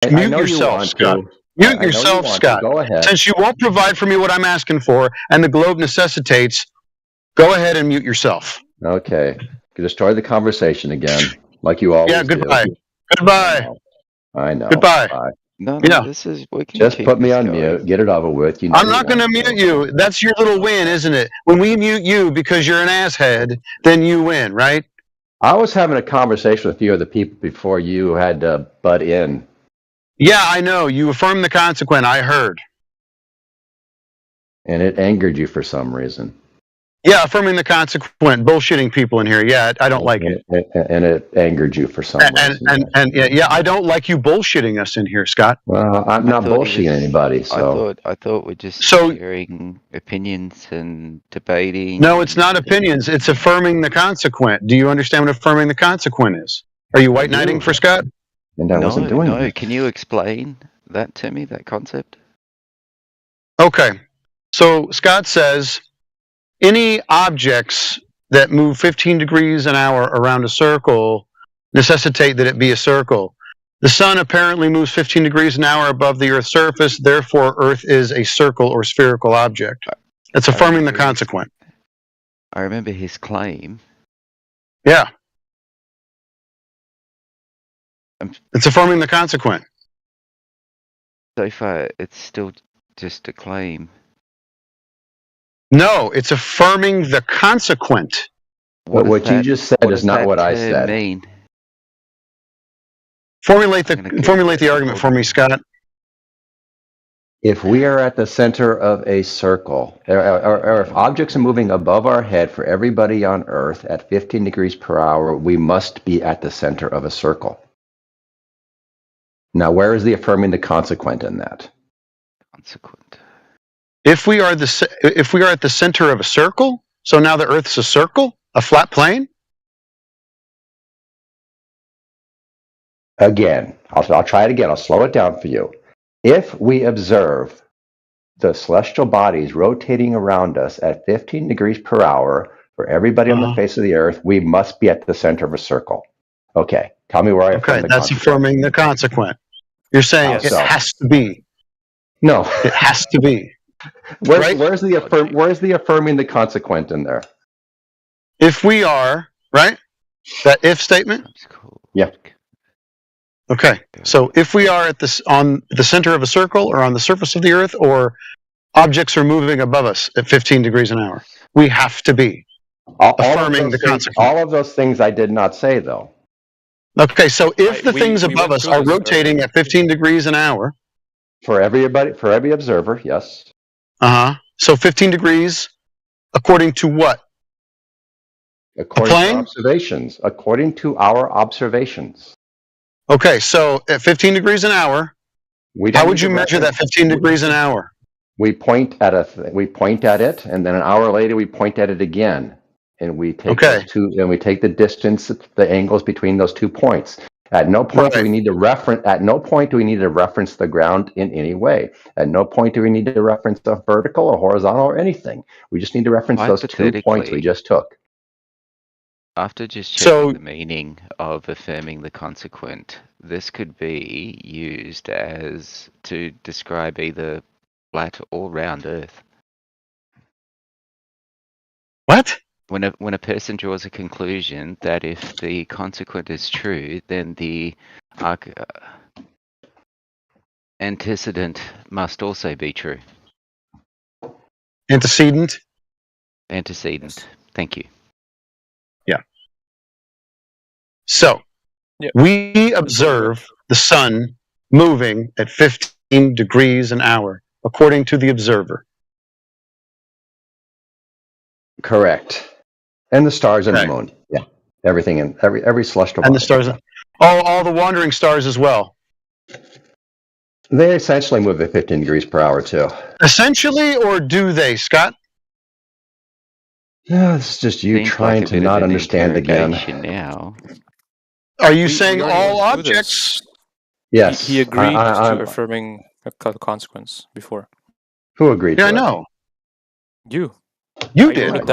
I Mute know you yourself, want Scott. to. Mute I know you yourself, want Scott. to. Go ahead. Since you won't provide for me what I'm asking for, and the globe necessitates, go ahead and mute yourself. Okay. Destroy the conversation again, like you always Goodbye. do. Goodbye. I know. Goodbye. Bye. No, Yeah. this is, we can Just keep put me this on going. mute. Get it over with. You know I'm you not going to want mute you. That's your little win, isn't it? When we mute you because you're an asshead, then you win, right? I was having a conversation with a few other people before you had to butt in. Yeah, I know. You affirm the consequent. I heard. And it angered you for some reason. Yeah, affirming the consequent. Bullshitting people in here. Yeah, I don't like it. And it angered you for some reason. And yeah, I don't like you bullshitting us in here, Scott. Well, I'm not bullshitting anybody. So I thought we're just sharing opinions and debating. No, it's not opinions. It's affirming the consequent. Do you understand what affirming the consequent is? Are you white knighting for Scott? And I wasn't doing it. Can you explain that to me, that concept? Okay. So Scott says any objects that move 15 degrees an hour around a circle necessitate that it be a circle. The sun apparently moves 15 degrees an hour above the Earth's surface, therefore Earth is a circle or spherical object. That's affirming the consequent. I remember his claim. Yeah. It's affirming the consequent. So far, it's still just a claim. No, it's affirming the consequent. But what you just said is not what I said. Mean? Formulate the argument for me, Scott. If we are at the center of a circle, or if objects are moving above our head for everybody on Earth at 15 degrees per hour, we must be at the center of a circle. Now, where is the affirming the consequent in that? Consequent. If we are at the center of a circle, so now the Earth's a circle, a flat plane. Again, I'll try it again. I'll slow it down for you. If we observe the celestial bodies rotating around us at 15 degrees per hour for everybody on the face of the Earth, we must be at the center of a circle. Okay, tell me where I affirm the consequent. That's affirming the consequent. You're saying it has to be. No, it has to be. Where's the affirming the consequent in there? If we are, right? That if statement? Yeah. Okay. So if we are on the center of a circle or on the surface of the Earth, or objects are moving above us at 15 degrees an hour, we have to be affirming the consequent. All of those things I did not say, though. Okay, so if the things above us are rotating at 15 degrees an hour. For every observer, yes. So 15 degrees, according to what? According to observations. According to our observations. Okay, so at 15 degrees an hour, how would you measure that 15 degrees an hour? We point at it, and then an hour later we point at it again, and we take the distance, the angles between those 2 points. At no point do we need to reference. At no point do we need to reference the ground in any way. At no point do we need to reference the vertical or horizontal or anything. We just need to reference those 2 points we just took. After just checking the meaning of affirming the consequent, this could be used as to describe either flat or round Earth. What? When a person draws a conclusion that if the consequent is true, then the antecedent must also be true. Antecedent? Antecedent. Thank you. Yeah. So, we observe the sun moving at 15 degrees an hour, according to the observer. Correct. And the stars and the moon. Yeah. Everything in every celestial body. And the stars. All the wandering stars as well. They essentially move at 15 degrees per hour, too. Essentially, or do they, Scott? Yeah, it's just you trying to not understand again. Now. Are you saying all objects? Yes. He agreed to affirming a consequence before. Who agreed to it? I know. You did.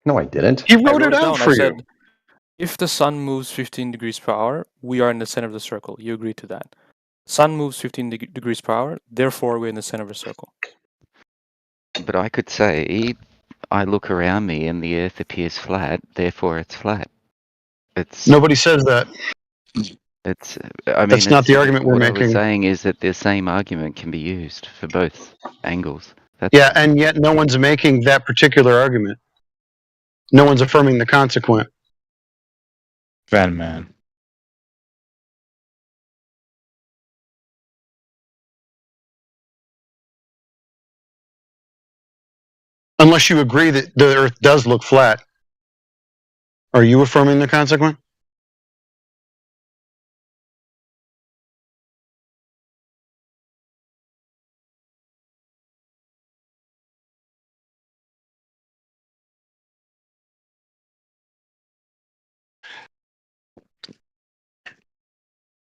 No, I didn't. He wrote it out for you. Said, if the sun moves 15 degrees per hour, we are in the center of the circle. You agreed to that. Sun moves 15 degrees per hour, therefore we're in the center of a circle. But I could say, I look around me and the Earth appears flat, therefore it's flat. Nobody says that. That's not the argument we're making. What I was saying is that the same argument can be used for both angles. And yet no one's making that particular argument. No one's affirming the consequent. Man. Unless you agree that the Earth does look flat. Are you affirming the consequent?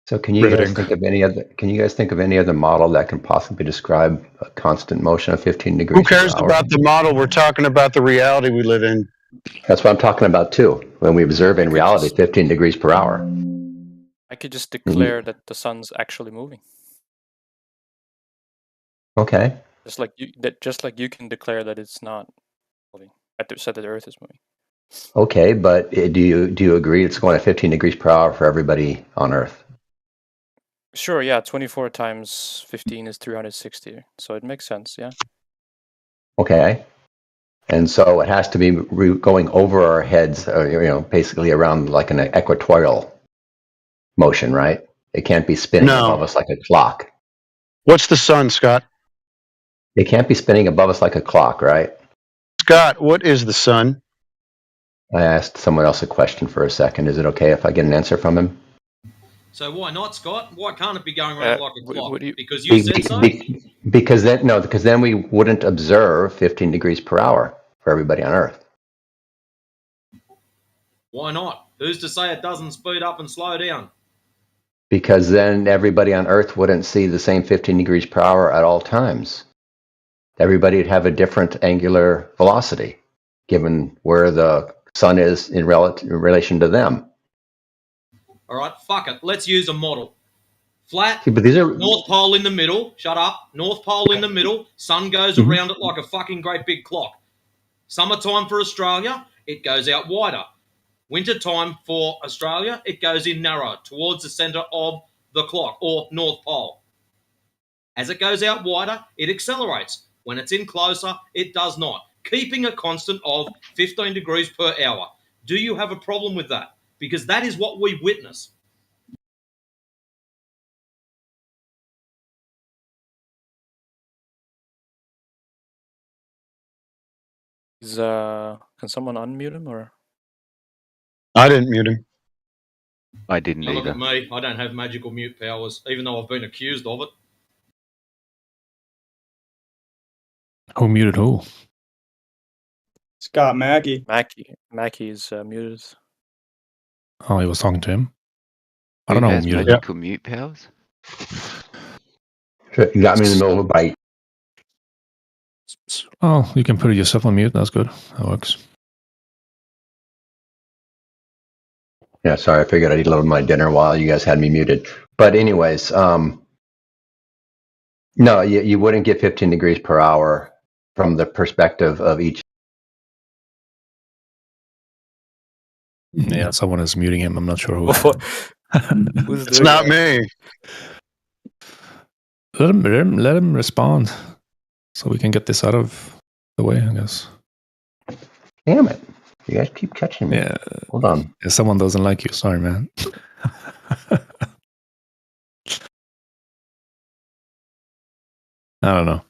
So can you guys think of any other model that can possibly describe a constant motion of 15 degrees Who cares per hour? about the model? We're talking about the reality we live in. That's what I'm talking about too. When we observe in reality 15 degrees per hour. I could just declare that the sun's actually moving. Okay. Just like you can declare that it's not moving. I said that the Earth is moving. Okay, but do you agree it's going at 15 degrees per hour for everybody on Earth? Sure, yeah. 24 times 15 is 360. So it makes sense, yeah. Okay. And so it has to be going over our heads, basically around like an equatorial motion, right? It can't be spinning above us like a clock. What's the sun, Scott? It can't be spinning above us like a clock, right? Scott, what is the sun? I asked someone else a question for a second. Is it okay if I get an answer from him? So why not, Scott? Why can't it be going around like a clock? Because you said so? Because then we wouldn't observe 15 degrees per hour for everybody on Earth. Why not? Who's to say it doesn't speed up and slow down? Because then everybody on Earth wouldn't see the same 15 degrees per hour at all times. Everybody would have a different angular velocity, given where the sun is in relation to them. All right, fuck it. Let's use a model. Flat, but these are... North Pole in the middle. Shut up. North Pole in the middle. Sun goes around it like a fucking great big clock. Summertime for Australia, it goes out wider. Wintertime for Australia, it goes in narrow towards the centre of the clock, or North Pole. As it goes out wider, it accelerates. When it's in closer, it does not, keeping a constant of 15 degrees per hour. Do you have a problem with that? Because that is what we witness. Can someone unmute him or? I didn't mute him. I didn't either. Look at me. I don't have magical mute powers, even though I've been accused of it. Who muted who? Scott Mackey. Mackey is muted. Oh, he was talking to him. I Who don't know has who muted magical mute powers? You got me in the middle of a bite. Oh, you can put yourself on mute. That's good. That works. Yeah, sorry. I figured I'd eat a little of my dinner while you guys had me muted. But anyways, no, you wouldn't get 15 degrees per hour from the perspective of each. Yeah, someone is muting him. I'm not sure who. It's not me. Let him respond, so we can get this out of the way, I guess. Damn it! You guys keep catching me. Yeah. Hold on. If someone doesn't like you, sorry, man. I don't know.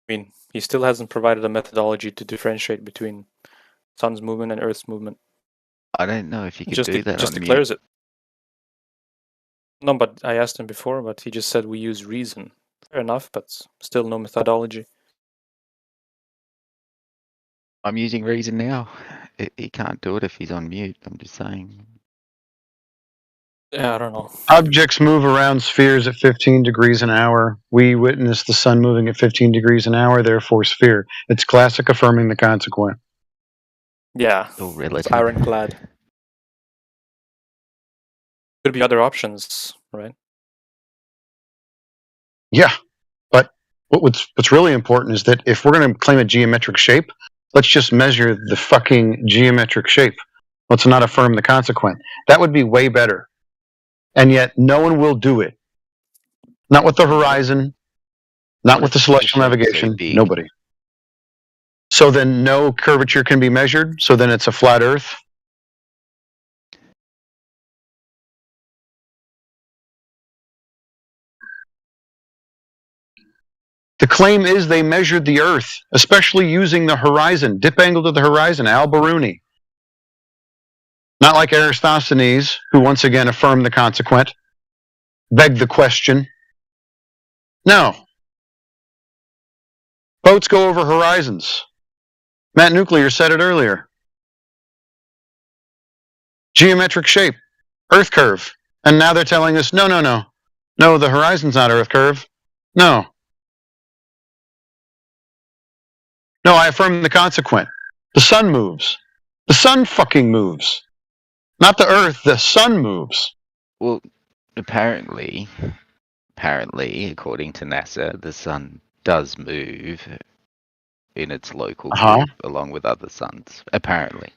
I mean, he still hasn't provided a methodology to differentiate between sun's movement and Earth's movement. I don't know if you could just do that. Just declares it. No, but I asked him before, but he just said we use reason. Fair enough, but still no methodology. I'm using reason now. He can't do it if he's on mute. I'm just saying. Yeah, I don't know. Objects move around spheres at 15 degrees an hour. We witness the sun moving at 15 degrees an hour, therefore sphere. It's classic affirming the consequent. Yeah, All it's relative. ironclad. Could be other options, right? Yeah, but what's really important is that if we're going to claim a geometric shape, let's just measure the fucking geometric shape. Let's not affirm the consequent. That would be way better. And yet no one will do it. Not with the horizon, not What with the if the celestial shape's so navigation, big? nobody. So then no curvature can be measured, so then it's a flat Earth. The claim is they measured the Earth, especially using the horizon, dip angle to the horizon, Al-Biruni. Not like Eratosthenes, who once again affirmed the consequent, begged the question. No. Boats go over horizons. Matt Nuclear said it earlier. Geometric shape, Earth curve. And now they're telling us, no. No, the horizon's not Earth curve. No. No, I affirm the consequent. The sun moves. The sun fucking moves. Not the Earth, the sun moves. Well, apparently, according to NASA, the sun does move in its local group along with other suns. Apparently.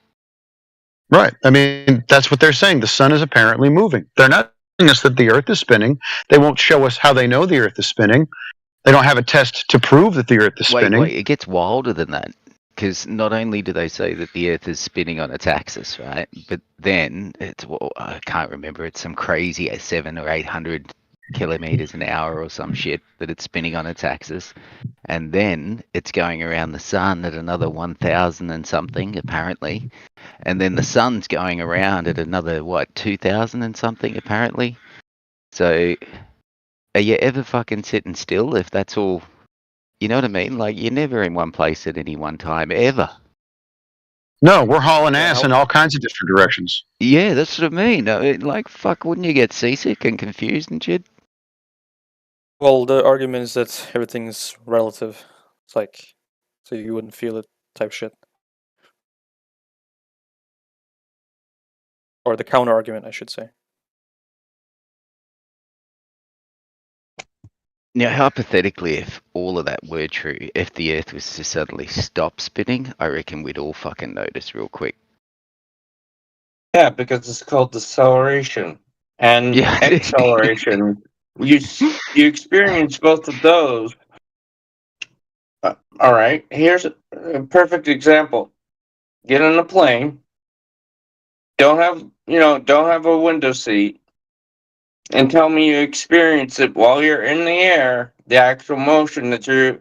Right. I mean, that's what they're saying. The sun is apparently moving. They're not telling us that the Earth is spinning. They won't show us how they know the Earth is spinning. They don't have a test to prove that the Earth is spinning. Wait, it gets wilder than that. Because not only do they say that the Earth is spinning on its axis, right? But then it's, well, I can't remember, it's some crazy 700 or 800 kilometers an hour or some shit that it's spinning on its axis. And then it's going around the sun at another 1,000 and something, apparently. And then the sun's going around at another, 2,000 and something, apparently. So, are you ever fucking sitting still if that's all? You know what I mean? Like, you're never in one place at any one time, ever. No, we're hauling ass in all kinds of different directions. Yeah, that's what I mean. Like, fuck, wouldn't you get seasick and confused and shit? Well, the argument is that everything's relative. It's like, so you wouldn't feel it type shit. Or the counter argument, I should say. Now, hypothetically, if all of that were true, if the Earth was to suddenly stop spinning, I reckon we'd all fucking notice real quick. Yeah, because it's called deceleration and acceleration. You experience both of those. All right, here's a perfect example. Get in a plane. Don't have a window seat, and tell me you experience it while you're in the air, the actual motion that you're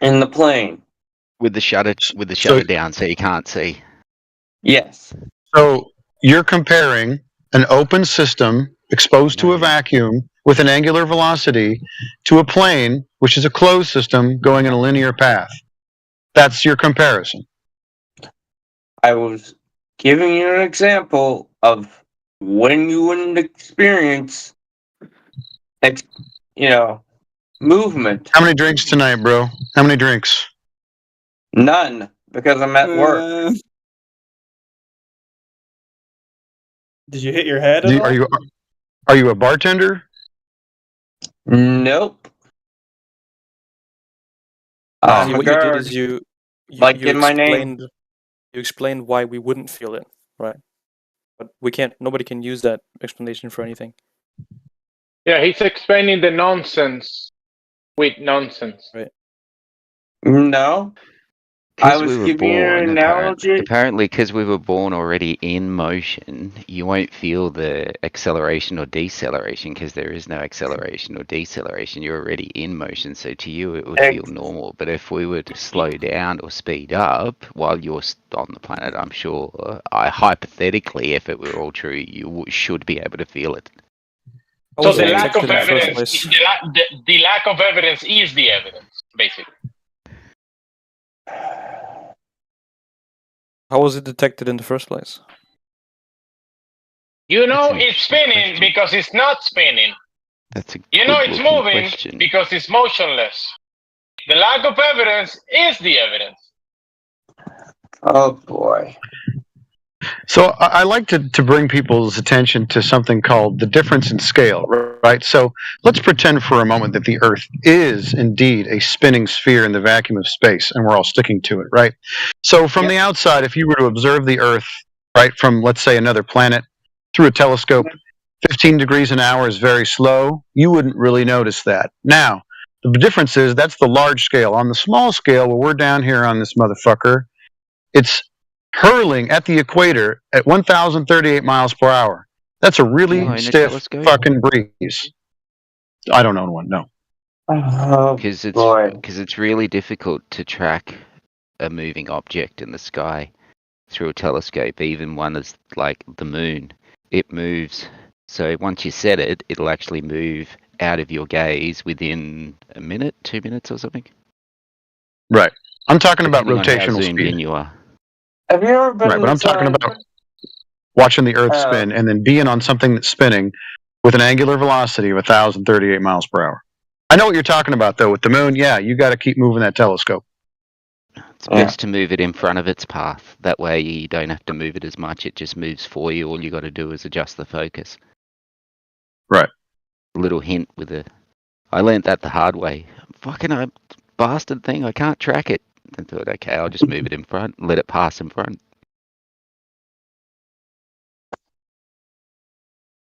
in the plane. With the shutter down so you can't see. Yes. So you're comparing an open system exposed to a vacuum with an angular velocity to a plane, which is a closed system going in a linear path. That's your comparison. I was giving you an example of when you wouldn't experience, movement. How many drinks tonight, bro? How many drinks? None, because I'm at work. Did you hit your head at all? Are you a bartender? Nope. See, what you did is you in my name. You explained why we wouldn't feel it, right? But nobody can use that explanation for anything. Yeah, he's explaining the nonsense with nonsense. Right. No. I was giving you an analogy. Apparently, because we were born already in motion, you won't feel the acceleration or deceleration because there is no acceleration or deceleration. You're already in motion, so to you it would feel normal. But if we were to slow down or speed up while you're on the planet, I'm sure, hypothetically, if it were all true, you should be able to feel it. So the lack of evidence, the lack of evidence is the evidence, basically. How was it detected in the first place? You know it's spinning because it's not spinning. That's a You know it's moving question. because it's motionless. The lack of evidence is the evidence. Oh boy. So I like to bring people's attention to something called the difference in scale, right? So let's pretend for a moment that the Earth is indeed a spinning sphere in the vacuum of space, and we're all sticking to it, right? So from the outside, if you were to observe the Earth, right, from, let's say, another planet through a telescope, 15 degrees an hour is very slow. You wouldn't really notice that. Now, the difference is that's the large scale. On the small scale, where we're down here on this motherfucker, it's hurling at the equator at 1,038 miles per hour. That's a really stiff fucking breeze. I don't own one, no. Because it's really difficult to track a moving object in the sky through a telescope, even one as like the moon. It moves. So once you set it, it'll actually move out of your gaze within a minute, 2 minutes or something. Right. I'm talking about rotational speed. In you are. Have you ever been right, but I'm talking about watching the Earth spin and then being on something that's spinning with an angular velocity of 1,038 miles per hour. I know what you're talking about, though. With the moon, yeah, you got to keep moving that telescope. It's best to move it in front of its path. That way you don't have to move it as much. It just moves for you. All you got to do is adjust the focus. Right. A little hint with a... I learned that the hard way. Fucking bastard thing, I can't track it. I thought, okay, I'll just move it in front and let it pass in front.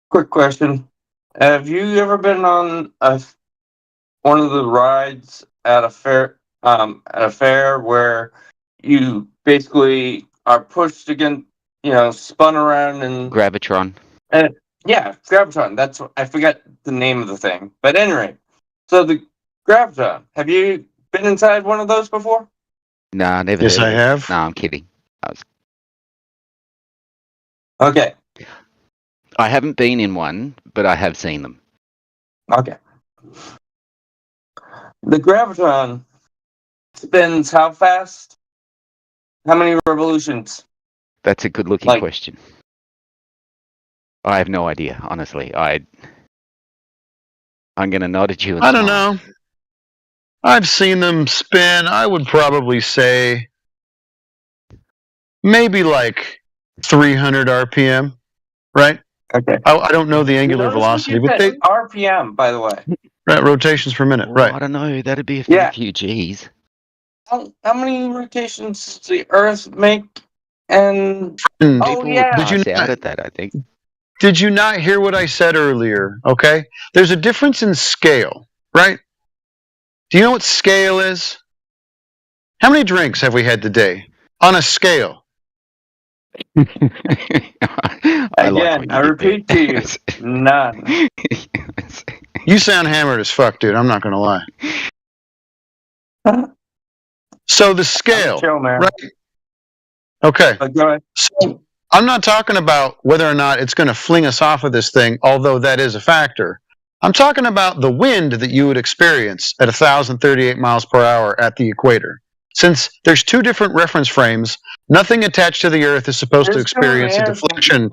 Quick question. Have you ever been on one of the rides at a fair where you basically are pushed against, spun around and... Gravitron. Yeah, Gravitron. That's I forget the name of the thing. But anyway, so the Gravitron. Have you been inside one of those before? Nah, never. Yes, I have. No, I'm kidding. Okay. I haven't been in one, but I have seen them. Okay. The Gravitron spins how fast? How many revolutions? That's a good-looking question. I have no idea, honestly. I'm going to nod at you and I don't know. I've seen them spin. I would probably say maybe like 300 RPM, right? Okay. I don't know the angular velocity, but they RPM, by the way. Right, rotations per minute, right? I don't know. That'd be a few G's. How many rotations does the Earth make? And people would pass out at that, I think. Did you not hear what I said earlier? Okay, there's a difference in scale, right? Do you know what scale is? How many drinks have we had today on a scale? I repeat to you, none. You sound hammered as fuck, dude. I'm not going to lie. So the scale, right? Okay. So I'm not talking about whether or not it's going to fling us off of this thing, although that is a factor. I'm talking about the wind that you would experience at 1,038 miles per hour at the equator. Since there's two different reference frames, nothing attached to the Earth is supposed to experience a deflection.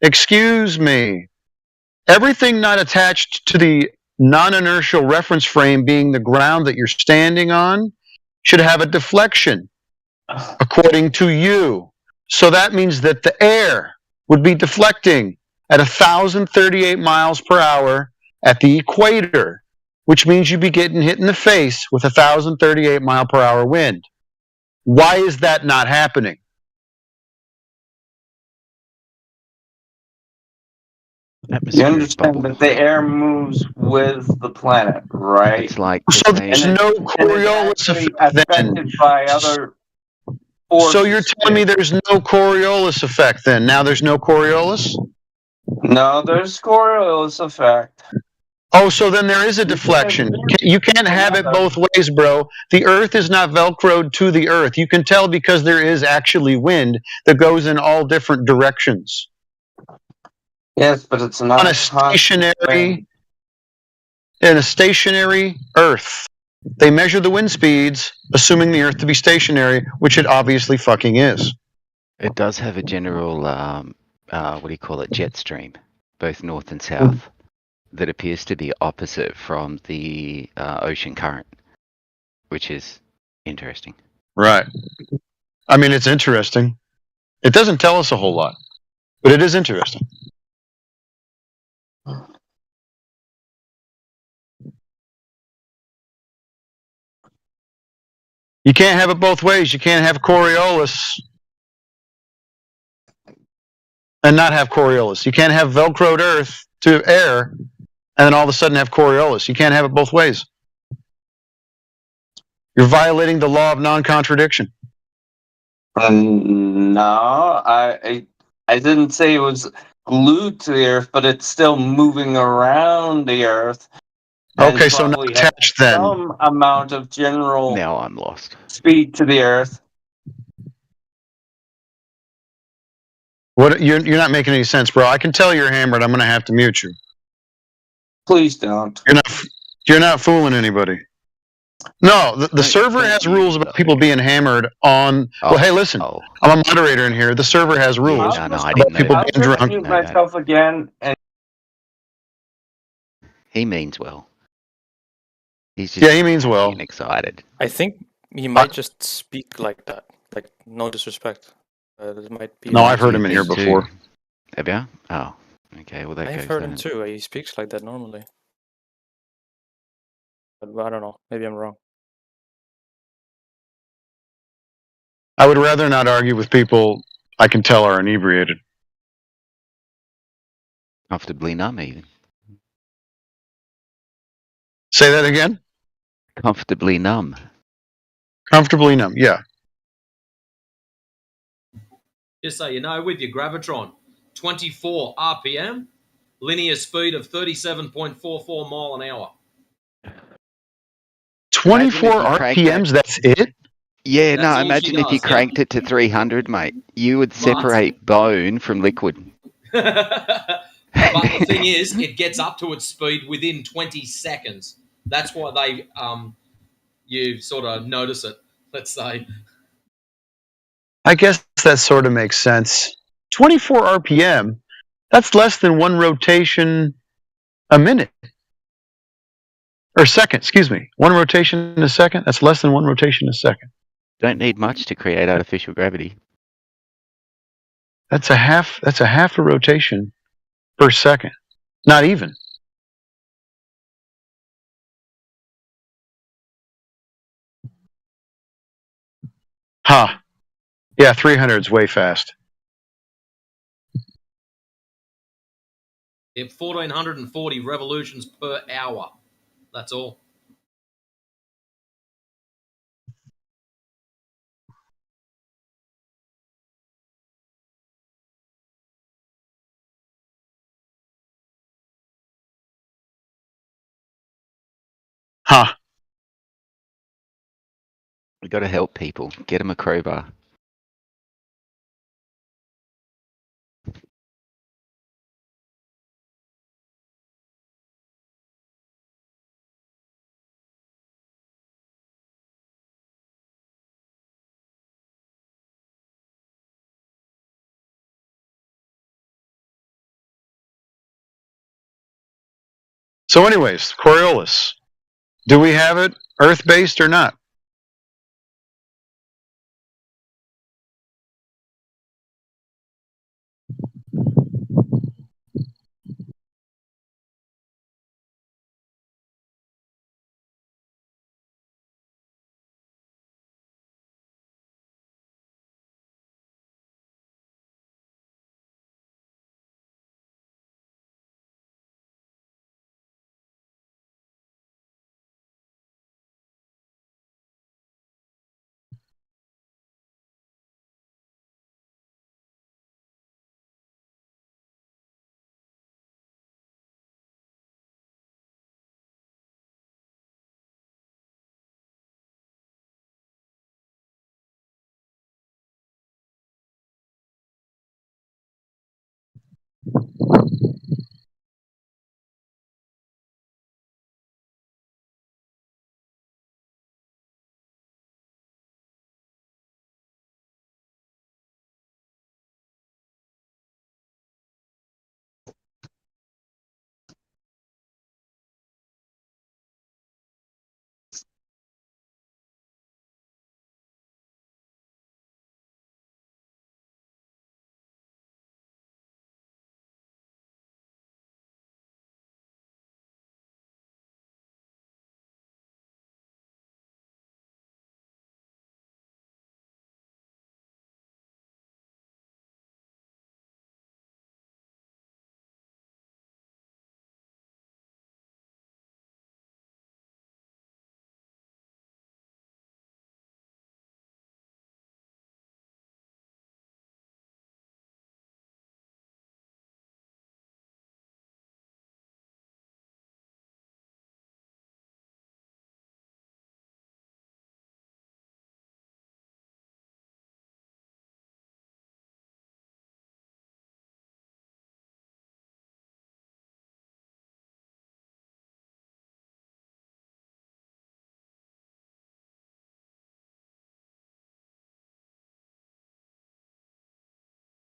Excuse me. Everything not attached to the non-inertial reference frame, being the ground that you're standing on, should have a deflection, according to you. So that means that the air would be deflecting at 1,038 miles per hour at the equator, which means you'd be getting hit in the face with 1,038 mile per hour wind. Why is that not happening? You understand that the air moves with the planet, right? It's like so there's no Coriolis effect then. By other forces. So you're telling me there's no Coriolis effect then? Now there's no Coriolis? No, there's Coriolis effect. Oh, so then there is a deflection. You can't have it both ways, bro. The Earth is not Velcroed to the Earth. You can tell because there is actually wind that goes in all different directions. Yes, but it's not on a stationary Earth. They measure the wind speeds, assuming the Earth to be stationary, which it obviously fucking is. It does have a general jet stream, both north and south, that appears to be opposite from the ocean current, which is interesting. Right. I mean, it's interesting. It doesn't tell us a whole lot, but it is interesting. You can't have it both ways. You can't have Coriolis and not have Coriolis. You can't have Velcroed Earth to air and then all of a sudden have Coriolis. You can't have it both ways. You're violating the law of non-contradiction. No, I didn't say it was glued to the Earth, but it's still moving around the Earth. Okay, so not attached then. Some amount of general Now I'm lost. speed to the Earth. What you're not making any sense, bro. I can tell you're hammered. I'm going to have to mute you. Please don't. You're not fooling anybody. No, the server has rules about people being hammered on. Well, hey, listen, I'm a moderator in here. The server has rules I about didn't people know being that. drunk. Mute myself again. And He means well. He's just he means well. and excited. I think he might just speak like that. Like, no disrespect. It might be. No, I've heard him in here before. Have you? Oh, okay. Well, that I've goes heard then. him too. He speaks like that normally. But I don't know. Maybe I'm wrong. I would rather not argue with people I can tell are inebriated. Comfortably numb, even. Say that again? Comfortably numb. Comfortably numb, yeah. Just so you know, with your Gravitron, 24 RPM, linear speed of 37.44 mile an hour. 24 RPMs, that's it? Yeah, That's no, all imagine she if you does, cranked it to 300, mate. You would separate bone from liquid. But the thing is, it gets up to its speed within 20 seconds. That's why they, you sort of notice it, let's say. I guess that sort of makes sense. 24 RPM, that's less than one rotation a minute. Or second, excuse me. One rotation a second, that's less than one rotation a second. Don't need much to create artificial gravity. That's a half a rotation per second. Not even. Huh. Yeah, 300 is way fast. At 1,440 revolutions per hour. That's all. Huh. We got to help people. Get them a crowbar. So anyways, Coriolis. Do we have it Earth-based or not?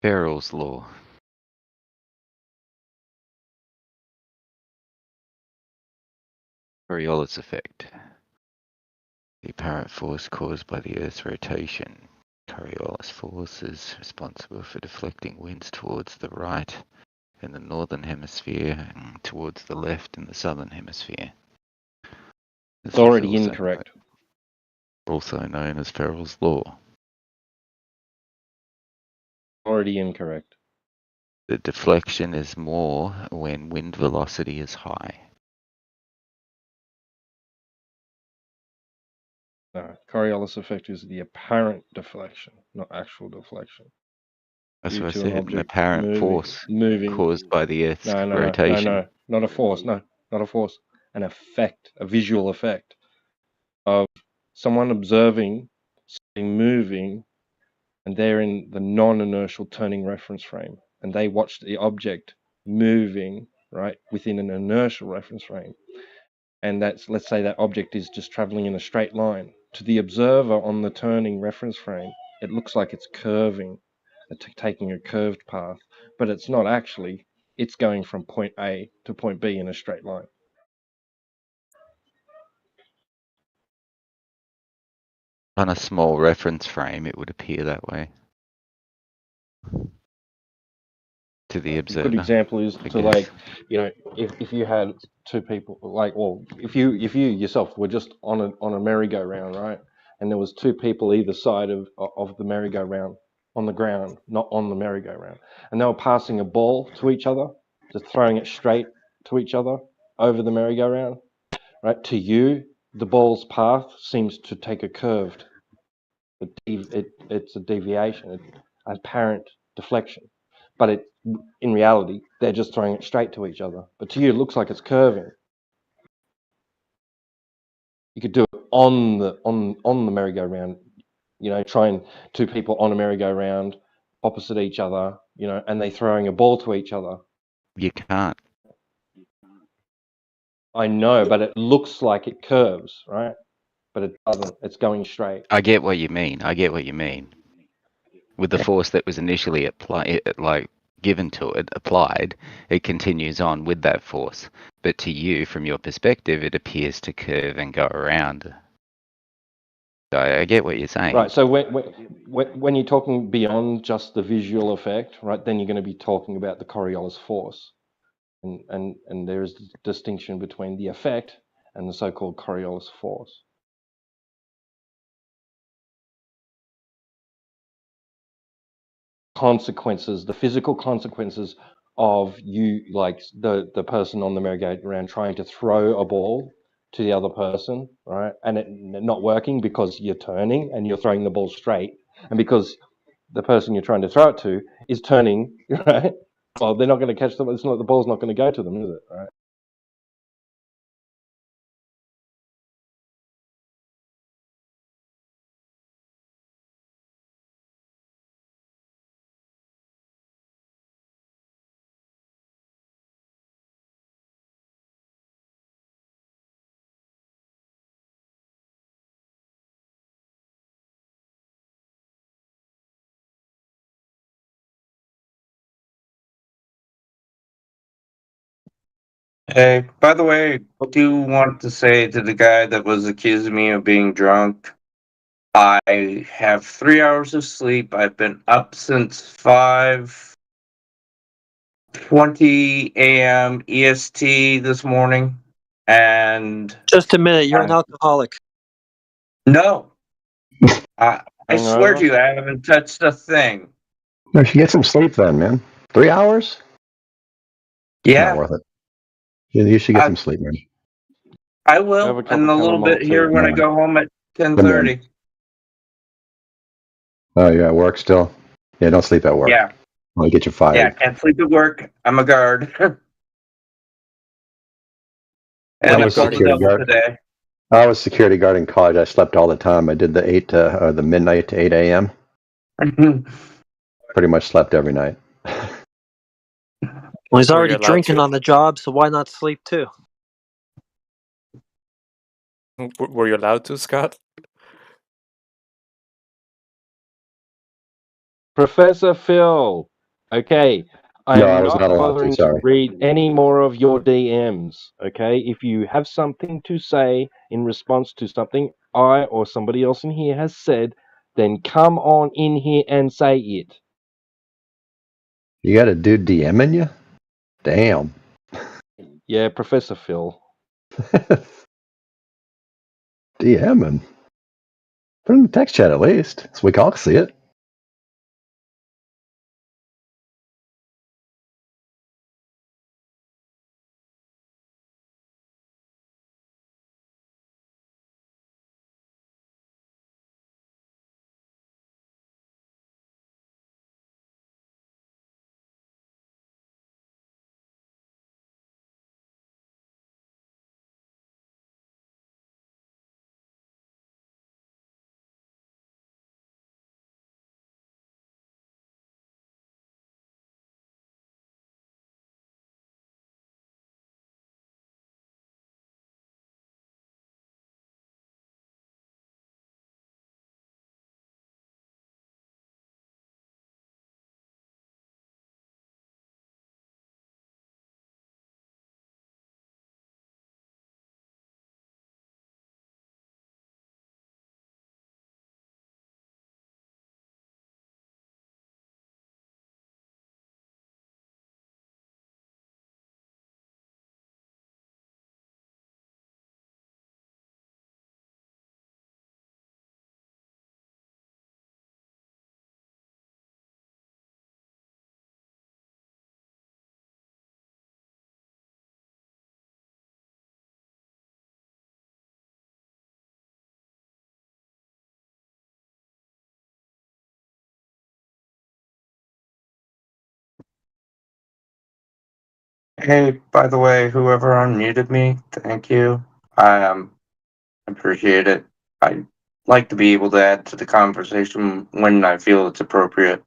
Ferrell's law. Coriolis effect. The apparent force caused by the Earth's rotation. Coriolis force is responsible for deflecting winds towards the right in the northern hemisphere and towards the left in the southern hemisphere. It's already incorrect. Also known as Ferrell's law. Already incorrect. The deflection is more when wind velocity is high. No, Coriolis effect is the apparent deflection, not actual deflection. That's what I said, an apparent force moving caused by the Earth's rotation. No, not a force. No, not a force. An effect, a visual effect of someone observing something moving, and they're in the non-inertial turning reference frame, and they watch the object moving, right, within an inertial reference frame. And that's, let's say that object is just traveling in a straight line. To the observer on the turning reference frame, it looks like it's curving, taking a curved path, but it's not actually. It's going from point A to point B in a straight line. On a small reference frame, it would appear that way. To the observer. A good example is to, like, you know, if you had two people, like, well, if you yourself were just on a merry-go-round, right, and there was two people either side of the merry-go-round on the ground, not on the merry-go-round, and they were passing a ball to each other, just throwing it straight to each other over the merry-go-round, right? To you, the ball's path seems to take a curved. It's a deviation, an apparent deflection. But in reality, they're just throwing it straight to each other. But to you, it looks like it's curving. You could do it on the merry-go-round, you know, two people on a merry-go-round opposite each other, you know, and they're throwing a ball to each other. You can't. I know, but it looks like it curves, right? But it doesn't. It's going straight. I get what you mean. With the force that was initially given to it, applied, it continues on with that force. But to you, from your perspective, it appears to curve and go around. So I get what you're saying. Right. So when you're talking beyond just the visual effect, right, then you're going to be talking about the Coriolis force. And there is a distinction between the effect and the so-called Coriolis force. Consequences, the physical consequences of you, like the person on the merry-go-round trying to throw a ball to the other person, right, and it not working because you're turning and you're throwing the ball straight, and because the person you're trying to throw it to is turning, right? Well, they're not going to catch them. It's not, the ball's not going to go to them, is it? Right? Hey, by the way, I do want to say to the guy that was accusing me of being drunk, I have 3 hours of sleep. I've been up since 5:20 a.m. EST this morning, and just a minute, you're an alcoholic. No, I swear to you, I haven't touched a thing. No, you should get some sleep then, man. 3 hours? Yeah. Not worth it. You should get some sleep, man. I will, and a little bit here when I go home at 10:30. Oh, you're at work still? Yeah, don't sleep at work. Yeah. I'll get you fired. Yeah, can't sleep at work. I'm a guard. And I was security guard today. I was security guard in college. I slept all the time. I did the midnight to 8 a.m. Pretty much slept every night. Well, he's already drinking on the job, so why not sleep too? Were you allowed to, Scott? Professor Phil, Okay. I No, am I was not not allowed to. bothering to Sorry. read any more of your DMs. Okay. If you have something to say in response to something I or somebody else in here has said, then come on in here and say it. You got a dude DMing you? Damn. Yeah, Professor Phil. DMing. Put it in the text chat at least, so we can all see it. Hey, by the way, whoever unmuted me, thank you. I appreciate it. I like to be able to add to the conversation when I feel it's appropriate.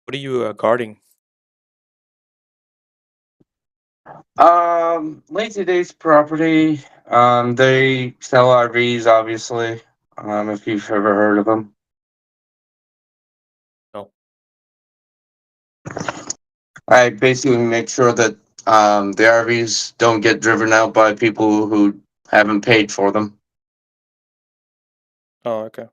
What are you guarding? Lazy Days property. They sell RVs, obviously. If you've ever heard of them. No. I basically make sure that the RVs don't get driven out by people who haven't paid for them. Oh, okay.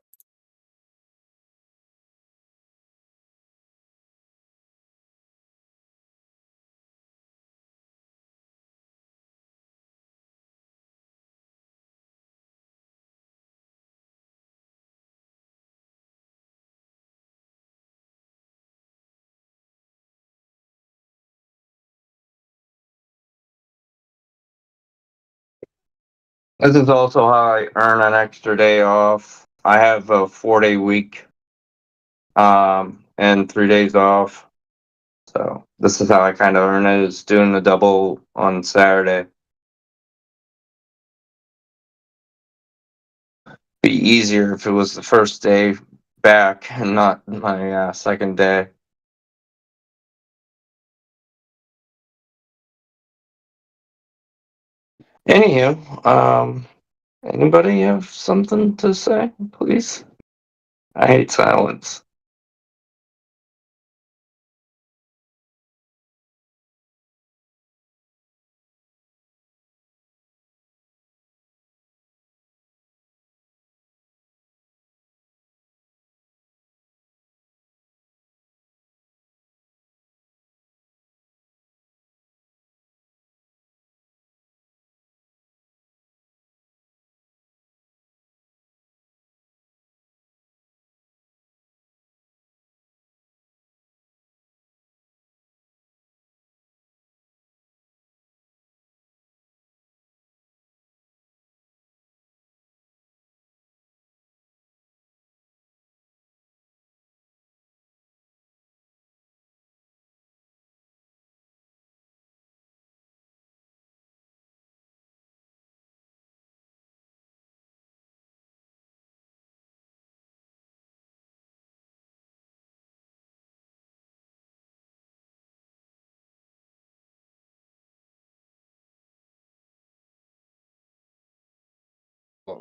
This is also how I earn an extra day off. I have a 4-day week, and 3 days off. So this is how I kind of earn it, is doing the double on Saturday. Be easier if it was the first day back and not my second day. Anywho, anybody have something to say, please? I hate silence.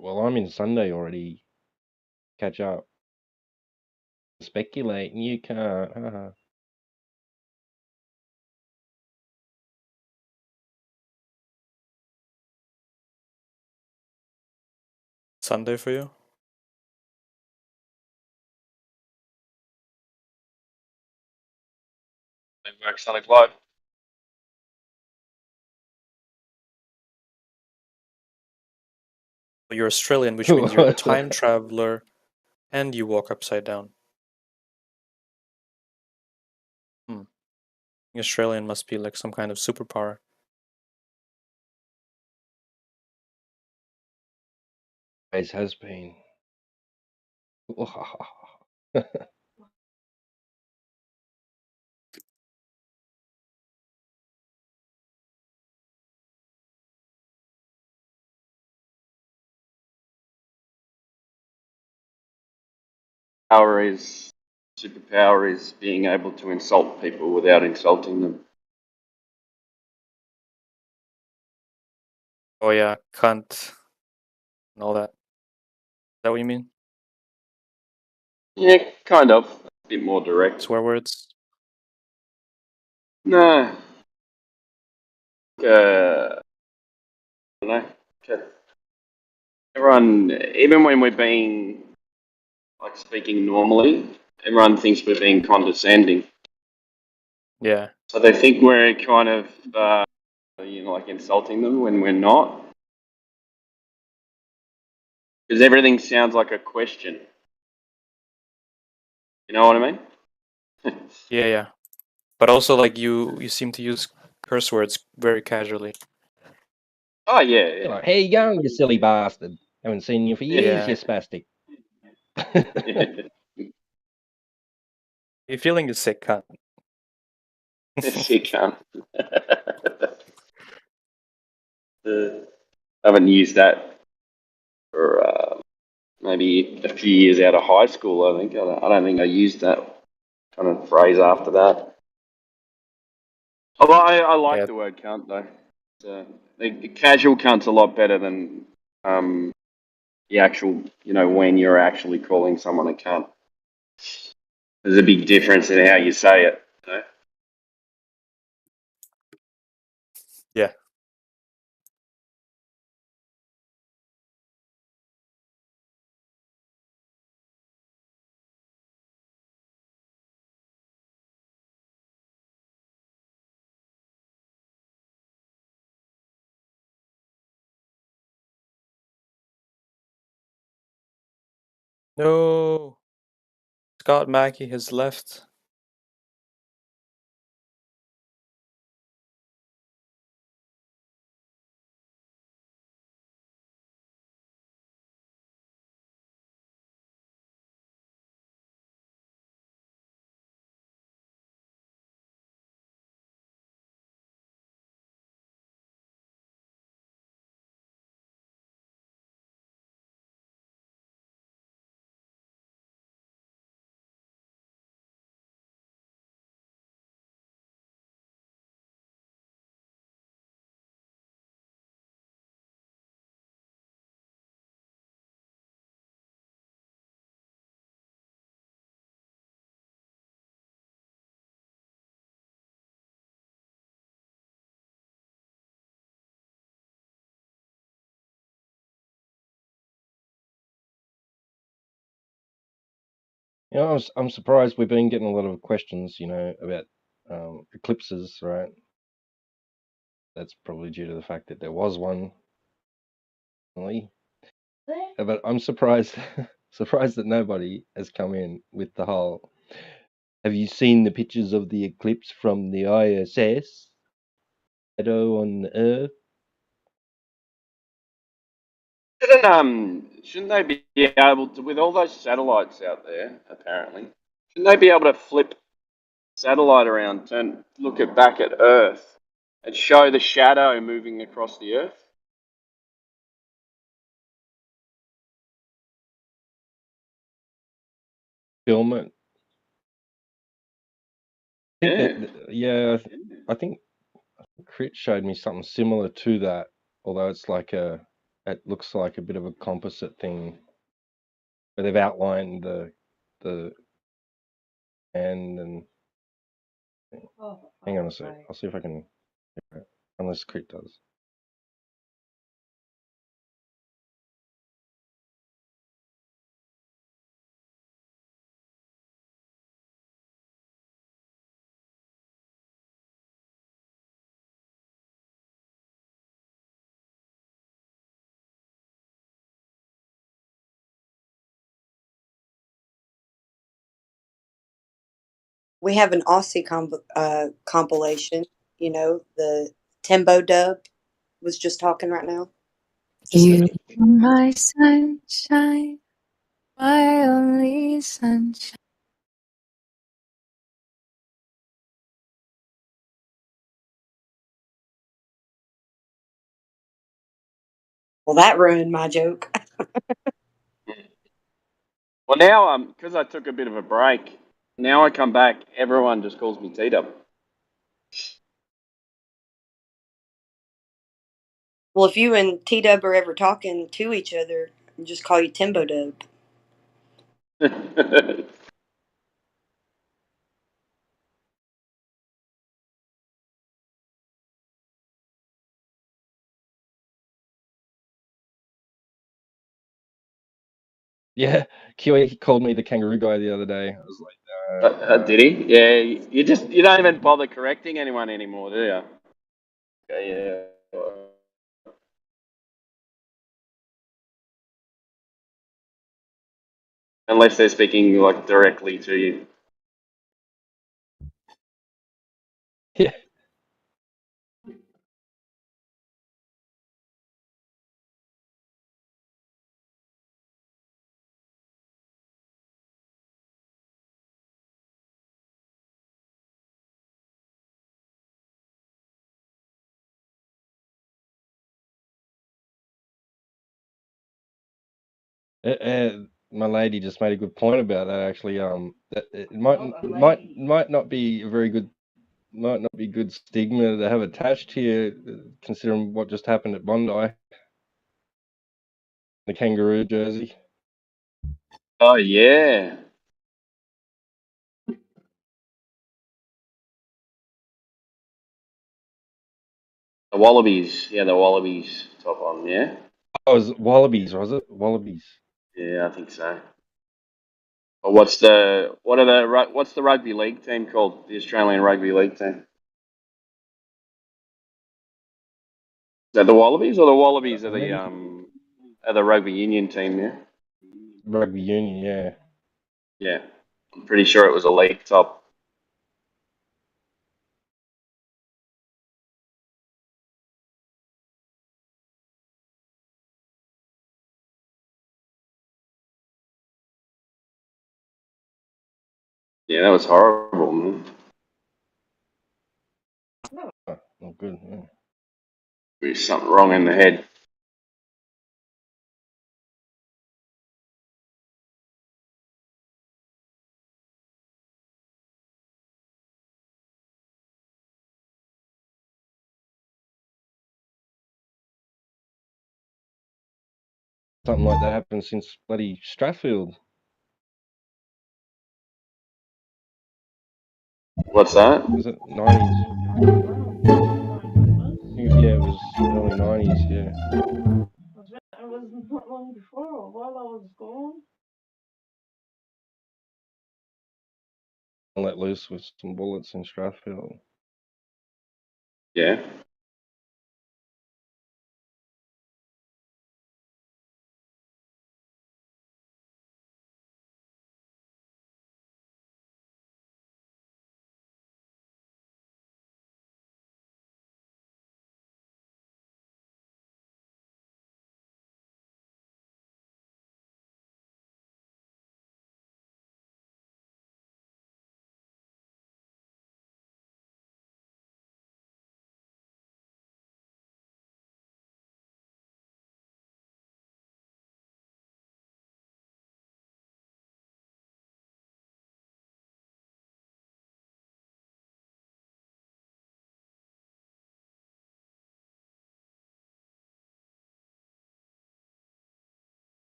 Well, I'm in Sunday already. Catch up. Speculate, and you can't. Haha. Sunday for you? Sonic Live. You're Australian, which means you're a time traveler, and you walk upside down. Australian must be like some kind of superpower. Always has been. Superpower is being able to insult people without insulting them. Oh yeah, cunt, and all that. Is that what you mean? Yeah, kind of. A bit more direct. Swear words? No. I don't know. Everyone, even when we're being, like, speaking normally, everyone thinks we're being condescending. Yeah. So they think we're kind of, like insulting them when we're not. Because everything sounds like a question. You know what I mean? Yeah. But also, like, you seem to use curse words very casually. Oh, yeah. Like, hey, you going, you silly bastard? Haven't seen you for years, Yeah. you spastic. You're feeling the sick cunt. Sick cunt. I haven't used that for maybe a few years out of high school, I think. I don't think I used that kind of phrase after that. Although I like the word cunt, though. The casual cunt's a lot better than the actual, when you're actually calling someone a cunt. There's a big difference in how you say it. Yeah. No. Scott Mackey has left. I'm surprised we've been getting a lot of questions, about eclipses, right? That's probably due to the fact that there was one. But I'm surprised that nobody has come in with the whole, have you seen the pictures of the eclipse from the ISS? Shadow on the Earth? Shouldn't they be able to, with all those satellites out there, apparently, shouldn't they be able to flip satellite around and look back at Earth and show the shadow moving across the Earth? Film it. Yeah. I think Crit showed me something similar to that, although it's like a it looks like a bit of a composite thing, where they've outlined the and hang on a sec. I'll see if I can. Unless Crit does. We have an Aussie compilation. You know, the Timbo Dub was just talking right now. You my sunshine, my only sunshine. Well, that ruined my joke. Well, now because I took a bit of a break. Now I come back, everyone just calls me T-Dub. Well, if you and T-Dub are ever talking to each other, I'll just call you Timbo Dub. Yeah, Kiwi called me the kangaroo guy the other day. I was like, did he? Yeah, you don't even bother correcting anyone anymore, do you? Okay, yeah. Unless they're speaking like directly to you. Yeah. My lady just made a good point about that. Actually, that it might not be a very good, might not be good stigma to have attached here, considering what just happened at Bondi, the kangaroo jersey. Oh yeah. The Wallabies, the Wallabies top on, yeah. Oh, was it Wallabies? Was it Wallabies? Yeah, I think so. But what's the rugby league team called? The Australian rugby league team. Is that the Wallabies or the Wallabies are the rugby union team? Yeah. Rugby union, yeah. Yeah, I'm pretty sure it was a league top. Yeah, that was horrible, man. Oh, not good. Yeah. There's something wrong in the head. Something like that happened since bloody Strathfield. What's that? Was it 90s? Yeah, it was early 90s, yeah. It was not long before, while I was gone. Let loose with some bullets in Strathfield. Yeah.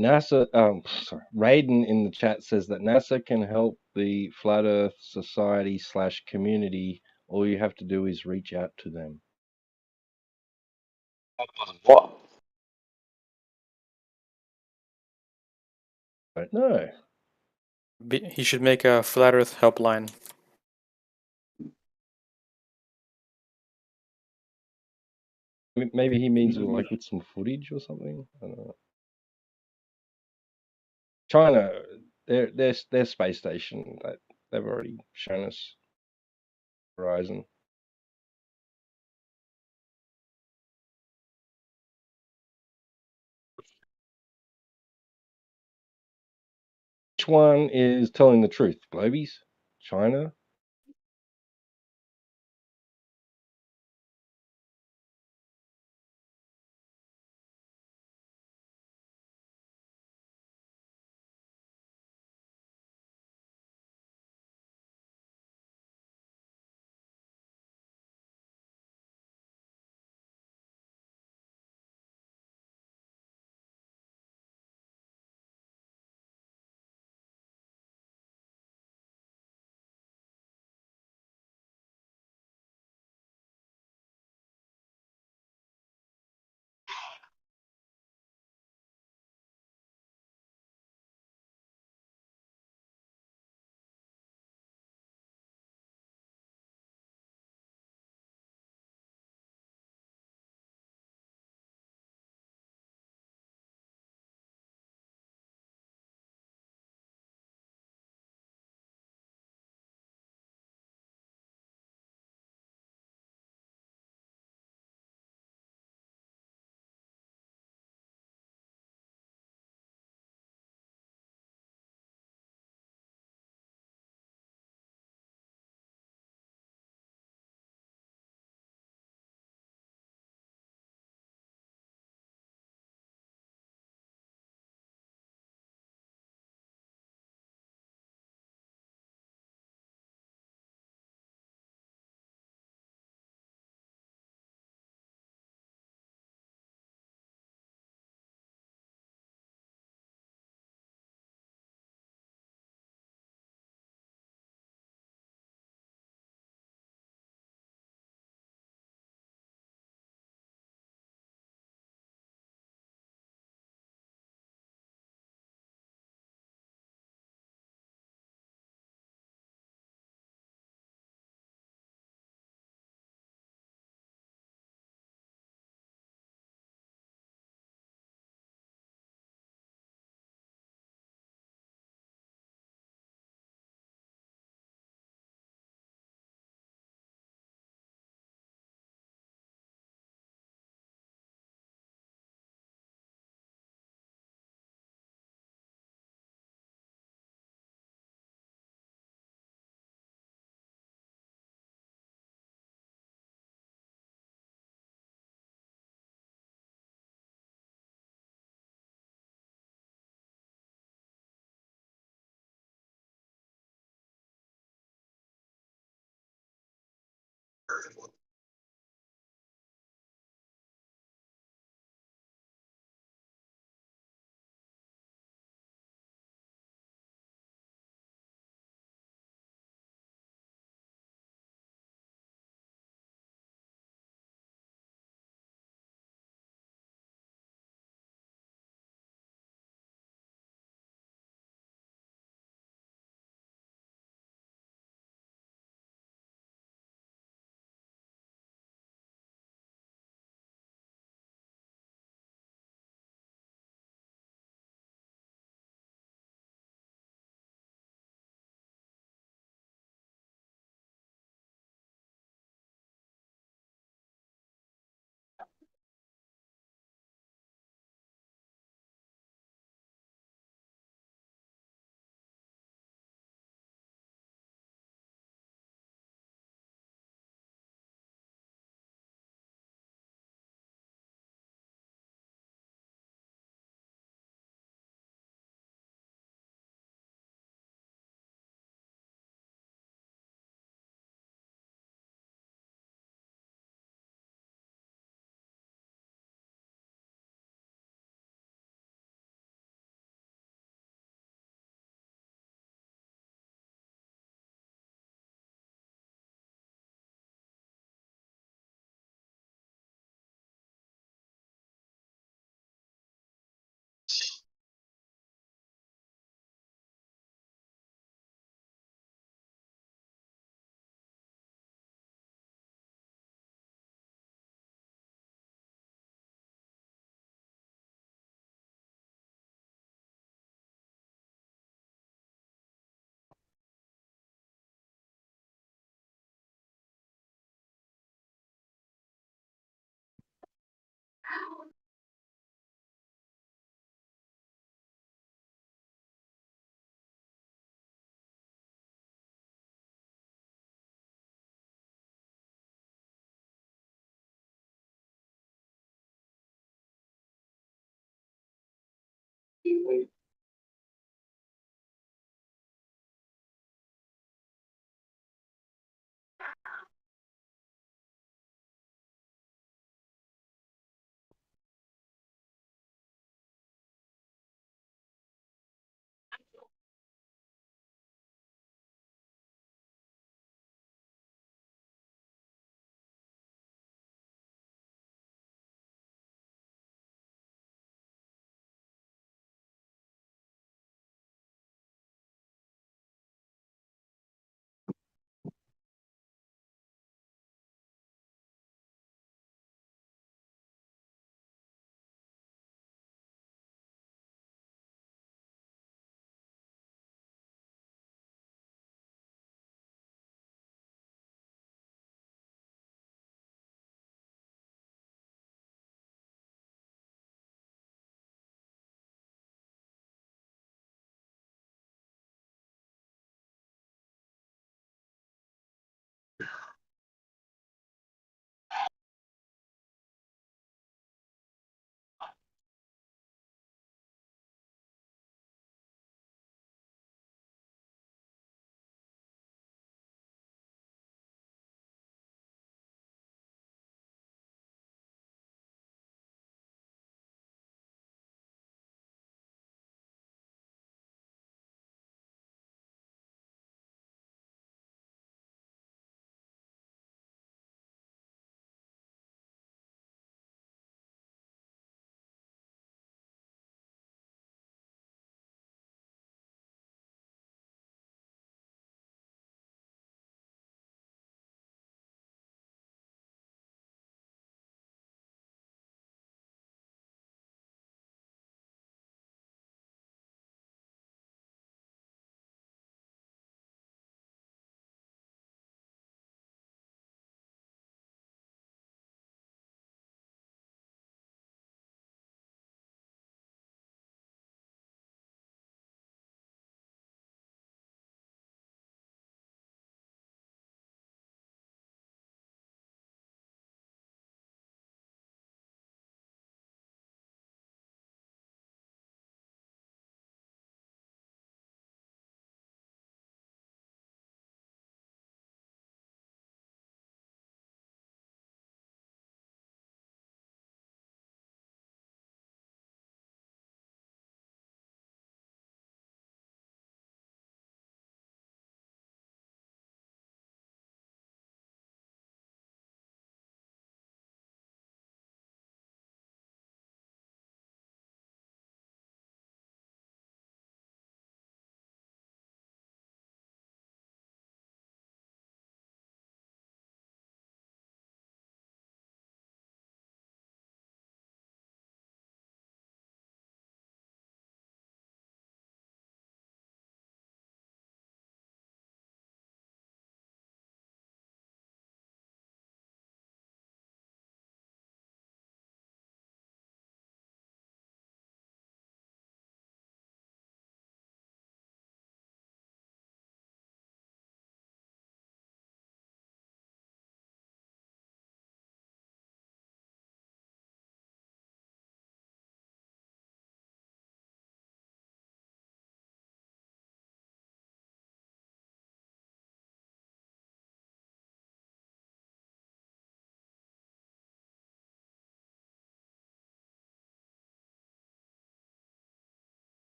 NASA, sorry, Raiden in the chat says that NASA can help the Flat Earth Society / community. All you have to do is reach out to them. What? I don't know. He should make a Flat Earth helpline. Maybe he means like with some footage or something. I don't know. China, their space station, they've already shown us Horizon. Which one is telling the truth? Globies? China?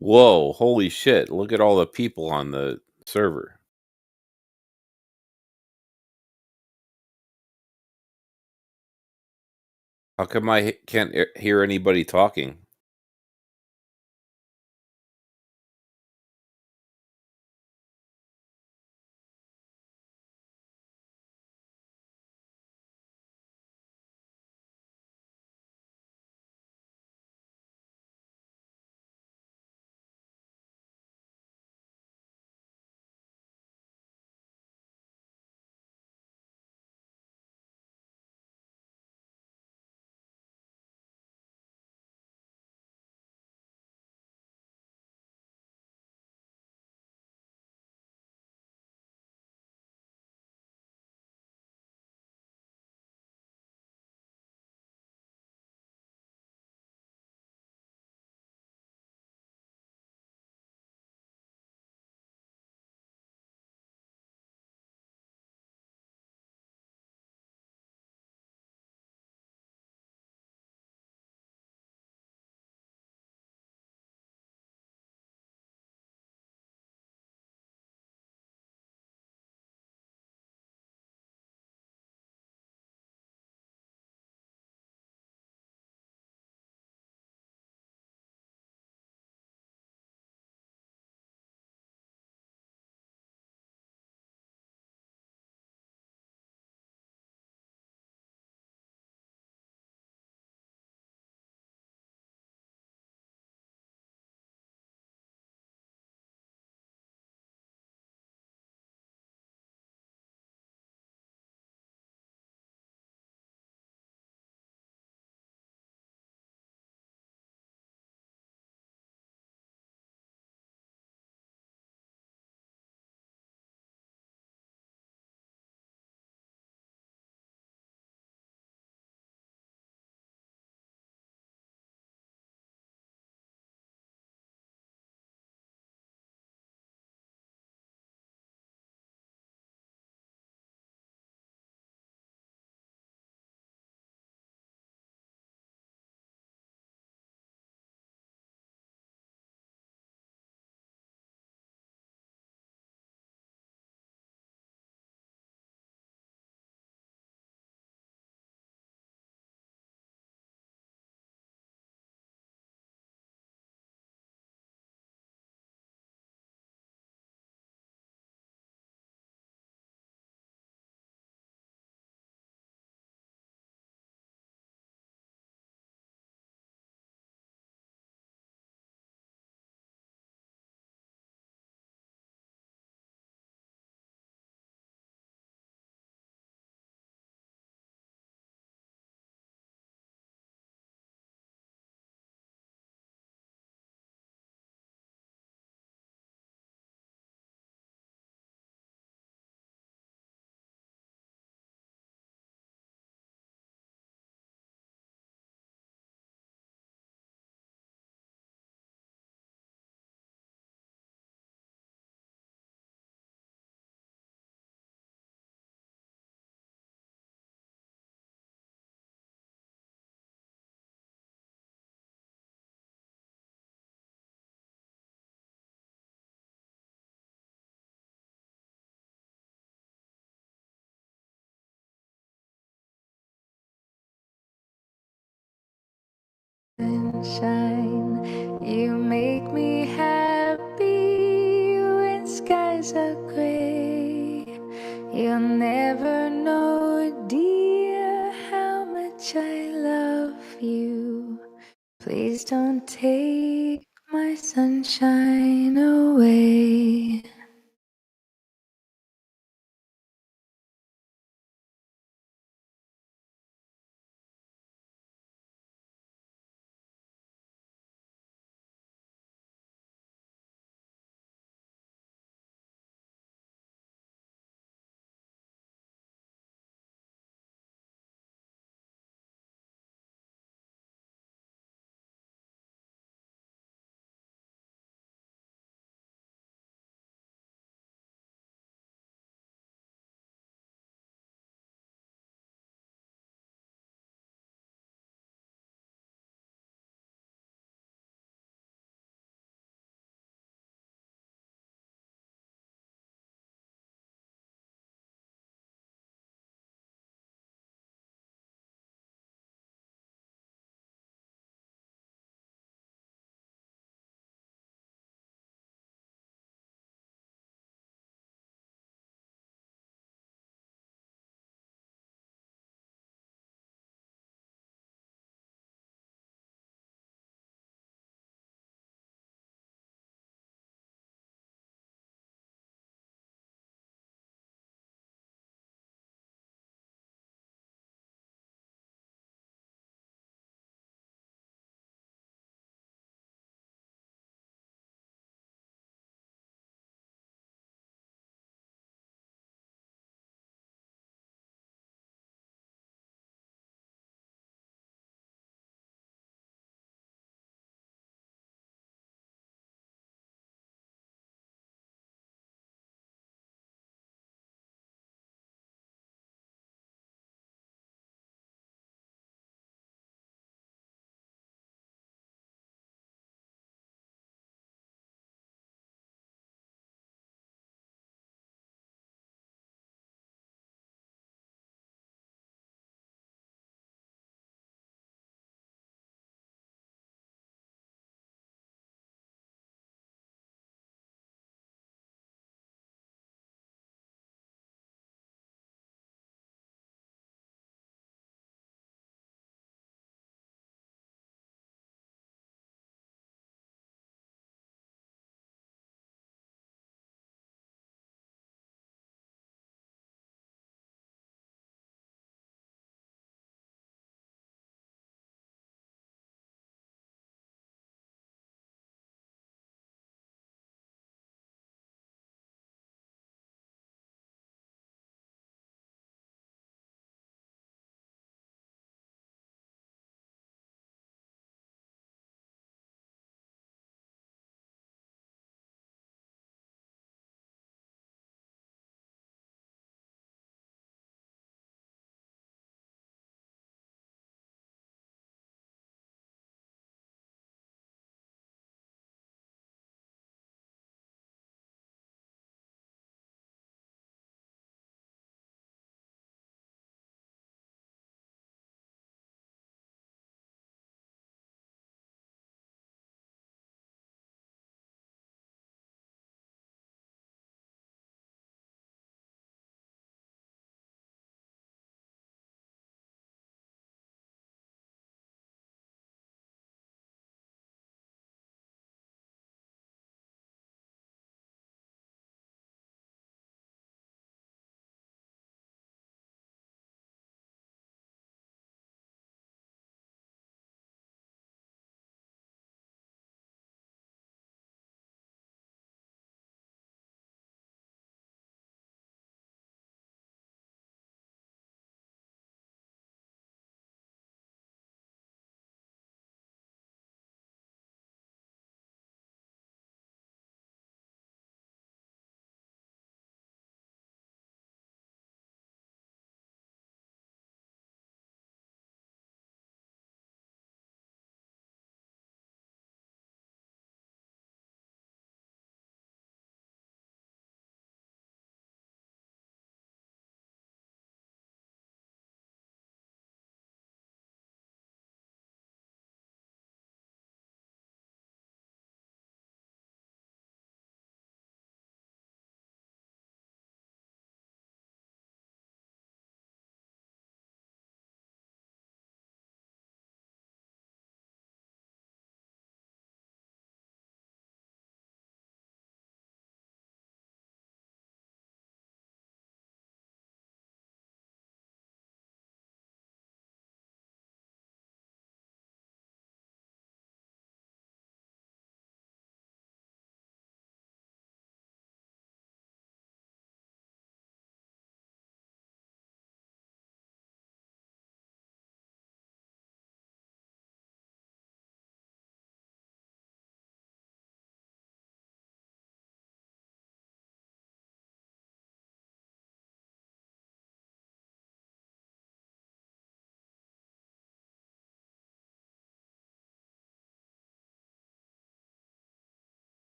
Whoa, holy shit. Look at all the people on the server. How come I can't hear anybody talking? Sunshine, you make me happy when skies are gray. You'll never know, dear, how much I love you. Please don't take my sunshine away.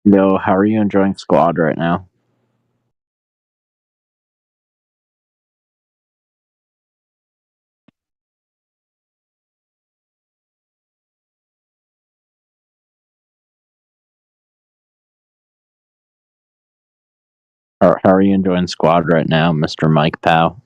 Yo, how are you enjoying Squad right now? How are you enjoying Squad right now, Mr. Mike Powell?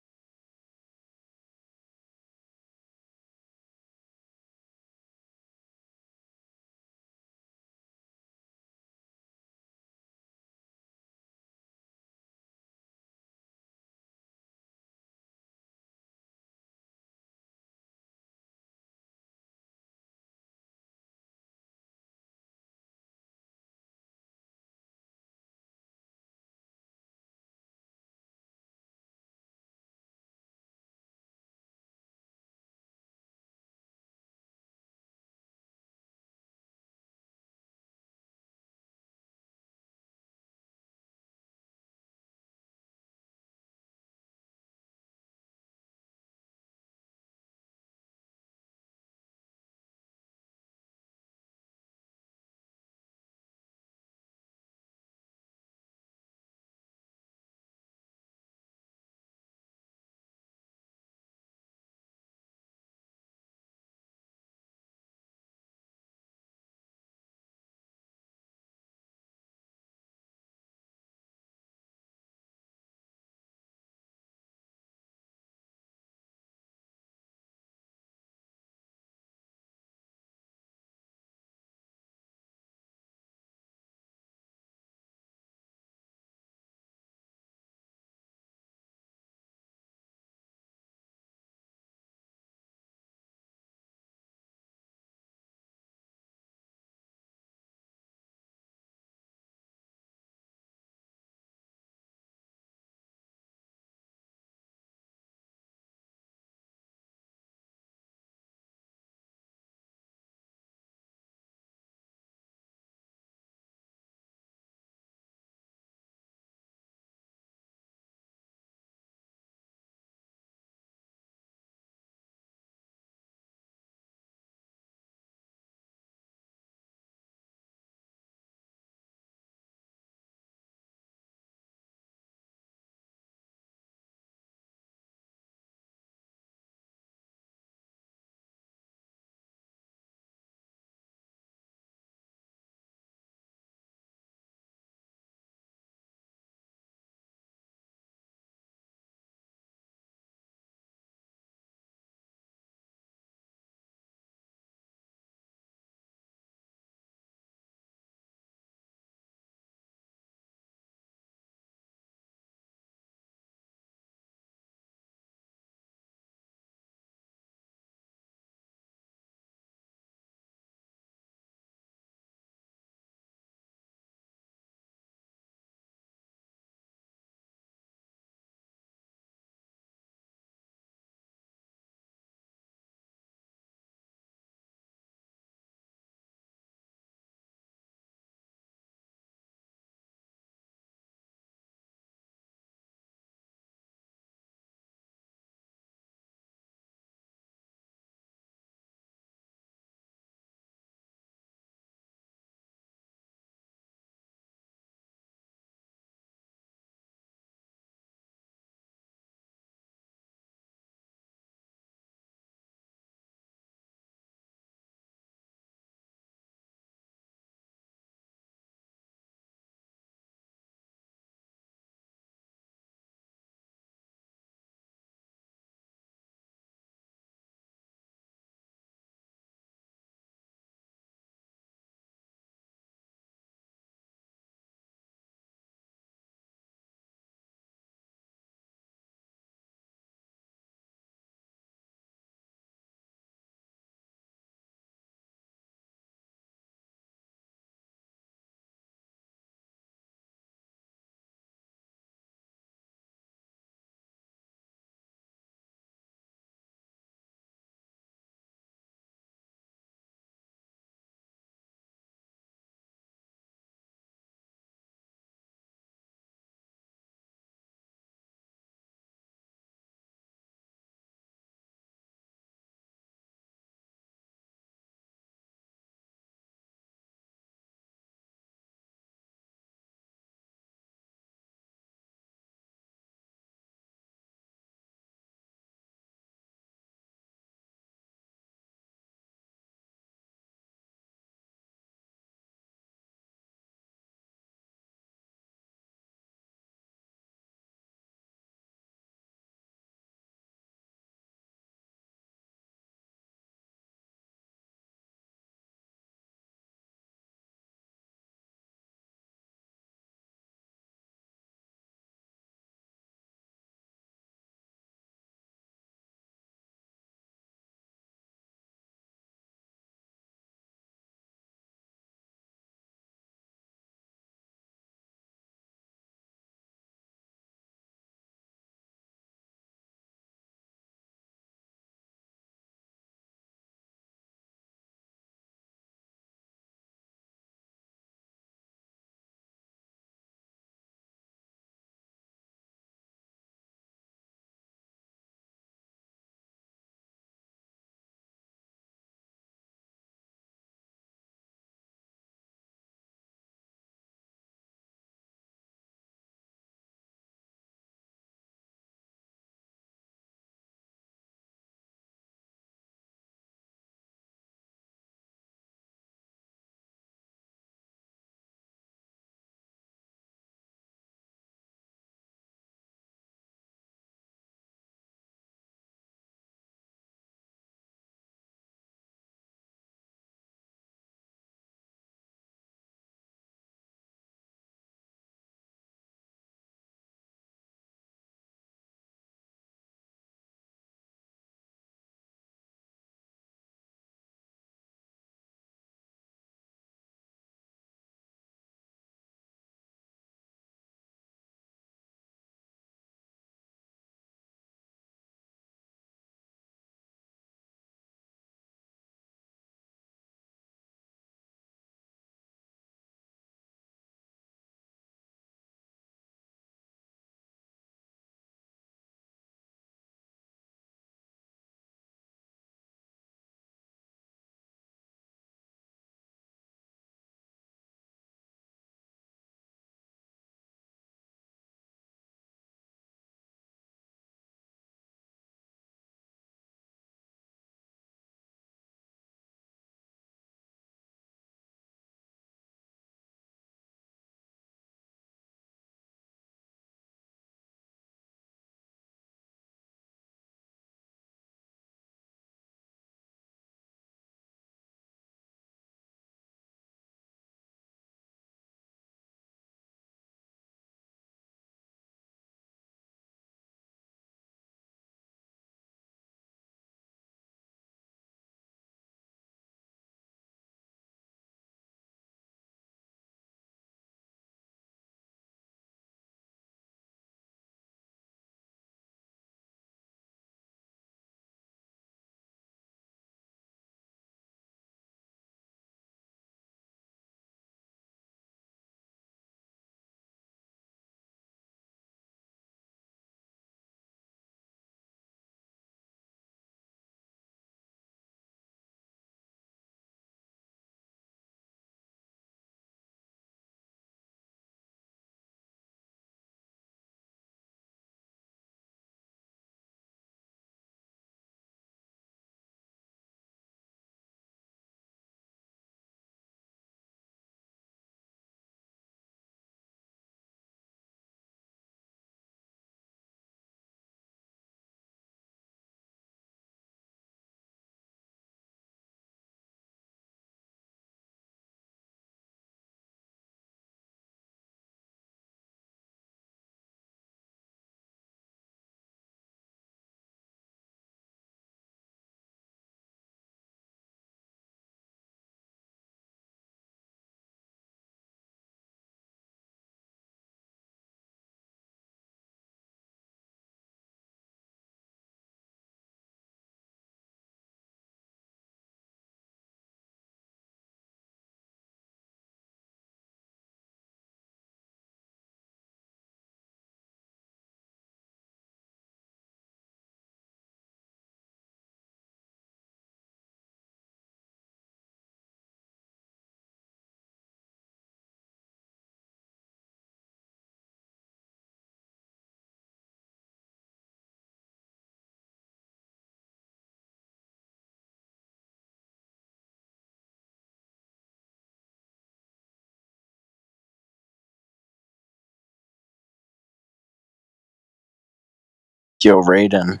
Yo, Raiden.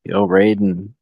Yo, Raiden.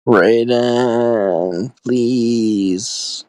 Raiden, please.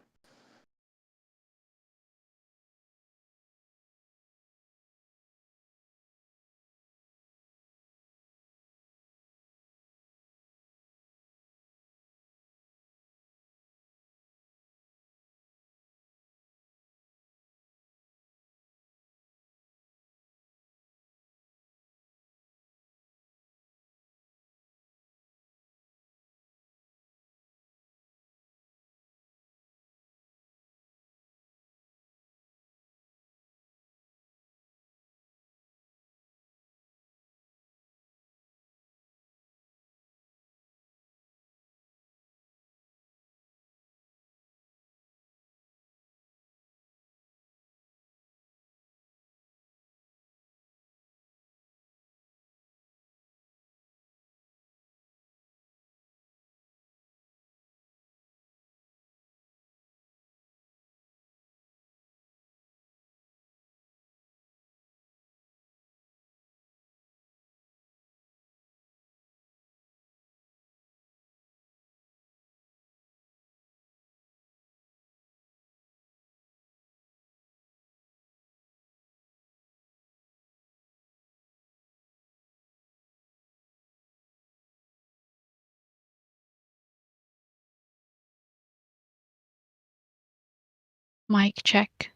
Mic check.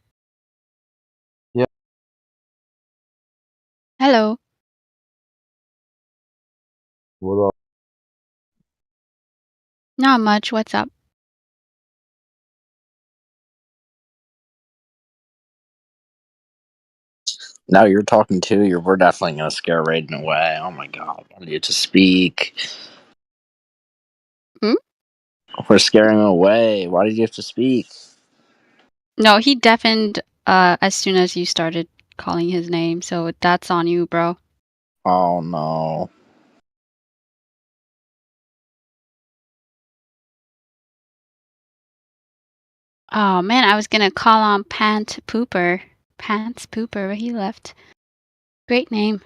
Yeah. Hello. What up? Not much. What's up? Now you're talking too. We're definitely gonna scare Raiden away. Oh my god! I wanted you to speak. Hmm? We're scaring him away. Why did you have to speak? No, he deafened as soon as you started calling his name, so that's on you, bro. Oh no. Oh man, I was gonna call on Pants Pooper, but he left. Great name.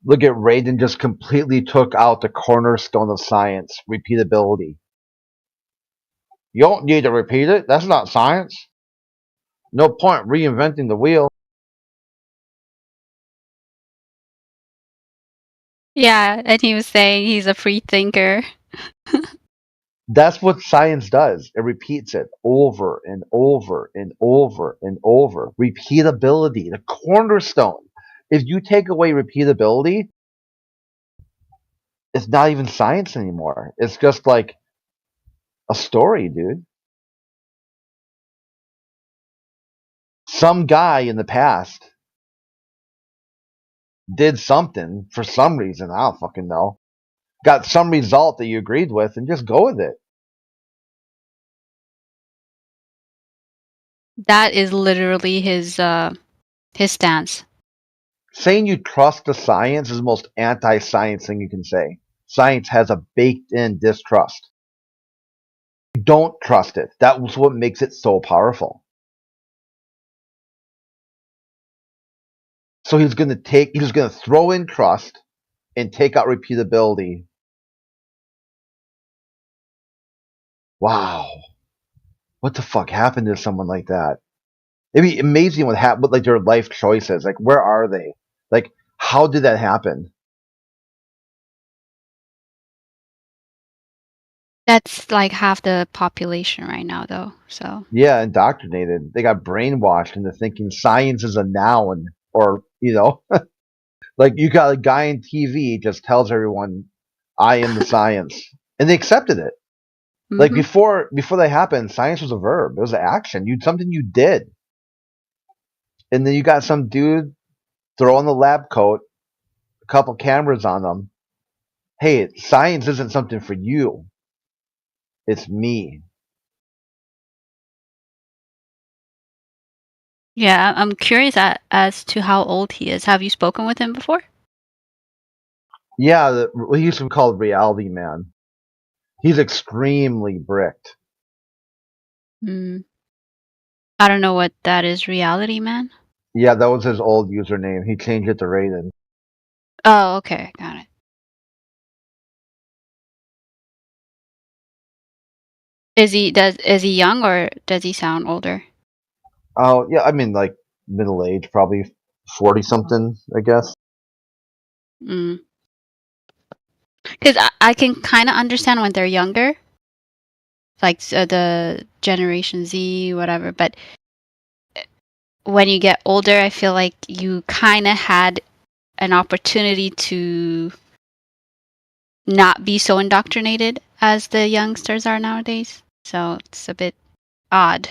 Look at Raiden just completely took out the cornerstone of science, repeatability. You don't need to repeat it. That's not science. No point reinventing the wheel. Yeah, and he was saying he's a free thinker. That's what science does. It repeats it over and over and over and over. Repeatability, the cornerstone. If you take away repeatability, it's not even science anymore. It's just like a story, dude. Some guy in the past did something for some reason. I don't fucking know. Got some result that you agreed with, and just go with it. That is literally his stance. Saying you trust the science is the most anti-science thing you can say. Science has a baked-in distrust. You don't trust it. That's what makes it so powerful. So he's gonna throw in trust and take out repeatability. Wow. What the fuck happened to someone like that? It'd be amazing what happened, like their life choices. Like, where are they? Like, how did that happen? That's like half the population right now, though. So Yeah, indoctrinated. They got brainwashed into thinking science is a noun, or like you got a guy on TV just tells everyone, "I am the science," and they accepted it. Like before that happened, science was a verb. It was an action. Something you did, and then you got some dude throw on the lab coat, a couple cameras on them. Hey, science isn't something for you. It's me. yeah, I'm curious as to how old he is. Have you spoken with him before? Yeah, he used to be called Reality Man. He's extremely bricked. I don't know what that is. Reality Man. Yeah, that was his old username. He changed it to Raiden. Oh, okay, got it. Is he young or does he sound older? Oh yeah, I mean like middle age, probably 40 something, I guess. Because I can kind of understand when they're younger, like the Generation Z, whatever. But when you get older, I feel like you kind of had an opportunity to not be so indoctrinated as the youngsters are nowadays. So it's a bit odd.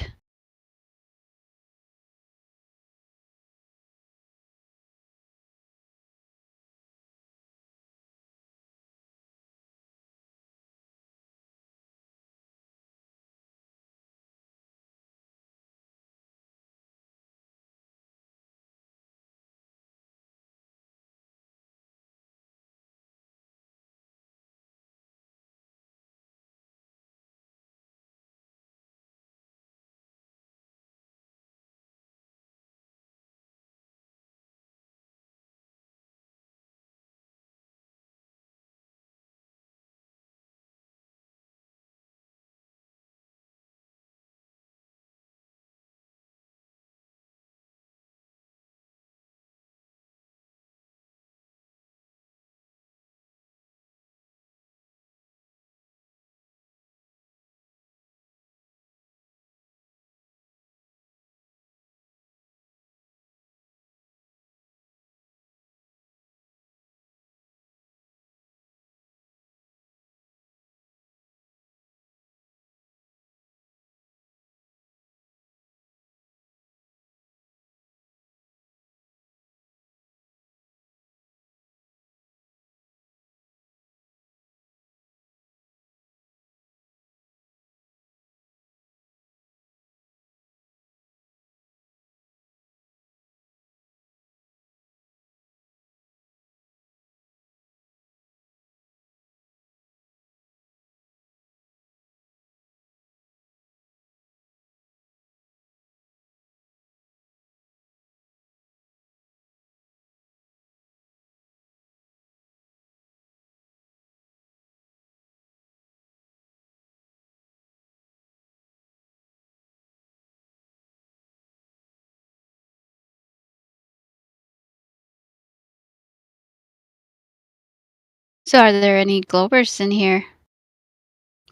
So are there any Globers in here?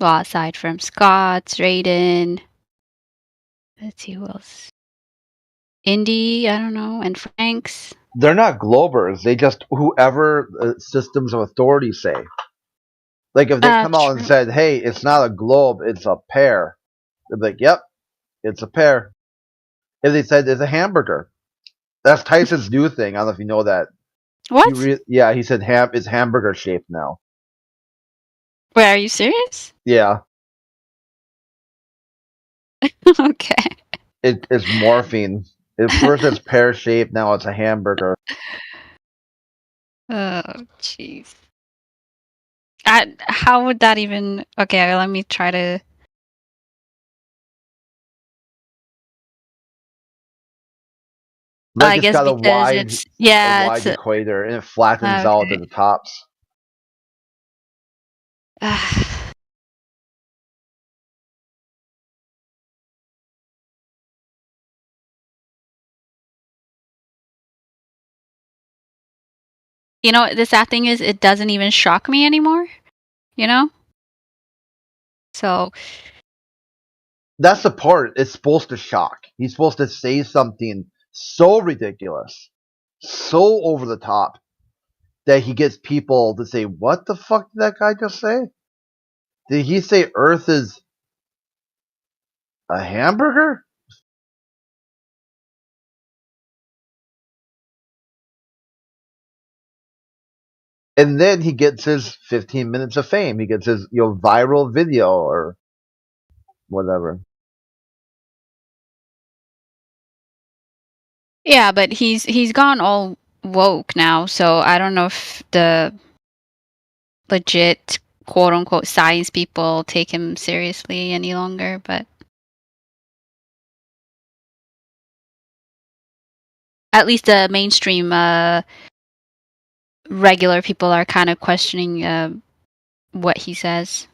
Well, aside from Scott's, Raiden. Let's see who else. Indy, I don't know, and Frank's. They're not Globers. They just whoever systems of authority say. Like if they come out and said, "Hey, it's not a globe, it's a pear," they're like, "Yep, it's a pear." If they said it's a hamburger, that's Tyson's new thing. I don't know if you know that. What? He said it's hamburger shaped now. Wait, are you serious? Yeah. Okay. It's morphine. At first it's pear shaped, now it's a hamburger. Oh, jeez. How would that even... Okay, let me try to... Like I it's guess got because it's... Yeah, a wide equator, and it flattens out at the tops. You know, the sad thing is it doesn't even shock me anymore, you know? So... That's the part. It's supposed to shock. He's supposed to say something so ridiculous, so over the top, that he gets people to say, "What the fuck did that guy just say? Did he say Earth is a hamburger?" And then he gets his 15 minutes of fame. He gets his viral video or whatever. Yeah, but he's gone all woke now, so I don't know if the legit quote unquote science people take him seriously any longer, but at least the mainstream regular people are kind of questioning what he says.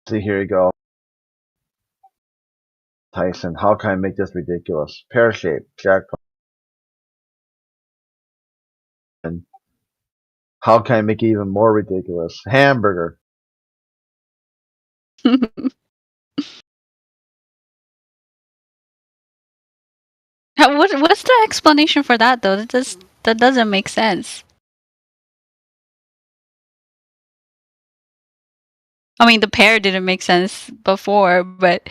See, here you go. Tyson, how can I make this ridiculous? Pear shape, jackpot. And how can I make it even more ridiculous? Hamburger. What's the explanation for that though? That doesn't make sense. I mean, the pair didn't make sense before, but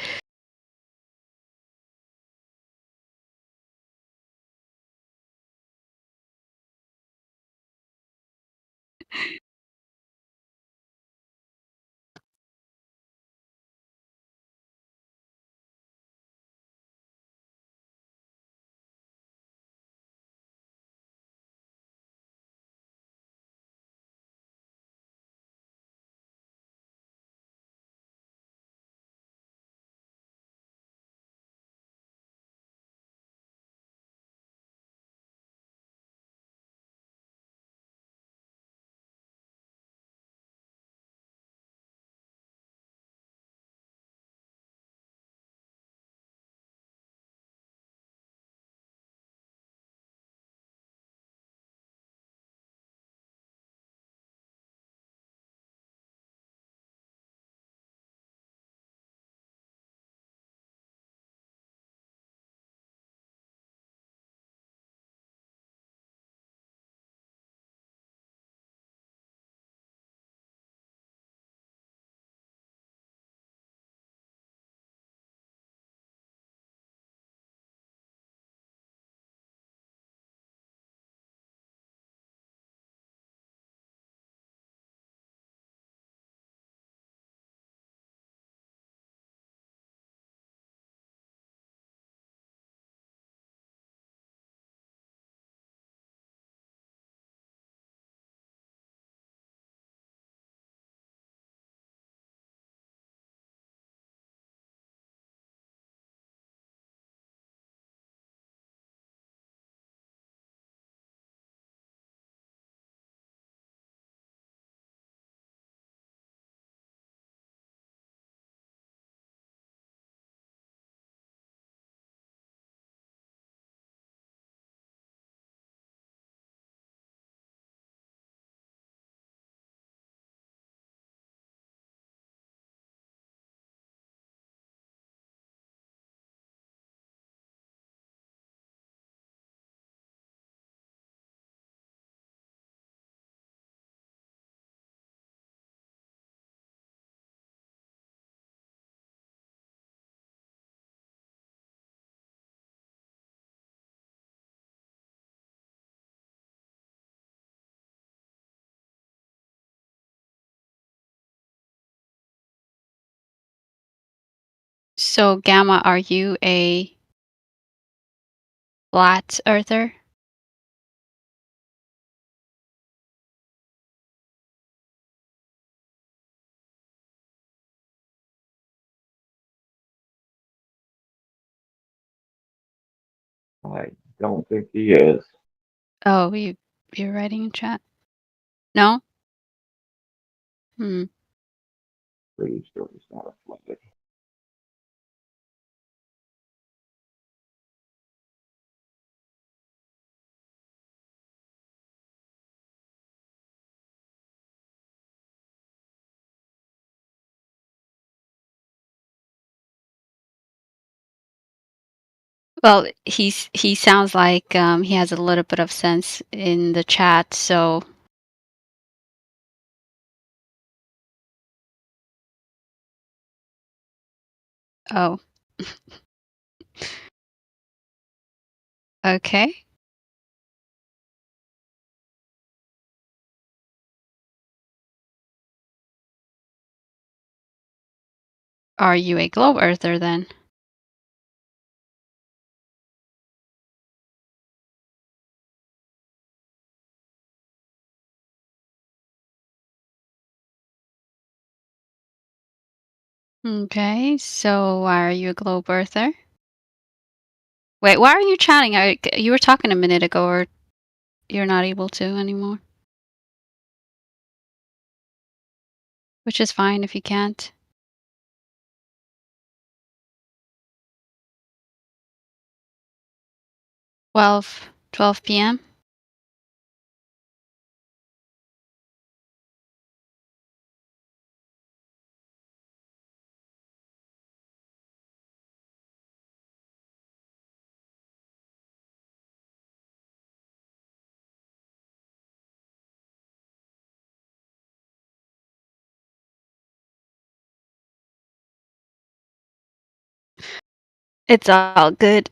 so Gamma, are you a flat earther? I don't think he is. Oh, you're writing in chat? No? Pretty sure he's not athletic. Well, he sounds like he has a little bit of sense in the chat, so. Oh. Okay. Are you a globe earther then? Okay, so why are you a globe earther? Wait, why are you chatting? You were talking a minute ago, or you're not able to anymore? Which is fine if you can't. 12 p.m. It's all good.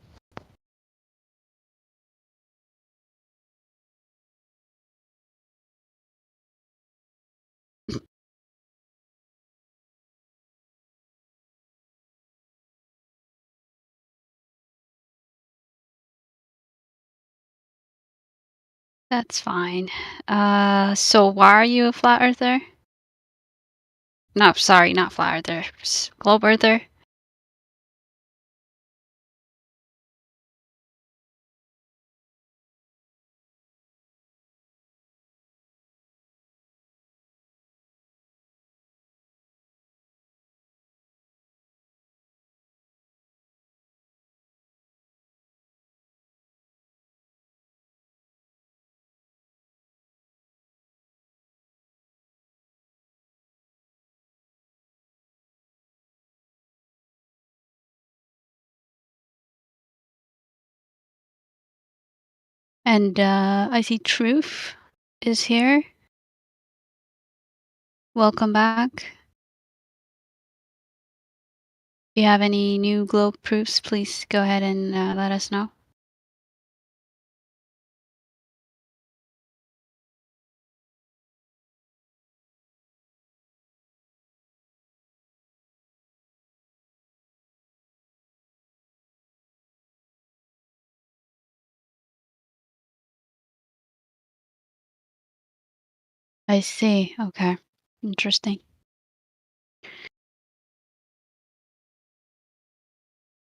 That's fine. So why are you a flat earther? No, sorry, not flat earther. Globe earther. And I see Truth is here. Welcome back. If you have any new globe proofs, please go ahead and let us know. I see. Okay. Interesting.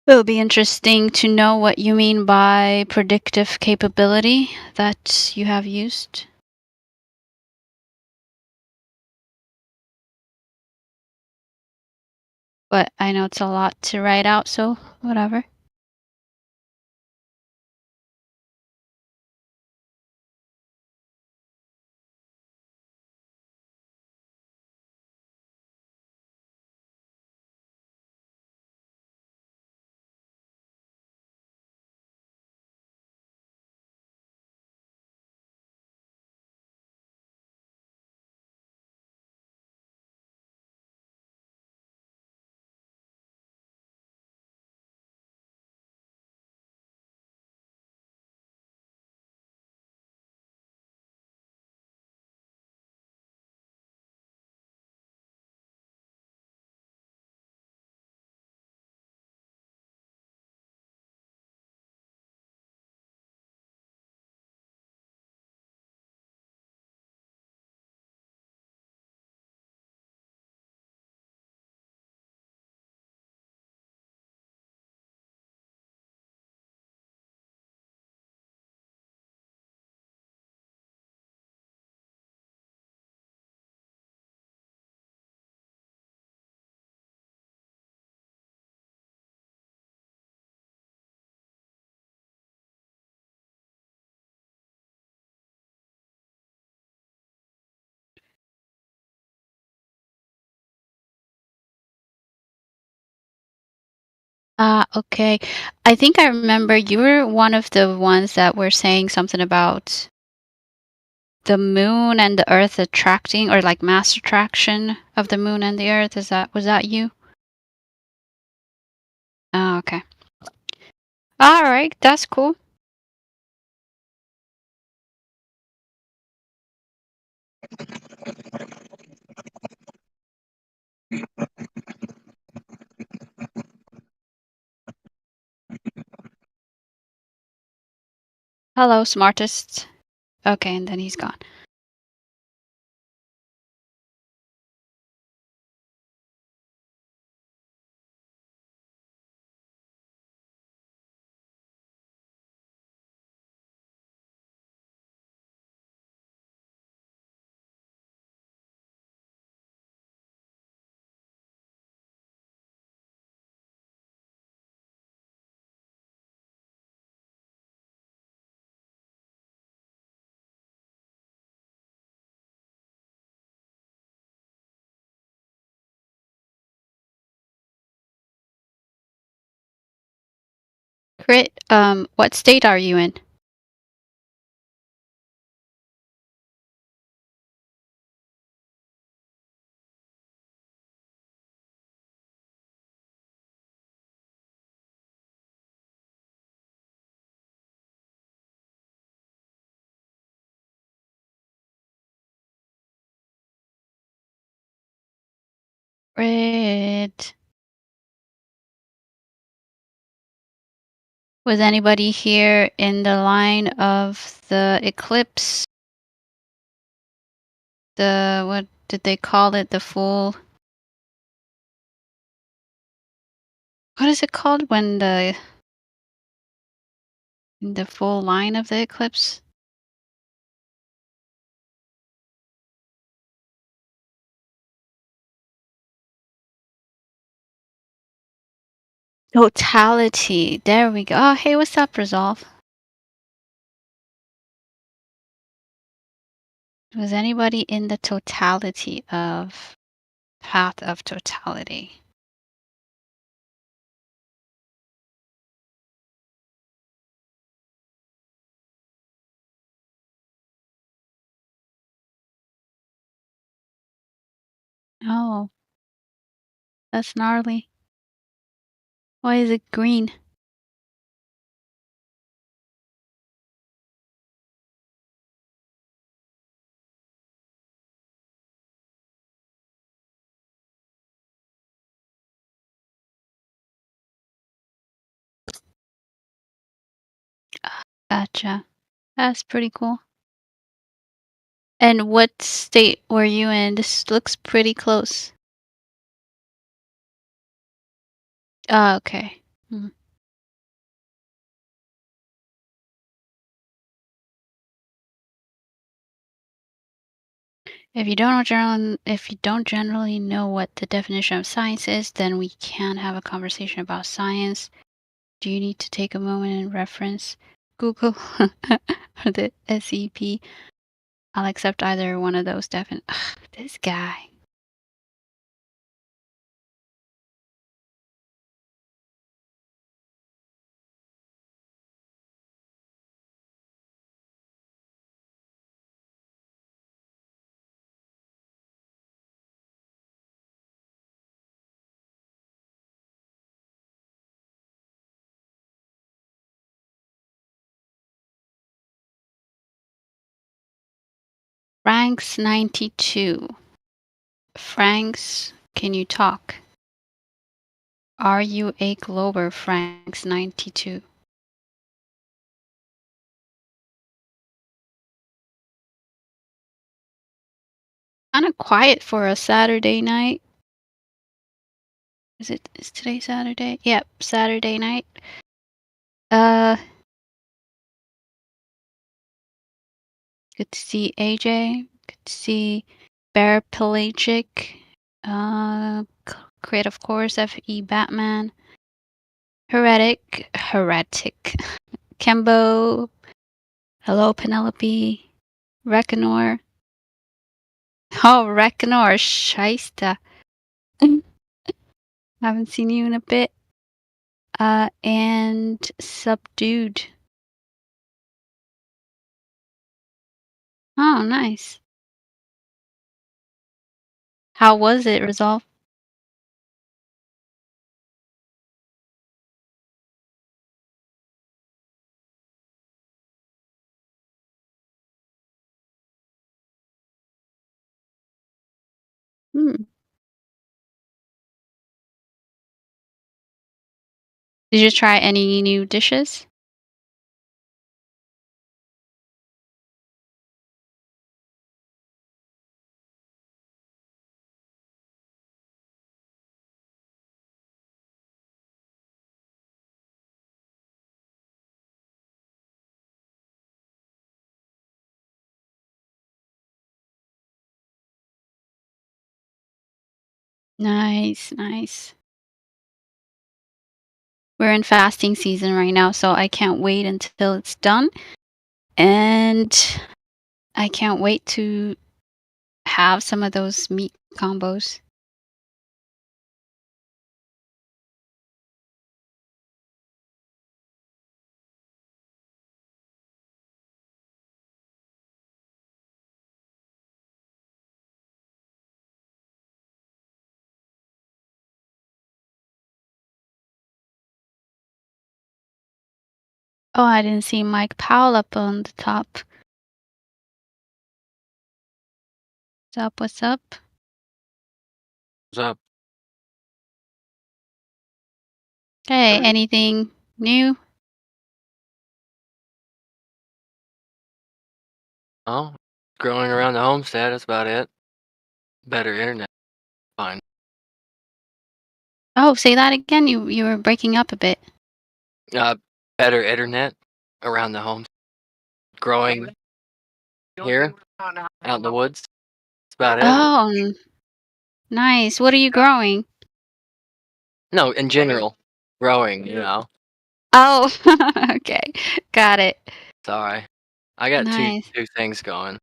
It'll be interesting to know what you mean by predictive capability that you have used. But I know it's a lot to write out, so whatever. Okay. I think I remember you were one of the ones that were saying something about the moon and the earth attracting, or like mass attraction of the moon and the earth. Was that you? Oh, okay. All right, that's cool. Hello, smartest. Okay, and then he's gone. Crit, what state are you in? Crit. Was anybody here in the line of the eclipse? What did they call it? The full... What is it called when the full line of the eclipse? Totality. There we go. Oh, hey, what's up, Resolve? Was anybody in the totality of path of totality? Oh, that's gnarly. Why is it green? Gotcha. That's pretty cool. And what state were you in? This looks pretty close. Oh, okay. Hmm. If you don't generally know what the definition of science is, then we can have a conversation about science. Do you need to take a moment and reference Google or the SEP? I'll accept either one of those this guy. Franks 92. Franks, can you talk? Are you a Glober, Franks 92? Kind of quiet for a Saturday night. Is today Saturday? Yep, Saturday night. Good to see AJ. Good to see Bear Pelagic. Creative Course, FE Batman. Heretic. Kembo. Hello, Penelope. Reckonor. Oh, Reckonor. Scheista. Haven't seen you in a bit. And subdued. Oh, nice. How was it resolved? Hmm. Did you try any new dishes? Nice, nice. We're in fasting season right now, so I can't wait until it's done. And I can't wait to have some of those meat combos. Oh, I didn't see Mike Powell up on the top. What's up? What's up? What's up? Hey, anything new? Oh, growing around the homestead, that's about it. Better internet. Fine. Oh, say that again. You were breaking up a bit. Better internet around the home. Growing here, out in the woods. That's about it. Oh, nice. What are you growing? No, in general. Growing, you know. Oh, okay. Got it. Sorry. I got Nice. two things going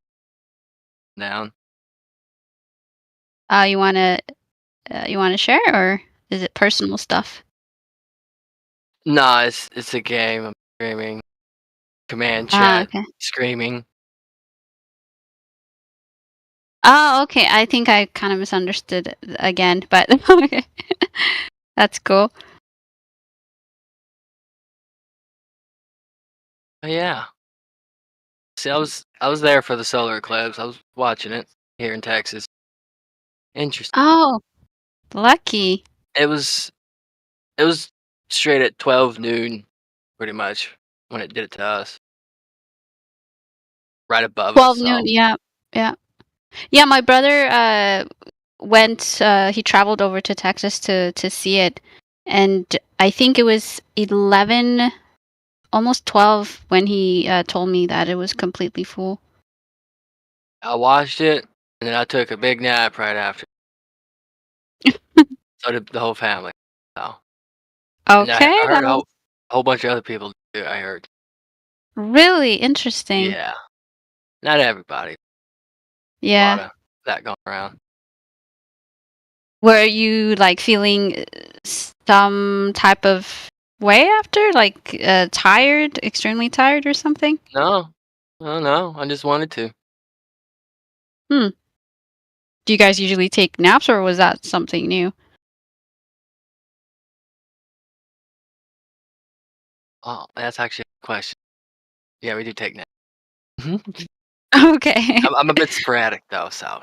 down. You wanna share, or is it personal stuff? Nah, it's a game. I'm screaming. Command Ah, chat. okay. Screaming. Oh, okay. I think I kind of misunderstood it again, but okay. That's cool. Oh, yeah. See, I was there for the solar eclipse. I was watching it here in Texas. Interesting. Oh, lucky. It was straight at 12 noon, pretty much, when it did it to us. Right above us, 12 noon. so. Yeah. Yeah. Yeah, my brother went he traveled over to Texas to see it, and I think it was 11, almost 12 when he told me that it was completely full. I watched it, and then I took a big nap right after. So did the whole family. So. And I Okay, heard a whole bunch of other people too, I heard. really interesting. Yeah. Not everybody. A lot Yeah. of that going around. Were you like feeling some type of way after, like tired, extremely tired or something? No. No, I just wanted to. Hmm. Do you guys usually take naps, or was that something new? Oh, that's actually a question. Yeah, we do take naps. Okay. I'm a bit sporadic though, so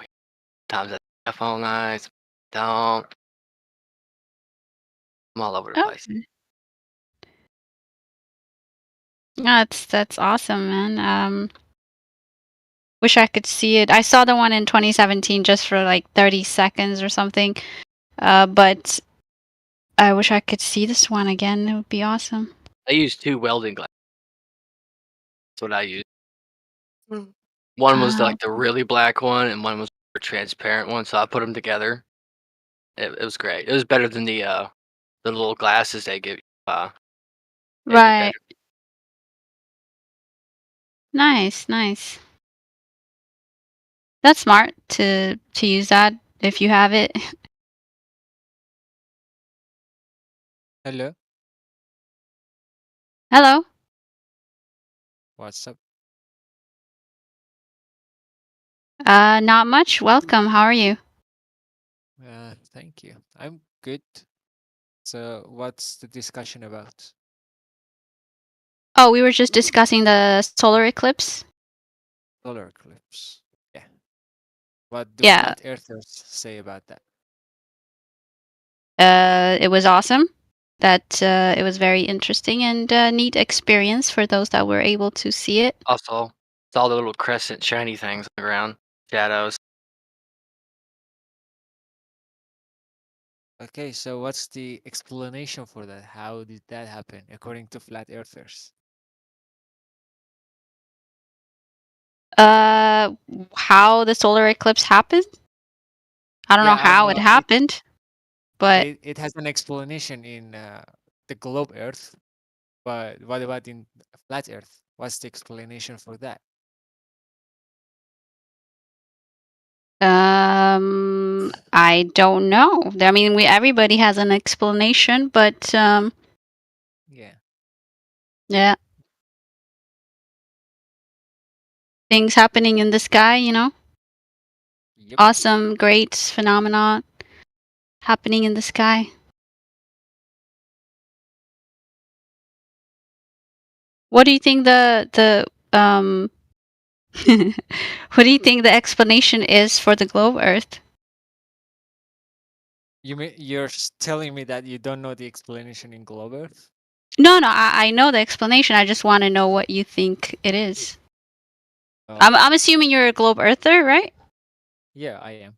sometimes I have all night, don't. I'm all over the place. Okay. That's awesome, man. Wish I could see it. I saw the one in 2017 just for like 30 seconds or something. But I wish I could see this one again. It would be awesome. I use 2 welding glasses. That's what I use. One was like the really black one, and one was the transparent one. So I put them together. It was great. It was better than the little glasses they give you. They did Right. better. Nice, nice. That's smart to use that if you have it. Hello. Hello. What's up? Not much. Welcome. How are you? Thank you. I'm good. So, what's the discussion about? Oh, we were just discussing the solar eclipse. Solar eclipse. Yeah. What do Yeah. flat earthers say about that? It was awesome. That it was very interesting and neat experience for those that were able to see it. Also, it's all the little crescent shiny things on the ground, shadows. Okay, so what's the explanation for that? How did that happen according to flat earthers? How the solar eclipse happened? I don't know how it happened, but it has an explanation in the globe Earth, but what about in flat Earth? What's the explanation for that? I don't know. I mean, everybody has an explanation, but yeah. Yeah. Things happening in the sky, you know? Yep. Awesome, great phenomenon happening in the sky. What do you think what do you think the explanation is for the globe Earth? You're telling me that you don't know the explanation in globe Earth? No, I know the explanation. I just want to know what you think it is. Oh. I'm assuming you're a globe earther, right? Yeah, I am.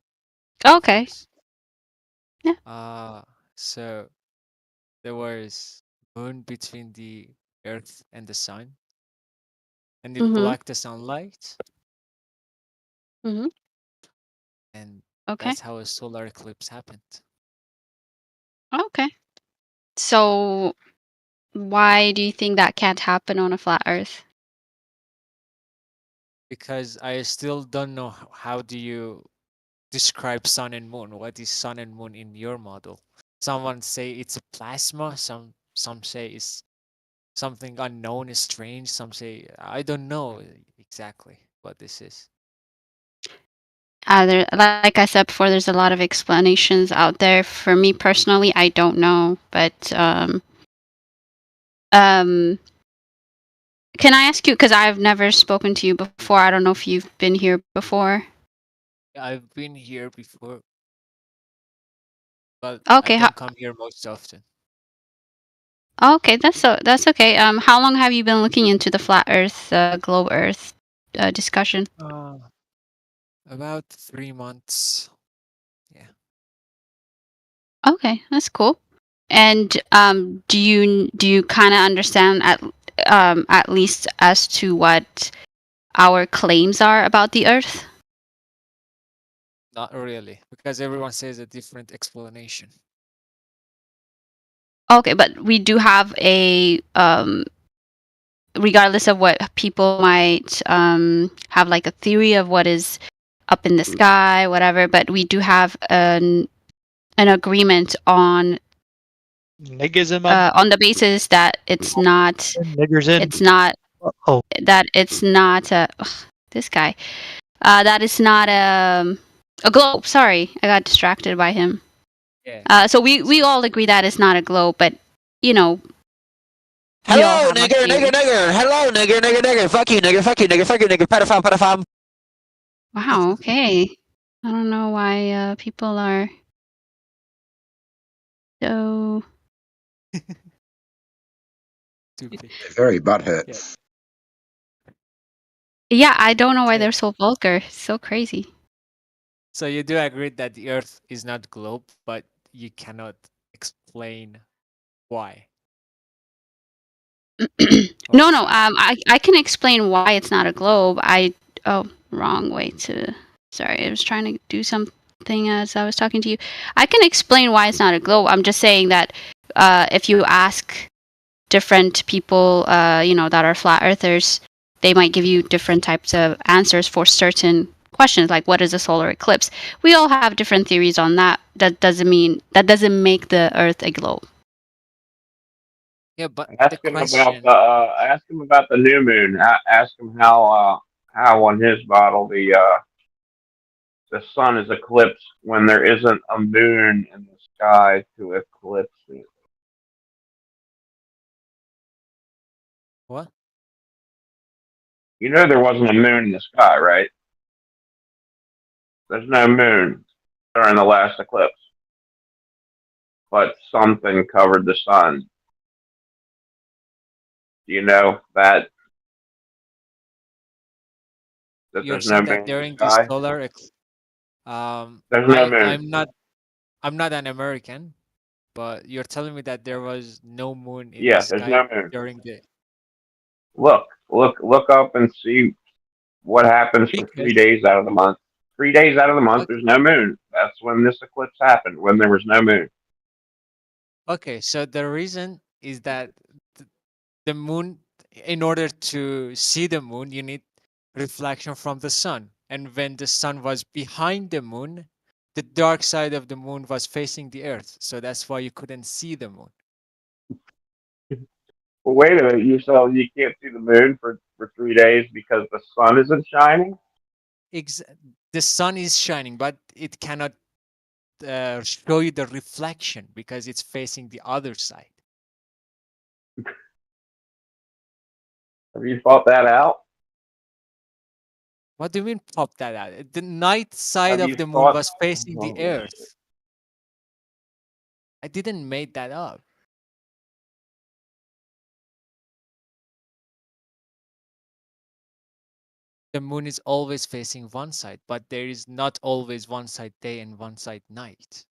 Okay. Yeah. So there was moon between the Earth and the sun, and it blocked the sunlight. Mm-hmm. And Okay. that's how a solar eclipse happened. Okay. So why do you think that can't happen on a flat Earth? Because I still don't know how do you describe sun and moon. What is sun and moon in your model? Someone say it's a plasma. Some say it's something unknown, is strange. Some say I don't know exactly what this is. Like I said before, there's a lot of explanations out there. For me personally, I don't know, but can I ask you, because I've never spoken to you before, I don't know if you've been here before. I've been here before, but Okay, I don't come here most often. Okay, that's okay. How long have you been looking into the flat Earth, globe Earth discussion? About 3 months. Yeah. Okay, that's cool. And do you kind of understand at least as to what our claims are about the Earth? Not really, because everyone says a different explanation. Okay, but we do have a regardless of what people might have like a theory of what is up in the sky, whatever, but we do have an agreement on on the basis that it's not Niggers in. it's not that it's not this guy that it's not a globe. Sorry, I got distracted by him. Yeah. So we all agree that it's not a globe, but you know. Hello, nigger. Hello, nigger. Fuck you, nigger. Pedophile. Wow, okay. I don't know why people are so Very butthurt. Yeah, I don't know why they're so vulgar. It's so crazy. So you do agree that the Earth is not globe, but you cannot explain why. No. I can explain why it's not a globe. Wrong way to. Sorry, I was trying to do something as I was talking to you. I can explain why it's not a globe. I'm just saying that if you ask different people, that are flat earthers, they might give you different types of answers for certain questions, like what is a solar eclipse. We all have different theories on that. That doesn't make the Earth a globe. Yeah, but the Ask him about question. the new moon. Ask him how on his model the sun is eclipsed when there isn't a moon in the sky to eclipse it. What? You know there wasn't a moon in the sky, right? There's no moon during the last eclipse, but something covered the sun. Do you know that You're there's no saying moon that in the during the sky? solar There's no moon. I'm not an American, but you're telling me that there was no moon in the Yeah, there's sky no moon. during the Look up and see what happens for 3 days out of the month. 3 days out of the month, okay, there's no moon. That's when this eclipse happened, when there was no moon. okay, so the reason is that the moon, in order to see the moon, you need reflection from the sun. And when the sun was behind the moon, the dark side of the moon was facing the earth. So that's why you couldn't see the moon. Well, wait a minute. You can't see the moon for 3 days because the sun isn't shining? The sun is shining, but it cannot show you the reflection because it's facing the other side. Have you thought that out? What do you mean pop that out? The night side Have of you the moon thought? was facing the Oh, earth. I didn't make that up. The moon is always facing one side, but there is not always one side day and one side night.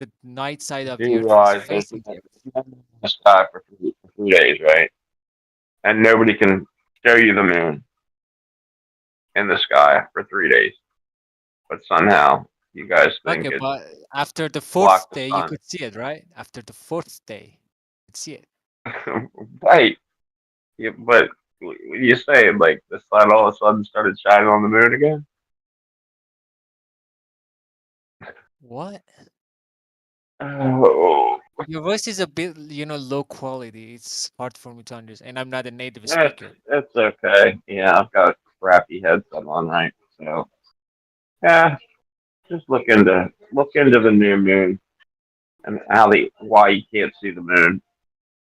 The night side of the you earth is realize there's facing the earth. no moon in the sky for 3 days, right? And nobody can show you the moon in the sky for 3 days. But somehow you guys think Okay, it but after the fourth blocked the day, you sun. could see it, right? After the fourth day, you could see it. Right. Yeah, but what do you say? Like the sun all of a sudden started shining on the moon again? What? Oh, Your voice is a bit, low quality. It's hard for me to understand. And I'm not a native it's speaker. it's okay. Yeah, I've got a crappy headset on, right? So yeah, just look into the new moon and why you can't see the moon,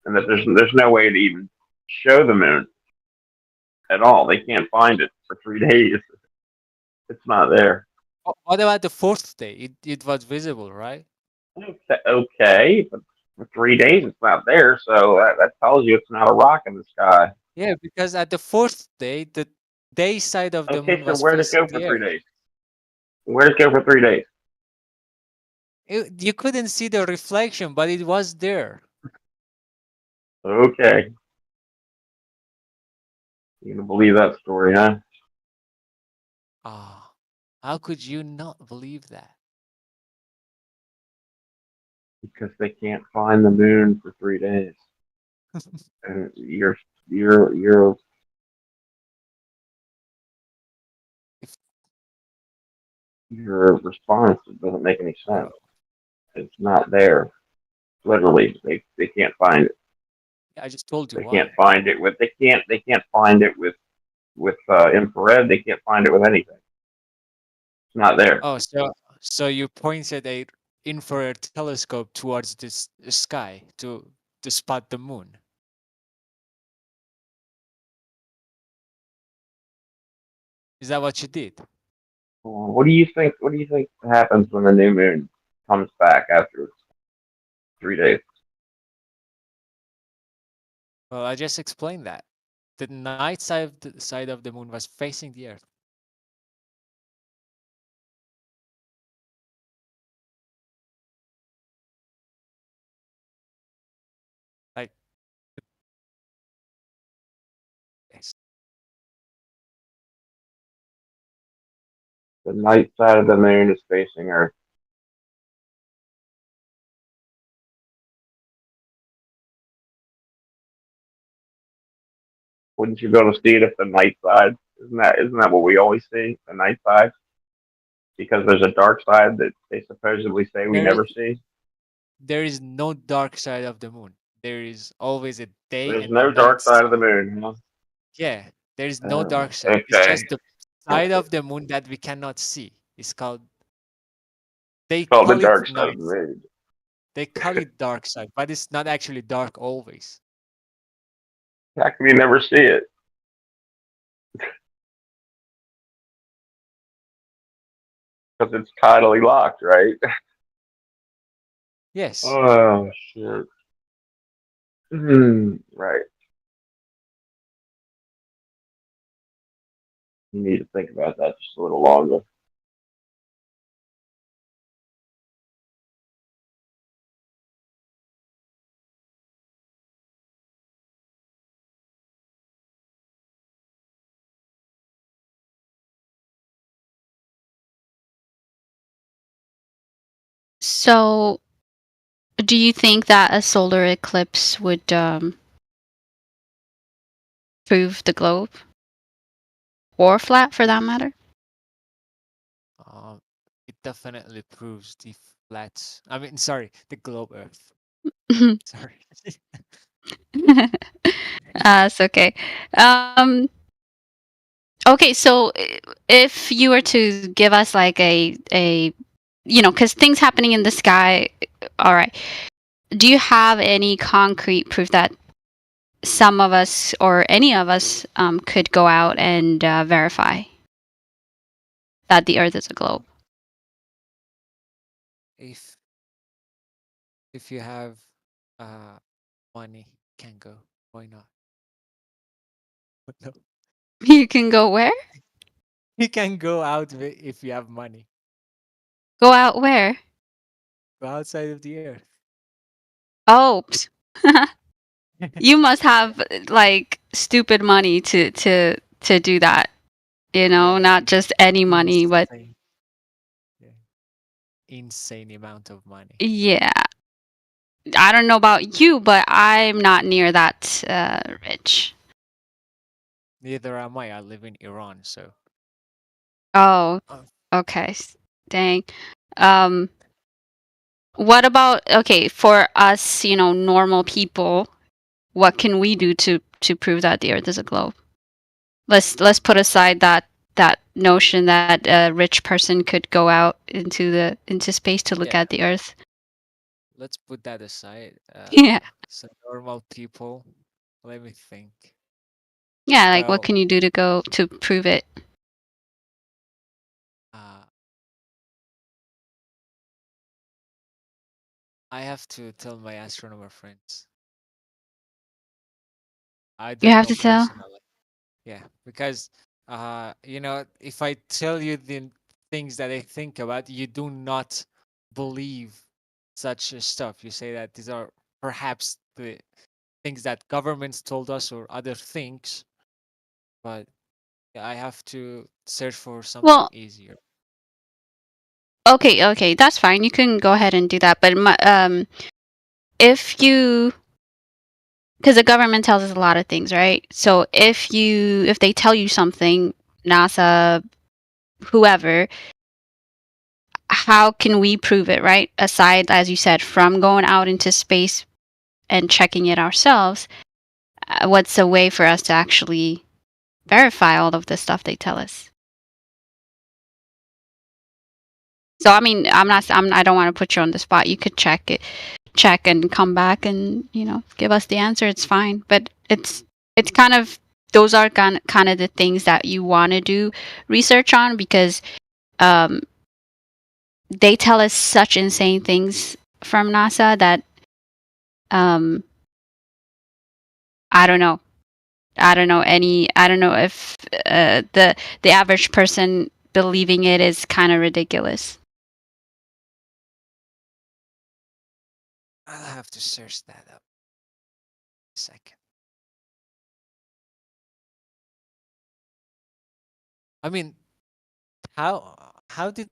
and that there's no way to even show the moon at all. They can't find it for 3 days. It's not there. What about the fourth day? It was visible, right? Okay, but for 3 days it's not there, so that tells you it's not a rock in the sky. Yeah, because at the fourth day, the day side of the Okay, moon so was where'd it facing go for the three earth. days? Where'd it go for 3 days? You couldn't see the reflection, but it was there. Okay, you gonna believe that story, huh? Ah, how could you not believe that? Because they can't find the moon for 3 days, and your your response doesn't make any sense. It's not there. Literally, they can't find it. I just told you They can't why. find it with they can't find it with infrared. They can't find it with anything. It's not there. Oh, so you pointed a infrared telescope towards this sky to spot the moon. Is that what you did? What do you think? What do you think happens when the new moon comes back after 3 days? Well, I just explained that. The night side of the moon was facing the earth. Like, yes. The night side of the moon is facing Earth. Wouldn't you be able to see it if the night side? Isn't that what we always see? The night side? Because there's a dark side that they supposedly say we There is never see. there is no dark side of the moon. There is always a day There's and a no night dark side of the side. moon, huh? Yeah, there is no dark side. It's Okay. just the side of the moon that we cannot see. It's called, they It's called the call it dark side of night. the moon. They call it dark side, but it's not actually dark always. How come you never see it? Because it's tidally locked, right? Yes. Oh shit. Right. You need to think about that just a little longer. So, do you think that a solar eclipse would prove the globe? Or flat, for that matter? It definitely proves the flat. I mean, sorry, the globe Earth. Sorry. It's okay. Okay, so if you were to give us like a because things happening in the sky, all right. Do you have any concrete proof that some of us or any of us could go out and verify that the Earth is a globe? If you have money, can go. Why not? No. You can go where? You can go out if you have money. Go out where? Go outside of the Earth. Oh, you must have like stupid money to do that. Not just any money, but Insane. Yeah. Insane amount of money. yeah. I don't know about you, but I'm not near that rich. Neither am I. I live in Iran, so. Oh, okay. Dang. What about, okay, for us, normal people, what can we do to prove that the Earth is a globe? Let's put aside that notion that a rich person could go out into space to look at the Earth. Let's put that aside. Yeah. So normal people, let me think. Yeah, like what Well, can you do to prove it? I have to tell my astronomer friends. I You don't have know to tell? personally. Yeah, because if I tell you the things that I think about, you do not believe such stuff. You say that these are perhaps the things that governments told us or other things, but I have to search for something Well, easier. okay, that's fine. You can go ahead and do that. But if you, because the government tells us a lot of things, right? So if they tell you something, NASA, whoever, how can we prove it, right? Aside, as you said, from going out into space and checking it ourselves, what's a way for us to actually verify all of the stuff they tell us? So I mean, I don't want to put you on the spot. You could check and come back and give us the answer. It's fine, but it's kind of, those are kind of the things that you want to do research on, because they tell us such insane things from NASA that I don't know. I don't know if the average person believing it is kind of ridiculous. I'll have to search that up. A second. I mean, how did?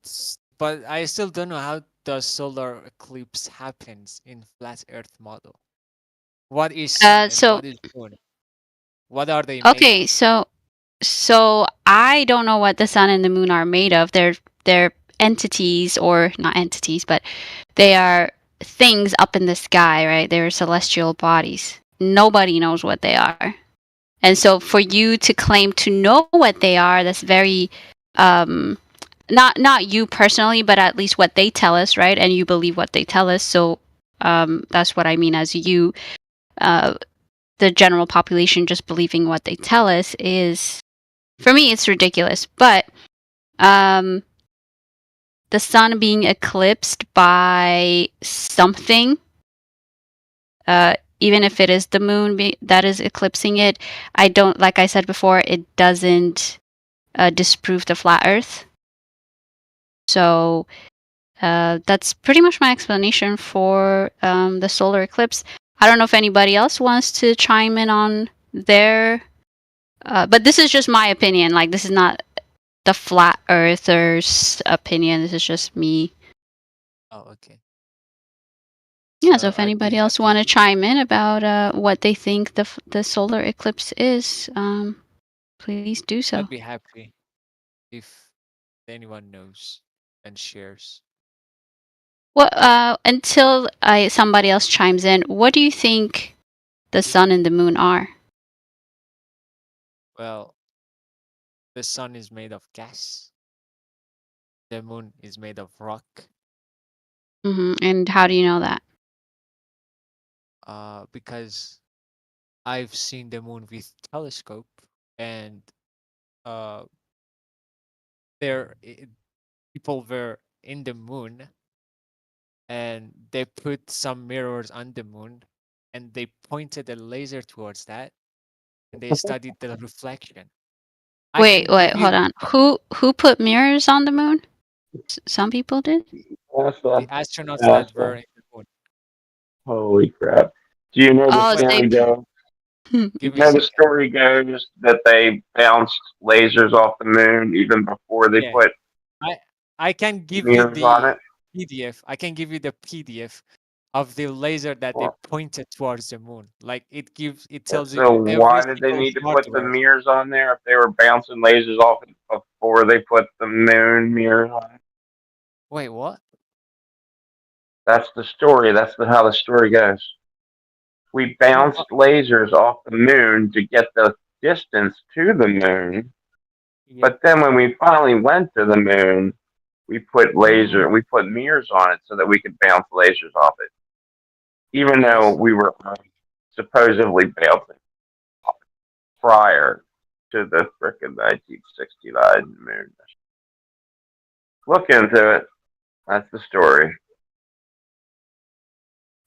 But I still don't know how does solar eclipse happens in flat Earth model. What is sun and So what is moon? What are they made okay, of? so I don't know what the sun and the moon are made of. They're entities, or not entities, but they are things up in the sky, right? They're celestial bodies. Nobody knows what they are. And so for you to claim to know what they are, that's very not you personally, but at least what they tell us, right? And you believe what they tell us. So that's what I mean as you the general population just believing what they tell us is, for me, it's ridiculous. But the sun being eclipsed by something, even if it is the moon that is eclipsing it, I don't, like I said before, it doesn't disprove the flat Earth. So that's pretty much my explanation for the solar eclipse. I don't know if anybody else wants to chime in on their, but this is just my opinion. Like, this is not the flat earthers' opinion. This is just me. Oh, okay. Yeah, so if anybody else want to chime in about what they think the solar eclipse is, please do so. I'd be happy if anyone knows and shares. Well, until somebody else chimes in, what do you think the sun and the moon are? Well, the sun is made of gas. The moon is made of rock. And how do you know that? Because I've seen the moon with telescope, and people were in the moon, and they put some mirrors on the moon, and they pointed a laser towards that, and they studied the reflection. Wait, hold on. Who put mirrors on the moon? Some people did. The astronauts that were in the moon. Holy crap! Do you know the Oh, story goes? You Give me a know the second. story goes that they bounced lasers off the moon even before they Yeah. put I can give you mirrors on the it. PDF. I can give you the PDF of the laser that they pointed towards the moon. Like, it tells you So every why did they single need to put the hardware. mirrors on there if they were bouncing lasers off it before they put the moon mirrors on it? Wait, what? That's the story. That's how the story goes. We bounced lasers off the moon to get the distance to the moon, but then when we finally went to the moon, we put mirrors on it so that we could bounce lasers off it, even though we were supposedly bouncing prior to the frickin' 1969 moon mission. Look into it. That's the story.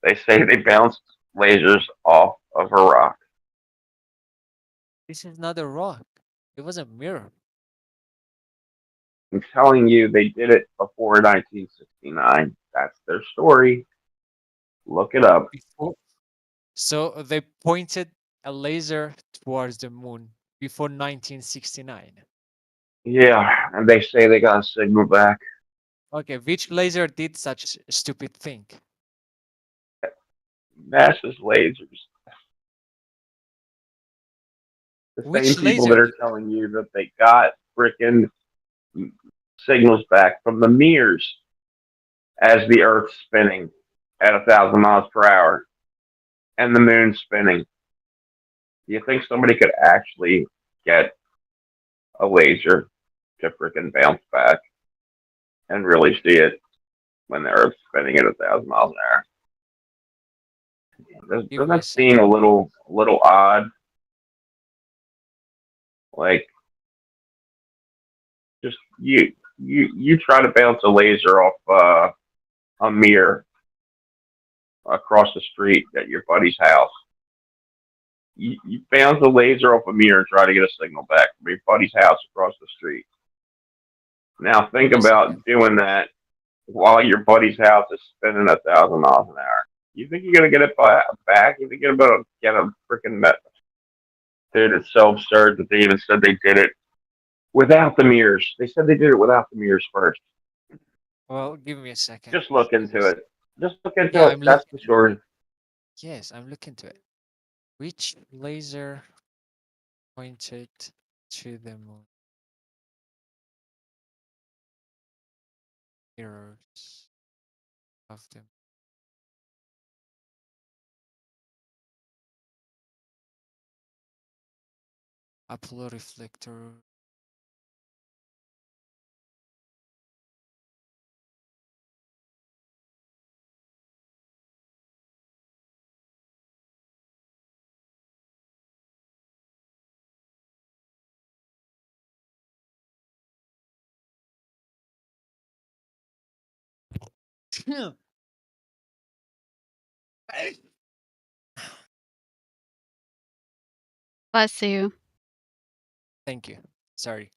They say they bounced lasers off of a rock. This is not a rock. It was a mirror. I'm telling you, they did it before 1969. That's their story. Look it up. So they pointed a laser towards the moon before 1969. Yeah, and they say they got a signal back. Okay, which laser did such a stupid thing? NASA's lasers. The Which same people laser that are did? telling you that they got frickin' signals back from the mirrors as the Earth's spinning at 1,000 miles per hour and the moon spinning. Do you think somebody could actually get a laser to frickin' bounce back and really see it when the Earth's spinning at 1,000 miles an hour? Doesn't that seem a little odd? Like, just you try to bounce a laser off a mirror across the street at your buddy's house. You bounce a laser off a mirror and try to get a signal back from your buddy's house across the street. Now think about doing that while your buddy's house is spinning 1,000 miles an hour. You think you're gonna get it back? You think you're gonna get a freaking net? Dude, it's so absurd that they even said they did it without the mirrors. They said they did it without the mirrors first. Well, give me a second. Just look into it. Just look into it. That's the story. Yes, I'm looking to it. Which laser pointed to the moon? Mirrors of them. Apollo reflector. Bless you. Thank you. Sorry.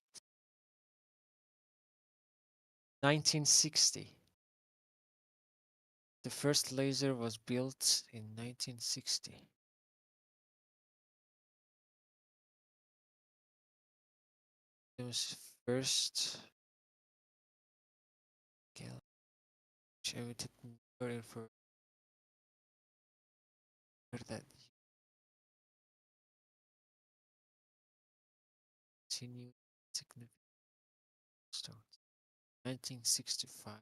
1960. The first laser was built in 1960. It was first for that continued significant stones. 1965.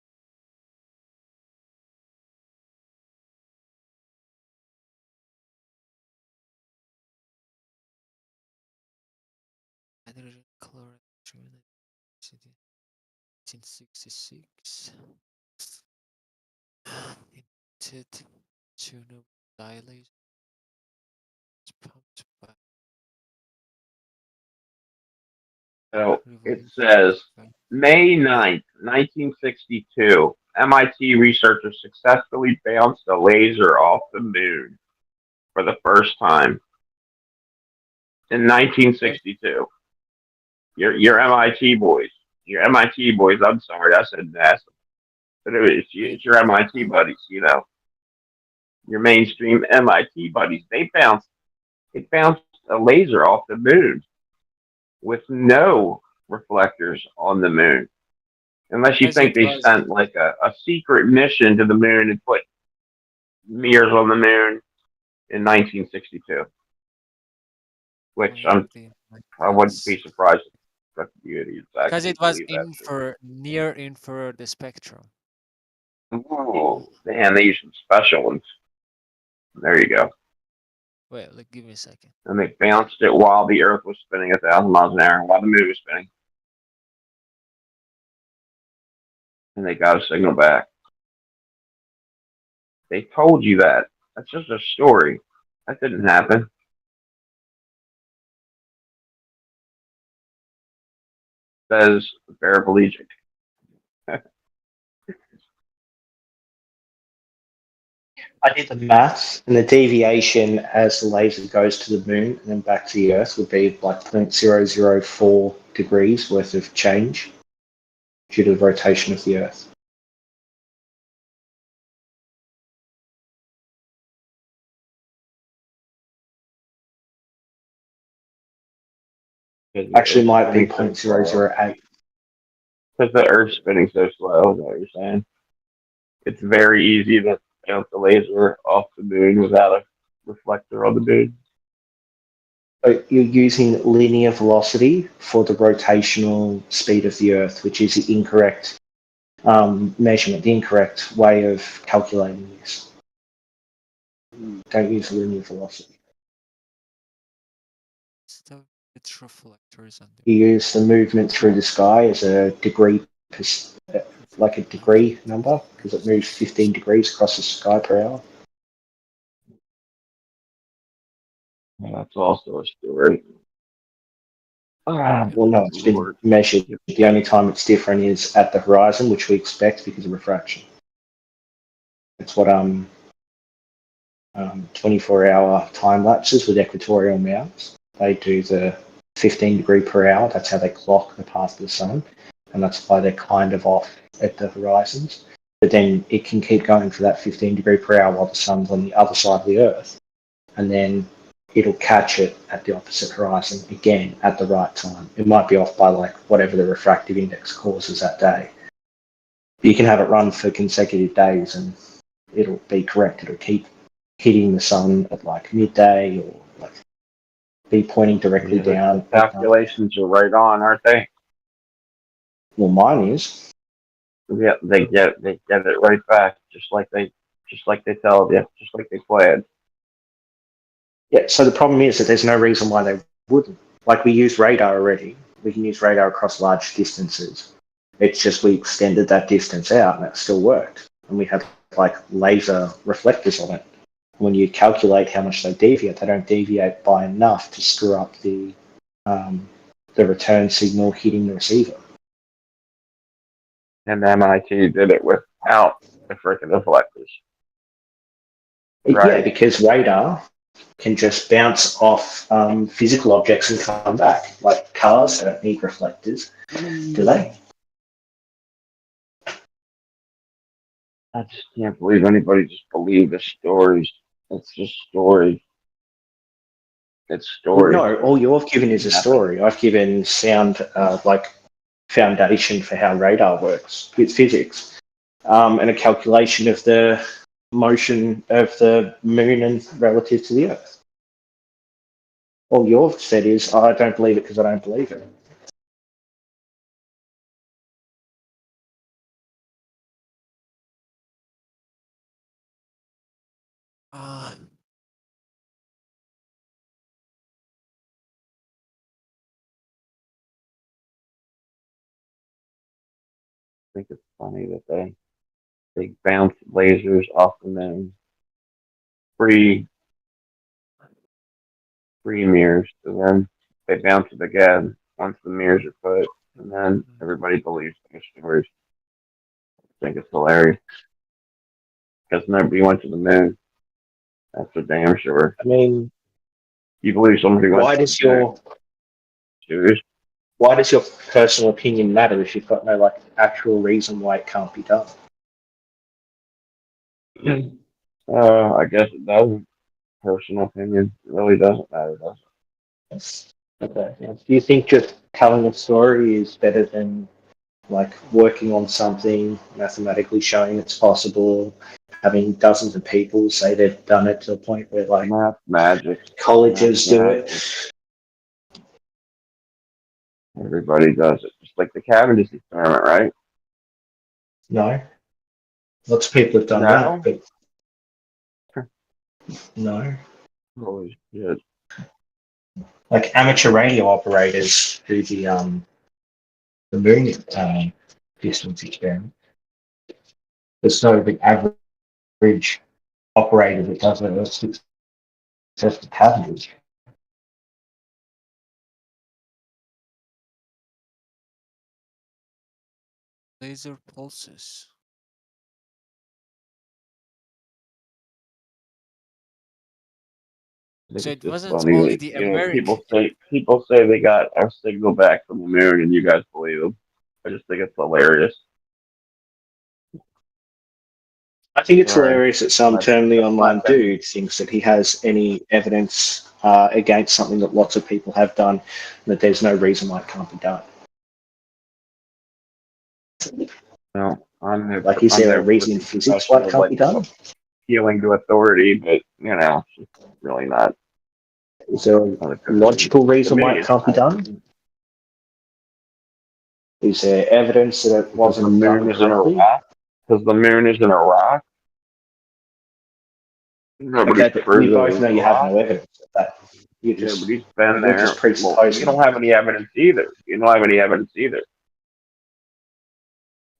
Hydrogen chloride 1966. Invented tuner dilator. Pumped by So it says May 9th, 1962, MIT researchers successfully bounced a laser off the moon for the first time in 1962. Your MIT boys. Your MIT boys, I'm sorry, I said NASA. But it's your MIT buddies, you know. Your mainstream MIT buddies. It bounced a laser off the moon with no reflectors on the moon. Unless you think they sent like a secret mission to the moon and put mirrors on the moon in 1962. Which I wouldn't be surprised if you because it was near infrared spectrum. Oh, man, they used some special ones. There you go. Wait, give me a second. And they bounced it while the Earth was spinning 1,000 miles an hour, while the moon was spinning. And they got a signal back. They told you that. That's just a story. That didn't happen. Says paraplegic. I did the maths, and the deviation as the laser goes to the moon and then back to the Earth would be like 0.004 degrees worth of change due to the rotation of the Earth. Actually, it might be 0.008. Because the Earth's spinning so slow, is what you're saying. It's very easy to bounce the laser off the moon without a reflector on the moon. So you're using linear velocity for the rotational speed of the Earth, which is the incorrect measurement, the incorrect way of calculating this. Don't use linear velocity. You use the movement through the sky as a degree, like a degree number, because it moves 15 degrees across the sky per hour. That's also a story. Well, no, it's been measured. The only time it's different is at the horizon, which we expect because of refraction. It's what 24-hour time lapses with equatorial mounts. They do the 15 degree per hour. That's how they clock the path of the sun, and that's why they're kind of off at the horizons. But then it can keep going for that 15 degree per hour while the sun's on the other side of the Earth, and then it'll catch it at the opposite horizon again at the right time. It might be off by like whatever the refractive index causes that day. You can have it run for consecutive days and it'll be correct. It'll keep hitting the sun at like midday or like be pointing directly down. The calculations are right on, aren't they? Well, mine is. Yeah, they get it right back, just like they tell you, just like they planned. Yeah, so the problem is that there's no reason why they wouldn't. like we use radar already. We can use radar across large distances. It's just we extended that distance out and it still worked. And we have like laser reflectors on it. When you calculate how much they don't deviate by enough to screw up the return signal hitting the receiver. And MIT did it without the freaking deflectors. Right. Yeah, because radar can just bounce off physical objects and come back. Like cars don't need reflectors, do they? I just can't believe anybody just believed the stories. It's just story. It's story. Well, no, all you've given is a story. I've given sound like foundation for how radar works with physics, and a calculation of the motion of the moon and relative to the Earth. All you've said is, I don't believe it because I don't believe it. I think it's funny that they bounce lasers off the moon. Free mirrors, and then they bounce it again once the mirrors are put, and then everybody believes their stories. I think it's hilarious because nobody went to the moon. That's for damn sure. I mean, you believe somebody went why to does the moon? Serious? Why does your personal opinion matter if you've got no like actual reason why it can't be done? I guess it doesn't. Personal opinion, it really doesn't matter, does it? Okay. Do you think just telling a story is better than like working on something, mathematically showing it's possible, having dozens of people say they've done it to the point where like magic colleges do it? Everybody does it, just like the Cavendish experiment, right? No. Lots of people have done that, but no. Holy shit. Like amateur radio operators do the moon distance experiment. There's no big average operator that does it. It's just a Cavendish. Laser pulses. So it wasn't Funny only that, the people American. say they got a signal back from the moon, and you guys believe them. I just think it's hilarious. I think it's hilarious that some terminally online dude thinks that he has any evidence against something that lots of people have done, and that there's no reason why it can't be done. No, Like, is there a reason in physics why it can't be done? Appealing to authority, but it's really not. Is there a logical reason why it can't be done? Is there evidence that it wasn't done correctly? Because the moon is in a rock. Okay, but we both know you have no evidence of that. You just, Nobody's been there. Just presupposing. You don't have any evidence either.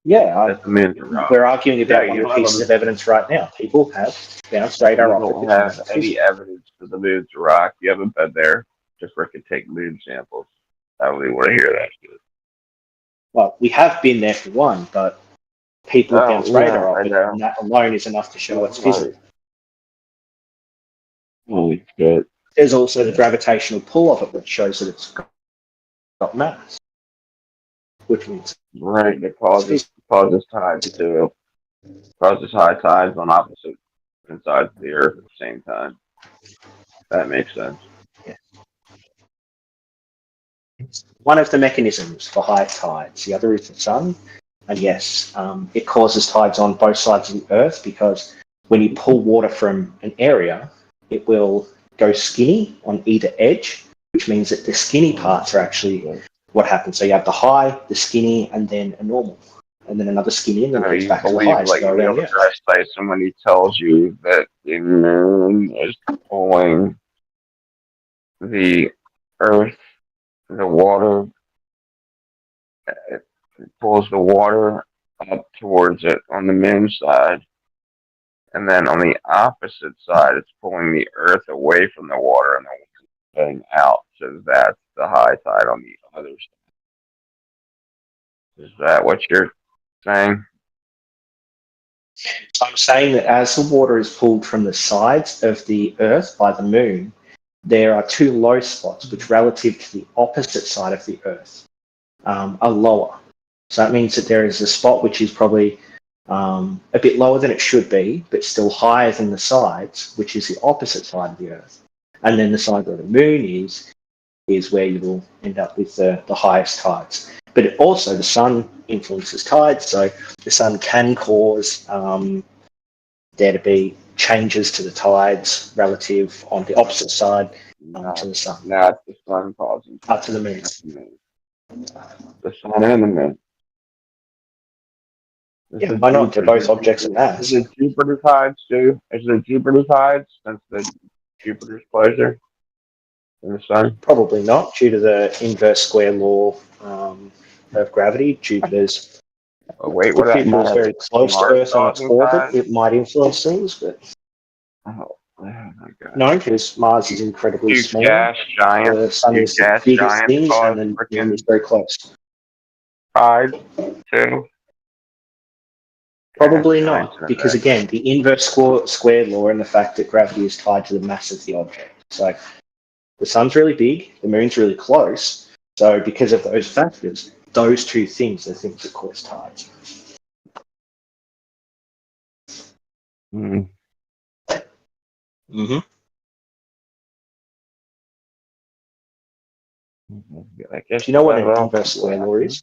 Yeah, we're arguing about one of the pieces of evidence right now. People have bounced radar off it. You don't have any evidence that the moon's a rock. You haven't been there. Just freaking take moon samples. I really want to hear that shit. Well, we have been there for one, but people have bounced radar off it, and that alone is enough to show it's physical. Holy shit. There's also the gravitational pull of it, which shows that it's got mass. Which means it causes tides too. Causes high tides on opposite sides of the Earth at the same time. That makes sense. Yeah. One of the mechanisms for high tides. The other is the sun, and yes, it causes tides on both sides of the Earth because when you pull water from an area, it will go skinny on either edge, which means that the skinny parts are actually what happens. So you have the high, the skinny, and then a normal, and then another skinny, and then it gets back to the high. Like Neil deGrasse Tyson when he tells you that the moon is pulling the Earth the water, it pulls the water up towards it on the moon side, and then on the opposite side, it's pulling the Earth away from the water and the water getting out. So that's the high tide on the other side. Is that what you're saying? I'm saying that as the water is pulled from the sides of the Earth by the moon, there are two low spots which, relative to the opposite side of the Earth, are lower. So that means that there is a spot which is probably a bit lower than it should be, but still higher than the sides, which is the opposite side of the Earth. And then the side where the moon is where you will end up with the highest tides. But also the sun influences tides, so the sun can cause there to be changes to the tides relative on the opposite side to the sun. Not the sun causing Up to the moon. The sun and the moon. Yeah, why not? They're both objects of mass. Is it Jupiter tides too? Is it Jupiter tides since the Jupiter's closer than the sun? Probably not, due to the inverse square law of gravity. Jupiter's Wait, if what about Jupiter is very close to Earth on its orbit, it might influence things, but my God. no, because Mars is incredibly Two small. gas giants. The sun Two is the gas biggest giants thing, cause and then the moon freaking is very close. tides too. Probably Gas not, giants and because that. again, the inverse square law and the fact that gravity is tied to the mass of the object. So the sun's really big, the moon's really close. So because of those factors, those two things are things that cause tides. Mm. Mm-hmm. I guess Do you know what an that inverse square law is?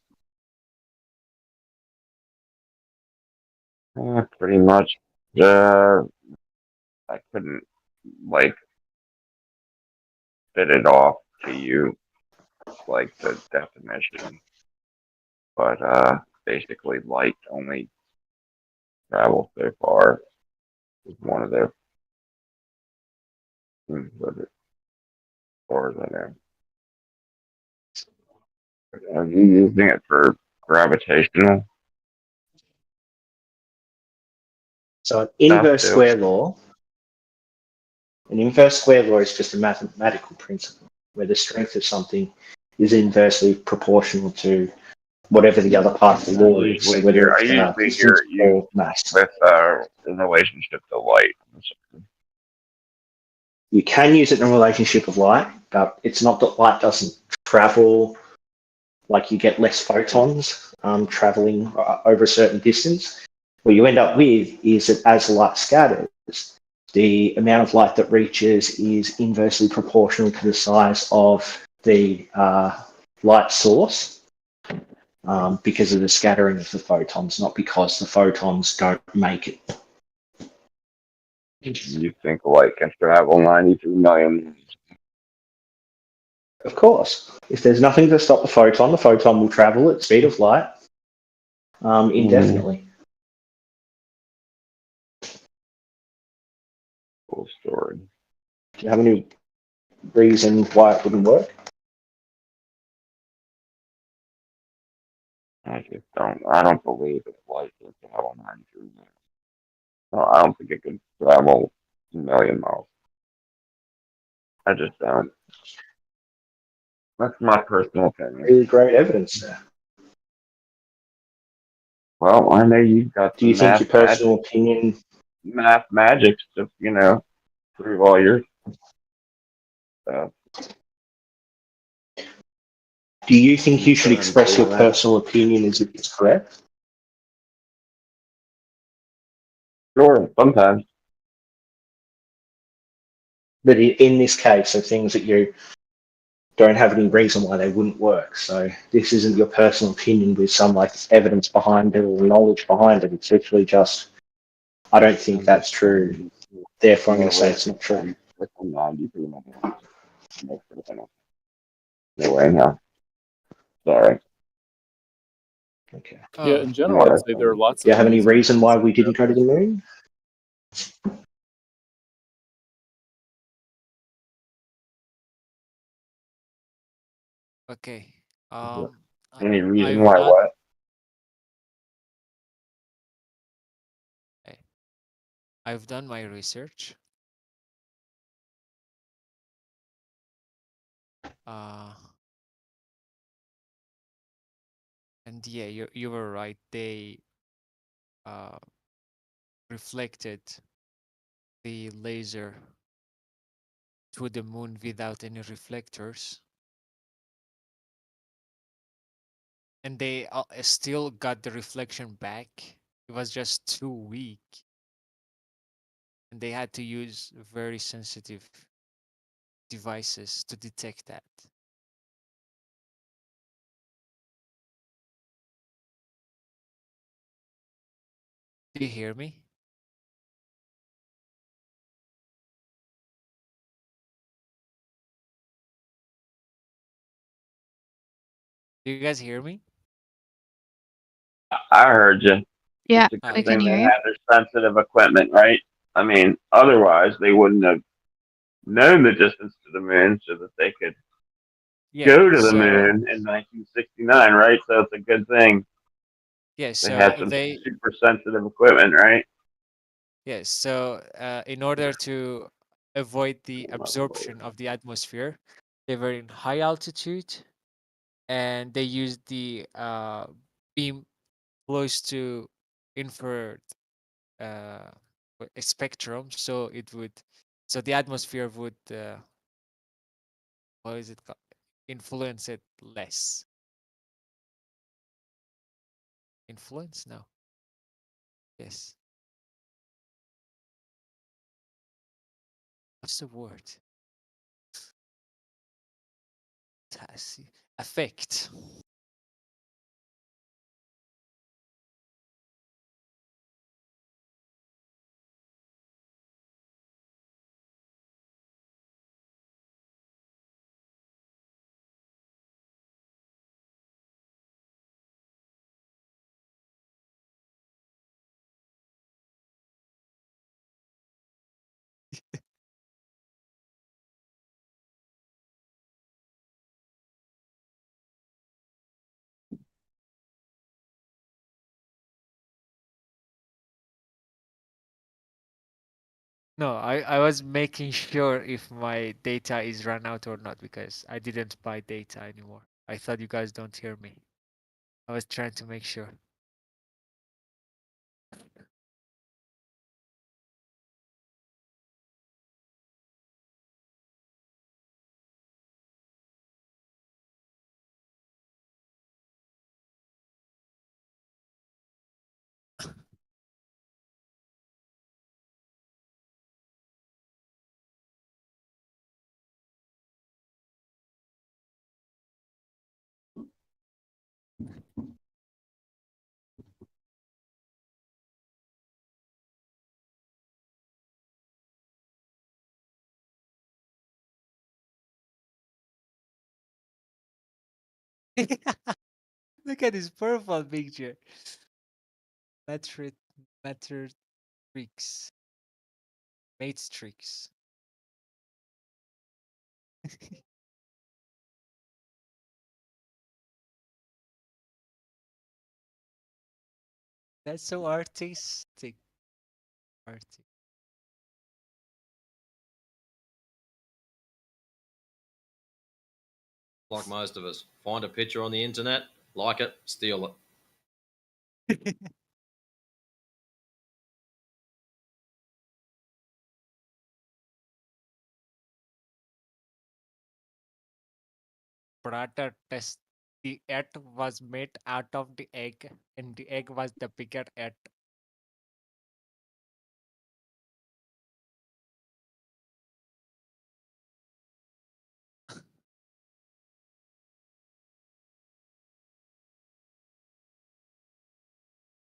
pretty much. I couldn't like fit it off to you like the definition, but basically light only travels so far is one of their things with it, as far as I know. Are you using it for gravitational? So an inverse square law is just a mathematical principle where the strength of something is inversely proportional to whatever the other part of the law is. So whether it's distance or mass. With in relationship to light. You can use it in relationship of light, but it's not that light doesn't travel, like you get less photons traveling over a certain distance. What you end up with is that as light scatters, the amount of light that reaches is inversely proportional to the size of the light source because of the scattering of the photons, not because the photons don't make it. You think light can travel 93 million? Of course. If there's nothing to stop the photon will travel at the speed of light indefinitely. Cool story. Do you have any reason why it wouldn't work? I don't believe that light can travel 93 million. Well, I don't think it can travel a million miles. I just don't. That's my personal opinion. Really great evidence there. Well, I know you've got. Do you think your personal opinion? Math magics to prove all your stuff. Do you think you should express your personal opinion as if it's correct? Sure, sometimes. But in this case, of things that you don't have any reason why they wouldn't work. So this isn't your personal opinion with some like evidence behind it or knowledge behind it. It's literally just, I don't think that's true. Therefore, I'm going to say it's not true. Anyway, no. Sorry. Okay. Yeah, in general, I'd say there are lots of. Do you have any reason why we didn't go to the moon? Okay. Any reason I've why done. what? Okay. I've done my research. And yeah, you were right. They reflected the laser to the moon without any reflectors, and they still got the reflection back. It was just too weak, and they had to use very sensitive devices to detect that. Do you hear me? Do you guys hear me? I heard you. Yeah, It's a we good can thing hear they you. had their sensitive equipment, right? I mean, otherwise they wouldn't have known the distance to the moon so that they could go to the moon in 1969, right? So it's a good thing Yeah, they so had some they super sensitive equipment, right? yes, so in order to avoid the absorption of the atmosphere, they were in high altitude, and they used the beam close to infrared spectrum, so so the atmosphere would what is it called? Influence it less. Influence? No. Yes. What's the word? Affect. No, I was making sure if my data is run out or not because I didn't buy data anymore. I thought you guys don't hear me. I was trying to make sure. Look at his profile picture. Matrix, Matrix, Matrix. That's so artistic. Artistic. Like most of us, find a picture on the internet, like it, steal it. Brother test. The egg was made out of the egg, and the egg was the bigger egg.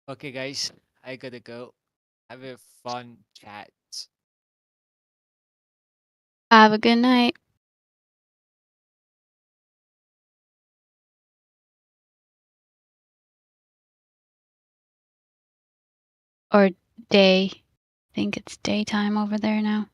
Okay, guys, I gotta go. Have a fun chat. Have a good night. Or day. I think it's daytime over there now.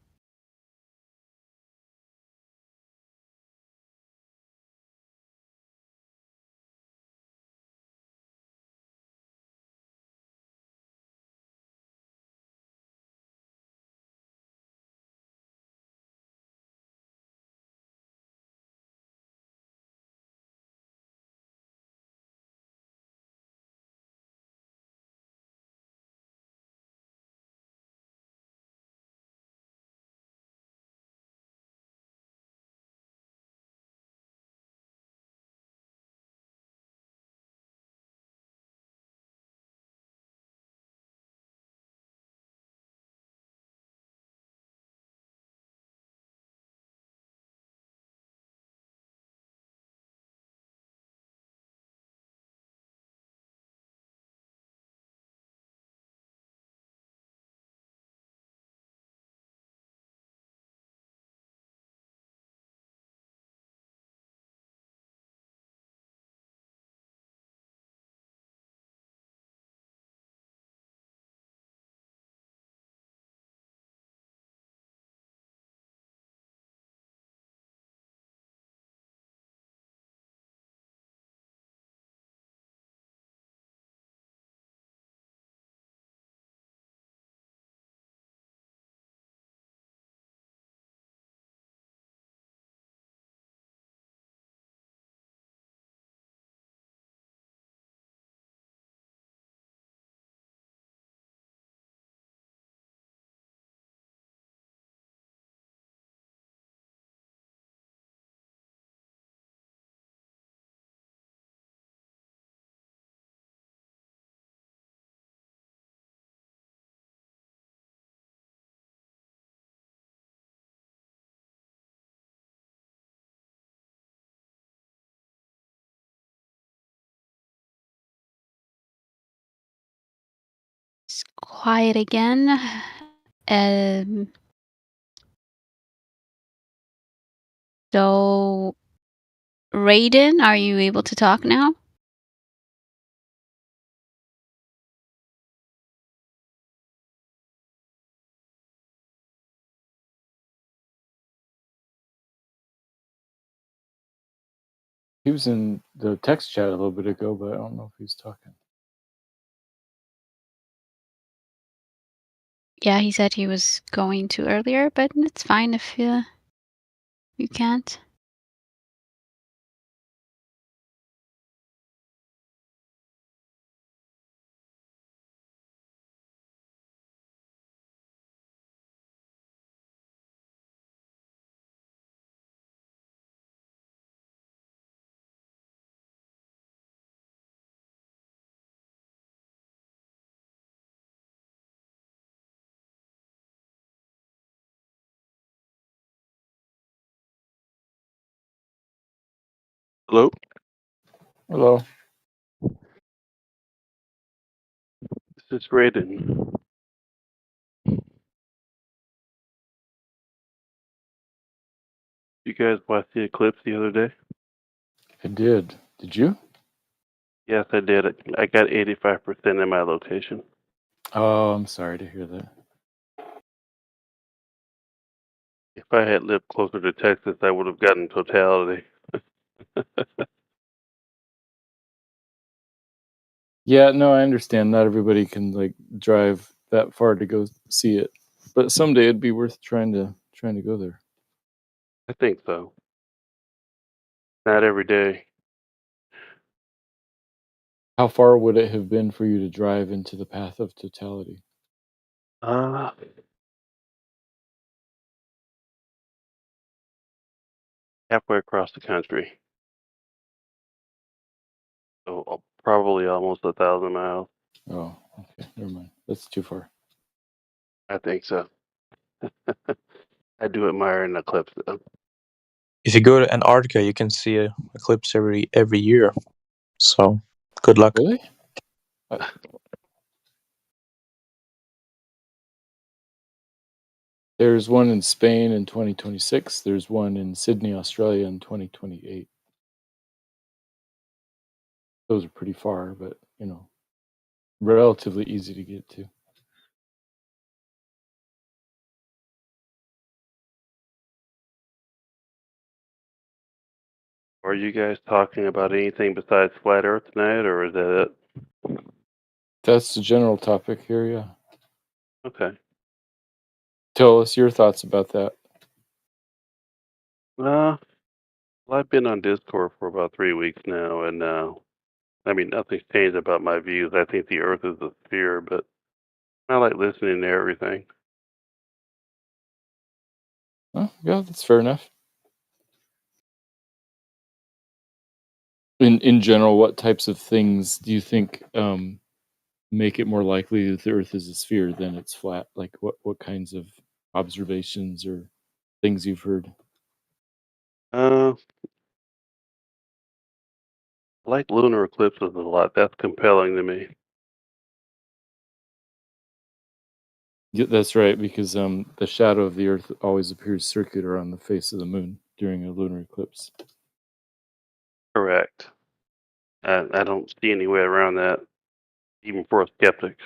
quiet again. So, Raiden, are you able to talk now? He was in the text chat a little bit ago, but I don't know if he's talking. Yeah, he said he was going to earlier, but it's fine if you can't. Hello? Hello. This is Raiden. You guys watch the Eclipse the other day? I did. Did you? Yes, I did. I got 85% in my location. Oh, I'm sorry to hear that. If I had lived closer to Texas, I would have gotten totality. Yeah, no, I understand. Not everybody can like drive that far to go see it, but someday it'd be worth trying to go there. I think so. Not every day. How far would it have been for you to drive into the path of totality? Halfway across the country. So probably almost 1,000 miles. Oh, okay. Never mind. That's too far. I think so. I do admire an eclipse, though. If you go to Antarctica, you can see an eclipse every year. So, good luck. Really? There's one in Spain in 2026. There's one in Sydney, Australia in 2028. Those are pretty far, but relatively easy to get to. Are you guys talking about anything besides flat Earth tonight, or is that it? That's the general topic here, yeah. Okay. Tell us your thoughts about that. Well, I've been on Discord for about 3 weeks now, and I mean, nothing's changed about my views. I think the Earth is a sphere, but I like listening to everything. Oh, yeah, that's fair enough. In general, what types of things do you think make it more likely that the Earth is a sphere than it's flat? Like what kinds of observations or things you've heard? I like lunar eclipses a lot. That's compelling to me. Yeah, that's right, because the shadow of the Earth always appears circular on the face of the moon during a lunar eclipse. Correct. I don't see any way around that, even for a skeptic. I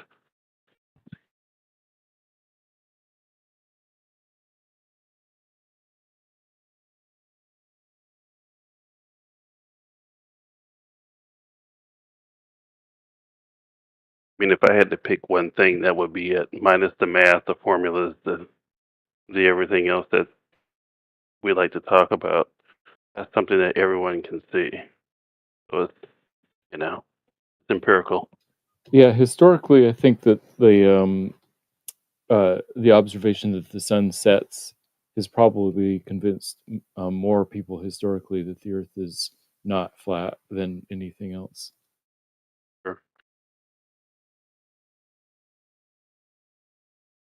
mean, if I had to pick one thing, that would be it. Minus the math, the formulas, the everything else that we like to talk about. That's something that everyone can see. So it's it's empirical. Yeah, historically, I think that the observation that the sun sets has probably convinced more people historically that the Earth is not flat than anything else. Sure.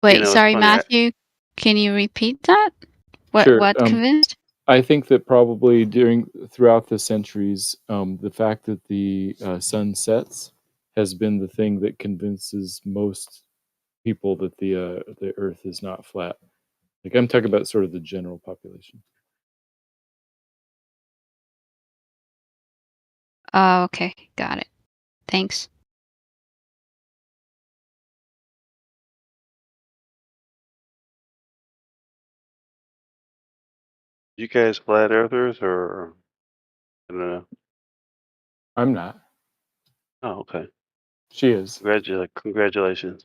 Wait, It's sorry, funny. Matthew. Can you repeat that? Sure. What convinced? I think that probably throughout the centuries, the fact that the sun sets has been the thing that convinces most people that the Earth is not flat. Like I'm talking about sort of the general population. Oh, okay, got it. Thanks. You guys flat earthers, or I don't know. I'm not. Oh, okay. She is. Congratulations.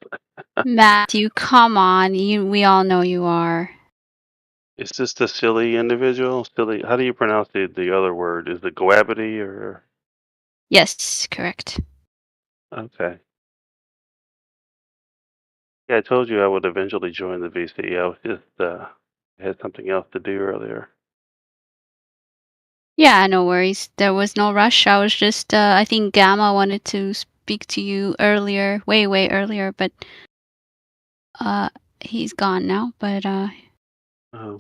Matthew, come on. We all know you are. Is this the silly individual? Silly. How do you pronounce the other word? Is it gravity or? Yes, correct. Okay. Yeah, I told you I would eventually join the VC. I was just had something else to do earlier. Yeah, no worries. There was no rush. I was just, I think Gamma wanted to speak to you earlier, way earlier, but he's gone now. But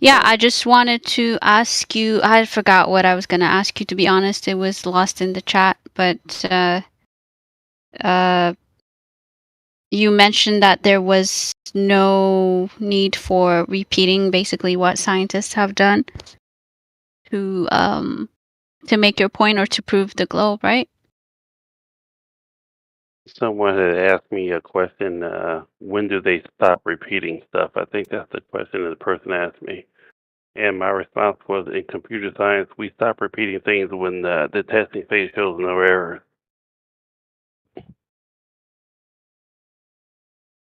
yeah, I just wanted to ask you. I forgot what I was gonna ask you. To be honest, it was lost in the chat. But you mentioned that there was no need for repeating basically what scientists have done to make your point or to prove the globe, right? Someone had asked me a question, when do they stop repeating stuff? I think that's the question that the person asked me. And my response was, in computer science, we stop repeating things when the testing phase shows no errors.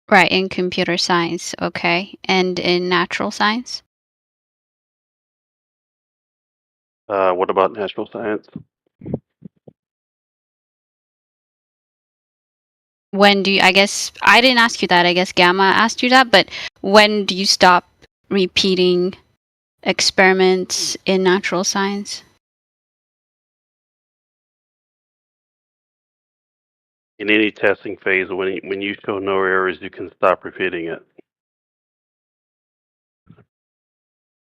Right, in computer science, okay. And in natural science? What about natural science? When do you, I guess, I didn't ask you that, I guess Gamma asked you that, but when do you stop repeating experiments in natural science? In any testing phase, when you show no errors, you can stop repeating it.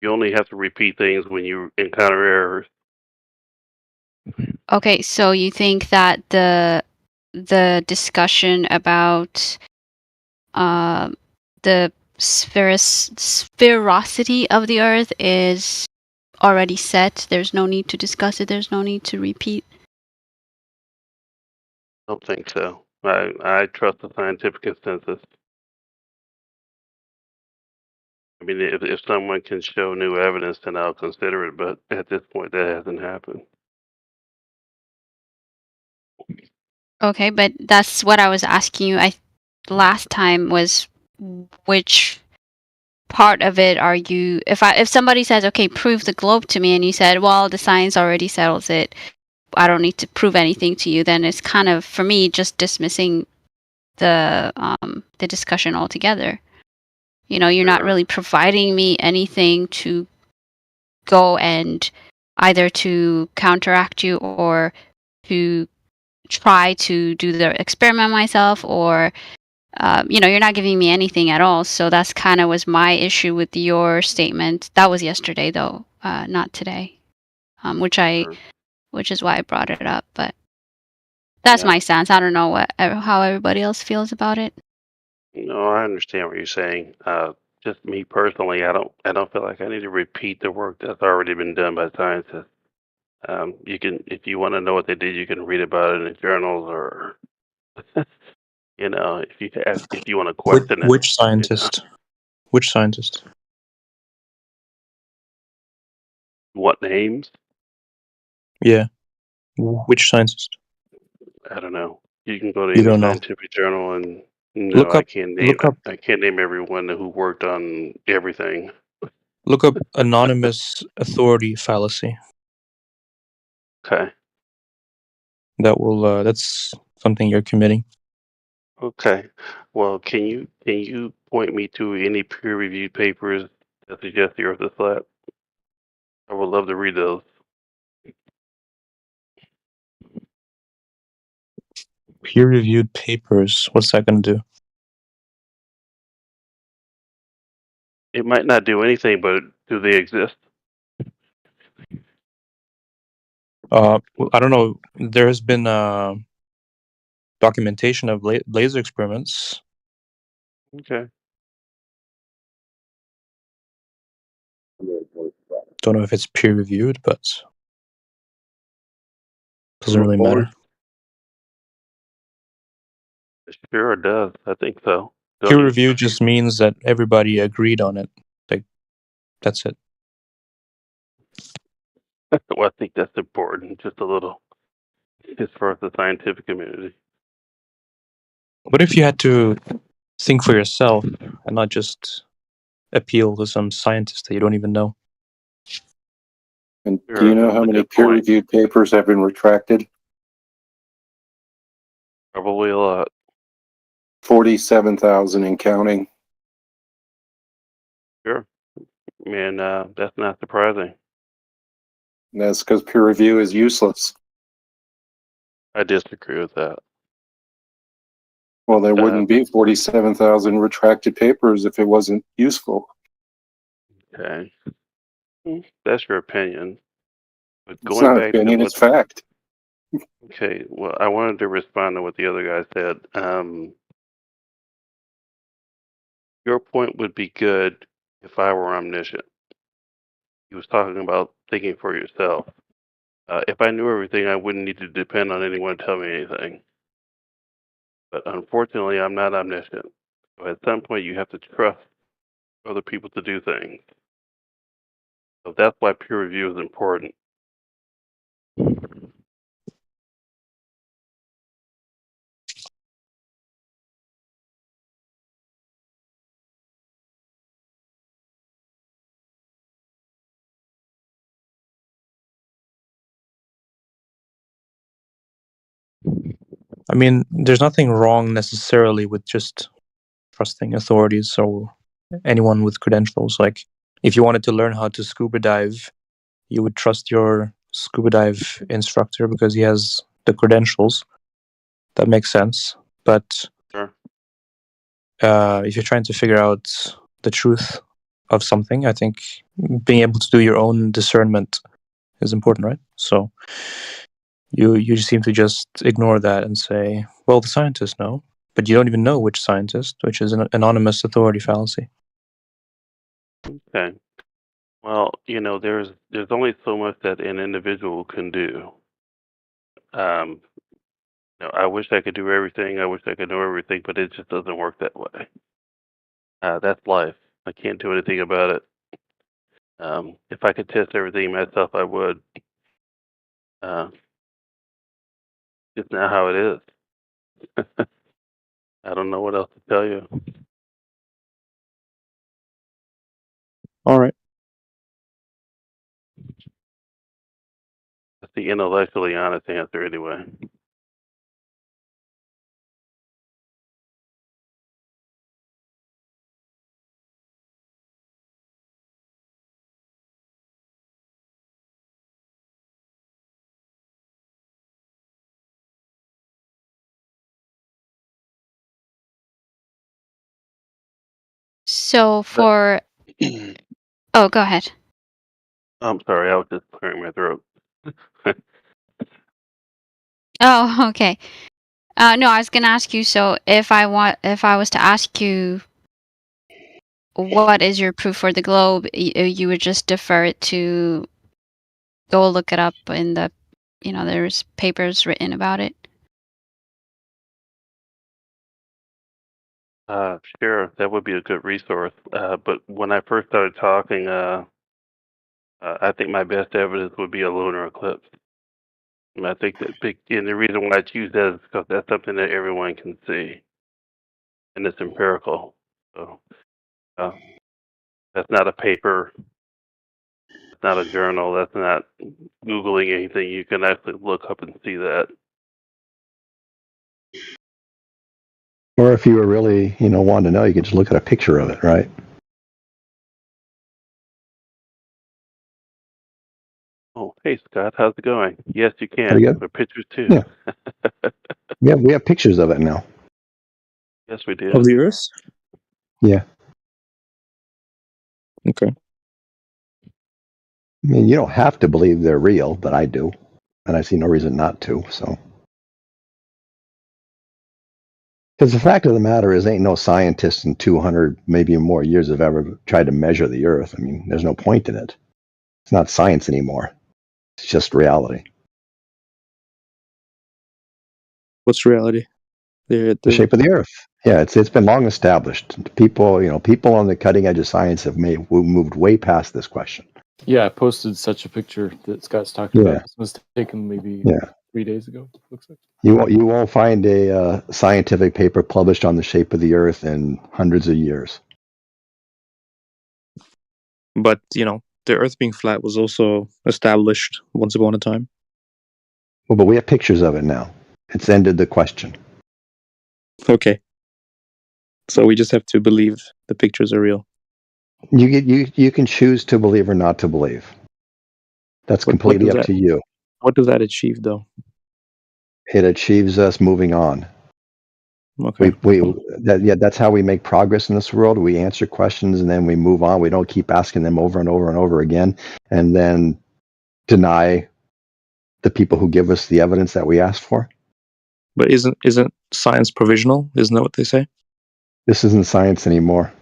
You only have to repeat things when you encounter errors. Okay, so you think that the discussion about the sphericity of the Earth is already set. There's no need to discuss it. There's no need to repeat. I don't think so. I trust the scientific consensus. I mean, if someone can show new evidence, then I'll consider it. But at this point, that hasn't happened. Okay, but that's what I was asking you. Last time was which part of it are you? If somebody says, okay, prove the globe to me, and you said, well, the science already settles it. I don't need to prove anything to you. Then it's kind of, for me, just dismissing the discussion altogether. You know, you're not really providing me anything to go and either to counteract you or to try to do the experiment myself, or you know, you're not giving me anything at all. So that's kind of was my issue with your statement. That was yesterday, though, not today, which is why I brought it up. But that's my stance. I don't know how everybody else feels about it. No, I understand what you're saying. Just me personally, I don't feel like I need to repeat the work that's already been done by scientists. You can, if you want to know what they did, you can read about it in the journals, or you know, if you want to question it. Which scientist? Which scientist? What names? Yeah. Which scientist? I don't know. You can go to You any don't know. scientific journal, and no, Look up. I can't name everyone who worked on everything. Look up anonymous authority fallacy. Okay. That will. That's something you're committing. Okay. Well, can you point me to any peer-reviewed papers that suggest the Earth is flat? I would love to read those. Peer-reviewed papers. What's that going to do? It might not do anything, but do they exist? I don't know. There has been documentation of laser experiments. Okay. Don't know if it's peer reviewed, but doesn't really matter. Sure, it does. I think so. Peer review just means that everybody agreed on it. Like, that's it. Well, I think that's important. Just a little, as far as the scientific community. What if you had to think for yourself and not just appeal to some scientist that you don't even know? And do you know how many peer-reviewed papers have been retracted? Probably a lot. 47,000 and counting. Sure. And that's not surprising. And that's because peer review is useless. I disagree with that. Well, there wouldn't be 47,000 retracted papers if it wasn't useful. Okay. That's your opinion. But It's not opinion, it's fact. Okay, well, I wanted to respond to what the other guy said. Your point would be good if I were omniscient. He was talking about thinking for yourself. If I knew everything, I wouldn't need to depend on anyone to tell me anything. But unfortunately, I'm not omniscient. So at some point, you have to trust other people to do things. So that's why peer review is important. I mean, there's nothing wrong necessarily with just trusting authorities or anyone with credentials. Like, if you wanted to learn how to scuba dive, you would trust your scuba dive instructor because he has the credentials. That makes sense. But Sure. If you're trying to figure out the truth of something, I think being able to do your own discernment is important, right? So you seem to just ignore that and say, well, the scientists know, but you don't even know which scientist, which is an anonymous authority fallacy. Okay. Well, there's only so much that an individual can do. I wish I could do everything. I wish I could know everything, but it just doesn't work that way. That's life. I can't do anything about it. If I could test everything myself, I would. It's not how it is. I don't know what else to tell you. All right. That's the intellectually honest answer, anyway. So for oh, go ahead. I'm sorry, I was just clearing my throat. Oh, okay. No, I was gonna ask you. So if I was to ask you, what is your proof for the globe? You would just defer it to go look it up in the, there's papers written about it. Sure, that would be a good resource. But when I first started talking, I think my best evidence would be a lunar eclipse. And I think and the reason why I choose that is because that's something that everyone can see, and it's empirical. So that's not a paper, it's not a journal, that's not Googling anything. You can actually look up and see that. Or if you were really, wanting to know, you could just look at a picture of it, right? Oh, hey Scott, how's it going? Yes, you can. Pretty good. For pictures too. Yeah. Yeah, we have pictures of it now. Yes, we do. Of the Earth? Yeah. Okay. I mean, you don't have to believe they're real, but I do. And I see no reason not to, so. Because the fact of the matter is, ain't no scientist in 200, maybe more years have ever tried to measure the Earth. I mean, there's no point in it. It's not science anymore. It's just reality. What's reality? The shape of the Earth. Yeah, it's been long established. People on the cutting edge of science have moved way past this question. Yeah, I posted such a picture that Scott's talking about. This was taken maybe 3 days ago. Looks like You won't find a scientific paper published on the shape of the Earth in hundreds of years. But the Earth being flat was also established once upon a time. Well, but we have pictures of it now. It's ended the question. Okay. So we just have to believe the pictures are real. You can choose to believe or not to believe. That's completely up to you. What does that achieve, though? It achieves us moving on. Okay. That's how we make progress in this world. We answer questions and then we move on. We don't keep asking them over and over and over again, and then deny the people who give us the evidence that we asked for. But isn't science provisional? Isn't that what they say? This isn't science anymore.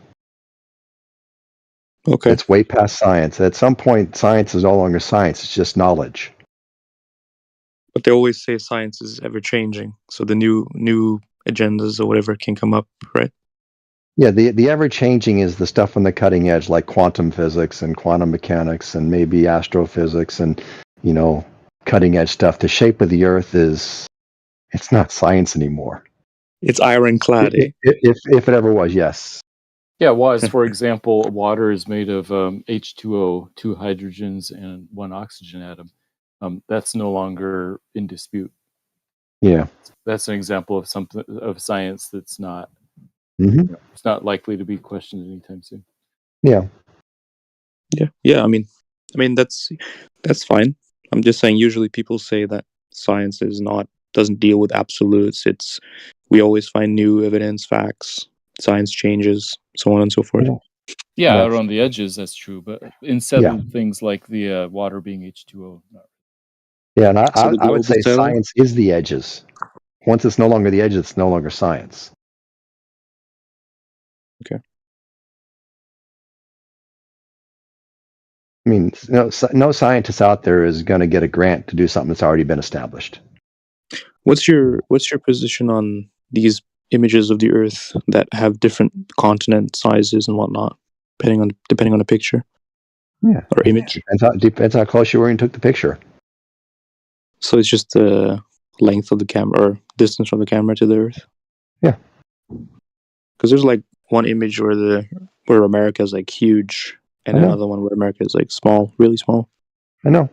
Okay. It's way past science. At some point, science is no longer science. It's just knowledge. But they always say science is ever changing, so the new agendas or whatever can come up, right? Yeah, the ever changing is the stuff on the cutting edge, like quantum physics and quantum mechanics and maybe astrophysics and cutting edge stuff. The shape of the Earth it's not science anymore. It's ironclad, eh? If it ever was, yes. Yeah, it was. For example, water is made of H2O, 2 hydrogens and 1 oxygen atom. That's no longer in dispute. Yeah, that's an example of something of science that's not. It's not likely to be questioned anytime soon. Yeah. I mean, that's fine. I'm just saying. Usually, people say that science doesn't deal with absolutes. We always find new evidence, facts. Science changes, so on and so forth. Yeah, around the edges, that's true. But in settled things like the water being H2O. Yeah, and I would say science is the edges. Once it's no longer the edges, it's no longer science. Okay. I mean, no scientist out there is going to get a grant to do something that's already been established. What's your position on these images of the Earth that have different continent sizes and whatnot, depending on the picture? Yeah, or image. Depends how close you were and took the picture. So it's just the length of the camera or distance from the camera to the Earth. Yeah. Because there's like one image where America is like huge, and another one where America is like small, really small. I know.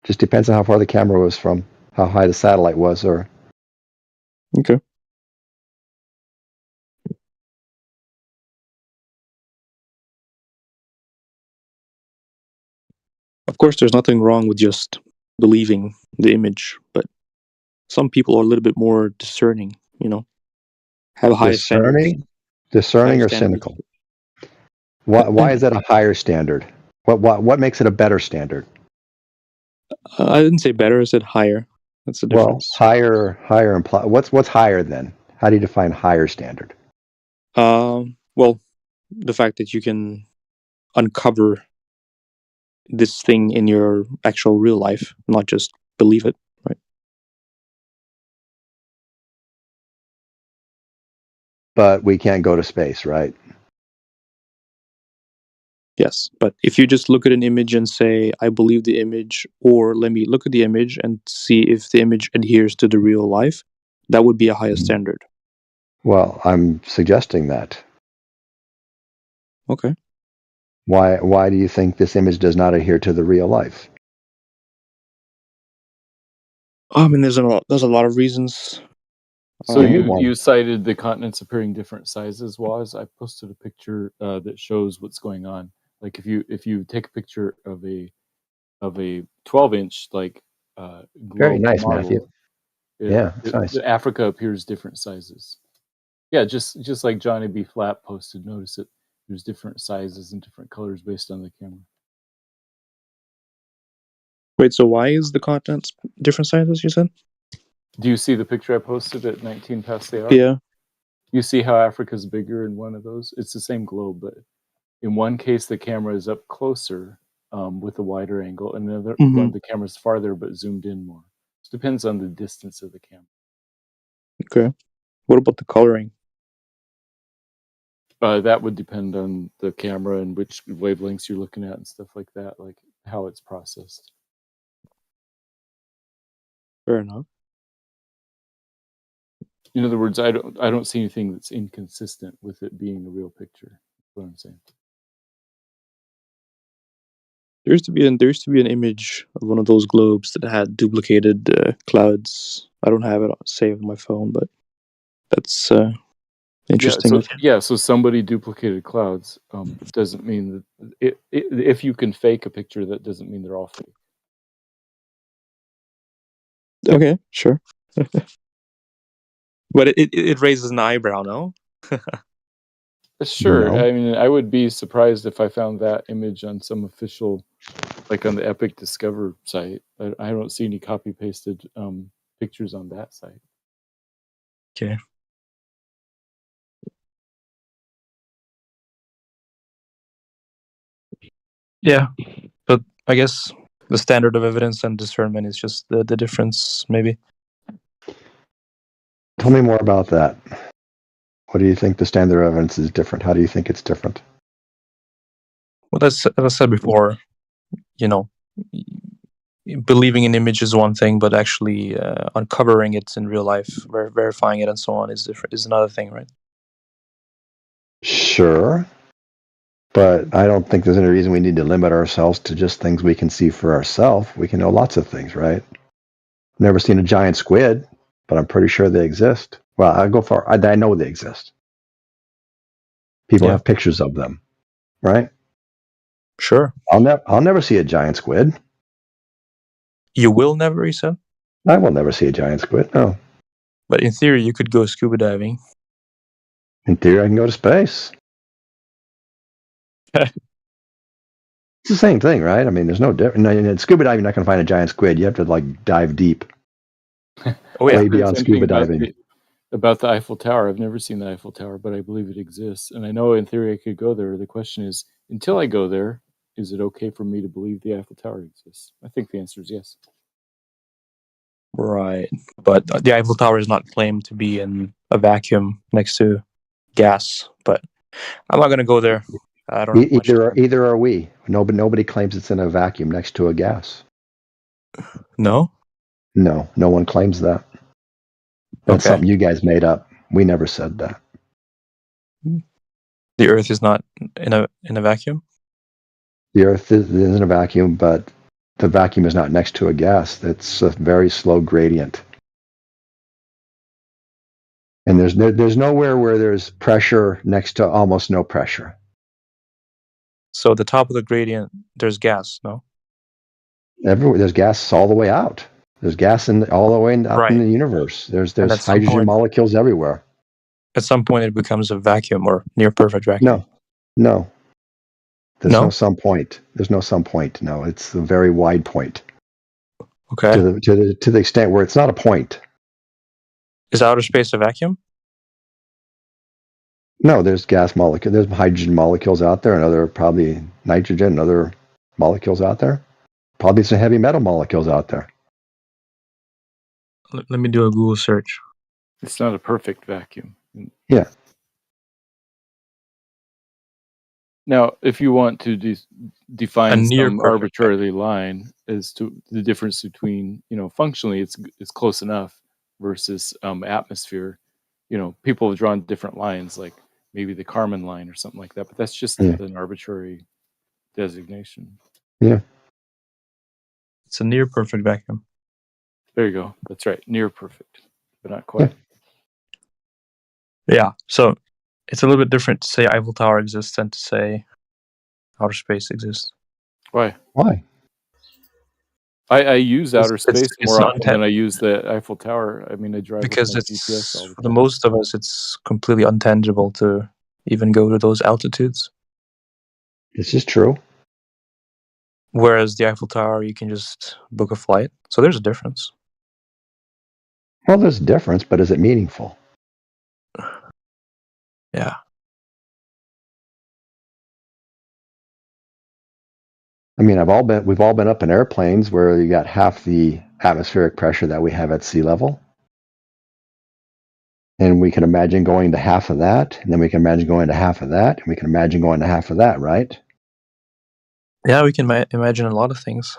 Just depends on how far the camera was from, how high the satellite was, or. Okay. Of course, there's nothing wrong with just believing the image, but some people are a little bit more discerning, have a higher standard. Discerning or cynical? Why is that a higher standard? What makes it a better standard? I didn't say better, I said higher. That's the difference. Well, higher imply what's higher then? How do you define higher standard? Well, the fact that you can uncover this thing in your actual real life, not just believe it, right? But we can't go to space, right? Yes, but if you just look at an image and say, I believe the image, or let me look at the image and see if the image adheres to the real life, that would be a higher standard. Well, I'm suggesting that. Okay. Why do you think this image does not adhere to the real life? I mean, there's a lot of reasons. So you cited the continents appearing different sizes. Waz, I posted a picture that shows what's going on. Like if you take a picture of a 12-inch like very nice, model, Matthew. Nice. Africa appears different sizes. Yeah, just like Johnny B. Flat posted. Notice it. There's different sizes and different colors based on the camera. Wait, so why is the continents different sizes, you said? Do you see the picture I posted at 19 past the hour? Yeah. You see how Africa's bigger in one of those? It's the same globe, but in one case the camera is up closer with a wider angle, and another one the camera's farther but zoomed in more. It depends on the distance of the camera. Okay. What about the coloring? That would depend on the camera and which wavelengths you're looking at and stuff like that, like how it's processed. Fair enough. In other words, I don't see anything that's inconsistent with it being a real picture. That's what I'm saying. There used to be an image of one of those globes that had duplicated clouds. I don't have it saved on my phone, but that's interesting. So somebody duplicated clouds. Doesn't mean that if you can fake a picture, that doesn't mean they're all fake. Okay, sure. But it raises an eyebrow, no? Sure. No. I mean, I would be surprised if I found that image on some official, like on the Epic Discover site. I don't see any copy pasted pictures on that site. Okay. Yeah, but I guess the standard of evidence and discernment is just the difference, maybe. Tell me more about that. What do you think the standard of evidence is different? How do you think it's different? Well, as I said before, believing an image is one thing, but actually uncovering it in real life, verifying it, and so on is another thing, right? Sure. But I don't think there's any reason we need to limit ourselves to just things we can see for ourselves. We can know lots of things, right? Never seen a giant squid, but I'm pretty sure they exist. Well, I know they exist. People have pictures of them, right? Sure. I'll never see a giant squid. You will never, you said? I will never see a giant squid, no. But in theory, you could go scuba diving. In theory, I can go to space. It's the same thing, right? I mean, there's no difference. In scuba diving, you're not going to find a giant squid. You have to dive deep. Way beyond scuba diving. About the Eiffel Tower, I've never seen the Eiffel Tower, but I believe it exists, and I know in theory I could go there. The question is, until I go there, is it okay for me to believe the Eiffel Tower exists? I think the answer is yes. Right, but the Eiffel Tower is not claimed to be in a vacuum next to gas. But I'm not going to go there. I don't. Either are we. Nobody claims it's in a vacuum next to a gas. No. No one claims that. That's something you guys made up. We never said that. The Earth is not in a vacuum. The Earth is in a vacuum, but the vacuum is not next to a gas. That's a very slow gradient. And there's nowhere where there's pressure next to almost no pressure. So at the top of the gradient, there's gas, no? Everywhere there's gas all the way out. There's gas all the way out in the universe. There's hydrogen molecules everywhere. At some point, it becomes a vacuum or near perfect vacuum. No. There's no some point. There's no some point. No, it's a very wide point. Okay. To the extent where it's not a point. Is outer space a vacuum? No, there's gas molecules. There's hydrogen molecules out there, and other probably nitrogen and other molecules out there. Probably some heavy metal molecules out there. Let me do a Google search. It's not a perfect vacuum. Yeah. Now, if you want to define some arbitrary line as to the difference between, functionally it's close enough versus atmosphere, people have drawn different lines, like maybe the Kármán line or something like that, but that's just an arbitrary designation. Yeah. It's a near perfect vacuum. There you go. That's right. Near perfect, but not quite. Yeah. So it's a little bit different to say Eiffel Tower exists than to say outer space exists. Why? I use outer space more often than I use the Eiffel Tower. I mean, I drive because with my GPS all the time. For the most of us, it's completely untangible to even go to those altitudes. This is true. Whereas the Eiffel Tower, you can just book a flight. So there's a difference. Well, there's a difference, but is it meaningful? Yeah. I mean, we've all been up in airplanes where you got half the atmospheric pressure that we have at sea level. And we can imagine going to half of that, and then we can imagine going to half of that, and we can imagine going to half of that, right? Yeah, we can imagine a lot of things.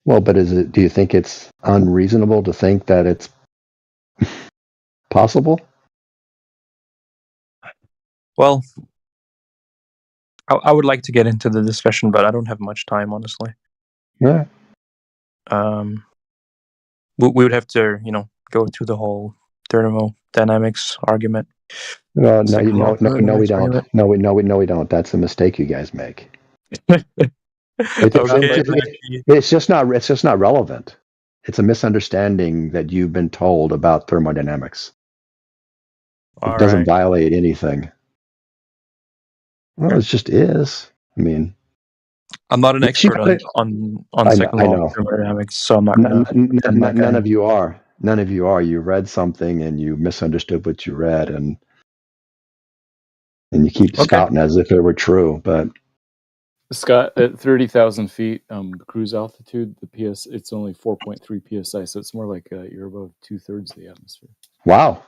Well, but do you think it's unreasonable to think that it's possible? Well, I would like to get into the discussion, but I don't have much time, honestly. Yeah. We would have to, go through the whole thermodynamics argument. No, we don't. No, we don't. That's a mistake you guys make. It's just not relevant. It's a misunderstanding that you've been told about thermodynamics. It doesn't violate anything. Well, it just is. I mean, I'm not an expert on second law of thermodynamics, so I'm not going to. None of you are. None of you are. You read something and you misunderstood what you read, and you keep spouting as if it were true. But Scott, at 30,000 feet cruise altitude, it's only 4.3 psi, so it's more like you're above 2/3 of the atmosphere. Wow.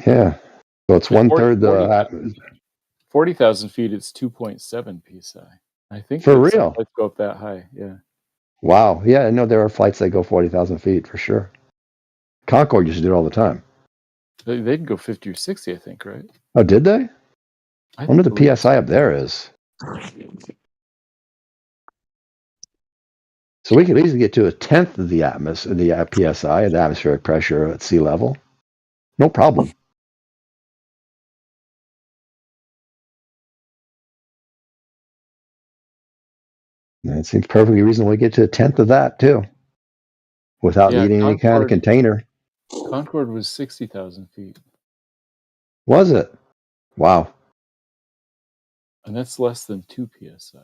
Yeah. So it's 1/3 the atmosphere. 40,000 feet, it's 2.7 psi. I think for real. Let's go up that high. Yeah. Wow. Yeah. I know there are flights that go 40,000 feet for sure. Concorde used to do it all the time. They'd go 50 or 60, I think, right? Oh, did they? I wonder the PSI up there is. So we could easily get to 1/10 of the atmosphere, the PSI, the atmospheric pressure at sea level. No problem. And it seems perfectly reasonable to get to 1/10 of that too, without needing any kind of container. Concorde was 60,000 feet. Was it? Wow. And that's less than 2 psi.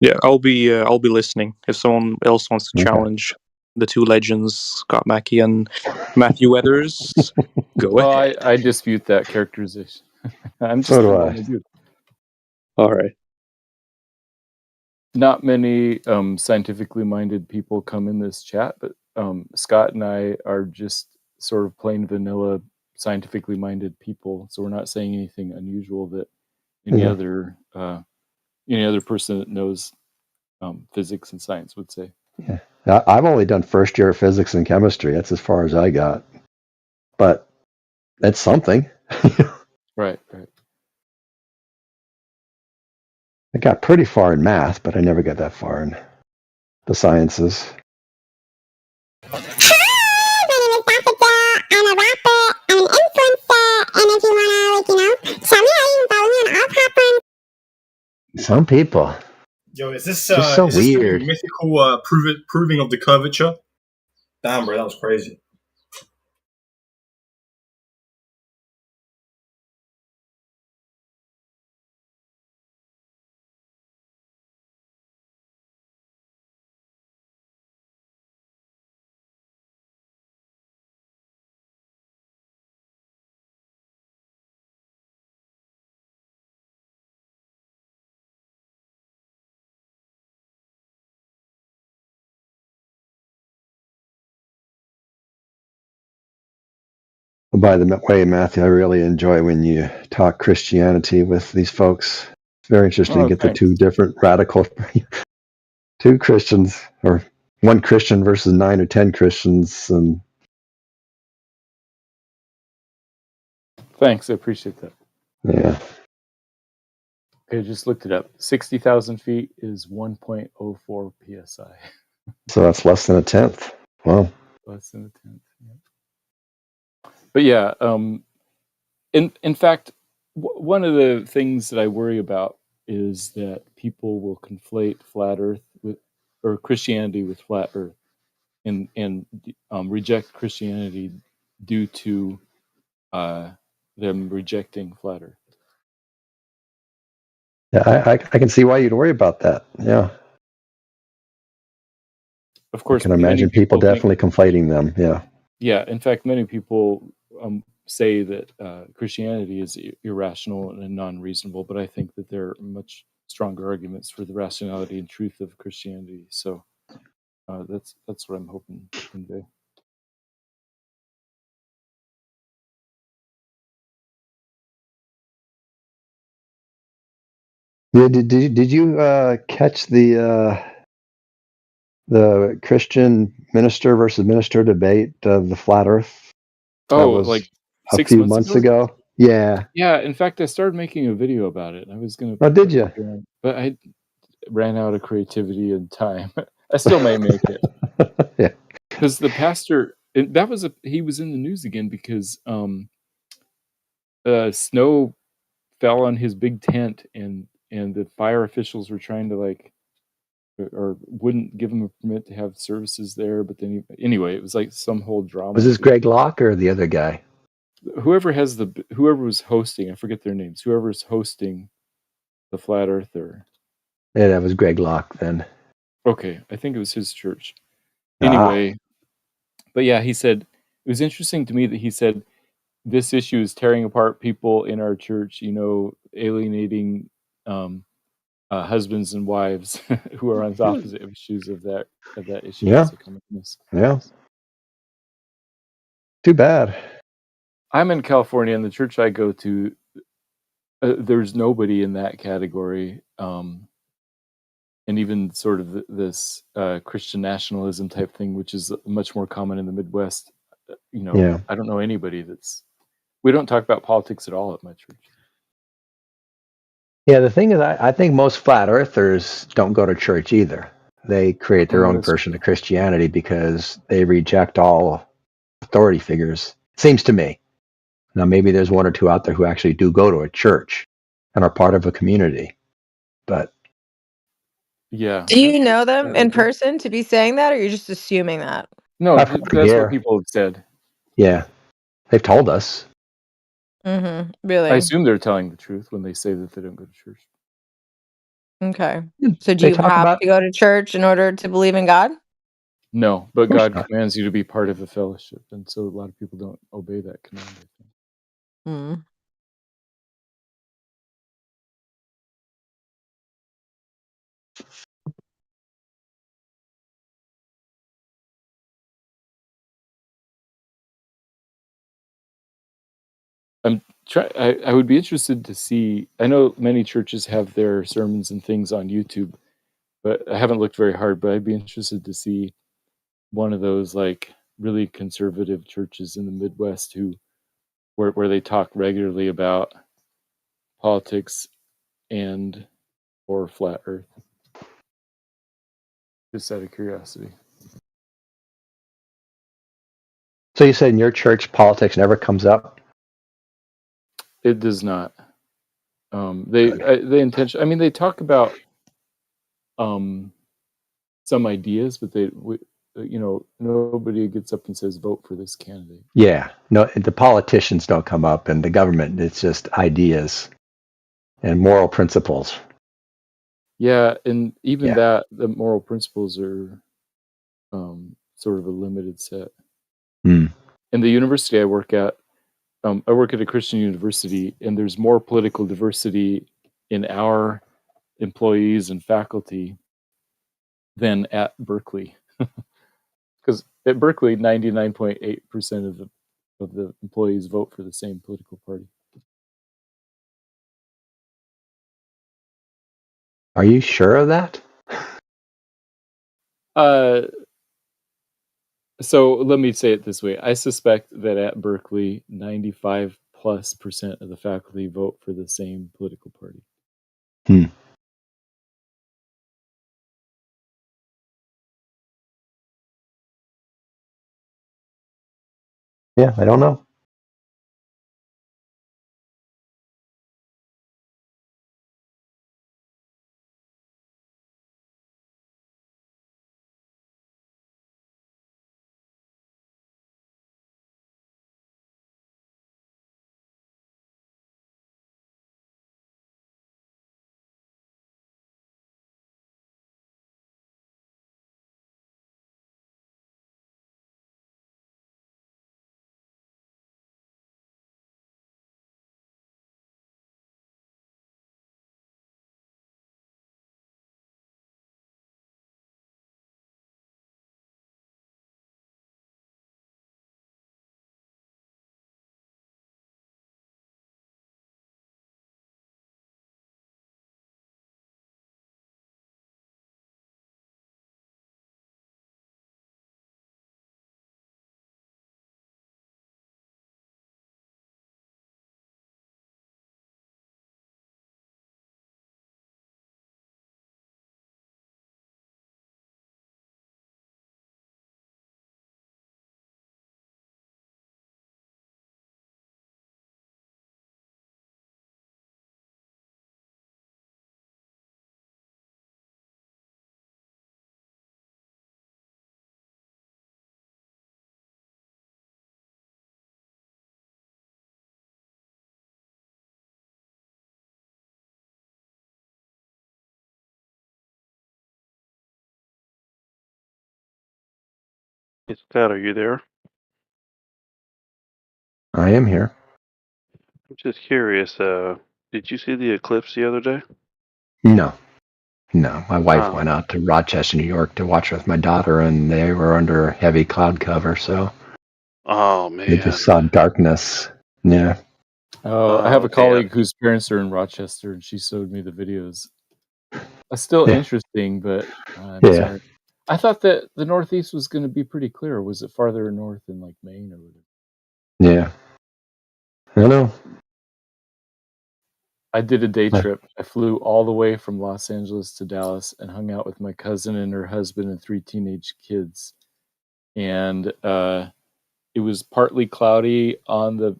Yeah, I'll be listening. If someone else wants to challenge the two legends, Scott Mackey and Matthew Weathers, go ahead. I dispute that characterization. I'm just so do I. Dude. All right. Not many scientifically minded people come in this chat, but Scott and I are just sort of plain vanilla scientifically minded people, so we're not saying anything unusual that any other person that knows physics and science would say. Yeah, I've only done first year of physics and chemistry. That's as far as I got, but that's something. Right. I got pretty far in math, but I never got that far in the sciences. Some people. Yo, is this so weird? Mythical proving of the curvature? Damn, bro, that was crazy. By the way, Matthew, I really enjoy when you talk Christianity with these folks. It's very interesting to get the two different radical, two Christians, or one Christian versus 9 or 10 Christians. And thanks, I appreciate that. Yeah. Okay, just looked it up. 60,000 feet is 1.04 psi. So that's less than 1/10. Wow. Less than 1/10. Yeah. But yeah, in fact, one of the things that I worry about is that people will conflate flat Earth or Christianity with flat Earth, and reject Christianity due to them rejecting flat Earth. Yeah, I can see why you'd worry about that. Yeah. Of course, I can imagine people definitely conflating them. Yeah. Yeah. In fact, many people say that Christianity is irrational and non-reasonable, but I think that there are much stronger arguments for the rationality and truth of Christianity. So that's what I'm hoping to convey. Yeah, did you catch the Christian minister versus minister debate of the flat Earth? That was like a 6 few months months ago? ago. Yeah. Yeah, in fact, I started making a video about it. I was going to. Oh, did you? But I ran out of creativity and time. I still may make it. Yeah. Because the pastor, he was in the news again because snow fell on his big tent, and the fire officials were trying to or wouldn't give him a permit to have services there. But then anyway, it was like some whole drama. Was this Greg Locke or the other guy? Whoever was hosting, I forget their names. Whoever's hosting the Flat Earther. Yeah, that was Greg Locke then. Okay, I think it was his church. Anyway, but yeah, he said it was interesting to me that he said this issue is tearing apart people in our church. Alienating husbands and wives who are on the opposite issues of that issue. Yeah. Yeah. Too bad. I'm in California, and the church I go to, there's nobody in that category. And even sort of this Christian nationalism type thing, which is much more common in the Midwest. Yeah. I don't know anybody we don't talk about politics at all at my church. Yeah, the thing is, I think most flat earthers don't go to church either. They create their own version of Christianity because they reject all authority figures. Seems to me. Now, maybe there's one or two out there who actually do go to a church and are part of a community. But yeah. Do you know them in person to be saying that, or you're just assuming that? No, that's what people have said. Yeah, they've told us. Mm-hmm. Really? I assume they're telling the truth when they say that they don't go to church. Okay. So do They you talk have about- to go to church in order to believe in God? No, but course God not. commands you to be part of a fellowship, and so a lot of people don't obey that command, I think. Mm. I would be interested to see. I know many churches have their sermons and things on YouTube, but I haven't looked very hard. But I'd be interested to see one of those like really conservative churches in the Midwest where they talk regularly about politics and or flat Earth. Just out of curiosity. So you said in your church politics never comes up? It does not. They intention. I mean, they talk about some ideas, but nobody gets up and says vote for this candidate. Yeah. No, the politicians don't come up, and the government. It's just ideas and moral principles. Yeah, and even that, the moral principles are sort of a limited set. Hmm. In the university I work at a Christian university, and there's more political diversity in our employees and faculty than at Berkeley. Because at Berkeley, 99.8% of the employees vote for the same political party. Are you sure of that? So let me say it this way. I suspect that at Berkeley, 95+% of the faculty vote for the same political party. Hmm. Yeah, I don't know. Hey, Scott, are you there? I am here. I'm just curious. Did you see the eclipse the other day? No. My wife Oh. went out to Rochester, New York to watch with my daughter, and they were under heavy cloud cover, so Oh they man. just saw darkness. Yeah. Oh, I have a okay. colleague whose parents are in Rochester, and she showed me the videos. It's still Yeah. interesting, but I'm Yeah. sorry. I thought that the Northeast was going to be pretty clear. Was it farther north in like Maine or whatever? Yeah. I know. I did a day trip. I flew all the way from Los Angeles to Dallas and hung out with my cousin and her husband and 3 teenage kids. And it was partly cloudy on the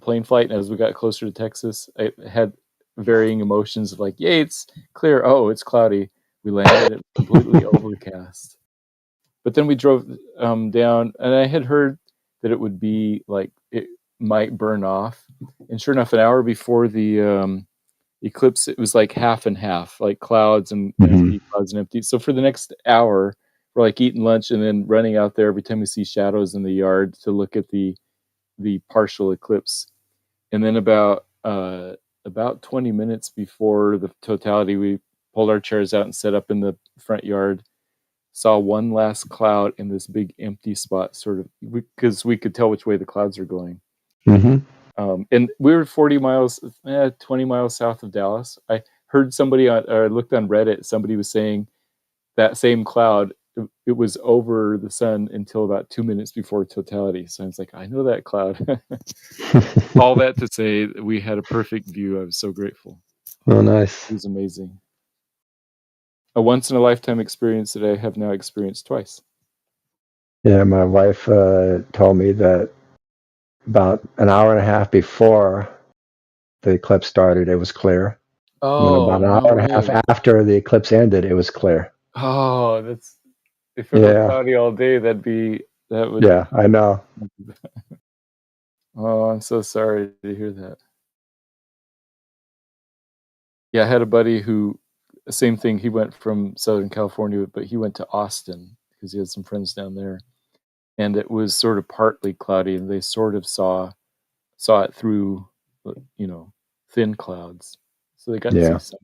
plane flight, and as we got closer to Texas, I had varying emotions of like, yay, it's clear. Oh, it's cloudy. We landed, it was completely overcast. But then we drove down, and I had heard that it would be like it might burn off. And sure enough, an hour before the eclipse, it was like half and half, like clouds and empty, clouds and empty. So for the next hour, we're like eating lunch and then running out there every time we see shadows in the yard to look at the partial eclipse. And then about 20 minutes before the totality, we pulled our chairs out and set up in the front yard. Saw one last cloud in this big empty spot, sort of, because we could tell which way the clouds are going. Mm-hmm. And we were 20 miles south of Dallas. I heard somebody I looked on Reddit. Somebody was saying that same cloud, it was over the sun until about 2 minutes before totality. So I was like, I know that cloud. All that to say, we had a perfect view. I was so grateful. Oh, nice. It was amazing. A once in a lifetime experience that I have now experienced twice. Yeah, my wife told me that about an hour and a half before the eclipse started, it was clear. Oh, and then about an hour and a half after the eclipse ended, it was clear. Oh, that's, if it were cloudy all day, that would. Yeah, I know. Oh, I'm so sorry to hear that. Yeah, I had a buddy who, same thing, he went from Southern California, but he went to Austin because he had some friends down there. And it was sort of partly cloudy, and they sort of saw it through, thin clouds. So they got to see something.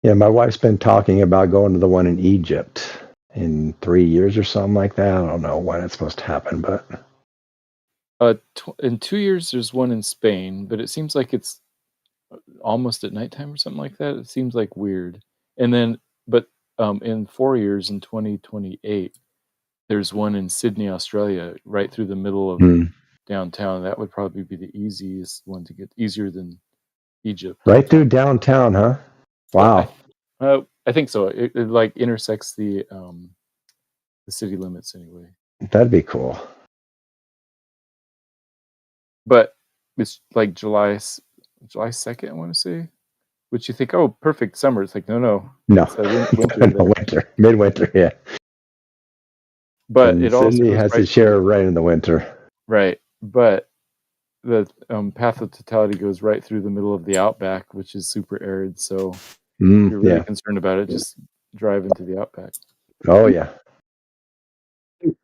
Yeah, my wife's been talking about going to the one in Egypt in 3 years or something like that. I don't know when it's supposed to happen, but in 2 years there's one in Spain, but it seems like it's almost at nighttime or something like that. It seems like weird. And then, but in 4 years, in 2028, there's one in Sydney, Australia, right through the middle of downtown. That would probably be the easiest one to get, easier than Egypt. Right through downtown, huh? Wow. I think so. It like intersects the city limits anyway. That'd be cool. But it's like July 2nd, I want to say. Which you think, oh, perfect summer. It's like, no. It's winter. Winter, midwinter, yeah. But and it also Sydney goes has right its share of rain in the winter. Right, but the path of totality goes right through the middle of the outback, which is super arid. So if you're really concerned about it, just drive into the outback. Oh yeah. It's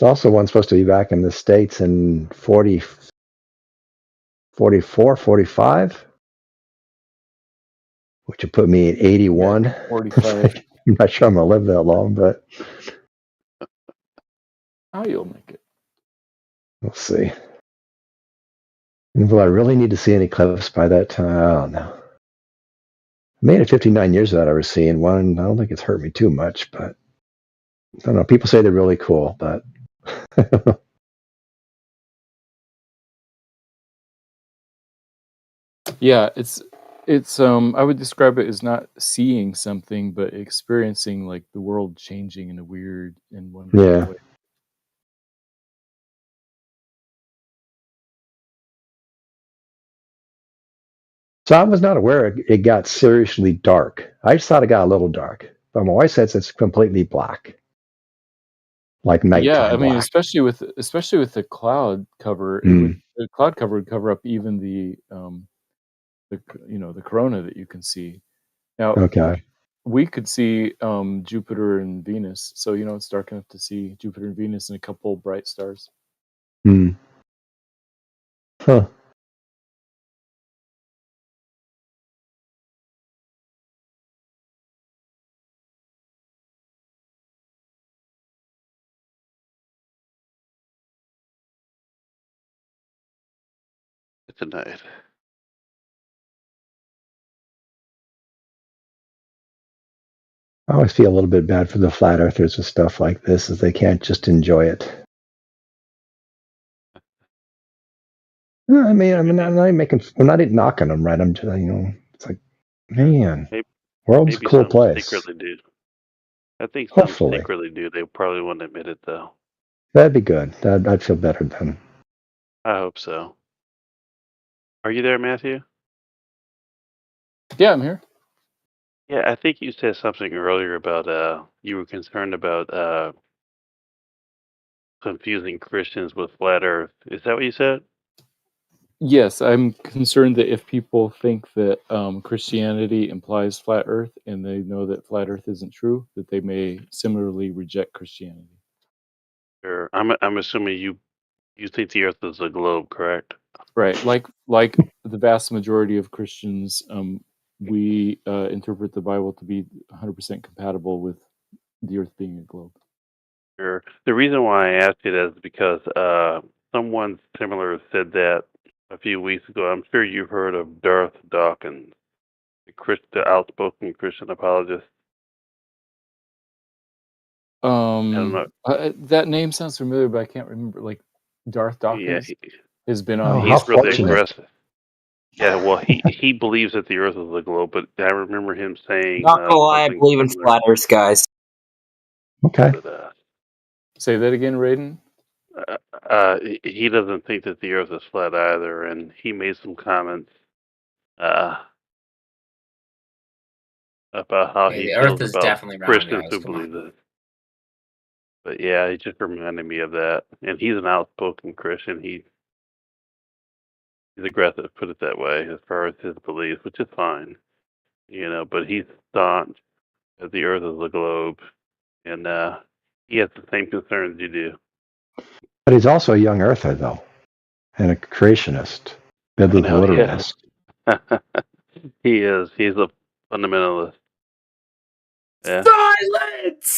also one supposed to be back in the States in 44, 45, which would put me at 81. Yeah, 45. I'm not sure I'm going to live that long, but you'll make it. We'll see. And will I really need to see an eclipse by that time? I don't know. I made it 59 years without ever seeing one. I don't think it's hurt me too much, but I don't know. People say they're really cool, but yeah, it's I would describe it as not seeing something, but experiencing like the world changing in a weird and wonderful way. So I was not aware it got seriously dark. I just thought it got a little dark. But my wife says it's completely black. Like nighttime Yeah, I mean, black. especially with the cloud cover, it would the cloud cover would cover up even the corona that you can see. Now, we could see Jupiter and Venus, so it's dark enough to see Jupiter and Venus and a couple bright stars. Huh. Tonight. I always feel a little bit bad for the flat earthers with stuff like this, as they can't just enjoy it. I'm not knocking them, right? I'm just, it's like, man, world's a cool place. Secretly do. I think some secretly do. They probably wouldn't admit it though. That'd be good. I'd feel better then. I hope so. Are you there, Matthew? Yeah, I'm here. Yeah, I think you said something earlier about you were concerned about confusing Christians with flat Earth. Is that what you said? Yes, I'm concerned that if people think that Christianity implies flat Earth and they know that flat Earth isn't true, that they may similarly reject Christianity. Sure. I'm assuming you think the Earth is a globe, correct? Right. Like the vast majority of Christians, we interpret the Bible to be 100% compatible with the Earth being a globe. Sure. The reason why I asked you that is because someone similar said that a few weeks ago. I'm sure you've heard of Darth Dawkins, the outspoken Christian apologist. I don't know. That name sounds familiar, but I can't remember. Like Darth Dawkins has been on. He's really aggressive. Yeah, well, he believes that the Earth is a globe, but I remember him saying. Not gonna lie, I believe in flat Earth, guys. Okay. But, say that again, Raiden. He doesn't think that the Earth is flat either, and he made some comments about how he the feels Earth is about definitely round, Christians guys. who Come believe it. But yeah, he just reminded me of that, and he's an outspoken Christian. He's aggressive, put it that way, as far as his beliefs, which is fine, But he's staunch that the Earth is a globe, and he has the same concerns you do. But he's also a young earther, though, and a creationist, biblical literalist. He is. He's a fundamentalist. Yeah. Silence!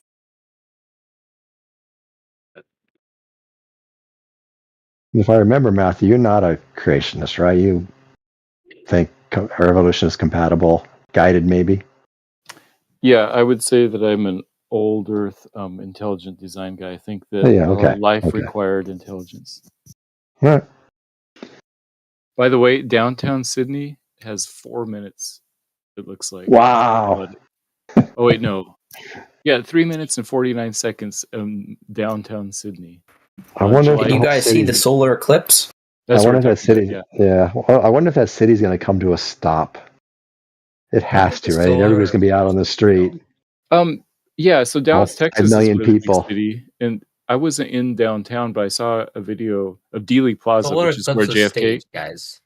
If I remember, Matthew, you're not a creationist, right? You think our evolution is compatible, guided maybe? Yeah, I would say that I'm an old Earth intelligent design guy. I think that life required intelligence. Right. By the way, downtown Sydney has 4 minutes, it looks like. Wow. Oh, wait, no. Yeah, 3 minutes and 49 seconds downtown Sydney. I wonder if Can you guys see the solar eclipse? That's I wonder if what that city. yeah. Well, I wonder if that city's going to come to a stop. It has to, right? Everybody's going to be out on the street. Yeah. So Dallas, Texas, 5 million is a really people. big city, and I wasn't in downtown, but I saw a video of Dealey Plaza, Solar which is where eclipse was JFK. staged, guys.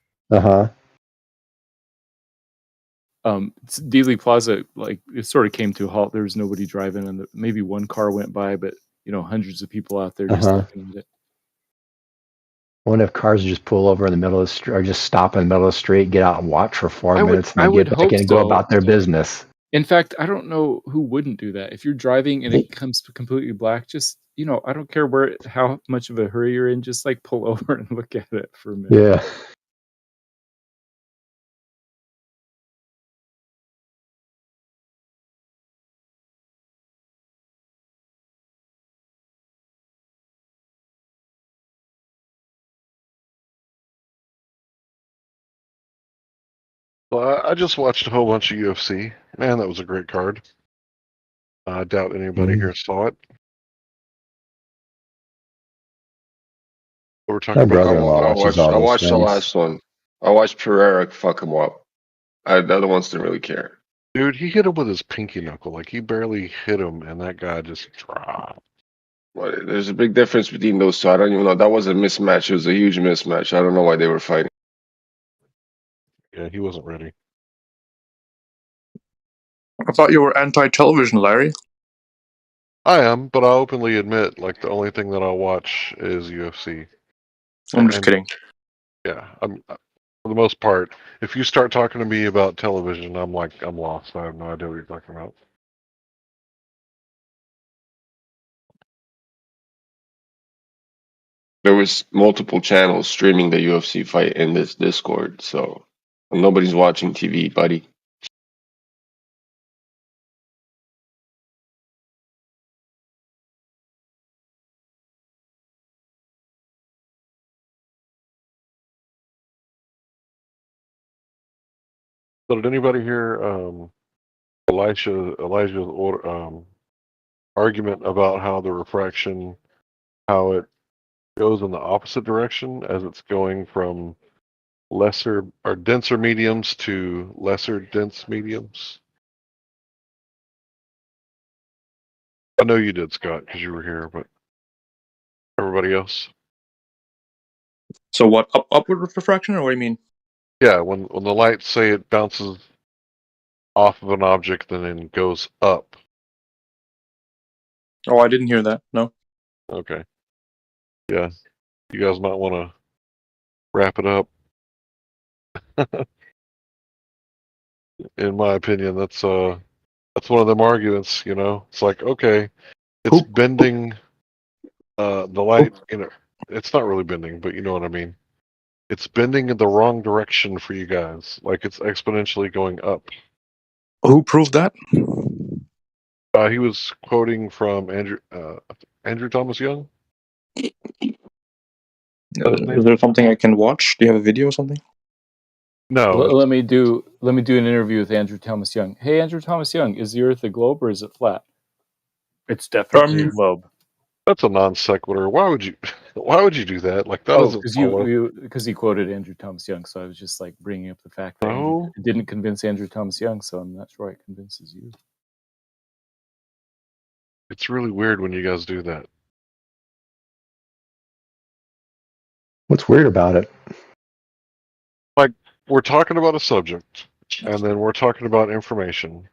Dealey Plaza, like it sort of came to a halt. There was nobody driving, and maybe one car went by, but hundreds of people out there just looking at it. I wonder if cars just pull over in the middle of the street, or just stop in the middle of the street, get out and watch for 4 minutes, and then get back in and go about their business. In fact, I don't know who wouldn't do that. If you're driving and it comes completely black, just I don't care how much of a hurry you're in, just like pull over and look at it for a minute. Yeah. Well, I just watched a whole bunch of UFC. Man, that was a great card. I doubt anybody here saw it. What we're talking about. I watched the last one. I watched Pereira fuck him up. The other ones didn't really care. Dude, he hit him with his pinky knuckle. Like, he barely hit him, and that guy just dropped. There's a big difference between those two. I don't even know. That was a mismatch. It was a huge mismatch. I don't know why they were fighting. Yeah, he wasn't ready. I thought you were anti-television, Larry. I am, but I openly admit, like, the only thing that I'll watch is UFC. I'm just kidding. Yeah, for the most part. If you start talking to me about television, I'm lost. I have no idea what you're talking about. There was multiple channels streaming the UFC fight in this Discord, so nobody's watching TV, buddy. So did anybody hear Elijah's argument about how the refraction, how it goes in the opposite direction as it's going from lesser or denser mediums to lesser dense mediums? I know you did, Scott, because you were here, but everybody else? So what? Upward refraction, or what do you mean? Yeah, when the light, say it bounces off of an object and then goes up. Oh, I didn't hear that. No. Okay. Yeah, you guys might want to wrap it up. In my opinion, that's one of them arguments. You know, it's like, okay, it's bending the light. You know, it's not really bending, but you know what I mean. It's bending in the wrong direction for you guys. Like it's exponentially going up. Who proved that? He was quoting from Andrew Thomas Young. Is there something I can watch? Do you have a video or something? No. Let me do an interview with Andrew Thomas Young. Hey, Andrew Thomas Young, is the Earth a globe or is it flat? It's definitely a globe. That's a non sequitur. Why would you do that? Like that doesn't follow. Because he quoted Andrew Thomas Young, so I was just like bringing up the fact that it didn't convince Andrew Thomas Young, so I'm not sure it convinces you. It's really weird when you guys do that. What's weird about it? Like we're talking about a subject, and then we're talking about information,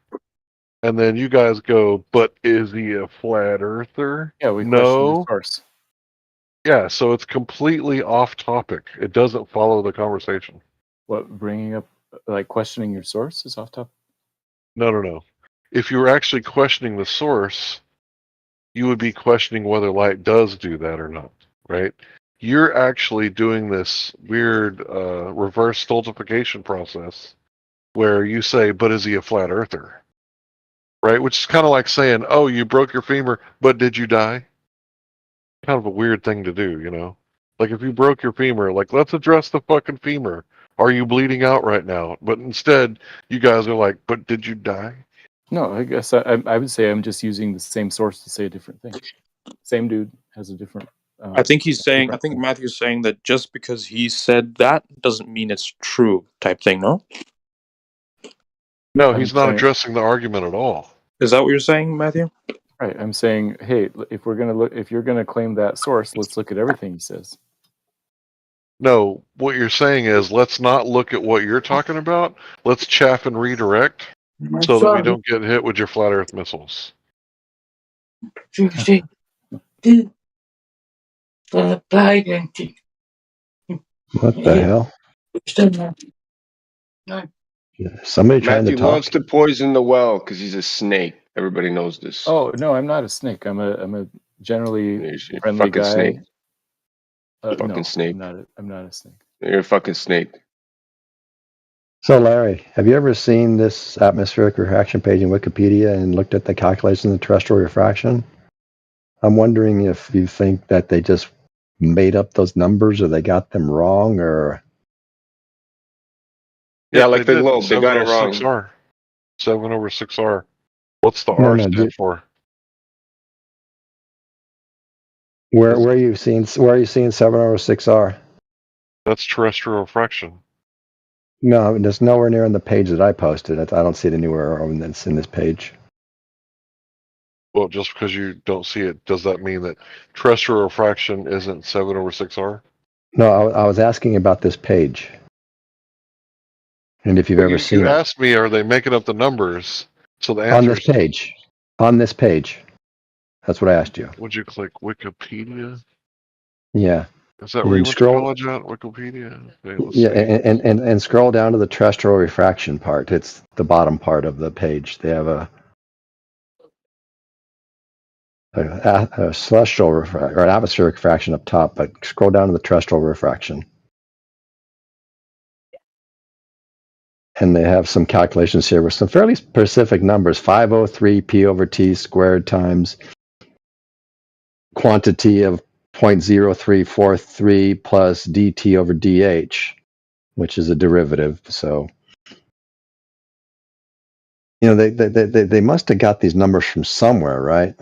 and then you guys go, "But is he a flat earther?" Yeah, we question the source. Yeah, so it's completely off topic. It doesn't follow the conversation. What, bringing up, like, questioning your source is off topic? No. If you were actually questioning the source, you would be questioning whether light does do that or not, right? You're actually doing this weird reverse stultification process where you say, but is he a flat earther? Right? Which is kind of like saying, oh, you broke your femur, but did you die? Kind of a weird thing to do, you know? Like if you broke your femur, like let's address the fucking femur. Are you bleeding out right now? But instead, you guys are like, but did you die? No, I guess I would say I'm just using the same source to say a different thing. Same dude has a different. I think he's saying. I think Matthew's saying that just because he said that doesn't mean it's true, type thing. No. No, he's not addressing the argument at all. Is that what you're saying, Matthew? Right. I'm saying, hey, if you're gonna claim that source, let's look at everything he says. No, what you're saying is let's not look at what you're talking about. Let's chaff and redirect so that we don't get hit with your flat Earth missiles. What the hell? Somebody trying to Matthew talk? wants to poison the well because he's a snake. Everybody knows this. Oh no, I'm not a snake. I'm a generally friendly fucking guy. snake. No, snake. I'm not a snake. You're a fucking snake. So, Larry, have you ever seen this atmospheric refraction page in Wikipedia and looked at the calculations of terrestrial refraction? I'm wondering if you think that they just made up those numbers or they got them wrong, or... Yeah, like the globe, they got it wrong. 7/6R. What's the R stand for? Where are you seeing 7/6R? That's terrestrial refraction. No, there's nowhere near on the page that I posted. I don't see it anywhere in this page. Well, just because you don't see it, does that mean that terrestrial refraction isn't 7/6R? No, I was asking about this page. And if you've ever seen you it. asked me, are they making up the numbers? So the answer on this page. On this page. That's what I asked you. Would you click Wikipedia? Yeah. Is that where you went to college at? Wikipedia? Okay, let's Yeah, see. and scroll down to the terrestrial refraction part. It's the bottom part of the page. They have a celestial refraction or an atmospheric refraction up top, but scroll down to the terrestrial refraction. And they have some calculations here with some fairly specific numbers. 503 p over t squared times quantity of 0.0343 plus dt over dh, which is a derivative. So, you know, they must have got these numbers from somewhere, right?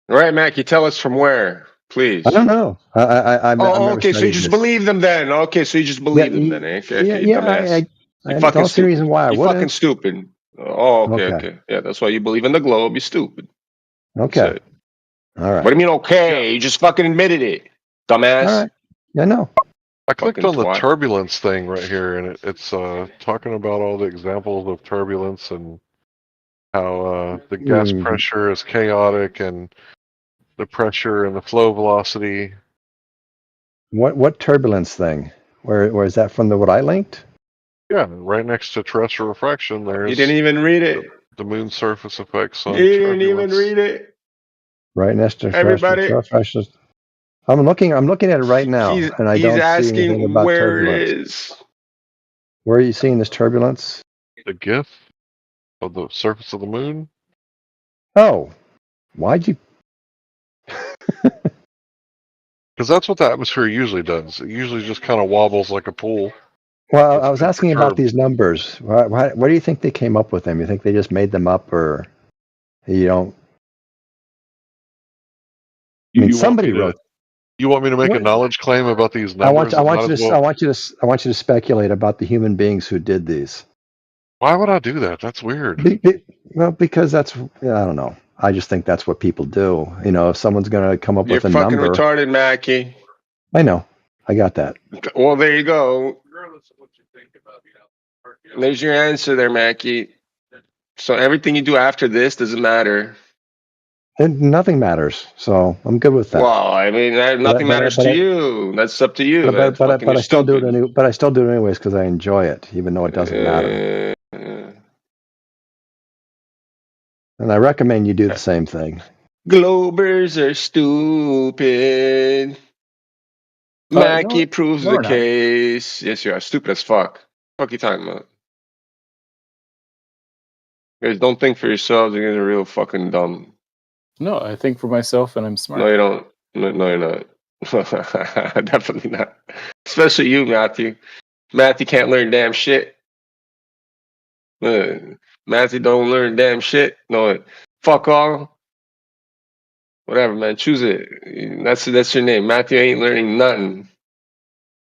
All right, Mackie, tell us from where, please. I don't know. I've never okay, so you studied just this. believe them then. Okay, so you just believe them then, eh? Okay, you dumbass. I fucking don't see a stupid. reason why I You wouldn't. fucking stupid. Oh, okay. Yeah, that's why you believe in the globe. You're stupid. Okay. All right. What do you mean, okay? You just fucking admitted it, dumbass. All right. Yeah, no. I clicked Fucking on the twat. turbulence thing right here, and it's talking about all the examples of turbulence and how the gas pressure is chaotic and the pressure and the flow velocity. What turbulence thing? Where is that from? What I linked? Yeah, right next to terrestrial refraction, there's You didn't even read it. the moon surface effects on You didn't turbulence. even read it. Right next to Everybody. terrestrial. I'm looking at it right now, and I don't see anything asking about where turbulence. it is. Where are you seeing this turbulence? The GIF of the surface of the moon. Oh, why'd you? Because that's what the atmosphere usually does. It usually just kind of wobbles like a pool. Well, I was asking about these numbers. Why do you think they came up with them? You think they just made them up, or you don't? I mean, somebody wrote. You want me to make a knowledge claim about these numbers? I want you to speculate about the human beings who did these. Why would I do that? That's weird. Well, because I don't know. I just think that's what people do. You know, if someone's going to come up with a You're fucking number. retarded, Mackie. I know. I got that. Well, there you go. There's your answer there, Mackie. So everything you do after this doesn't matter. And nothing matters. So I'm good with that. Well, I mean, nothing matters to you. That's up to you. But I still do it. But I still do it anyways because I enjoy it, even though it doesn't matter. And I recommend you do the same thing. Globers are stupid. Mackie proves the case. Yes, you are stupid as fuck. Fuck you talking about? You guys don't think for yourselves. You guys are real fucking dumb. No, I think for myself, and I'm smart. No, you don't. No, you're not. Definitely not. Especially you, Matthew. Matthew can't learn damn shit. Matthew don't learn damn shit. No, fuck all. Whatever, man. Choose it. That's your name. Matthew ain't learning nothing.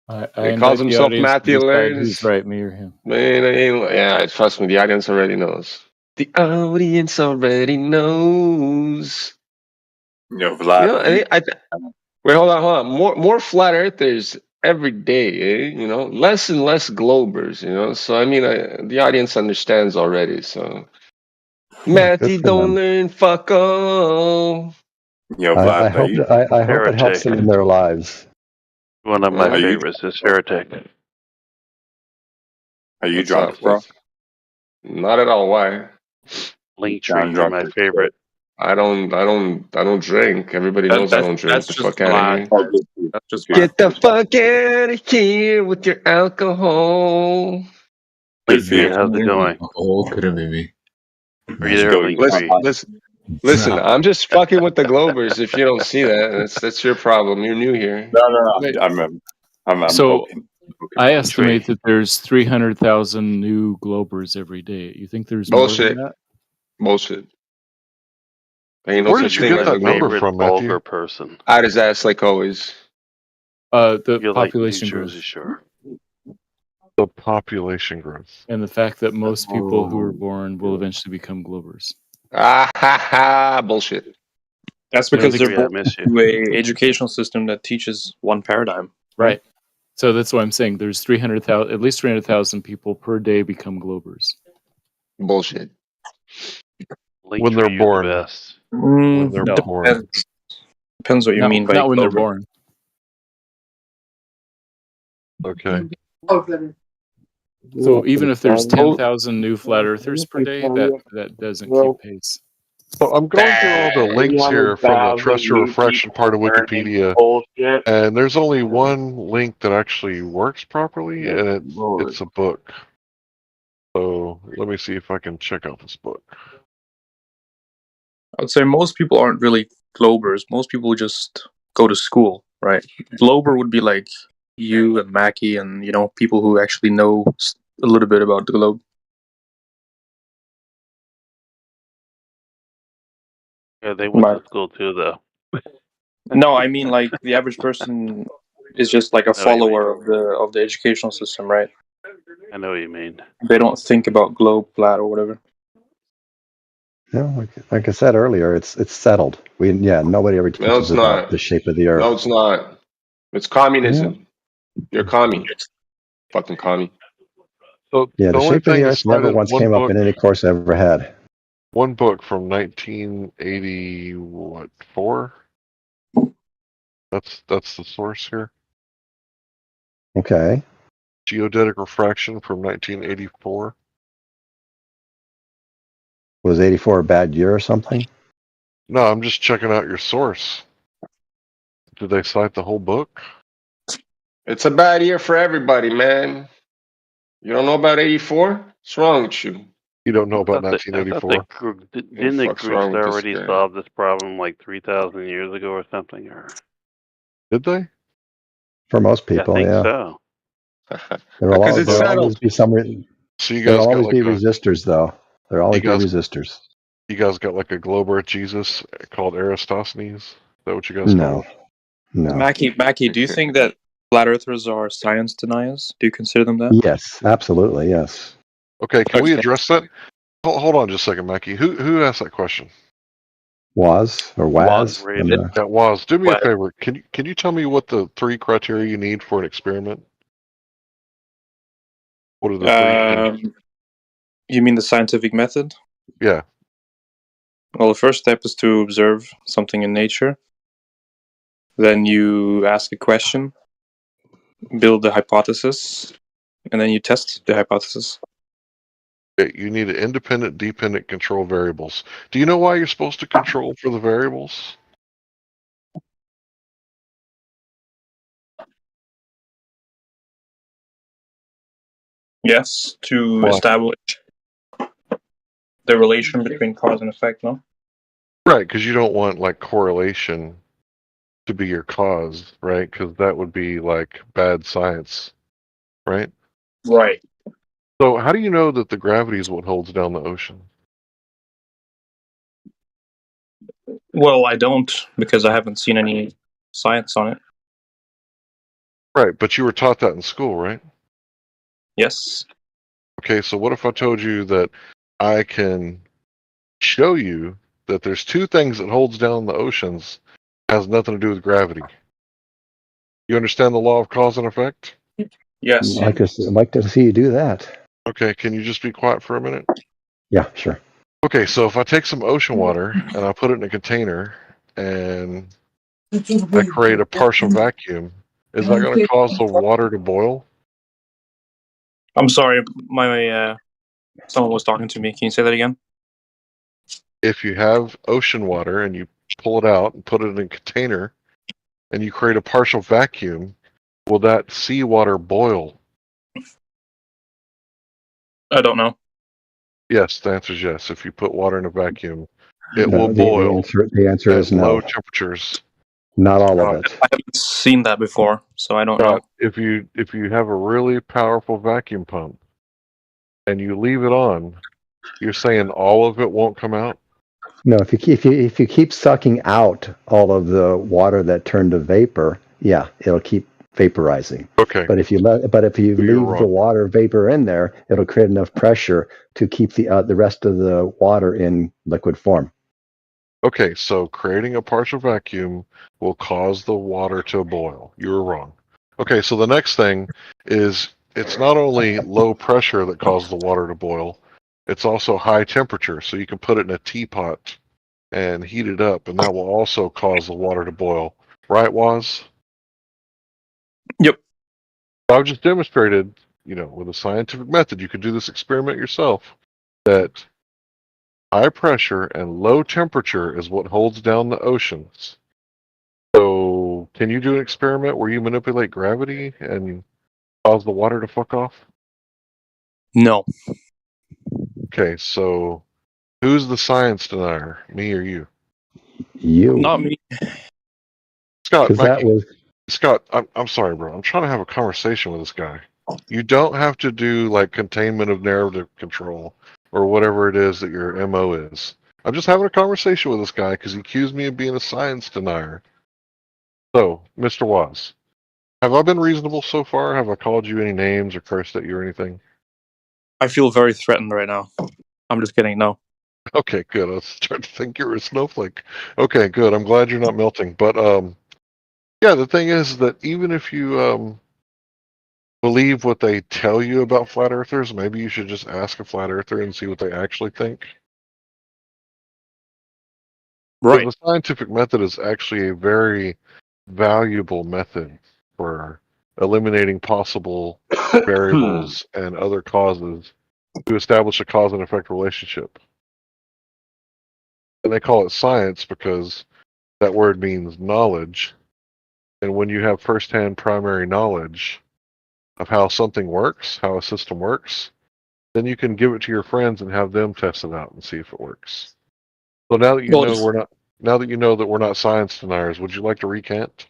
He calls himself Matthew Learns. Who's right, me or him? Man, trust me. The audience already knows. The audience already knows. No, Vlad. Wait, hold on. More flat earthers every day, eh? You know, less and less globers, you know. So I mean, the audience understands already. So Matthew don't learn fuck all. Yo, I Vlad, hope it helps them in their lives. One of my favorites is Heretic. Are you drunk, bro? Not at all. Why? Linktree is my favorite. I don't drink. Everybody knows I don't drink. The fuck out of here. That's just Get the fuck out of here with your alcohol. How's it going? Oh, couldn't be me. Are you there, Linktree? Listen, I'm just fucking with the Globers. If you don't see that, that's your problem. You're new here. No. I'm so poking. I estimate that there's 300,000 new Globers every day. You think there's bullshit? More than that? Bullshit. Ain't no Where did such you thing get as that a number Glober. from, Vulgar Matthew? person. Out his ass like always. The You're population like New grows. Jersey Shore. The population growth. And the fact that most people who are born will eventually become globers. Ah ha ha! Bullshit. That's because they're born into a educational system that teaches one paradigm. Right. So that's why I'm saying there's 300,000, at least 300,000 people per day become globers. Bullshit. When they're born. When they're born. Depends what you mean by not when they're glober. born. Okay. So even if there's 10,000 new flat earthers per day, that doesn't keep pace. So I'm going through all the links here from the terrestrial refraction part of Wikipedia, and there's only one link that actually works properly, and it's a book. So let me see if I can check out this book. I would say most people aren't really globers. Most people just go to school, right? Glober would be like you and Mackie and, people who actually know a little bit about the globe. Yeah, they went to school too, though. No, I mean like the average person is just like a follower of the educational system, right? I know what you mean. They don't think about globe, flat, or whatever. No, like I said earlier, it's settled. Nobody ever teaches about the shape of the Earth. No, it's not. It's communism. You're a commie. Fucking commie. So the shape of the Earth never once came up in any course I ever had. One book from 1984. That's the source here. Okay. Geodetic refraction from 1984. Was 84 a bad year or something? No, I'm just checking out your source. Did they cite the whole book? It's a bad year for everybody, man. You don't know about 84? What's wrong with you? You don't know about 1984? Didn't the Greeks already solve this problem like 3,000 years ago or something? Or did they? For most people, I think yeah. so. There'll always be some. So you guys there'll got always like be resistors, though. There'll always be resistors. You guys got like a glober Jesus called Eratosthenes? Is that what you guys call him? No. Mackie, do you think that flat earthers are science deniers? Do you consider them that? Yes, absolutely, yes. Okay, can we address that? Hold on just a second, Mackie. Who asked that question? Was. That was. Do me a favor. Can you tell me what the 3 criteria you need for an experiment? What are the 3? You mean the scientific method? Yeah. Well, the first step is to observe something in nature. Then you ask a question, build a hypothesis, and then you test the hypothesis. You need an independent, dependent control variables. Do you know why you're supposed to control for the variables? Yes, to establish the relation between cause and effect, no? Right, because you don't want like correlation to be your cause, right? Because that would be like bad science, right? Right. So how do you know that the gravity is what holds down the ocean? Well, I don't, because I haven't seen any science on it. Right, but you were taught that in school, right? Yes. Okay, so what if I told you that I can show you that there's 2 things that holds down the oceans, has nothing to do with gravity? You understand the law of cause and effect? Yes. I'd like to see you do that. Okay, can you just be quiet for a minute? Yeah, sure. Okay, so if I take some ocean water and I put it in a container and I create a partial vacuum, is that going to cause the water to boil? I'm sorry, my someone was talking to me. Can you say that again? If you have ocean water and you pull it out and put it in a container and you create a partial vacuum, will that seawater boil? I don't know. Yes, the answer is yes. If you put water in a vacuum, it will boil. The answer is no. Low temperatures. Not all of it. I haven't seen that before, so I don't know. If you have a really powerful vacuum pump and you leave it on, you're saying all of it won't come out? No, if you keep sucking out all of the water that turned to vapor, yeah, it'll keep vaporizing. Okay. But if you leave the water vapor in there, it'll create enough pressure to keep the rest of the water in liquid form. Okay, so creating a partial vacuum will cause the water to boil. You were wrong. Okay, so the next thing is it's not only low pressure that causes the water to boil, it's also high temperature. So you can put it in a teapot and heat it up, and that will also cause the water to boil. Right, Waz? Yep. I've just demonstrated, with a scientific method, you can do this experiment yourself, that high pressure and low temperature is what holds down the oceans. So, can you do an experiment where you manipulate gravity and cause the water to fuck off? No. Okay, so who's the science denier, me or you? You. Not me. Scott, Because Scott, I'm sorry, bro. I'm trying to have a conversation with this guy. You don't have to do like containment of narrative control or whatever it is that your MO is. I'm just having a conversation with this guy because he accused me of being a science denier. So, Mr. Waz, have I been reasonable so far? Have I called you any names or cursed at you or anything? I feel very threatened right now. I'm just kidding. No. Okay, good. I was starting to think you're a snowflake. Okay, good. I'm glad you're not melting. But yeah, the thing is that even if you believe what they tell you about flat earthers, maybe you should just ask a flat earther and see what they actually think. Right. The scientific method is actually a very valuable method for eliminating possible variables and other causes to establish a cause and effect relationship. And they call it science because that word means knowledge. And when you have firsthand primary knowledge of how something works, how a system works, then you can give it to your friends and have them test it out and see if it works. So now that you know that we're not science deniers, would you like to recant?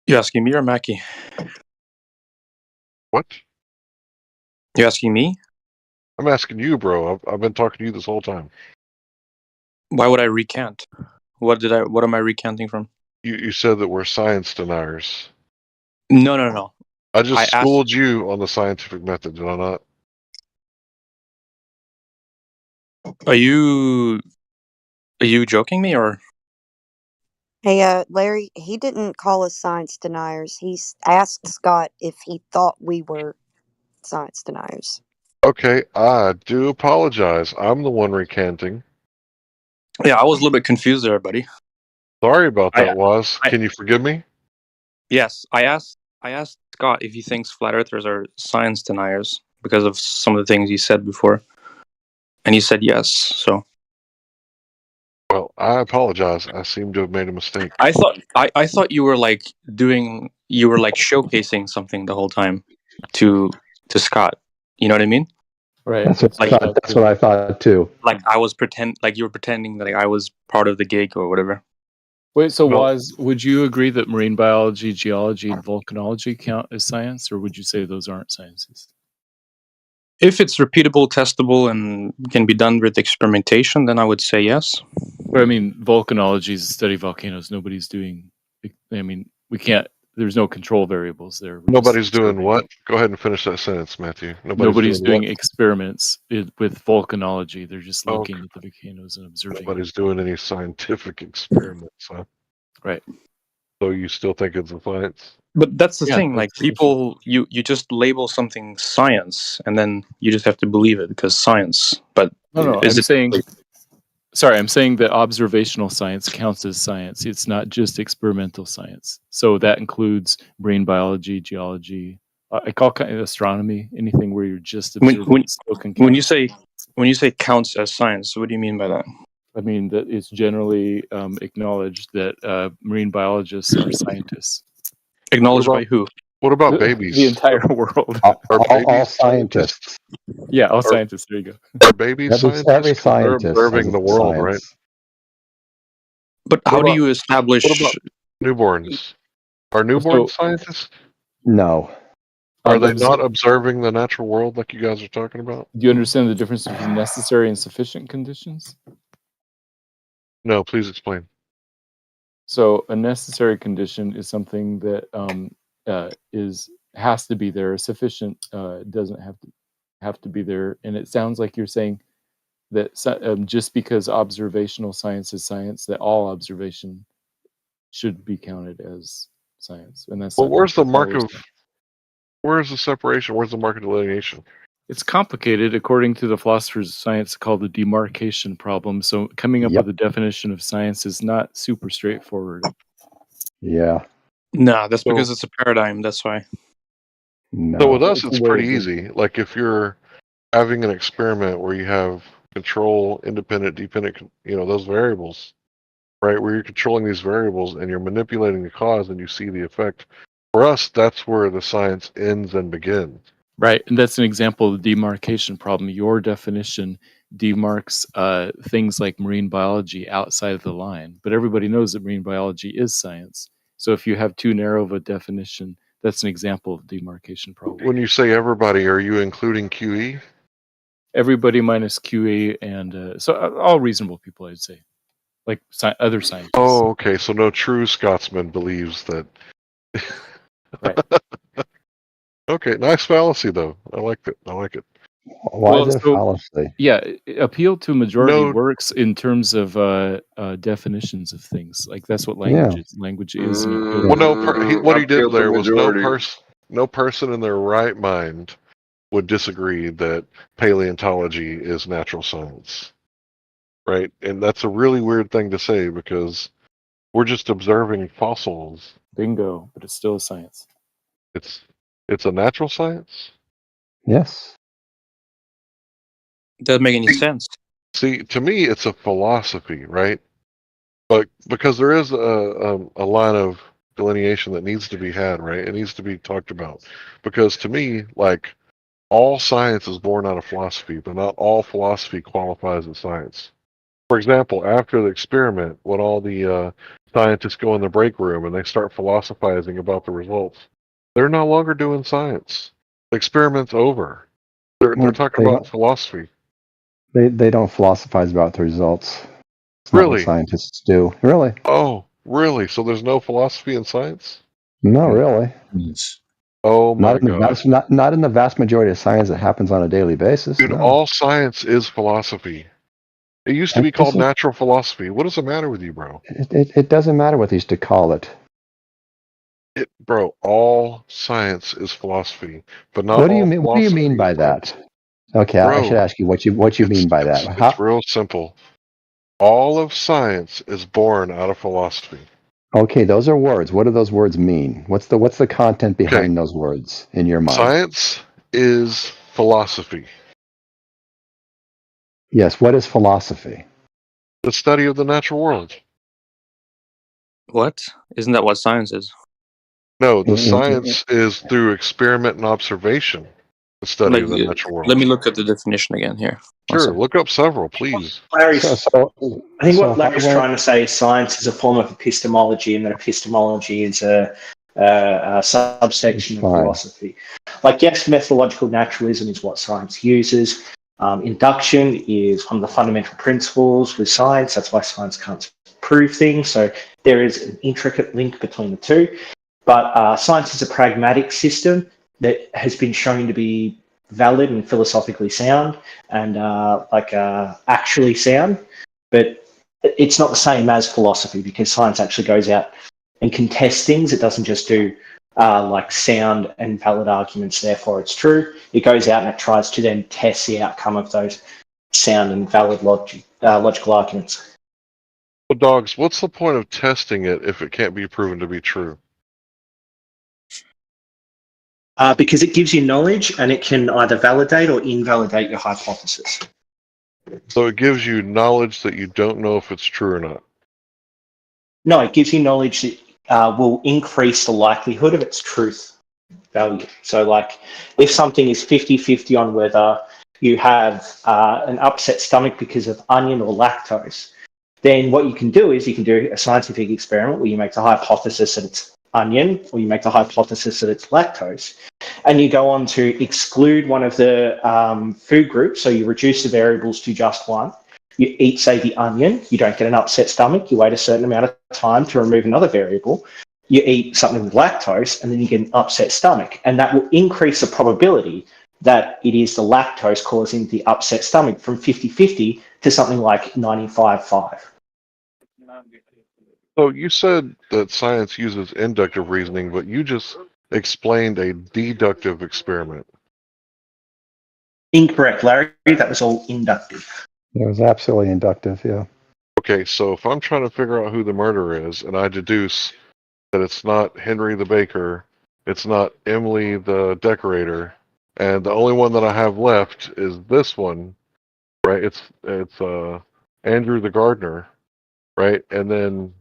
You asking me or Mackie? What? You asking me? I'm asking you, bro. I've been talking to you this whole time. Why would I recant? What am I recanting from? You said that we're science deniers. No. I just schooled you on the scientific method, did I not? Are you joking me or? Hey, Larry, he didn't call us science deniers. He asked Scott if he thought we were science deniers. Okay, I do apologize. I'm the one recanting. Yeah, I was a little bit confused there, buddy. Sorry about that, Waz. Can you forgive me? Yes, I asked Scott if he thinks flat earthers are science deniers because of some of the things he said before, and he said yes. So. Well, I apologize. I seem to have made a mistake. I thought you were showcasing something the whole time to Scott. You know what I mean? Right. That's what I thought too. Like you were pretending that I was part of the gig or whatever. Wait, so would you agree that marine biology, geology, and volcanology count as science, or would you say those aren't sciences? If it's repeatable, testable, and can be done with experimentation, then I would say yes. But I mean, volcanology is to study volcanoes. Nobody's doing. I mean, we can't. There's no control variables there. Nobody's doing what? Go ahead and finish that sentence, Matthew. Nobody's doing experiments with volcanology. They're just looking at the volcanoes and observing. Nobody's doing any scientific experiments, huh? Right. So you still think it's a science? But that's the thing. Like people, you just label something science, and then you just have to believe it because science. But no. I'm saying that observational science counts as science. It's not just experimental science. So that includes marine biology, geology. I call kind of astronomy anything where you're just observing. When you say counts as science, what do you mean by that? I mean that it's generally acknowledged that marine biologists are scientists. Acknowledged by who? What about babies? The entire world. All scientists. Yeah, all scientists. There you go. Are babies scientists? Every scientist They're observing the world, right? But how do you establish? What about newborns? Are newborns scientists? No. Are they not observing the natural world like you guys are talking about? Do you understand the difference between necessary and sufficient conditions? No, please explain. So a necessary condition is something that has to be there. Sufficient doesn't have to be there. And it sounds like you're saying that just because observational science is science, that all observation should be counted as science. And that's well, where's the separation? Where's the mark of delineation? It's complicated. According to the philosophers of science, called the demarcation problem. So coming up with a definition of science is not super straightforward. Yeah. No, that's because it's a paradigm. That's why. No. So with us, it's pretty easy. Like if you're having an experiment where you have control, independent, dependent, those variables, right? Where you're controlling these variables and you're manipulating the cause and you see the effect. For us, that's where the science ends and begins. Right, and that's an example of the demarcation problem. Your definition demarks things like marine biology outside of the line, but everybody knows that marine biology is science. So if you have too narrow of a definition, that's an example of demarcation problem. When you say everybody, are you including QE? Everybody minus QE, and so all reasonable people, I'd say, like other scientists. Oh, okay. So no true Scotsman believes that. Right. Okay, nice fallacy though. I like it. Why is it a fallacy? Yeah, appeal to majority works in terms of definitions of things. Like that's what language is. Language is. Well, what he did there was no person in their right mind would disagree that paleontology is natural science, right? And that's a really weird thing to say because we're just observing fossils. Bingo, but it's still a science. It's a natural science? Yes. Doesn't make any sense. See, to me, it's a philosophy, right? But because there is a line of delineation that needs to be had, right? It needs to be talked about. Because to me, like, all science is born out of philosophy, but not all philosophy qualifies as science. For example, after the experiment, when all the scientists go in the break room and they start philosophizing about the results, they're no longer doing science. The experiment's over. They're talking about philosophy. They don't philosophize about the results. It's really? Not what scientists do. Really? Oh, really? So there's no philosophy in science? No, really. Oh my God! Not in the vast majority of science that happens on a daily basis. Dude, no. all science is philosophy. It used to be called natural philosophy. What is the matter with you, bro? It doesn't matter what they used to call it. Bro, all science is philosophy, but not What do all you mean? What do you mean by that? Okay, Bro, I should ask you what you mean by that. It's real simple. All of science is born out of philosophy. Okay, those are words. What do those words mean? What's the content behind those words in your mind? Science is philosophy. Yes, what is philosophy? The study of the natural world. What? Isn't that what science is? No, the science is through experiment and observation. The study of the natural world. Let me look at the definition again here. Sure, look up several, please. I think what Larry's trying to say is science is a form of epistemology, and that epistemology is a subsection of philosophy. Like, yes, methodological naturalism is what science uses. Induction is one of the fundamental principles with science. That's why science can't prove things. So there is an intricate link between the two. But science is a pragmatic system that has been shown to be valid and philosophically sound and actually sound. But it's not the same as philosophy because science actually goes out and contests things. It doesn't just do sound and valid arguments, therefore it's true. It goes out and it tries to then test the outcome of those sound and valid logical arguments. Well, dogs, what's the point of testing it if it can't be proven to be true? Because it gives you knowledge and it can either validate or invalidate your hypothesis. So it gives you knowledge that you don't know if it's true or not? No, it gives you knowledge that will increase the likelihood of its truth value. So, like, if something is 50-50 on whether you have an upset stomach because of onion or lactose, then what you can do is you can do a scientific experiment where you make the hypothesis that it's onion, or you make the hypothesis that it's lactose, and you go on to exclude one of the food groups, so you reduce the variables to just one. You eat, say, the onion, you don't get an upset stomach, you wait a certain amount of time to remove another variable. You eat something with lactose, and then you get an upset stomach. And that will increase the probability that it is the lactose causing the upset stomach from 50-50 to something like 95-5. So you said that science uses inductive reasoning, but you just explained a deductive experiment. Incorrect, Larry. That was all inductive. It was absolutely inductive, yeah. Okay, so if I'm trying to figure out who the murderer is, and I deduce that it's not Henry the baker, it's not Emily the decorator, and the only one that I have left is this one, right? It's Andrew the gardener, right? And then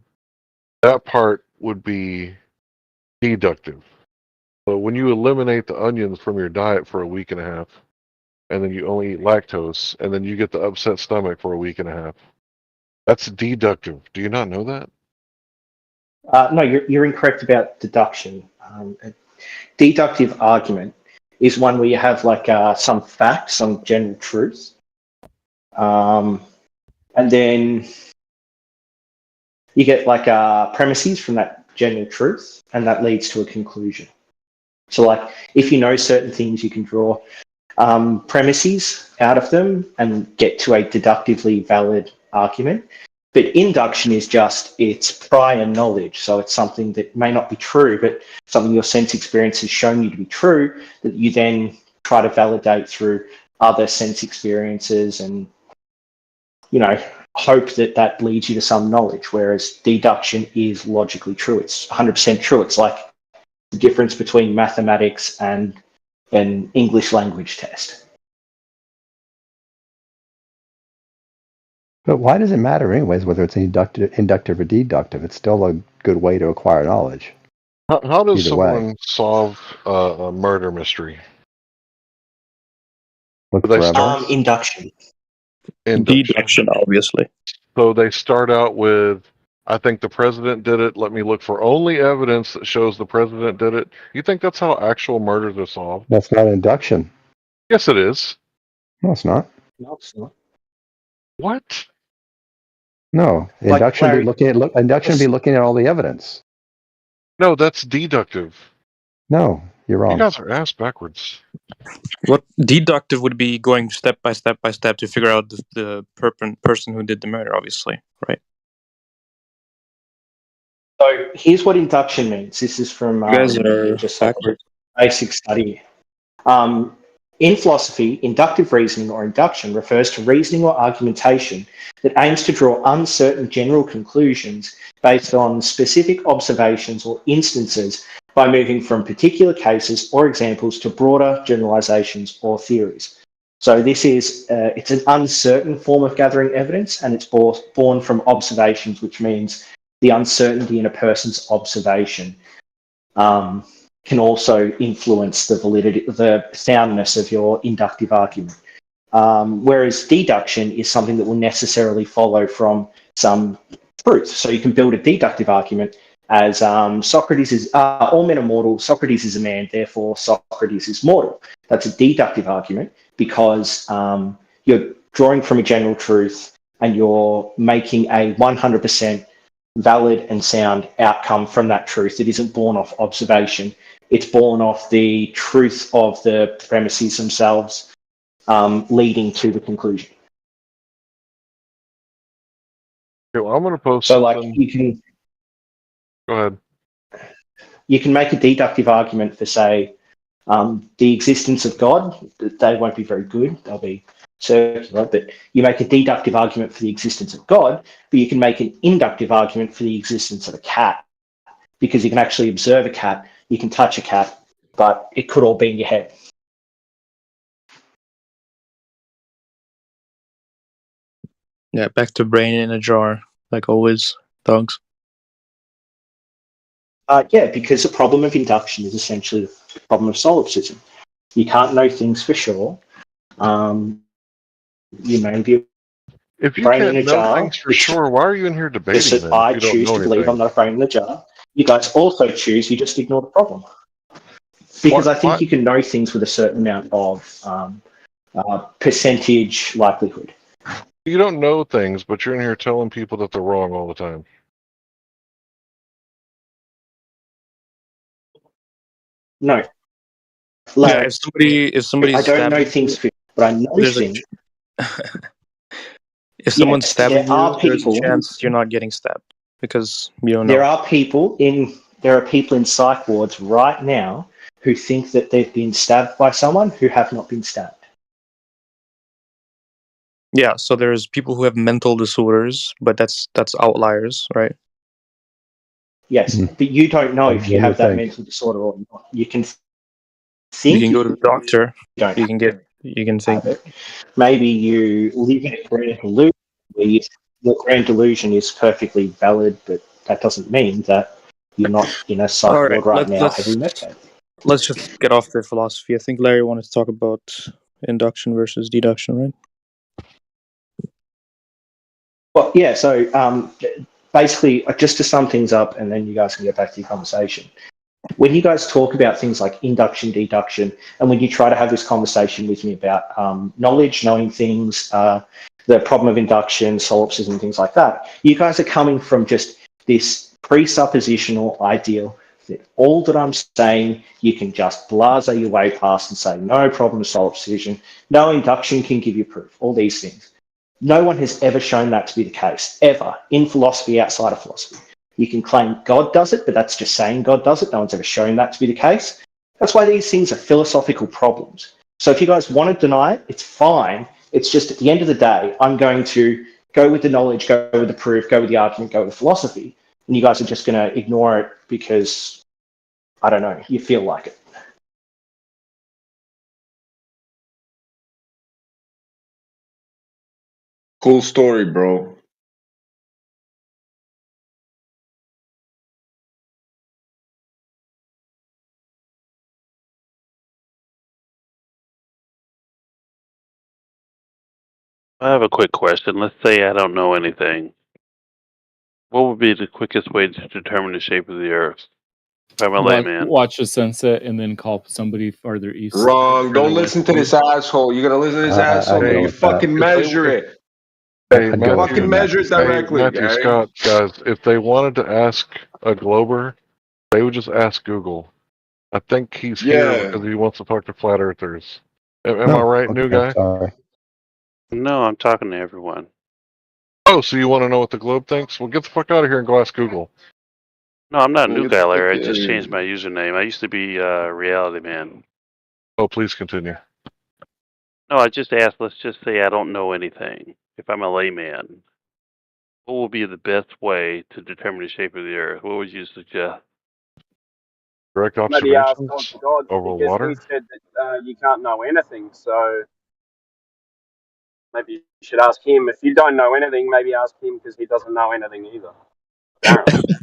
that part would be deductive. So when you eliminate the onions from your diet for a week and a half, and then you only eat lactose, and then you get the upset stomach for a week and a half, that's deductive. Do you not know that? No, you're incorrect about deduction. A deductive argument is one where you have like some facts, some general truth, and then you get like premises from that general truth, and that leads to a conclusion. So like if you know certain things, you can draw premises out of them and get to a deductively valid argument. But induction is just its prior knowledge. So it's something that may not be true, but something your sense experience has shown you to be true that you then try to validate through other sense experiences and, you know, hope that that leads you to some knowledge, whereas deduction is logically true. It's 100% true. It's like the difference between mathematics and an English language test. But why does it matter anyways whether it's inductive or deductive? It's still a good way to acquire knowledge. How does Either way. someone solve a murder mystery? Look for evidence. Induction. Deduction, obviously. So they start out with, I think the president did it. Let me look for only evidence that shows the president did it. You think that's how actual murders are solved? That's not induction. Yes, it is. No, it's not. No, it's not. What? No, Like, induction Larry, be looking at all the evidence. No, that's deductive. No, you're wrong. You guys are ass backwards. What deductive would be going step by step to figure out the person who did the murder, obviously, right? So here's what induction means. This is from You guys are just like backwards. a basic study. In philosophy, inductive reasoning or induction refers to reasoning or argumentation that aims to draw uncertain general conclusions based on specific observations or instances by moving from particular cases or examples to broader generalizations or theories. So this is, it's an uncertain form of gathering evidence, and it's born from observations, which means the uncertainty in a person's observation can also influence the validity, the soundness of your inductive argument. Whereas deduction is something that will necessarily follow from some truth. So you can build a deductive argument as Socrates is, all men are mortal, Socrates is a man, therefore Socrates is mortal. That's a deductive argument because you're drawing from a general truth and you're making a 100% valid and sound outcome from that truth. It isn't born off observation. It's born off the truth of the premises themselves, leading to the conclusion. Okay, well, I'm going to post So, like, something. you can Go ahead. You can make a deductive argument for, say, the existence of God. They won't be very good. They'll be circular, but you make a deductive argument for the existence of God, but you can make an inductive argument for the existence of a cat, because you can actually observe a cat, you can touch a cat, but it could all be in your head. Yeah, back to brain in a jar, like always, dogs. Yeah, because the problem of induction is essentially the problem of solipsism. You can't know things for sure. You may be If you brain in can't a know jar. things for sure, why are you in here debating then? I If you don't choose know to believe anything? I'm not a brain in a jar. You guys also choose, you just ignore the problem. Because I think you can know things with a certain amount of percentage likelihood. You don't know things, but you're in here telling people that they're wrong all the time. No. Yeah, if somebody's I don't know stabbing things, you, but I know there's things. if someone's Yes, stabbing there are you, there's a people. chance you're not getting stabbed because you don't There know. are people in psych wards right now who think that they've been stabbed by someone who have not been stabbed. Yeah, so there's people who have mental disorders, but that's outliers, right? Yes, but you don't know if you When you have that think. mental disorder or not. You can You think can go to the doctor. you don't You can think. have it. Maybe you live in a grand delusion where your grand delusion is perfectly valid, but that doesn't mean that you're not in a psych All right, ward right now heavily let's medicated. just get off the philosophy. I think Larry wanted to talk about induction versus deduction, right? Well, yeah, so basically, just to sum things up, and then you guys can get back to your conversation. When you guys talk about things like induction, deduction, and when you try to have this conversation with me about knowledge, knowing things, the problem of induction, solipsism, things like that, you guys are coming from just this presuppositional ideal that all that I'm saying, you can just blase your way past and say, no problem, solipsism, no induction can give you proof, all these things. No one has ever shown that to be the case, ever, in philosophy, outside of philosophy. You can claim God does it, but that's just saying God does it. No one's ever shown that to be the case. That's why these things are philosophical problems. So if you guys want to deny it, it's fine. It's just at the end of the day, I'm going to go with the knowledge, go with the proof, go with the argument, go with the philosophy. And you guys are just going to ignore it because, I don't know, you feel like it. Cool story, bro. I have a quick question. Let's say I don't know anything. What would be the quickest way to determine the shape of the Earth? If I'm a layman. Watch the sunset and then call somebody farther east. Wrong. Don't west listen to this asshole. You're gonna listen to this asshole, man. You fucking measure it. Hey, Matthew, Fucking measure it directly, Matthew guys. Scott, guys, if they wanted to ask a Glober, they would just ask Google. I think he's here because he wants to talk to flat earthers. Am I right, new guy? Sorry. No, I'm talking to everyone. Oh, so you want to know what the globe thinks? Well, get the fuck out of here and go ask Google. No, I'm not a new guy, Larry. I just changed my username. I used to be Reality Man. Oh, please continue. No, I just asked, let's just say I don't know anything. If I'm a layman, what will be the best way to determine the shape of the Earth? What would you suggest? Direct Maybe ask God observations to God over because water? he said that you can't know anything. So maybe you should ask him. If you don't know anything, maybe ask him because he doesn't know anything either. Apparently.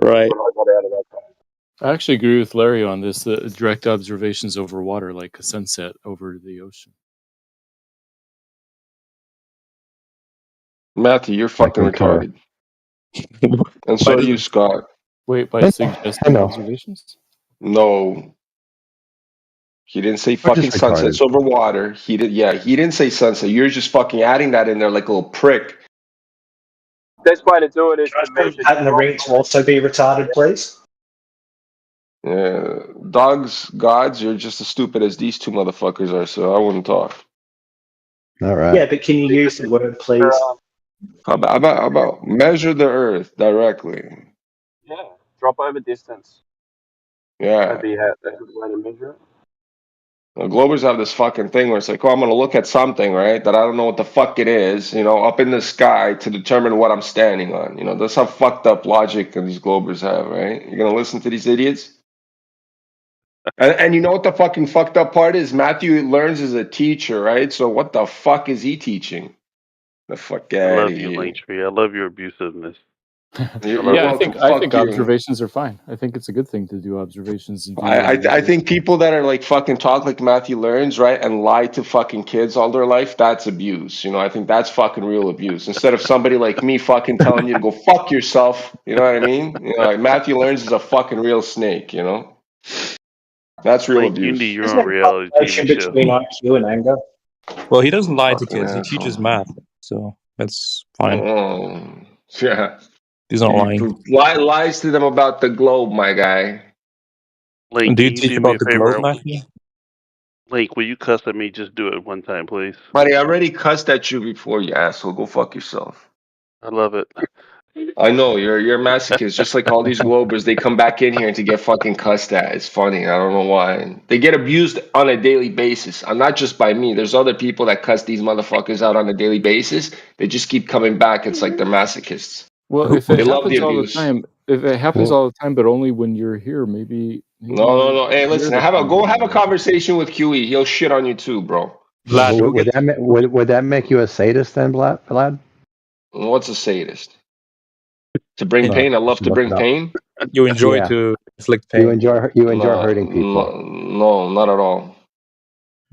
Right. What I got out of that. I actually agree with Larry on this. The direct observations over water, like a sunset over the ocean. Matthew, you're fucking retarded. And so are you, Scott. Wait, by suggesting observations? No. He didn't say We're just fucking sunsets retarded. over water. He didn't say sunset. You're just fucking adding that in there like a little prick. Best way to do it is to measure. Pat in the ring to also be retarded, please. Yeah, gods, you're just as stupid as these two motherfuckers are, so I wouldn't talk. All right. Yeah, but can you use the word, please? How about measure the earth directly? Yeah, drop over distance. Yeah. That'd be a good way to measure it. The Globers have this fucking thing where it's like, oh, I'm going to look at something, right, that I don't know what the fuck it is, up in the sky to determine what I'm standing on. That's how fucked up logic these Globers have, right? You're going to listen to these idiots? And you know what the fucking fucked up part is? Matthew learns as a teacher, right? So what the fuck is he teaching? The fuck I out love of you, here. Linktree. I love your abusiveness. I think observations are fine. I think it's a good thing to do observations. And I think people that are like fucking talk like Matthew learns, right, and lie to fucking kids all their life, that's abuse. I think that's fucking real abuse. Instead of somebody like me fucking telling you to go fuck yourself, you know what I mean? Like Matthew learns is a fucking real snake, That's real abuse. You need your own reality TV show. Between IQ and anger. Well, he doesn't lie to Fucking kids. He asshole. teaches math, so that's fine. Oh, yeah. He's not lying. Lies to them about the globe, my guy. Link, Do you can you teach do me about a the favor? globe, Matthew? Link, will you cuss at me? Just do it one time, please. Buddy, I already cussed at you before, you asshole. Go fuck yourself. I love it. I know, you're a masochist. Just like all these Globers, they come back in here to get fucking cussed at. It's funny. I don't know why. They get abused on a daily basis. Not just by me. There's other people that cuss these motherfuckers out on a daily basis. They just keep coming back. It's like they're masochists. Well, if it They love the happens all the abuse. time, but only when you're here, maybe. No. Hey, listen, you're the go have a conversation with QE. He'll shit on you too, bro. Vlad, would that make you a sadist then, Vlad? What's a sadist? To bring pain? I love to bring pain. You enjoy to inflict pain. You enjoy hurting people. No, not at all.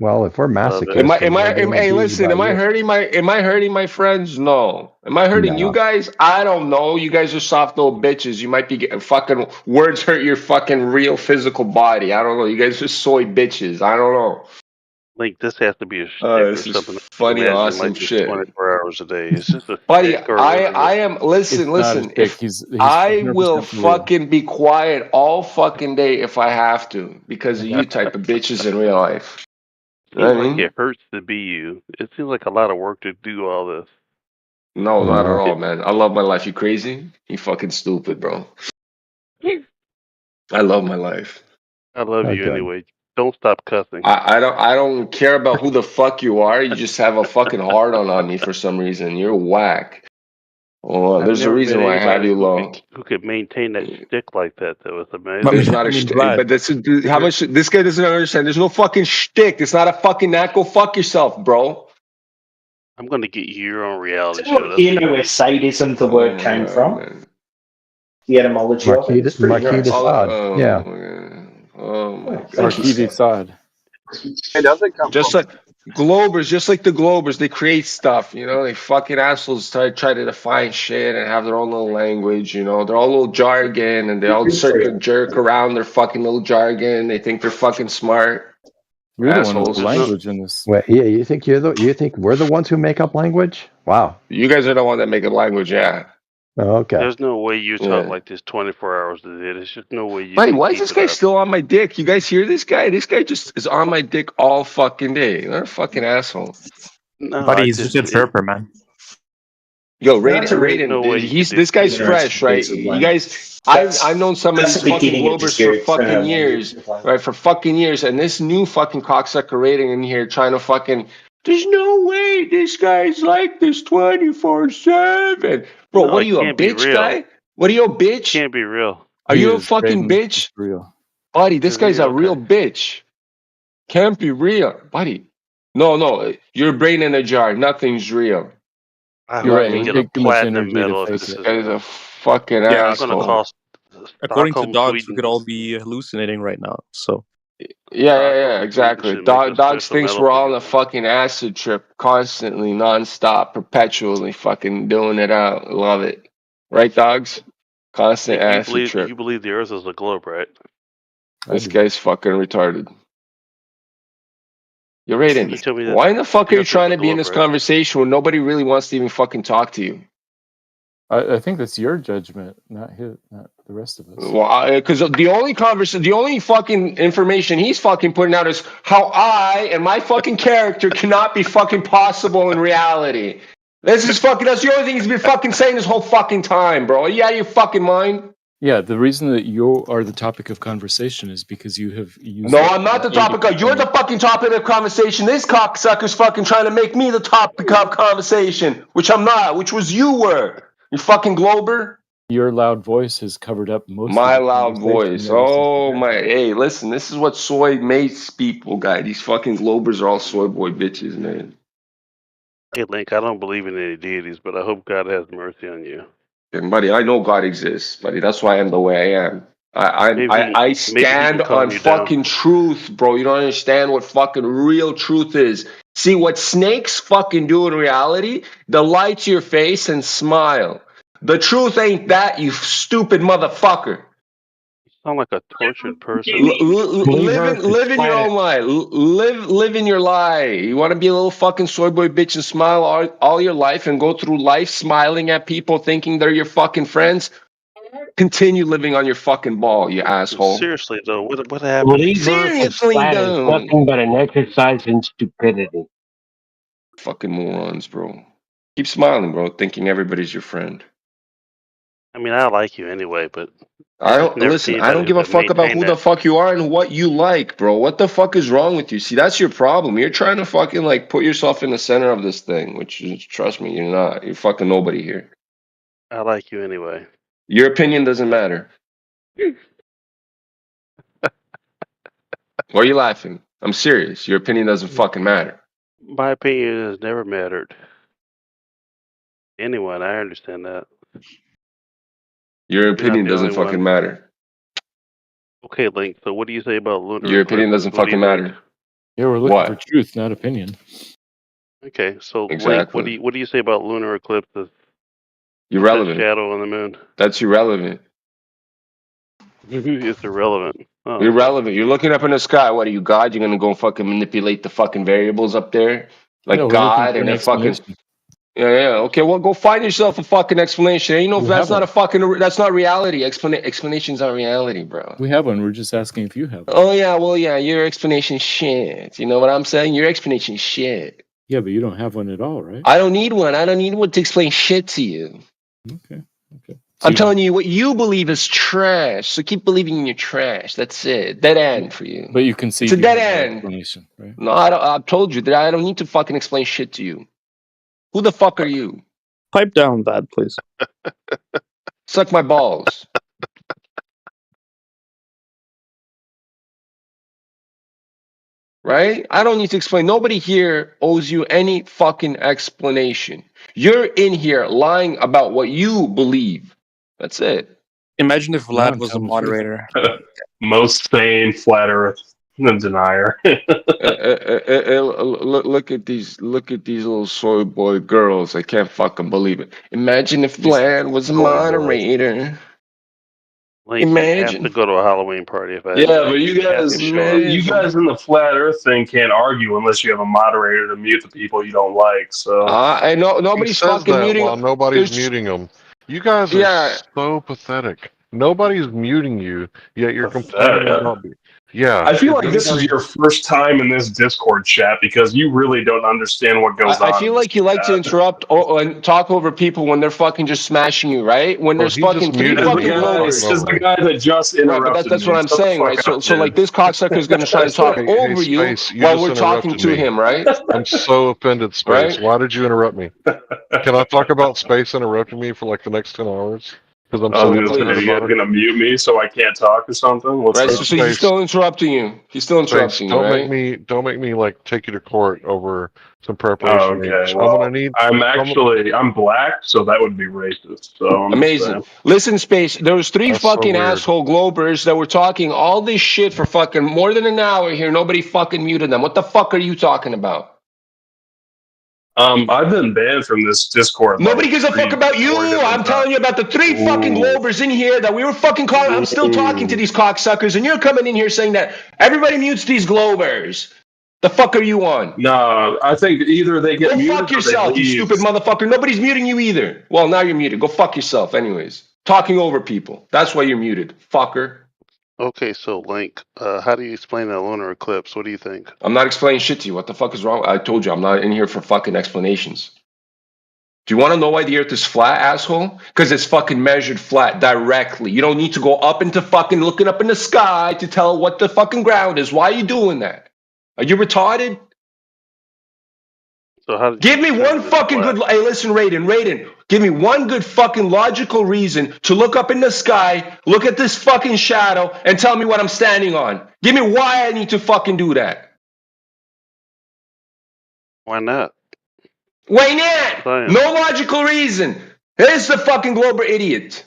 Well, if we're masochists, hey, listen, am I hurting my friends? No. Am I hurting you guys? I don't know. You guys are soft little bitches. You might be getting fucking words hurt your fucking real physical body. I don't know. You guys are soy bitches. I don't know. Link, this has to be a shtick or This is something. funny, Imagine awesome like this shit. 24 hours a day. It's just a Buddy, shtick or I am. Listen. If I will fucking be quiet all fucking day if I have to because of you type of bitches in real life. You know Seems what I like mean? it hurts to be you. It seems like a lot of work to do all this. No, not at all, man. I love my life. You crazy? You fucking stupid, bro. I love my life. I love you anyway. Don't stop cussing. I don't care about who the fuck you are. You just have a fucking hard on me for some reason. You're whack. Oh, there's a reason why I have you low. Who could maintain that shtick like that? That was amazing. But there's not a shtick. But how much this guy doesn't understand. There's no fucking shtick. It's not a fucking act. Go fuck yourself, bro. I'm gonna get you your own reality So, show. do you know where sadism, the word, came from? The etymology of it. It's pretty Marquis de gross. Sade. Yeah. Oh my god. Marquis de Sade. Where does it come Just from? like Globers, they create stuff, you know. They fucking assholes try to define shit and have their own little language, you know. They're all little jargon and they all start to jerk around their fucking little jargon. They think they're fucking smart. You're the one Assholes. with the language in this. Well, yeah, you think we're the ones who make up language? Wow. You guys are the one that make a language, yeah. Oh, okay. There's no way you talk like this 24 hours a day. There's just no way you. Buddy, can why is keep this it guy up. still on my dick? You guys hear this guy? This guy just is on my dick all fucking day. You're a fucking asshole. No, Buddy, he's just a chirper, man. Yo, Raiden, this guy's fresh, right? You guys, I've known some of these fucking Globers for fucking years, right? For fucking years, and this new fucking cocksucker Raiden in here trying to fucking. There's no way this guy's like this 24/7. Bro, No, what are it you, a can't be bitch real. guy? What are you, a bitch? Can't be real. Are you a fucking bitch? Real. Buddy, this Is guy's he? a real bitch. Can't be real. Buddy. No, your brain in a jar. Nothing's real. I You're hope right. you get a platinum medal if This this is guy's real. a fucking I'm asshole. gonna call According to Stockholm, dogs, we Sweden. could all be hallucinating right now. So Yeah, exactly. should make a Dogs special thinks medal we're for all on a fucking acid trip, constantly, nonstop, perpetually, fucking doing it out. Love it, right, dogs? Constant Like, acid trip. you believe the Earth is a globe, right? This guy's fucking retarded. You're You Raiden. tell me that Why in the fuck the are you Earth is trying a to be in globe, this right? conversation when nobody really wants to even fucking talk to you? I think that's your judgment, not the rest of us. Well, because the only fucking information he's fucking putting out is how I and my fucking character cannot be fucking possible in reality. That's the only thing he's been fucking saying this whole fucking time, bro. Are you out of your fucking mind? Yeah, the reason that you are the topic of conversation is because you have used. No, I'm not the topic of. You're the fucking topic of conversation. This cocksucker's fucking trying to make me the topic of conversation, which I'm not. Which was you were. You fucking Glober. Your loud voice has covered up most. My of the loud conversation voice. that was Oh my. Hey, listen. This is what soy makes people, guy. These fucking Globers are all soy boy bitches, man. Hey, Link, I don't believe in any deities, but I hope God has mercy on you. And buddy, I know God exists, buddy. That's why I'm the way I am. I stand on fucking truth, bro. You don't understand what fucking real truth is. See what snakes fucking do in reality? They lie to your face and smile. The truth ain't that, you stupid motherfucker. Sound like a tortured person. Live in your own lie. Live in your lie. You want to be a little fucking soy boy bitch and smile all your life and go through life smiling at people thinking they're your fucking friends? Continue living on your fucking ball, you asshole. Seriously though, what happened? Seriously is though. nothing but an exercise in stupidity. Fucking morons, bro. Keep smiling, bro, thinking everybody's your friend. I mean, I like you anyway, but I don't never listen. seen I don't anybody give a who fuck about maintained who the that. fuck you are and what you like, bro. What the fuck is wrong with you? See, that's your problem. You're trying to fucking like put yourself in the center of this thing, which is, trust me, you're not. You're fucking nobody here. I like you anyway. Your opinion doesn't matter. Why are you laughing? I'm serious. Your opinion doesn't fucking matter. My opinion has never mattered. Anyone, I understand that. Your You're not opinion the doesn't only fucking one. matter. Okay, Link. So, what do you say about lunar Your opinion eclipses? doesn't What do fucking you think? matter. Yeah, we're looking What? for truth, not opinion. Okay, so Link, Exactly. what do you say about lunar eclipses? Irrelevant. That shadow on the moon. That's irrelevant. It's irrelevant. Oh, Irrelevant. You're looking up in the sky. What are you, God? You're gonna go fucking manipulate the fucking variables up there like No, we're looking God, for and an then fucking. explanation. Yeah. Okay, well, go find yourself a fucking explanation. Ain't no, We that's have not one. a fucking. That's not reality. Explanations aren't reality, bro. We have one. We're just asking if you have one. Oh yeah, well yeah, your explanation shit. You know what I'm saying? Your explanation shit. Yeah, but you don't have one at all, right? I don't need one. I don't need one to explain shit to you. Okay. I'm telling you what you believe is trash. So keep believing in your trash. That's it. Dead end for you. But you can see It's a you dead have an end. explanation, right? No, I've told you that I don't need to fucking explain shit to you. Who the fuck are you? Pipe down that, please. Suck my balls. Right? I don't need to explain. Nobody here owes you any fucking explanation. You're in here lying about what you believe. That's it. Imagine if Vlad was a moderator. Most sane flat Earth denier. Look at these little soy boy girls. I can't fucking believe it. Imagine if Vlad was a moderator. Link, you have to go to a Halloween party if I Yeah, but you have guys, to show up. you guys in the flat Earth thing can't argue unless you have a moderator to mute the people you don't like. So I know He nobody's says fucking that muting. while nobody's There's- muting him. You guys are Yeah. so pathetic. Nobody's muting you, yet you're complaining about me. Yeah. I feel like if this is anybody- your first time in this Discord chat because you really don't understand what goes on. I feel like you like to interrupt and talk over people when they're fucking just smashing you, right? When there's he just fucking three muted fucking me and Globers. This is the guy that just interrupted Right, but that's what me. I'm Shut the saying, fuck right? up, So like dude. this cocksucker is going to try to talk Hey, over you Space, you while just we're talking interrupted to me. him, right? I'm so offended, Space. Right? Why did you interrupt me? Can I talk about Space interrupting me for like the next 10 hours? Because I'm I so was gonna offended say, you about guys it. gonna mute me so I can't talk or something? What's Right, up? so he's still interrupting you. He's still Space, interrupting you, don't right? make me like take you to court over some Oh, preparation. okay. I'm Well, gonna need. I'm black, so that would be racist. So I'm just Amazing. saying. Listen, Space, there was three That's so fucking weird. asshole Globers that were talking all this shit for fucking more than an hour here. Nobody fucking muted them. What the fuck are you talking about? I've been banned from this Discord. Nobody gives a fuck about you. I'm telling you about the three fucking Globers in here that we were fucking calling. I'm still talking to these cocksuckers, and you're coming in here saying that everybody mutes these Globers. The fuck are you on? No, I think either they get Go muted fuck or yourself, they you leave. stupid motherfucker. Nobody's muting you either. Well, now you're muted. Go fuck yourself, anyways. Talking over people. That's why you're muted, fucker. Okay, so Link, how do you explain that lunar eclipse? What do you think? I'm not explaining shit to you. What the fuck is wrong? I told you I'm not in here for fucking explanations. Do you want to know why the Earth is flat, asshole? Because it's fucking measured flat directly. You don't need to go up into fucking looking up in the sky to tell what the fucking ground is. Why are you doing that? Are you retarded? So how did Give me one fucking good. Hey, listen, Raiden. Give me one good fucking logical reason to look up in the sky, look at this fucking shadow, and tell me what I'm standing on. Give me why I need to fucking do that. Why not? Why not? Science. No logical reason. Here's the fucking Glober idiot.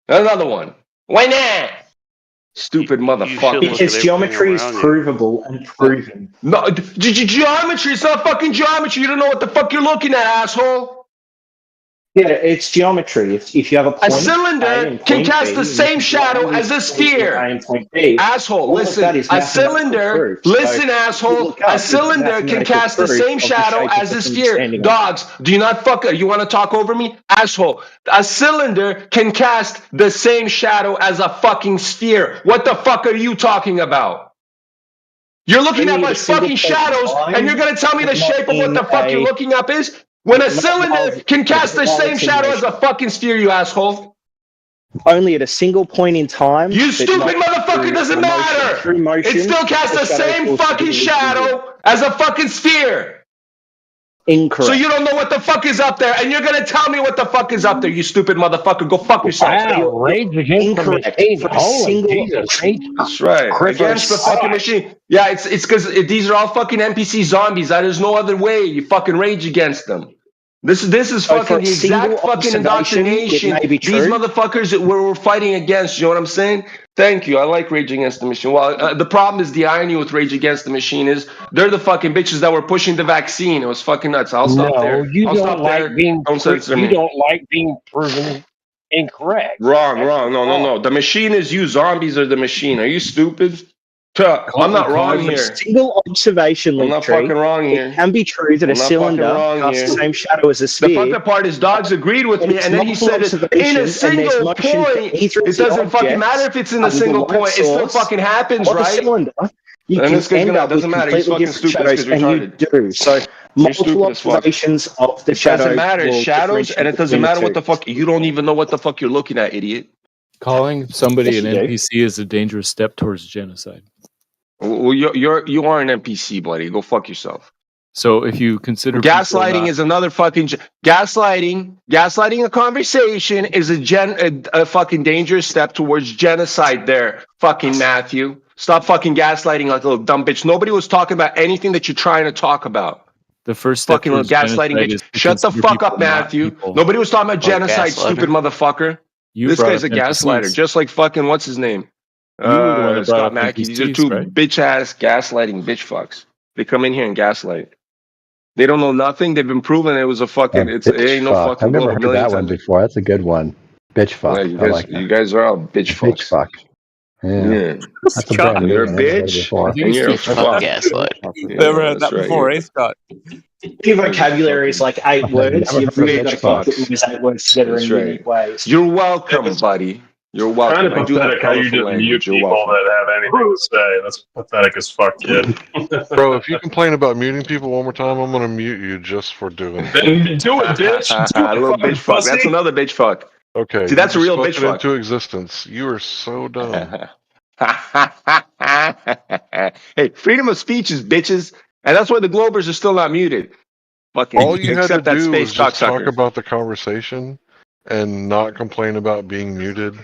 Another one. Why not? Stupid motherfucker. Because geometry is provable and proven. No, geometry. It's not fucking geometry. You don't know what the fuck you're looking at, asshole. Yeah, it's geometry. If you have a point cylinder A and can point cast B, the same shadow as a sphere. A and point B, Asshole, all of that listen. is A mathematical cylinder, proof. listen, So asshole. look A up is the cylinder can mathematical cast the proof same of the shadow shape of as the a thing sphere. standing on. Dogs, do you not you want to talk over me? Asshole. A cylinder can cast the same shadow as a fucking sphere. What the fuck are you talking about? You're looking Only up at a like single fucking point in shadows, and time, you're gonna tell me the but not shape of what in the fuck you're a looking up is? When a but not cylinder can cast the while same it's in shadow as a motion. fucking sphere, you asshole. Only at a single point in time. You but stupid not motherfucker, through doesn't motion. matter. Through motion, It still casts the the shadow same falls fucking completely inward. shadow as a fucking sphere. Incorrect. So you don't know what the fuck is up there, and you're gonna tell me what the fuck is up there, you stupid motherfucker. Go fuck yourself. Wow, Rage Against the Machine. For a Holy single Jesus, Rage. That's right. Chris Against the fucking Christ. machine. Yeah, it's because these are all fucking NPC zombies. There's no other way. You fucking rage against them. This is So for fucking a the exact single fucking observation, it indoctrination may be these true. motherfuckers that we're fighting against. You know what I'm saying? Thank you. I like Rage Against the Machine. Well, the problem is the irony with Rage Against the Machine is they're the fucking bitches that were pushing the vaccine. It was fucking nuts. I'll stop there. You I'll don't stop like there. being Don't censor you me. don't like being proven incorrect. Wrong. That's No. the problem. The machine is you. Zombies are the machine. Are you stupid? I'm not wrong For a here. single observation, I'm not Tree, fucking wrong here. it can be true that I'm a not fucking cylinder wrong casts here. the same shadow as a The sphere. fucked up part is dogs agreed with But me, it's and then he multiple said it in a observations, and there's single motion for point. either of It the doesn't fucking matter objects if it's in a other than single light point. It still source fucking happens, or the right? cylinder. You And can this guy's end gonna. up with Doesn't matter. He's completely fucking different stupid. This shadows, guy's and you retarded. do. So You're multiple stupid as fuck. observations of the It shadow doesn't matter. will Shadows, and differentiate it doesn't between the matter what two. the fuck. You don't even know what the fuck you're looking at, idiot. Calling somebody Yes, an you do. NPC is a dangerous step towards genocide. Well, you are an NPC, buddy. Go fuck yourself. So if you consider people Gaslighting not- is another fucking gaslighting a conversation is a fucking dangerous step towards genocide there, fucking Matthew. Stop fucking gaslighting like a little dumb bitch. Nobody was talking about anything that you're trying to talk about. the first step Fucking little towards gaslighting genocide bitch. is to Shut the consider fuck people up, not Matthew. people. Nobody was talking about Oh, genocide, gaslighter. stupid motherfucker. You This brought guy's a up gaslighter, NPCs. just like fucking what's his name? You were the one that brought Scott up Mackey. These are NPCs, two right? bitch ass gaslighting bitch fucks. They come in here and gaslight. They don't know nothing. They've been proven it was a fucking. It Bitch ain't no fuck. fucking I've never blow a heard million that one times. before. That's a good one. Bitch fuck. Yeah, I like that. you guys are all bitch Bitch fucks. fuck. Yeah. Yeah. That's a brand new You're a one. I never heard it bitch before. and you're a fuck. gaslight. Yeah, Never heard that's that right. before, eh, Scott? Your vocabulary is like 8 words. never You've heard really of got to bitch keep fucks. putting those 8 words together That's in right. unique ways. You're welcome, buddy. You're welcome. Kind of I do have pathetic how you colorful just mute language. You're people welcome. that have anything to say. That's pathetic as fuck, kid. Bro, if you complain about muting people one more time, I'm gonna mute you just for doing it. Then do it, bitch. Do A it, little fucking bitch fuck. That's pussy. another bitch fuck. Okay, See, that's a you just real spoke bitch it fuck. into existence. You are so dumb. Hey, freedom of speech is bitches, and that's why the Globers are still not muted. Fucking All you had to accept that do space, was just talk cocksucker. about the conversation and not complain about being muted,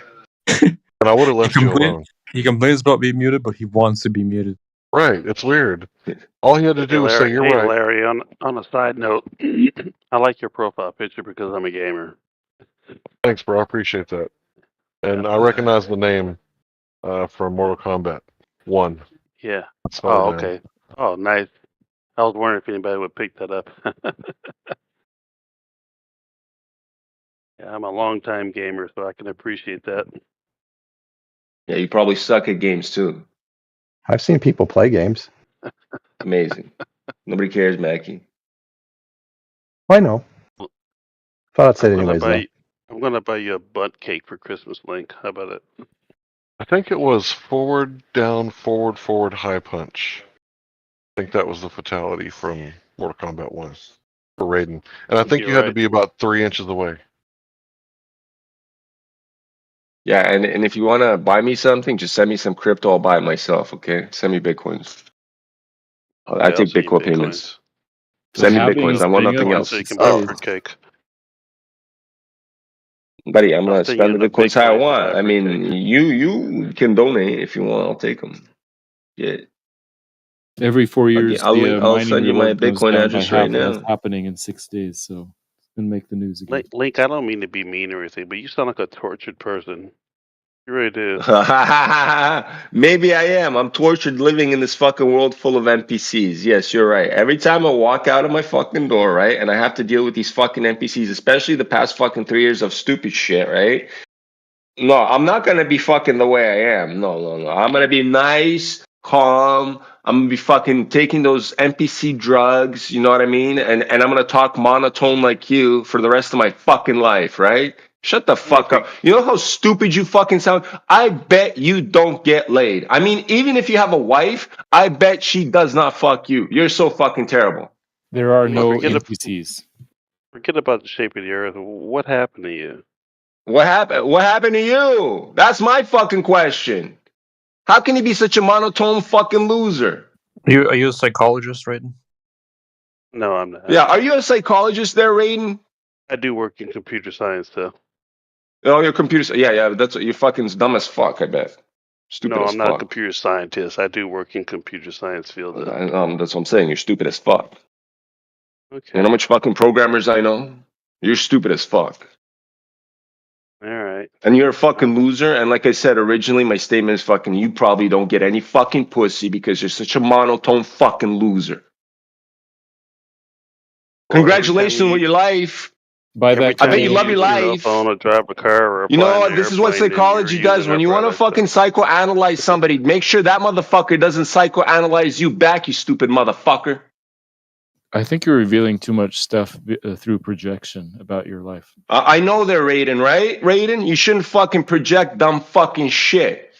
and I would have left you alone. He complains about being muted, but he wants to be muted. Right, it's weird. All he had to do was say, "You're right." Larry, on a side note, I like your profile picture because I'm a gamer. Thanks, bro. I appreciate that. And I recognize the name from Mortal Kombat 1. Yeah. Spell Oh, it down. okay. Oh, nice. I was wondering if anybody would pick that up. Yeah, I'm a long-time gamer, so I can appreciate that. Yeah, you probably suck at games too. I've seen people play games. Amazing. Nobody cares, Mackie. I know. Thought I'd say it I'm anyways, though. gonna buy you a butt cake for Christmas, Link. How about it? I think it was forward, down, forward, forward, high punch. I think that was the fatality from Mortal Kombat 1 for Raiden. And I think You're you had to right. be about 3 inches away. Yeah, and if you want to buy me something, just send me some crypto. I'll buy it myself, okay? Send me Bitcoins. I Okay, I'll take send you Bitcoin payments. Bitcoins. Send me Happy Bitcoins. I want spring nothing up else. So you can Oh. buy fruit cake. Buddy, I'm I'll gonna send you spend the enough Bitcoins how I Bitcoin to want. buy I fruit mean, you can donate if you want. I'll take them. Yeah. Every 4 years, I'll mining send you my reward goes Bitcoin down by address half, right and now. that's happening in 6 days. So it's gonna make the news again. Link, I don't mean to be mean or anything, but you sound like a tortured person. You really did. Maybe I am. I'm tortured living in this fucking world full of NPCs. Yes, you're right. Every time I walk out of my fucking door, right, and I have to deal with these fucking NPCs, especially the past fucking 3 years of stupid shit, right? No, I'm not gonna be fucking the way I am. No. I'm gonna be nice, calm. I'm gonna be fucking taking those NPC drugs, you know what I mean? And I'm gonna talk monotone like you for the rest of my fucking life, right? Shut the fuck up. You know how stupid you fucking sound? I bet you don't get laid. I mean, even if you have a wife, I bet she does not fuck you. You're so fucking terrible. There are no Forget NPCs. Forget about the shape of the earth. What happened to you? What happened? What happened to you? That's my fucking question. How can you be such a monotone fucking loser? Are you a psychologist, Raiden? No, I'm not. Yeah, are you a psychologist there, Raiden? I do work in computer science, though. Oh, your computer. Yeah. That's you're fucking dumb as fuck. I bet. Stupid No, as I'm not a fuck. computer scientist. I do work in computer science field. That's what I'm saying. You're stupid as fuck. Okay. You know how much fucking programmers I know? You're stupid as fuck. All right. And you're a fucking loser. And like I said originally, my statement is fucking. You probably don't get any fucking pussy because you're such a monotone fucking loser. Well, congratulations with your life. By that, I bet you you love your use a cell life. phone or drive a car or You know fly what? an This is what airplane, then psychology you're does. using When their you want to product, fucking psychoanalyze somebody, make sure that motherfucker doesn't psychoanalyze you back, you stupid motherfucker. I think you're revealing too much stuff through projection about your life. I know they're Raiden, right? Raiden, you shouldn't fucking project dumb fucking shit.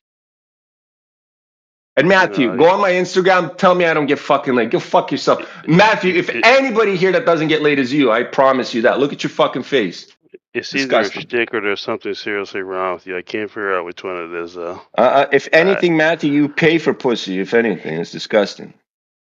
And Matthew, go on my Instagram, tell me I don't get fucking laid. Go fuck yourself. Matthew, if anybody here that doesn't get laid is you, I promise you that. Look at your fucking face. It's Disgusting. either a shtick or there's something seriously wrong with you. I can't figure out which one it is, though. If anything, Matthew, you pay for pussy. If anything, it's disgusting.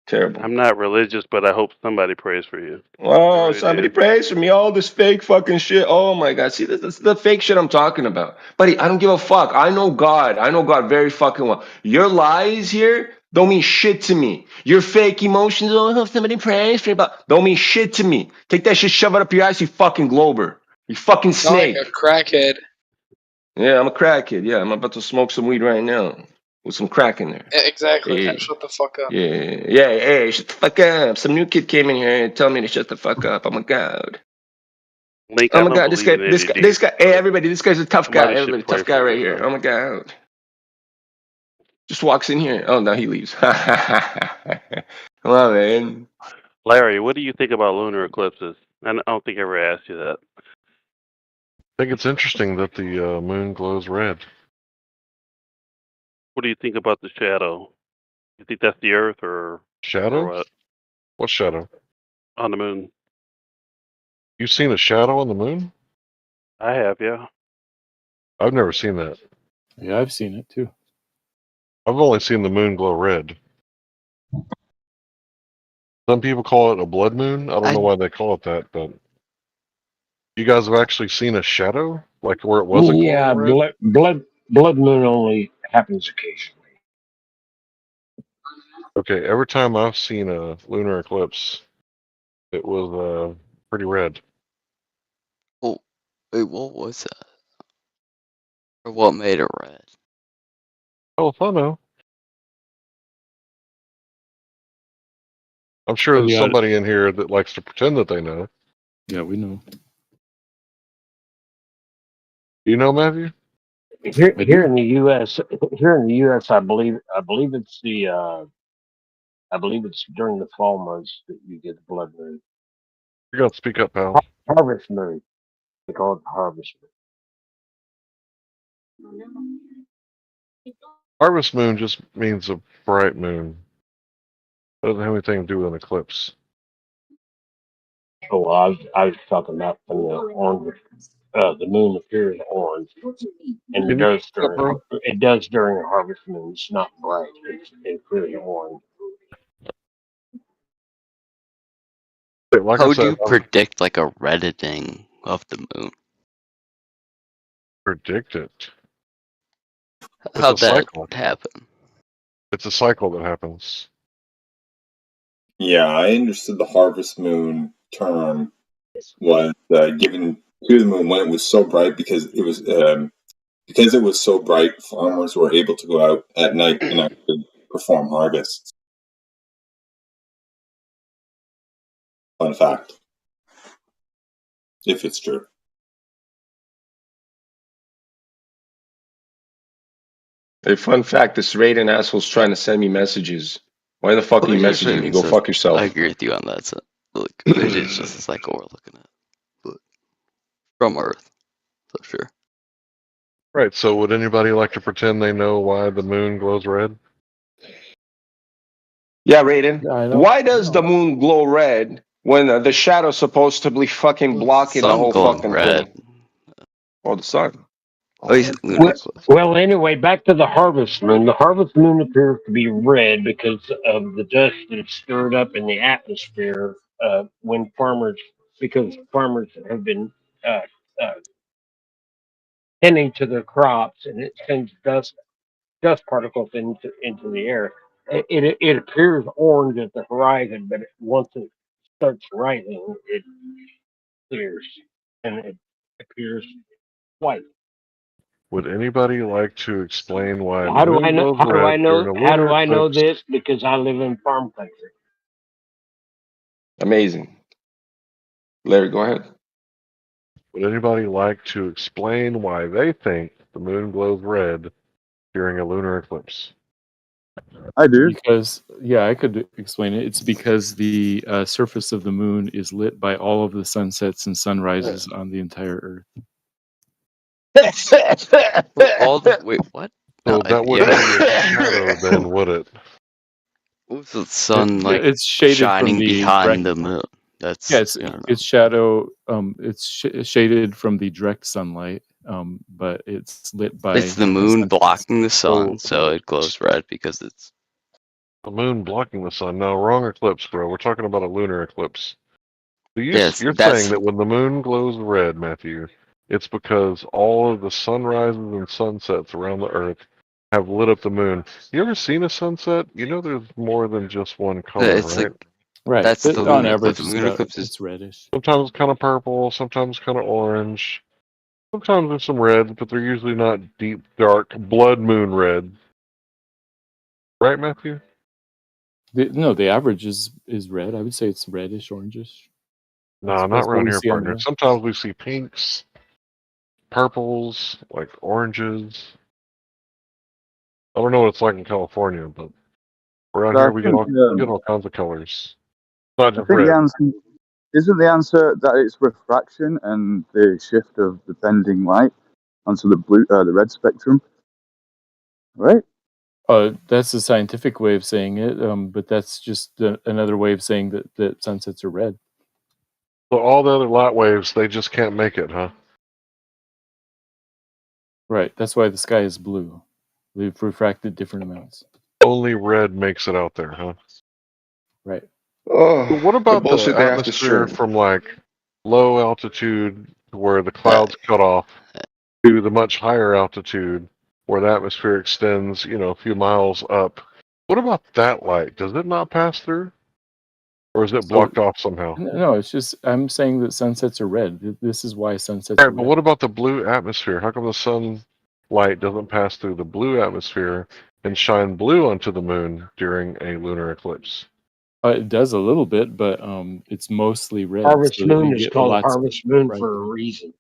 Terrible. I'm not religious, but I hope somebody prays for you. Oh, somebody prays for me. All this fake fucking shit. Oh my God. See, this is the fake shit I'm talking about. Buddy, I don't give a fuck. I know God. I know God very fucking well. Your lies here don't mean shit to me. Your fake emotions, oh, I hope somebody prays for you, but don't mean shit to me. Take that shit, shove it up your ass, you fucking glober. You fucking snake. Like a crackhead. Yeah, I'm a crackhead. Yeah, I'm about to smoke some weed right now with some crack in there. Yeah, exactly. Yeah. Shut the fuck up. Yeah, hey, shut the fuck up. Some new kid came in here and told me to shut the fuck up. Oh my God. Link, Oh my God, this guy, hey everybody, this guy's a tough guy. Everybody, tough guy right here. Oh my God. Just walks in here. Oh, no, he leaves. Come on, man. Larry, what do you think about lunar eclipses? I don't think I ever asked you that. I think it's interesting that the moon glows red. What do you think about the shadow? You think that's the Earth or shadow? Or what? What shadow? On the moon. You've seen a shadow on the moon? I have, yeah. I've never seen that. Yeah, I've seen it too. I've only seen the moon glow red. Some people call it a blood moon. I don't know why they call it that, but you guys have actually seen a shadow, like where it wasn't. Yeah, blood moon only happens occasionally. Okay, every time I've seen a lunar eclipse, it was pretty red. Oh, wait, what was that? Or what made it red? Oh, I know. I'm sure there's somebody in here that likes to pretend that they know. Yeah, we know. You know, Matthew? Here in the U.S., I believe it's during the fall months that you get the blood moon. You got to speak up, pal. Harvest moon. They call it the harvest moon. Harvest moon just means a bright moon. It doesn't have anything to do with an eclipse. Oh, I was talking about when the orange, the moon appears orange, and it does during a harvest moon. It's not bright; it appears orange. Like How do you predict like a redditing of the moon? Predict it. How'd that happen? It's a cycle that happens. Yeah, I understood the harvest moon term was given to the moon when it was so bright because it was Because it was so bright, farmers were able to go out at night and actually perform harvests. Fun fact. If it's true. A fun fact, this Raiden asshole's trying to send me messages. Why the fuck are you messaging me? Go fuck yourself. I agree with you on that. So, look, it is just a cycle we're looking at. But from Earth, so sure. Right, so would anybody like to pretend they know why the moon glows red? Yeah, Raiden. Why does the moon glow red when the shadow's supposed to be fucking blocking the whole fucking thing? Or the sun. Well, anyway, back to the harvest moon. The harvest moon appears to be red because of the dust that's stirred up in the atmosphere when because farmers have been uh, uh, tending to their crops, and it sends dust particles into the air. It appears orange at the horizon, but once it starts rising, it clears and it appears white. Would anybody like to explain why How the do moon I know? glows How do I red know? during a How do lunar I know eclipse? this? Because I live in farm country. Amazing. Larry, go ahead. Would anybody like to explain why they think the moon glows red during a lunar eclipse? I do. Because, yeah, I could explain it. It's because the surface of the moon is lit by all of the sunsets and sunrises on the entire Earth. Wait, what? So that wouldn't be a shadow then, would it? What's the sun like it's shaded shining from the behind direct, the moon? That's yeah, it's shadow. It's shaded from the direct sunlight, but it's lit by. It's the moon blocking the sun, so it glows red because it's the moon blocking the sun. No, wrong eclipse, bro. We're talking about a lunar eclipse. So you're saying that when the moon glows red, Matthew, it's because all of the sunrises and sunsets around the Earth have lit up the moon. You ever seen a sunset? You know there's more than just one color, right? Right. That's the on lunar average, eclipse. The lunar eclipse it's reddish. Sometimes kind of purple, sometimes kind of orange. Sometimes there's some red, but they're usually not deep, dark, blood moon red. Right, Matthew? No, the average is red. I would say it's reddish, orangish. No, not around here, partner. Sometimes we see pinks, purples, like oranges. I don't know what it's like in California, but around here we get all kinds of colors. Not just red. The answer isn't the answer that it's refraction and the shift of the bending light onto the red spectrum, right? That's the scientific way of saying it, but that's just another way of saying that sunsets are red. So all the other light waves, they just can't make it, huh? Right. That's why the sky is blue. They've refracted different amounts. Only red makes it out there, huh? Right. Oh, what about the atmosphere from like low altitude where the clouds cut off to the much higher altitude where the atmosphere extends, a few miles up? What about that light? Does it not pass through? Or is it blocked off somehow? No, it's just I'm saying that sunsets are red. This is why sunsets are red. But what about the blue atmosphere? How come the sunlight doesn't pass through the blue atmosphere and shine blue onto the moon during a lunar eclipse? It does a little bit, but it's mostly red. Harvest moon is called harvest moon for a reason.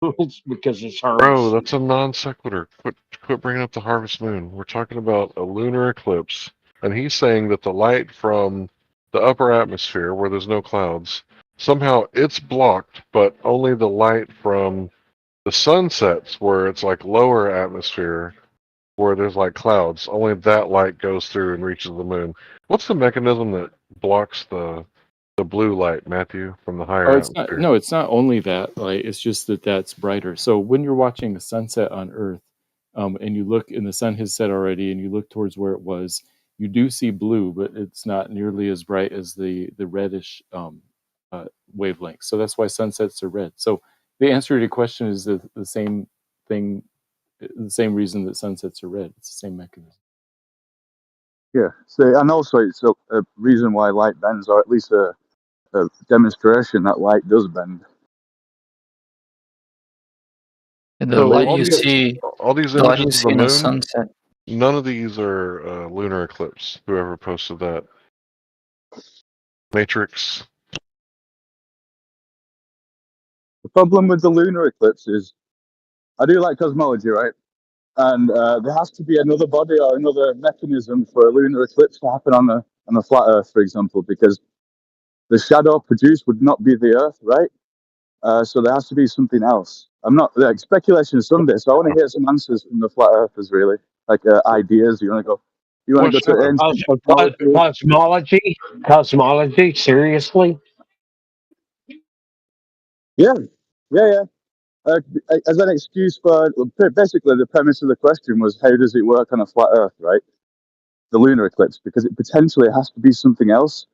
It's because it's harvest. Bro, that's a non sequitur. Quit bringing up the harvest moon. We're talking about a lunar eclipse, and he's saying that the light from the upper atmosphere, where there's no clouds, somehow it's blocked, but only the light from the sunsets, where it's like lower atmosphere, where there's like clouds, only that light goes through and reaches the moon. What's the mechanism that blocks the blue light, Matthew, from the higher atmosphere? It's not only that light. It's just that's brighter. So when you're watching a sunset on Earth, and you look and the sun has set already, and you look towards where it was, you do see blue, but it's not nearly as bright as the reddish wavelength. So that's why sunsets are red. So the answer to your question is the same thing, the same reason that sunsets are red. It's the same mechanism. Yeah. So, and also it's a reason why light bends, or at least a demonstration that light does bend. The light you see, all these the light you images of see the in a moon, sunset. none of these are lunar eclipse. Whoever posted that. Matrix. The problem with the lunar eclipse is, I do like cosmology, right? And there has to be another body or another mechanism for a lunar eclipse to happen on a flat Earth, for example, because the shadow produced would not be the Earth, right? So there has to be something else. I'm not like speculation Sunday, so I want to hear some answers from the flat earthers, really, like ideas. You want to go to ancient cosmology? Cosmology? Seriously? Yeah. As an excuse for basically the premise of the question was how does it work on a flat Earth, right? The lunar eclipse, because it potentially has to be something else,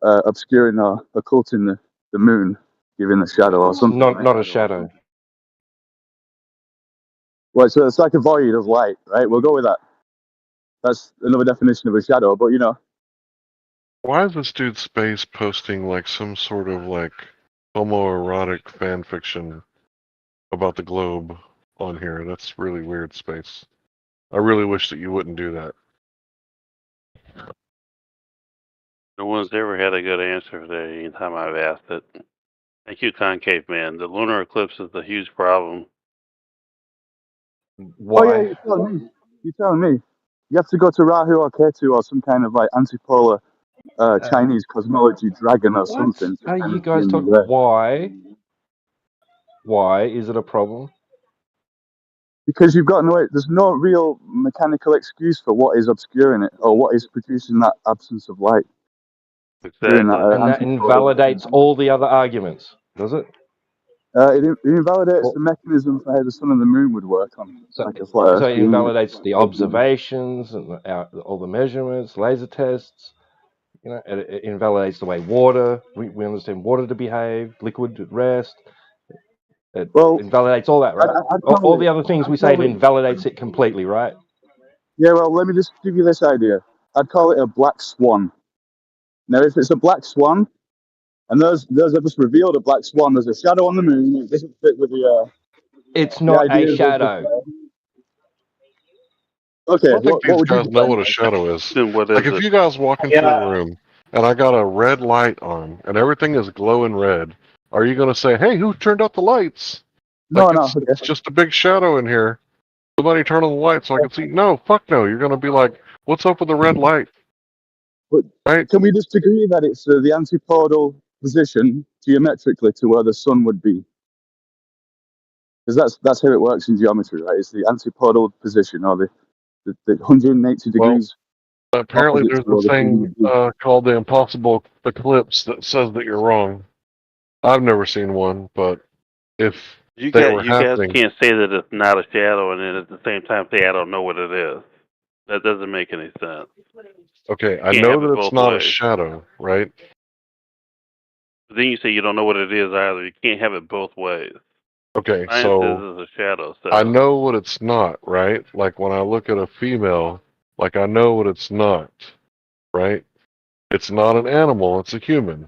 obscuring or occulting the moon, giving the shadow or something. Not a shadow. Well, so it's like a void of light, right? We'll go with that. That's another definition of a shadow, but Why is this dude Space posting like some sort of like homoerotic fan fiction about the globe on here? That's really weird, Space. I really wish that you wouldn't do that. No one's ever had a good answer for that anytime I've asked it. Thank you, Concave Man. The lunar eclipse is a huge problem. Why? Oh yeah, you're telling me. You have to go to Rahu or Ketu or some kind of like antipolar Chinese cosmology dragon or something. Are you guys talking? Why? Why is it a problem? Because you've got there's no real mechanical excuse for what is obscuring it or what is producing that absence of light. Exactly. And that invalidates all the other arguments, does it? It invalidates the mechanism for how the sun and the moon would work on like a flat Earth. So it invalidates the observations and all the measurements, laser tests. It invalidates the way water. We understand water to behave, liquid at rest. It invalidates all that, right? All the other things we say, it invalidates it completely, right? Yeah, well, let me just give you this idea. I'd call it a black swan. Now, if it's a black swan, and those have just revealed a black swan, there's a shadow on the moon. It doesn't fit with the. It's not a shadow. Okay, I don't think these would you guys know what a shadow is. Then what is like if it? you guys walk into a room and I got a red light on and everything is glowing red, are you going to say, "Hey, who turned out the lights?" No, it's just a big shadow in here. Somebody turn on the light so I can see. No, fuck no. You're going to be like, "What's up with the red light?" But right? Can we just agree that it's the antipodal position geometrically to where the sun would be? Because that's how it works in geometry, right? It's the antipodal position or the 180 degrees. Apparently, there's a thing called the impossible eclipse that says that you're wrong. I've never seen one, but if you they were guys happening, can't say that it's not a shadow and then at the same time say I don't know what it is. That doesn't make any sense. okay, I know that it's not a shadow, right? But then you say you don't know what it is either. You can't have it both ways. Okay, Science so says it's a shadow. So I know what it's not, right? Like when I look at a female, like I know what it's not, right? It's not an animal, it's a human,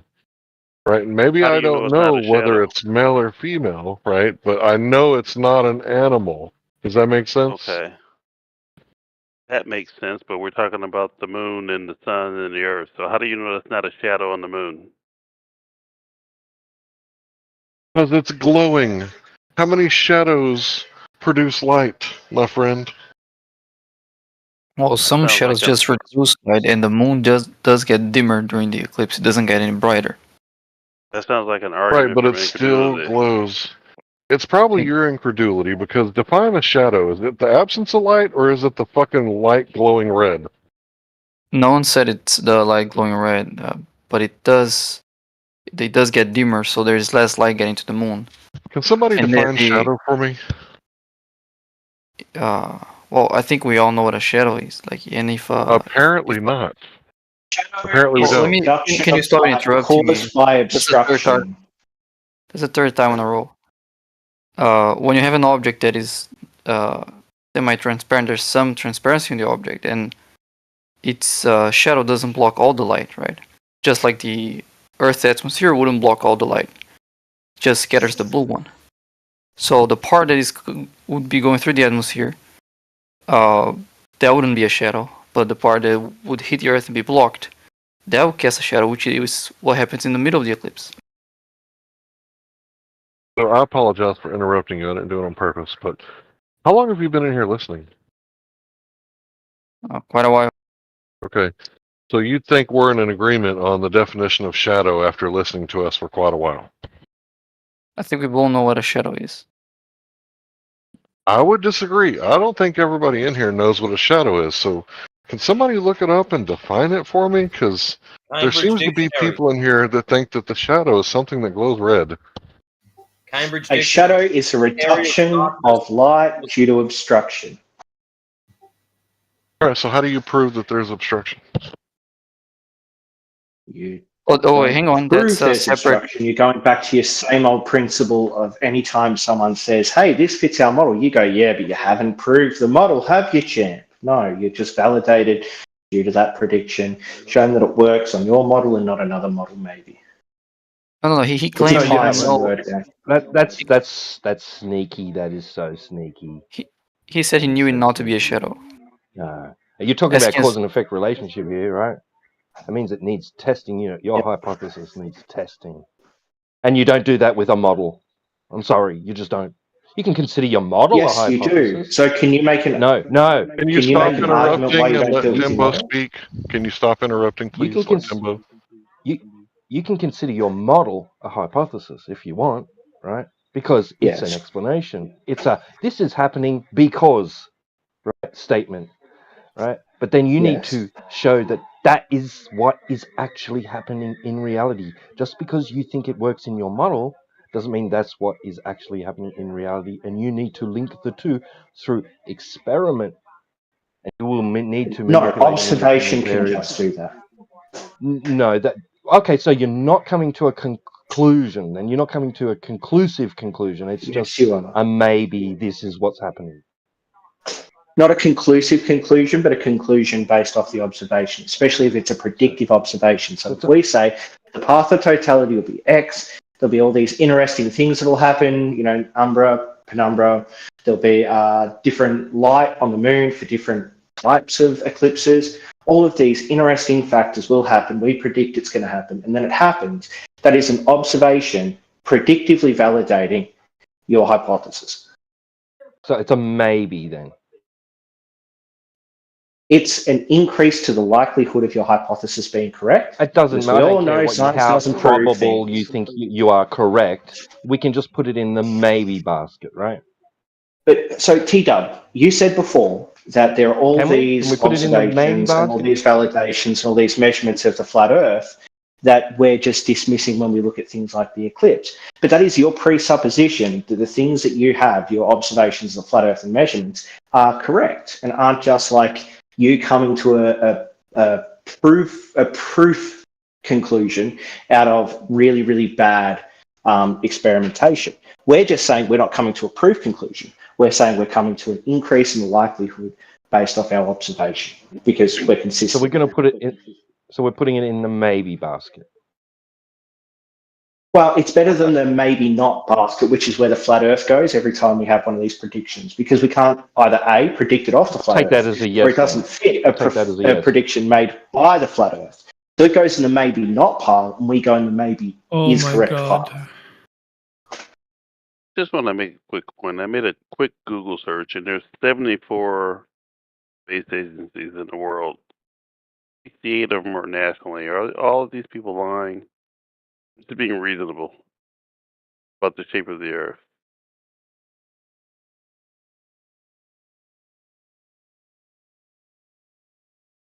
right? And maybe I don't know whether it's male or female, right? But I know it's not an animal. Does that make sense? Okay. That makes sense, but we're talking about the moon and the sun and the earth. So how do you know it's not a shadow on the moon? Because it's glowing. How many shadows produce light, my friend? Well, some shadows just reduce light, and the moon does get dimmer during the eclipse. It doesn't get any brighter. That sounds like an argument. Right, but it still glows. It's probably your incredulity, because define a shadow. Is it the absence of light, or is it the fucking light glowing red? No one said it's the light glowing red, but it does get dimmer, so there's less light getting to the moon. Can somebody define shadow for me? Well, I think we all know what a shadow is. Like, and if apparently not. Apparently we don't. Can you stop interrupting me? By obstruction. That's the third time in a row. When you have an object that is semi-transparent, there's some transparency in the object, and its shadow doesn't block all the light, right? Just like the Earth's atmosphere wouldn't block all the light. It just scatters the blue one. So the part that would be going through the atmosphere, that wouldn't be a shadow. But the part that would hit the Earth and be blocked, that would cast a shadow, which is what happens in the middle of the eclipse. So I apologize for interrupting you. I didn't do it on purpose. But how long have you been in here listening? Quite a while. Okay. So you think we're in an agreement on the definition of shadow after listening to us for quite a while? I think we all know what a shadow is. I would disagree. I don't think everybody in here knows what a shadow is. So can somebody look it up and define it for me? Because there seems to be people in here that think that the shadow is something that glows red. Cambridge A shadow is a reduction of light due to obstruction. All right, so how do you prove that there's obstruction? You wait, hang on. prove That's there's separate. obstruction. You're going back to your same old principle of any time someone says, hey, this fits our model, you go, yeah, but you haven't proved the model, have you, champ? No, you're just validated due to that prediction, shown that it works on your model and not another model, maybe. No, he claimed he didn't know. That's sneaky. That is so sneaky. He said he knew it not to be a shadow. No. You're talking about cause and effect relationship here, right? That means it needs testing. Your hypothesis needs testing. And you don't do that with a model. I'm sorry, you just don't. You can consider your model a hypothesis. Yes, you do. So can you make an... No. Can you stop interrupting and let Timbo Timbo speak? Can you stop interrupting, please? You can consider your model a hypothesis if you want, right? Because it's an explanation. It's a this is happening because statement, right? But then you need to show that that is what is actually happening in reality. Just because you think it works in your model doesn't mean that's what is actually happening in reality. And you need to link the two through experiment. And you will need to Not observation can just do that. No, okay. So you're not coming to a conclusion, and you're not coming to a conclusive conclusion. It's just a maybe. This is what's happening. Not a conclusive conclusion, but a conclusion based off the observation, especially if it's a predictive observation. So if we say the path of totality will be X, there'll be all these interesting things that will happen, umbra, penumbra, there'll be different light on the moon for different types of eclipses. All of these interesting factors will happen. We predict it's going to happen, and then it happens. That is an observation predictively validating your hypothesis. So it's a maybe then. It's an increase to the likelihood of your hypothesis being correct. It doesn't matter. We all know science doesn't prove probable you think you are correct. We can just put it in the maybe basket, right? But so T-Dub, you said before that there are all these observations and all these validations and all these measurements of the flat Earth that we're just dismissing when we look at things like the eclipse. But that is your presupposition that the things that you have, your observations of the flat Earth and measurements, are correct and aren't just like you coming to a proof conclusion out of really, really bad experimentation. We're just saying we're not coming to a proof conclusion. We're saying we're coming to an increase in the likelihood based off our observation because we're consistent. So we're going to put it in. So we're putting it in the maybe basket. Well, it's better than the maybe not basket, which is where the flat Earth goes every time we have one of these predictions, because we can't either A, predict it off the flat Earth, that as a yes, or it doesn't fit a prediction made by the flat Earth. So it goes in the maybe not pile, and we go in the maybe is correct pile. Just want to make a quick point. I made a quick Google search, and there's 74 space agencies in the world. 68 of them are nationally. Are all of these people lying? It's being reasonable about the shape of the Earth.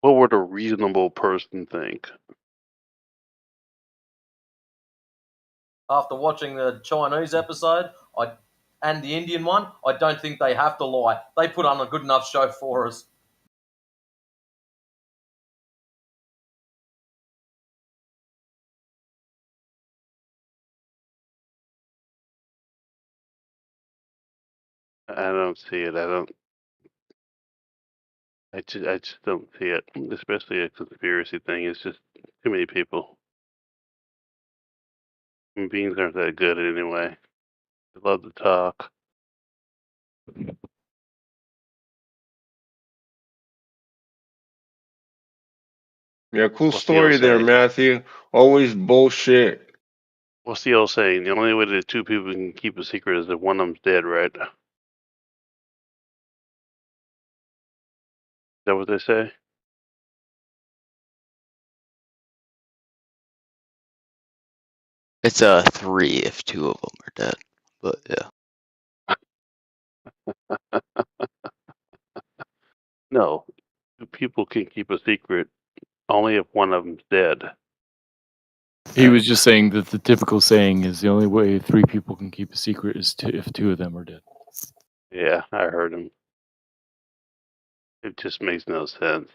What would a reasonable person think? After watching the Chinese episode and the Indian one, I don't think they have to lie. They put on a good enough show for us. I don't see it. I just don't see it. Especially a conspiracy thing. It's just too many people. Human beings aren't that good anyway. love to talk. Yeah, cool What's the old story there, saying? Matthew. Always bullshit. What's the old saying? The only way that two people can keep a secret is if one of them's dead, right? Is that what they say? It's 3 if 2 of them are dead. But yeah. No, two people can keep a secret only if one of them's dead. He was just saying that the typical saying is the only way 3 people can keep a secret is if 2 of them are dead. Yeah, I heard him. It just makes no sense.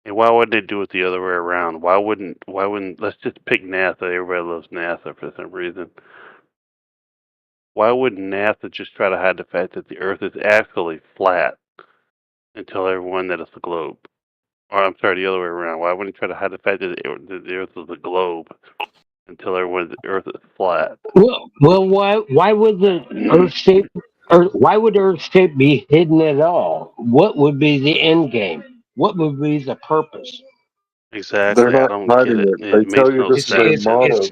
And why would they do it the other way around? Why wouldn't let's just pick NASA. Everybody loves NASA for some reason. Why wouldn't NASA just try to hide the fact that the Earth is actually flat and tell everyone that it's a globe? Or I'm sorry, the other way around. Why wouldn't he try to hide the fact that the Earth is a globe and tell everyone the Earth is flat? Well, why would the Earth shape, or why would Earth shape be hidden at all? What would be the end game? What would be the purpose? Exactly. I don't get hiding it. it. They It tell makes you no this is a sense. model.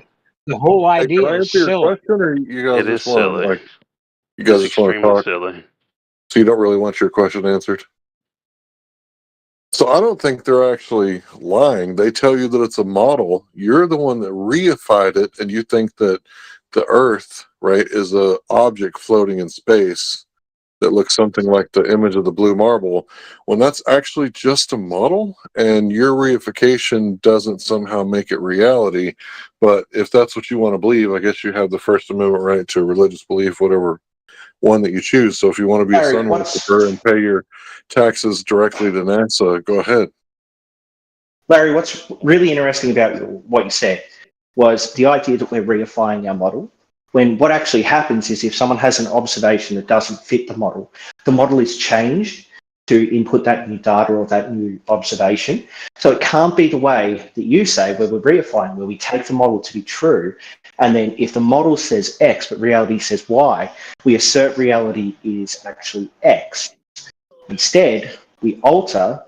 The whole Hey, can idea I is answer your silly. question, or you guys It is just want to silly. you guys It's just want to extremely talk? silly. So you don't really want your question answered? So I don't think they're actually lying. They tell you that it's a model. You're the one that reified it, and you think that the Earth, right, is a object floating in space that looks something like the image of the blue marble, when that's actually just a model, and your reification doesn't somehow make it reality. But if that's what you want to believe, I guess you have the First Amendment right to religious belief, whatever one that you choose. So if you want to be a Larry, sun worshiper and pay your taxes directly to NASA, go ahead. Larry, what's really interesting about what you said was the idea that we're reifying our model, when what actually happens is if someone has an observation that doesn't fit the model is changed to input that new data or that new observation. So it can't be the way that you say, where we're reifying, where we take the model to be true, and then if the model says X but reality says Y, we assert reality is actually X. Instead, we alter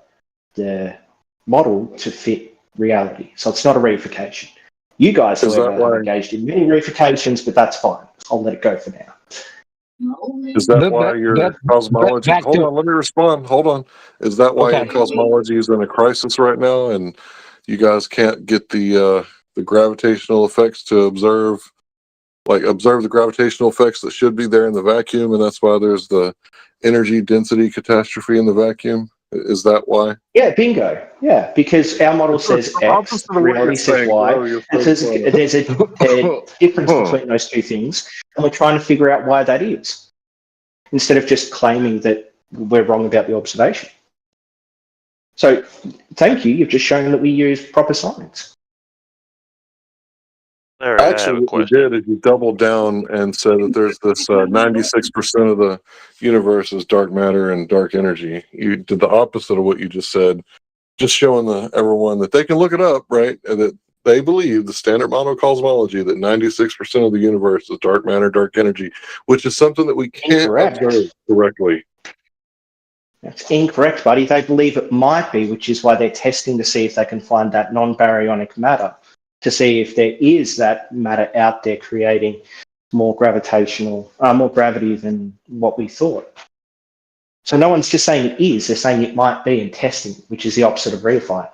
the model to fit reality. So it's not a reification. You guys, however, have engaged in many reifications, but that's fine. I'll let it go for now. Is that why your cosmology? Hold on, let me respond. Hold on. Is that why your cosmology is in a crisis right now, and you guys can't get the gravitational effects to observe the gravitational effects that should be there in the vacuum, and that's why there's the energy density catastrophe in the vacuum? Is that why? Yeah, bingo. Yeah, because our model says X, reality says Y, and there's a difference between those two things, and we're trying to figure out why that is, instead of just claiming that we're wrong about the observation. So, thank you. You've just shown that we use proper science. Larry, Actually, what you did is you doubled down and said that there's this 96% of the universe is dark matter and dark energy. You did the opposite of what you just said, just showing everyone that they can look it up, right? And that they believe the standard model of cosmology that 96% of the universe is dark matter, dark energy, which is something that we can't observe correctly. That's incorrect, buddy. They believe it might be, which is why they're testing to see if they can find that non-baryonic matter, to see if there is that matter out there creating more gravity than what we thought. So no one's just saying it is, they're saying it might be and testing, which is the opposite of reifying.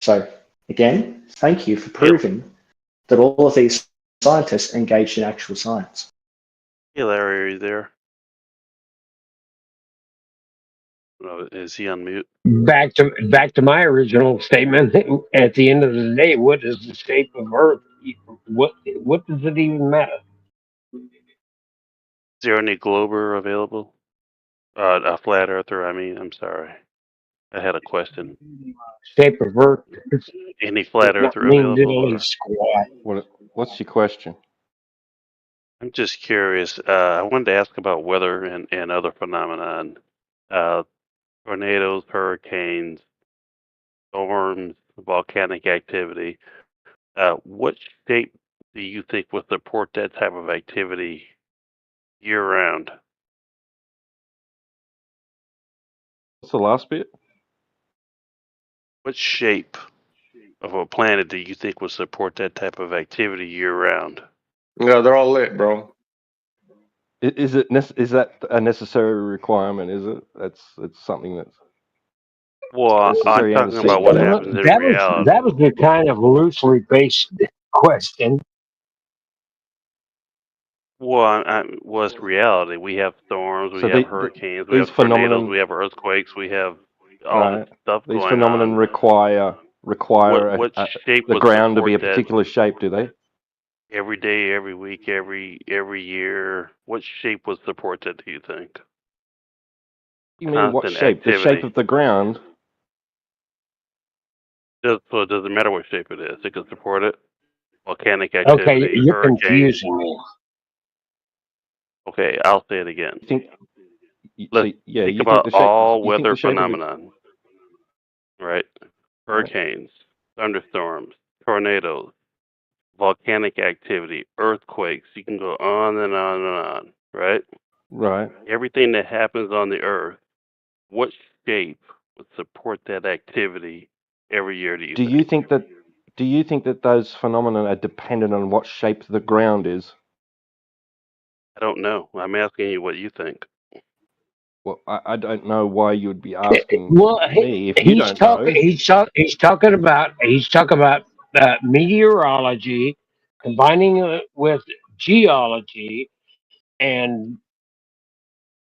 So again, thank you for proving that all of these scientists engaged in actual science. Hey, Larry, are you there? Is he on mute? Back to my original statement. At the end of the day, what is the shape of Earth? What does it even matter? Is there any glober available? A flat earther, I'm sorry. I had a question. Shape of Earth. Any flat earther mean available? diddly squat. What's your question? I'm just curious. I wanted to ask about weather and other phenomenon. Tornadoes, hurricanes, storms, volcanic activity. What shape do you think will support that type of activity year-round? What's the last bit? What shape of a planet do you think will support that type of activity year-round? Yeah, they're all lit, bro. Is that a necessary requirement? Is it? It's something that's Well, I'm necessary and talking about what essential. happens in reality. That was the kind of loosely based question. Well, what's reality? We have storms, we So have hurricanes, we these have tornadoes, phenomenon, we have earthquakes, we have all right? this stuff These going phenomenon on. require What shape the would ground to support be a that particular shape, do they? every day, every week, every year? What shape would support that, do you think? You mean what Constant shape? The activity. shape of the ground? So it doesn't matter what shape it is. It can support it. Volcanic Okay, activity, you're hurricanes. confusing me. Okay, I'll say it again. Think Think about all weather phenomenon, right? Hurricanes, thunderstorms, tornadoes, volcanic activity, earthquakes. You can go on and on and on, right? Right. Everything that happens on the earth, what shape would support that activity every year, do you think? Do you think that those phenomena are dependent on what shape the ground is? I don't know. I'm asking you what you think. Well, I don't know why you would be asking Well, me if you don't know. He's talking about meteorology, combining it with geology, and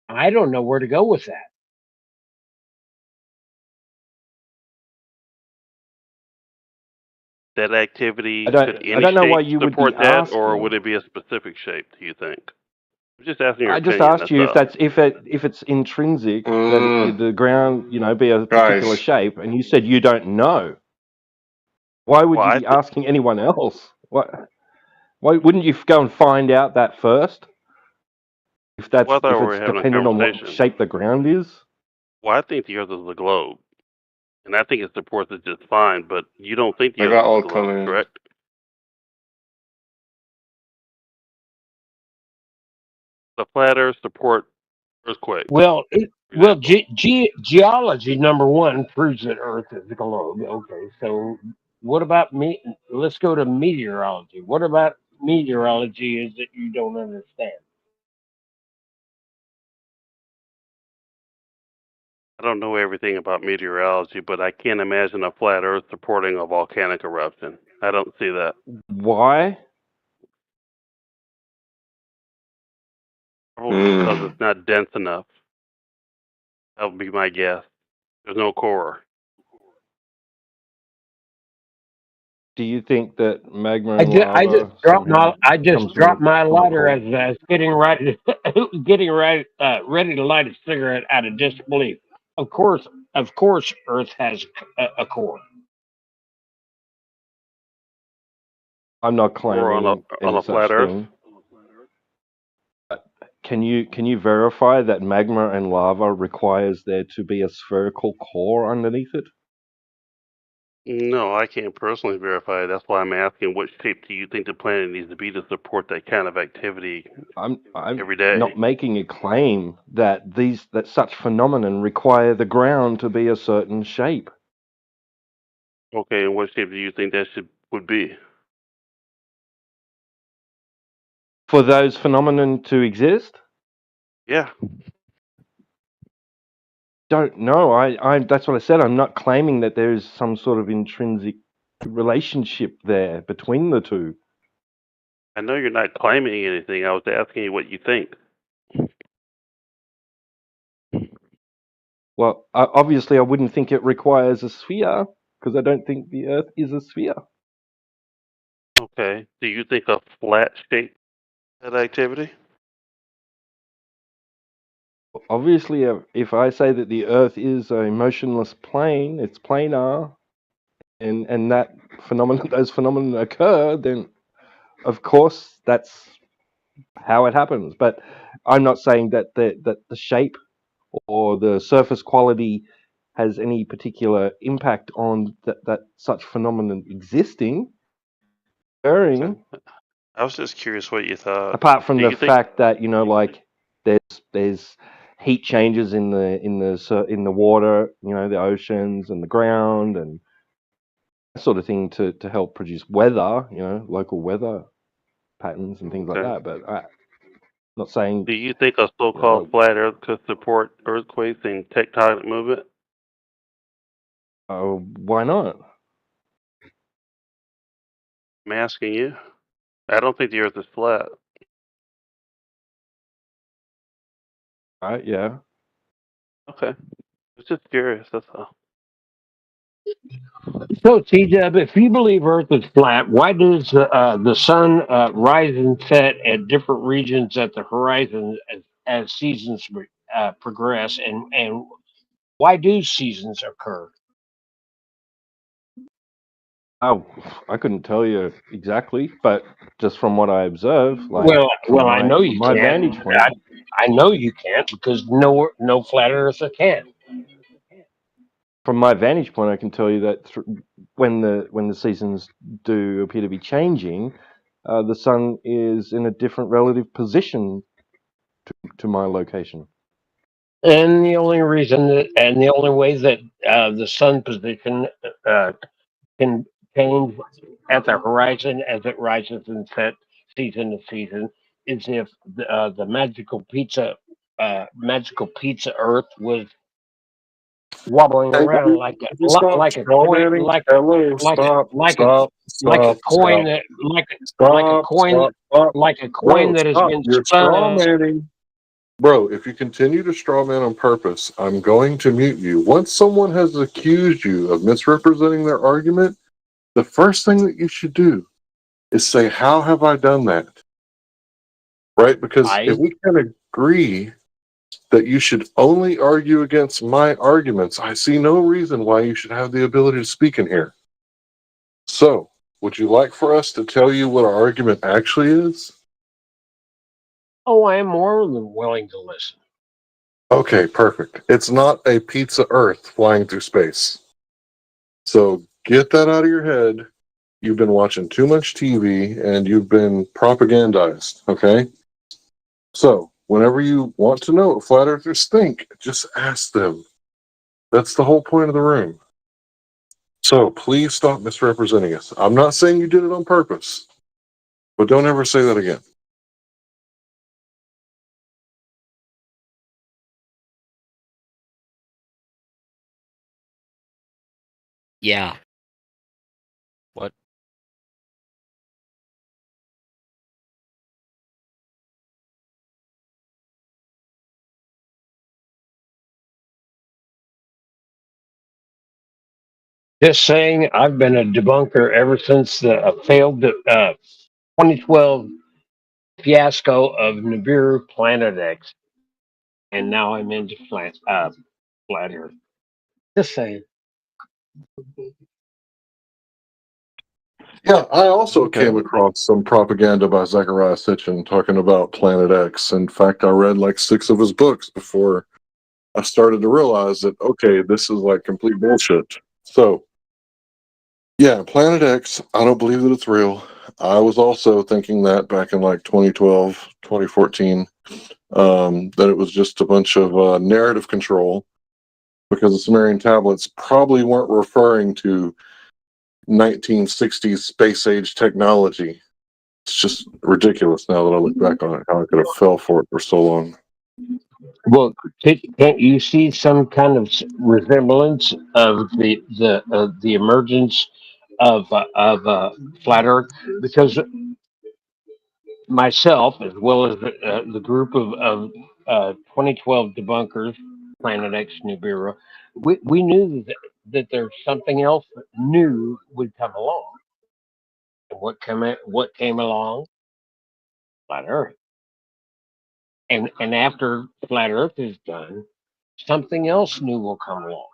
I don't know where to go with that. That activity, I don't- could I any don't know why shape you would be support that, or asking. would it be a specific shape, do you think? I'm just asking your I just opinion. asked you if it's intrinsic that the ground, be a particular shape, and you said you don't know. Why would you be asking anyone else? Why wouldn't you go and find out that first? If Well, I thought we were it's having a dependent on what conversation. shape the ground is? Well, I think the Earth is a globe, and I think it supports it just fine. But you don't think the I Earth got is a all globe, coming. correct? The flat Earth support earthquakes. Well, geology number one proves that Earth is a globe. Okay, so what about me? Let's go to meteorology. What about meteorology is that you don't understand? I don't know everything about meteorology, but I can't imagine a flat Earth supporting a volcanic eruption. I don't see that. Why? Probably because it's not dense enough. That would be my guess. There's no core. Do you think that magma I and just, I lava just dropped somehow my from a lighter core? as I was getting ready to light a cigarette out of disbelief. Of course, Earth has a core. I'm not Core on claiming any a flat such Earth. thing. Can you verify that magma and lava requires there to be a spherical core underneath it? No, I can't personally verify it. That's why I'm asking, what shape do you think the planet needs to be to support that kind of activity every day? Not making a claim that such phenomenon require the ground to be a certain shape. Okay, and what shape do you think that would be? For those phenomenon to exist? Yeah. Don't know. I that's what I said. I'm not claiming that there is some sort of intrinsic relationship there between the two. I know you're not claiming anything. I was asking you what you think. Well, obviously, I wouldn't think it requires a sphere because I don't think the Earth is a sphere. Okay. Do you think a flat shape that activity? Obviously, if I say that the Earth is a motionless plane, it's planar, and that those phenomena occur, then of course that's how it happens. But I'm not saying that the shape or the surface quality has any particular impact on that such phenomenon existing, occurring. I was just curious what you thought. Apart from Do the you think fact that like there's heat changes in the water, the oceans and the ground and that sort of thing to help produce weather, local weather patterns and things like that. But not saying. Do you think a so-called flat Earth could support earthquakes and tectonic movement? Oh, why not? I'm asking you. I don't think the Earth is flat. Right? Yeah. Okay. It's just curious. That's all. So, T-Dub, if you believe Earth is flat, why does the sun rise and set at different regions at the horizon as seasons progress, and why do seasons occur? Oh, I couldn't tell you exactly, but just from what I observe, Well, I know from you my can't. vantage point. I know you can't because no flat earther can. From my vantage point, I can tell you that when the seasons do appear to be changing, the sun is in a different relative position to my location. And the only way that the sun position can change at the horizon as it rises and sets season to season is if the magical pizza Earth was wobbling Hey, around would you stop like a coin, strawmanning? Hello, stop. like a coin Bro, that has stop. been You're spun. strawmanning. Bro, if you continue to strawman on purpose, I'm going to mute you. Once someone has accused you of misrepresenting their argument, the first thing that you should do is say, how have I done that? Right? Because if we can agree that you should only argue against my arguments, I see no reason why you should have the ability to speak in here. So, would you like for us to tell you what our argument actually is? Oh, I am more than willing to listen. Okay, perfect. It's not a pizza Earth flying through space. So get that out of your head. You've been watching too much TV and you've been propagandized, okay? So, whenever you want to know what flat earthers think, just ask them. That's the whole point of the room. So, please stop misrepresenting us. I'm not saying you did it on purpose, but don't ever say that again. Yeah. What? Just saying, I've been a debunker ever since the failed 2012 fiasco of Nibiru Planet X, and now I'm into flat Earth. Just saying. Yeah, I also came across some propaganda by Zechariah Sitchin talking about Planet X. In fact, I read like 6 of his books before I started to realize that, okay, this is like complete bullshit. So, yeah, Planet X, I don't believe that it's real. I was also thinking that back in like 2012, 2014, that it was just a bunch of narrative control because the Sumerian tablets probably weren't referring to 1960s space age technology. It's just ridiculous now that I look back on it, how I could have fell for it for so long. Well, can't you see some kind of resemblance of the emergence of flat Earth? Because myself, as well as the group of 2012 debunkers, Planet X Nibiru, we knew that there's something else new would come along. And what came along? Flat Earth. And after Flat Earth is done, something else new will come along.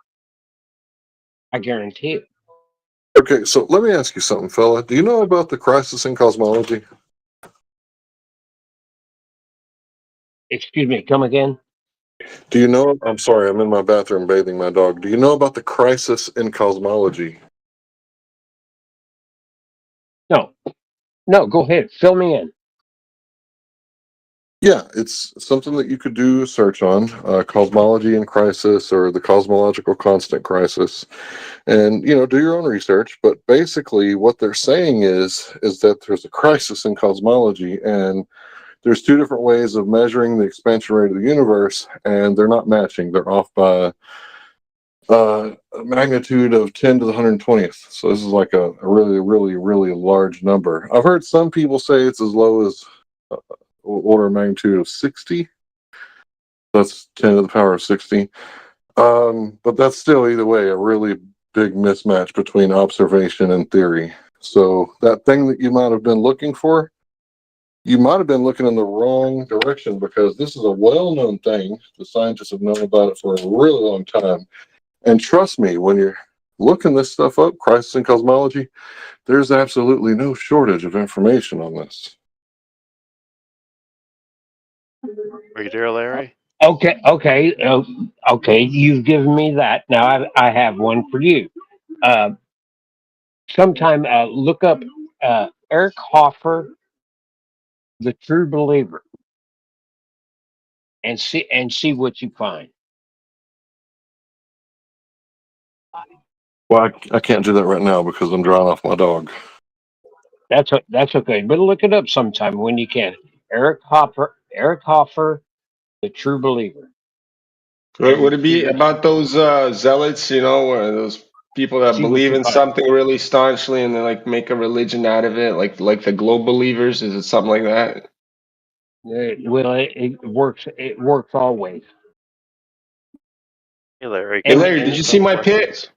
I guarantee it. Okay, so let me ask you something, fella. Do you know about the crisis in cosmology? Excuse me, come again? Do you know? I'm sorry, I'm in my bathroom bathing my dog. Do you know about the crisis in cosmology? No. No, go ahead. Fill me in. Yeah, it's something that you could do a search on, cosmology in crisis or the cosmological constant crisis, and do your own research. But basically, what they're saying is that there's a crisis in cosmology, and there's two different ways of measuring the expansion rate of the universe, and they're not matching. They're off by a magnitude of 10 to the 120th. So this is like a really, really, really large number. I've heard some people say it's as low as order of magnitude of 60. That's 10 to the power of 60. But that's still, either way, a really big mismatch between observation and theory. So that thing that you might have been looking for, you might have been looking in the wrong direction, because this is a well-known thing. The scientists have known about it for a really long time. And trust me, when you're looking this stuff up, crisis in cosmology, there's absolutely no shortage of information on this. Are you there, Larry? Okay. You've given me that. Now I have one for you. Sometime look up Eric Hoffer, the True Believer, and see what you find. Well, I can't do that right now because I'm drying off my dog. That's okay. But look it up sometime when you can. Eric Hoffer, the True Believer. Would it be about those zealots, those people that believe in something really staunchly and then like make a religion out of it, like the globe believers? Is it something like that? It works. It works always. Hey, Larry. Hey, Larry, did you see my pit?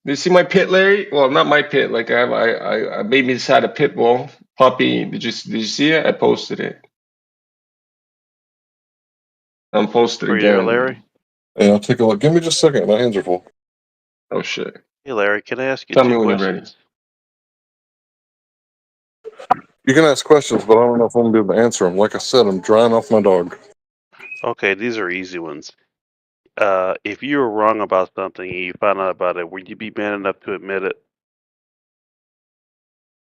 Did you see my pit, Larry? Well, not my pit. Like I maybe just had a pit bull puppy. Did you see it? I posted it. I'm posted Are you again. there, Larry? Yeah, I'll take a look. Give me just a second. My hands are full. Oh shit. Hey, Larry, can I ask you Tell me two when questions? You can ask questions, but I don't know if I'm going to be able to answer them. Like I said, I'm drying off my dog. Okay, these are easy ones. If you were wrong about something and you found out about it, would you be man enough to admit it?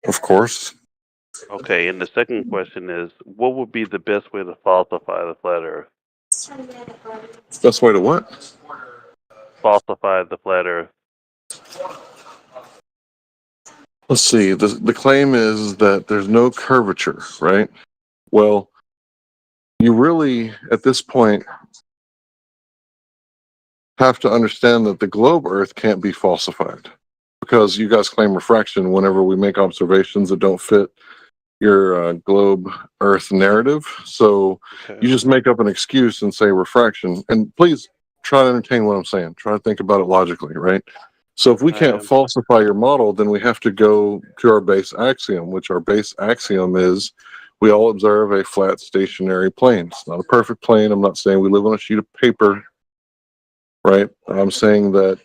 Of course. Okay, and the second question is, what would be the best way to falsify the flat Earth? Best way to what? Falsify the flat Earth. Let's see. The claim is that there's no curvature, right? Well, you really, at this point, have to understand that the globe Earth can't be falsified, because you guys claim refraction whenever we make observations that don't fit your globe Earth narrative. So you just make up an excuse and say refraction. And please try to entertain what I'm saying. Try to think about it logically, right? So if we can't falsify your model, then we have to go to our base axiom, which our base axiom is we all observe a flat stationary plane. It's not a perfect plane. I'm not saying we live on a sheet of paper, right? I'm saying that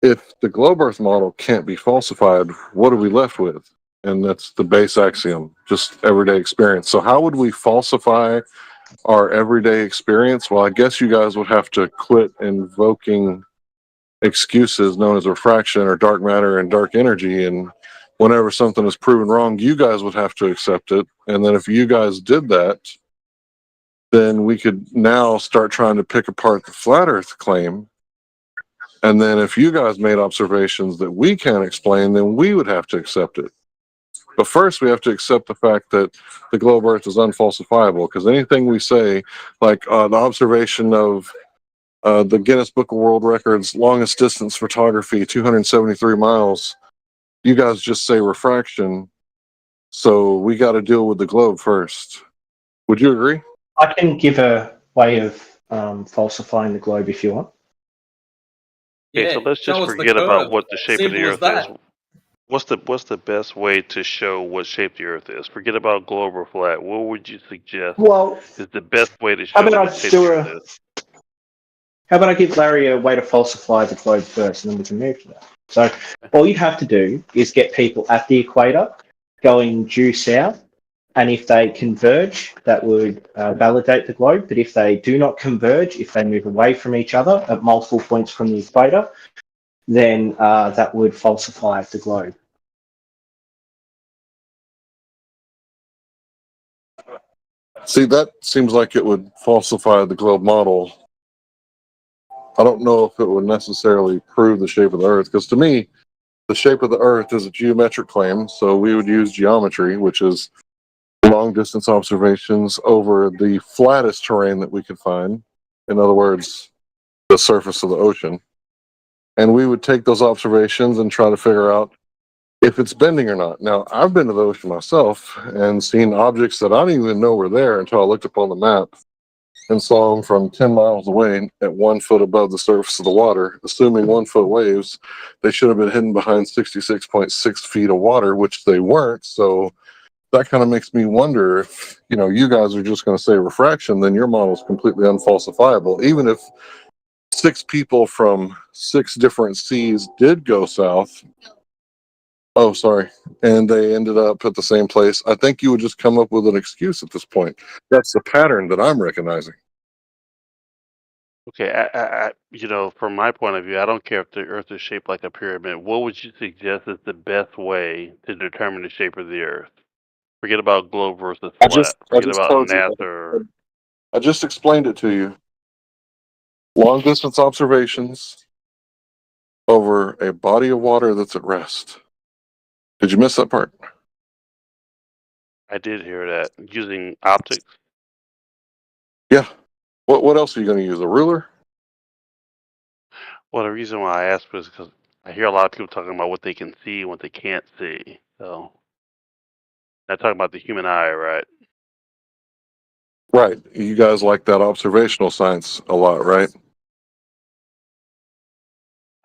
if the globe Earth model can't be falsified, what are we left with? And that's the base axiom, just everyday experience. So how would we falsify our everyday experience? Well, I guess you guys would have to quit invoking excuses known as refraction or dark matter and dark energy. And whenever something is proven wrong, you guys would have to accept it. And then if you guys did that, then we could now start trying to pick apart the flat Earth claim. And then if you guys made observations that we can't explain, then we would have to accept it. But first, we have to accept the fact that the globe Earth is unfalsifiable, because anything we say, like the observation of the Guinness Book of World Records longest distance photography, 273 miles, you guys just say refraction. So we got to deal with the globe first. Would you agree? I can give a way of falsifying the globe if you want. Okay, so let's just forget about what the shape of the Earth is. What's the best way to show what shape the Earth is? Forget about globe or flat. What would you suggest is the best way to show what shape the Earth is? How about I give Larry a way to falsify the globe first, and then we can move to that. So all you'd have to do is get people at the equator going due south, and if they converge, that would validate the globe. But if they do not converge, if they move away from each other at multiple points from the equator, then that would falsify the globe. See, that seems like it would falsify the globe model. I don't know if it would necessarily prove the shape of the Earth, because to me, the shape of the Earth is a geometric claim, so we would use geometry, which is long-distance observations over the flattest terrain that we could find. In other words, the surface of the ocean. And we would take those observations and try to figure out if it's bending or not. Now, I've been to the ocean myself and seen objects that I didn't even know were there until I looked up on the map and saw them from 10 miles away at 1 foot above the surface of the water. Assuming 1 foot waves, they should have been hidden behind 66.6 feet of water, which they weren't. So that kind of makes me wonder if, you guys are just going to say refraction, then your model is completely unfalsifiable. Even if 6 people from 6 different seas did go south, and they ended up at the same place, I think you would just come up with an excuse at this point. That's the pattern that I'm recognizing. Okay, from my point of view, I don't care if the Earth is shaped like a pyramid. What would you suggest is the best way to determine the shape of the Earth? Forget about globe versus flat. Forget about NASA. I just explained it to you. Long distance observations over a body of water that's at rest. Did you miss that part? I did hear that. Using optics? Yeah. What else are you going to use? A ruler? Well, the reason why I asked was because I hear a lot of people talking about what they can see and what they can't see. So, I'm talking about the human eye, right? Right. You guys like that observational science a lot, right?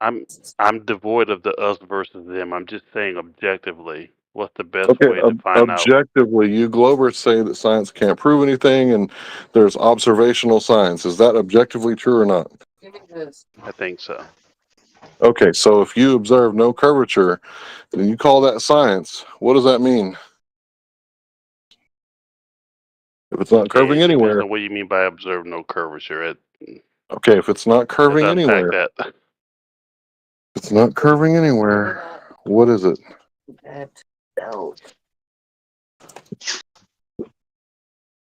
I'm devoid of the us versus them. I'm just saying objectively, what's the best way to find out? Objectively, you globers say that science can't prove anything and there's observational science. Is that objectively true or not? I think so. Okay, so if you observe no curvature and you call that science, what does that mean? If it's not curving anywhere. Depends on what you mean by observe no curvature. Okay, if it's not curving anywhere. That. It's not curving anywhere. What is it? It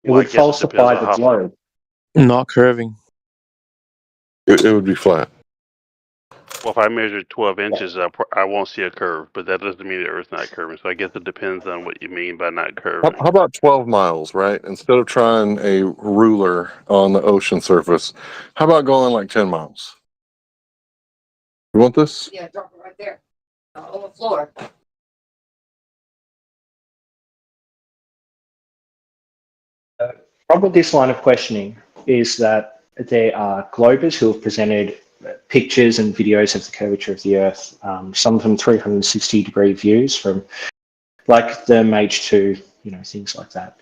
would falsify the globe. Not curving. It would be flat. Well, if I measure 12 inches, I won't see a curve, but that doesn't mean the Earth's not curving. So I guess it depends on what you mean by not curving. How about 12 miles, right? Instead of trying a ruler on the ocean surface, how about going like 10 miles? You want this? Yeah, drop it right there on the floor. Problem with this line of questioning is that there are globers who have presented pictures and videos of the curvature of the Earth, some of them 360-degree views from like the H2, things like that.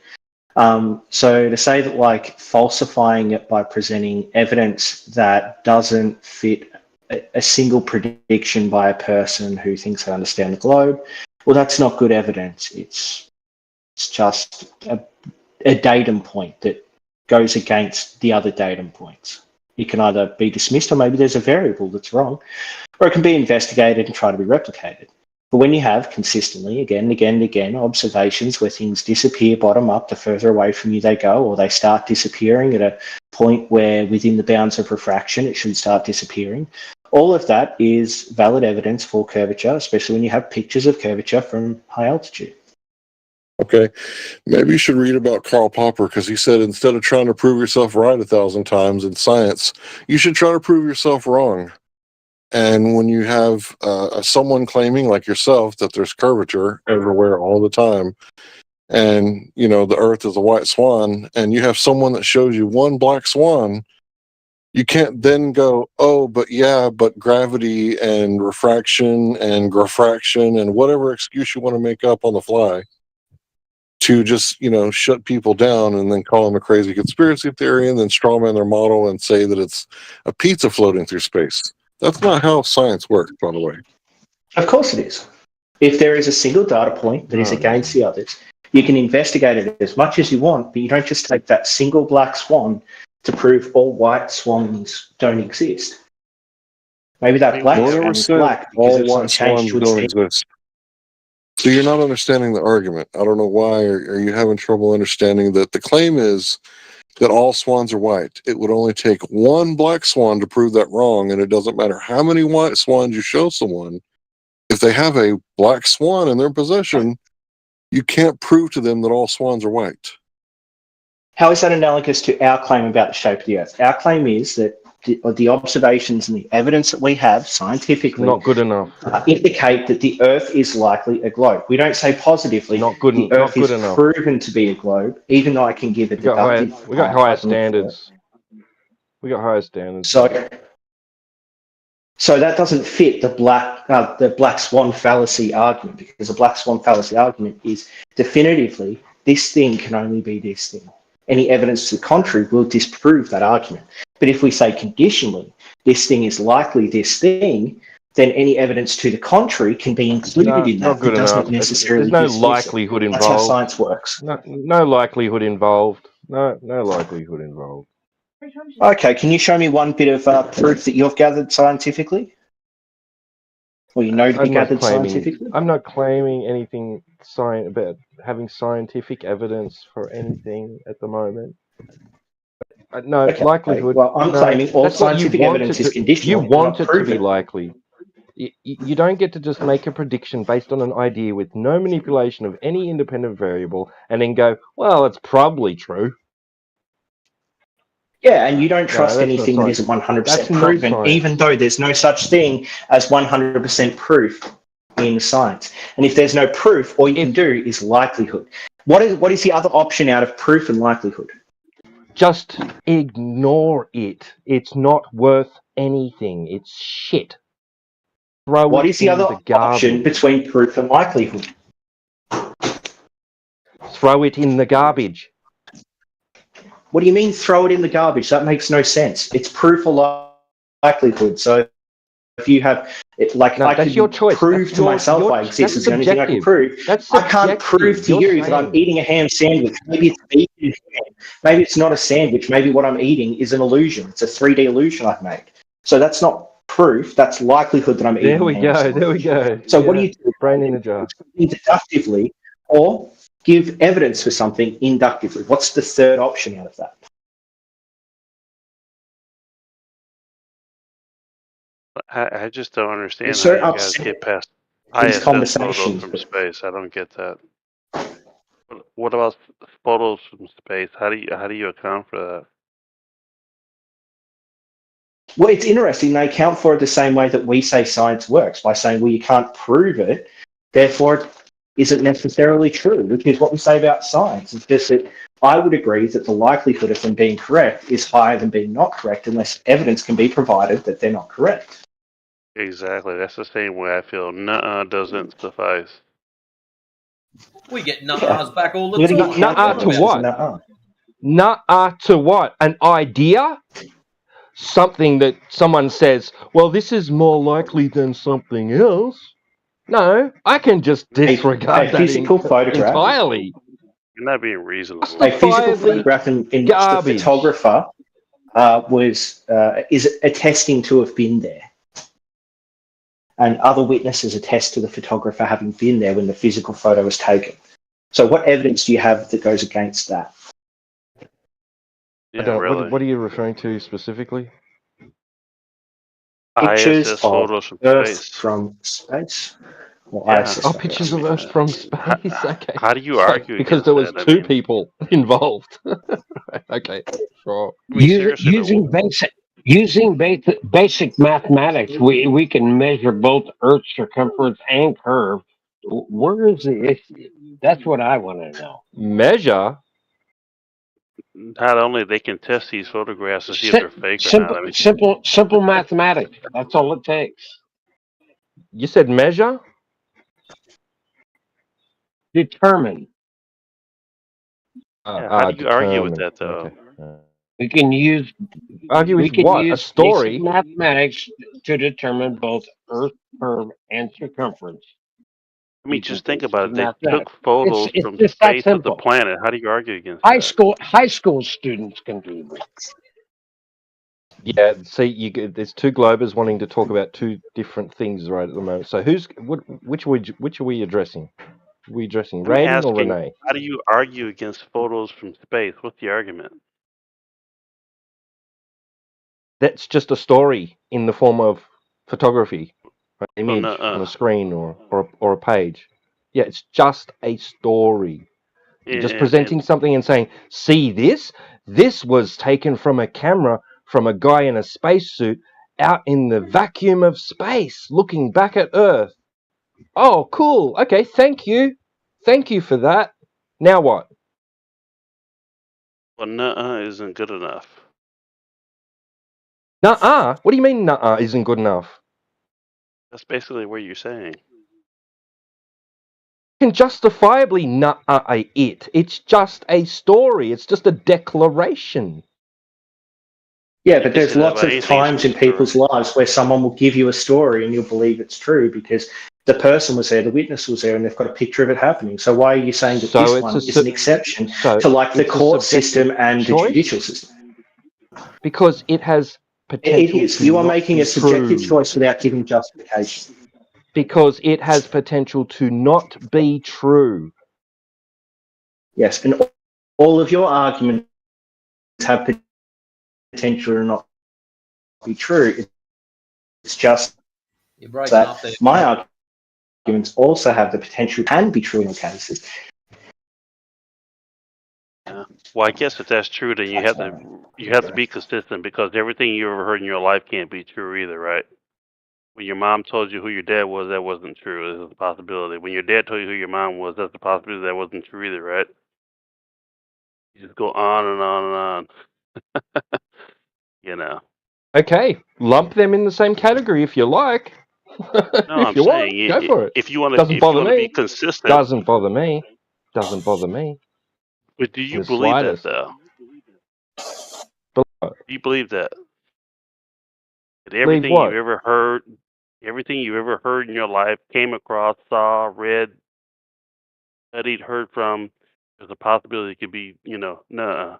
So to say that like falsifying it by presenting evidence that doesn't fit a single prediction by a person who thinks they understand the globe, well, that's not good evidence. It's just a datum point that goes against the other datum points. It can either be dismissed or maybe there's a variable that's wrong, or it can be investigated and try to be replicated. But when you have consistently, again and again and again, observations where things disappear bottom up, the further away from you they go, or they start disappearing at a point where within the bounds of refraction it should start disappearing, all of that is valid evidence for curvature, especially when you have pictures of curvature from high altitude. Okay, maybe you should read about Karl Popper, because he said instead of trying to prove yourself right 1,000 times in science, you should try to prove yourself wrong. And when you have someone claiming like yourself that there's curvature everywhere all the time, and the Earth is a white swan, and you have someone that shows you one black swan, you can't then go, oh, but gravity and refraction and graphraction and whatever excuse you want to make up on the fly to just, shut people down and then call them a crazy conspiracy theory and then strawman their model and say that it's a pizza floating through space. That's not how science works, by the way. Of course it is. If there is a single data point that is against the others, you can investigate it as much as you want, but you don't just take that single black swan to prove all white swans don't exist. Maybe that black swan is black because of some change to its head. So you're not understanding the argument. I don't know why. Are you having trouble understanding that the claim is that all swans are white? It would only take one black swan to prove that wrong, and it doesn't matter how many white swans you show someone. If they have a black swan in their possession, you can't prove to them that all swans are white. How is that analogous to our claim about the shape of the Earth? Our claim is that the observations and the evidence that we have scientifically not good enough. Indicate that the Earth is likely a globe. We don't say positively the Earth is proven to be a globe, even though I can give a deductive. We got higher standards. We got higher standards. So that doesn't fit the black swan fallacy argument, because the black swan fallacy argument is definitively this thing can only be this thing. Any evidence to the contrary will disprove that argument. But if we say conditionally this thing is likely this thing, then any evidence to the contrary can be included in that. Not good It doesn't enough. necessarily. There's no likelihood involved. That's how science works. No likelihood involved. No likelihood involved. Okay, can you show me one bit of proof that you've gathered scientifically? Or you know to be gathered scientifically? I'm not claiming anything about having scientific evidence for anything at the moment. No, likelihood. Well, I'm claiming all scientific evidence is conditional. You want it to be likely. You don't get to just make a prediction based on an idea with no manipulation of any independent variable and then go, well, it's probably true. Yeah, and you don't trust anything that isn't 100% proven, even though there's no such thing as 100% proof in science. And if there's no proof, all you can do is likelihood. What is the other option out of proof and likelihood? Just ignore it. It's not worth anything. It's shit. What is the other option between proof and likelihood? Throw it in the garbage. What do you mean throw it in the garbage? That makes no sense. It's proof or likelihood. So if you have it, like I can your choice. prove to myself I exist is the only thing I can prove. I can't prove to you that I'm eating a ham sandwich. Maybe it's vegan ham. Maybe it's not a sandwich. Maybe what I'm eating is an illusion. It's a 3D illusion I've made. So that's not proof. That's likelihood that I'm eating. There we go. So what do you do? Brain in a jar. Deductively, or give evidence for something inductively. What's the third option out of that? I just don't understand how you guys get past ISS photos from space. I don't get that. What about photos from space? How do you account for that? Well, it's interesting. They account for it the same way that we say science works, by saying, well, you can't prove it, therefore it isn't necessarily true, which is what we say about science. It's just that I would agree that the likelihood of them being correct is higher than being not correct, unless evidence can be provided that they're not correct. Exactly. That's the same way I feel. Nuh-uh doesn't suffice. We get nuh-uhs back all the time. Nuh-uh to what? Nuh-uh to what? An idea? Something that someone says, well, this is more likely than something else. No, I can just disregard that entirely. You're not being reasonable. A physical photograph in which the photographer is attesting to have been there. And other witnesses attest to the photographer having been there when the physical photo was taken. So what evidence do you have that goes against that? Yeah, really. What are you referring to specifically? Pictures ISS of photos from Earth space. From space? Pictures of Earth from space? Okay. How do you argue because there was two people involved. Okay, sure. Using basic mathematics, we can measure both Earth's circumference and curve. Where is the issue? That's what I want to know. Measure? Not only they can test these photographs to see if they're fake or not. I mean, simple mathematics. That's all it takes. You said measure? Determine. how do you argue with that, though? Okay. We can use a story? Basic mathematics to determine both Earth curve and circumference. I mean, just think about it. They took photos from space of the planet. How do you argue against that? High school students can do this. Yeah, see, there's two Globers wanting to talk about two different things right at the moment. So which are we addressing? Are we addressing I'm Raiden or asking, Renee? how do you argue against photos from space? What's the argument? That's just a story in the form of photography, an image on a nuh-uh. screen or a page. Yeah, it's just a story. You're just And presenting something and saying, see this? This was taken from a camera from a guy in a spacesuit out in the vacuum of space looking back at Earth. Oh, cool. Okay, thank you. Thank you for that. Now what? well, nuh-uh isn't good enough. Nuh-uh? What do you mean nuh-uh isn't good enough? That's basically what you're saying. You can justifiably nuh-uh it. It's just a story. It's just a declaration. Yeah, You but can there's say that lots about of anything times from in the story. people's lives where someone will give you a story and you'll believe it's true because the person was there, the witness was there, and they've got a picture of it happening. So why are you saying that So this it's one is an exception to like the it's a court subjective system and the choice judicial system? because it has It potential is. to You are not making be a subjective true. choice without giving justification. Because it has potential to not be true. Yes, and all of your arguments have potential to not be true. It's just You're breaking up there. that my arguments also have the potential can be true in cases. Yeah. Well, I guess if that's true, then you have to be consistent because everything you ever heard in your life can't be true either, right? When your mom told you who your dad was, that wasn't true. It's a possibility. When your dad told you who your mom was, that's a possibility that wasn't true either, right? You just go on and on and on. You know. Okay, lump them in the same category if you like. No, If I'm you want, saying go for it. if you want Doesn't to bother be me. consistent. Doesn't bother me. Doesn't bother me. But do In you the believe that slightest. though? Do you believe that? That Believe everything you what? ever heard, everything you ever heard in your life, came across, saw, read, studied, heard from, there's a possibility it could be, nuh-uh.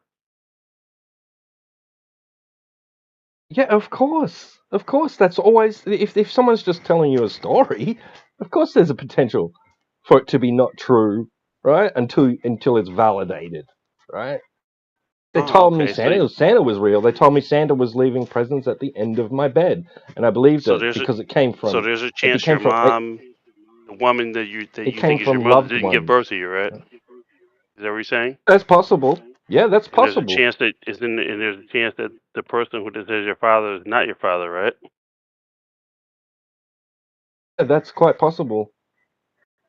Yeah, of course. Of course, that's always if someone's just telling you a story, of course there's a potential for it to be not true, right? Until it's validated, right? They Oh, told me okay. Santa was real. They told me Santa was leaving presents at the end of my bed, and I believed So it there's because it came so from there's a it chance became your from mom, the woman that you it came think is your from mother, loved didn't give ones. birth to you, right? Is that what you're saying? That's possible. Yeah, that's And there's a possible. chance that and there's a chance that the person who says your father is not your father, right? Yeah, that's quite possible.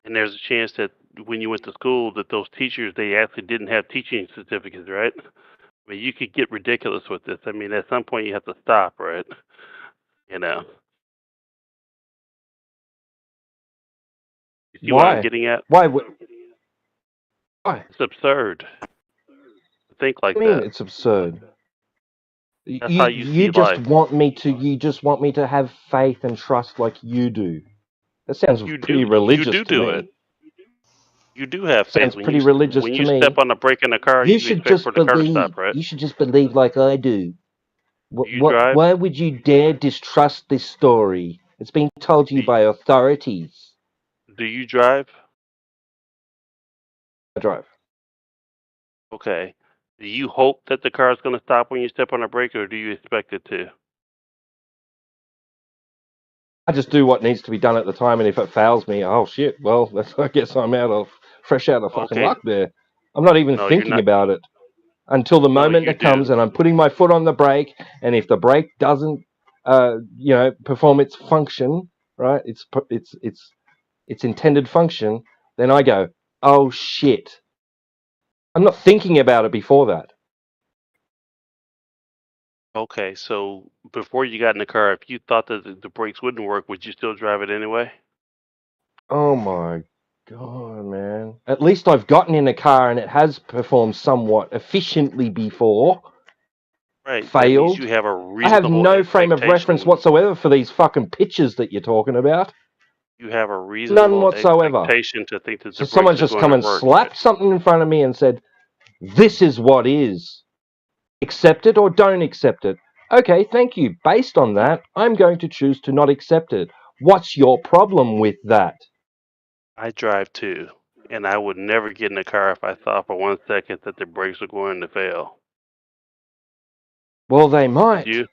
And there's a chance that when you went to school, that those teachers they actually didn't have teaching certificates, right? I mean, you could get ridiculous with this. I mean, at some point you have to stop, right? You know. You see what I'm Why? getting at? Why? Why? It's absurd to think like I mean, that. it's absurd. That's how you see life. You just want me to have faith and trust like you do. That sounds You pretty religious to do it. me. You do have faith Sounds pretty religious when to you me. step on the brake in the car. You You should expect for just the car to believe. stop, right? You should just believe like I do. Do you drive? Why would you dare distrust this story? It's been told to you by authorities. Do you drive? I drive. Okay. Do you hope that the car is going to stop when you step on the brake, or do you expect it to? I just do what needs to be done at the time, and if it fails me, oh shit, well, I guess I'm fresh out of fucking Okay. luck there. I'm not even No, you're thinking not. about it until the No, moment you that comes, do. and I'm putting my foot on the brake, and if the brake doesn't, perform its function, right, its intended function, then I go, oh shit. I'm not thinking about it before that. Okay, so before you got in the car, if you thought that the brakes wouldn't work, would you still drive it anyway? Oh my god, man. At least I've gotten in a car and it has performed somewhat efficiently before. Right. That means Failed. you have a I have reasonable no frame of reference expectation. whatsoever for these fucking pictures that you're talking about. You have a None reasonable whatsoever. expectation to think that So the brakes someone's are just going come to and work, right? slapped something in front of me and said, this is what is. Accept it or don't accept it. Okay, thank you. Based on that, I'm going to choose to not accept it. What's your problem with that? I drive too, and I would never get in a car if I thought for 1 second that the brakes were going to fail. Well, they might. You?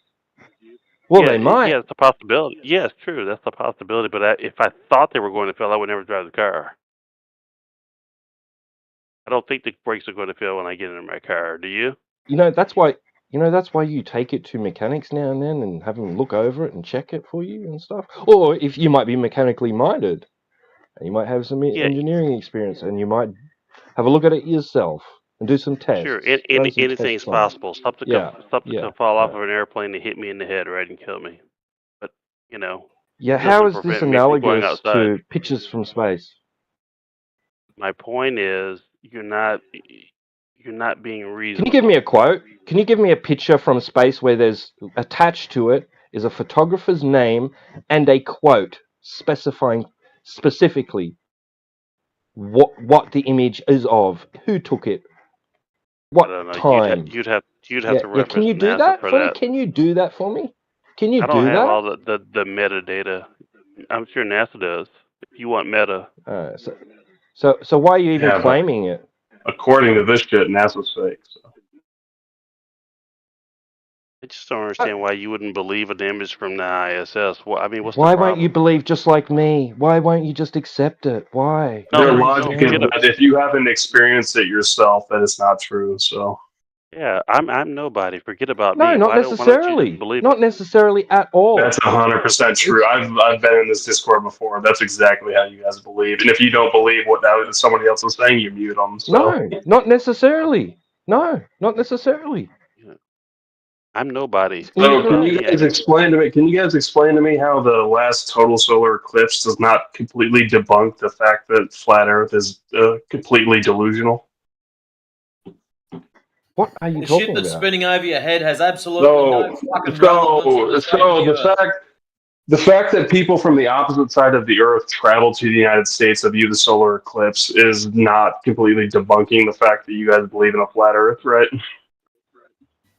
Well, they might. Yeah, it's a possibility. Yeah, it's true. That's a possibility. But if I thought they were going to fail, I would never drive the car. I don't think the brakes are going to fail when I get in my car. Do you? That's why you take it to mechanics now and then and have them look over it and check it for you and stuff. Or if you might be mechanically minded, and you might have some engineering experience, and you might have a look at it yourself and do some tests. Sure, anything's possible. Something could fall off of an airplane and hit me in the head, right, and kill me. But Yeah, how is this analogous to pictures from space? My point is, you're not being reasonable. Can you give me a quote? Can you give me a picture from space where there's attached to it is a photographer's name and a quote specifying specifically what the image is of, who took it, what time? You'd have to reference Can you do NASA that for for that. me? Can you do that for me? Can you I don't do have that? all the metadata. I'm sure NASA does. If you want meta. So why are you even claiming it? According to this shit, NASA's fake. So. I just don't understand why you wouldn't believe an image from the ISS. Well, I mean, what's Why the problem? won't you believe just like me? Why won't you just accept it? Why? Their logic is that if you haven't experienced it yourself, that it's not true. So. Yeah, I'm nobody. Forget about me. No, not necessarily. Not necessarily at all. That's 100% true. I've been in this Discord before. That's exactly how you guys believe. And if you don't believe what somebody else is saying, you mute them. So. No, not necessarily. No, not necessarily. I'm nobody. So can you guys explain to me? Can you guys explain to me how the last total solar eclipse does not completely debunk the fact that flat Earth is completely delusional? What are you the talking shit that's about? spinning over your head has absolutely no fucking relevance. The fact that people from the opposite side of the Earth travel to the United States to view the solar eclipse is not completely debunking the fact that you guys believe in a flat Earth, right?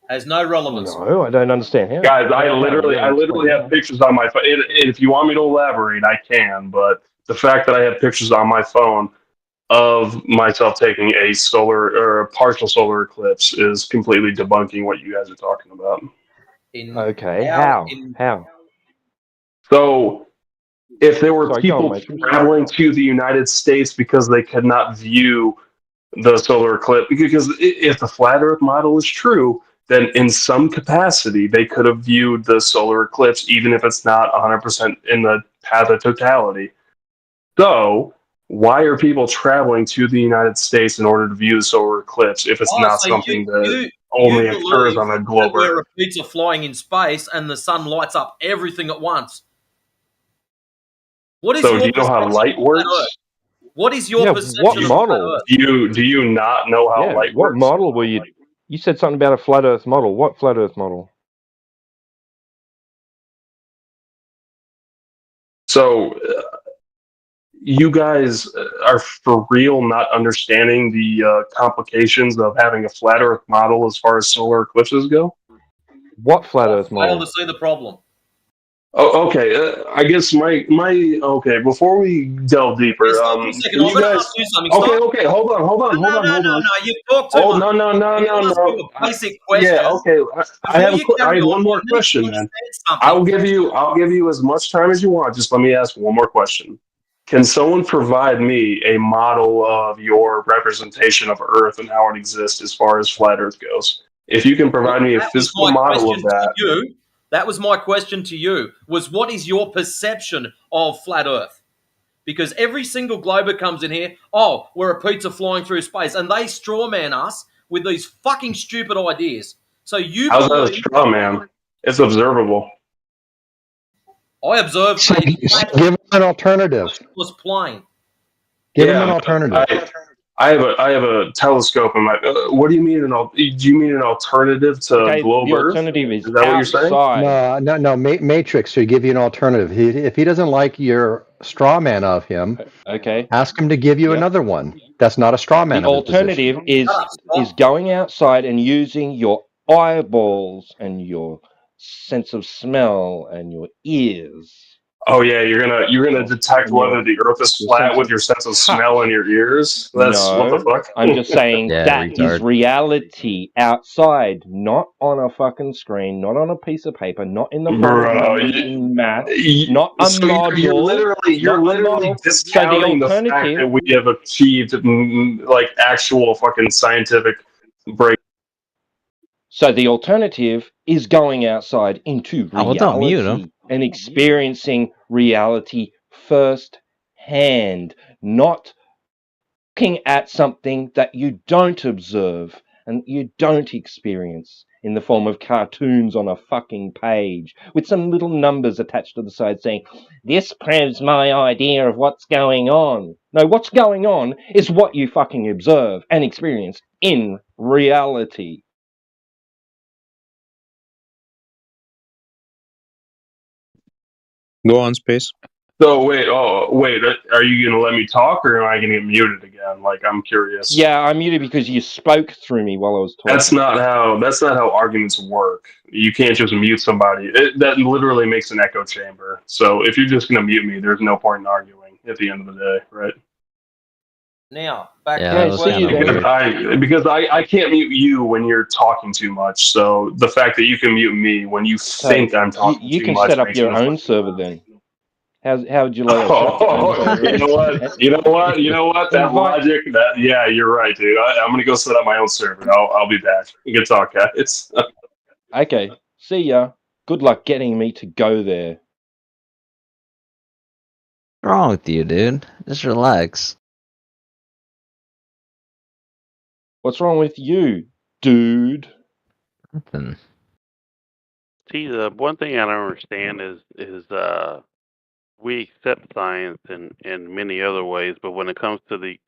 Has no relevance. No, I don't understand how. Guys, I literally have pictures on my phone. If you want me to elaborate, I can. But the fact that I have pictures on my phone of myself taking a solar or a partial solar eclipse is completely debunking what you guys are talking about. How? So, if there were people traveling to the United States because they could not view the solar eclipse, because if the flat Earth model is true, then in some capacity they could have viewed the solar eclipse, even if it's not 100% in the path of totality. So, why are people traveling to the United States in order to view the solar eclipse if it's not something that only occurs on a globe? Where a pizza flying in space and the sun lights up everything at once. What is so, do you know how light works? What is your perception what of model? Do you not know how light what works? What model were you? You said something about a flat Earth model. What flat Earth model? So, you guys are for real not understanding the complications of having a flat Earth model as far as solar eclipses go? What flat Earth model? Fail to see the problem. Oh, okay. I guess my okay. Before we delve deeper, Can you guys? Okay. Hold on. No. You talk too much. No. Basic question. Yeah. Okay. I have one more question, man. I'll give you as much time as you want. Just let me ask one more question. Can someone provide me a model of your representation of Earth and how it exists as far as flat Earth goes? If you can provide me a physical model of that. That was my question to you, was what is your perception of flat Earth? Because every single glober comes in here, oh, we're a pizza flying through space, and they straw man us with these fucking stupid ideas. So you How's that a straw man? It's observable. I observed give him an alternative. Was plain. Give him an alternative. I have a telescope in my. What do you mean? Do you mean an alternative to globe Earth? The alternative is that what you're saying? No. Matrix should give you an alternative. If he doesn't like your straw man of him, ask him to give you another one. That's not a straw man. The alternative is going outside and using your eyeballs and your sense of smell and your ears. Oh yeah, you're gonna detect whether the Earth is flat with your sense of smell and your ears. That's what the No, fuck. I'm just saying Yeah, that is retard. reality outside, not on a fucking screen, not on a piece of paper, not in the form of Bro, numbers in math, not a so you're model, literally not a model. So the discounting the fact alternative. that we have achieved like actual fucking scientific break. So the alternative is going outside into Oh, well, don't mute him. reality and experiencing reality first hand, not looking at something that you don't observe and you don't experience in the form of cartoons on a fucking page with some little numbers attached to the side saying, this proves my idea of what's going on. No, what's going on is what you fucking observe and experience in reality. Go on, Space. So wait, are you gonna let me talk or am I gonna get muted again? Like, I'm curious. Yeah, I muted because you spoke through me while I was talking. That's not how arguments work. You can't just mute somebody. That literally makes an echo chamber. So if you're just gonna mute me, there's no point in arguing at the end of the day, right? Now, back Yeah, to that the was question. kind of weird. Because I can't mute you when you're talking too much. So the fact that you can mute me when you think I'm talking you too can much set up makes your no own fucking server sense. then. How would you like to set up your own server? You know what? You know what? That Invite- logic. Yeah, you're right, dude. I'm gonna go set up my own server. I'll be back. Good talk, guys. Okay, see ya. Good luck getting me to go there. What's wrong with you, dude? Just relax. What's wrong with you, dude? Nothing. See, the one thing I don't understand is we accept science in many other ways, but when it comes to the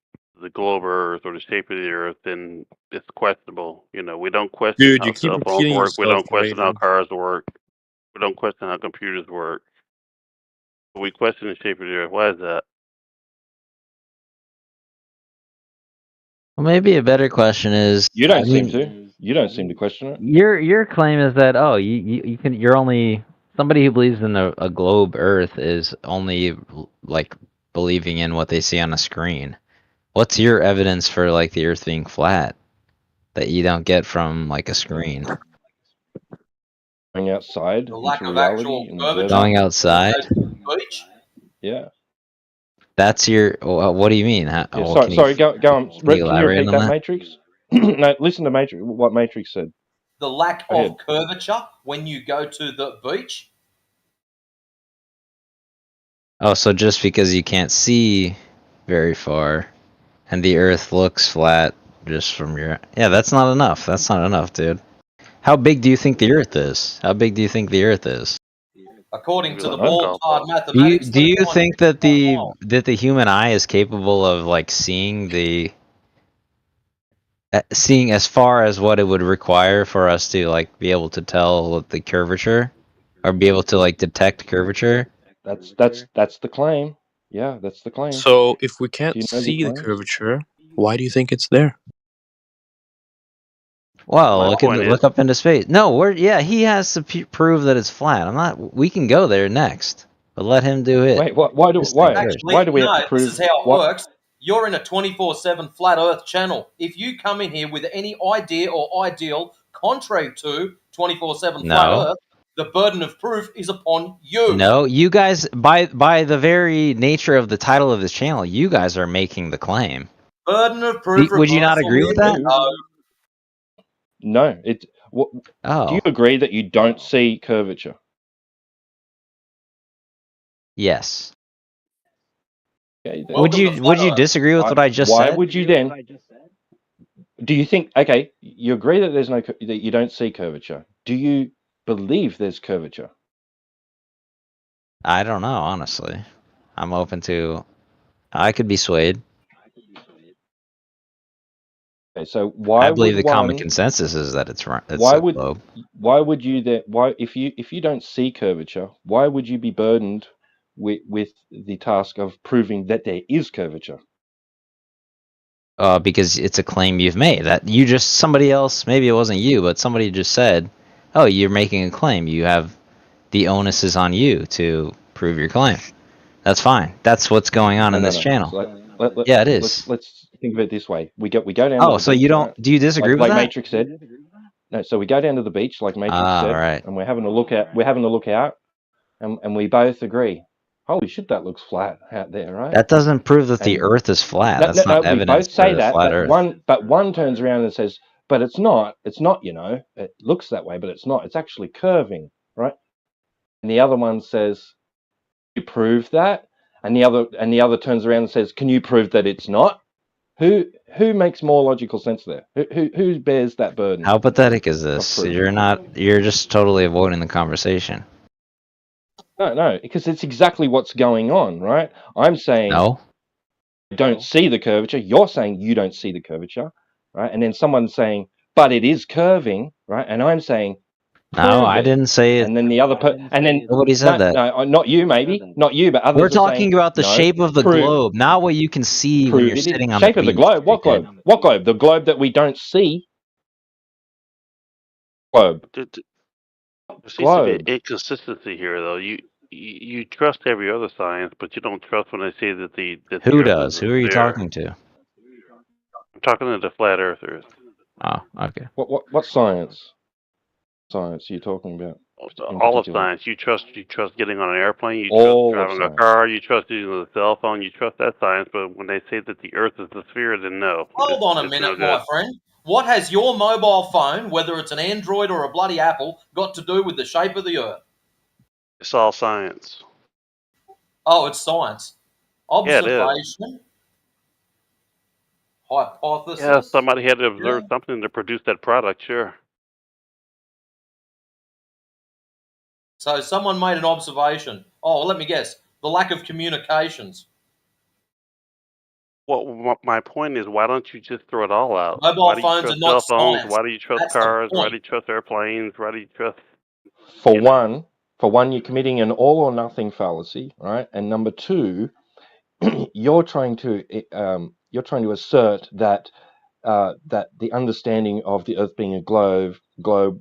globe Earth or the shape of the Earth, then it's questionable. You know, we don't question Dude, how you keep cell phones repeating work. We yourself, don't question how Raven. cars work. We don't question how computers work. We question the shape of the Earth. Why is that? Well, maybe a better question is, You don't seem to. You don't seem to question it. Your claim is that you're only somebody who believes in a globe Earth is only like believing in what they see on a screen. What's your evidence for like the Earth being flat that you don't get from like a screen? Going outside The lack into of reality actual and curvature. Going outside. Beach. Yeah. That's your. What do you mean? Yeah, sorry. Go on. Can you Can you repeat elaborate on that, that? Matrix? No, listen to Matrix. What Matrix said. The lack Go ahead. of curvature when you go to the beach. Oh, so just because you can't see very far, and the Earth looks flat just from your... Yeah, that's not enough. That's not enough, dude. How big do you think the Earth is? How big do you think the Earth is? According to the ball-hard Do mathematics. you think that the human eye is capable of like seeing as far as what it would require for us to like be able to tell the curvature, or be able to like detect curvature? That's the claim. Yeah, that's the claim. So if we can't Do you know see the claim? curvature, why do you think it's there? Well, look up into space. No, he has to prove that it's flat. I'm not. We can go there next, but let him do it. Wait, why do we have to prove? This is how it works. You're in a 24/7 flat Earth channel. If you come in here with any idea or ideal contrary to 24/7 flat No. Earth, the burden of proof is upon you. No, you guys, by the very nature of the title of this channel, you guys are making the claim. Burden of proof. Would you not agree with that? No. Do you agree that you don't see curvature? Yes. Okay, Would you disagree with what I just why said? would you then? Do you think? Okay, you agree that that you don't see curvature. Do you believe there's curvature? I don't know, honestly. I'm open to. I could be swayed. Okay, so why I believe would the common consensus is that it's a globe. Why would you then? Why if you don't see curvature, why would you be burdened with the task of proving that there is curvature? Because it's a claim you've made that somebody else, maybe it wasn't you, but somebody just said oh, you're making a claim. You have the onus is on you to prove your claim. That's fine. That's what's going on in this channel. So yeah, it is. Let's think of it this way. We go down to Oh, the so beach, you don't? right? Do you disagree with like that? Matrix said. No, so we go down to the beach, like Matrix said, right. and we're having a look out, and we both agree. Holy shit, that looks flat out there, right? That doesn't prove that the And Earth is flat. That's not we evidence both for say the that, flat Earth. but one turns around and says, "But it's not. It's not. You know, it looks that way, but it's not. It's actually curving, right?" And the other one says, "You prove that," and the other turns around and says, "Can you prove that it's not?" Who makes more logical sense there? Who bears that burden? How pathetic is this? You're just totally avoiding the conversation. No, because it's exactly what's going on, right? I'm saying no. Don't see the curvature. You're saying you don't see the curvature, right? And then someone's saying, but it is curving, right? And I'm saying, no, I didn't say it. And then the other and then nobody said that. No, not you, maybe, not you, but others. We're talking about the shape of the globe, not what you can see when you're sitting on the beach. Shape of the globe. What globe? What globe? The globe that we don't see. Globe. There seems to be an inconsistency here, though. You trust every other science, but you don't trust when they say that the Who Earth does? is Who are you sphere. talking to? I'm talking to the flat earthers. Oh, okay. What science? Science are you talking about? All of science. You trust getting on an airplane. You All trust driving a car. You trust using a cell phone. You trust that science. But when they say that the Earth is the sphere, then no. Hold on a minute, my friend. What has your mobile phone, whether it's an Android or a bloody Apple, got to do with the shape of the Earth? It's all science. Oh, it's science. Observation. Yeah, it is. Hypothesis. Yeah, somebody had to observe something to produce that product, sure. So someone made an observation. Oh, let me guess. The lack of communications. Well, my point is, why don't you just throw it all out? Mobile Why do you phones trust are not cell phones? science. Why do you trust That's the cars? Why point. do you trust airplanes? Why do you trust... For one, you're committing an all or nothing fallacy, right? And number two, you're trying to assert that that the understanding of the Earth being a globe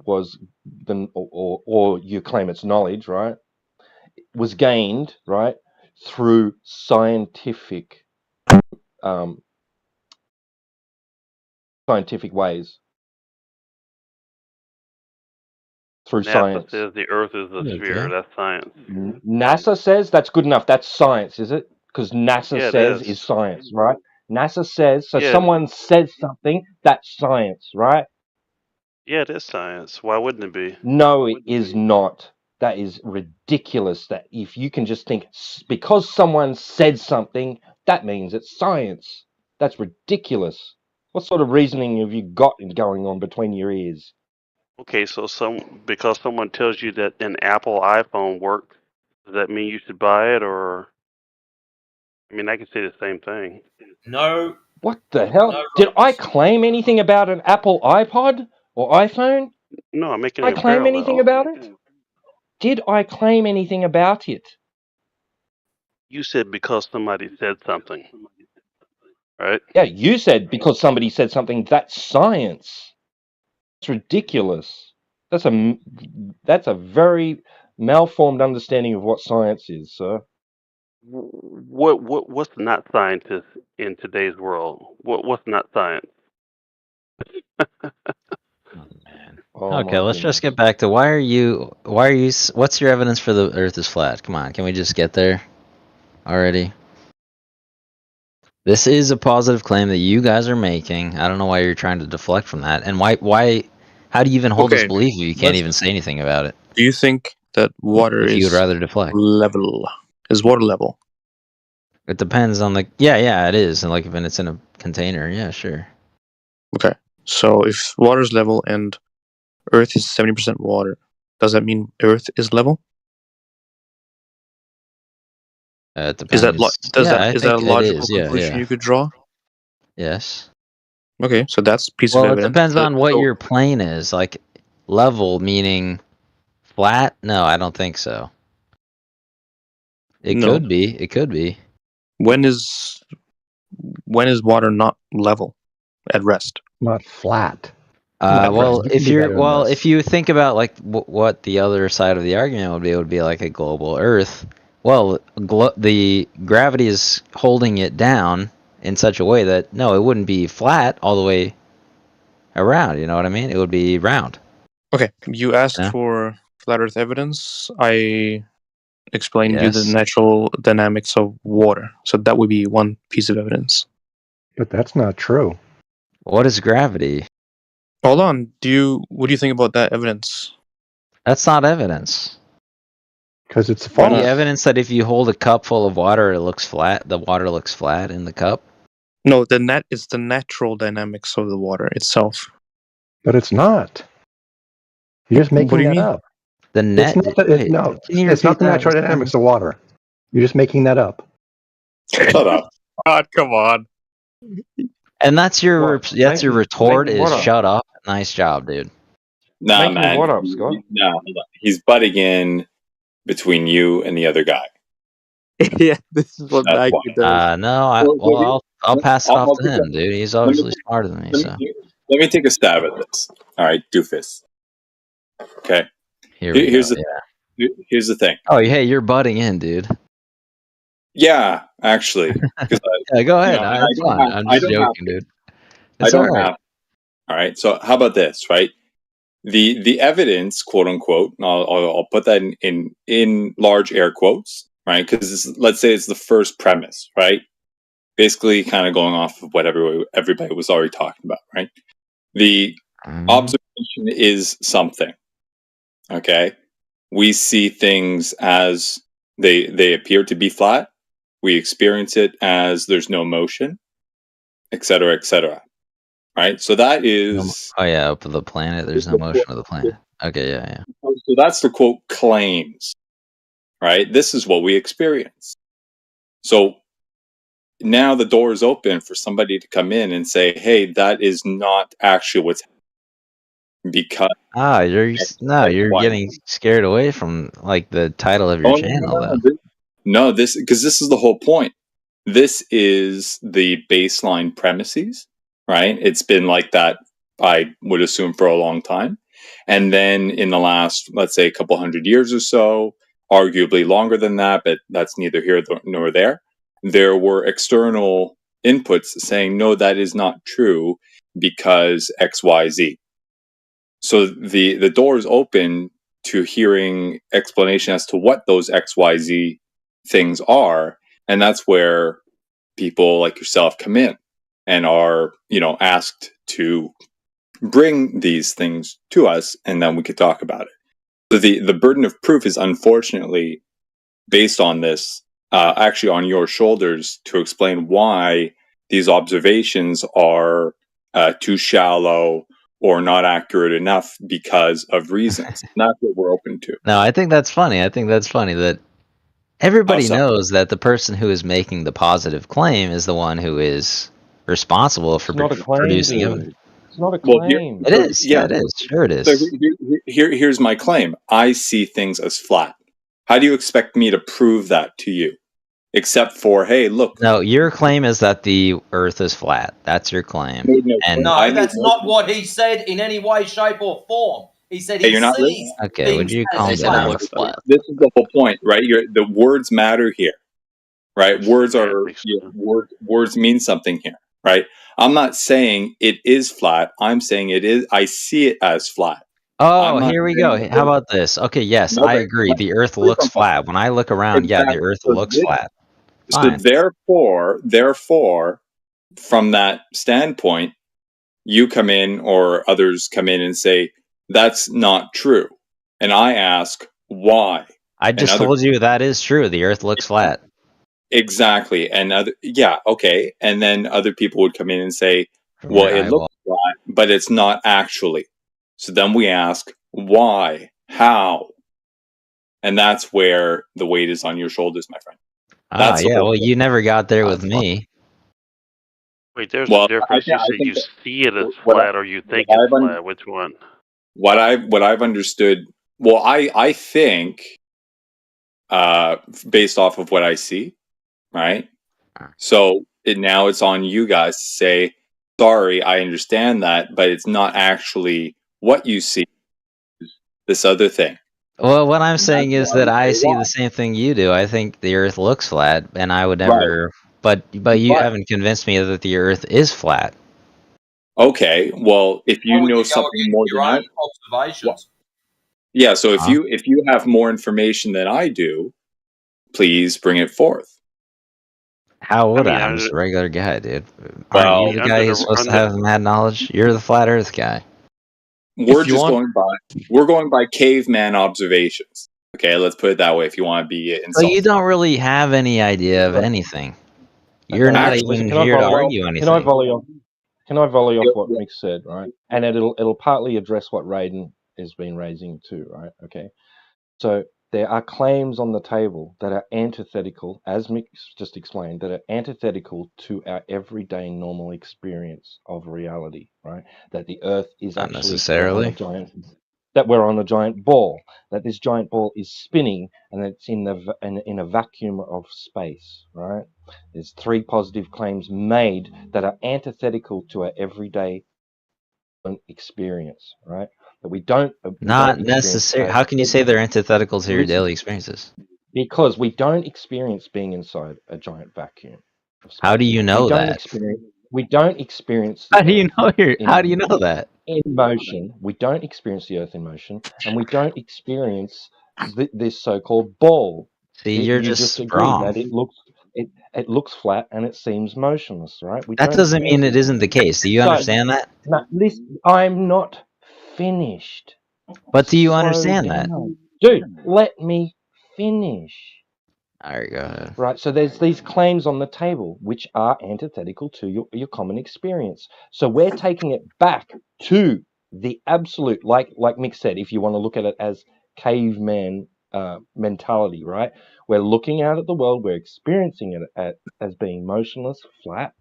was or you claim it's knowledge, right? Was gained, right, through scientific ways. Through NASA science. says the Earth is a sphere. That's science. NASA says that's good enough. That's science, is it? Because NASA says is science, right? NASA says, so someone says something, that's science, right? Yeah, it is science. Why wouldn't it be? No, it is not. That is ridiculous. That if you can just think because someone said something, that means it's science. That's ridiculous. What sort of reasoning have you got going on between your ears? Okay, so because someone tells you that an Apple iPhone works, does that mean you should buy it? Or, I mean, I can say the same thing. No. What the hell? Did I claim anything about an Apple iPod or iPhone? No, I'm making Did I claim anything about it? Did I claim anything about it? You said because somebody said something, right? Yeah, you said because somebody said something. That's science. It's ridiculous. That's a very malformed understanding of what science is, sir. What's not scientist in today's world? What's not science? Okay, let's just get back to why are you what's your evidence for the Earth is flat? Come on, can we just get there already? This is a positive claim that you guys are making. I don't know why you're trying to deflect from that. And how do you even hold this belief if you can't even say anything about it? Do you think that water if you would is rather deflect? level? Is water level? It depends on the it is. And like if it's in a container, yeah, sure. Okay. So if water is level and Earth is 70% water, does that mean Earth is level? It depends. Is that a logical conclusion you could draw? Yes. Okay, so that's a piece of evidence. It depends on what your plane is. Like level meaning flat? No, I don't think so. It could be. It could be. When is water not level at rest? Not flat. Well, if you think about like what the other side of the argument would be, it would be like a global Earth. Well, the gravity is holding it down in such a way that no, it wouldn't be flat all the way around. You know what I mean? It would be round. Okay, you asked for flat Earth evidence. I explained you the natural dynamics of water, so that would be one piece of evidence. But that's not true. What is gravity? Hold on. What do you think about that evidence? That's not evidence. Because it's false. The evidence that if you hold a cup full of water, it looks flat. The water looks flat in the cup. No, it's the natural dynamics of the water itself. But it's not. You're just making that up. The net. It's not the natural dynamics of water. You're just making that up. Shut up. God, come on. And that's your retort is shut up. Nice job, dude. Nah, man. What up, Scott? No, he's butting in between you and the other guy. Yeah, this is what Maggie does. No, I'll pass it off to him, dude. He's obviously smarter than me. Let me take a stab at this. All right, doofus. Okay. Here's the thing. Oh, hey, you're butting in, dude. Yeah, actually. Yeah, go ahead. It's fine. I'm just joking, dude. It's all right. All right. So how about this, right? The evidence, quote unquote, and I'll put that in large air quotes, right? Because let's say it's the first premise, right? Basically, kind of going off of what everybody was already talking about, right? The observation is something. Okay, we see things as they appear to be flat. We experience it as there's no motion, etc., etc. Right? So that is... of the planet. There's no motion of the planet. Okay, yeah. So that's the quote claims. Right? This is what we experience. So now the door is open for somebody to come in and say, hey, that is not actually what's happening. Because you're getting scared away from like the title of your channel, though. No, this is the whole point. This is the baseline premises, right? It's been like that, I would assume, for a long time. And then in the last, let's say, a couple hundred years or so, arguably longer than that, but that's neither here nor there, there were external inputs saying, no, that is not true because X, Y, Z. So the door is open to hearing explanation as to what those X, Y, Z things are, and that's where people like yourself come in and are, asked to bring these things to us, and then we could talk about it. So the burden of proof is unfortunately based on this, actually on your shoulders, to explain why these observations are too shallow or not accurate enough because of reasons. And that's what we're open to. No, I think that's funny. That everybody knows that the person who is making the positive claim is the one who is responsible for producing evidence. It's not a claim. It is. Yeah, it is. Sure it is. So here's my claim. I see things as flat. How do you expect me to prove that to you? Except for, hey, look. No, your claim is that the Earth is flat. That's your claim. No, that's not what he said in any way, shape, or form. He said he sees. Okay, would you calm down? This is the whole point, right? The words matter here, right? Words mean something here, right? I'm not saying it is flat. I'm saying it is. I see it as flat. Oh, here we go. How about this? Okay, yes, I agree. The Earth looks flat. When I look around, the Earth looks flat. Fine. So therefore, from that standpoint, you come in or others come in and say, that's not true. And I ask, why? I just told you that is true. The Earth looks flat. Exactly. And okay. And then other people would come in and say, well, it looks flat, but it's not actually. So then we ask, why? How? And that's where the weight is on your shoulders, my friend. Well, you never got there with me. Wait, there's a difference. You say you see it as flat or you think it's flat. Which one? What I've understood, well, I think, based off of what I see, right? So now it's on you guys to say, sorry, I understand that, but it's not actually what you see. This other thing. Well, what I'm saying is that I see the same thing you do. I think the Earth looks flat, and I would never. Right. But you haven't convinced me that the Earth is flat. Okay, well, if you know something more than that, observations. Yeah, so if you have more information than I do, please bring it forth. How would I? I'm just a regular guy, dude. Aren't Well, you the guy who's supposed to have mad knowledge? You're the flat Earth guy. We're just going by caveman observations. Okay, let's put it that way. If you want to be So insulting, you don't really have any idea of anything. You're not even here to argue anything. Can I volley off what Mick said, right? And it'll partly address what Raiden has been raising too, right? Okay. So there are claims on the table that are antithetical, as Mick just explained, that are antithetical to our everyday normal experience of reality, right? That the Earth is not actually necessarily that we're on a giant ball, that this giant ball is spinning, and it's in a vacuum of space, right? There's 3 positive claims made that are antithetical to our everyday experience, right? That we don't not necessarily. How can you say they're antithetical to your daily experiences? Because we don't experience being inside a giant vacuum. How do you know that? We don't experience. How do you know How do you know that? In motion, we don't experience the Earth in motion, and we don't experience this so-called ball. See, you're just wrong. That it looks flat and it seems motionless, right? That doesn't mean it isn't the case. Do you understand that? No, listen, I'm not finished. But do you understand that? Dude, let me finish. All right, go ahead. Right, so there's these claims on the table which are antithetical to your common experience. So we're taking it back to the absolute, like Mick said, if you want to look at it as caveman mentality, right? We're looking out at the world, we're experiencing it as being motionless, flat.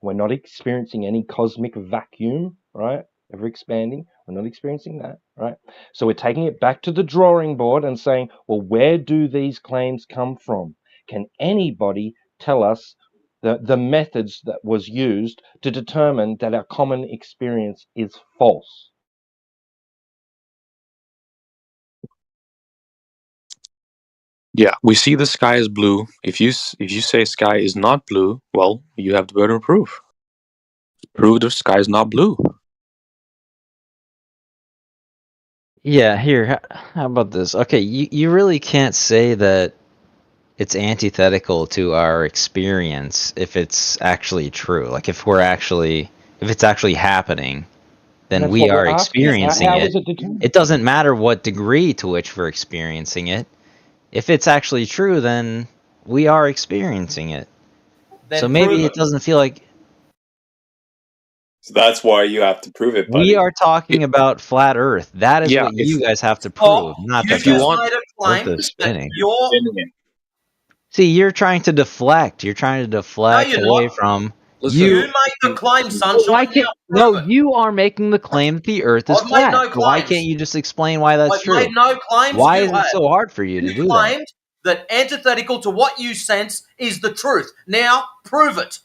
We're not experiencing any cosmic vacuum, right? Ever expanding. We're not experiencing that, right? So we're taking it back to the drawing board and saying, well, where do these claims come from? Can anybody tell us the methods that was used to determine that our common experience is false? Yeah, we see the sky is blue. If you say sky is not blue, well, you have the burden of proof. Prove the sky is not blue. Yeah, here, how about this? Okay, you really can't say that it's antithetical to our experience if it's actually true. Like if it's actually happening, then we are experiencing it. It doesn't matter what degree to which we're experiencing it. If it's actually true, then we are experiencing it. Then so maybe it doesn't feel like. So that's why you have to prove it, buddy. We are talking about flat Earth. That is what you guys have to prove. Not that Earth is spinning. See, you're trying to deflect. You're trying to deflect away from. You make the claim, Sunshine. You are making the claim that the Earth is flat. Made no why can't you just explain why that's true? I've made no claims. Why is it so hard for you to do that? Claimed that antithetical to what you sense is the truth. Now, prove it.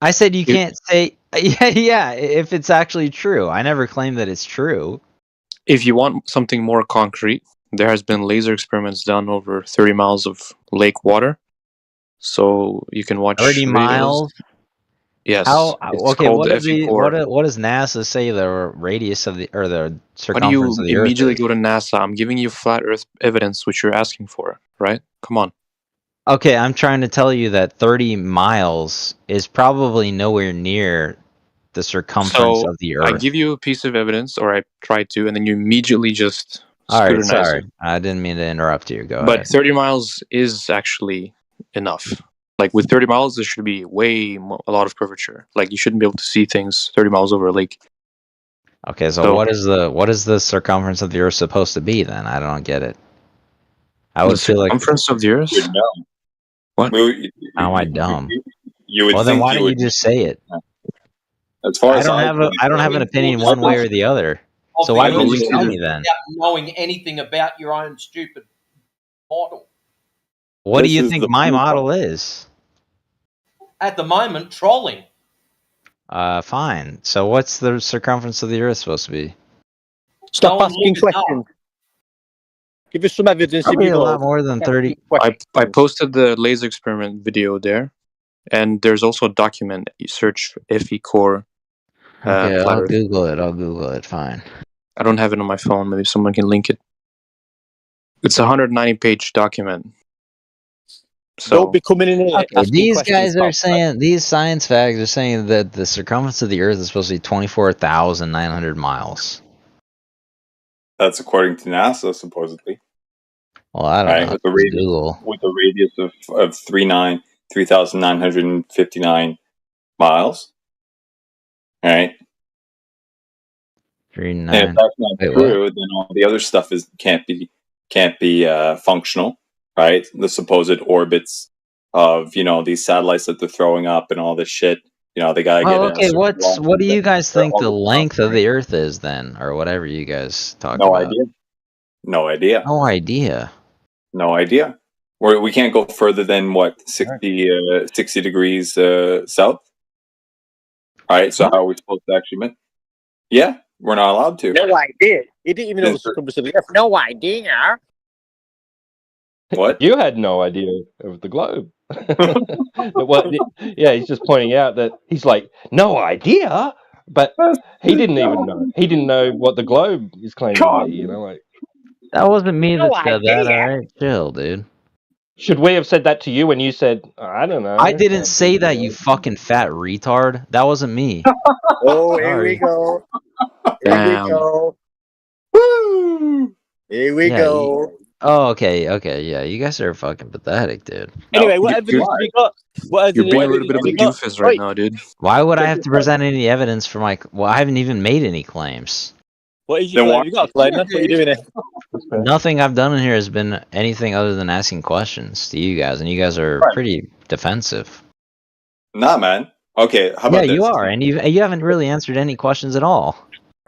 I said you can't say, yeah, if it's actually true. I never claimed that it's true. If you want something more concrete, there has been laser experiments done over 30 miles of lake water. So you can watch 30 miles? Yes. Okay, what does NASA say the radius of the circumference of the Earth? Why do you immediately go to NASA? I'm giving you flat Earth evidence, which you're asking for, right? Come on. Okay, I'm trying to tell you that 30 miles is probably nowhere near the circumference of the Earth. I give you a piece of evidence, or I try to, and then you immediately just scrutinize it. Sorry. I didn't mean to interrupt you. Go ahead. But 30 miles is actually enough. Like with 30 miles, there should be a lot of curvature. Like you shouldn't be able to see things 30 miles over a lake. Okay, so what is the circumference of the Earth supposed to be then? I don't get it. I would feel like circumference of the Earth. What? How am I dumb? You would then why don't you just say it? As far as I don't have an opinion one way or the other. So why don't you just tell me then? Without knowing anything about your own stupid model. What do you think my model is? At the moment, trolling. Fine. So what's the circumference of the Earth supposed to be? Stop asking questions. Give us some evidence. Probably a lot more than 30. I posted the laser experiment video there, and there's also a document. You search FE core. Okay, flat I'll Earth. Google it. I'll Google it. Fine. I don't have it on my phone. Maybe someone can link it. It's a 190-page document. So don't be coming in here. Okay, these guys are saying, these science fags are saying that the circumference of the Earth is supposed to be 24,900 miles. That's according to NASA, supposedly. Well, I don't know. With a radius of 3,959 miles. All right. 39. And if that's not true, then all the other stuff can't be functional, right? The supposed orbits of these satellites that they're throwing up and all this shit. They gotta get. Okay, what do you guys think the length of the Earth is then, or whatever you guys talk about? No idea. No idea. No idea. We can't go further than what 60 degrees south. All right. So how are we supposed to actually make? Yeah, we're not allowed to. No idea. He didn't even know the circumference of the Earth. No idea. What? You had no idea of the globe. Yeah, he's just pointing out that he's like, no idea, but he didn't even know. He didn't know what the globe is claiming to be. That wasn't me that said that. idea. All right, chill, dude. Should we have said that to you when you said, I don't know? I didn't say that, you fucking fat retard. That wasn't me. Oh, here we go. Here we go. Woo! Here we go. Oh, okay, yeah. You guys are fucking pathetic, dude. Anyway, what evidence have you got? You're being a little bit of a doofus right now, dude. Why would I have to present any evidence for my? Well, I haven't even made any claims. What is your claim? You got a claim? That's what you're doing here. Nothing I've done in here has been anything other than asking questions to you guys, and you guys are pretty defensive. Nah, man. Okay, how about this? Yeah, you are, and you haven't really answered any questions at all.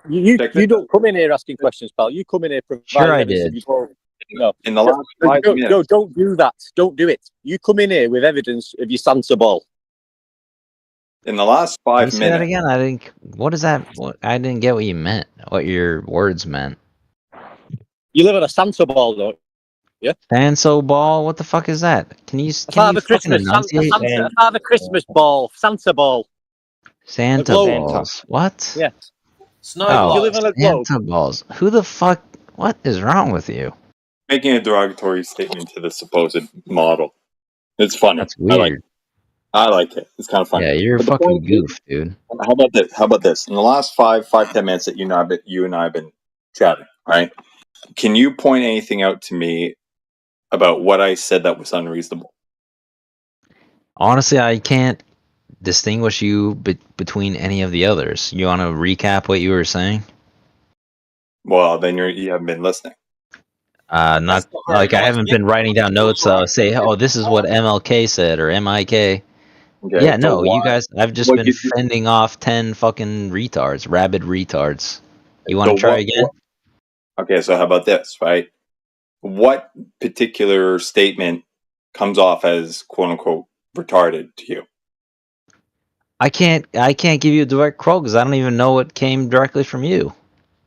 You don't come in here asking questions, pal. You come in here providing Sure I evidence. did. No. In the last 5 minutes. No, don't do that. Don't do it. You come in here with evidence of your Santa ball. In the last 5 minutes. Say that again. I didn't. What is that? I didn't get what you meant. What your words meant. You live on a Santa ball, though. Yeah. Sanso ball. What the fuck is that? Can you fucking enunciate? Father Christmas ball. Santa ball. Santa balls. What? Yeah. Snow balls. You live on a globe. Santa balls. Who the fuck? What is wrong with you? Making a derogatory statement to the supposed model. It's funny. That's weird. I like it. It's kind of funny. Yeah, you're a fucking goof, dude. How about this? In the last 5-10 minutes that you and I have been chatting, right? Can you point anything out to me about what I said that was unreasonable? Honestly, I can't distinguish you between any of the others. You want to recap what you were saying? Well, then you haven't been listening. Not like I haven't been writing down notes. Say, oh, this is what MLK said or MIK. Okay, yeah, so no, you guys. I've just been fending off 10 fucking retards, rabid retards. You want to try again? Okay, so how about this, right? What particular statement comes off as "quote unquote" retarded to you? I can't give you a direct quote because I don't even know what came directly from you.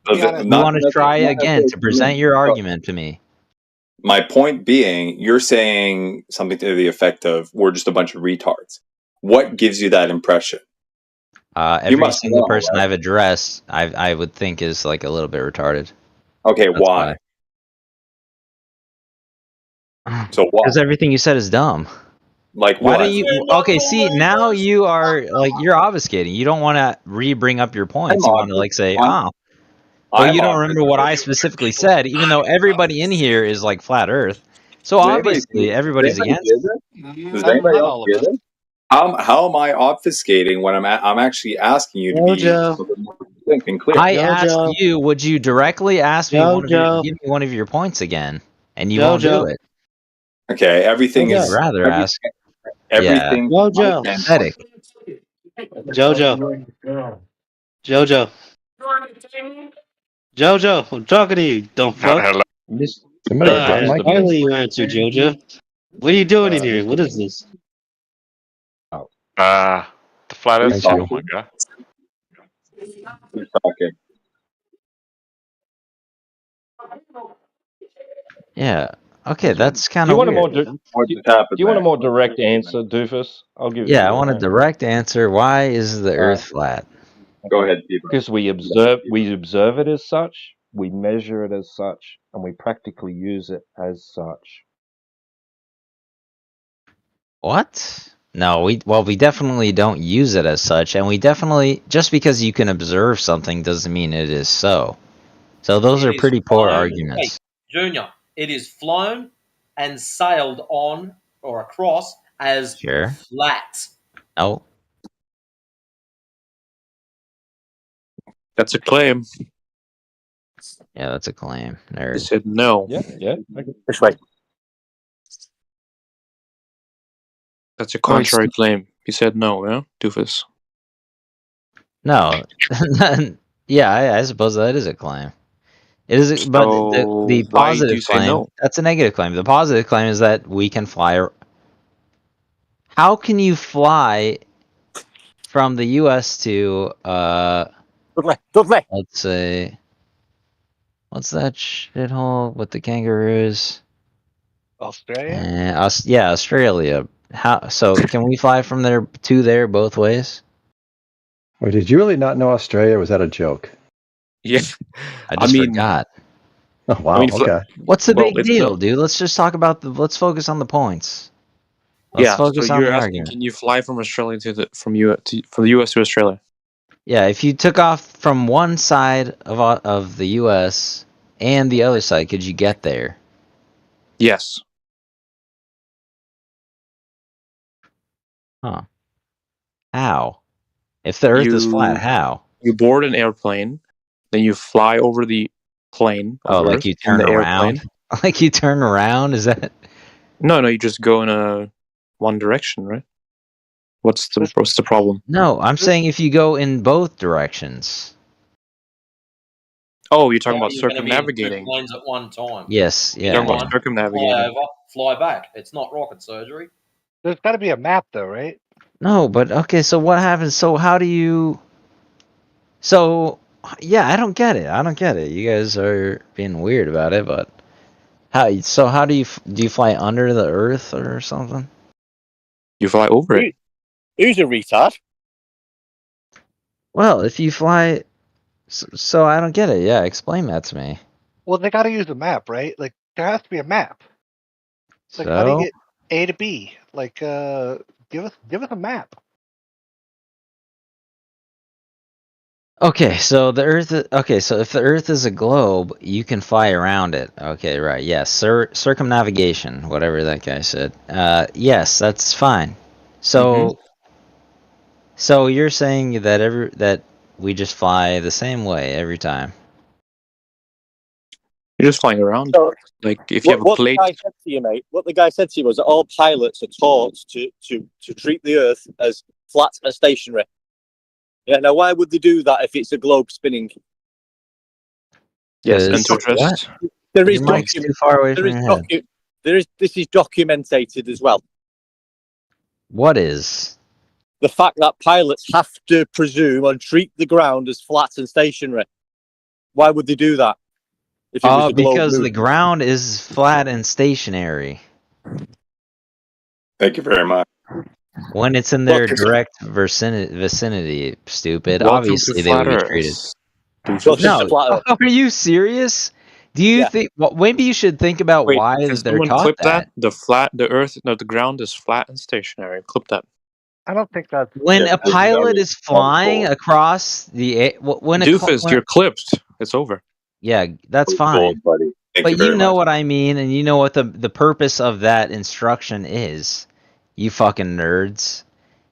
You want to try again to present your argument to me? My point being, you're saying something to the effect of "we're just a bunch of retards." What gives you that impression? Every single person I've addressed, I would think is like a little bit retarded. Okay, why? So why? Because everything you said is dumb. Like why what? do you? Okay, see, now you are like you're obfuscating. You don't want to bring up your points. You want to like say, oh. Well, you don't remember what I specifically said, even though everybody in here is like flat Earth. So obviously, everybody's against it. Does anybody else hear this? How am I obfuscating when I'm actually asking you to be a little bit more succinct and clear? I asked you, would you directly ask me give me one of your points again, and you won't do it. Okay, everything is. I'd rather ask. Everything. Yeah. Pathetic. Jojo, I'm talking to you, don't fuck. Finally you answer, Jojo. What are you doing in here? What is this? The flat Earth. Oh my god. Okay. Yeah. Okay, that's kind Do you of want a weird. more What just happened, do you want a man? more direct answer, Doofus? I'll give it Yeah, to I you. want a Right? direct answer. Why is the All right. Earth flat? Go ahead, Peter. Because we observe it as such, we measure it as such, and we practically use it as such. What? No, we definitely don't use it as such, and we definitely, just because you can observe something doesn't mean it is so. So those are It is pretty poor flown. arguments. Hey, Junior, it is flown and sailed on or across as Sure. flat. Oh, That's a claim. yeah, that's a claim. He Nerd. said no. Yeah. Okay. This way. That's a contrary claim. He said no, yeah? Doofus. No. Yeah, I suppose that is a claim. It is, but the So why do positive you say claim, no? that's a negative claim. The positive claim is that we can fly. How can you fly from the U.S. to, Dudley. let's say, what's that shithole with the kangaroos? Australia? Yeah, Australia. How? So can we fly from there to there both ways? Wait, did you really not know Australia? Or was that a joke? Yeah. I just forgot. Oh, wow. Okay. What's the big it's deal, not- dude? Let's just talk about let's focus on the points. Let's Yeah, so focus on you're the asking, argument. can you fly from Australia from the US to Australia? Yeah, if you took off from one side of the U.S. and the other side, could you get there? Yes. Huh. How? If the Earth is flat, how? You board an airplane, then you fly over the plane of Oh, like Earth you in turn the around? airplane. Like you turn around? Is that? No, you just go in a one direction, right? What's the problem? No, I'm saying if you go in both directions. Oh, you're talking about You're going to be in two circumnavigating. planes at one time. Yes, You're yeah. talking about circumnavigating. Fly over, fly back. It's not rocket surgery. There's got to be a map, though, right? No, but okay, so what happens? So how do you... So, yeah, I don't get it. You guys are being weird about it, but... How do you fly under the Earth or something? You fly over it. Who's a retard? Well, if you fly... So I don't get it. Yeah, explain that to me. Well, they got to use a map, right? Like, there has to be a map. Like, how do you get A to B? Like, give us a map. Okay, so the Earth. So if the Earth is a globe, you can fly around it. Okay, right? Yes, circumnavigation, whatever that guy said. Yes, that's fine. So, so you're saying that that we just fly the same way every time? You're just flying around. So, like if you have a plate. What the guy said to you, mate, what the guy said to you was that all pilots are taught to treat the Earth as flat and stationary. Yeah. Now, why would they do that if it's a globe spinning? Yes, and to address. There is your mic's too far away from your head. This is documented as well. What is? The fact that pilots have to presume and treat the ground as flat and stationary. Why would they do that? If it was a globe Because moving? the ground is flat and stationary. Thank you very much. When it's in their direct vicinity, stupid. Welcome Obviously, to they would be Flat treated. Earth. No, are you serious? Do you think? Well, maybe you should think about Wait, why can they're someone taught clip that. The ground is flat and stationary. Clip that. I don't think that's... When a pilot is flying across the Doofus, you're clipped. It's over. Yeah, that's fine. Buddy. Thank But you very you know much. what I mean, and you know what the purpose of that instruction is. You fucking nerds.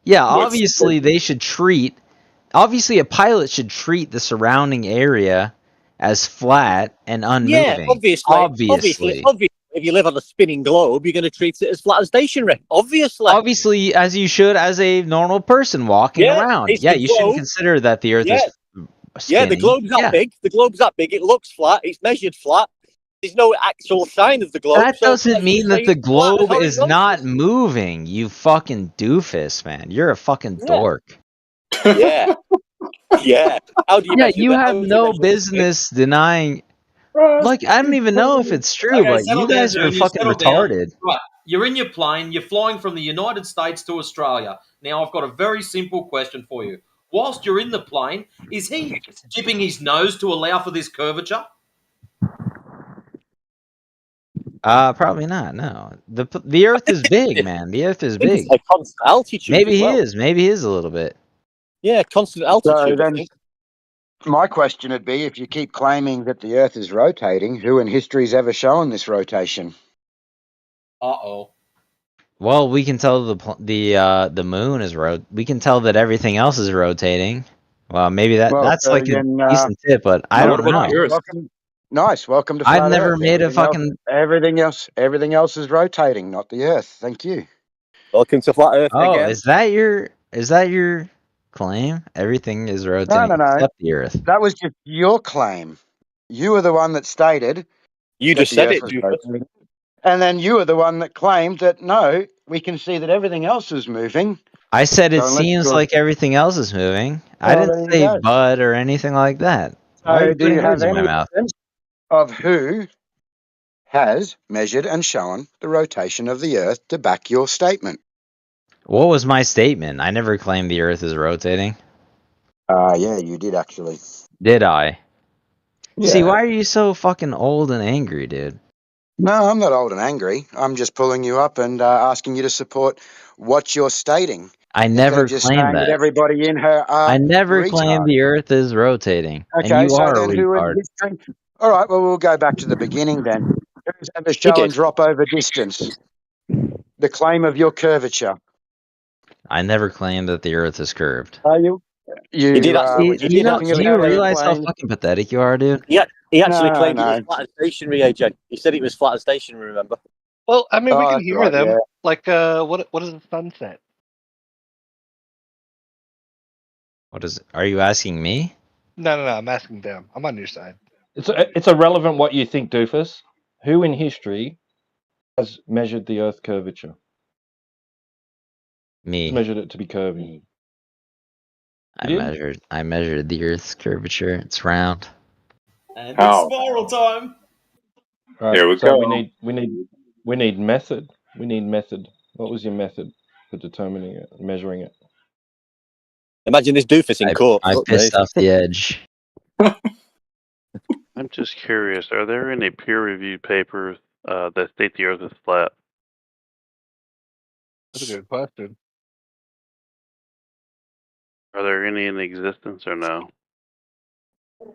Yeah, obviously they should treat. Obviously, a pilot should treat the surrounding area as flat and unmoving. Yeah, obviously. If you live on a spinning globe, you're going to treat it as flat and stationary. Obviously, as you should as a normal person walking around. Yeah, you shouldn't consider that the Earth is spinning. Yeah, the globe's that big. The globe's that big. It looks flat. It's measured flat. There's no actual sign of the globe. That doesn't mean that the globe is horizontal. not moving. You fucking doofus, man. You're a fucking dork. Yeah. Yeah. How do you Yeah, measure you that? have no business denying. Like, I don't even know if it's true, Okay, but settle you down, guys are Junior. fucking Settle down. retarded. Right, you're in your plane. You're flying from the United States to Australia. Now, I've got a very simple question for you. Whilst you're in the plane, is he dipping his nose to allow for this curvature? Probably not. No, the Earth is big, man. The Earth is big. A constant altitude. Maybe as he well. is. Maybe he is a little bit. Yeah, constant So altitude. I then, think. my question would be: if you keep claiming that the Earth is rotating, who in history's ever shown this rotation? Uh-oh. Well, we can tell the moon is we can tell that everything else is rotating. Well, maybe that's like a decent tip, but I don't know. Welcome, welcome to I've Flat never Earth. made a fucking everything else is rotating, not the Earth. Thank you. Welcome to Flat Earth Oh, again. is that your claim? Everything is rotating No. except the Earth. That was just your claim. You were the one that stated. You just said it. And then you were the one that claimed that no, we can see that everything else is moving. I said it So unless seems you're- like everything else is moving. I Well, didn't there you say go. but or anything like that. Why are So you do putting you have words in my any mouth? evidence of who has measured and shown the rotation of the Earth to back your statement? What was my statement? I never claimed the Earth is rotating. Yeah, you did actually. Did I? Yeah. See, why are you so fucking old and angry, dude? No, I'm not old and angry. I'm just pulling you up and asking you to support what you're stating. I Instead never of just claimed saying that that. everybody in her are I never claimed retard. the Earth is rotating, and Okay, you so are a then who in retard. history? All right, well, we'll go back to the beginning then. Who's ever shown drop over distance? The claim of your curvature. I never claimed that the Earth is curved. Are you? He did actually. were just He did talking Do actually you about realize how airplanes. fucking pathetic you are, dude? Yeah, he actually No, claimed it no. was flat and stationary, AJ. He said it was flat and stationary, remember? Well, I mean, we Oh, can that's humor right, them. yeah. Like, what is the sunset? What is? Are you asking me? No, I'm asking them. I'm on your side. It's irrelevant what you think, doofus. Who in history has measured the Earth curvature? Me. Measured it to be curving. I measured the Earth's curvature. It's round. And it's spiral time. Right, There we so go. we need method. We need method. What was your method for determining it, measuring it? Imagine this doofus in court. I pissed off the edge. I'm just curious, are there any peer-reviewed papers that state the Earth is flat? That's a good question. Are there any in existence or no?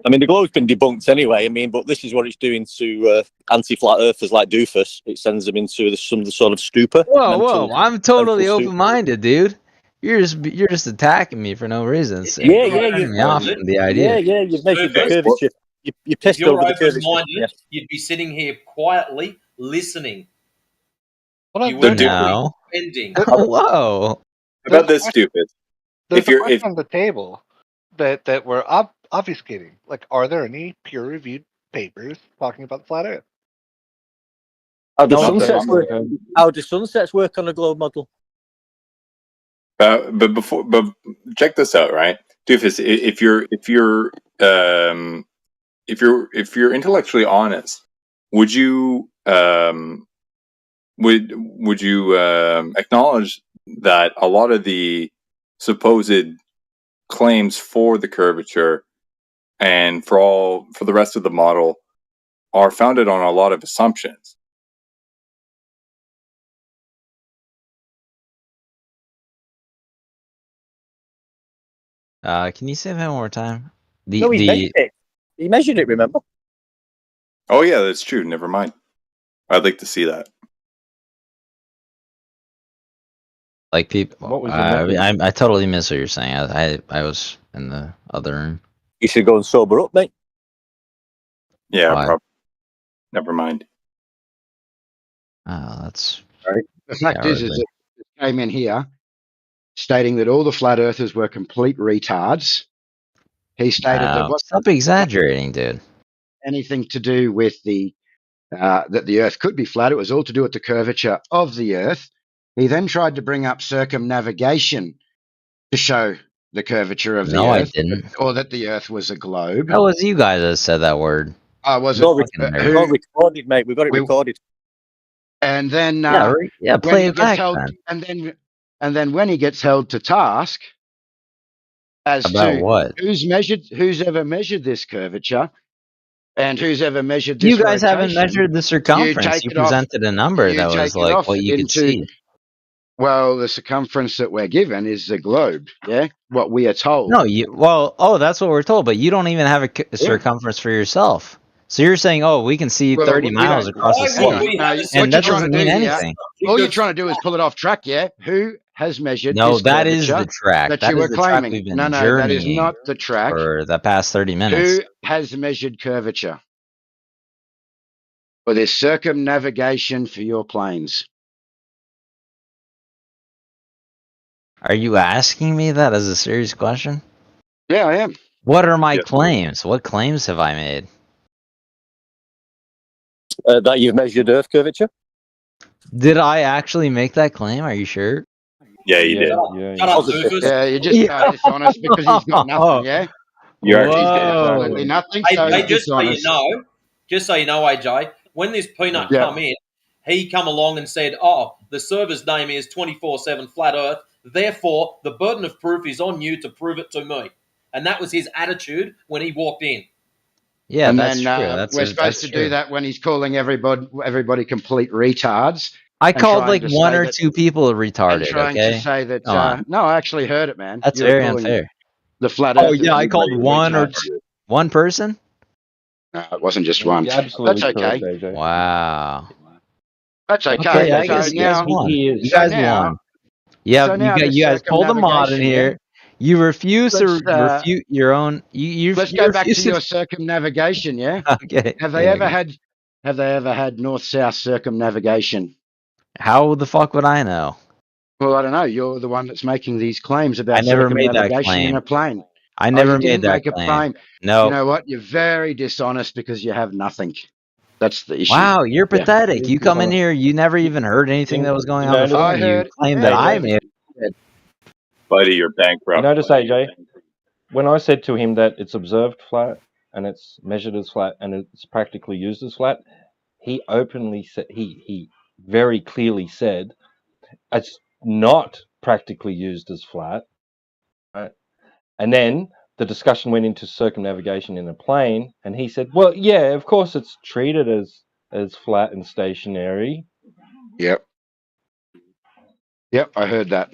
I mean, the globe's been debunked anyway. I mean, but this is what it's doing to anti-flat earthers like doofus. It sends them into some sort of stupor. Whoa! I'm totally mental open-minded, dude. You're just attacking me for no reason. Yeah, Turning me off from the idea. Yeah, you've measured the Doofus, curvature. You If pissed you're over the curvature. open-minded, you'd be sitting here quietly listening. You The weren't dude- defending. Whoa! How about this, stupid? There's a question on the table that we're obfuscating. Like, are there any peer-reviewed papers talking about the flat Earth? How do sunsets work on a globe model? But check this out, right, doofus? If you're intellectually honest, would you acknowledge that a lot of the supposed claims for the curvature and for the rest of the model are founded on a lot of assumptions? Can you say that one more time? No, he measured it. He measured it, remember? Oh yeah, that's true. Never mind. I'd like to see that. Like people. What was your method? I totally miss what you're saying. I was in the other room. You should go and sober up, mate. Yeah, Why? probably. Never mind. Oh, that's right. The fact is that it came in here stating that all the flat earthers were complete retards. He stated that stop exaggerating, dude. Anything to do with the that the Earth could be flat. It was all to do with the curvature of the Earth. He then tried to bring up circumnavigation to show the curvature of the No, I Earth, didn't. or that the Earth was a globe. That was you guys that said that word. Was We've it? got it recorded, mate. We've got it recorded. And then yeah, play it back then. And then when he gets held to task as about to what? who's ever measured this curvature, and who's ever measured this You guys rotation, haven't measured the circumference. You presented a number that was like what you could see. Well, the circumference that we're given is the globe, yeah? What we are told. No, that's what we're told, but you don't even have a circumference for yourself. So you're saying, we can see 30 miles across the sea. And that doesn't mean anything. All you're trying to do is pull it off track, yeah? Who has measured No, this that is the track. that That you is were the track claiming? we've been No, that is journeying not the track. for the past 30 minutes. Who has measured curvature for this circumnavigation for your planes? Are you asking me that as a serious question? Yeah, I am. What are my claims? What claims have I made? That you've measured Earth curvature? Did I actually make that claim? Are you sure? Yeah, you did. Yeah, you're just dishonest because he's got nothing, yeah? You're He's got absolutely nothing, so he's just so you dishonest. know, AJ, when this peanut come in, he come along and said, the server's name is 24/7 Flat Earth, therefore the burden of proof is on you to prove it to me. And that was his attitude when he walked in. Yeah, and that's then, true. we're supposed to do that when he's calling everybody complete retards. I called like one or two people retarded. Trying to say that. No, I actually heard it, man. That's very unfair. The Flat Earth. Oh yeah, I called one person. No, it wasn't just one. That's okay. Wow. That's okay. I guess you guys won. You guys won. Yeah, you guys pulled a mod in here. You refuse to refute your own. Let's go back to your circumnavigation. Yeah. Okay. Have they ever had north-south circumnavigation? How the fuck would I know? Well, I don't know. You're the one that's making these claims about I never made that circumnavigation claim. in a plane. I never made that make claim. A claim. No. You know what? You're very dishonest because you have nothing. That's the issue. Wow, you're pathetic. You come in here, you never even heard anything that was going on before. You claim that I made it. Buddy, you're bankrupt. Notice, AJ, when I said to him that it's observed flat and it's measured as flat and it's practically used as flat, he openly said, he very clearly said, it's not practically used as flat. Right? And then the discussion went into circumnavigation in a plane, and he said, well, yeah, of course it's treated as flat and stationary. Yep, I heard that.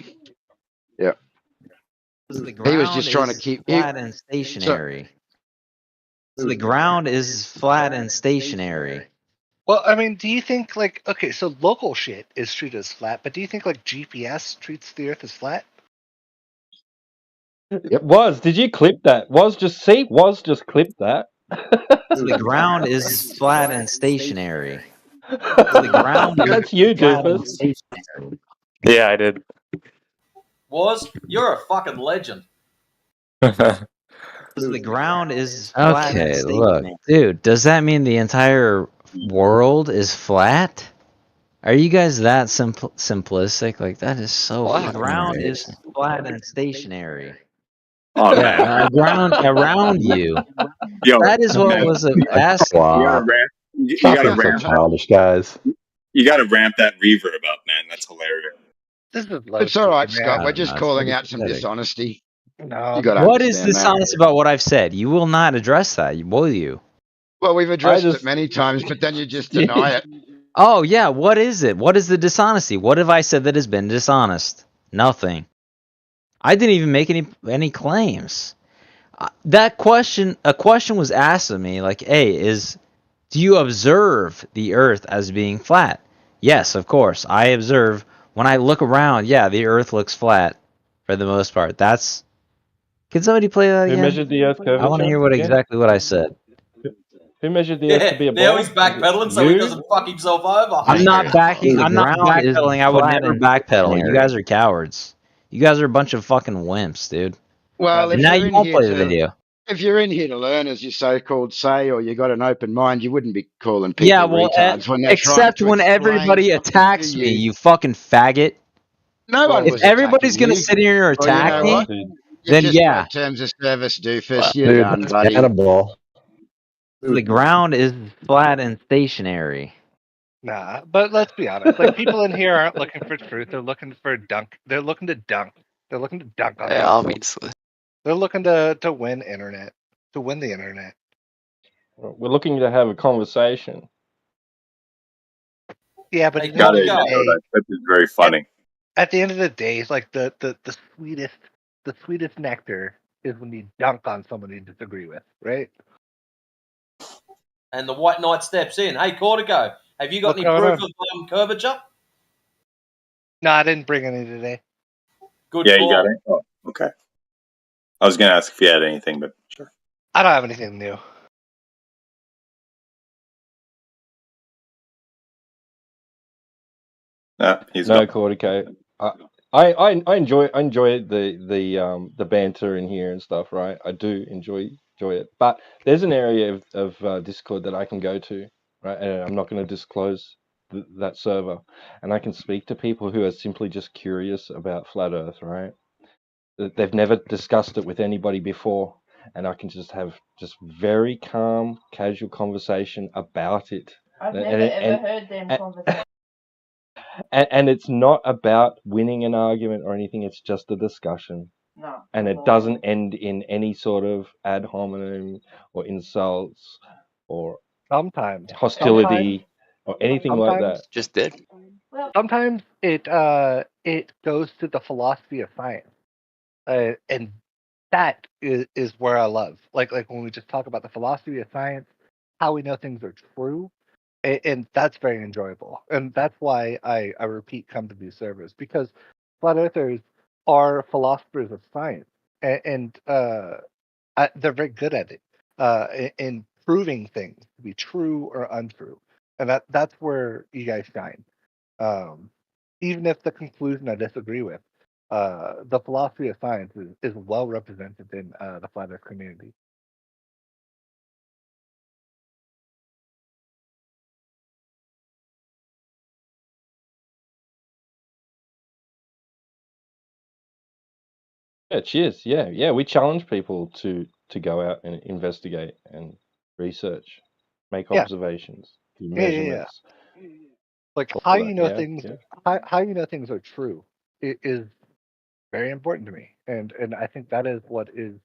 Yep. He was just trying to keep flat and stationary. So the ground is flat and stationary. Well, I mean, do you think so local shit is treated as flat, but do you think GPS treats the Earth as flat? It was. Did you clip that? Was just clip that. So the ground is flat and stationary. So the ground. That's you, Doofus. Yeah, I did. You're a fucking legend. So the ground is flat. Okay, look, dude. Does that mean the entire world is flat? Are you guys that simplistic? Like that is so. The ground is flat and stationary. Oh, yeah, around you. Yo, that is what was asked. Wow. You gotta ramp childish guys. You gotta ramp that reverb up, man. That's hilarious. It's all right, Scott. We're just calling out some dishonesty. No. What is dishonest about what I've said? You will not address that, will you? Well, we've addressed it many times, but then you just deny it. Oh yeah, what is it? What is the dishonesty? What have I said that has been dishonest? Nothing. I didn't even make any claims. A question was asked of me, like, hey, do you observe the Earth as being flat? Yes, of course. I observe when I look around, yeah, the Earth looks flat for the most part. Can somebody play that again? Who measured the Earth curvature? I want to hear exactly what I said. Who measured the Earth to be a ball? Now he's backpedaling so he doesn't fuck himself over. I'm not backpedaling. I would never backpedal. You guys are cowards. You guys are a bunch of fucking wimps, dude. Well, and now you won't play the video. If you're in here to learn, as you so-called say, or you got an open mind, you wouldn't be calling people retards when they're except when everybody attacks me, you fucking faggot. No one if everybody's gonna sit here and attack me, then just yeah. got terms of service, doofus. Well, You're done, buddy. the ground is flat and stationary. Nah, but let's be honest. Like people in here aren't looking for truth. They're looking for dunk. They're looking to dunk. They're looking to dunk on. Yeah, obviously. They're looking to win internet. To win the internet. We're looking to have a conversation. Yeah, but Hey, at the end of the that day, clip is very funny. at the end of the day, it's like the sweetest nectar is when you dunk on someone you disagree with, right? And the White Knight steps in. Hey, Cortico, have you got What's any going proof on? of curvature? No, I didn't bring any today. Good Yeah, call. you got it. Oh, okay. I was going to ask if you had anything, but sure. I don't have anything new. He's no, gone. Cortico. I enjoy the banter in here and stuff, right? I do enjoy it, but there's an area of Discord that I can go to, right? And I'm not going to disclose that server, and I can speak to people who are simply just curious about flat Earth, right? They've never discussed it with anybody before, and I can just have just very calm, casual conversation about it. I've never ever heard them conversation. And it's not about winning an argument or anything. It's just a discussion. No. And it doesn't end in any sort of ad hominem or insults or Sometimes hostility or anything like that. Just did. Sometimes it goes to the philosophy of science, and that is where I love. Like when we just talk about the philosophy of science, how we know things are true, and that's very enjoyable. And that's why I repeat, come to these servers, because flat earthers are philosophers of science, and they're very good at it, in proving things to be true or untrue, and that's where you guys shine. Even if the conclusion I disagree with, the philosophy of science is well represented in the flat earth community. Yeah, cheers. Yeah. We challenge people to go out and investigate and research, make Yeah. observations, do Yeah. measurements. Like all how that. you know Yeah, things, yeah. how you know things are true, is very important to me, and I think that is what is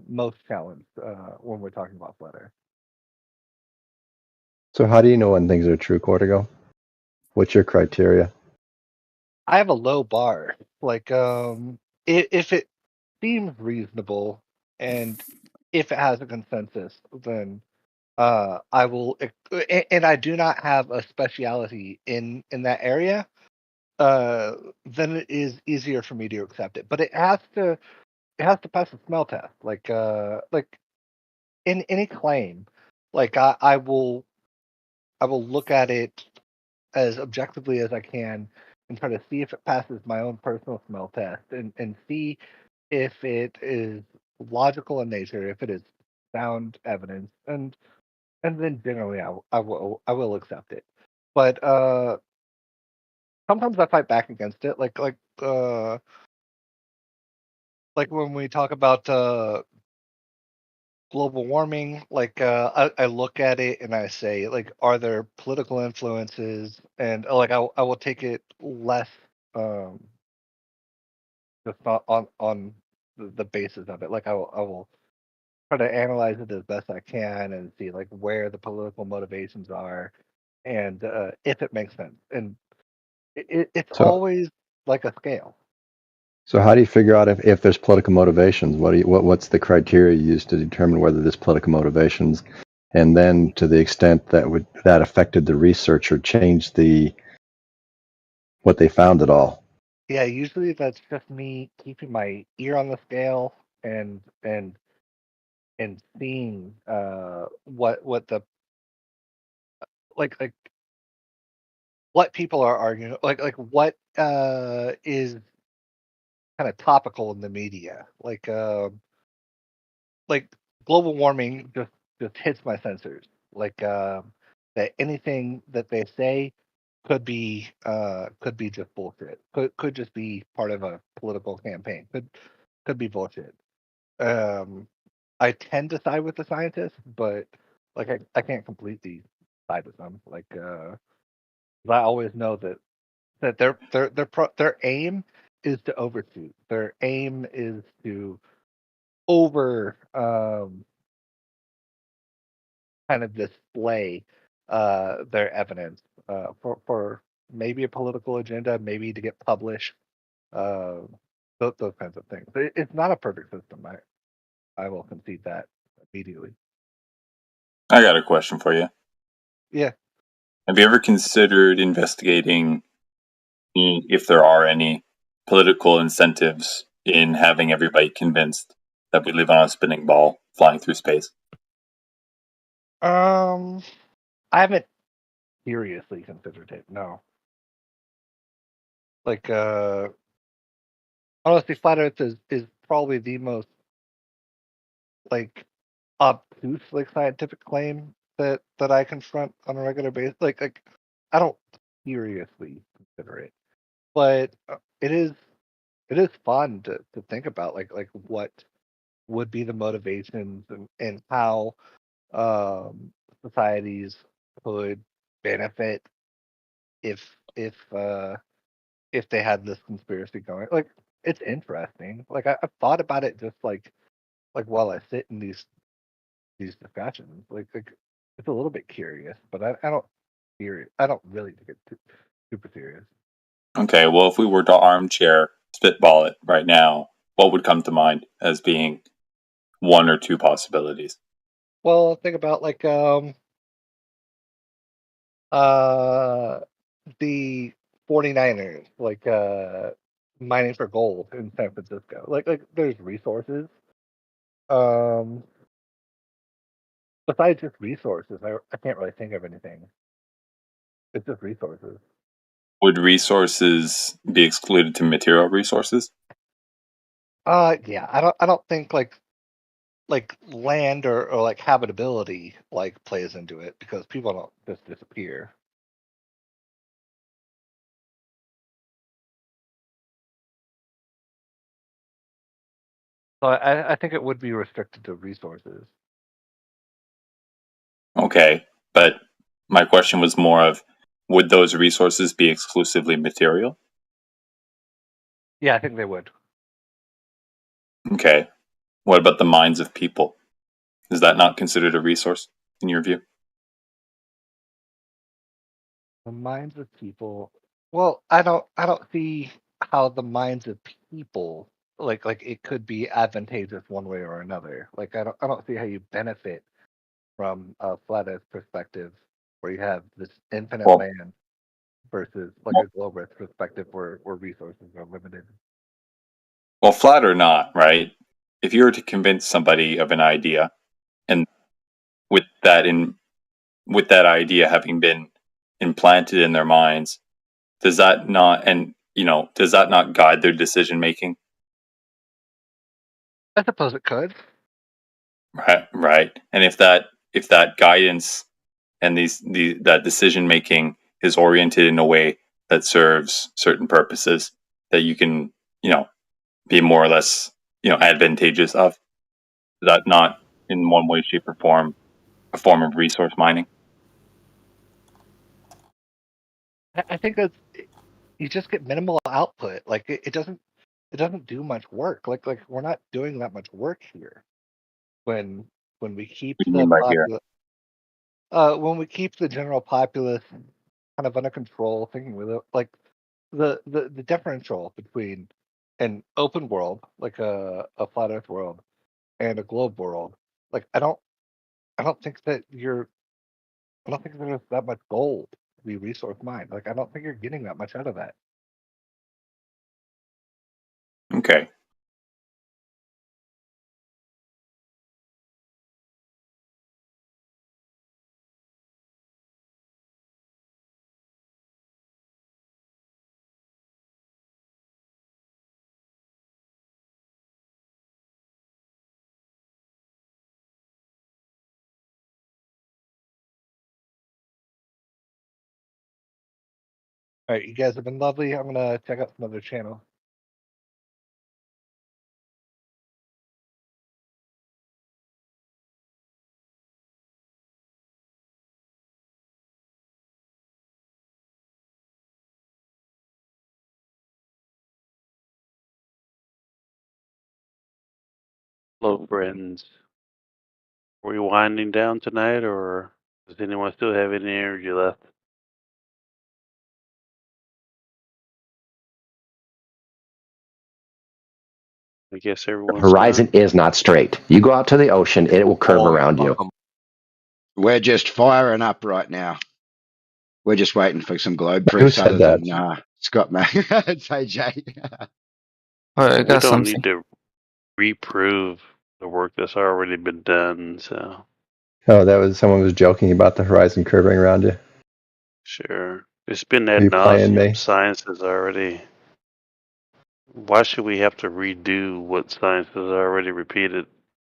most challenged when we're talking about flat earth. So how do you know when things are true, Cortigo? What's your criteria? I have a low bar. Like, if it seems reasonable and if it has a consensus, then I will. And I do not have a speciality in that area. Then it is easier for me to accept it. But it has to pass a smell test. Like in any claim, like I will look at it as objectively as I can and try to see if it passes my own personal smell test, and see if it is logical in nature, if it is sound evidence, and then generally I will accept it. But sometimes I fight back against it, like when we talk about global warming, like I look at it and I say, like, are there political influences? And like I will take it less just not on the basis of it. Like I will try to analyze it as best I can and see like where the political motivations are, and if it makes sense. And it's So- always like a scale. So how do you figure out if there's political motivations? What's the criteria you use to determine whether there's political motivations? And then to the extent that affected the research or changed what they found at all? Yeah, usually that's just me keeping my ear on the scale and seeing what the like what people are arguing, like what is kind of topical in the media, like global warming just hits my sensors, like that anything that they say could be just bullshit, could just be part of a political campaign, could be bullshit. I tend to side with the scientists, but like I can't completely side with them. Like I always know that their aim is to overshoot. Their aim is to over kind of display their evidence for maybe a political agenda, maybe to get published, those kinds of things. It's not a perfect system. I will concede that immediately. I got a question for you. Yeah. Have you ever considered investigating if there are any political incentives in having everybody convinced that we live on a spinning ball flying through space? I haven't seriously considered it. No. Like honestly, flat Earth is probably the most like obtuse like scientific claim that I confront on a regular basis. Like I don't seriously consider it, but it is fun to think about like what would be the motivations and how societies could benefit if they had this conspiracy going. Like it's interesting. Like I've thought about it just like while I sit in these discussions. Like it's a little bit curious, but I don't I don't really take it super serious. Okay, well, if we were to armchair spitball it right now, what would come to mind as being one or two possibilities? Well, think about like the 49ers, like mining for gold in San Francisco. Like there's resources. Besides just resources, I can't really think of anything. It's just resources. Would resources be excluded to material resources? Yeah, I don't think like land or like habitability like plays into it because people don't just disappear. So I think it would be restricted to resources. Okay, but my question was more of, would those resources be exclusively material? Yeah, I think they would. Okay. What about the minds of people? Is that not considered a resource in your view? The minds of people. Well, I don't see how the minds of people like it could be advantageous one way or another. Like I don't see how you benefit from a flat Earth perspective where you have this infinite land versus like a globe Earth perspective where resources are limited. Well, flat or not, right? If you were to convince somebody of an idea, and with that idea having been implanted in their minds, does that not guide their decision making? I suppose it could. Right. And if that guidance and that decision making is oriented in a way that serves certain purposes that you can, be more or less, advantageous of, is that not in one way, shape, or form a form of resource mining? I think that's you just get minimal output. Like it doesn't do much work. Like we're not doing that much work here. When we keep What do you the mean by here? when we keep the general populace kind of under control, thinking with it, like the differential between an open world, like a flat Earth world, and a globe world. Like I don't think that I don't think there's that much gold to be resource mined. Like I don't think you're getting that much out of that. Okay. All right, you guys have been lovely. I'm gonna check out some other channel. Hello, friends. Are we winding down tonight, or does anyone still have any energy left? I guess The everyone's horizon done. is not straight. You go out to the ocean, it will curve around you. We're just firing up right now. We're just waiting for some globe Who proofs said other that? than Scott Mac. It's AJ. Alright, I We got don't something. need to reprove the work that's already been done, so Oh, that was someone was joking about the horizon curving around you. sure. It's been Are ad you playing nauseum. me? Science has already. Why should we have to redo what science has already repeated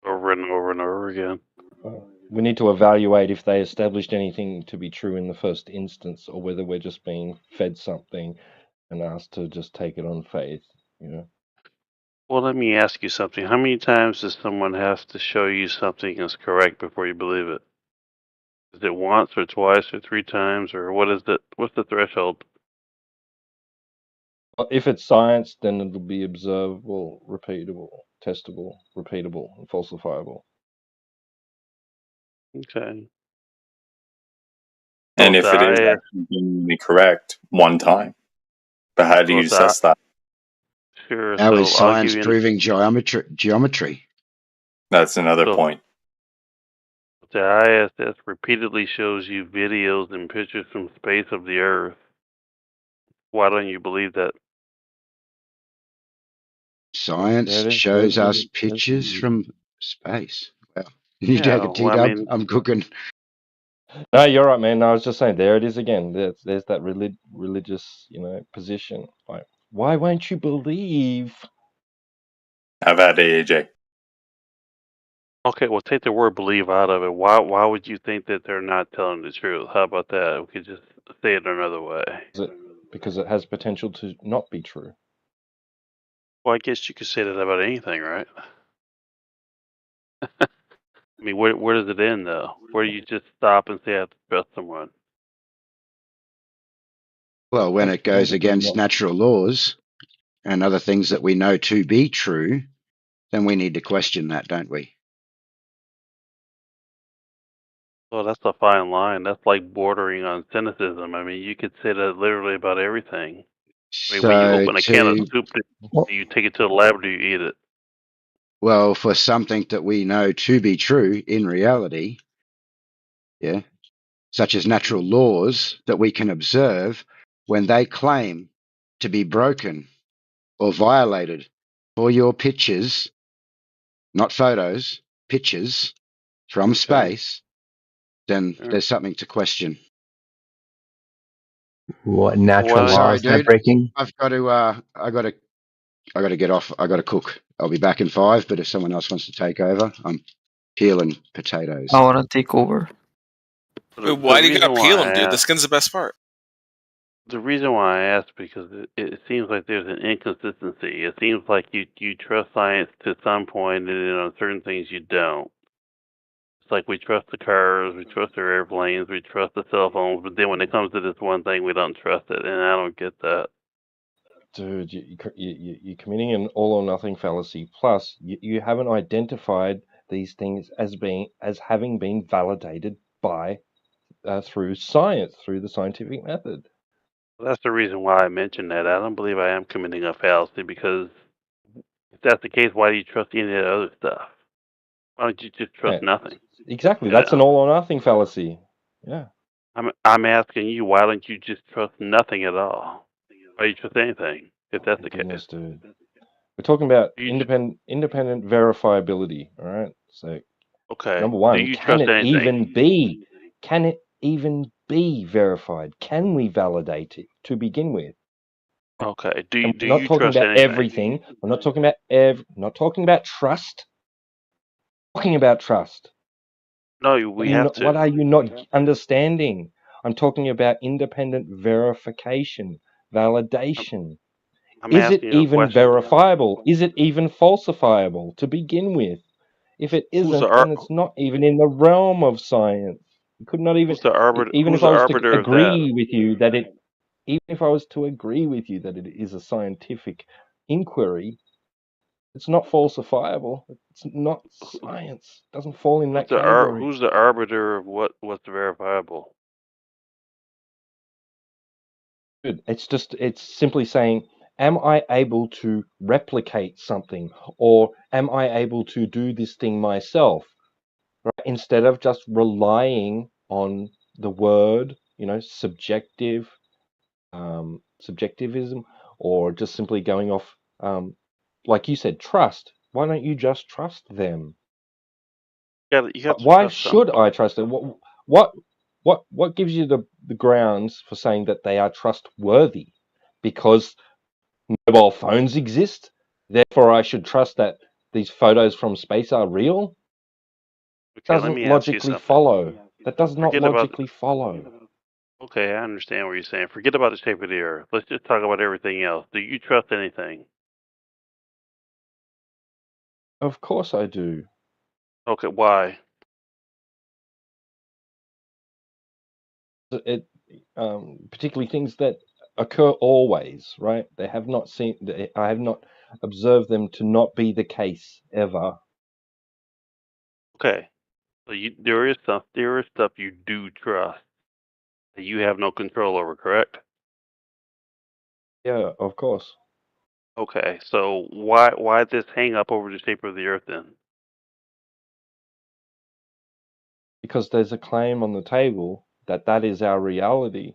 over and over and over again? We need to evaluate if they established anything to be true in the first instance, or whether we're just being fed something and asked to just take it on faith. You know. Well, let me ask you something. How many times does someone have to show you something is correct before you believe it? Is it once or twice or 3 times, or what is it? What's the threshold? If it's science, then it'll be observable, repeatable, testable, repeatable, and falsifiable. Okay. And if it is actually genuinely correct, one time. But how do you assess that? Sure. How So is I'll give science you proving geometry? That's another point. The ISS repeatedly shows you videos and pictures from space of the Earth. Why don't you believe that? Science shows us pictures from space. Well, you take a T-dub? I'm cooking. No, you're right, man. No, I was just saying, there it is again. There's that religious, position. Like, why won't you believe? Have at it, AJ. Okay, well, take the word "believe" out of it. Why would you think that they're not telling the truth? How about that? We could just say it another way. Because it has potential to not be true. Well, I guess you could say that about anything, right? I mean, where does it end, though? Where do you just stop and say I have to trust someone? Well, when it goes against natural laws and other things that we know to be true, then we need to question that, don't we? Well, that's a fine line. That's like bordering on cynicism. I mean, you could say that literally about everything. I mean, when you open a can of soup, do you take it to the lab or do you eat it? Well, for something that we know to be true in reality, yeah, such as natural laws that we can observe, when they claim to be broken or violated for your pictures, not photos, pictures from space, then there's something to question. What natural Sorry, laws are dude. breaking? I've got to. I got to get off. I got to cook. I'll be back in 5. But if someone else wants to take over, I'm peeling potatoes. I want to take over. Why do you gotta peel them, dude? The skin's the best part. The reason why I asked because it seems like there's an inconsistency. It seems like you trust science to some point, and then on certain things you don't. It's like we trust the cars, we trust our airplanes, we trust the cell phones, but then when it comes to this one thing, we don't trust it, and I don't get that. Dude, you're committing an all or nothing fallacy. Plus, you haven't identified these things as having been validated by through science, through the scientific method. Well, that's the reason why I mentioned that. I don't believe I am committing a fallacy because if that's the case, why do you trust any of the other stuff? Why don't you just trust nothing? Exactly, that's an all or nothing fallacy. Yeah. I'm asking you, why don't you just trust nothing at all? Why do you trust anything if that's the case? Dude. We're talking about independent verifiability. All right. So, okay. Number one, do you can trust it anything? even be? Can it even be verified? Can we validate it to begin with? Okay. Do you not talking trust about anything? everything. I'm not talking about not talking about trust. Talking about trust. No, we have to. What are you not understanding? I'm talking about independent verification, validation. Is it even verifiable? Is it even falsifiable to begin with? If it isn't, then it's not even in the realm of science. You could not even. Even if I was to agree with you that it, even if I was to agree with you that it is a scientific inquiry, It's not falsifiable. It's not science. It doesn't fall in that category. Who's the arbiter of what's verifiable? It's simply saying, am I able to replicate something, or am I able to do this thing myself? Right? Instead of just relying on the word, subjectivism, or just simply going off, like you said, trust. Why don't you just trust them? You have to Why trust should somebody. I trust them? What gives you the grounds for saying that they are trustworthy? Because mobile phones exist, therefore I should trust that these photos from space are real? Okay, let me ask you something. Follow. That does not logically follow. Okay, I understand what you're saying. Forget about the shape of the Earth. Let's just talk about everything else. Do you trust anything? Of course I do. Okay, why? Particularly things that occur always, right? I have not observed them to not be the case ever. Okay, so there is stuff you do trust that you have no control over, correct? Yeah, of course. Okay, so why this hang up over the shape of the Earth then? Because there's a claim on the table that is our reality.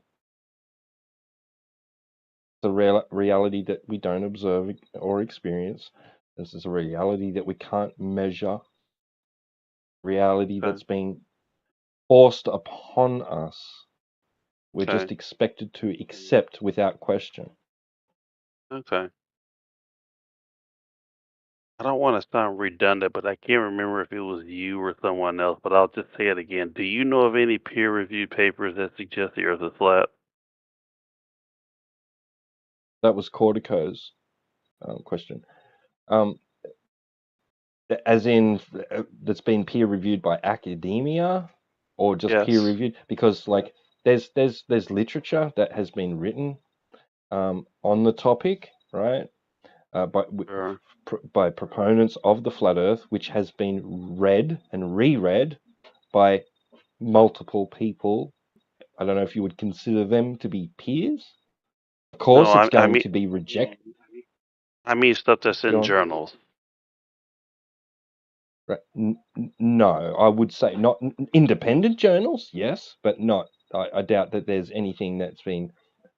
The reality that we don't observe or experience. This is a reality that we can't measure. Reality that's being forced upon us. We're just expected to accept without question. Okay. I don't want to sound redundant, but I can't remember if it was you or someone else, but I'll just say it again. Do you know of any peer-reviewed papers that suggest the Earth is flat? That was Cortico's question. As in, that's been peer-reviewed by academia, or just peer-reviewed? Because there's literature that has been written on the topic, right? By proponents of the flat Earth, which has been read and reread by multiple people. I don't know if you would consider them to be peers. Of course, it's going to be rejected. I mean stuff that's in journals. Right. No, I would say not independent journals, yes, but not. I doubt that there's anything that's been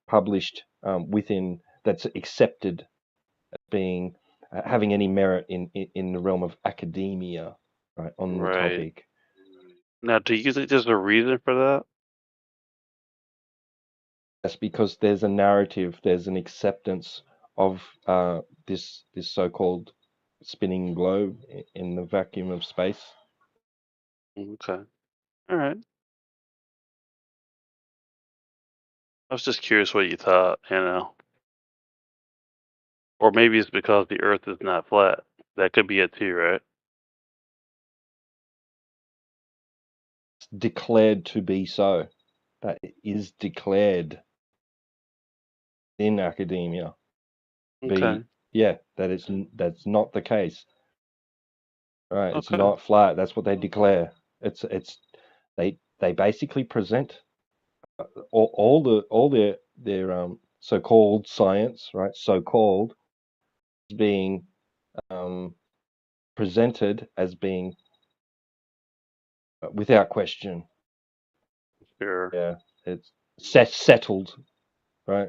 published within that's accepted as being having any merit in the realm of academia, right, on the topic. Now, do you think there's a reason for that? That's because there's a narrative, there's an acceptance of this so-called spinning globe in the vacuum of space. Okay. All right. I was just curious what you thought, Or maybe it's because the Earth is not flat. That could be it too, right? It's declared to be so. That is declared in academia. Okay. That's not the case. Right, it's not flat. That's what they declare. They basically present all their so-called science, right? So-called being presented as being without question. Sure. Yeah, it's settled, right?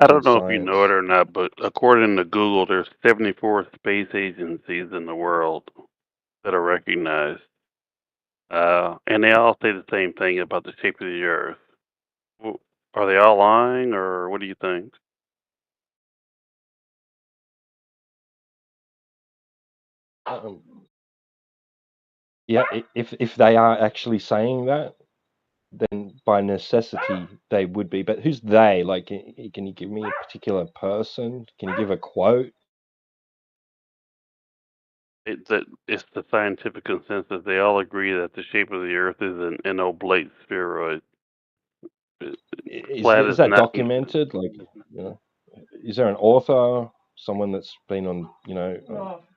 I don't know if you know it or not, but according to Google, there's 74 space agencies in the world that are recognized. And they all say the same thing about the shape of the Earth. Are they all lying, or what do you think? Yeah, if they are actually saying that, then by necessity they would be. But who's they? Like, can you give me a particular person? Can you give a quote? It's the scientific consensus. They all agree that the shape of the Earth is an oblate spheroid. Is that documented? Like, is there an author someone that's been on,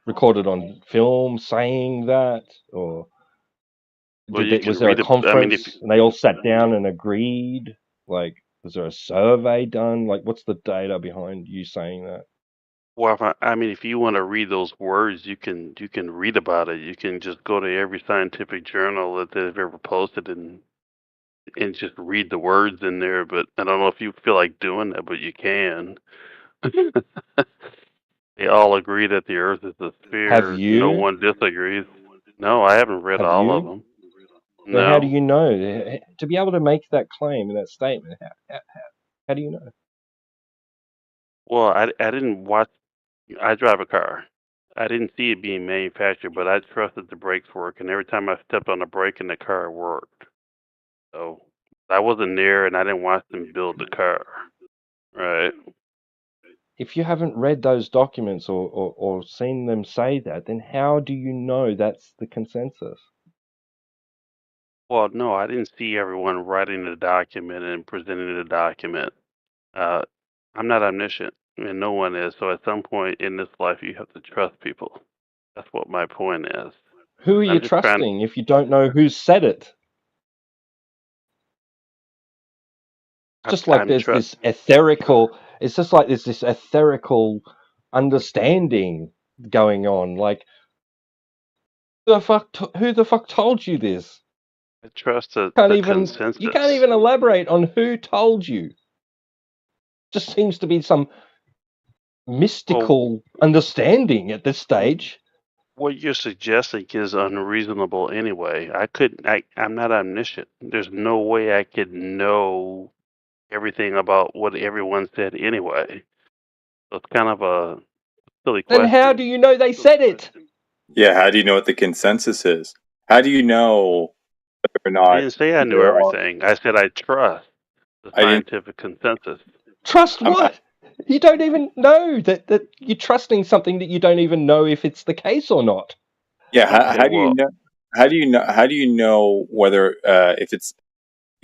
recorded on film saying that, or was there a conference and they all sat down and agreed? Like, was there a survey done? Like, what's the data behind you saying that? Well, if you want to read those words, you can read about it. You can just go to every scientific journal that they've ever posted and just read the words in there. But I don't know if you feel like doing that, but you can. They all agree that the Earth is a sphere. Have you? No one disagrees. No, I haven't read all of them. So how do No. you know? To be able to make that claim and that statement, how do you know? Well, I didn't watch. I drive a car. I didn't see it being manufactured, but I trusted the brakes work, and every time I stepped on the brake in the car, it worked. So I wasn't there, and I didn't watch them build the car. Right. If you haven't read those documents or seen them say that, then how do you know that's the consensus? Well, no, I didn't see everyone writing the document and presenting the document. I'm not omniscient, and no one is. So at some point in this life, you have to trust people. That's what my point is. Who are you trusting if you don't know who said it? Just like there's this etherical. It's just like there's this etherical understanding going on. Like, who the fuck told you this? I trust the consensus. You can't even elaborate on who told you. Just seems to be some mystical understanding at this stage. What you're suggesting is unreasonable anyway. I'm not omniscient. There's no way I could know everything about what everyone said anyway. So it's kind of a silly question. Then how do you know they said it? Yeah, how do you know what the consensus is? How do you know whether or not... I didn't say I knew everything. I said I trust the scientific consensus. Trust what? You don't even know that you're trusting something that you don't even know if it's the case or not. Yeah, how do you know? How do you know whether if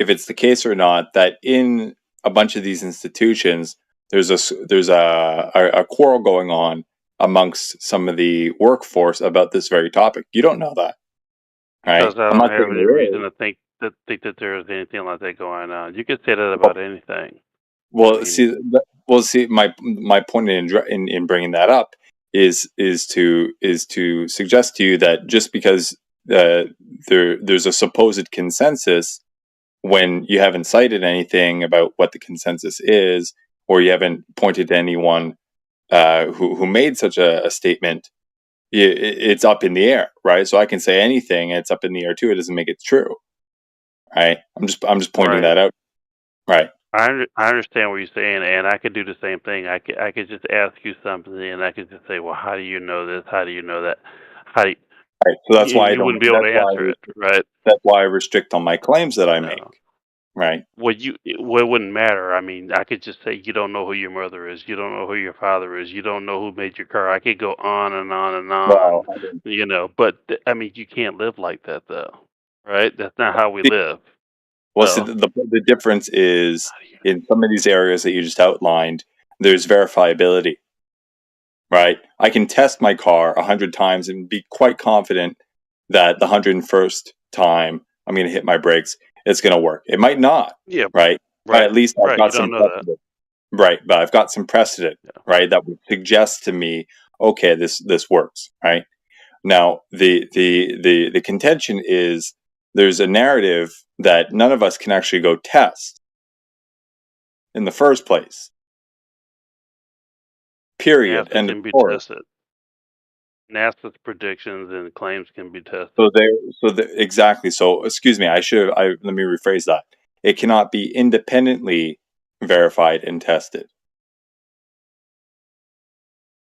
it's the case or not that in a bunch of these institutions there's a quarrel going on amongst some of the workforce about this very topic? You don't know that, right? Because I don't have any reason to think that there's anything like that going on. You could say that about anything. Well, see, my point in bringing that up is to suggest to you that just because there's a supposed consensus when you haven't cited anything about what the consensus is, or you haven't pointed to anyone who made such a statement, it's up in the air, right? So I can say anything, and it's up in the air too. It doesn't make it true, right? I'm just pointing that out, right? I understand what you're saying, and I could do the same thing. I could just ask you something, and I could just say, "Well, how do you know this? How do you know that? How do you?" Right. So that's why you wouldn't be able to answer it, right? That's why I restrict on my claims that I make, right? Well, it wouldn't matter. I mean, I could just say you don't know who your mother is, you don't know who your father is, you don't know who made your car. I could go on and on and on. Well, but I mean, you can't live like that, though, right? That's not how we live. Well, so the difference is in some of these areas that you just outlined, there's verifiability, right? I can test my car 100 times and be quite confident that the 101st time I'm going to hit my brakes, it's going to work. It might not, right? But at least I've got some precedent. Right, but I've got some precedent, right, that would suggest to me, okay, this works, right? Now, the contention is there's a narrative that none of us can actually go test in the first place. Period. NASA can be tested. NASA's predictions and claims can be tested. Exactly. So, excuse me. Let me rephrase that. It cannot be independently verified and tested.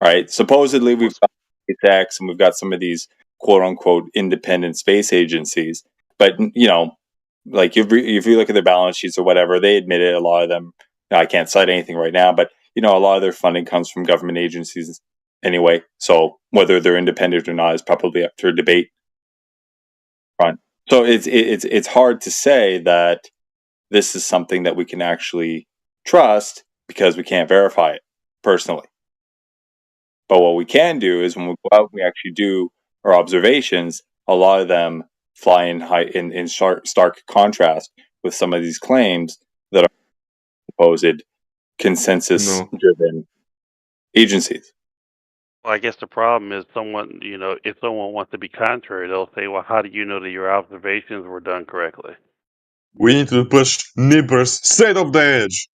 Right. Supposedly, we've got SpaceX and we've got some of these quote unquote independent space agencies, but like if you look at their balance sheets or whatever, they admit it. A lot of them, I can't cite anything right now, but a lot of their funding comes from government agencies anyway. So whether they're independent or not is probably up for debate. Right. So it's hard to say that this is something that we can actually trust because we can't verify it personally. But what we can do is when we go out, we actually do our observations. A lot of them fly in stark contrast with some of these claims that are supposed consensus-driven agencies. Well, I guess the problem is if someone wants to be contrary, they'll say, well, how do you know that your observations were done correctly? We need to push nippers straight off the edge.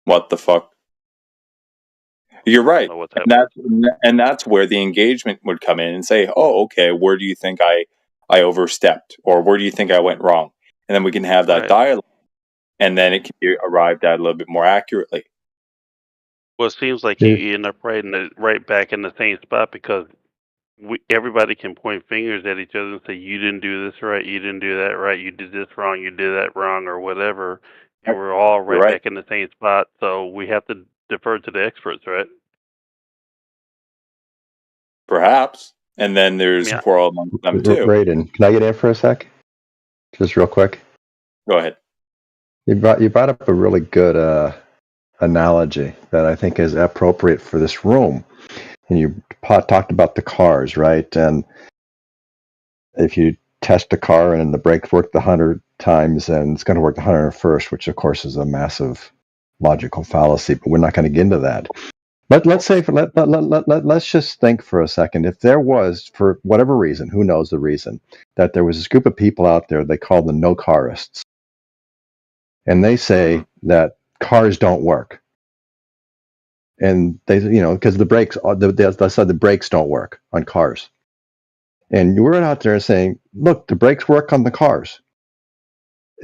What the fuck? You're right. And that's where the engagement would come in and say, oh, okay, where do you think I overstepped? Or where do you think I went wrong? And then we can have that dialogue. And then it can be arrived at a little bit more accurately. Well, it seems like you end up right back in the same spot because everybody can point fingers at each other and say, you didn't do this right, you didn't do that right, you did this wrong, you did that wrong, or whatever. And we're all right back in the same spot. So we have to defer to the experts, right? Perhaps. And then there's quarrel amongst them too. Raiden, can I get in for a sec? Just real quick. Go ahead. You brought up a really good analogy that I think is appropriate for this room. And you talked about the cars, right? And if you test a car and the brakes work 100 times and it's going to work the 101st, which of course is a massive logical fallacy, but we're not going to get into that. But let's just think for a second. If there was, for whatever reason, who knows the reason, that there was this group of people out there they call the no-carists. And they say that cars don't work. And they, because the brakes, the brakes don't work on cars. And we're out there saying, look, the brakes work on the cars.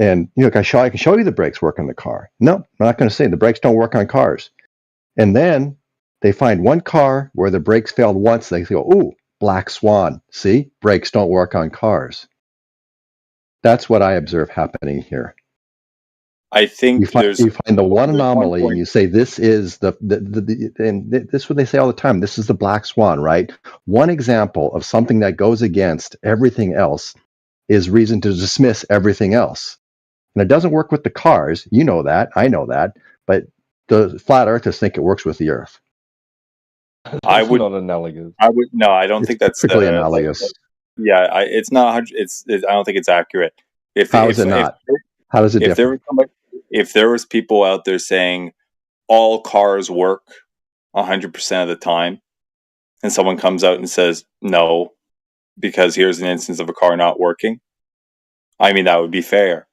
And, I can show you the brakes work on the car. No, I'm not going to say the brakes don't work on cars. And then they find one car where the brakes failed once. They go, ooh, black swan. See, brakes don't work on cars. That's what I observe happening here. I think you find the one anomaly and you say this is and this is what they say all the time. This is the black swan, right? One example of something that goes against everything else is reason to dismiss everything else. And it doesn't work with the cars. You know that. I know that. But the flat earthers think it works with the earth. I would not analogous. I don't think that's perfectly analogous. It's not. I don't think it's accurate. How is it not? How does it differ? If there was people out there saying all cars work 100% of the time, and someone comes out and says no, because here's an instance of a car not working, I mean that would be fair.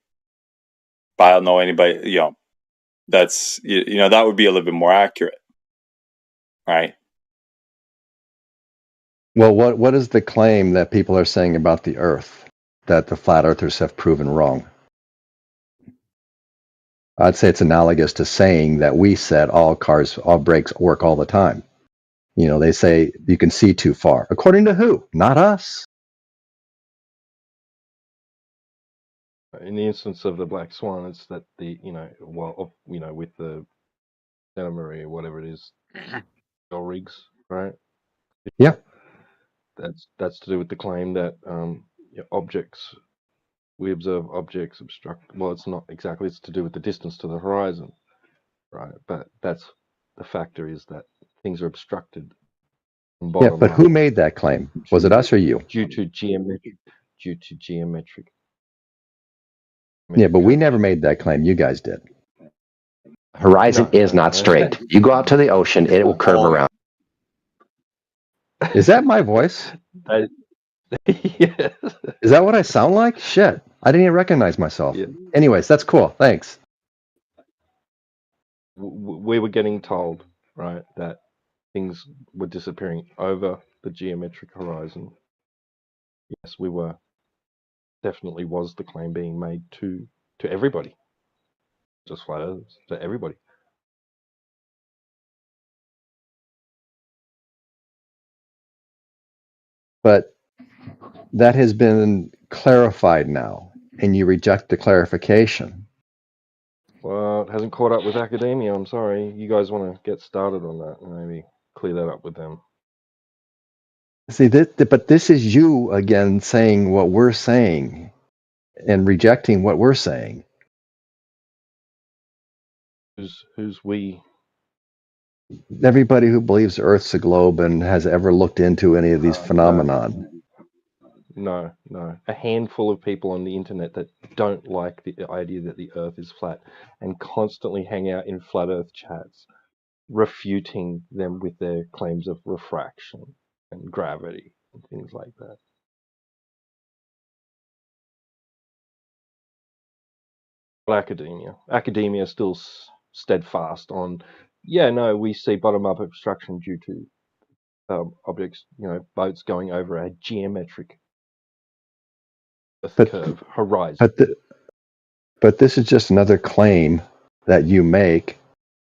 But I don't know anybody. That's that would be a little bit more accurate, right? Well, what is the claim that people are saying about the Earth that the flat earthers have proven wrong? I'd say it's analogous to saying that we said all brakes work all the time. They say you can see too far. According to who? Not us. In the instance of the black swan, it's that with the Santa Maria, whatever it is, oil rigs, right? Yeah. That's to do with the claim that we observe objects obstruct. Well, it's not exactly. It's to do with the distance to the horizon, right? But that's the factor is that things are obstructed. Yeah, but who made that claim? Was it us or you? Due to geometric. Yeah, but we never made that claim. You guys did. Horizon is not straight. You go out to the ocean, it will curve around. Is that my voice? Yes. Is that what I sound like? Shit. I didn't even recognize myself. Yeah. Anyways, that's cool. Thanks. We were getting told, right, that things were disappearing over the geometric horizon. Yes, we were. Definitely was the claim being made to everybody. Just flat earthers, to everybody. But that has been clarified now, and you reject the clarification. Well, it hasn't caught up with academia. I'm sorry. You guys want to get started on that and maybe clear that up with them. See, but this is you again saying what we're saying and rejecting what we're saying. Who's we? everybody who believes the Earth's a globe and has ever looked into any of these phenomenon. No. A handful of people on the internet that don't like the idea that the Earth is flat and constantly hang out in flat Earth chats, refuting them with their claims of refraction and gravity and things like that. Academia is still steadfast on, we see bottom-up obstruction due to objects, boats going over a geometric curve horizon. But this is just another claim that you make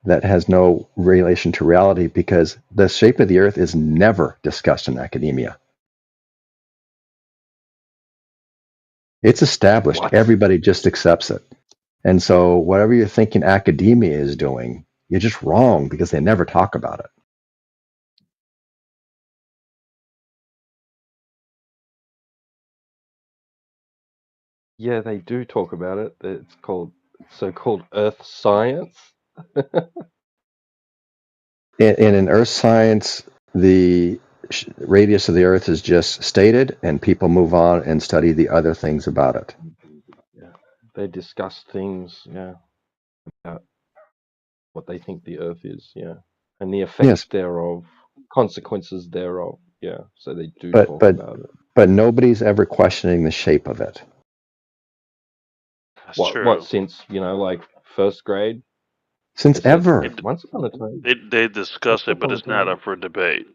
that has no relation to reality, because the shape of the Earth is never discussed in academia. It's established. What? Everybody just accepts it. And so whatever you're thinking academia is doing, you're just wrong, because they never talk about it. Yeah, they do talk about it. It's called so-called Earth science. In Earth science, the radius of the Earth is just stated, and people move on and study the other things about it. Yeah, they discuss things, about what they think the Earth is, and the effects thereof, consequences thereof, So they do talk about it. But nobody's ever questioning the shape of it. What since like first grade? Since ever. Once upon a time. They discuss it, but it's not up for debate.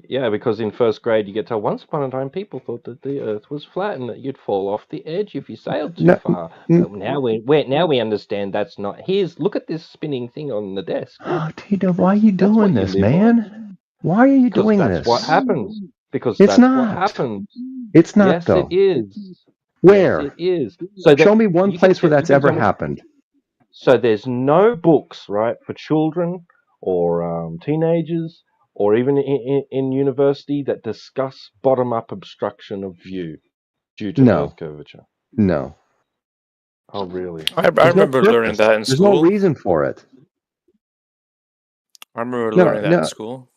Yeah, because in first grade you get told once upon a time people thought that the Earth was flat and that you'd fall off the edge if you sailed too far. But now we understand that's not. Look at this spinning thing on the desk. Oh, Tito, why are you doing this, man? Why are you doing this? That's what happens. Because it's that's not. What happens. It's not, yes, though. It is. Where? Yes, it is. So show me one place where that's ever happened. So there's no books, right, for children or teenagers or even in university that discuss bottom-up obstruction of view due to Earth curvature. No. Oh, really? I remember learning that in school. There's no reason for it. I remember learning that in school.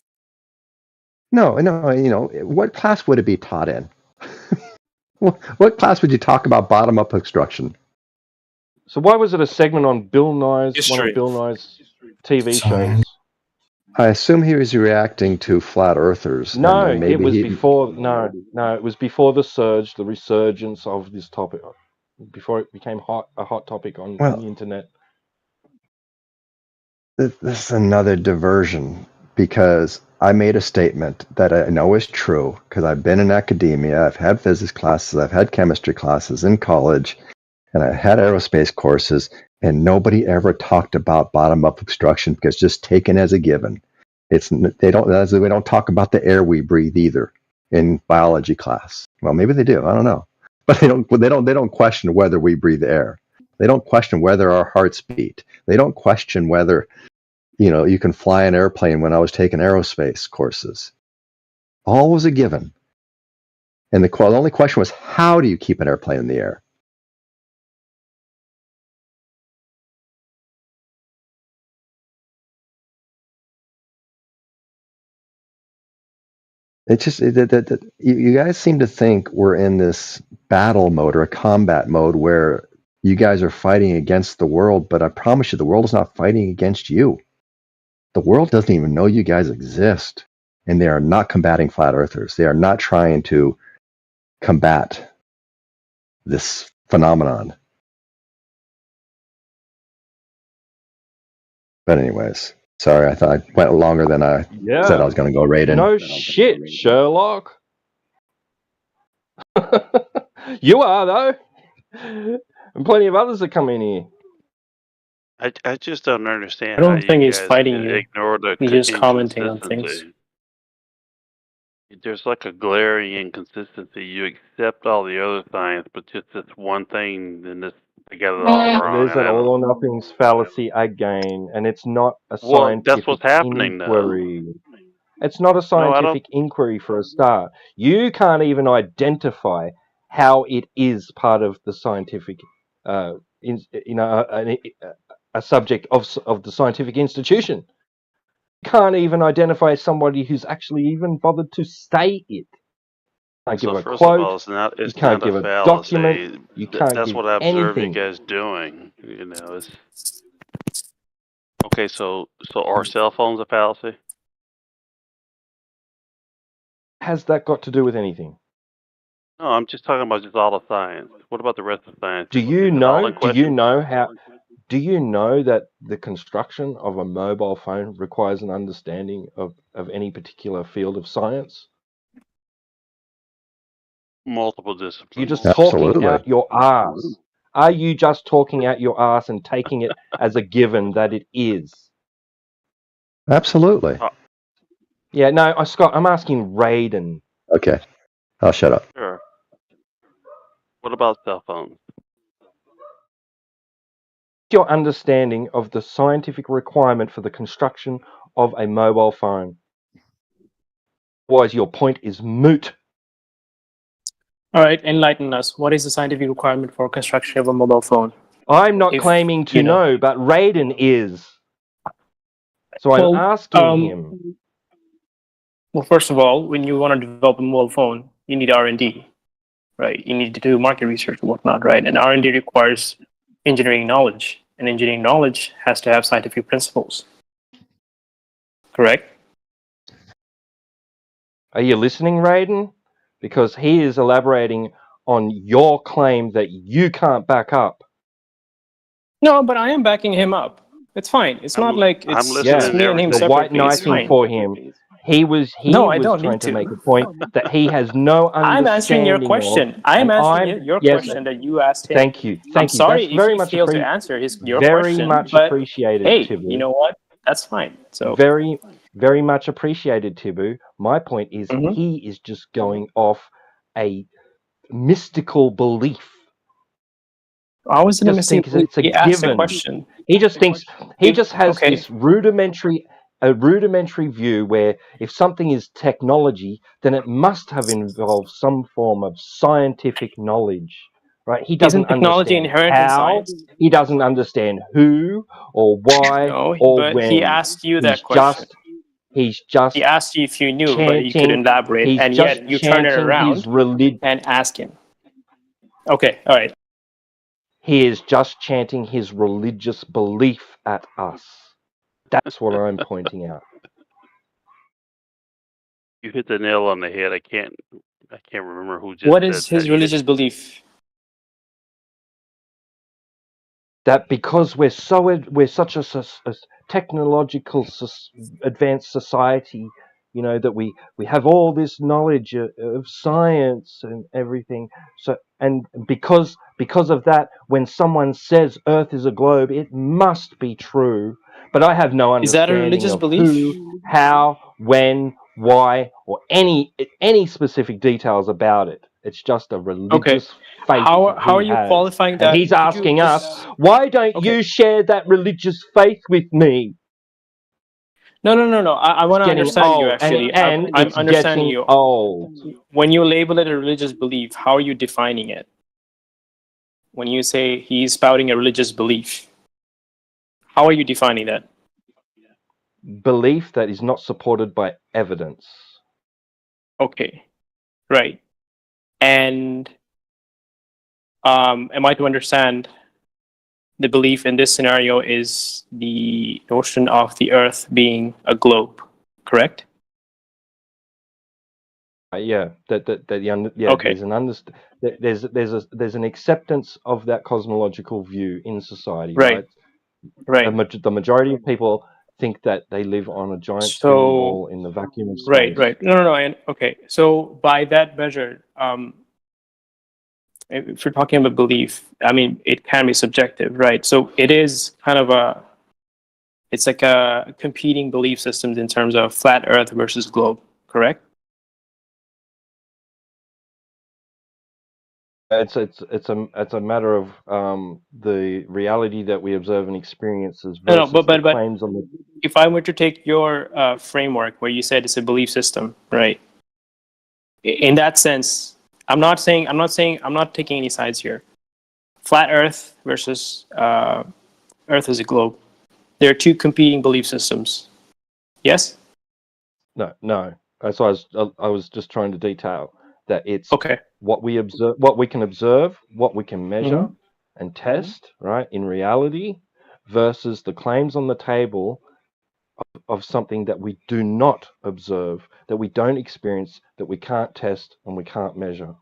No, what class would it be taught in? What class would you talk about bottom-up obstruction? So why was it a segment on Bill Nye's, one of Bill Nye's TV shows? I assume he was reacting to flat earthers. No, it was before. No, it was before the resurgence of this topic, before it became a hot topic on the internet. This is another diversion, because I made a statement that I know is true, because I've been in academia, I've had physics classes, I've had chemistry classes in college, and I had aerospace courses, and nobody ever talked about bottom-up obstruction, because it's just taken as a given. We don't talk about the air we breathe either in biology class. Well, maybe they do. I don't know, but they don't question whether we breathe air. They don't question whether our hearts beat. They don't question whether you can fly an airplane. When I was taking aerospace courses, all was a given, and the only question was, how do you keep an airplane in the air? It's just that you guys seem to think we're in this battle mode or a combat mode where you guys are fighting against the world, but I promise you, the world is not fighting against you. The world doesn't even know you guys exist, and they are not combating flat earthers. They are not trying to combat this phenomenon. But anyways, sorry, I thought I went longer than I said I was going to go right in. No shit, Sherlock. You are, though. And plenty of others that come in here. I just don't understand. I don't think he's fighting you. Ignore the He's just commenting on things. There's like a glaring inconsistency. You accept all the other science, but just this one thing, then they got it all wrong. There's that all or nothing fallacy again, and it's not a scientific that's what's happening inquiry. now. It's not a scientific inquiry for a start. You can't even identify how it is part of the scientific, a subject of the scientific institution. can't even identify somebody who's actually even bothered to say it. Can't give So a first of all, quote. it's not You can't a give a fallacy. document. You can't That's give what I observe you anything. guys doing. You know, it's okay. So are cell phones a fallacy? Has that got to do with anything? No, I'm just talking about just all the science. What about the rest of science? Do Is you it all in know? question? Do you know that the construction of a mobile phone requires an understanding of any particular field of science? Multiple disciplines. You're just talking out your ass. Are you just talking out your ass and taking it as a given that it is? Absolutely. Yeah, no, Scott, I'm asking Raiden. Okay, I'll shut up. Sure. What about cell phones? Your understanding of the scientific requirement for the construction of a mobile phone. Otherwise, your point is moot. All right, enlighten us. What is the scientific requirement for construction of a mobile phone? I'm not claiming to know, but Raiden is. So I'm asking him. Well, first of all, when you want to develop a mobile phone, you need R&D, right? You need to do market research and whatnot, right? And R&D requires engineering knowledge, and engineering knowledge has to have scientific principles. Correct? Are you listening, Raiden? Because he is elaborating on your claim that you can't back up. No, but I am backing him up. It's fine. It's not like it's me and him You're white separately. It's knifing fine. for him. He was trying to make a point that he has no understanding I'm answering your question. I'm answering your question that you asked him. Thank you. I'm sorry That's very if much he failed to answer your very question. much but appreciated, hey, Tibu. you know what? That's fine. So very, very much appreciated, Tibu. My point is he is just going off a mystical belief. I was in a mystical belief. It's a He asked a given. question. He just thinks he just has this rudimentary view where if something is technology, then it must have involved some form of scientific knowledge, right? He doesn't Isn't technology understand inherent in how. science? He doesn't understand who or why or but when. he asked you that question. He's just he asked you if you knew, but you chanting. couldn't elaborate, He's and just yet you turn it chanting around his religion. and ask him. Okay, all right. He is just chanting his religious belief at us. That's what I'm pointing out. You hit the nail on the head. I can't remember who just What said is his religious belief? That because we're such a technological advanced society, you know, that we have all this knowledge of science and everything. So, and because of that, when someone says Earth is a globe, it must be true. But I have no Is that a understanding religious of belief? who, how, when, why, or any specific details about it. It's just a religious faith. How are you has. qualifying that? And he's asking us, why don't you share that religious faith with me? No. I want to understand you, actually. And I'm it's understanding getting you. old. When you label it a religious belief, how are you defining it? When you say he's spouting a religious belief, how are you defining that? Belief that is not supported by evidence. Okay, right. And am I to understand the belief in this scenario is the notion of the Earth being a globe, correct? Yeah, Okay. There's an acceptance of that cosmological view in society, Right. The majority of people think that they live on a giant spinning ball in the vacuum of space. Right. No. Okay. So by that measure, if you're talking about belief, I mean, it can be subjective, right? So it is kind of it's like a competing belief systems in terms of flat Earth versus globe, correct? It's a matter of the reality that we observe and experiences versus but claims on the. If I were to take your framework where you said it's a belief system, right? In that sense, I'm not taking any sides here. Flat Earth versus Earth as a globe. There are two competing belief systems. Yes. No. So I was just trying to detail that it's okay. What we observe, what we can observe, what we can measure Mhm. and test, right, in reality, versus the claims on the table of something that we do not observe, that we don't experience, that we can't test and we can't measure.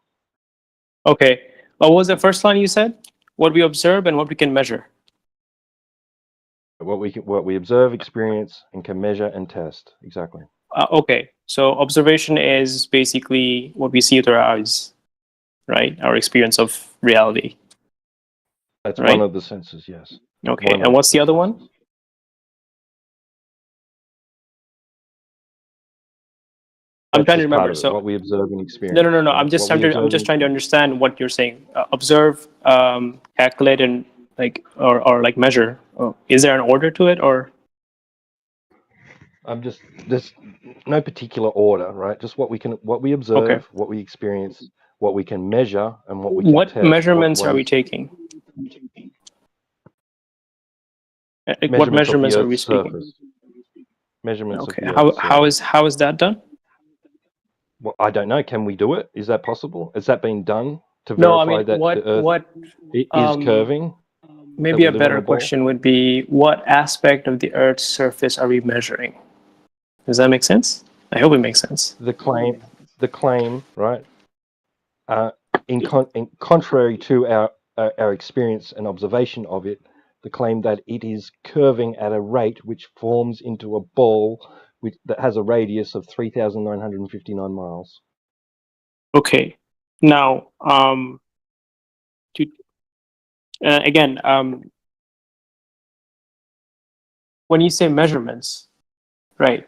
Okay. What was the first line you said? What we observe and what we can measure. What we observe, experience, and can measure and test. Exactly. Okay. So observation is basically what we see with our eyes, right? Our experience of reality. That's right? one of the senses, yes. Okay. And what's the other one? I'm trying to remember. So what we observe and experience. No. Right? I'm just trying to understand what you're saying. Observe, calculate, and or measure. Is there an order to it, or? There's no particular order, right? Just what we observe, what we experience, what we can measure, and what we can test. What measurements are we taking? What measurements are we speaking? Measurements okay. of the Earth's How is that done? Well, I don't know. Can we do it? Is that possible? Has that been done to No, I verify mean, that the Earth is curving? Maybe a better question would be, what aspect of the Earth's surface are we measuring? Does that make sense? I hope it makes sense. The claim, right? In contrary to our experience and observation of it, the claim that it is curving at a rate which forms into a ball that has a radius of 3,959 miles. Okay. Now, again, when you say measurements, right?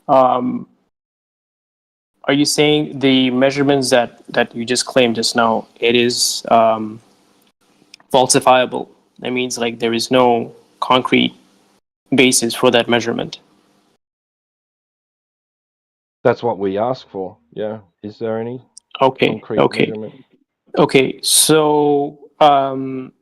Are you saying the measurements that you just claimed just now, it is falsifiable? That means like there is no concrete basis for that measurement. That's what we ask for. Yeah. Is there any concrete measurement? Okay. So going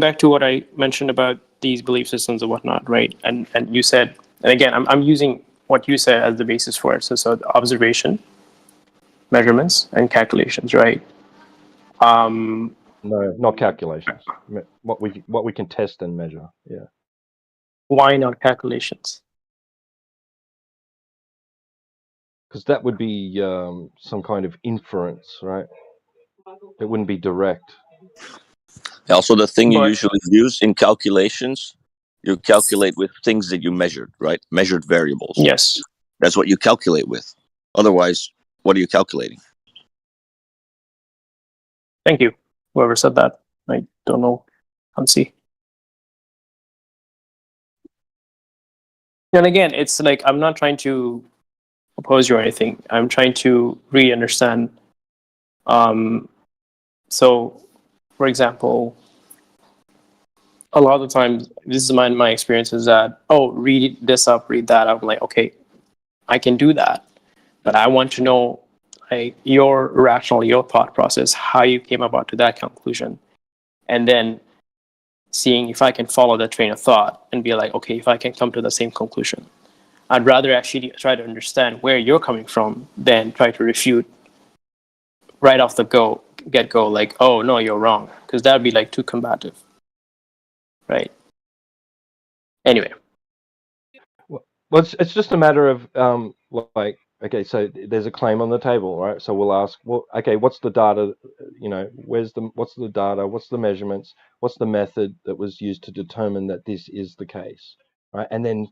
back to what I mentioned about these belief systems and whatnot, right? And you said, and again, I'm using what you said as the basis for it. So observation, measurements, and calculations, right? No, not calculations. What we can test and measure. Yeah. Why not calculations? Because that would be some kind of inference, right? It wouldn't be direct. Also, the thing you usually use in calculations, you calculate with things that you measured, right? Measured variables. Yes. That's what you calculate with. Otherwise, what are you calculating? Thank you. Whoever said that. I don't know. Can't see. And again, it's like I'm not trying to oppose you or anything. I'm trying to really understand. So, for example, a lot of the times, this is my experience is that, read this up, read that up. I'm like, okay, I can do that. But I want to know your rationale, your thought process, how you came about to that conclusion. And then seeing if I can follow that train of thought and be like, okay, if I can come to the same conclusion. I'd rather actually try to understand where you're coming from than try to refute right off the get-go, like, oh, no, you're wrong. Because that would be like too combative. Right? Anyway. Well, it's just a matter of okay, so there's a claim on the table, right? So we'll ask, well, okay, what's the data? What's the data? What's the measurements? What's the method that was used to determine that this is the case, right? And then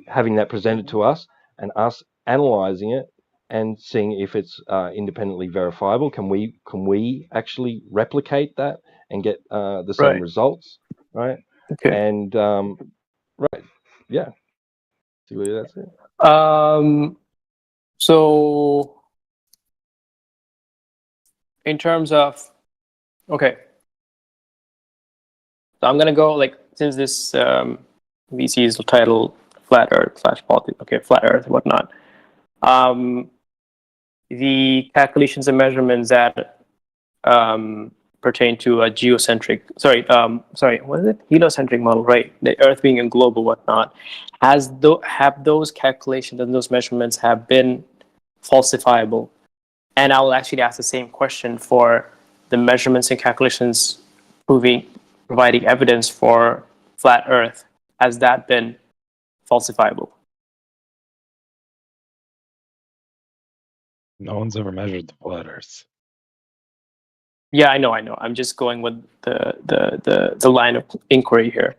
having that presented to us and us analyzing it and seeing if it's independently verifiable. Can we actually replicate that and get the same results, right? Okay. And right, yeah. That's it. So in terms of, okay, so I'm gonna go since this VC is titled Flat Earth / politics, okay, Flat Earth, whatnot. The calculations and measurements that pertain to a geocentric, what is it? Heliocentric model, right? The Earth being a globe or whatnot. Have those calculations and those measurements have been falsifiable? And I will actually ask the same question for the measurements and calculations providing evidence for flat Earth. Has that been falsifiable? No one's ever measured the flat Earth. Yeah, I know. I'm just going with the line of inquiry here.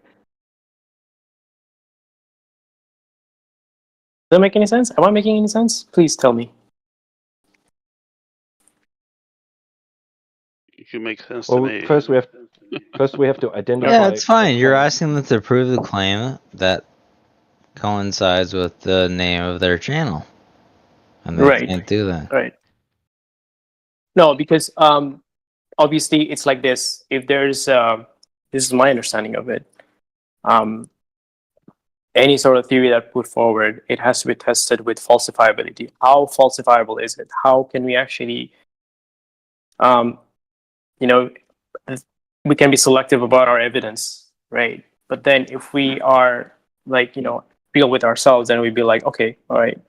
Does that make any sense? Am I making any sense? Please tell me. It can make sense to me. First we have to identify. Yeah, it's fine. You're asking them to prove the claim that coincides with the name of their channel, and they can't do that. Right. No, because obviously it's like this. If there's this is my understanding of it. Any sort of theory that put forward, it has to be tested with falsifiability. How falsifiable is it? How can we actually, we can be selective about our evidence, right? But then if we are real with ourselves, then we'd be like, okay, all right,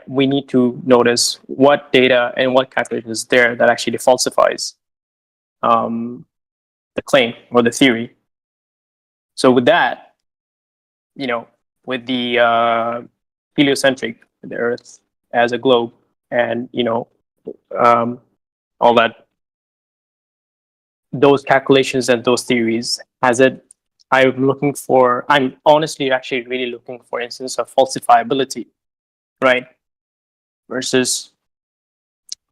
we need to notice what data and what calculation is there that actually falsifies the claim or the theory. So with that, with the heliocentric, the Earth as a globe, and all that, those calculations and those theories, I'm honestly actually really looking for instance of falsifiability, right? Versus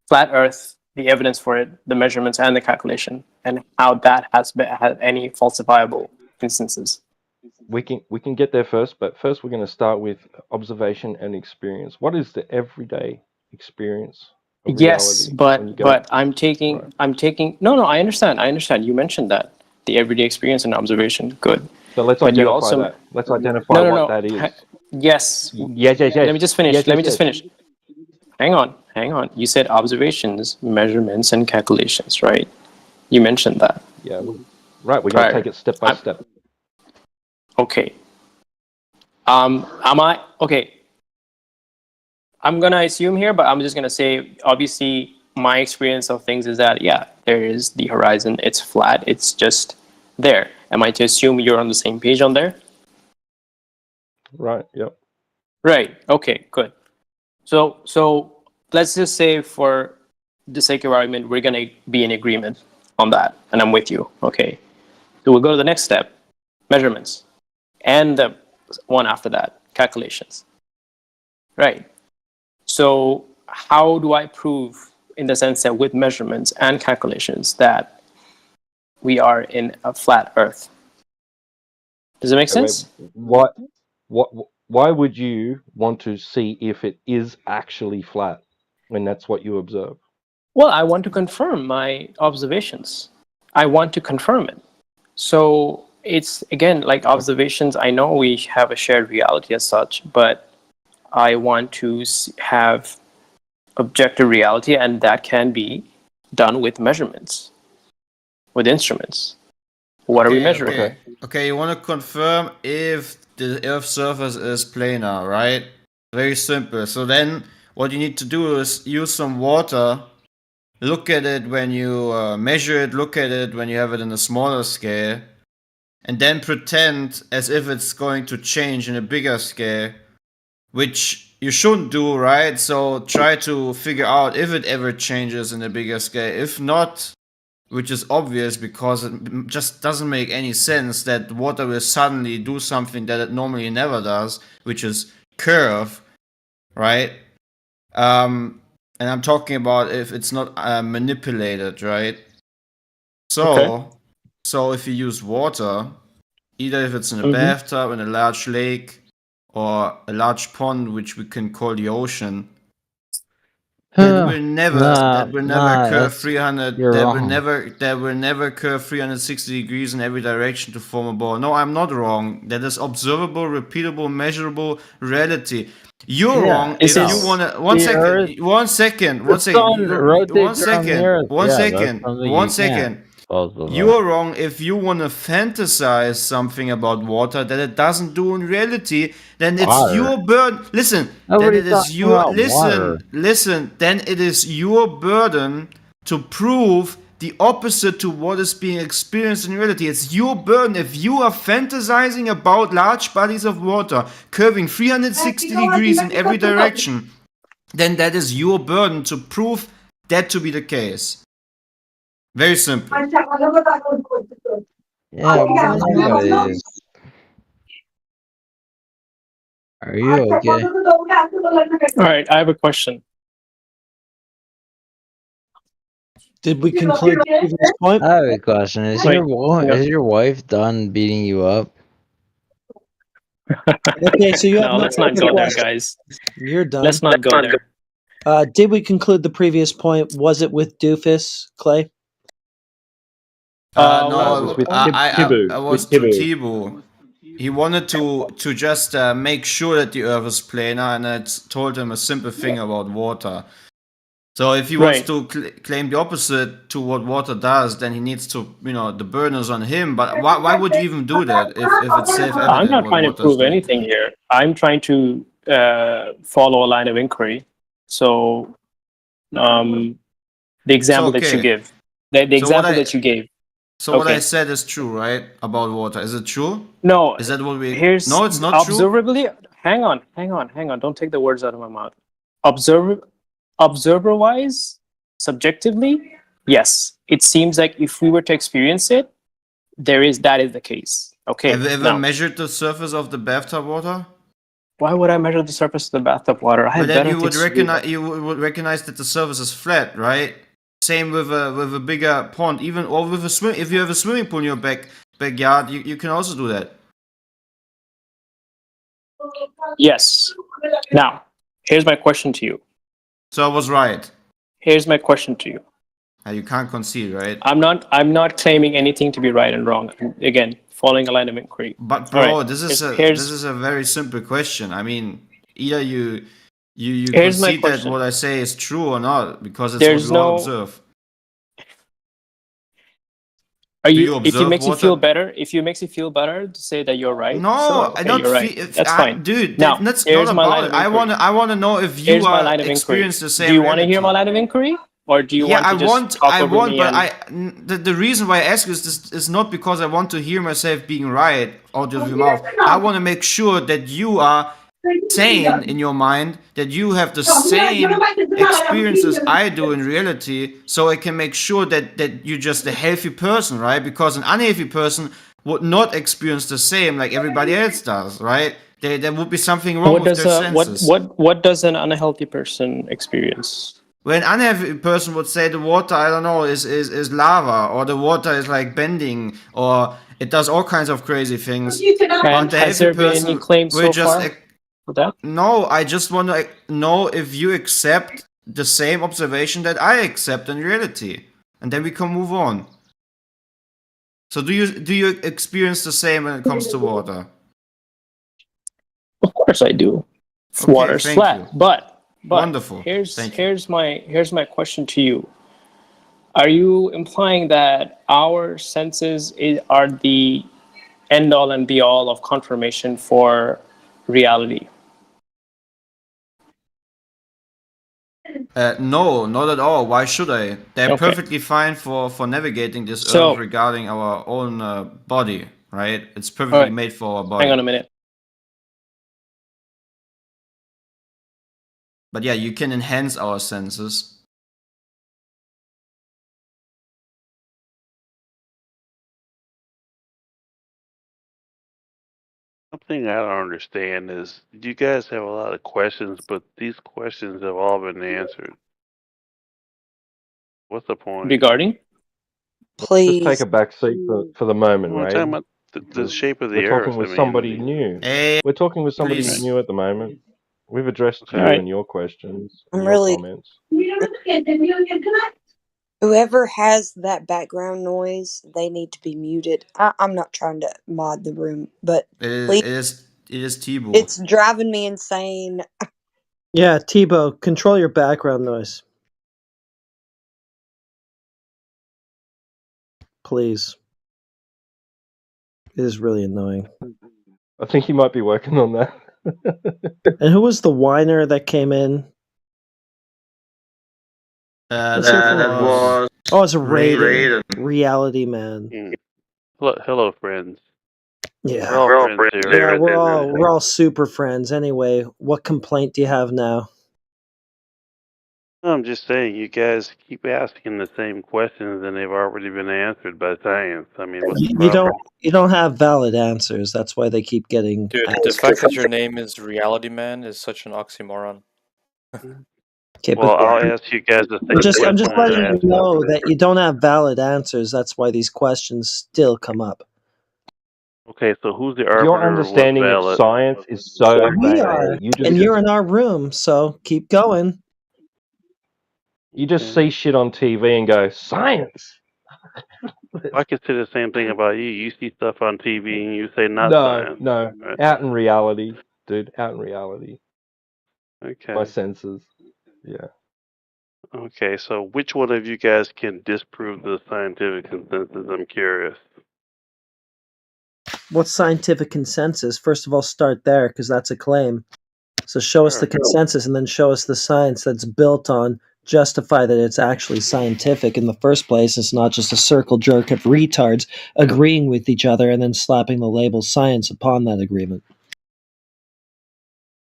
flat Earth, the evidence for it, the measurements and the calculation, and how that has any falsifiable instances. We can get there first, but first we're going to start with observation and experience. What is the everyday experience of Yes, reality? but I'm taking no, I understand. You mentioned that the everyday experience and observation. Good. So let's identify that. Let's identify what that is. Yes. Yes. Let me just finish. Hang on. You said observations, measurements, and calculations, right? You mentioned that. Yeah. Right. We're going to take it step by step. Okay. Okay. I'm gonna assume here, but I'm just gonna say, obviously, my experience of things is that there is the horizon. It's flat. It's just there. Am I to assume you're on the same page on there? Right. Yep. Right. Okay. Good. So let's just say, for the sake of argument, we're gonna be in agreement on that, and I'm with you. Okay. So we'll go to the next step: measurements, and the one after that, calculations. Right. So how do I prove, in the sense that with measurements and calculations, that we are in a flat Earth? Does it make sense? Why would you want to see if it is actually flat when that's what you observe? Well, I want to confirm my observations. I want to confirm it. So it's, again, like observations. I know we have a shared reality as such, but I want to have objective reality, and that can be done with measurements, with instruments. What are we measuring? Okay, you want to confirm if the Earth's surface is planar, right? Very simple. So then what you need to do is use some water, look at it when you measure it, look at it when you have it in a smaller scale, and then pretend as if it's going to change in a bigger scale, which you shouldn't do, right? So try to figure out if it ever changes in a bigger scale. If not, which is obvious because it just doesn't make any sense that water will suddenly do something that it normally never does, which is curve, right? And I'm talking about if it's not manipulated, right? So if you use water, either if it's in a bathtub, in a large lake, or a large pond, which we can call the ocean, that will never curve 300. That will never curve 360 degrees in every direction to form a ball. No, I'm not wrong. That is observable, repeatable, measurable reality. You're wrong if you want to. One second. Supposedly. wrong if you want to fantasize something about water that it doesn't do in reality. Then it's Water. your burden. Listen. Nobody's Then it is talking your about water. listen. Then it is your burden to prove the opposite to what is being experienced in reality. It's your burden. If you are fantasizing about large bodies of water curving 360 degrees in every direction, then that is your burden to prove that to be the case. Very simple. Yeah, but anyways. Are you okay? All right, I have a question. Did we conclude the previous point? I have a question. Is your wife done beating you up? Okay, so you have No, let's not go there, guys. You're done. Let's not go there. Did we conclude the previous point? Was it with Doofus, Clay? No, Tibu. I was to Tibu. He wanted to just make sure that the Earth is planar, and I told him a simple thing about water. So if he wants to claim the opposite to what water does, then he needs to, the burden is on him. But why would you even do that if it's self-evident? I'm not trying to prove anything here. I'm trying to follow a line of inquiry. So, the example that you give, the example that you gave. So what I said is true, right? About water. Is it true? No. Is that what we... Here's No, it's not observably, true? Hang on. Don't take the words out of my mouth. Observer-wise, subjectively, yes. It seems like if we were to experience it, that is the case. Okay. Have you ever measured the surface of the bathtub water? Why would I measure the surface of the bathtub water? I have better you would things to do. you would recognize that the surface is flat, right? Same with a bigger pond, even or with a swim. If you have a swimming pool in your backyard, you can also do that. Yes. Now, here's my question to you. So I was right. Here's my question to you. You can't concede, right? I'm not claiming anything to be right and wrong. Again, following a line of inquiry. But bro, right. this is a very simple question. I mean, either you concede that what I say is true or not, because it's what we all observe. If it makes you feel better, to say that you're right, no, sure, okay, I don't you're right. That's fine, dude. Now, That's not about it. I want to know if you experience the same. Do you want to hear my line of inquiry, or do you want to just talk over me? The reason why I ask you is not because I want to hear myself being right out of your mouth. I want to make sure that you are sane in your mind, that you have the same experiences I do in reality, so I can make sure that you're just a healthy person, right? Because an unhealthy person would not experience the same like everybody else does, right? There would be something wrong with their senses. What does an unhealthy person experience? When an unhealthy person would say the water, I don't know, is lava, or the water is like bending, or it does all kinds of crazy things. And has there been any claims so far? No, I just want to know if you accept the same observation that I accept in reality, and then we can move on. So do you experience the same when it comes to water? Of course I do. Water's flat, but wonderful. Here's my question to you. Are you implying that our senses are the end all and be all of confirmation for reality? No, not at all. Why should I? They're perfectly fine for navigating this earth regarding our own body, right? It's perfectly made for our body. Hang on a minute. But yeah, you can enhance our senses. Something I don't understand is you guys have a lot of questions, but these questions have all been answered. What's the point? Regarding? Please. Let's just take a back seat for the moment, We're right? talking about the shape of the We're earth. talking with somebody new. We're talking with somebody new at the moment. We've addressed you and your questions, and your comments. Whoever has that background noise, they need to be muted. I'm not trying to mod the room, but it is Thibaut. It's driving me insane. Yeah, Thibaut, control your background noise. Please. It is really annoying. I think he might be working on that. And who was the whiner that came in? That was Oh, it's a Raiden. Reality Man. Hello, friends. Yeah, We're all friends here. Yeah, we're all super friends. Anyway, what complaint do you have now? I'm just saying, you guys keep asking the same questions, and they've already been answered by science. I mean, what's the problem? You don't have valid answers. That's why they keep getting. Dude, the fact that your name is Reality Man is such an oxymoron. Okay, Well, but I'll ask you guys the same question. I'm just letting you know that you don't have valid answers. That's why these questions still come up. Okay, so who's the arbiter? Your understanding of science is so We vague. are, and you're in our room, so keep going. You just see shit on TV and go, science! I could say the same thing about you. You see stuff on TV and you say not No, science. no. Right? Out in reality, dude. Out in reality. Okay. My senses. Yeah. Okay, so which one of you guys can disprove the scientific consensus? I'm curious. What's scientific consensus? First of all, start there, because that's a claim. So show us the consensus and then show us the science that's built on justify that it's actually scientific in the first place. It's not just a circle jerk of retards agreeing with each other and then slapping the label science upon that agreement.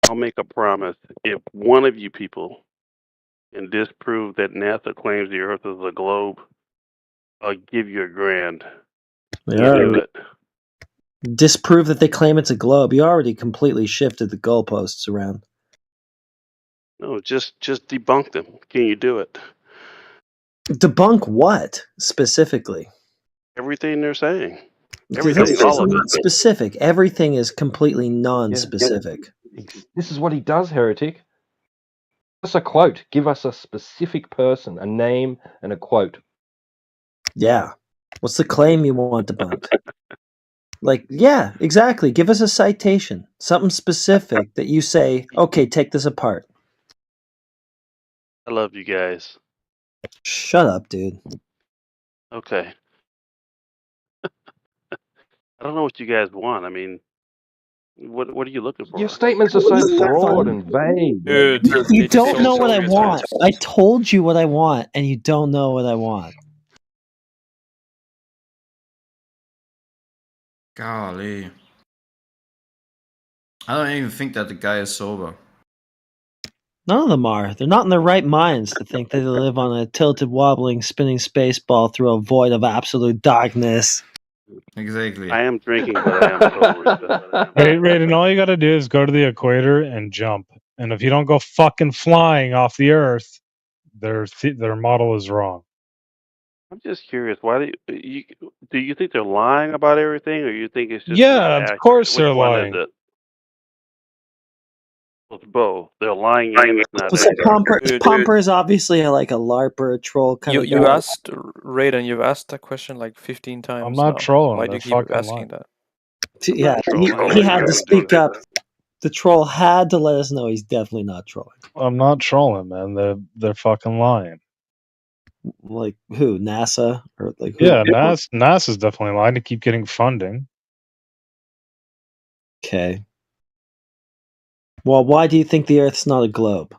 I'll make a promise. If one of you people can disprove that NASA claims the Earth is a globe, I'll give you $1,000. Yeah. You do it. Disprove that they claim it's a globe. You already completely shifted the goalposts around. No, just debunk them. Can you do it? Debunk what specifically? Everything they're saying. Everything, all of it. Specific. Everything is completely non-specific. Yeah. This is what he does, heretic. Give us a quote. Give us a specific person, a name, and a quote. Yeah. What's the claim you want debunked? Like, yeah, exactly. Give us a citation. Something specific that you say, okay, take this apart. I love you guys. Shut up, dude. Okay. I don't know what you guys want. I mean, what are you looking for? Your statements are so broad and vague. Dude, you don't know what I want. I told you what I want, and you don't know what I want. Golly. I don't even think that the guy is sober. None of them are. They're not in their right minds to think that they live on a tilted, wobbling, spinning space ball through a void of absolute darkness. Exactly. I am drinking, but I am sober. Raiden, all you gotta do is go to the equator and jump. And if you don't go fucking flying off the Earth, their model is wrong. I'm just curious. Why do you think they're lying about everything, or you think it's just Yeah, not of accurate? course Which they're one lying. is it? Well, it's both. They're lying and it's not accurate. Pomper is obviously like a LARPer, a troll kind of You guy. asked Raiden, you've asked that question like 15 times. I'm not now. trolling. Why do They're you keep fucking asking lying. that? Yeah, he had to speak up. The troll had to let us know he's definitely not trolling. I'm not trolling, man. They're fucking lying. Like who? NASA or like who? Yeah, NASA's definitely lying to keep getting funding. Okay. Well, why do you think the Earth's not a globe?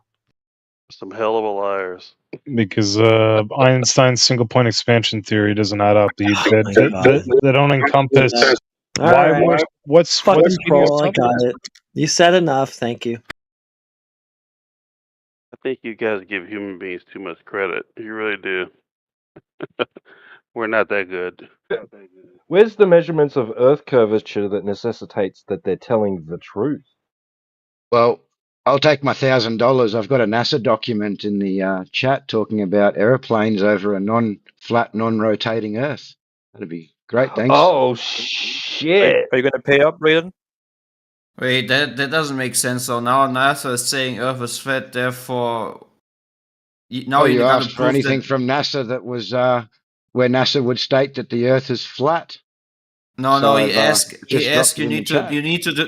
Some hell of a liars. Because Einstein's single point expansion theory doesn't add up. They don't encompass. What's fucking getting troll? us I got it. You said enough. Thank you. I think you guys give human beings too much credit. You really do. We're not that good. Where's the measurements of Earth curvature that necessitates that they're telling the truth? Well, I'll take my $1,000. I've got a NASA document in the chat talking about aeroplanes over a non-flat, non-rotating Earth. That'd be great. Thanks. Oh shit! Are you gonna pay up, Raiden? Wait, that doesn't make sense. So now NASA is saying Earth is flat, therefore. Now you gotta asked for prove anything that... from NASA that was where NASA would state that the Earth is flat. No, he asked. Just He asked dropped it in the chat.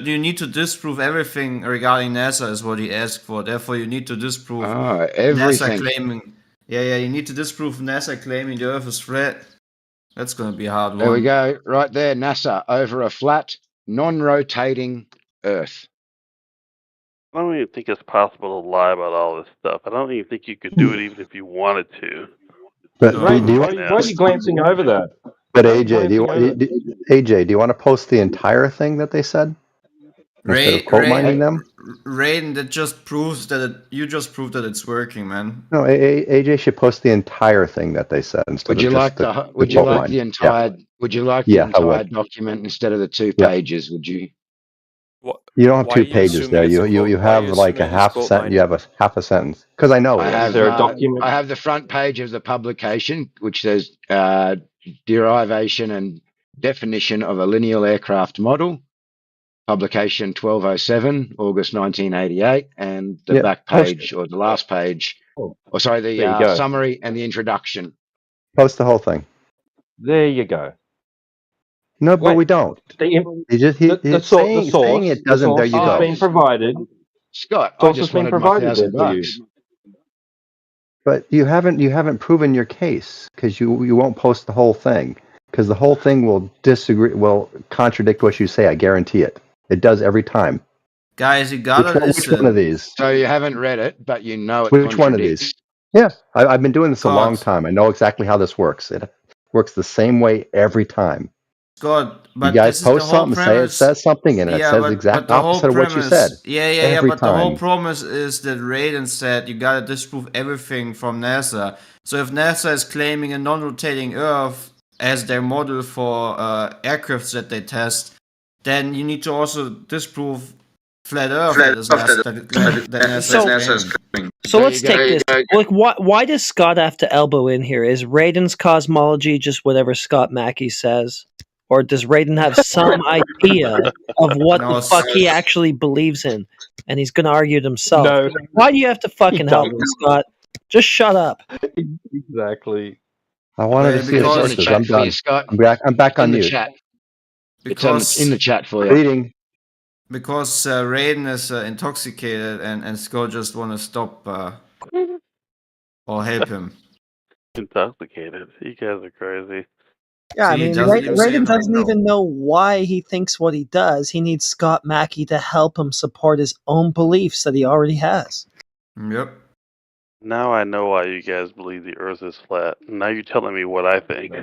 you need to disprove everything regarding NASA is what he asked for. Therefore, you need to disprove everything. NASA claiming. Yeah, you need to disprove NASA claiming the Earth is flat. That's going to be a hard one. There we go. Right there, NASA, over a flat, non-rotating Earth. I don't even think it's possible to lie about all this stuff. I don't even think you could do it even if you wanted to. But Ray, do you why are you glancing over that? But Why are you AJ, do you, glancing over AJ, do you want to post the entire thing that they said instead of quote mining them? Raiden, that just proves that you just proved that it's working, man. No, AJ should post the entire thing that they said instead Would you of like just the Would you quote like mine. the entire Would you like the Yeah, I would. entire document instead of the 2 Yeah. pages? Would you? You don't have Why 2 are you pages there. assuming it's You why are have you like a assuming it's half quote sentence. You mining? have a half a sentence because I know I it have is. there a document? I have the front page of the publication, which says derivation and definition of a lineal aircraft model, publication 1207, August 1988, and the back page or the last page, or sorry, There you the go. summary and the introduction. Post the whole thing. There you go. No, but Wait, we don't. He's the source saying it doesn't. There you has go. been provided. Scott, I Source has just been wanted my provided there for you. $1,000. But you haven't proven your case because you won't post the whole thing because the whole thing will contradict what you say. I guarantee it. It does every time. Guys, you gotta Which one of these? So you haven't read it, but you know it Which one of contradicts. these? Yeah, I've been doing this a long Scott. time. I know exactly how this works. It works the same way every time. Scott, You but guys this is the post whole something, say it premise. says something, and it Yeah, says but the exact the whole opposite of what you said. premise. Yeah, every but time. the whole promise is that Raiden said you gotta disprove everything from NASA. So if NASA is claiming a non-rotating Earth as their model for aircrafts that they test, then you need to also disprove flat Earth that NASA is claiming. So let's take this. Like, why does Scott have to elbow in here? Is Raiden's cosmology just whatever Scott Mackey says? Or does Raiden have some idea of what the fuck he actually believes in? And he's going to argue it himself. No, Why do you have to fucking help him, Scott? Just shut up. Exactly. I wanted to see his It's in the sources. chat I'm for you, done. Scott. I'm back on in the mute. chat. Because It's in the chat for you. Reading. Because Raiden is intoxicated and Scott just want to stop or help him. Intoxicated. You guys are crazy. Yeah, I See, he mean, doesn't even say Raiden it like doesn't even know why he thinks what he does. He needs Scott Mackey to help him support his own beliefs that he already has. Yep. Now I know why you guys believe the Earth is flat. Now you're telling me what I think.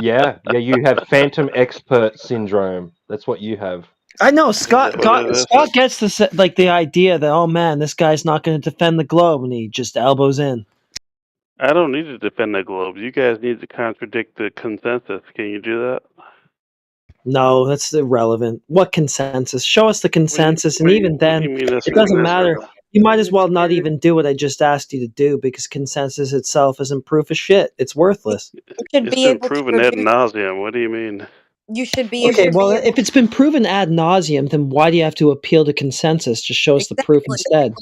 Yeah, you have phantom expert syndrome. That's what you have. I know Scott. Is that what it is? Scott gets the idea that, oh man, this guy's not going to defend the globe, and he just elbows in. I don't need to defend the globe. You guys need to contradict the consensus. Can you do that? No, that's irrelevant. What consensus? Show us the consensus, and even then, it doesn't matter. You might as well not even do what I just asked you to do because consensus itself isn't proof of shit. It's worthless. Should It's be been able to proven ad produce. nauseum. What do you mean? You should be Okay, able to. well, if it's been proven ad nauseum, then why do you have to appeal to consensus? Just show us the proof instead.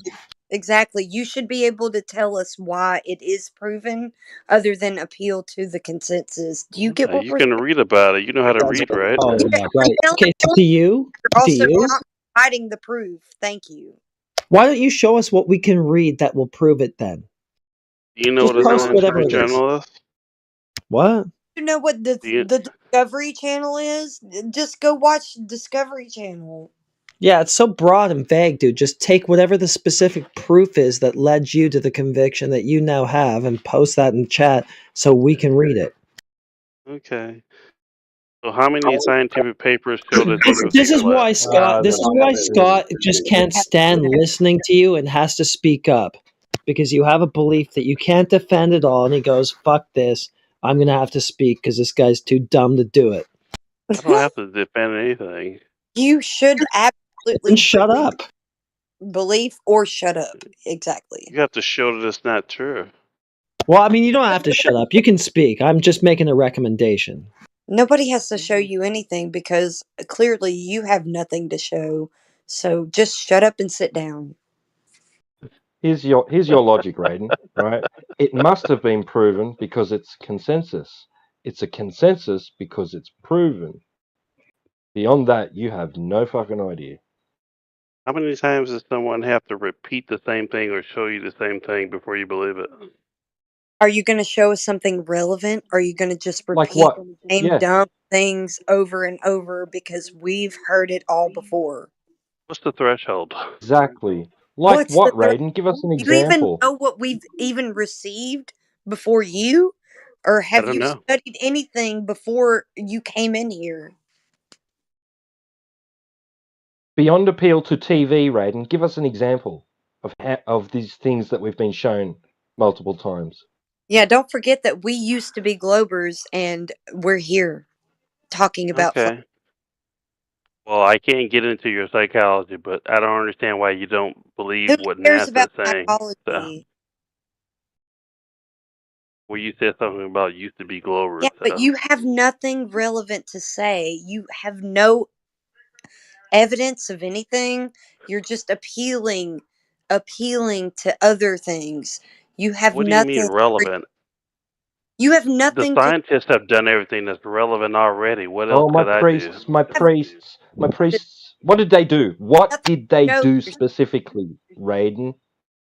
Exactly. You should be able to tell us why it is proven other than appeal to the consensus. Do you get what You we're can saying? read about it. You know how to read, right? Oh, yeah, right. Okay, so do you? You're also not providing the proof. Thank you. Why don't you show us what we can read that will prove it then? You know Just what a post whatever scientific it is. journal is? What? You know what the Discovery Channel is? Just go watch Discovery Channel. Yeah, it's so broad and vague, dude. Just take whatever the specific proof is that led you to the conviction that you now have and post that in chat so we can read it. Okay. So how many scientific papers show that the Earth This is is why flat? Scott. This is why Scott just can't stand listening to you and has to speak up because you have a belief that you can't defend it all, and he goes, "Fuck this! I'm gonna have to speak because this guy's too dumb to do it." I don't have to defend anything. You should absolutely Then shut up. Belief or shut up. Exactly. You have to show that it's not true. Well, I mean, you don't have to shut up. You can speak. I'm just making a recommendation. Nobody has to show you anything because clearly you have nothing to show. So just shut up and sit down. Here's your logic, Raiden. Right? It must have been proven because it's consensus. It's a consensus because it's proven. Beyond that, you have no fucking idea. How many times does someone have to repeat the same thing or show you the same thing before you believe it? Are you going to show us something relevant? Or are you going to just Like repeat what? the same Yeah, dumb things over and over because we've heard it all before? What's the threshold? exactly. Like What's the what, Raiden? Give us an Do you even example. know what we've even received before you? Or I have don't you know. studied anything before you came in here? Beyond appeal to TV, Raiden, give us an example of these things that we've been shown multiple times. Yeah, don't forget that we used to be Globers and we're here talking about Okay. Well, I can't get into your psychology, but I don't understand why you don't believe Who what cares NASA about is saying. So, psychology? well, you said something about used to be Glovers. Yeah, but So, you have nothing relevant to say. You have no evidence of anything. You're just appealing to other things. You have what do you mean nothing. relevant? You have The nothing to. scientists have done everything that's relevant already. What else Oh, my could I do? priests, my Have priests, my priests. What did they do? What nothing did they to show. do specifically, Raiden?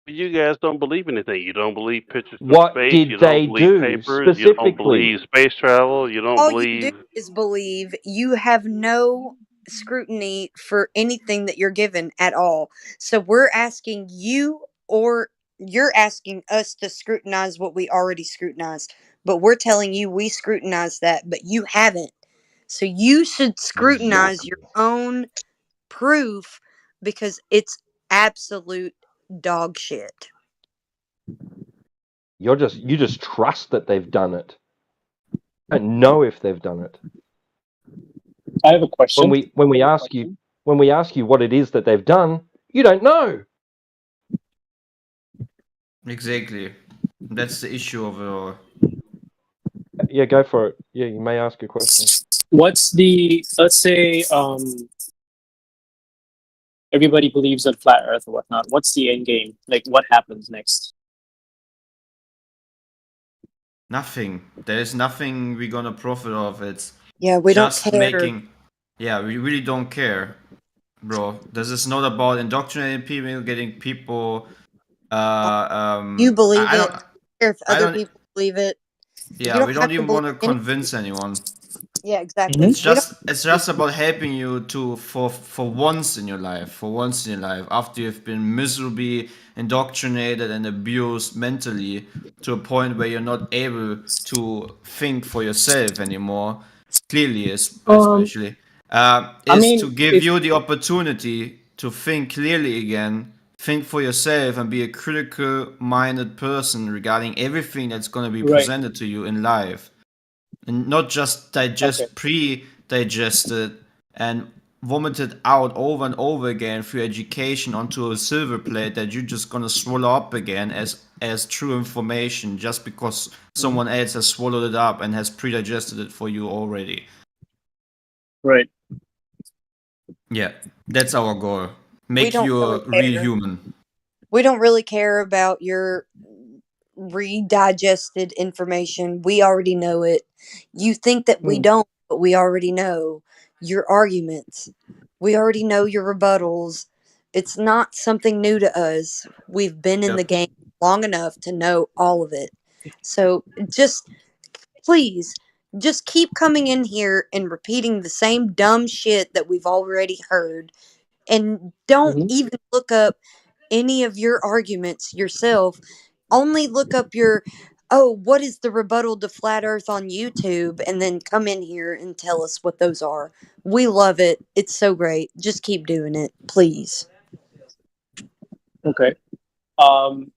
You guys don't believe anything. You don't believe pictures from What space. You did don't they believe do papers. You don't specifically? believe space travel. You don't All you do believe. is believe. You have no scrutiny for anything that you're given at all. So we're asking you, or you're asking us to scrutinize what we already scrutinized. But we're telling you we scrutinized that, but you haven't. So you should scrutinize Exactly. your own proof because it's absolute dog shit. You just trust that they've done it. Don't know if they've done it. I have a question. When we ask you what it is that they've done, you don't know. Exactly. That's the issue of it all. Yeah, go for it. Yeah, you may ask a question. What's the, let's say, everybody believes in flat Earth or whatnot. What's the end game? Like, what happens next? Nothing. There's nothing we're gonna profit of. It's Yeah, we don't just care. making. Yeah, we really don't care, bro. This is not about indoctrinating people, getting people. You believe I it. don't. Care if I other don't. people believe it. You Yeah, we don't don't have to even believe want to anything. convince anyone. Yeah, exactly. It's Mm-hmm. We don't. just about helping you to for once in your life, after you've been miserably indoctrinated and abused mentally to a point where you're not able to think for yourself anymore, clearly especially, I is mean, to give if you the opportunity to think clearly again, think for yourself, and be a critical minded person regarding everything that's going to be right, presented to you in life, and not just okay, pre-digested and vomited out over and over again through education onto a silver plate that you're just gonna swallow up again as true information just because someone else has swallowed it up and has pre-digested it for you already. right. Yeah, that's our goal. We Make don't you really a real care. human. We don't really care about your redigested information. We already know it. You think that we Mm, don't, but we already know your arguments. We already know your rebuttals. It's not something new to us. We've been in the Yep. game long enough to know all of it. So just please, just keep coming in here and repeating the same dumb shit that we've already heard. And don't mm-hmm. even look up any of your arguments yourself. Only look up your, oh, what is the rebuttal to flat earth on YouTube, and then come in here and tell us what those are. We love it. It's so great. Just keep doing it, please. Okay. Um,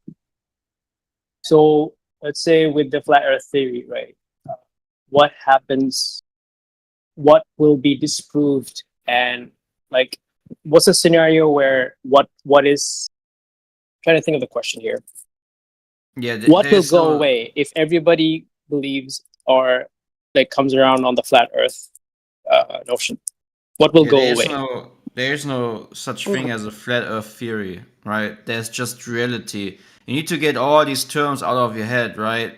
so let's say with the flat Earth theory, right? What happens? What will be disproved? And like, what's a scenario where what is? Trying to think of the question here. Yeah, What will there's go no. away if everybody believes or like comes around on the flat Earth notion? What will Yeah, go away? there's no such thing as a flat earth theory, right? There's just reality. You need to get all these terms out of your head, right?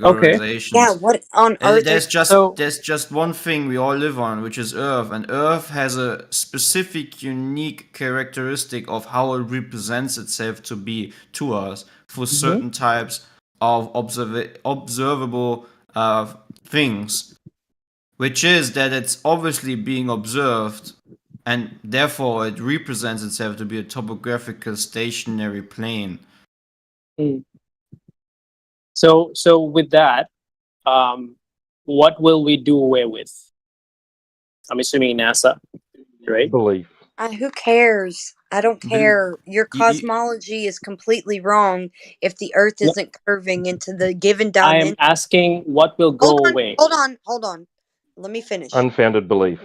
Okay. Yeah, Categorizations. what on earth are So There's just one thing we all live on, which is Earth, and Earth has a specific, unique characteristic of how it represents itself to be to us for Mhm. certain types of observable things, which is that it's obviously being observed, and therefore it represents itself to be a topographical stationary plane. So with that, what will we do away with? I'm assuming NASA, right? Belief. Who cares? I don't care. Your cosmology is completely wrong if the Earth No. isn't curving into the given I am dimension. asking what will go away. Hold on. Let me finish. Unfounded belief.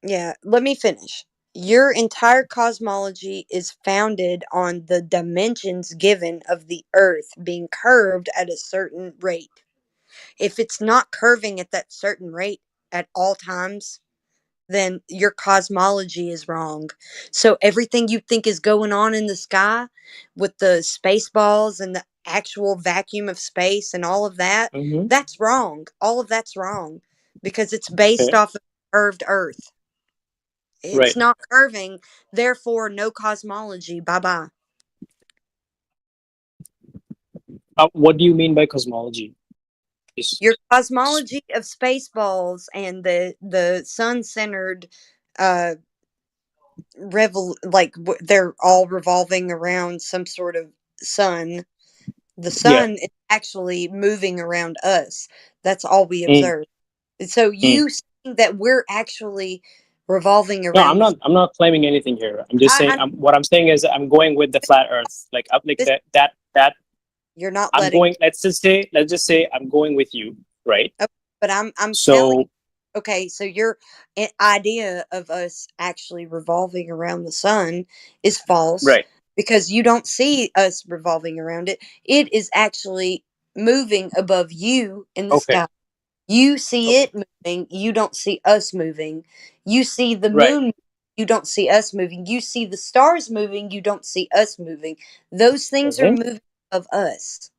Yeah, let me finish. Your entire cosmology is founded on the dimensions given of the Earth being curved at a certain rate. If it's not curving at that certain rate at all times, then your cosmology is wrong. So everything you think is going on in the sky with the space balls and the actual vacuum of space and all of that, that's wrong. All of that's wrong because it's based off of curved Earth. It's not curving, therefore no cosmology. Bye-bye. What do you mean by cosmology? Your cosmology of Spaceballs and the sun-centered they're all revolving around some sort of sun. The sun is actually moving around us. That's all we observe. So you saying that we're actually revolving No, around I'm not claiming anything here. I'm just saying. What I'm saying is I'm going with the flat Earth. Like that. You're not I'm letting. going. Let's just say I'm going with you, right? Okay, but I'm So telling. Okay, so your idea of us actually revolving around the sun is false, right? Because you don't see us revolving around it. It is actually moving above you in the Okay. sky. You see it moving. You don't see us moving. You see the Right. moon. You don't see us moving. You see the stars moving. You don't see us moving. Those things are moving of us.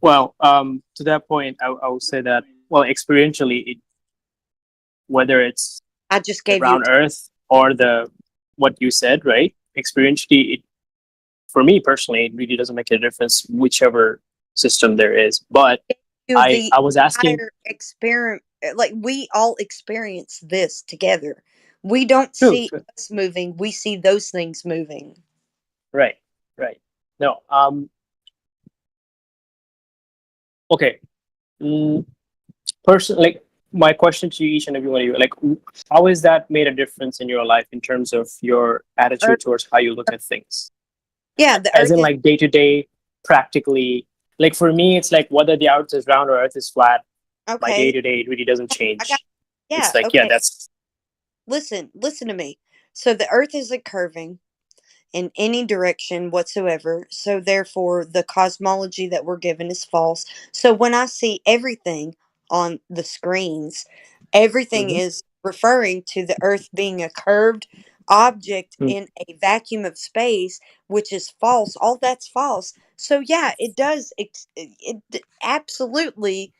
Well, to that point, I would say that experientially, whether it's I just the gave you. round Earth or what you said, right? Experientially, for me personally, it really doesn't make a difference whichever system there is. But I was asking. Experiment, like we all experience this together. We don't see us moving. We see those things moving. Right. No. Okay. Personally, my question to each and every one of you, like, how has that made a difference in your life in terms of your attitude towards how you look at things? Yeah, as in like day to day, practically. Like for me, it's like whether the Earth is round or Earth is flat. Okay. My day to day, it really doesn't change. Yeah. It's like okay. that's. Listen to me. So the Earth isn't curving in any direction whatsoever. So therefore, the cosmology that we're given is false. So when I see everything on the screens, everything is referring to the Earth being a curved object in a vacuum of space, which is false. All that's false. So yeah, it does. It absolutely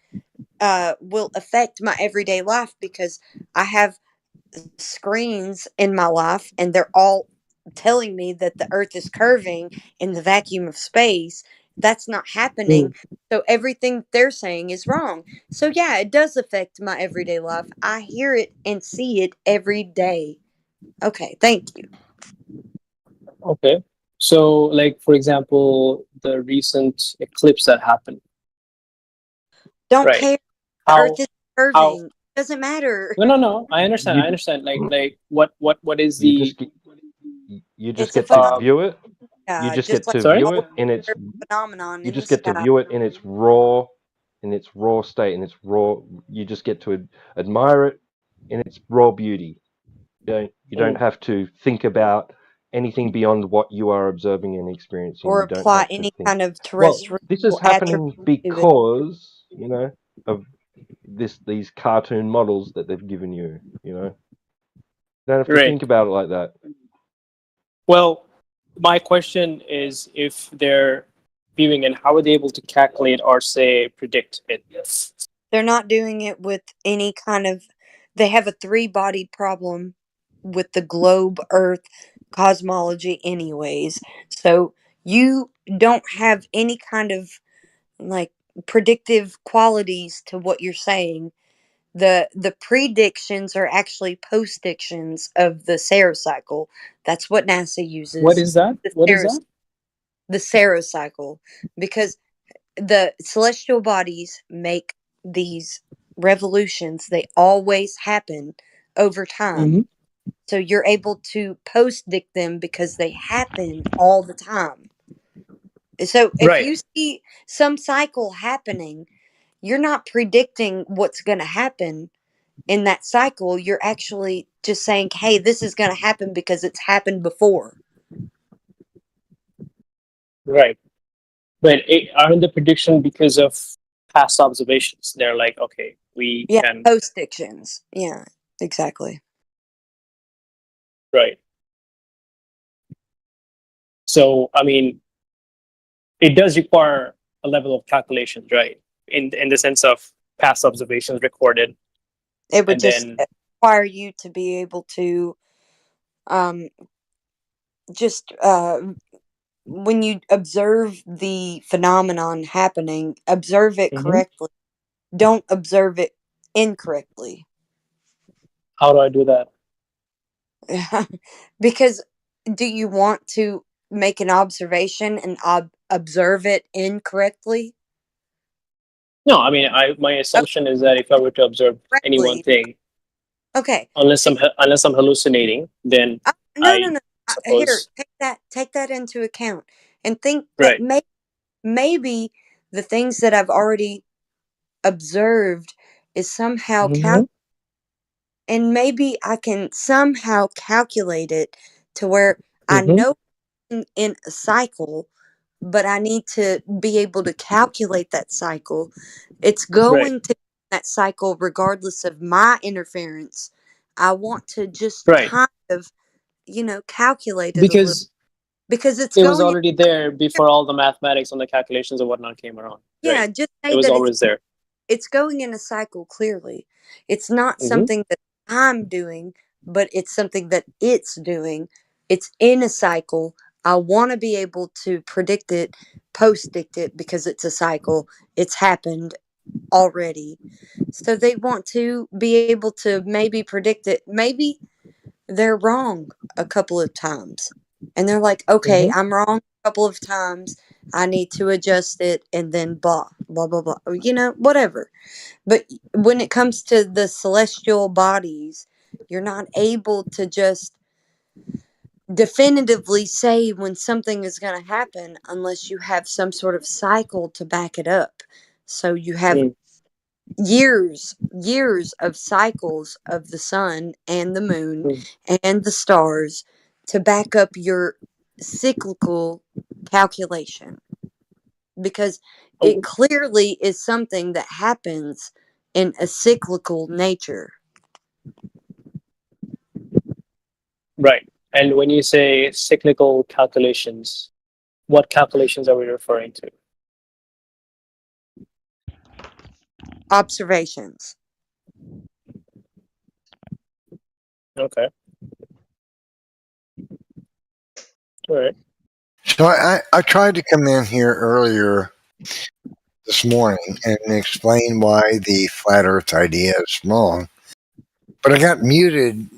will affect my everyday life because I have screens in my life and they're all telling me that the earth is curving in the vacuum of space. That's not happening. So everything they're saying is wrong. So yeah, it does affect my everyday life. I hear it and see it every day. Okay, thank you. Okay. So, like, for example, the recent eclipse that happened. Don't care. The earth is curving. Doesn't matter. No. I understand. Like, what is the? You just get to view it. You just just get like to view it in its. phenomenon You in the just get to sky. view it in its raw state, in its raw. You just get to admire it in its raw beauty. You don't have to think about anything beyond what you are observing and experiencing. Or You don't apply have to any think. kind of Well, terrestrial this is happening attribute to it. because of these cartoon models that they've given you. You don't have to think about it like that. Well, my question is if they're viewing and how are they able to calculate or say predict it? They're not doing it with any kind of. They have a three-bodied problem with the globe Earth cosmology, anyways. So you don't have any kind of like predictive qualities to what you're saying. The predictions are actually postdictions of the serocycle. That's what NASA What uses. is that? The What is that? the serocycle, because the celestial bodies make these revolutions. They always happen over time. So you're able to postdict them because they happen all the time. So if Right. you see some cycle happening, you're not predicting what's going to happen in that cycle. You're actually just saying, hey, this is going to happen because it's happened before. Right. But aren't the prediction because of past observations? They're like, okay, we Yeah, can. postdictions. Yeah, exactly. Right. So, I mean, it does require a level of calculations, right? In the sense of past observations recorded. It would And just then require you to be able to just when you observe the phenomenon happening, observe it correctly. Don't observe it incorrectly. How do I do that? Because do you want to make an observation and observe it incorrectly? No, I mean, my assumption is that if I were to observe any one Correctly. thing, Okay. unless I'm hallucinating, then No. Here, suppose take that into account, and think that right. maybe the things that I've already observed is somehow and maybe I can somehow calculate it to where I know in a cycle, but I need to be able to calculate that cycle. It's Right. going to that cycle regardless of my interference. I want to just Right. kind of, calculate it a little because it's it was going in. already there before all the mathematics and the calculations and whatnot came around. Yeah, Right. just It say was that always there. it's going in a cycle clearly. It's not something that I'm doing, but it's something that it's doing. It's in a cycle. I want to be able to predict it, postdict it because it's a cycle. It's happened already. So they want to be able to maybe predict it. Maybe they're wrong a couple of times. And they're like, okay, I'm wrong a couple of times. I need to adjust it and then blah, blah, blah, blah. Whatever. But when it comes to the celestial bodies, you're not able to just definitively say when something is going to happen unless you have some sort of cycle to back it up. So you have years of cycles of the sun and the moon and the stars to back up your cyclical calculation, because it clearly is something that happens in a cyclical nature. Right. And when you say cyclical calculations, what calculations are we referring to? Observations. Okay. All right. So I tried to come in here earlier this morning and explain why the flat Earth idea is wrong, but I got muted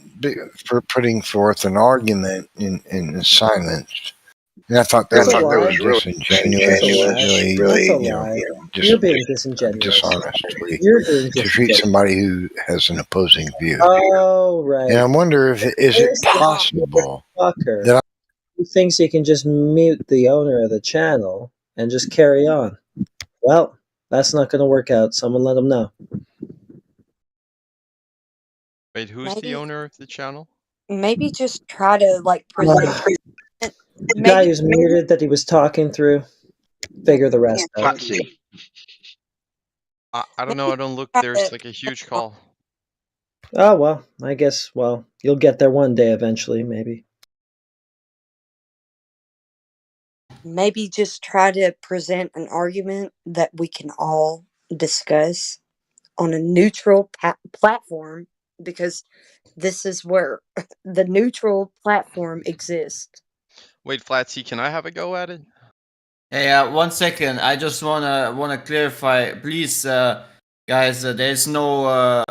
for putting forth an argument in silence. And I thought that was really disingenuous. Really, You're being disingenuous. dishonestly You're being to treat disingenuous. somebody who has an opposing view. Oh, right. And I wonder if is it There's that possible fucker that who thinks he can just mute the owner of the channel and just carry on. Well, that's not going to work out. Someone let him know. Wait, who's the owner of the channel? Maybe just try to present The guy maybe who's muted that he was talking through, figure the rest out. I don't know. I don't look. There's like a huge call. Oh, well, I guess, you'll get there one day eventually, maybe. maybe just try to present an argument that we can all discuss on a neutral platform, because this is where the neutral platform exists. Wait, Flatsy, can I have a go at it? Hey, 1 second. I just wanna clarify, please, guys. There's no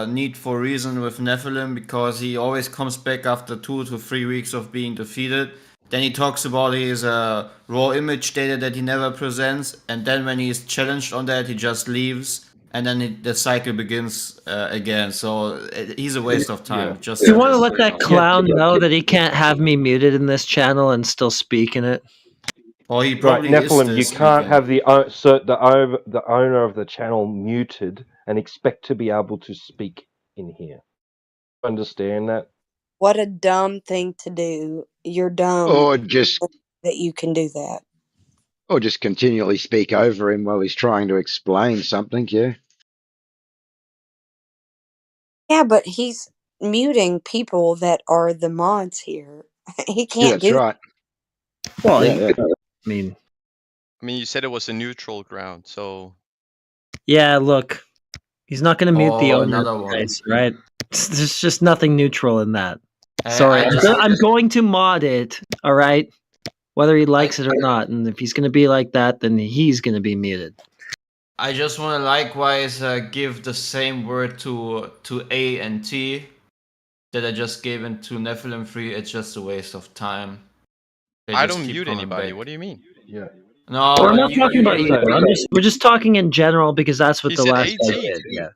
need for reason with Nephilim because he always comes back after 2 to 3 weeks of being defeated. Then he talks about his raw image data that he never presents, and then when he's challenged on that, he just leaves, and then the cycle begins again. So he's a waste of time. Yeah. Just You want to let that clown know that he can't have me muted in this channel and still speak in it? Well, he Right, probably is Nephilim, still you can't speaking. have the owner of the channel muted and expect to be able to speak in here. Understand that? What a dumb thing to do. You're dumb Or just that you can do that. or just continually speak over him while he's trying to explain something, yeah. Yeah, but he's muting people that are the mods here. He Yeah, can't that's do right. Well, Yeah, yeah. I mean, you said it was a neutral ground, so yeah, look, he's not going to mute the Oh, owner, another one. guys, right? There's just nothing neutral in that. I Sorry, just- I'm going to mod it, all right? Whether he likes it or not. And if he's going to be like that, then he's going to be muted. I just want to likewise give the same word to A and T that I just gave into Nephilim 3. It's just a waste of time. They I just don't keep mute coming anybody. back. What do you mean? Yeah. No, We're but not talking about you you. We're just talking in general because that's what He the said last guy AT. did. Yeah.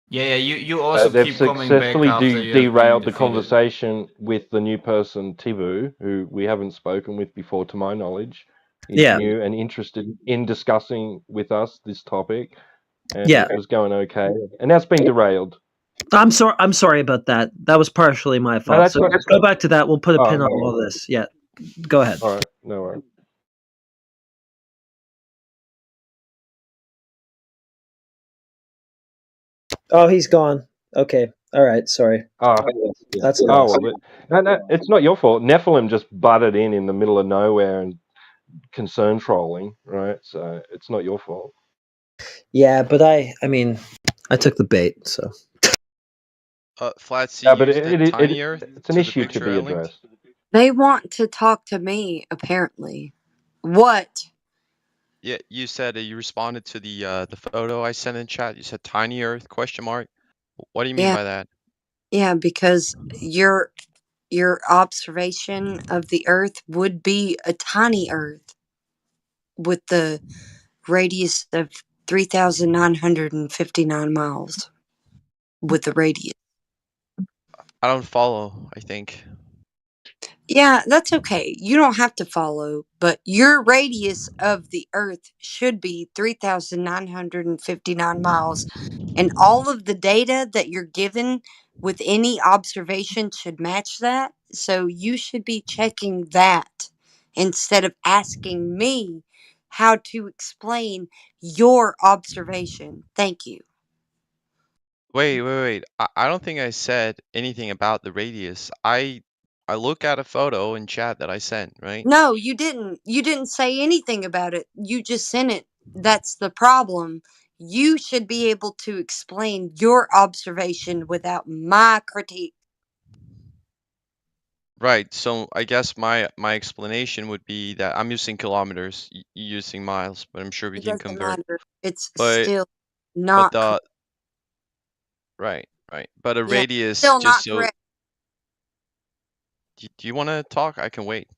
Yeah, you also They've keep coming back successfully after you have been derailed the defeated. conversation with the new person, Tibu, who we haven't spoken with before, to my knowledge. He's Yeah. new and interested in discussing with us this topic, and Yeah. it was going okay. And now it's been derailed. I'm sorry about that. That was partially my fault. that's So not- let's go back to that. We'll put a Oh, pin on no. all this. Yeah. Go ahead. All right, no worries. Oh, he's gone. Okay. All right. Sorry. That's a loss. no, it's not your fault. Nephilim just butted in the middle of nowhere and concern trolling, right? So it's not your fault. Yeah, but I mean, I took the bait, so. Flat C Yeah, but used that tiny Earth it's an to issue the to picture be I linked. addressed. They want to talk to me, apparently. What? Yeah, you said you responded to the photo I sent in chat. You said tiny Earth question mark. What do you mean Yeah. by that? Yeah, because your observation of the Earth would be a tiny Earth with the radius of 3,959 miles with the radius. I don't follow, I think. Yeah, that's okay. You don't have to follow, but your radius of the Earth should be 3,959 miles. And all of the data that you're given with any observation should match that. So you should be checking that instead of asking me how to explain your observation. Thank you. Wait. I don't think I said anything about the radius. I look at a photo in chat that I sent, right? No, you didn't. You didn't say anything about it. You just sent it. That's the problem. You should be able to explain your observation without my critique. Right. So I guess my explanation would be that I'm using kilometers, you're using miles, but I'm sure we It can doesn't convert. matter. It's But still but not the correct. right. But a Yeah, radius still just not so correct. do you want to talk? I can wait.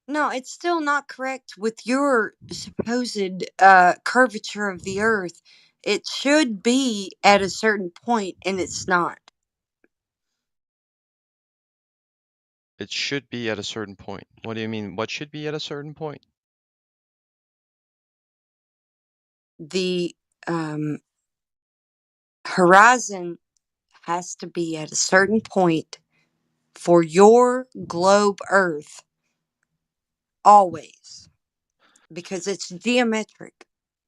No, it's still not correct with your supposed curvature of the Earth. It should be at a certain point, and it's not. It should be at a certain point. What do you mean? What should be at a certain point? The horizon has to be at a certain point for your globe Earth always, because it's geometric.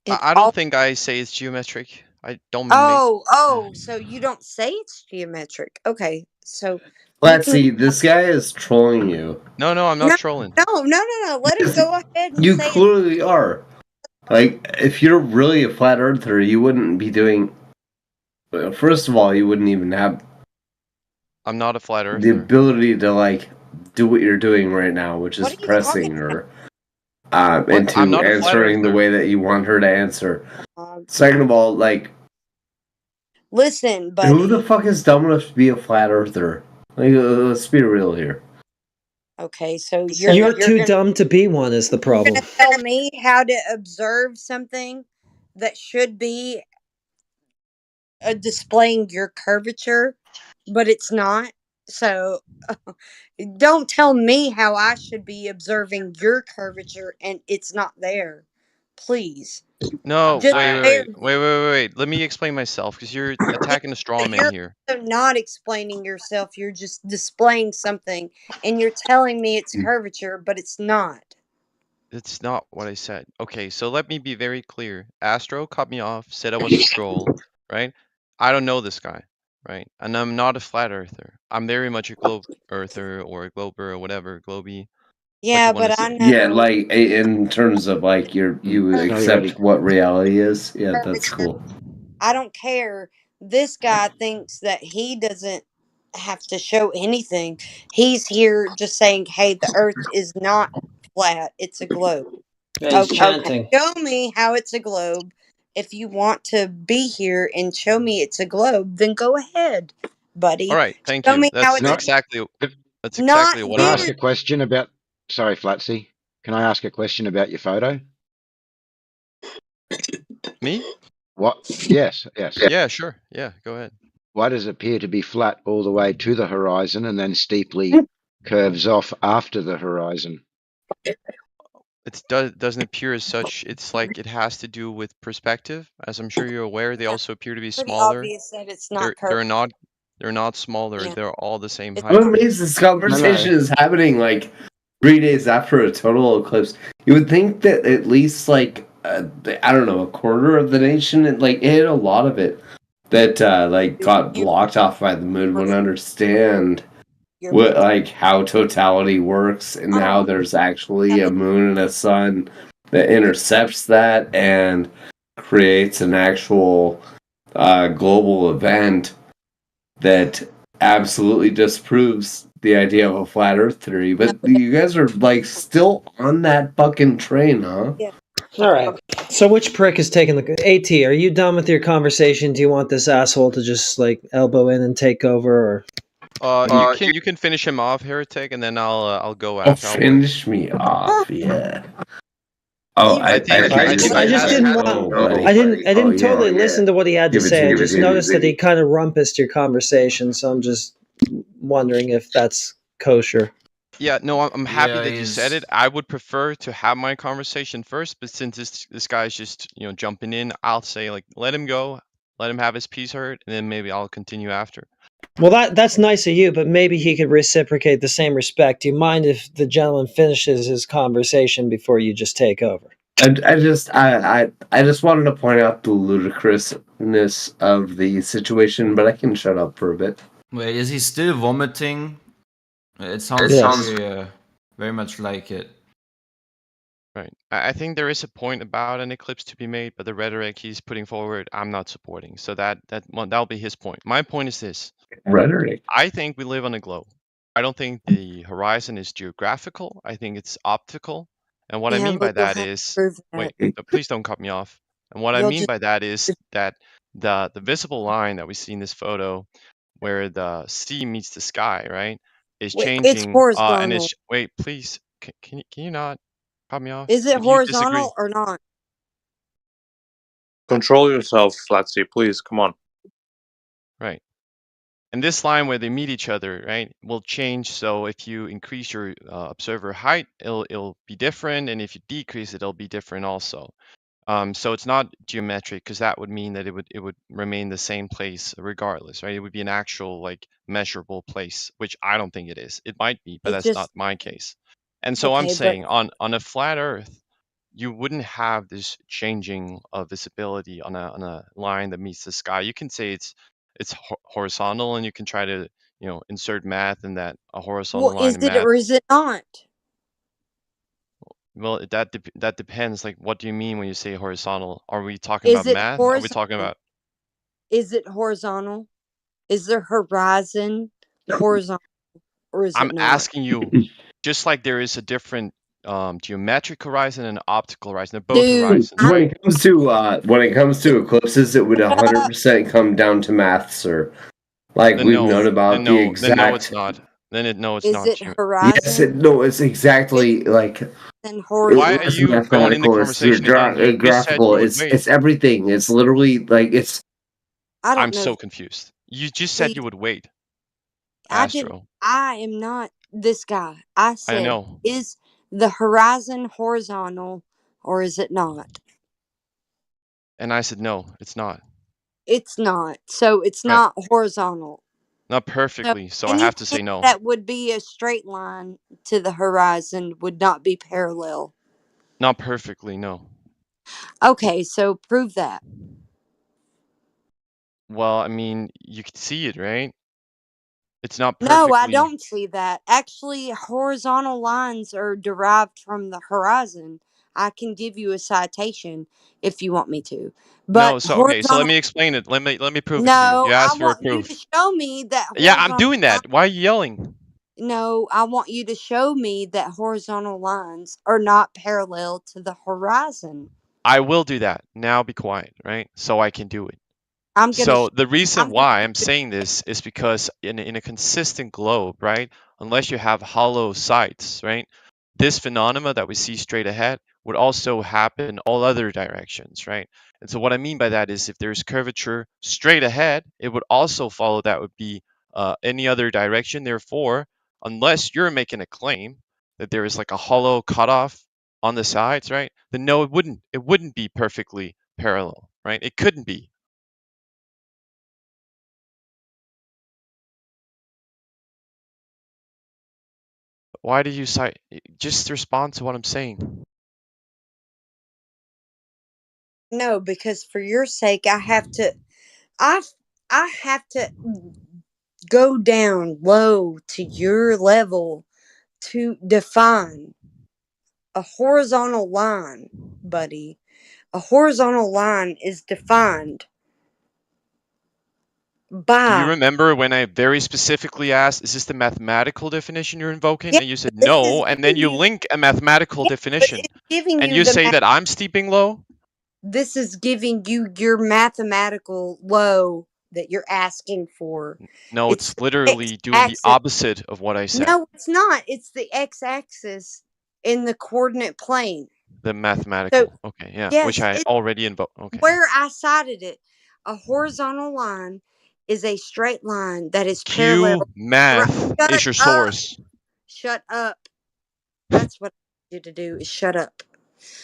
I don't think I say it's geometric. I don't mean it. Oh, so you don't say it's geometric. Okay, so Let's see, this guy is trolling you. No, I'm not trolling. No. Let him go ahead and You say it. clearly are. Like, if you're really a flat earther, you wouldn't be doing. First of all, you wouldn't even have I'm not a flat the earther. ability to, like, do what you're doing right now, which is What are you talking pressing or into answering the way that you want her to answer. Second of all, like, listen, buddy. who the fuck is dumb enough to be a flat earther? Like, let's be real here. Okay, so you're too dumb to be one is the problem. You're gonna tell me how to observe something that should be displaying your curvature, but it's not. So don't tell me how I should be observing your curvature and it's not there. Please. No, Just wait. Let me explain myself because you're attacking a straw man You're here. also not explaining yourself. You're just displaying something and you're telling me it's curvature, but it's not. That's not what I said. Okay, so let me be very clear. Astro cut me off, said I was a troll, right? I don't know this guy, right? And I'm not a flat earther. I'm very much a globe earther or a glober or whatever, globey. Yeah, what you but want I to know. say. Yeah, like in terms of like you accept what reality is. Yeah, that's cool. I don't care. This guy thinks that he doesn't have to show anything. He's here just saying, hey, the earth is not flat, it's a globe. Yeah, he's chanting. Show me how it's a globe. If you want to be here and show me it's a globe, then go ahead, buddy. All right, thank Show you. me how That's it's exactly not what Can I I ask want. a question about? Sorry, Flatsy. Can I ask a question about your photo? Me? What? Yes. Yeah, sure. Yeah, go ahead. Why does it appear to be flat all the way to the horizon and then steeply curves off after the horizon? It doesn't appear as such. It's like it has to do with perspective. As I'm sure you're aware, they also appear to be pretty smaller. obvious that it's not They're not smaller. Yeah. They're all the same height. I'm amazed this conversation is happening like 3 days after a total eclipse. You would think that at least like I don't know, a quarter of the nation, and like it hit a lot of it that like got blocked off by the moon would understand what like how totality works and how there's actually a moon and a sun that intercepts that and creates an actual global event that absolutely disproves the idea of a flat earth theory. But you guys are like still on that fucking train, huh? Yeah. All right. So which prick is taking the AT? Are you done with your conversation? Do you want this asshole to just like elbow in and take over, or? You can finish him off, heretic, and then I'll go Oh, after. finish me off, yeah. Oh, I just didn't want. I didn't totally listen to what he had to say. I just noticed that he kind of rumpused your conversation, so I'm just wondering if that's kosher. Yeah, no, I'm happy Yeah, that you said it. I would prefer to have my conversation first, but since this guy's just jumping in, I'll say like let him go, let him have his piece heard, and then maybe I'll continue after. Well, that's nice of you, but maybe he could reciprocate the same respect. Do you mind if the gentleman finishes his conversation before you just take over? I just wanted to point out the ludicrousness of the situation, but I can shut up for a bit. Wait, is he still vomiting? It sounds very much like it. Right. I think there is a point about an eclipse to be made, but the rhetoric he's putting forward, I'm not supporting. So that'll be his point. My point is this. Rhetoric. I think we live on a globe. I don't think the horizon is geographical. I think it's optical. And what I mean by that is, wait, please don't cut me off. And what I mean by that is that the visible line that we see in this photo, where the sea meets the sky, right, is changing. It's horizontal. And it's wait, please, can you not cut me off? Is it If you disagree. horizontal or not? Control yourself, Flatsy, please. Come on. Right. And this line where they meet each other, right, will change. So if you increase your observer height, it'll be different, and if you decrease it, it'll be different also. So it's not geometric, because that would mean that it would remain the same place regardless, right? It would be an actual like measurable place, which I don't think it is. It might be, but that's not my case. And so I'm saying on a flat Earth, you wouldn't have this changing of visibility on a line that meets the sky. You can say it's horizontal, and you can try to insert math in that a horizontal line is in it math. or is it not? Well, that depends. Like, what do you mean when you say horizontal? Are we talking about math? Are we talking about? Is it horizontal? Is the horizon horizontal, or is it I'm not? asking you, just like there is a different geometric horizon and optical horizon. They're both Dude, horizons. When it comes to eclipses, it would 100% come down to maths, sir. Like Then we've no, known about then the no, then no, it's exact. not. No, it's is not. it Jim. Yes, horizon no, it's exactly like. and Why horizontal? are It's you going in the mathematical. It's conversation again? You just said graphical. you would wait. It's everything. It's literally like it's. I don't I'm know. so confused. You just said Please, you would wait. I didn't. Astro. I am not this guy. I I said, know. is the horizon horizontal or is it not? And I said no, it's not. It's not. So it's Right. not horizontal. Not So perfectly, so I have to say anything no. that would be a straight line to the horizon would not be parallel. Not perfectly, no. Okay, so prove that. Well, I mean, you can see it, right? It's not No, I perfectly. don't see that. Actually, horizontal lines are derived from the horizon. I can give you a citation if you want me to. But No, so okay, so let horizontal. me explain it. Let me prove it to you. No, You I asked for a want you to proof. show me that Yeah, I'm horizontal. doing that. Why are you yelling? No, I want you to show me that horizontal lines are not parallel to the horizon. I will do that. Now be quiet, right? So I can do it. I'm gonna. So the reason I'm gonna why do I'm it. saying this is because in a consistent globe, right? Unless you have hollow sites, right? This phenomena that we see straight ahead would also happen in all other directions, right? And so what I mean by that is if there's curvature straight ahead, it would also follow that would be any other direction. Therefore, unless you're making a claim that there is like a hollow cutoff on the sides, right? Then no, it wouldn't. It wouldn't be perfectly parallel, right? It couldn't be. Why did you cite? Just respond to what I'm saying. No, because for your sake, I have to. I have to go down low to your level to define a horizontal line, buddy. A horizontal line is defined Do you by. remember when I very specifically asked, is this the mathematical definition you're invoking? Yeah, And you said but this is no, and then giving you you. link a mathematical Yeah, but definition. it's giving And you you the. say that I'm steeping low? This is giving you your mathematical low that you're asking for. No, It's it's the literally doing the x-axis. opposite of what I said. No, it's not. It's the x-axis in the coordinate plane. The So mathematical. Okay, yeah, which yes, I it's already invoked. Okay. where I cited it. A horizontal line is a straight line that is parallel. Q math Shut is your up. source. Shut up. That's what I need you to do is shut up.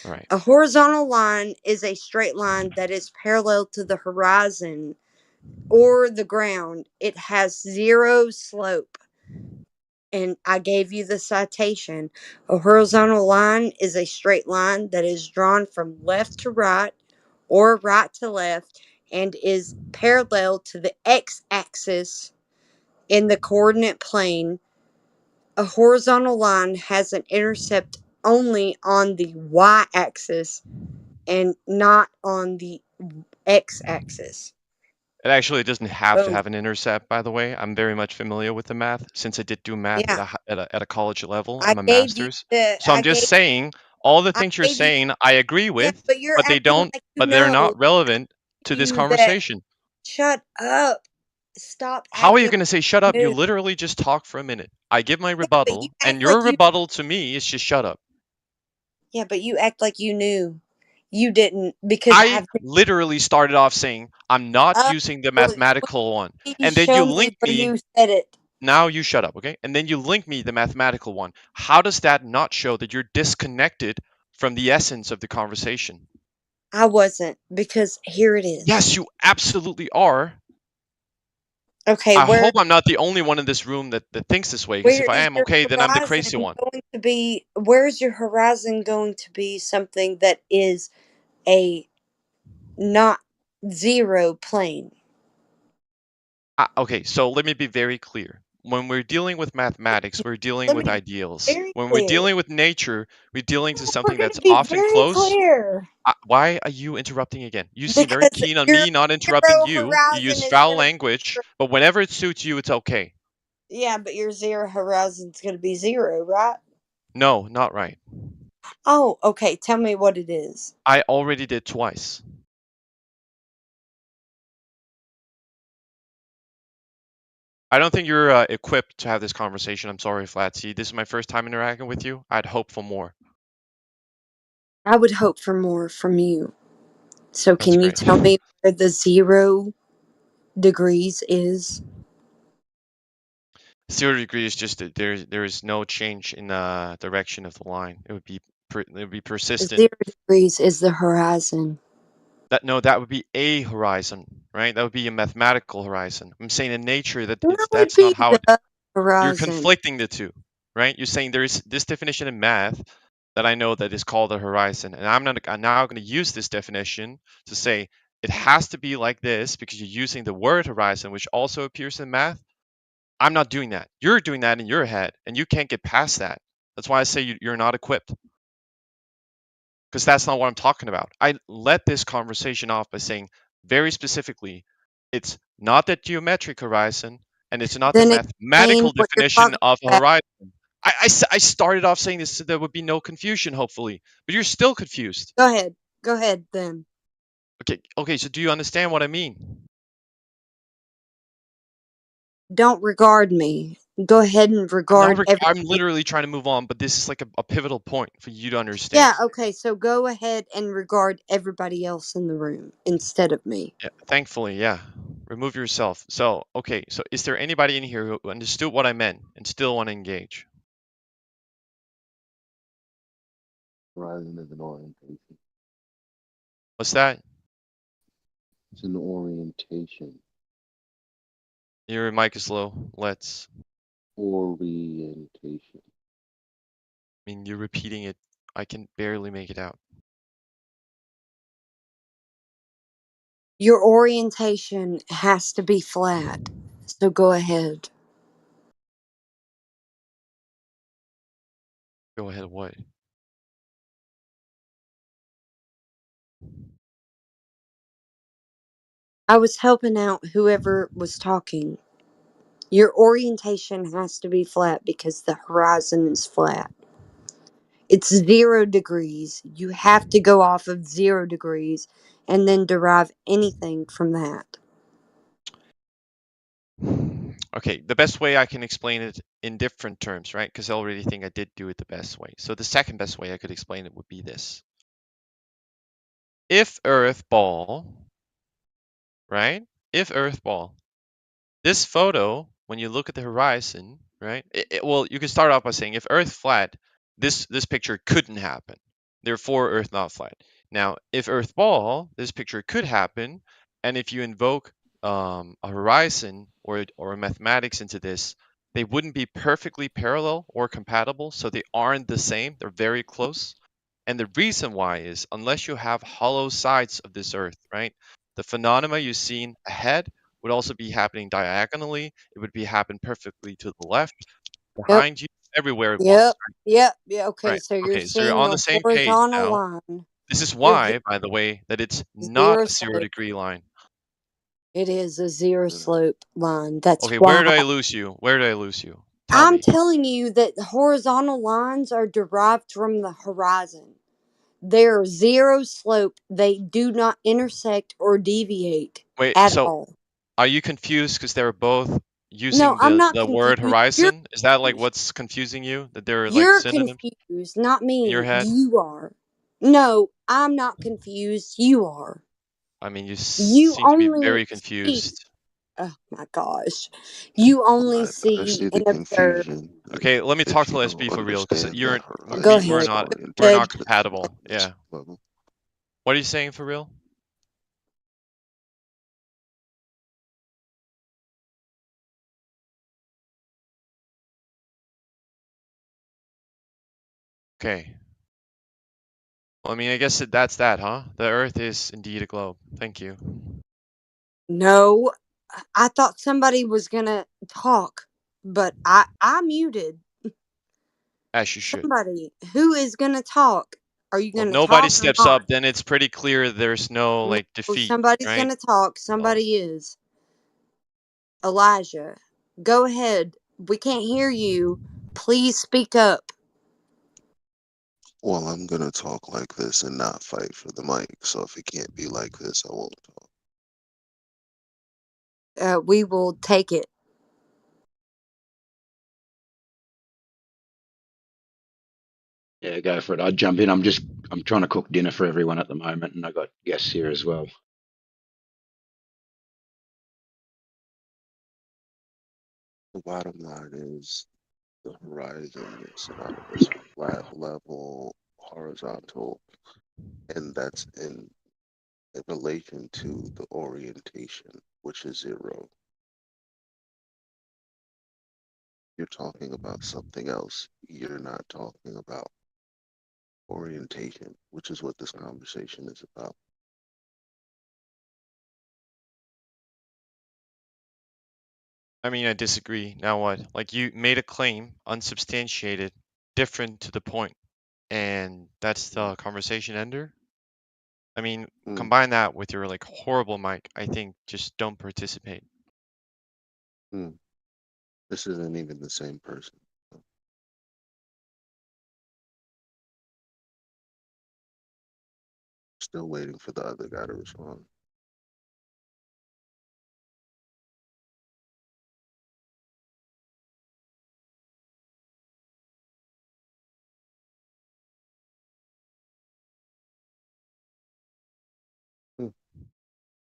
All right. A horizontal line is a straight line that is parallel to the horizon or the ground. It has zero slope. And I gave you the citation. A horizontal line is a straight line that is drawn from left to right or right to left and is parallel to the x-axis in the coordinate plane. A horizontal line has an intercept only on the y-axis and not on the x-axis. It actually doesn't have to Boom. have an intercept, by the way. I'm very much familiar with the math since I did do math Yeah. at a college level. I I'm a gave you master's. the. So I'm just saying all the I things you're gave you. saying I agree Yeah, with, but you're but they acting don't like you but they're know. not relevant to this You that. conversation. Shut up. Stop How are you acting going to say shut up? You new. literally just talk for a minute. I give my Yeah, but you rebuttal, and act your like you. rebuttal to me is just shut up. Yeah, but you act like you knew. You didn't because I I've. literally started off saying I'm not using the mathematical one, and then you Show me link where me. you said it. Now you shut up, okay? And then you link me the mathematical one. How does that not show that you're disconnected from the essence of the conversation? I wasn't because here it is. Yes, you absolutely are. Okay, I where hope I'm not the only one in this room that thinks this way, because where if I is am, your okay, then I'm the horizon crazy one. going to be? Where is your horizon going to be something that is a not zero plane? Okay, so let me be very clear. When we're dealing with mathematics, we're dealing Let with me be ideals. very When we're clear. dealing with nature, we're dealing to We're something going that's to be often very close. clear Why are you interrupting again? You seem very because keen on your me not interrupting zero you. You horizon use is foul going to be language, zero. but whenever it suits you, it's okay. Yeah, but your zero horizon is going to be zero, right? No, not right. Oh, okay. Tell me what it is. I already did twice. I don't think you're equipped to have this conversation. I'm sorry, Flatsy. This is my first time interacting with you. I'd hope for more. I would hope for more from you. So That's can you great. tell me where the 0 degrees is? 0 degrees, just that there is no change in the direction of the line. It would be persistent. 0 degrees is the horizon. That would be a horizon, right? That would be a mathematical horizon. I'm saying in nature that That would that's be not how the you're horizon. conflicting the two, right? You're saying there is this definition in math that I know that is called a horizon, and I'm now going to use this definition to say it has to be like this because you're using the word horizon, which also appears in math. I'm not doing that. You're doing that in your head, and you can't get past that. That's why I say you're not equipped, because that's not what I'm talking about. I let this conversation off by saying very specifically, it's not the geometric horizon, and it's not the Then mathematical explain what you're definition talking of a about. horizon. I started off saying this so there would be no confusion, hopefully, but you're still confused. Go ahead. Go ahead then. Okay, so do you understand what I mean? Don't regard me. Go ahead and regard I'm everything. literally trying to move on, but this is like a pivotal point for you to understand. Yeah, okay, so go ahead and regard everybody else in the room instead of me. Yeah, thankfully, yeah. Remove yourself. So, okay, so is there anybody in here who understood what I meant and still want to engage? Horizon is an orientation. What's that? It's an orientation. Your mic is low. Let's. Orientation. I mean, you're repeating it. I can barely make it out. Your orientation has to be flat. So go ahead. Go ahead, what? I was helping out whoever was talking. Your orientation has to be flat because the horizon is flat. It's 0 degrees. You have to go off of 0 degrees and then derive anything from that. Okay, the best way I can explain it in different terms, right? Because I already think I did do it the best way. So the second best way I could explain it would be this. If Earth ball, right? If Earth ball, this photo, when you look at the horizon, right? Well, you can start off by saying if Earth flat, this picture couldn't happen. Therefore, Earth not flat. Now, if Earth ball, this picture could happen, and if you invoke a horizon or mathematics into this, they wouldn't be perfectly parallel or compatible, so they aren't the same. They're very close. And the reason why is unless you have hollow sides of this Earth, right? The phenomena you've seen ahead would also be happening diagonally. It would be happen perfectly to the left, Yep. behind you, everywhere at once. Yep. Yep. Yeah. Okay. Right. So you're Okay. So you're seeing on the a same page horizontal now. line. This is You're why, by the way, that it's not 0 a 0 slope. degree line. It is a 0 slope line. That's Okay. why. Where did I lose you? Where did I lose you? Tell I'm me. telling you that horizontal lines are derived from the horizon. They're 0 slope. They do not intersect or deviate Wait. at So all. are you confused because they're both No, using I'm not the word confused. You're horizon? Is that like what's confusing you? That they're like You're synonyms confused, not in your me. head? You are. No, I'm not confused. You are. I mean, you You seem to be only very see. confused. Oh my gosh. You only I see see the and observe. confusion Okay, let me talk if to you don't SB for real, because understand you're that Go horizon we're is ahead. not Go ahead. compatible. Yeah. level. What are you saying for real? Okay. Well, I mean, I guess that's that, huh? The Earth is indeed a globe. Thank you. No, I thought somebody was gonna talk, but I muted. As you should. Somebody who is gonna talk. Are you Well, if gonna nobody talk or steps not? up, then it's pretty clear there's no No, like defeat, somebody's right? gonna talk. Somebody is. Elijah, go ahead. We can't hear you. Please speak up. Well, I'm gonna talk like this and not fight for the mic. So if it can't be like this, I won't talk. We will take it. Yeah, go for it. I'd jump in. I'm trying to cook dinner for everyone at the moment, and I got guests here as well. The bottom line is the horizon is synonymous with flat, level, horizontal, and that's in relation to the orientation, which is 0. You're talking about something else. You're not talking about orientation, which is what this conversation is about. I mean, I disagree. Now what? Like, you made a claim, unsubstantiated, different to the point, and that's the conversation ender? I mean, combine that with your, like, horrible mic, I think just don't participate. This isn't even the same person. Still waiting for the other guy to respond.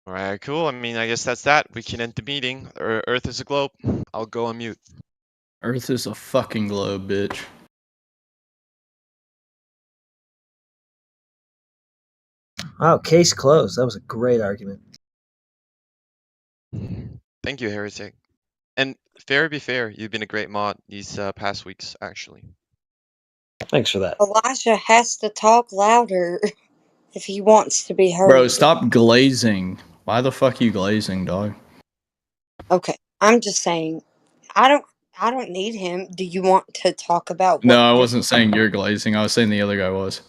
All right, cool. I mean, I guess that's that. We can end the meeting. Earth is a globe. I'll go on mute. Earth is a fucking globe, bitch. Wow, case closed. That was a great argument. Thank you, Heretic. And fair be fair, you've been a great mod these past weeks, actually. Thanks for that. Elijah has to talk louder if he wants to be heard. Bro, stop glazing. Why the fuck are you glazing, dog? Okay, I'm just saying, I don't need him. Do you want to talk about what? No, I wasn't saying you're glazing. I was saying the other guy was.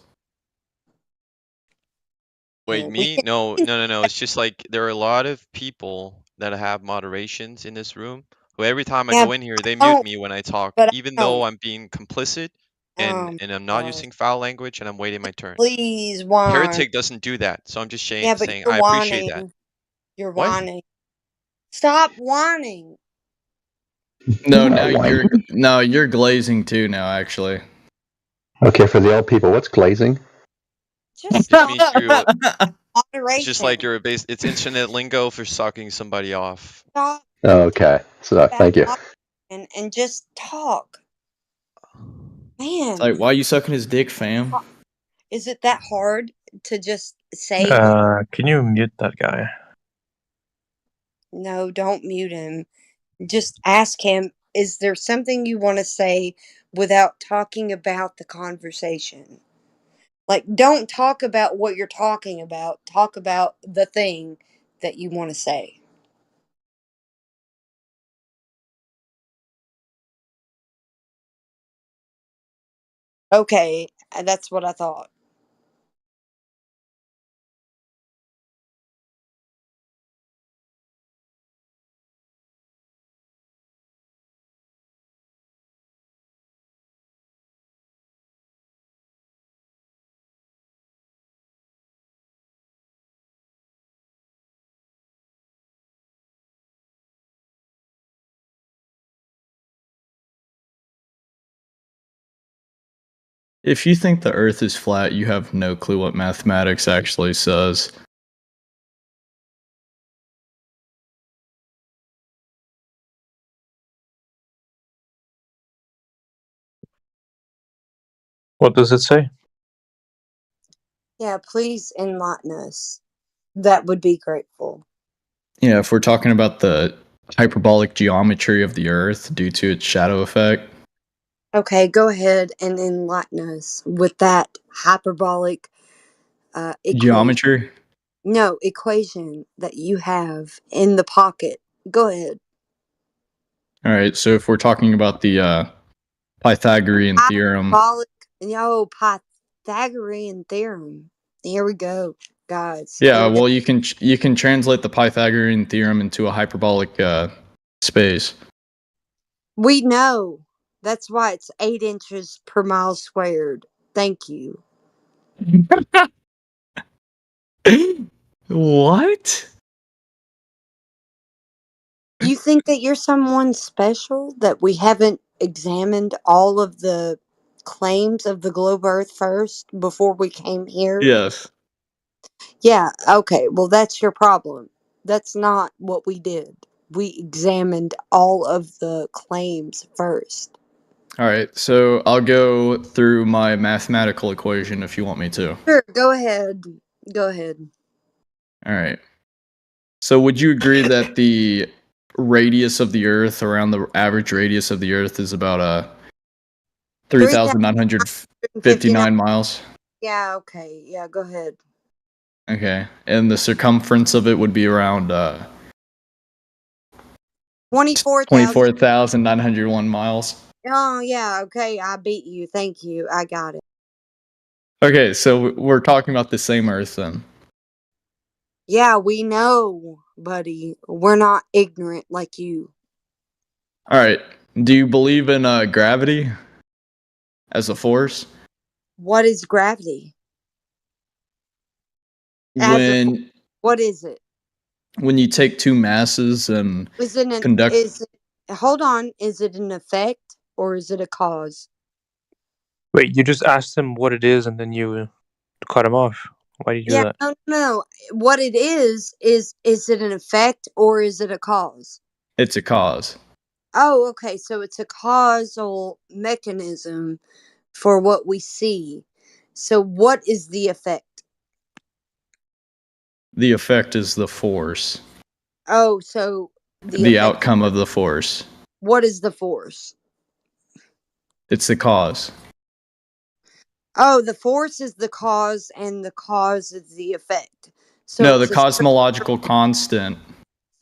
Wait, me? No. It's just like there are a lot of people that have moderations in this room who every time I go in here, they mute me when I talk, even though I'm being complicit and I'm not using foul language and I'm waiting my turn. Please, whine. Heretic doesn't do that, so I'm just saying You're I appreciate that. whining. You're What? whining. Stop whining. No, now you're glazing too now, actually. Okay, for the old people, what's glazing? Just means you're moderation. It's just like it's internet lingo for sucking somebody off. Stop Okay, so thank you. and just talk. Man, It's like, why are you sucking his dick, fam? is it that hard to just say? Can you mute that guy? No, don't mute him. Just ask him, is there something you want to say without talking about the conversation? Like, don't talk about what you're talking about. Talk about the thing that you want to say. Okay, that's what I thought. If you think the Earth is flat, you have no clue what mathematics actually says. What does it say? Yeah, please enlighten us. That would be grateful. Yeah, if we're talking about the hyperbolic geometry of the Earth due to its shadow effect. Okay, go ahead and enlighten us with that hyperbolic equation. Geometry? No, equation that you have in the pocket. Go ahead. All right, so if we're talking about the Pythagorean theorem. Pythagorean theorem. Here we go, guys. Yeah, well, you can translate the Pythagorean theorem into a hyperbolic space. We know. That's why it's 8 inches per mile squared. Thank you. What? You think that you're someone special, that we haven't examined all of the claims of the globe Earth first before we came here? Yes. Yeah, okay. Well, that's your problem. That's not what we did. We examined all of the claims first. All right, so I'll go through my mathematical equation if you want me to. Sure, go ahead. Go ahead. All right. So would you agree that the radius of the Earth, around the average radius of the Earth, is about 3,959 miles? Yeah, okay. Yeah, go ahead. Okay, and the circumference of it would be around 24,000. 24,901 miles. Oh, yeah, okay. I beat you. Thank you. I got it. Okay, so we're talking about the same Earth then. Yeah, we know, buddy. We're not ignorant like you. All right. Do you believe in gravity as a force? What is gravity? What is it? When you take two masses and Is it hold on, is it an effect or is it a cause? Wait, you just asked him what it is and then you cut him off. Why did you do that? No. What it is it an effect or is it a cause? It's a cause. Oh, okay. So it's a causal mechanism for what we see. So what is the effect? The effect is the force. Oh, so The outcome of the force. What is the force? It's the cause. Oh, the force is the cause and the cause is the effect. So No, the it's cosmological constant.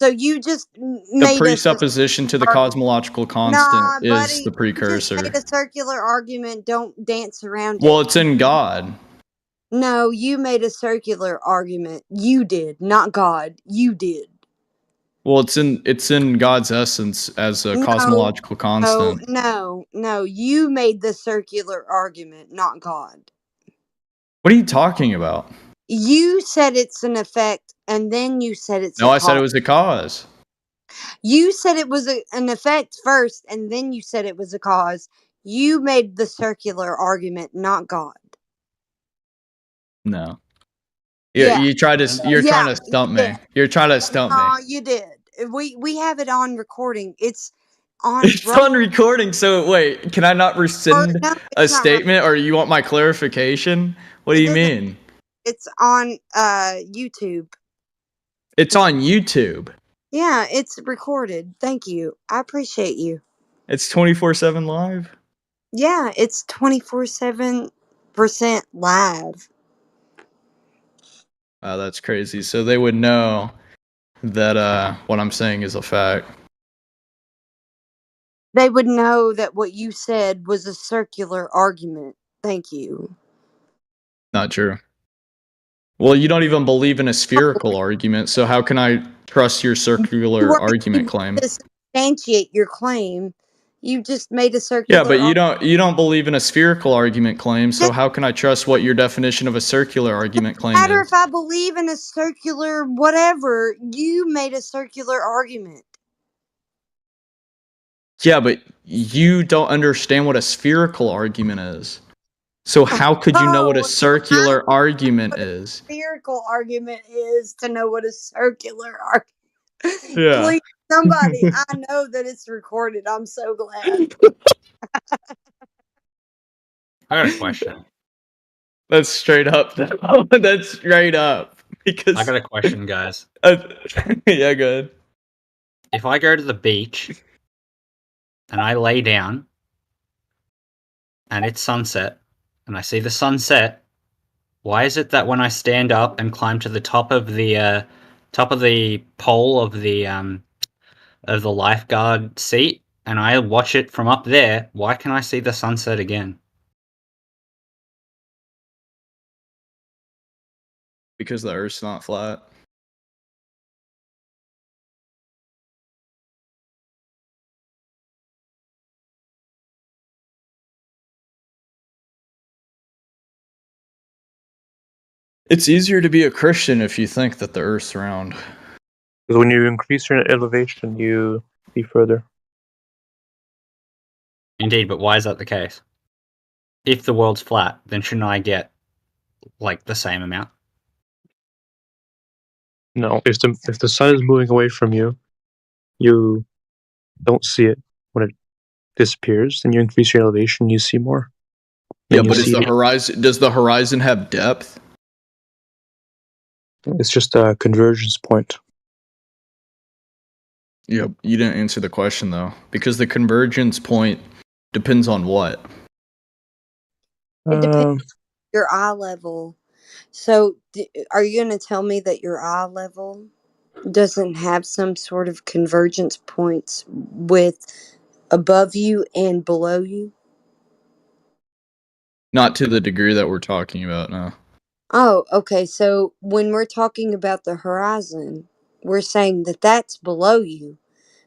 So you just The made presupposition to the cosmological constant Nah, is buddy, the you just precursor. made a circular argument. Don't dance around Well, it. it's in God. No, you made a circular argument. You did, not God. You did. Well, it's in God's essence as a cosmological constant. No. You made the circular argument, not God. What are you talking about? You said it's an effect, and then you said it's No, a I said it cause. was a cause. You said it was an effect first, and then you said it was a cause. You made the circular argument, not God. No. Yeah. You're trying to stump me. You're trying to stump me. Oh, you did. We have it on recording. It's on. It's on recording, so wait, can I not rescind No, a it's not. statement or you want my clarification? What do you mean? It's on YouTube. It's on YouTube. Yeah, it's recorded. Thank you. I appreciate you. It's 24/7 live? Yeah, it's 24/7% live. Wow, that's crazy. So they would know that what I'm saying is a fact. They would know that what you said was a circular argument. Thank you. Not true. Well, you don't even believe in a spherical argument, so how can I trust your You circular weren't argument able claim? to substantiate your claim. You just made a Yeah, circular but argument. you don't believe in a spherical argument claim, so how can I trust what your definition of a circular argument claim Matter is? if I believe in a circular whatever, you made a circular argument. Yeah, but you don't understand what a spherical argument is. So how could you know what a circular argument is? Spherical argument is to know what a circular argument. Yeah. Please, somebody, I know that it's recorded. I'm so glad. I got a question. That's straight up. That's straight up. Because I got a question, guys. Yeah, good. If I go to the beach and I lay down and it's sunset and I see the sunset, why is it that when I stand up and climb to the top of the pole of the lifeguard seat and I watch it from up there, why can I see the sunset again? Because the Earth's not flat. It's easier to be a Christian if you think that the Earth's round. Because when you increase your elevation, you see further. Indeed, but why is that the case? If the world's flat, then shouldn't I get like the same amount? No, if the sun is moving away from you, you don't see it. When it disappears, then you increase your elevation, you see more. Yeah, but is the horizon? Does the horizon have depth? It's just a convergence point. Yep, you didn't answer the question though, because the convergence point depends on what. It depends on your eye level. So, are you going to tell me that your eye level doesn't have some sort of convergence points with above you and below you? Not to the degree that we're talking about now. Oh, okay. So when we're talking about the horizon, we're saying that that's below you.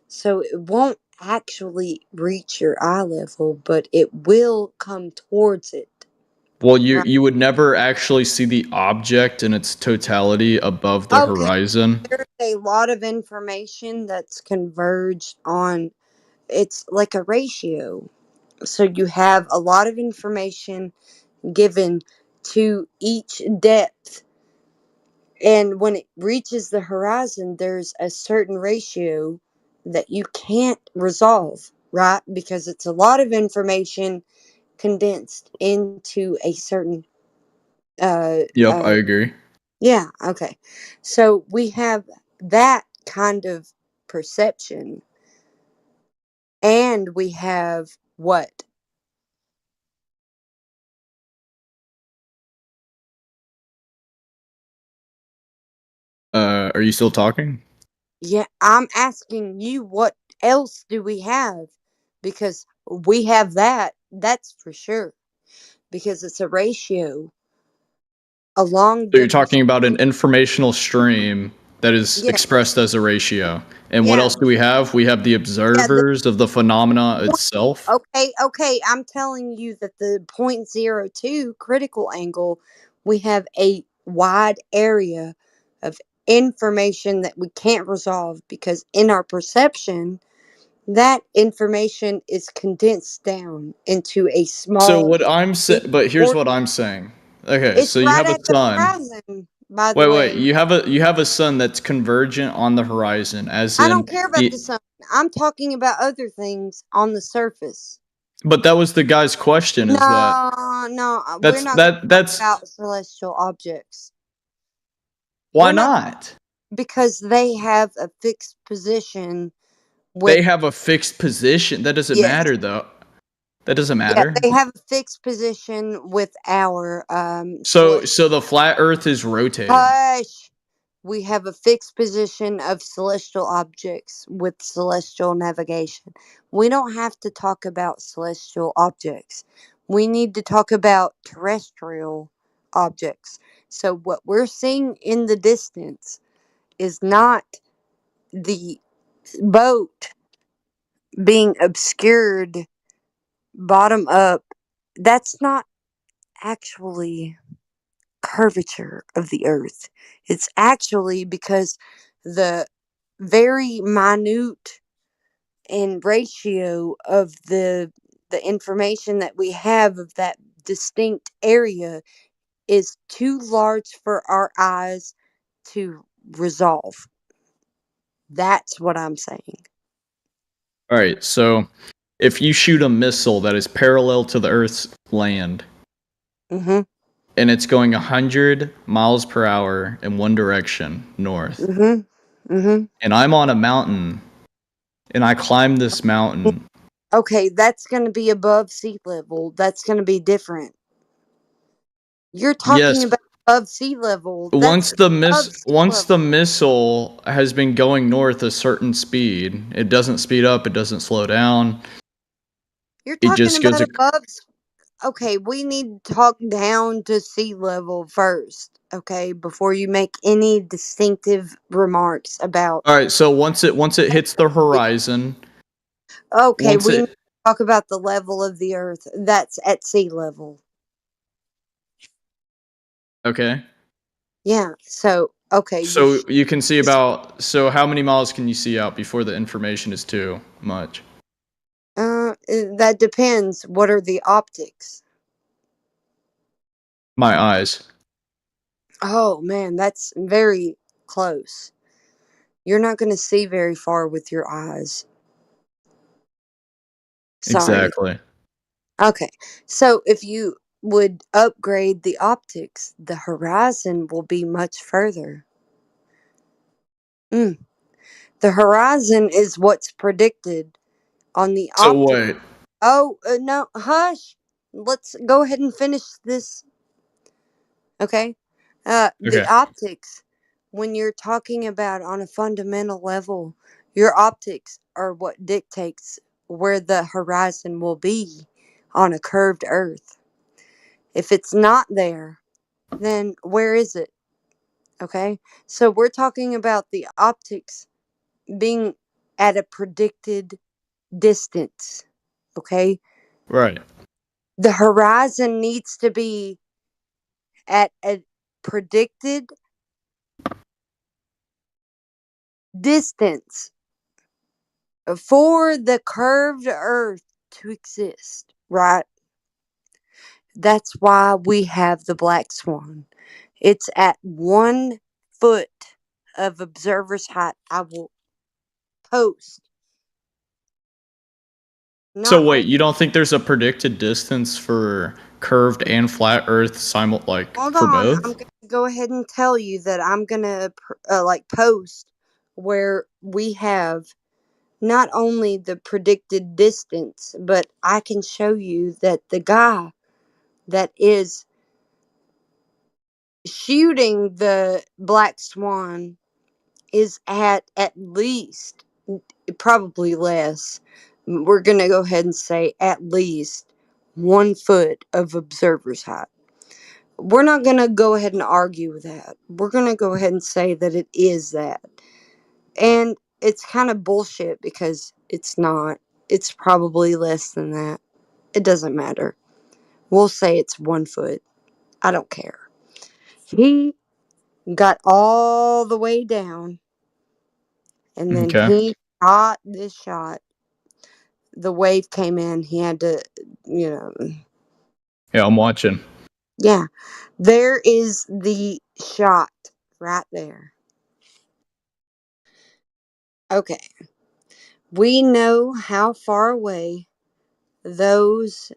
So it won't actually reach your eye level, but it will come towards it. Well, you would never actually see the object in its totality above the horizon. There's a lot of information that's converged on, it's like a ratio. So you have a lot of information given to each depth. And when it reaches the horizon, there's a certain ratio that you can't resolve, right? Because it's a lot of information condensed into a certain Yep, I agree. yeah, okay. So we have that kind of perception, and we have what? Are you still talking? Yeah, I'm asking you, what else do we have? Because we have that, that's for sure. Because it's a ratio along So you're the talking about an informational stream that is yeah. expressed as a ratio. And what Yeah. else do we have? We have the observers of the phenomena itself. Okay, I'm telling you that the 0.02 critical angle, we have a wide area of information that we can't resolve because in our perception, that information is condensed down into a small. So what I'm saying, but here's what I'm saying. Okay, It's so you right have a at the sun. horizon, by the Wait, way. you have a sun that's convergent on the horizon, as I in don't care about the sun. I'm talking about other things on the surface. But that was the guy's question. Is that No, we're that's not going to talk that's about celestial objects. why not? Because they have a fixed position They with. have a fixed position. That doesn't Yes. matter though. That doesn't Yeah, matter. they have a fixed position with our So the flat Earth is rotating. Hush. We have a fixed position of celestial objects with celestial navigation. We don't have to talk about celestial objects. We need to talk about terrestrial objects. So what we're seeing in the distance is not the boat being obscured bottom up. That's not actually curvature of the earth. It's actually because the very minute and ratio of the information that we have of that distinct area is too large for our eyes to resolve. That's what I'm saying. All right. So if you shoot a missile that is parallel to the Earth's land, Mhm. and it's going 100 miles per hour in one direction, north, Mhm. Mhm. and I'm on a mountain, and I climb this mountain. Okay, that's going to be above sea level. That's going to be different. You're talking Yes. about above sea level. Once That's the missile has been going north a certain speed, it doesn't speed up, it doesn't slow down. You're It talking just goes. about above. Okay, we need to talk down to sea level first, okay, before you make any distinctive remarks about. All right, so once it hits the horizon. Okay, once we it, need to talk about the level of the earth. That's at sea level. Okay. Yeah. So okay. So you can see about. So how many miles can you see out before the information is too much? That depends. What are the optics? My eyes. Oh man, that's very close. You're not going to see very far with your eyes. Sorry. Exactly. Okay. So if you would upgrade the optics, the horizon will be much further. The horizon is what's predicted on the So optic. wait. Oh, no, hush. Let's go ahead and finish this. Okay. The Okay. optics, when you're talking about on a fundamental level, your optics are what dictates where the horizon will be on a curved earth. If it's not there, then where is it? Okay. So we're talking about the optics being at a predicted distance. Okay. Right. The horizon needs to be at a predicted distance for the curved earth to exist, right? That's why we have the black swan. It's at 1 foot of observer's height. I will post. So wait, you don't think there's a predicted distance for curved and flat Earth Hold for on, I'm both? gonna go ahead and tell you that I'm gonna post where we have not only the predicted distance, but I can show you that the guy that is shooting the black swan is at least, probably less. We're gonna go ahead and say at least 1 foot of observer's height. We're not going to go ahead and argue with that. We're going to go ahead and say that it is that. And it's kind of bullshit because it's not. It's probably less than that. It doesn't matter. We'll say it's 1 foot. I don't care. He got all the way down and then Okay. he shot this shot. The wave came in. He had to, you know. Yeah, I'm watching. Yeah. There is the shot right there. Okay. We know how far away those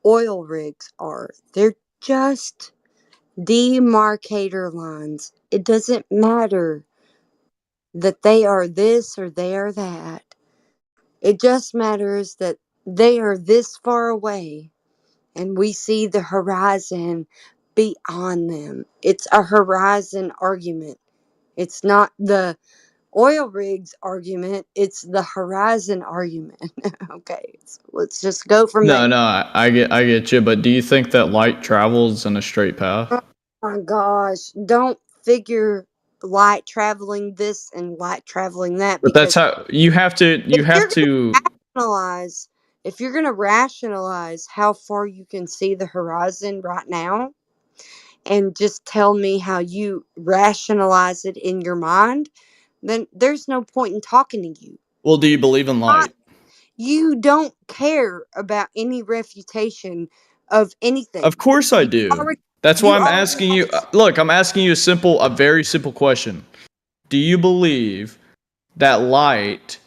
oil rigs are. They're just demarcator lines. It doesn't matter that they are this or they are that. It just matters that they are this far away and we see the horizon beyond them. It's a horizon argument. It's not the oil rigs argument, it's the horizon argument. Okay, so let's just go from there. No, I get you, but do you think that light travels in a straight path? Oh my gosh, don't figure light traveling this and light traveling that, But that's because how you have to rationalize if you're going to rationalize how far you can see the horizon right now and just tell me how you rationalize it in your mind, then there's no point in talking to you. Well, do you believe in light? You don't care about any refutation of anything. Of course I do. That's why I'm asking you. Look, I'm asking you a very simple question. Do you believe that light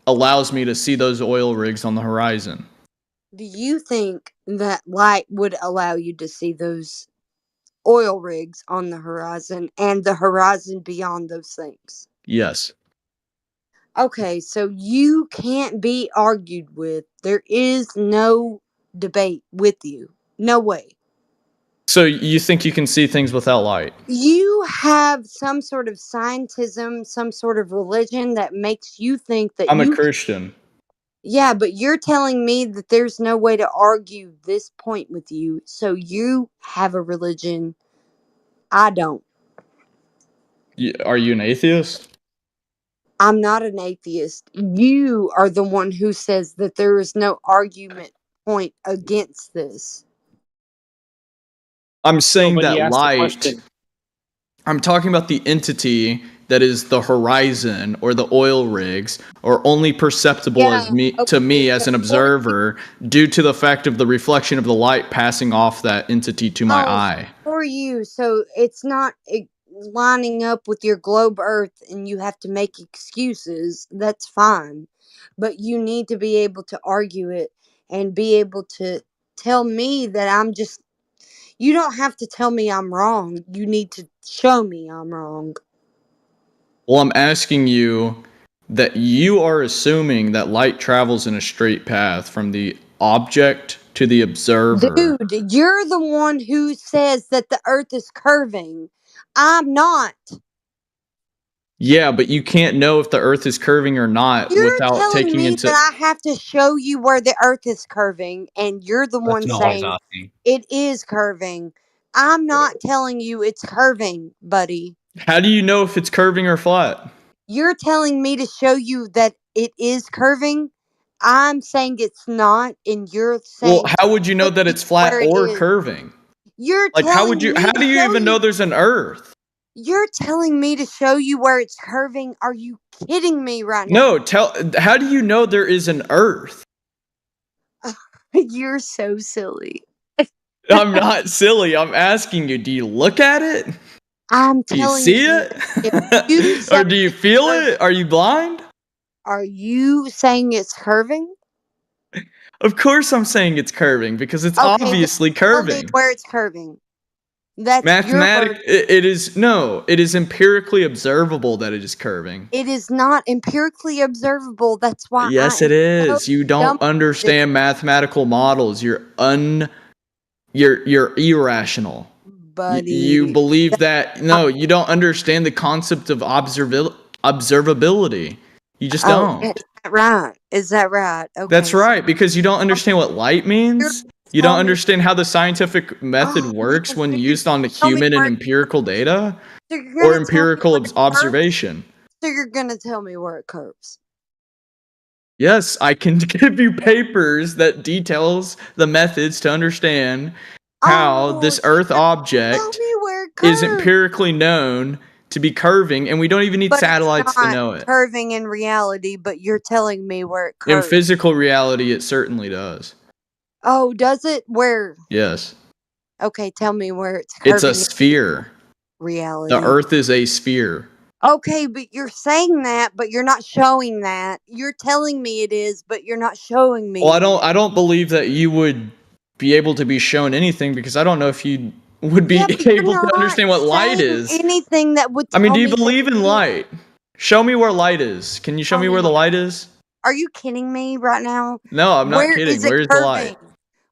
allows me to see those oil rigs on the horizon? Do you think that light would allow you to see those oil rigs on the horizon and the horizon beyond those things? Yes. Okay, so you can't be argued with. There is no debate with you. No way. So you think you can see things without light? You have some sort of scientism, some sort of religion that makes you think that I'm a you. Christian. Yeah, but you're telling me that there's no way to argue this point with you, so you have a religion. I don't. Are you an atheist? I'm not an atheist. You are the one who says that there is no argument point against this. I'm saying but he that asked the light. question. I'm talking about the entity that is the horizon or the oil rigs are only perceptible as to me as an observer due to the fact of the reflection of the light passing off that entity to my eye. For you, so it's not lining up with your globe Earth, and you have to make excuses. That's fine, but you need to be able to argue it and be able to tell me that I'm just. You don't have to tell me I'm wrong. You need to show me I'm wrong. Well, I'm asking you that you are assuming that light travels in a straight path from the object to the observer. Dude, you're the one who says that the Earth is curving. I'm not. Yeah, but you can't know if the Earth is curving or not You're without telling taking me into. that I have to show you where the Earth is curving, and you're the one not what I was saying asking. it is curving. I'm not telling you it's curving, buddy. How do you know if it's curving or flat? You're telling me to show you that it is curving. I'm saying it's not, and you're saying. Well, how would you know that it's flat or curving? You're Like, how would telling you? me How to do you show even know there's an Earth? You're telling me to show you where it's curving? Are you kidding me right now? No, how do you know there is an Earth? You're so silly. I'm not silly. I'm asking you, do you look at it? I'm Do you telling see you, if you it? Or do you feel it? Are you blind? Are you saying it's curving? Of course I'm saying it's curving because it's Okay, obviously then tell me curving. where it's curving. That's your word. It is empirically observable that it is curving. It is not empirically observable. That's why Yes, I it am so is. You dumb don't with understand mathematical models. You're irrational. buddy. You believe that no, you don't understand the concept of observability. You just don't. Is that right? Is that right? Okay. That's right, because you don't understand what light means. You don't understand how the scientific method works when used on human and empirical data So you're or gonna tell me empirical where it curves? observation. So you're gonna tell me where it curves? Yes, I can give you papers that details the methods to understand how this Earth object is empirically known to be curving, and we don't even need But satellites it's to not know it. curving in reality. But you're telling me where it In curves. physical reality, it certainly does. Oh, does it? Where? Yes. Okay, tell me where it's curving. It's a sphere. Reality. The Earth is a sphere. Okay, but you're saying that, but you're not showing that. You're telling me it is, but you're not showing me. Well, I don't believe that you would be able to be shown anything because I don't know if you would be able to understand what light is. Anything that would. I mean, do you tell me believe in light? Show me where light is. Can you show me where the light is? Are you kidding me right now? No, I'm not Where kidding. is it Where's the light? curving?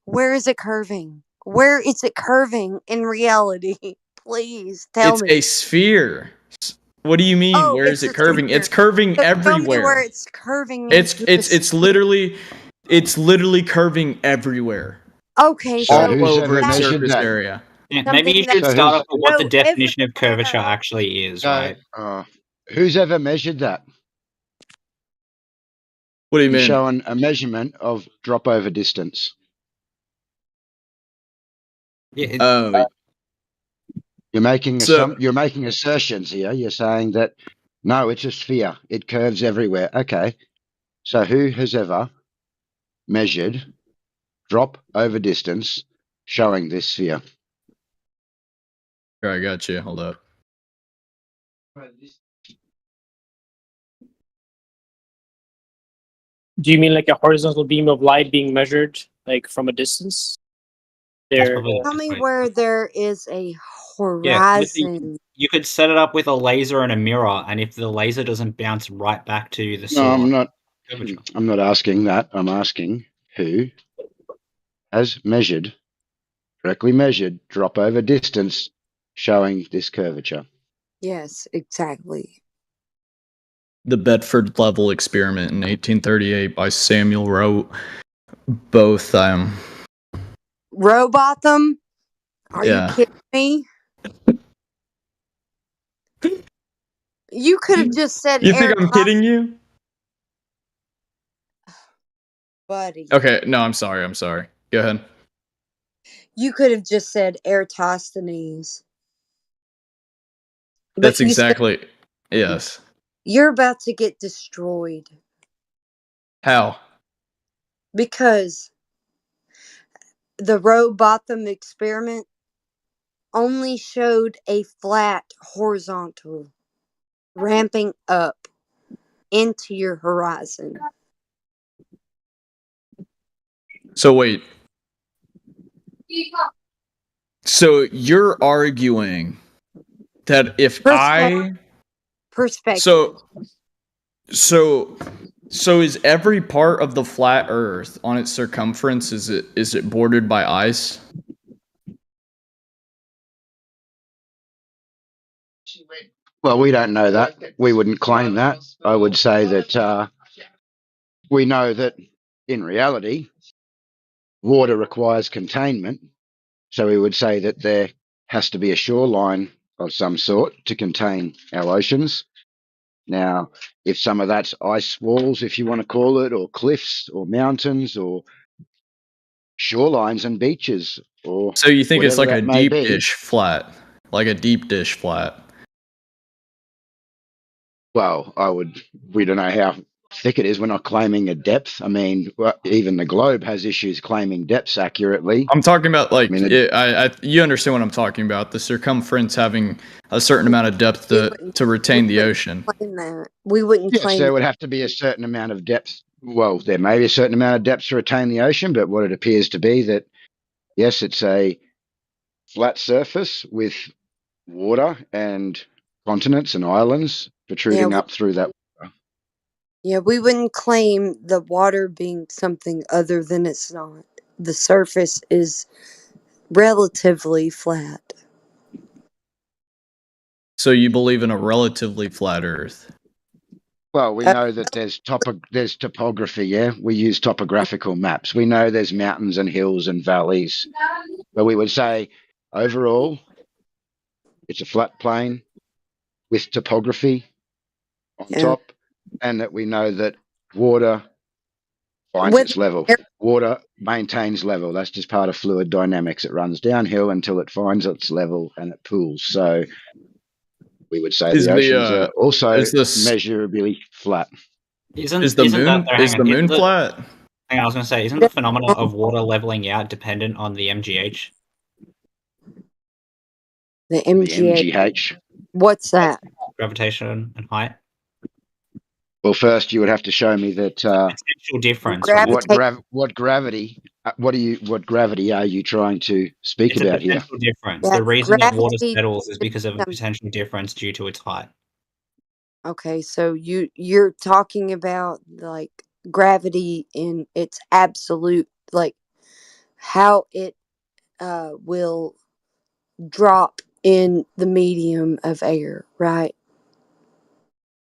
Where is it curving? Where is it curving in reality? Please tell It's me. a sphere. What do you mean? Where is it curving? It's curving So tell me everywhere. where it's curving. It's literally curving everywhere. Okay, So all who's over ever its measured surface that? area. Yeah, maybe you should So start who's off with what the definition of curvature actually is, right? who's ever measured that? What do you mean? Showing a measurement of drop over distance. Yeah. You're making you're making assertions here. You're saying that no, it's a sphere. It curves everywhere. Okay. So who has ever measured drop over distance showing this sphere? Here, I got you. Hold up. Do you mean like a horizontal beam of light being measured, like from a distance? There. Tell me where there is a Yeah, horizon. you could set it up with a laser and a mirror, and if the laser doesn't bounce right back to the No, source, I'm not. curvature. I'm not asking that. I'm asking who has measured, correctly measured, drop over distance showing this curvature. Yes, exactly. The Bedford level experiment in 1838 by Samuel Both. Robotham? Are you Yeah. kidding me? You could have just said You think I'm kidding you? buddy. Okay, no, I'm sorry. Go ahead. You could have just said Eratosthenes. That's you said exactly yes. you're about to get destroyed How? because the Robotham experiment only showed a flat horizontal ramping up into your horizon. So wait. So you're arguing that if I Perspective. so is every part of the flat Earth on its circumference is it bordered by ice? Well, we don't know that. We wouldn't claim that. I would say that we know that in reality, water requires containment. So we would say that there has to be a shoreline of some sort to contain our oceans. Now, if some of that's ice walls, if you want to call it, or cliffs, or mountains, or shorelines and beaches, or So you think it's whatever like a that may deep be. dish flat, like a deep dish flat? Well, we don't know how thick it is. We're not claiming a depth. I mean, even the globe has issues claiming depths accurately. I'm talking about like I mean, you understand what I'm talking about. The circumference having a certain amount of depth to retain the ocean. Claim that. We wouldn't yes, claim there would have to be a certain amount of depth. Well, there may be a certain amount of depth to retain the ocean, but what it appears to be that, yes, it's a flat surface with water and continents and islands protruding up through that. Yeah, we wouldn't claim the water being something other than it's not. The surface is relatively flat. So you believe in a relatively flat Earth? Well, we know that there's topography, yeah? We use topographical maps. We know there's mountains and hills and valleys. But we would say overall, it's a flat plain with topography on top, and that we know that water finds its level. Water maintains level. That's just part of fluid dynamics. It runs downhill until it finds its level and it pools. So we would say the oceans are also measurably flat. Is the moon flat? Hang on, I was going to say, isn't the phenomena of water leveling out dependent on the MGH? The MGH. What's that? Gravitation and height. Well, first you would have to show me that potential difference. What gravity are you trying to speak It's about a here? potential difference. The reason that water settles is because of a potential difference due to its height. Okay, so you're talking about like gravity in its absolute, like how it will drop in the medium of air, right?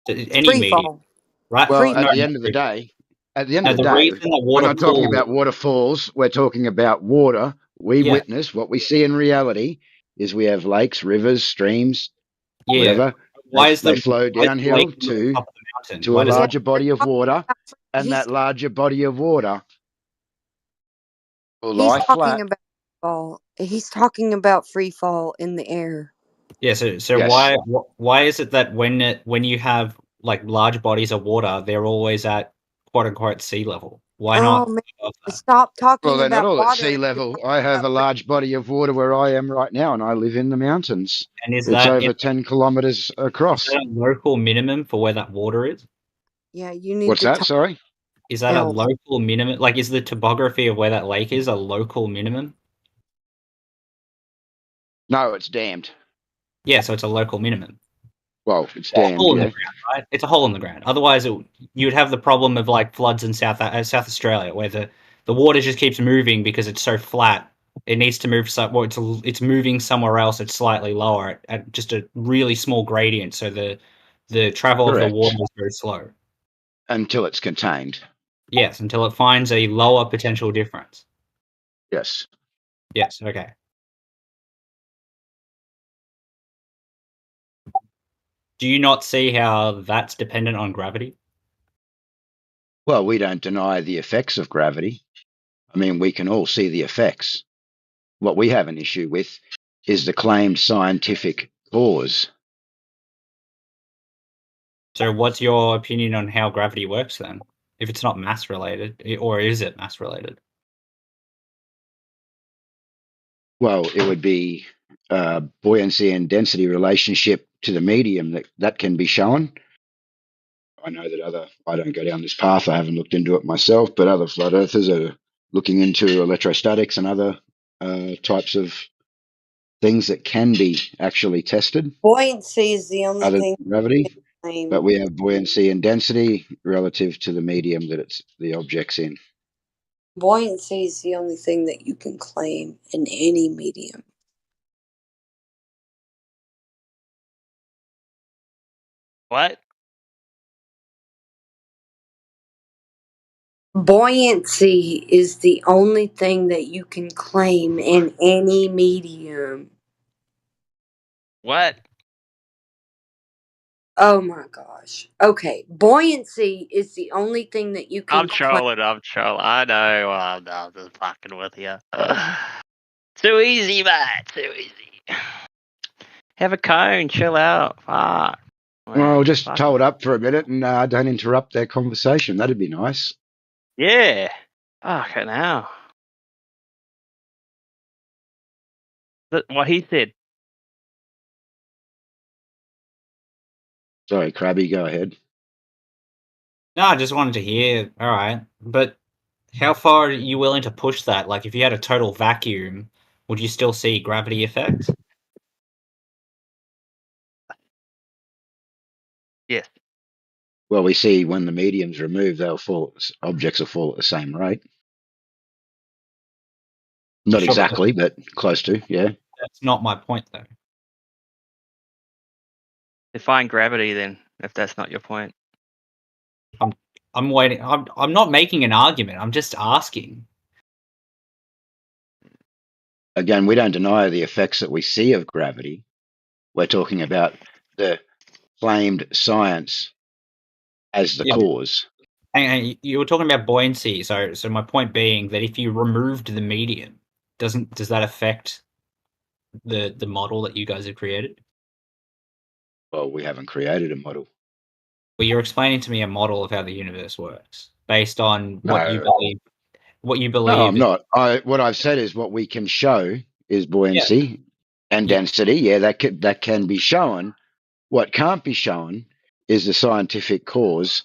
Any Free medium, fall. right? Well, at the end of the day, we're not talking about waterfalls. We're talking about water. We witness what we see in reality is we have lakes, rivers, streams, whatever. They flow downhill to a larger body of water, and that larger body of water will lie flat. He's talking about free fall in the air. Yeah. So Yes. why is it that when you have like large bodies of water, they're always at quote unquote sea level? Why not? Man, stop talking Well, they're not about all at water. sea level. I have a large body of water where I am right now, and I live in the mountains. And is it's that over 10 kilometers across. Is that a local minimum for where that water is? Yeah, you need What's to that? Sorry? Is that a local minimum? Like, is the topography of where that lake is a local minimum? No, it's dammed. Yeah, so it's a local minimum. Well, it's dammed, hole in yeah. the ground, right? It's a hole in the ground. Otherwise, you would have the problem of like floods in South Australia, where the water just keeps moving because it's so flat. It needs to move. It's moving somewhere else. It's slightly lower at just a really small gradient, so the travel of the water is very slow. Until it's contained. Yes, until it finds a lower potential difference. Yes. Yes. Okay. Do you not see how that's dependent on gravity? Well, we don't deny the effects of gravity. I mean, we can all see the effects. What we have an issue with is the claimed scientific cause. So what's your opinion on how gravity works then? If it's not mass related, or is it mass related? Well, it would be buoyancy and density relationship to the medium that can be shown. I know that I don't go down this path, I haven't looked into it myself, but other flat earthers are looking into electrostatics and other types of things that can be actually tested. Buoyancy is the only other thing than gravity, claim. but we have buoyancy and density relative to the medium that the object's in. Buoyancy is the only thing that you can claim in any medium. What? Buoyancy is the only thing that you can claim in any medium. What? Oh my gosh. Okay. Buoyancy is the only thing that you can I'm trolling. I know. I'm just fucking with you. Too easy, mate. Too easy. Have a cone. Chill out. Fuck. Well, just hold up for a minute and don't interrupt their conversation. That'd be nice. Yeah. Okay, now. What he said. Sorry, Krabby, go ahead. No, I just wanted to hear. All right, but how far are you willing to push that? Like, if you had a total vacuum, would you still see gravity effects? Yes. Well, we see when the medium's removed, objects will fall at the same rate. Not Sure, exactly, but close to, yeah. That's not my point, though. Define gravity, then, if that's not your point. I'm waiting. I'm not making an argument. I'm just asking. Again, we don't deny the effects that we see of gravity. We're talking about the claimed science as the cause. And you were talking about buoyancy. So my point being that if you removed the medium, does that affect the model that you guys have created? Well, we haven't created a model. Well, you're explaining to me a model of how the universe works based on what you believe. What you believe? No, I'm not. What I've said is what we can show is buoyancy and density. Yeah, that can be shown. What can't be shown is the scientific cause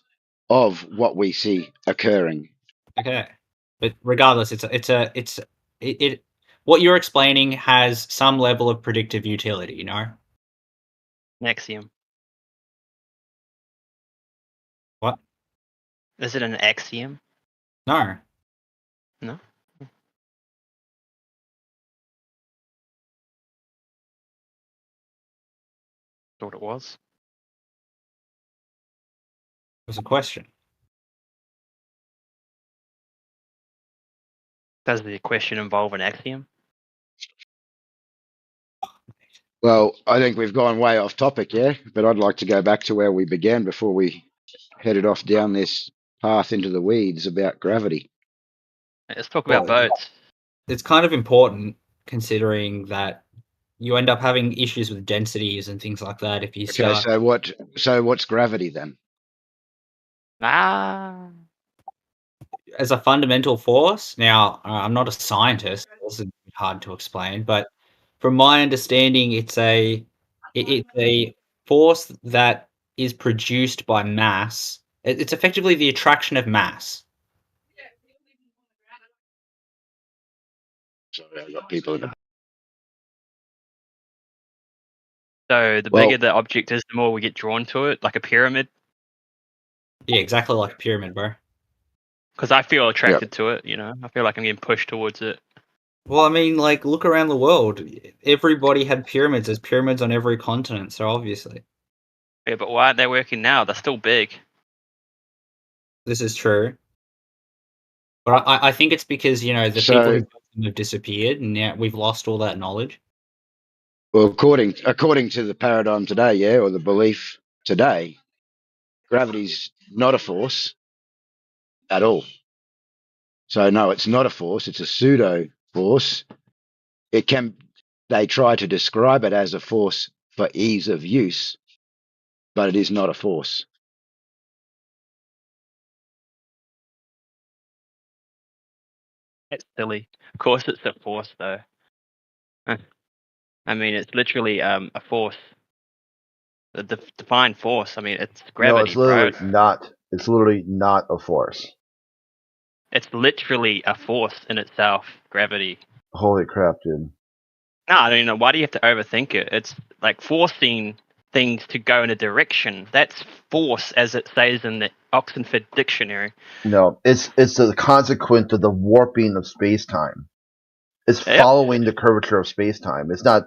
of what we see occurring. Okay, but regardless, what you're explaining has some level of predictive utility. You know. Axiom. What? Is it an axiom? No. No. Thought it was. It was a question. Does the question involve an axiom? Well, I think we've gone way off topic, yeah, but I'd like to go back to where we began before we headed off down this path into the weeds about gravity. Let's talk about boats. It's kind of important considering that you end up having issues with densities and things like that if you start. So what's gravity then? As a fundamental force. Now, I'm not a scientist. This is hard to explain, but from my understanding, it's a force that is produced by mass. It's effectively the attraction of mass. Sorry, I've got people in the... So the bigger the object is, the more we get drawn to it, like a pyramid. Yeah, exactly like a pyramid, bro. Because I feel attracted to it, you know. I feel like I'm getting pushed towards it. Well, I mean, like, look around the world. Everybody had pyramids. There's pyramids on every continent, so obviously. Yeah, but why aren't they working now? They're still big. This is true. But I think it's because, you know, the people who built them have disappeared, and now we've lost all that knowledge. Well, according to the paradigm today, yeah, or the belief today, gravity's not a force at all. So no, it's not a force, it's a pseudo force. They try to describe it as a force for ease of use, but it is not a force. That's silly. Of course, it's a force, though. I mean, it's literally a force, a defined force. I mean, it's gravity, No, it's literally bro. not. It's literally not a force. It's literally a force in itself, gravity. Holy crap, dude! No, I don't know. Why do you have to overthink it? It's like forcing things to go in a direction. That's force, as it says in the Oxford Dictionary. No, it's the consequent of the warping of space time. It's Yep. following the curvature of space time. It's not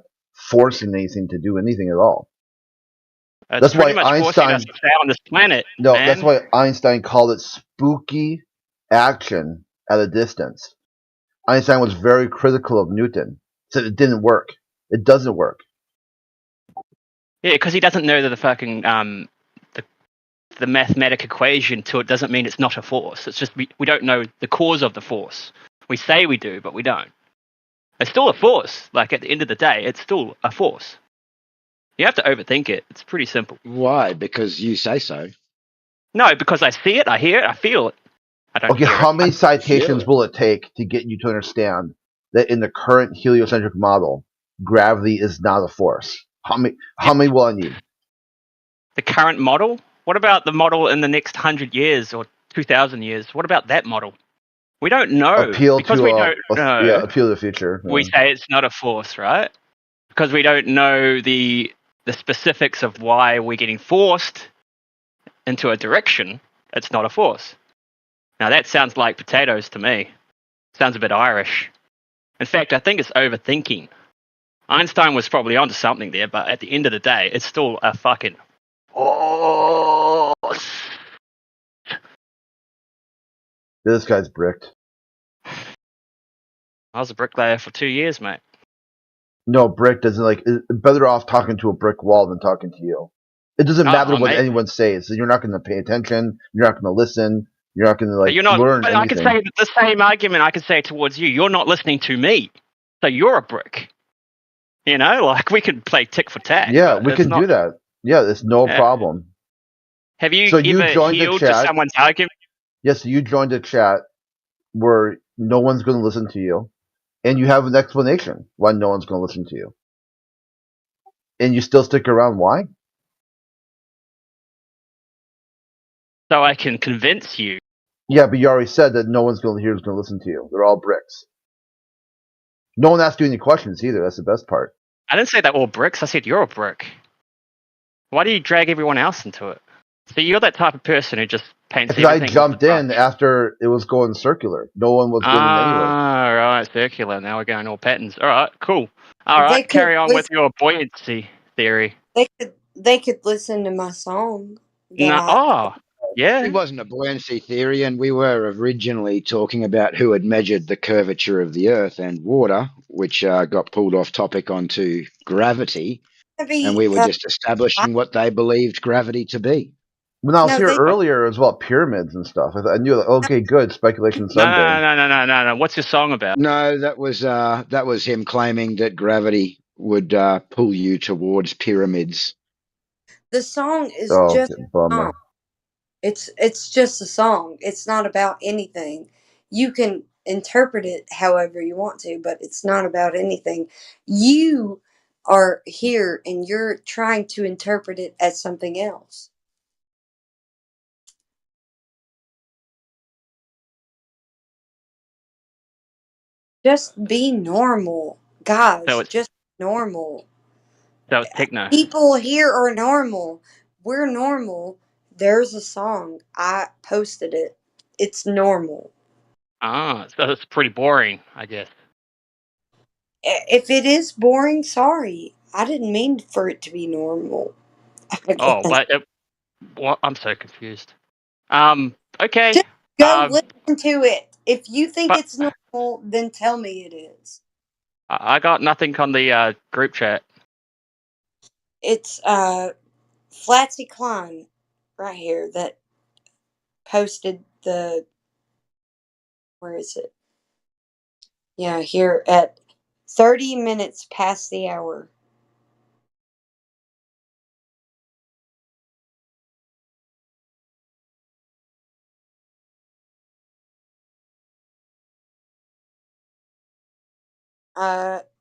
forcing anything to do anything at all. It's That's why pretty much forcing us to stay on this planet, No, man. that's why Einstein called it spooky action at a distance. Einstein was very critical of Newton. Said it didn't work. It doesn't work. Yeah, because he doesn't know that the fucking the mathematic equation to it doesn't mean it's not a force. It's just we don't know the cause of the force. We say we do, but we don't. It's still a force. Like at the end of the day, it's still a force. You have to overthink it. It's pretty simple. Why? Because you say so. No, because I see it, I hear it, I feel it. I don't Okay, hear how it. many I citations will it take to get you to understand that in the current heliocentric model, gravity is not a force? How many will I need? The current model? What about the model in the next 100 years or 2,000 years? What about that model? We don't know. Appeal Because to we don't know. yeah, appeal to the future. We Yeah. say it's not a force, right? Because we don't know the specifics of why we're getting forced into a direction. It's not a force. Now that sounds like potatoes to me. Sounds a bit Irish. In fact, I think it's overthinking. Einstein was probably onto something there, but at the end of the day, it's still a fucking force. This guy's bricked. I was a bricklayer for 2 years, mate. No, brick doesn't like. Better off talking to a brick wall than talking to you. It doesn't matter what mate. anyone says. You're not going to pay attention. You're not going to listen. You're not going to But you're not. learn But anything. I could say the same argument. I could say towards you. You're not listening to me, so you're a brick. You know, like we could play tick for tack. Yeah, we can do that. Yeah, it's no problem. Have you So you ever joined the healed to chat. someone's argument? Yes, you joined a chat where no one's going to listen to you, and you have an explanation why no one's going to listen to you, and you still stick around. Why? So I can convince you. Yeah, but you already said that no one's going to listen to you. They're all bricks. No one asked you any questions either. That's the best part. I didn't say they're all bricks. I said you're a brick. Why do you drag everyone else into it? So you're that type of person who just paints Because I everything. jumped in after it was going circular. No one was getting anywhere. Ah, right, circular. Now we're going all patterns. All right, cool. All right, carry on with your buoyancy theory. They could listen to my song. Yeah. It wasn't a buoyancy theory, and we were originally talking about who had measured the curvature of the Earth and water, which got pulled off topic onto gravity, and we were just establishing what they believed gravity to be. When I was here earlier, it was about pyramids and stuff. I knew, okay, good, speculation Sunday. No. What's your song about? No, that was him claiming that gravity would pull you towards pyramids. The song is Oh, just bummer. It's just a song. It's not about anything. You can interpret it however you want to, but it's not about anything. You are here and you're trying to interpret it as something else. Just be normal, guys. Just normal. So it's techno. People here are normal. We're normal. There's a song. I posted it. It's normal. Ah, so it's pretty boring, I guess. If it is boring, sorry. I didn't mean for it to be normal. Oh, but what? I'm so confused. Okay. Just go listen to it. If you think it's normal, then tell me it is. I got nothing on the group chat. It's Flatsy Klein right here that posted the. Where is it? Yeah, here at 30 minutes past the hour.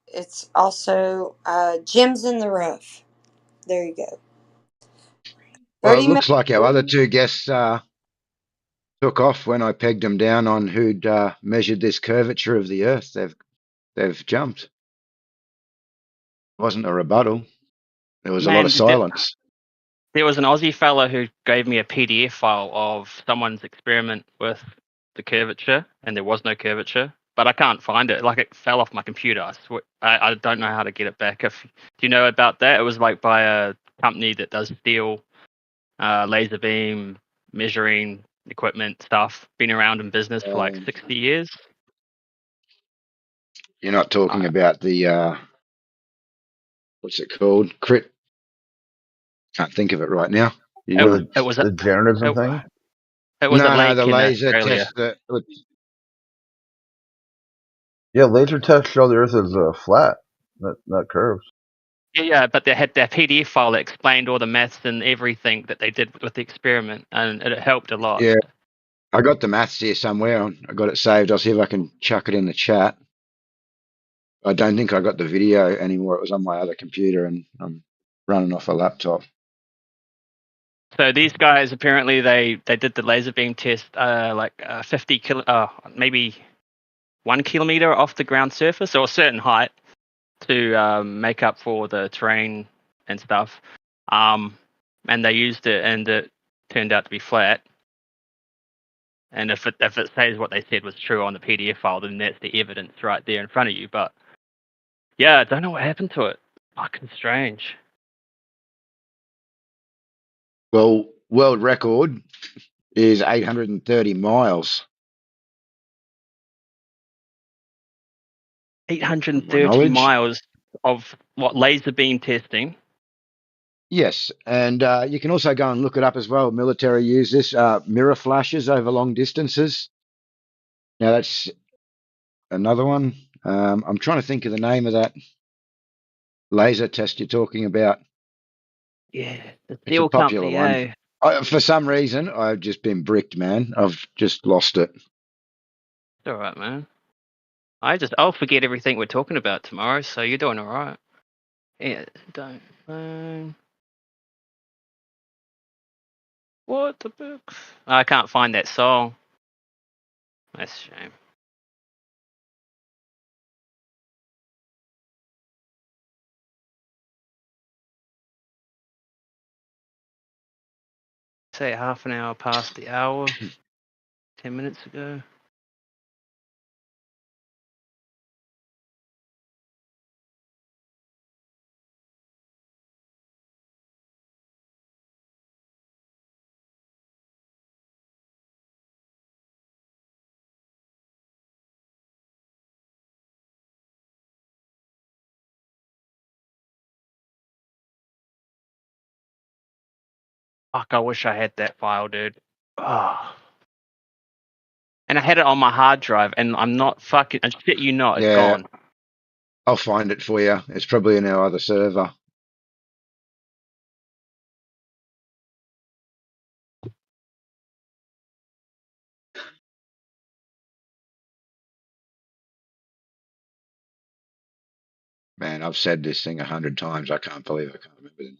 It's also gems in the rough. There you go. Well, it looks like our other two guests took off when I pegged them down on who'd measured this curvature of the Earth. They've jumped. It wasn't a rebuttal. There was a lot of silence. There was an Aussie fella who gave me a PDF file of someone's experiment with the curvature, and there was no curvature. But I can't find it. Like, it fell off my computer. I don't know how to get it back. Do you know about that? It was like by a company that does steel, laser beam measuring equipment stuff. Been around in business for like 60 years. You're not talking about the what's it called? Crit. Can't think of it right now. It was the generative thing. It was a lake the in laser Australia. test. Yeah, laser tests show the Earth is flat, not curved. Yeah, but they had their PDF file that explained all the maths and everything that they did with the experiment, and it helped a lot. Yeah, I got the maths here somewhere. I got it saved. I'll see if I can chuck it in the chat. I don't think I got the video anymore. It was on my other computer, and I'm running off a laptop. So these guys apparently they did the laser beam test like 50 maybe 1 kilometer off the ground surface or a certain height to make up for the terrain and stuff. And they used it, and it turned out to be flat. And if it says what they said was true on the PDF file, then that's the evidence right there in front of you. But yeah, I don't know what happened to it. Fucking strange. Well, world record is 830 miles. 830 miles of what, laser beam testing? Yes, and you can also go and look it up as well. Military use this mirror flashes over long distances. Now that's another one. I'm trying to think of the name of that laser test you're talking about. Yeah, the It's a steel popular company, one. For some reason, I've just been bricked, man. I've just lost it. It's all right, man. I'll forget everything we're talking about tomorrow, so you're doing all right. Yeah, don't. What the books? I can't find that song. That's a shame. Say half an hour past the hour. 10 minutes ago. Fuck, I wish I had that file, dude. Oh. And I had it on my hard drive, and I'm not fucking. I shit you not, it's gone. I'll find it for you. It's probably in our other server. Man, I've said this thing 100 times. I can't believe I can't remember the name.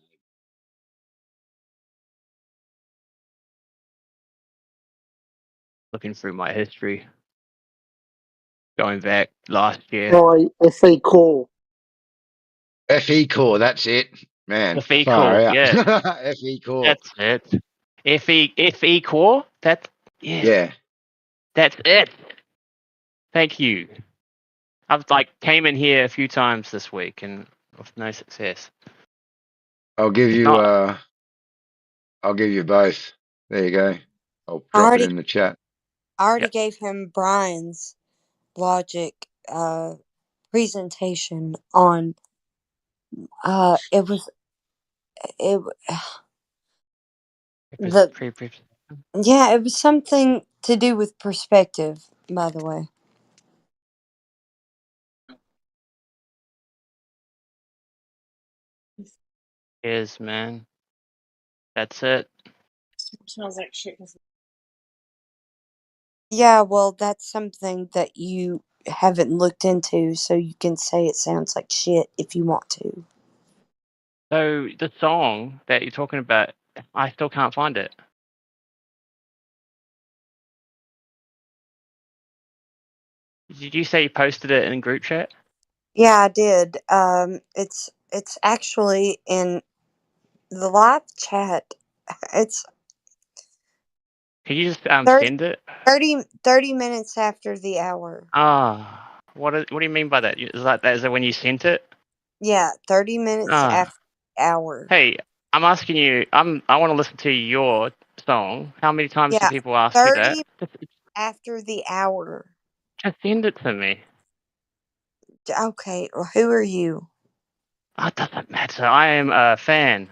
Looking through my history. Going back last year. Right, FE Core. FE Core, that's it. Man, FE far Core, out. yeah. FE Core. That's it. FE Core? Yeah. That's it. Thank you. I've came in here a few times this week and with no success. I'll give you both. There you go. I'll I drop it already, in the chat. I already gave him Brian's logic presentation on it was it was something to do with perspective, by the way. Cheers, man. That's it. Smells like shit. Yeah, well, that's something that you haven't looked into, so you can say it sounds like shit if you want to. So the song that you're talking about, I still can't find it. Did you say you posted it in group chat? Yeah, I did. It's actually in the live chat. It's Can you just 30, send it? 30 minutes after the hour. Ah, what do you mean by that? Is that when you sent it? Yeah, 30 minutes Ah, after the hour. hey, I'm asking you. I want to listen to your song. How many times do Yeah, people ask you that? 30 after the hour. Just send it to me. Okay, well, who are you? Oh, it doesn't matter. I am a fan,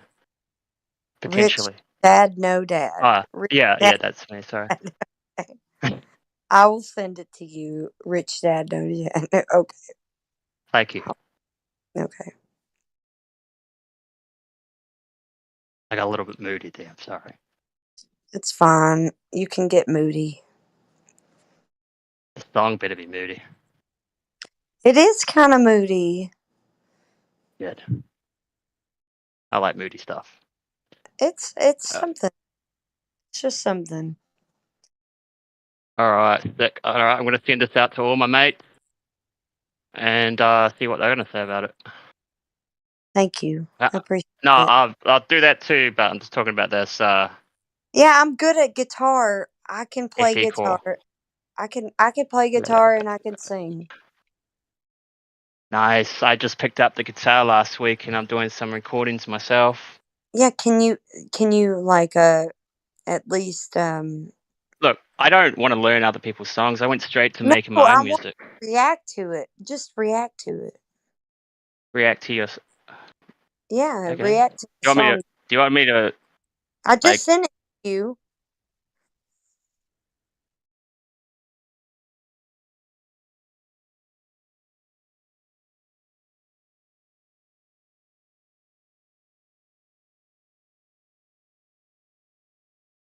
Rich potentially. Dad, no dad. Rich Yeah, Dad. that's me. Sorry. I will send it to you, Rich Dad, no dad. Okay. Thank you. Okay. I got a little bit moody there. I'm sorry. It's fine. You can get moody. The song better be moody. It is kind of moody. Good. I like moody stuff. It's something. It's just something. All right, sick. All right, I'm gonna send this out to all my mates and see what they're gonna say about it. Thank you. I appreciate No, it. I'll do that too, but I'm just talking about this. Yeah, I'm good at guitar. I can play FE guitar. core. I can play guitar and I can sing. Nice. I just picked up the guitar last week and I'm doing some recordings myself. Yeah, can you like at least Look, I don't want to learn other people's songs. I went straight to no, making my I own want music. to react to it. Just react to it. React to your. Yeah, Okay. react to the Do song. you want me to I just like? sent it to you.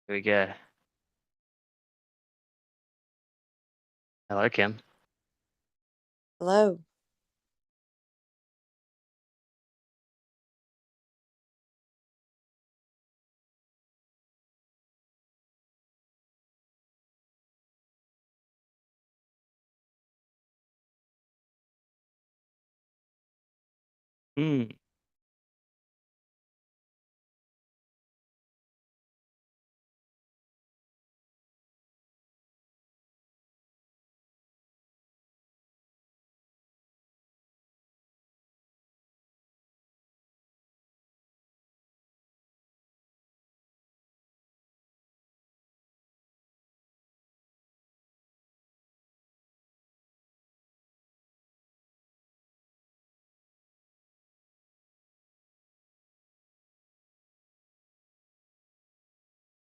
Here we go. Hello, Kim. Hello. Hmm.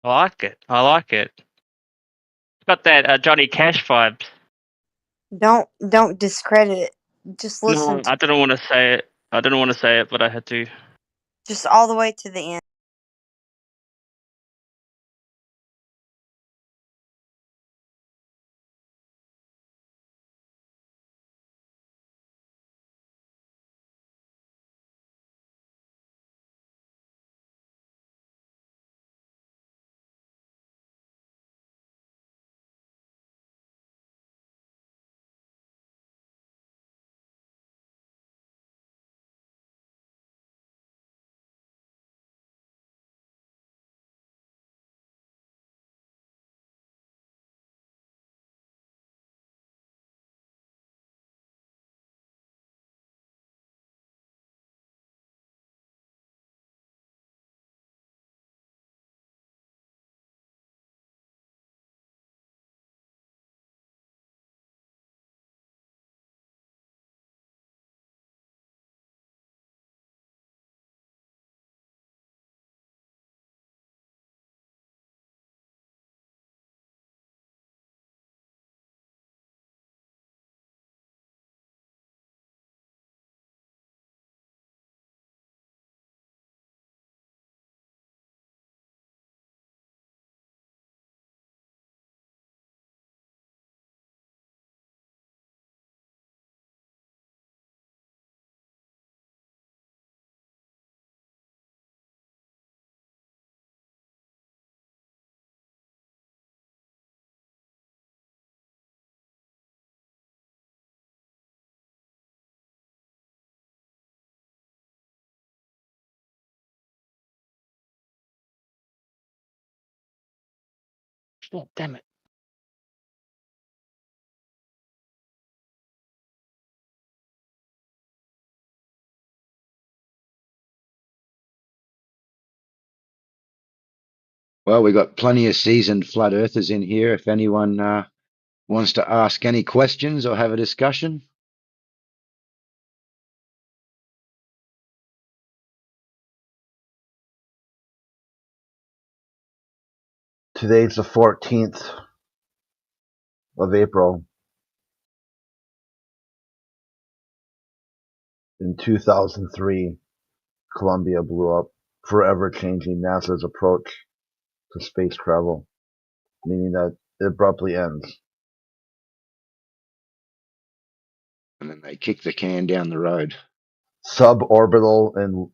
I like it. I like it. It's got that Johnny Cash vibes. Don't discredit it. Just listen No, to I didn't want to say it. I didn't want to say it, but I had to. just all the way to the end. shit, damn it. Well, we've got plenty of seasoned flat earthers in here. If anyone wants to ask any questions or have a discussion. Today's the 14th of April. In 2003, Columbia blew up, forever changing NASA's approach to space travel, meaning that it abruptly ends. And then they kick the can down the road. Suborbital and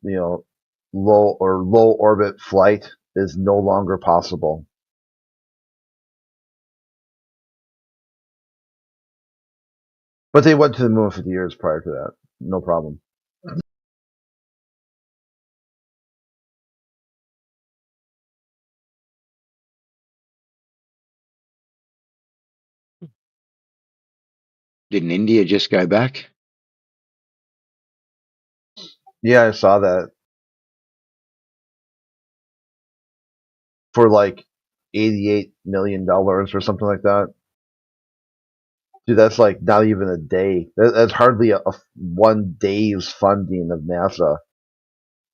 low orbit flight is no longer possible. But they went to the moon 50 years prior to that. No problem. Didn't India just go back? Yeah, I saw that. For like $88 million or something like that. Dude, that's like not even a day. That's hardly a 1 day's funding of NASA.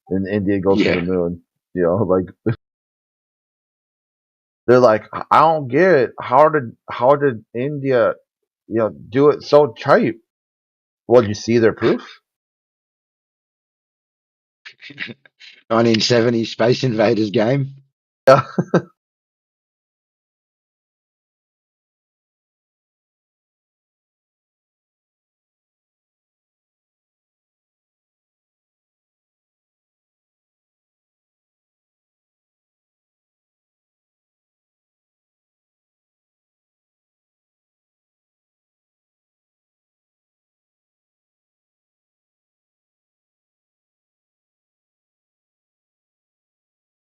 And India goes to the moon. Like they're like, I don't get it. How did India, do it so cheap? Well, did you see their proof? 1970 Space Invaders game. Yeah.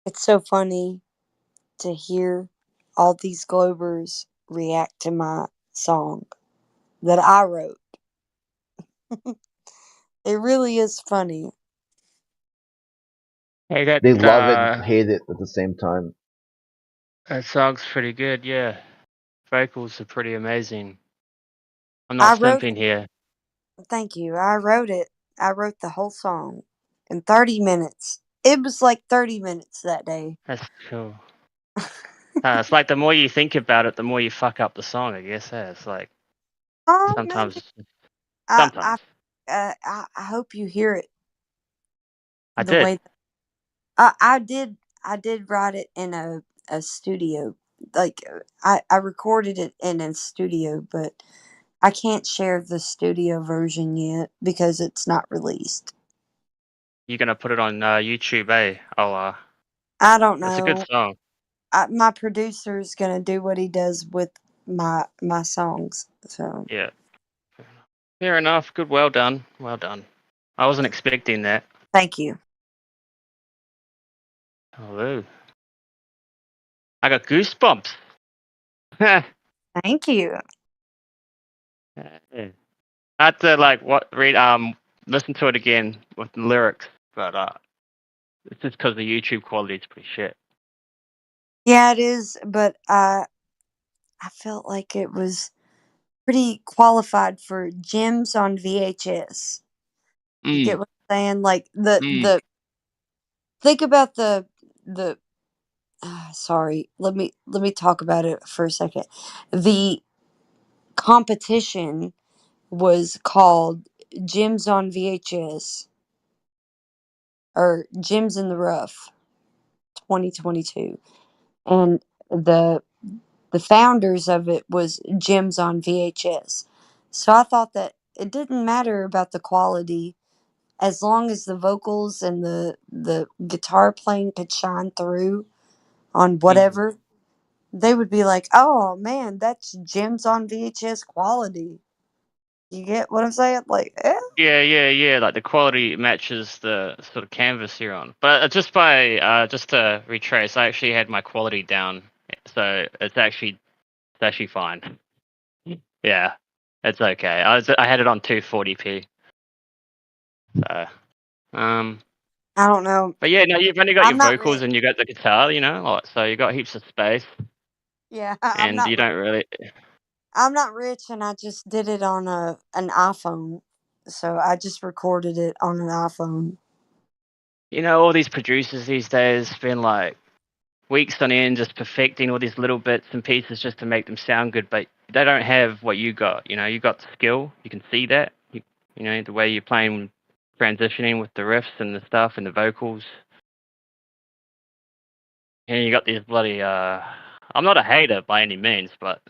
It's so funny to hear all these Globers react to my song that I wrote. It really is funny. Hey, that They love it and hate it at the same time. that song's pretty good, yeah. Vocals are pretty amazing. I'm not simping here. Thank you. I wrote it. I wrote the whole song in 30 minutes. It was like 30 minutes that day. That's cool. It's like the more you think about it, the more you fuck up the song, I guess. It's like Oh, sometimes. I hope you hear it. I the did. way I did write it in a studio. Like I recorded it in a studio, but I can't share the studio version yet because it's not released. You're gonna put it on YouTube, eh? I don't It's a good know. song. My producer's gonna do what he does with my songs. So Yeah. Fair enough. Good. Well done. Well done. I wasn't expecting that. thank you. Hello. I got goosebumps. Thank you. I had to listen to it again with the lyrics, but it's just because the YouTube quality is pretty shit. Yeah, it is, but I felt like it was pretty qualified for gems on VHS. You get what I'm saying? Like the think about the sorry, let me talk about it for a second. The competition was called Gems on VHS or Gems in the Rough 2022. And the founders of it was Gems on VHS. So I thought that it didn't matter about the quality as long as the vocals and the guitar playing could shine through on whatever, they would be like, "Oh man, that's Gems on VHS quality." You get what I'm saying? Like, Yeah. Like the quality matches the sort of canvas you're on. But just to retrace, I actually had my quality down. So so it's actually fine. Yeah, it's okay. I had it on 240p. So, I don't know. but yeah, no, you've only got I'm your not vocals rich. and you got the guitar, so you got heaps of space, Yeah, I'm and not. you don't really. I'm not rich, and I just did it on an iPhone. So I just recorded it on an iPhone. All these producers these days spend like weeks on end just perfecting all these little bits and pieces just to make them sound good, but they don't have what you got. You got the skill. You can see that. The way you're playing, transitioning with the riffs and the stuff and the vocals. And you got these bloody. I'm not a hater by any means, but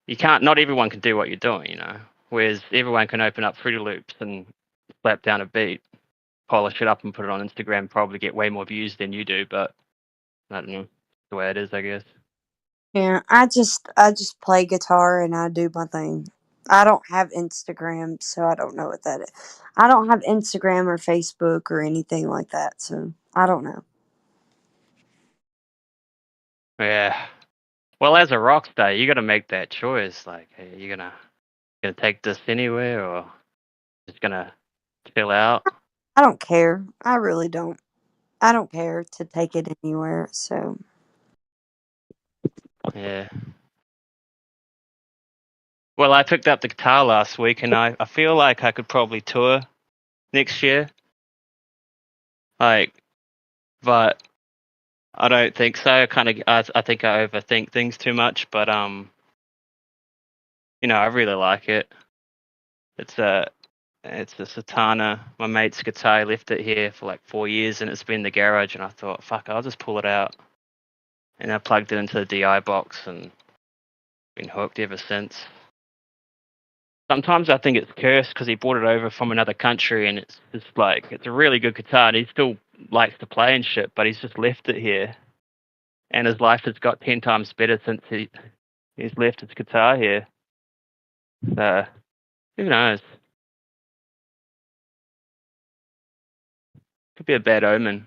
you can't. Not everyone can do what you're doing. Whereas everyone can open up Fruity Loops and slap down a beat, polish it up, and put it on Instagram. Probably get way more views than you do, but I don't know. The way it is, I guess. Yeah, I just play guitar and I do my thing. I don't have Instagram, so I don't know what that is. I don't have Instagram or Facebook or anything like that, so I don't know. Yeah. Well, as a rock star, you got to make that choice. Like, hey, you gonna take this anywhere, or just gonna chill out? I don't care. I really don't. I don't care to take it anywhere, so. Yeah. Well, I picked up the guitar last week, and I feel like I could probably tour next year. Like, but I don't think so. I think I overthink things too much. But I really like it. It's a Satana. My mate's guitar. He left it here for like 4 years, and it's been in the garage. And I thought, fuck, I'll just pull it out. And I plugged it into the DI box and been hooked ever since. Sometimes I think it's cursed because he brought it over from another country, and it's just like, it's a really good guitar, and he still likes to play and shit, but he's just left it here, and his life has got 10 times better since he's left his guitar here. So who knows? Could be a bad omen.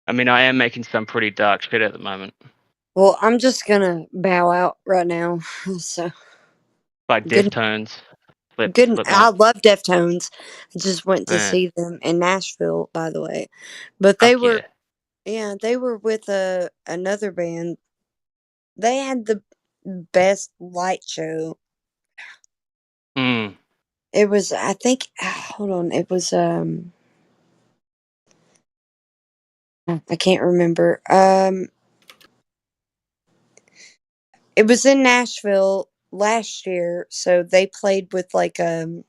I mean, I am making some pretty dark shit at the moment. Well, I'm just gonna bow out right now. So Like good. Deftones, Good. I Slipknot. love Deftones. I just went to Yeah. see them in Nashville, by the way. But they Fuck were, yeah. yeah, they were with another band. They had the best light show. Mm. It was, I think. Hold on, it was. I can't remember. It was in Nashville last year, so they played with like it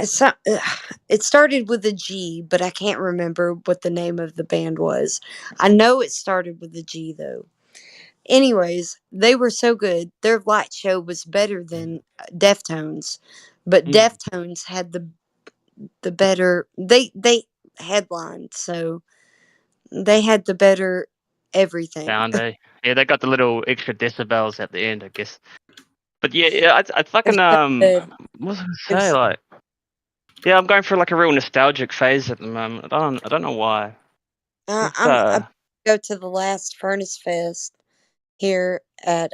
started with a G, but I can't remember what the name of the band was. I know it started with a G though. Anyways, they were so good. Their light show was better than Deftones, but Deftones had the better. They headlined, so they had the better everything. Sound, eh? Yeah, they got the little extra decibels at the end, I guess. But yeah, I fucking So good. what was I gonna say? Like, yeah, I'm going through like a real nostalgic phase at the moment. I don't know why. I go to the last Furnace Fest here at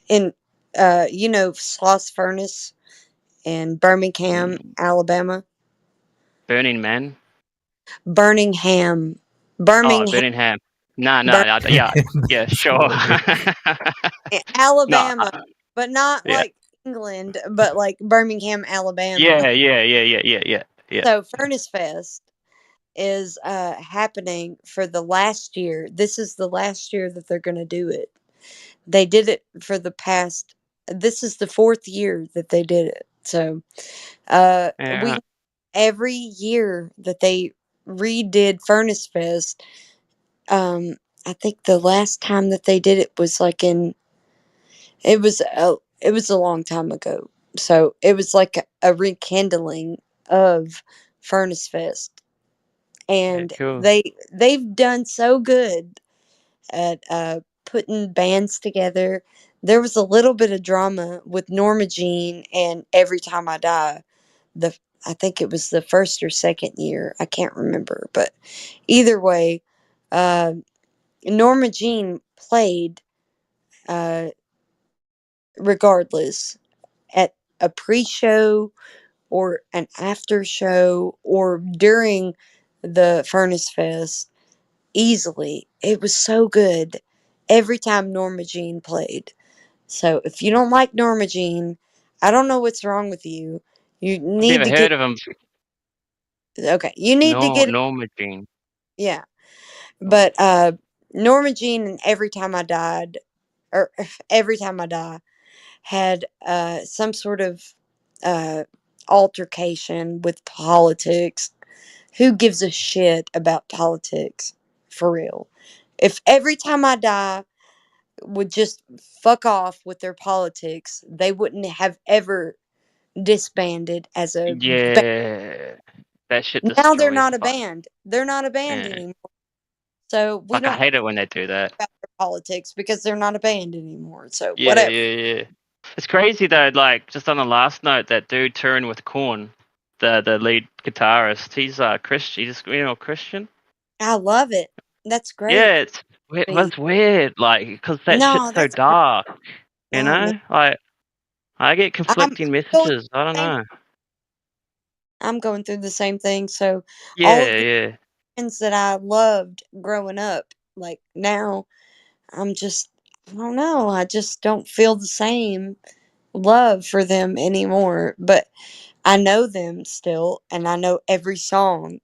in Sloss Furnace in Birmingham, Alabama. Burning Man. Birmingham. Oh, Birmingham. Birmingham. No, yeah, sure. Alabama, No, but not yeah. like England, but like Birmingham, Alabama. Yeah. So Furnace Fest is happening for the last year. This is the last year that they're going to do it. They did it for the past. This is the 4th year that they did it. So we every year that they redid Furnace Fest. I think the last time that they did it was like it was a long time ago. So it was like a rekindling of Furnace Fest, and cool. they've done so good at putting bands together. There was a little bit of drama with Norma Jean and Every Time I Die. I think it was the first or second year. I can't remember, but either way, Norma Jean played regardless at a pre-show or an after show or during the Furnace Fest easily. It was so good every time Norma Jean played. So if you don't like Norma Jean, I don't know what's wrong with you. You I've need never to heard get of him. okay. You need to No, get Norma Jean. yeah. But Norma Jean and Every Time I Died or Every Time I Die had some sort of uh, altercation with politics. Who gives a shit about politics? For real. If Every Time I Die would just fuck off with their politics, they wouldn't have ever disbanded as a band. Yeah, that shit Now they're destroys not a fuck. band. They're not a band Yeah. anymore. So we Fuck, I don't hate it when they do that. about their politics because they're not a band anymore. So Yeah, whatever. yeah. It's crazy though. Like, just on the last note, that dude touring with Korn, the lead guitarist, he's Christian. He's Christian. I love it. That's great. Yeah, it's weird. Me. That's weird. Like, because that shit's No, so that's great. dark. You No, man. know, like I get I'm conflicting going messages. I don't same, know. I'm going through the same thing. So all of Yeah, the yeah, friends that I loved growing up, like now, I'm just I don't know. I just don't feel the same love for them anymore. But I know them still, and I know every song.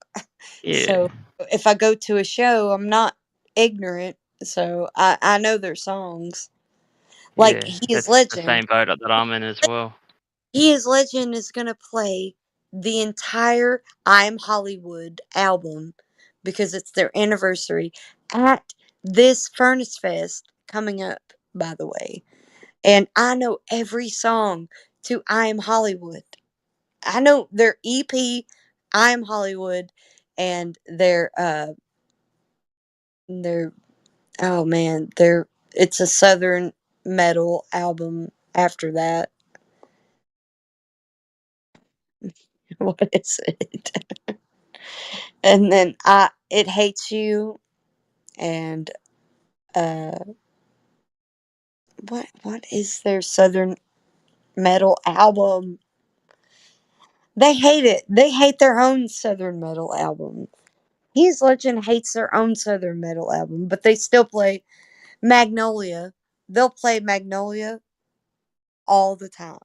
yeah, So if I go to a show, I'm not ignorant. So I know their songs. Like yeah. He Is That's the Legend. same boat that I'm in as well. He Is Legend is going to play the entire I'm Hollywood album because it's their anniversary at this Furnace Fest coming up, by the way. And I know every song to I Am Hollywood. I know their EP, I Am Hollywood, and their oh man, their it's a southern metal album after that. What is it? And then It Hates You and uh what is their southern metal album? They hate it. They hate their own southern metal album. He's Legend hates their own southern metal album, but they still play Magnolia. They'll play Magnolia all the time.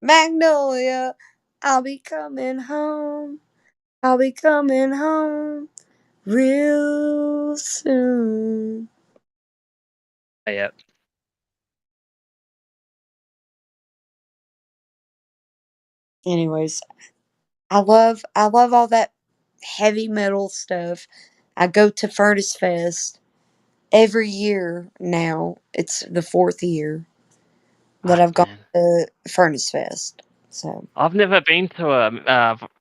Magnolia, I'll be coming home. I'll be coming home real soon. Yep. Anyways, I love all that heavy metal stuff. I go to Furnace Fest every year now. It's the 4th year that I've gone Man. to Furnace Fest. So I've never been to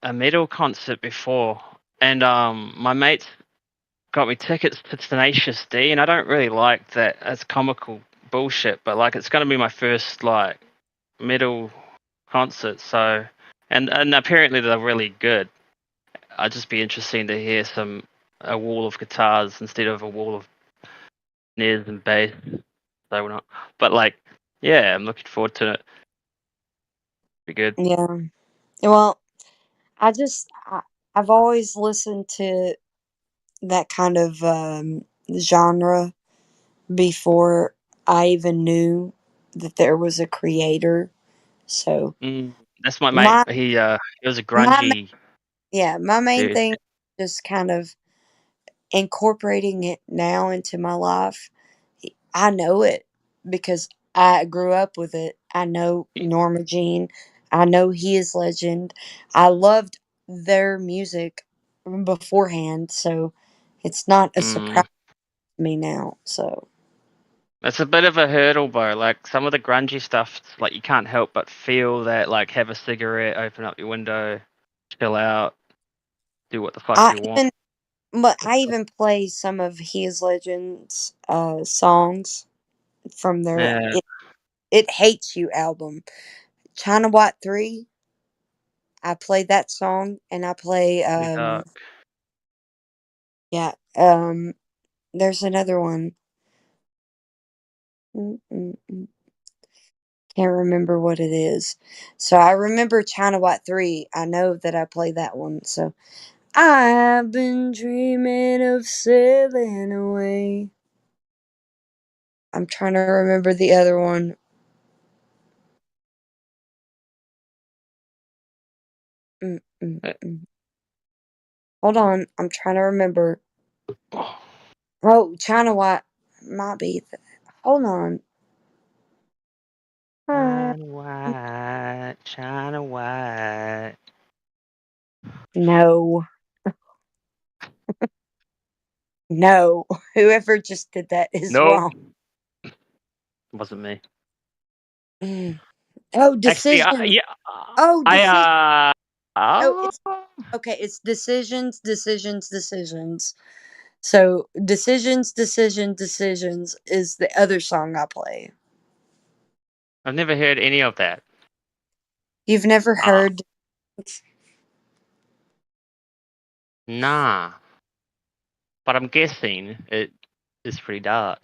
a metal concert before, and my mates got me tickets to Tenacious D, and I don't really like that. It's comical bullshit, but like it's gonna be my first like metal concert. So, and apparently they're really good. I'd just be interesting to hear a wall of guitars instead of a wall of snares and bass. So we're not, but like, yeah, I'm looking forward to it. Be good. yeah. Well, I've always listened to that kind of genre before I even knew that there was a creator. So That's my mate. my He was a my ma- grungy my main dude. thing is just kind of incorporating it now into my life. I know it because I grew up with it. I know Norma Jean. I know He Is Legend. I loved their music beforehand, so it's not a surprise to me now. So It's a bit of a hurdle, bro. Like some of the grungy stuff, like you can't help but feel that. Like have a cigarette, open up your window, chill out, do what the fuck I you want. even I even play some of He Is Legend's songs from their Yeah. It Hates You album. China White 3. I play that song, and I play yeah, there's another one. Mm-mm-mm. Can't remember what it is. So I remember China White 3. I know that I play that one. So I've been dreaming of sailing away. I'm trying to remember the other one. Mm-mm-mm. Hold on, I'm trying to remember. Oh, China White might be. Hold on. China White, China White. No. No. Whoever just did that is Nope. wrong. Wasn't me. Oh, Actually, decisions. yeah. Oh, decisions. Oh, Oh, it's okay. It's decisions, decisions, decisions. So decisions is the other song I play. I've never heard any of that. You've never heard? Nah. But I'm guessing it is pretty dark.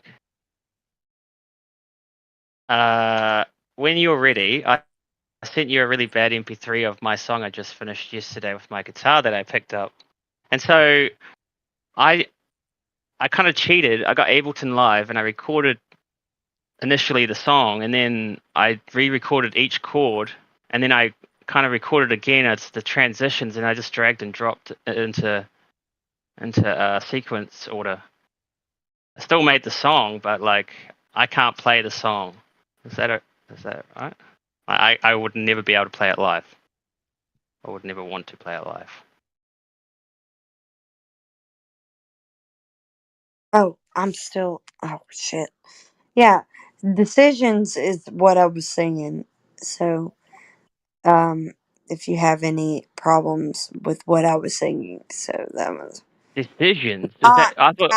When you're ready, I sent you a really bad MP3 of my song I just finished yesterday with my guitar that I picked up. And so I kind of cheated. I got Ableton Live and I recorded initially the song, and then I re-recorded each chord, and then I kind of recorded again as the transitions, and I just dragged and dropped it into sequence order. I still made the song, but like I can't play the song. Is that right? I would never be able to play it live. I would never want to play it live. Oh, I'm still. Oh shit. Yeah, decisions is what I was singing. So, if you have any problems with what I was singing, so that was Decisions? Is not. that I thought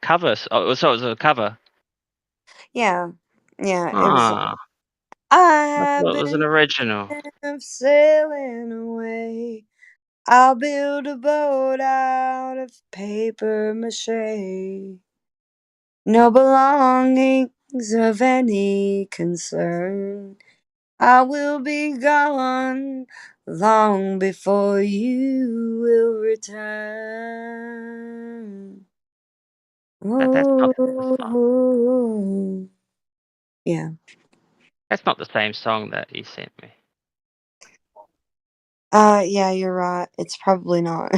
cover? Oh, so it was a cover. Yeah, yeah. It was. Ah, I I have thought it was an been original. sailing away. I'll build a boat out of paper mache. No belongings of any concern. I will be gone long before you will return. That's not the song. Ooh. Yeah. That's not the same song that you sent me. Yeah, you're right. It's probably not.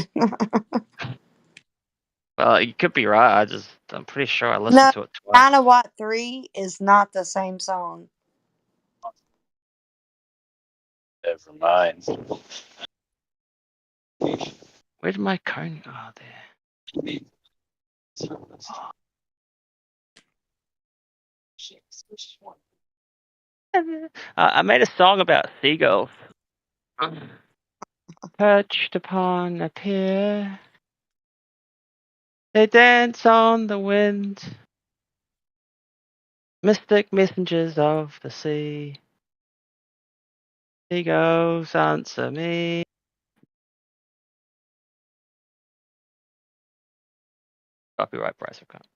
Well, you could be right. I'm pretty sure I listened No, to it twice. China White 3 is not the same song. Never mind. Where did my cone? Oh, there. I made a song about seagulls. Perched upon a pier, they dance on the wind. Mystic messengers of the sea. Seagulls answer me. Copyright price of cut.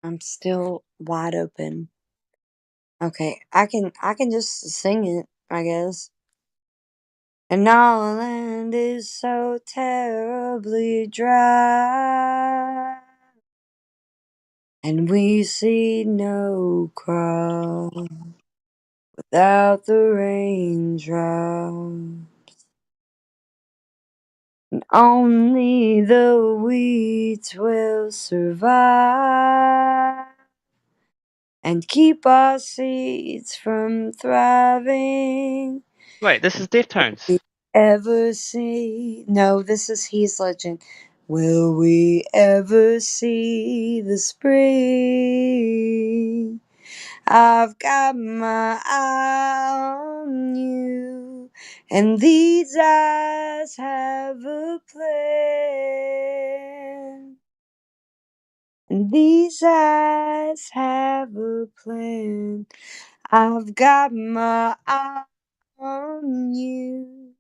I'm still wide open. Okay, I can just sing it, I guess. And our land is so terribly dry, and we see no crop without the raindrops. And only the weeds will survive and keep our seeds from thriving. Wait, this is Deftones. Ever see? No, this is He's Legend. Will we ever see the spring? I've got my eye on you. and these eyes have a plan. And these eyes have a plan. I've got my eye on you,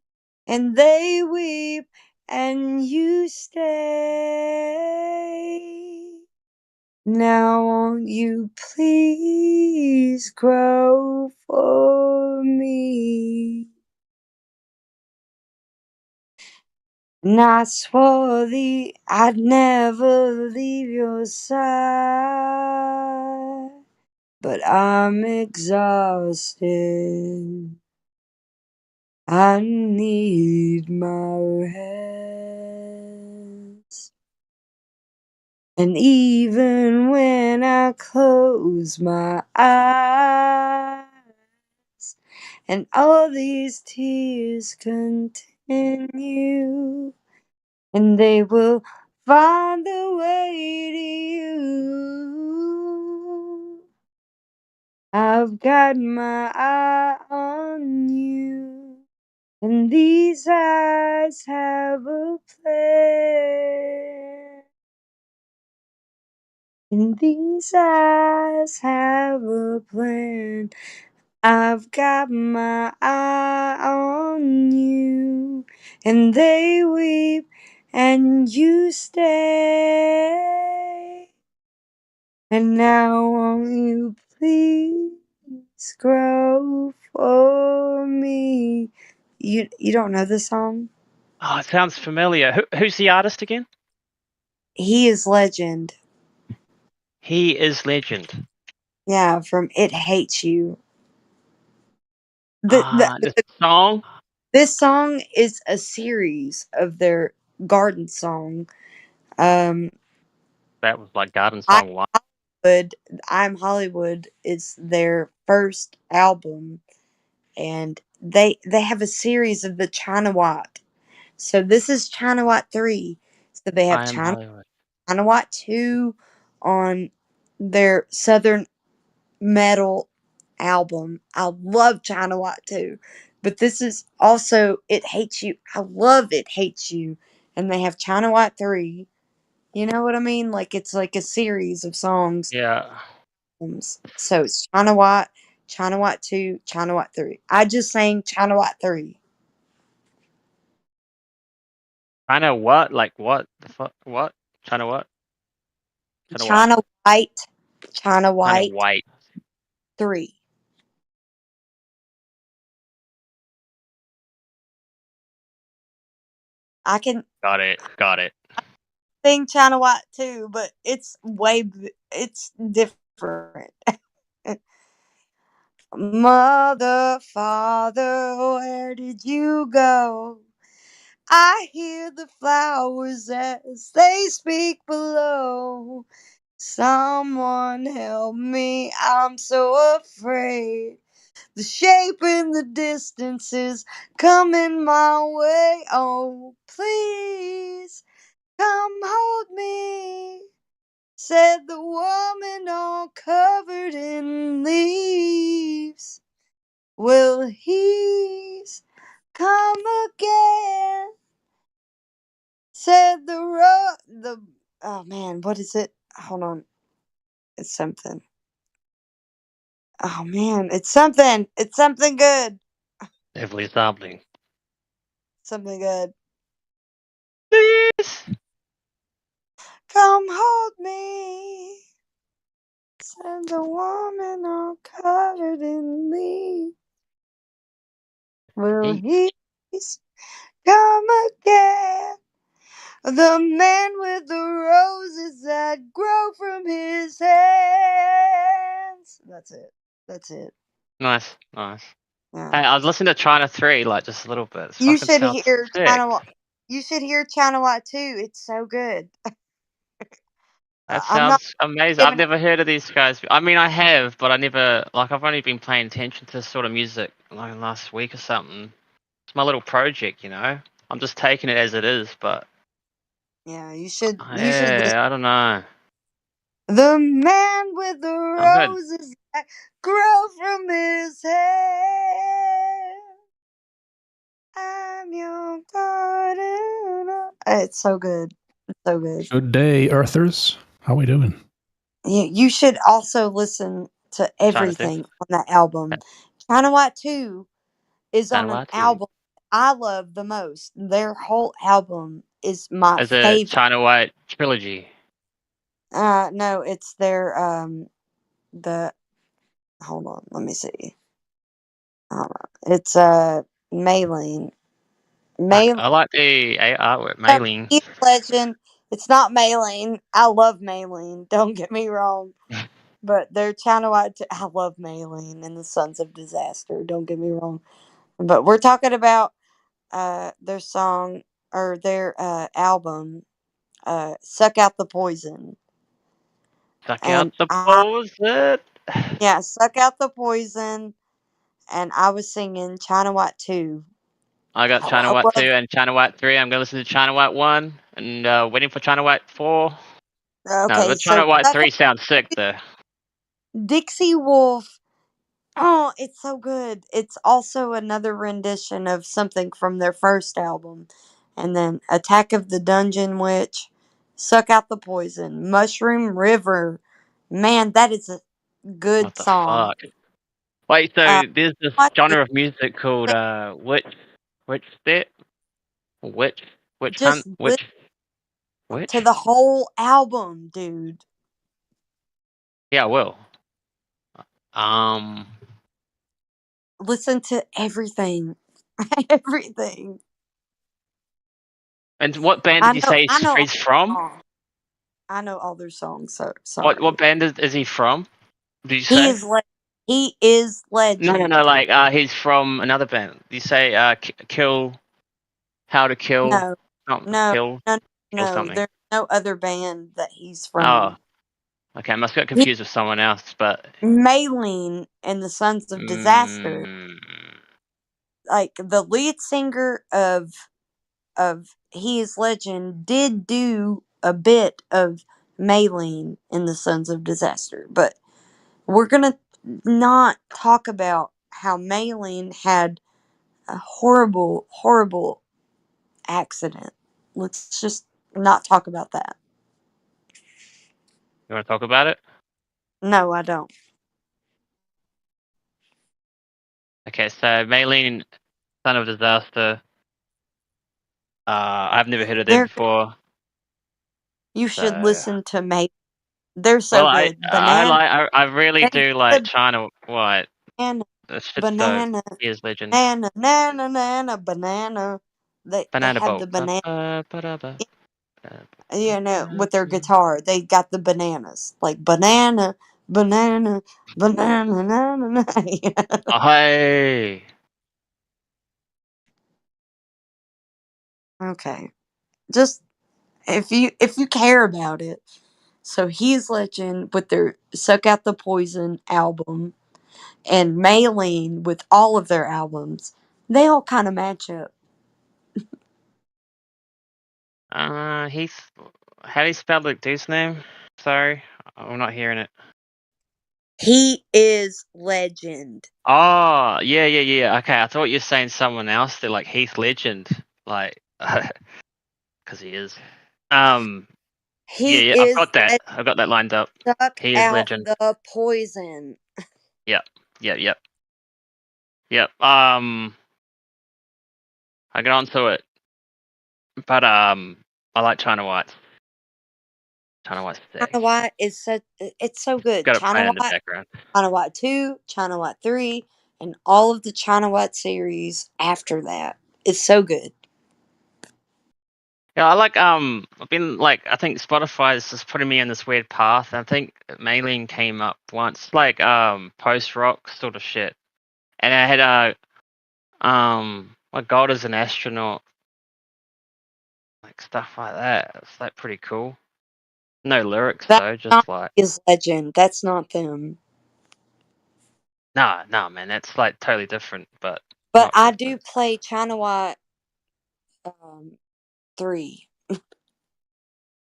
and they weep, and you stay. Now won't you please grow for me? And I swore thee I'd never leave your side, but I'm exhausted. I need my rest. And even when I close my eyes, and all these tears continue, and they will find their way to you. I've got my eye on you, and these eyes have a plan. And these eyes have a plan. I've got my eye on you, and they weep, and you stay. And now won't you please grow for me? You don't know the song? Oh, it sounds familiar. Who's the artist again? He is Legend. He is Legend. Yeah, from It Hates You. This song? This song is a series of their garden song. That was like Garden Song 1. I'm Hollywood is their first album, and they have a series of the China White. So this is China White 3. So they have I am Hollywood. China White 2 on their Southern metal album. I love China White 2. But this is also It Hates You. I love It Hates You. And they have China White 3. You know what I mean? Like it's like a series of songs. Yeah. So it's China White 2, China White 3. I just sang China White 3. China what? Like what? The fuck? What? China what? China White. China China White White. 3. I can Got it. sing China White too, but it's it's different. Mother, father, where did you go? I hear the flowers as they speak below. Someone help me, I'm so afraid. The shape in the distance is coming my way. Oh, please come hold me, said the woman all covered in leaves. Will he's come again? Said oh man, what is it? Hold on. It's something. Oh man, it's something. It's something good. Definitely something. Something good. Please. Come hold me, said the woman all covered in leaves. Will he's come again? The man with the roses that grow from his hands. That's it. That's it. Nice. Yeah. Hey, I was listening to China 3, like just a little bit. It You fucking should sounds hear sick. China. You should hear China White too. It's so good. That I'm not sounds amazing. I've giving it. never heard of these guys. I mean, I have, but I never I've only been paying attention to sort of music like last week or something. It's my little project, you know. I'm just taking it as it is, but Yeah, you should. You should listen. yeah, I don't know. The man with the I'm good. roses that grow from his hair. I'm your gardener. It's so good. It's so good. Good day, Earthers. How we doing? You should also listen to everything on that album. China White 2 is on an album I love the most. Their whole album is my As a favorite. China White trilogy. No, it's their the hold on, let me see. Hold on. It's Maylene. I like the artwork, Maylene. He's Legend. It's not Maylene. I love Maylene. Don't get me wrong. But they're China White. I love Maylene and the Sons of Disaster. Don't get me wrong. But we're talking about their song or their album, "Suck Out the Poison." Suck out the poison. Yeah, "Suck Out the Poison," and I was singing China White 2. I got China White 2 and China White 3. I'm going to listen to China White 1 and waiting for China White 4. No, Okay, but China so White 3 sounds sick though. Dixie Wolf. Oh, it's so good. It's also another rendition of something from their first album. And then Attack of the Dungeon Witch, Suck Out the Poison, Mushroom River. Man, that is a good What the song. fuck? Wait, so there's this what genre of music called which step? Which just hunt? listen Which? to the whole album, dude. Yeah, I will. Listen to everything. Everything. And what band did you say he's from? I know all their songs, so sorry. What band is he from? Did you He say? is he is Legend. No. Like he's from another band. Did you say kill? How to kill? No, Kill something. there's no other band that he's from. Oh, okay. I must get confused with someone else, but Maylene and the Sons of Disaster. Like the lead singer of He Is Legend did do a bit of Maylene in the Sons of Disaster, but we're gonna not talk about how Maylene had a horrible, horrible accident. Let's just not talk about that. you want to talk about it? No, I don't. Okay, so Maylene, Son of Disaster. I've never heard of them before. You should listen to May. They're so Well, good. Banana. I really do like China White. Banana. That's just Banana. He Is Legend. Banana. Banana. They Banana have boat. the banana. You know, with their guitar, they got the bananas like banana. You know? Oh, hey. Okay, just if you care about it. So He's Legend with their "Suck Out the Poison" album, and Maylene with all of their albums. They all kind of match up. He's. How do you spell the dude's name? Sorry, I'm not hearing it. He Is Legend. Oh, yeah. Okay, I thought you were saying someone else. They're like Heath Legend, like, because he is. He Yeah. I've is got that. I've got that lined up. Suck He Is Out Legend. the Poison. Yep. I get onto it, but I like China White. China White's sick. China White is it's so good. Got it China playing in the White, background. China White 2, China White 3, and all of the China White series after that. It's so good. Yeah, I like I've been like I think Spotify is just putting me in this weird path. I think Maylene came up once, like post rock sort of shit. And I had my God is an astronaut, like stuff like that. It's like pretty cool. No lyrics That's though, just not like His Legend. That's not them. nah, man, that's like totally different, but But not I for do play China White 3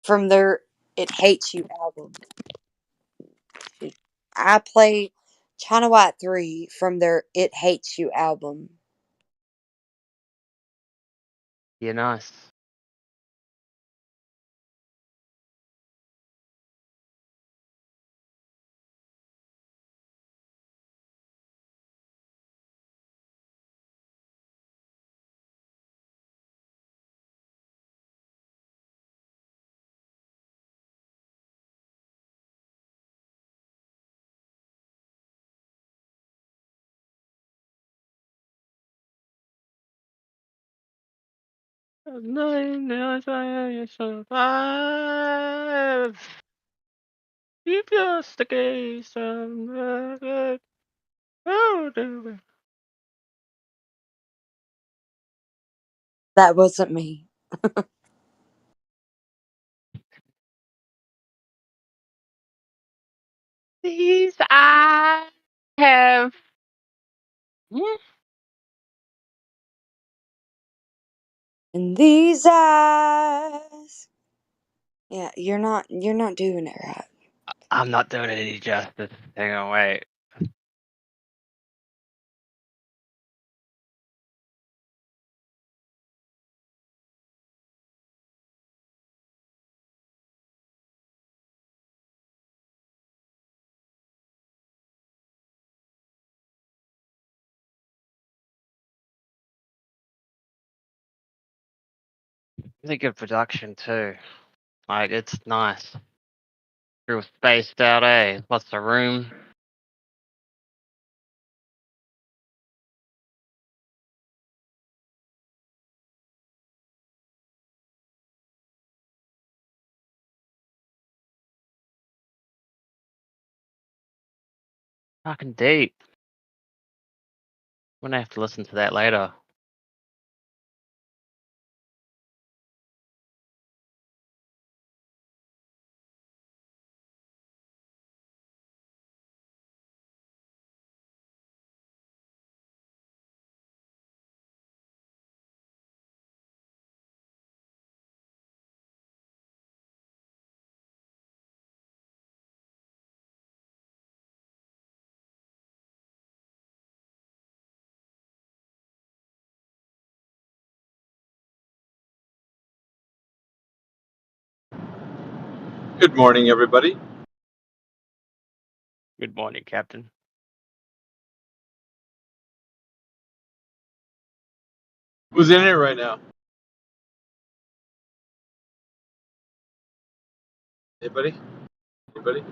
from their It Hates You album. I play China White 3 from their It Hates You album. Yeah, nice. Keep just the case. That wasn't me. These I have. In these eyes. Yeah, you're not doing it right. I'm not doing it any justice. Hang on, wait. Really good production too. Like it's nice. Real spaced out, eh? Lots of room. Fucking deep. I'm gonna have to listen to that later. Good morning, everybody. Good morning, Captain. Who's in it right now? Anybody? Anybody?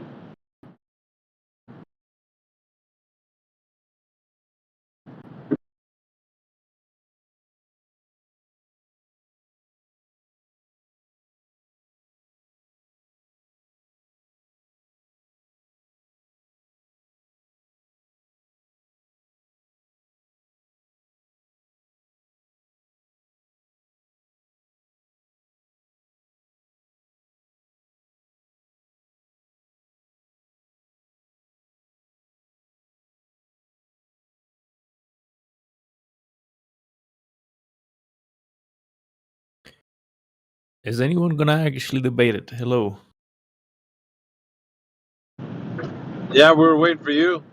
Is anyone gonna actually debate it? Hello. Yeah, we were waiting for you.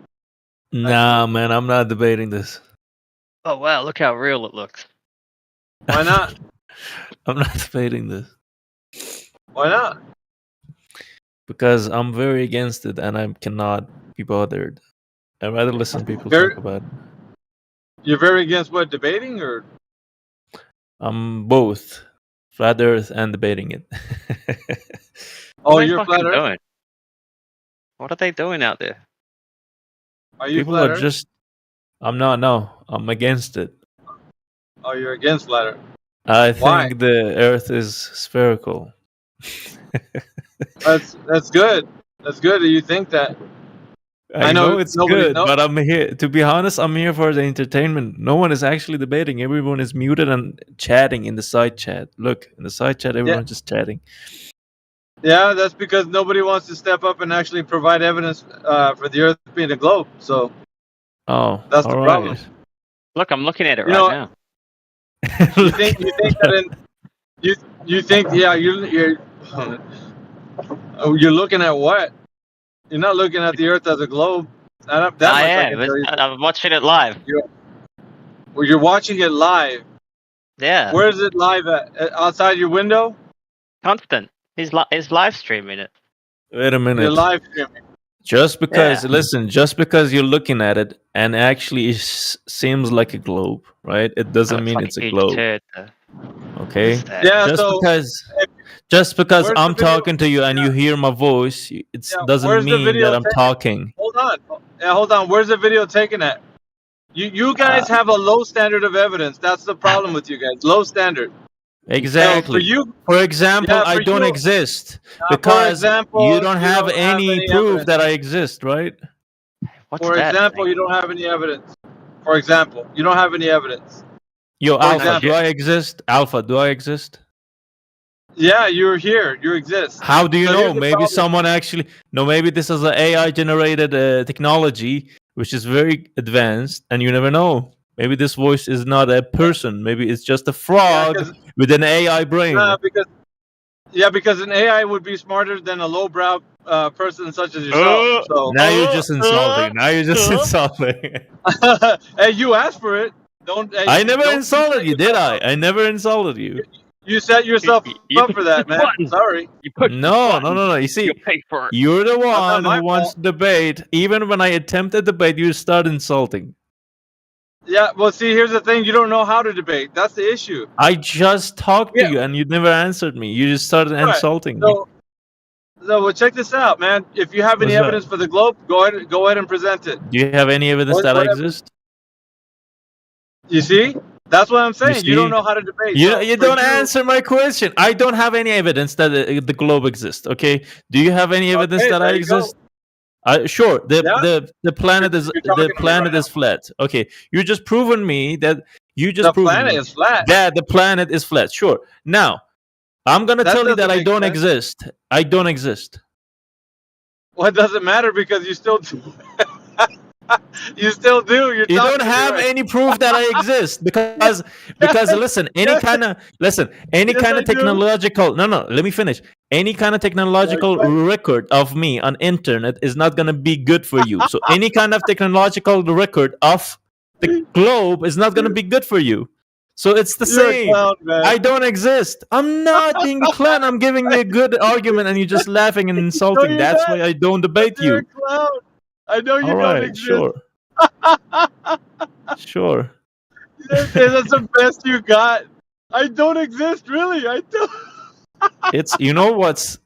Nah, man, I'm not debating this. Oh wow, look how real it looks. Why not? I'm not debating this Why not? because I'm very against it, and I cannot be bothered. I'd rather listen to people Very, talk about it. you're very against what, debating or? I'm both flat Earth and debating it. Oh, What are they you're fucking flat Earth? doing? What are they doing out there? Are you People flat are Earth? just. I'm not. No, I'm against it. Oh, you're against flat Earth. I Why? think the Earth is spherical. That's good. That's good that you think that. I I know know it's nobody good, knows. but I'm here. To be honest, I'm here for the entertainment. No one is actually debating. Everyone is muted and chatting in the side chat. Look, in the side chat, Yeah, everyone's just chatting. yeah. That's because nobody wants to step up and actually provide evidence for the Earth being a globe. So Oh, that's all the problem. right. Look, I'm looking at it You right know, now. you think that in you think yeah you're you're looking at what? You're not looking at the Earth as a globe. That I much I am. can tell you. I'm watching it live. You're, well, you're watching it live, Yeah. Where is it live at? Outside your window? Constant. He's live streaming it. Wait a You're minute. live streaming. Just because, Yeah. listen, just because you're looking at it and actually it seems like a globe, right? It doesn't mean like it's a huge globe. turd, Okay? Yeah, Just so because where's the I'm video? talking to you and you hear my voice, it doesn't Where's the mean video that I'm taken? talking. Hold on. Yeah, hold on. Where's the video taken at? You guys have a low standard of evidence. That's the problem with you guys. Low standard. Exactly. For you, For example, yeah, I for don't you. exist For because example, you don't have any proof evidence. that I exist, right? For example, you don't have any evidence. For example, you don't have any evidence. Yo, For Alpha, example. do I exist? Alpha, do I exist? Yeah, you're here. You exist. How do you So know? here's the Maybe problem. someone actually. No, maybe this is an AI generated technology, which is very advanced, and you never know. Maybe this voice is not a person. Maybe it's just a frog with an AI brain. Because an AI would be smarter than a lowbrow person such as yourself. So Now you're just insulting. Now you're just insulting. hey, you asked for it. Don't. Hey, I never don't insulted you, did I? I never insulted you. You set yourself up for that, man. Sorry. No. You see, you're the one who wants to debate. Even when I attempt a debate, you start insulting. Yeah, well, see, here's the thing. You don't know how to debate. That's the issue. I just talked to you, and you never answered me. You just started insulting me. So, well, check this out, man. If you have any What's that? evidence for the globe, go ahead and present it. Do you have any evidence that I exist? You see? That's what I'm saying. You don't see? know how to debate. You, So you for don't answer my question. I don't have any evidence that the globe exists. Okay. Do you have any evidence that I there you go. exist? Sure. The planet is flat. Okay. You just proven me that The planet is flat. That the planet is flat. Sure. Now, I'm gonna tell you that I don't exist. I don't exist. Well, it doesn't matter because you still do. You still do. You don't have any proof that I exist because listen, any kind of technological let me finish. Any kind of technological record of me on internet is not gonna be good for you. So any kind of technological record of the globe is not gonna be good for you. So it's the same. Clown, I don't exist. I'm not being a clown. I'm giving you a good argument and you're just laughing and insulting. That's why I don't debate you. You're a clown. I know you All don't right, exist. sure. Sure. That's the best you got. I don't exist, really. I don't. It's what's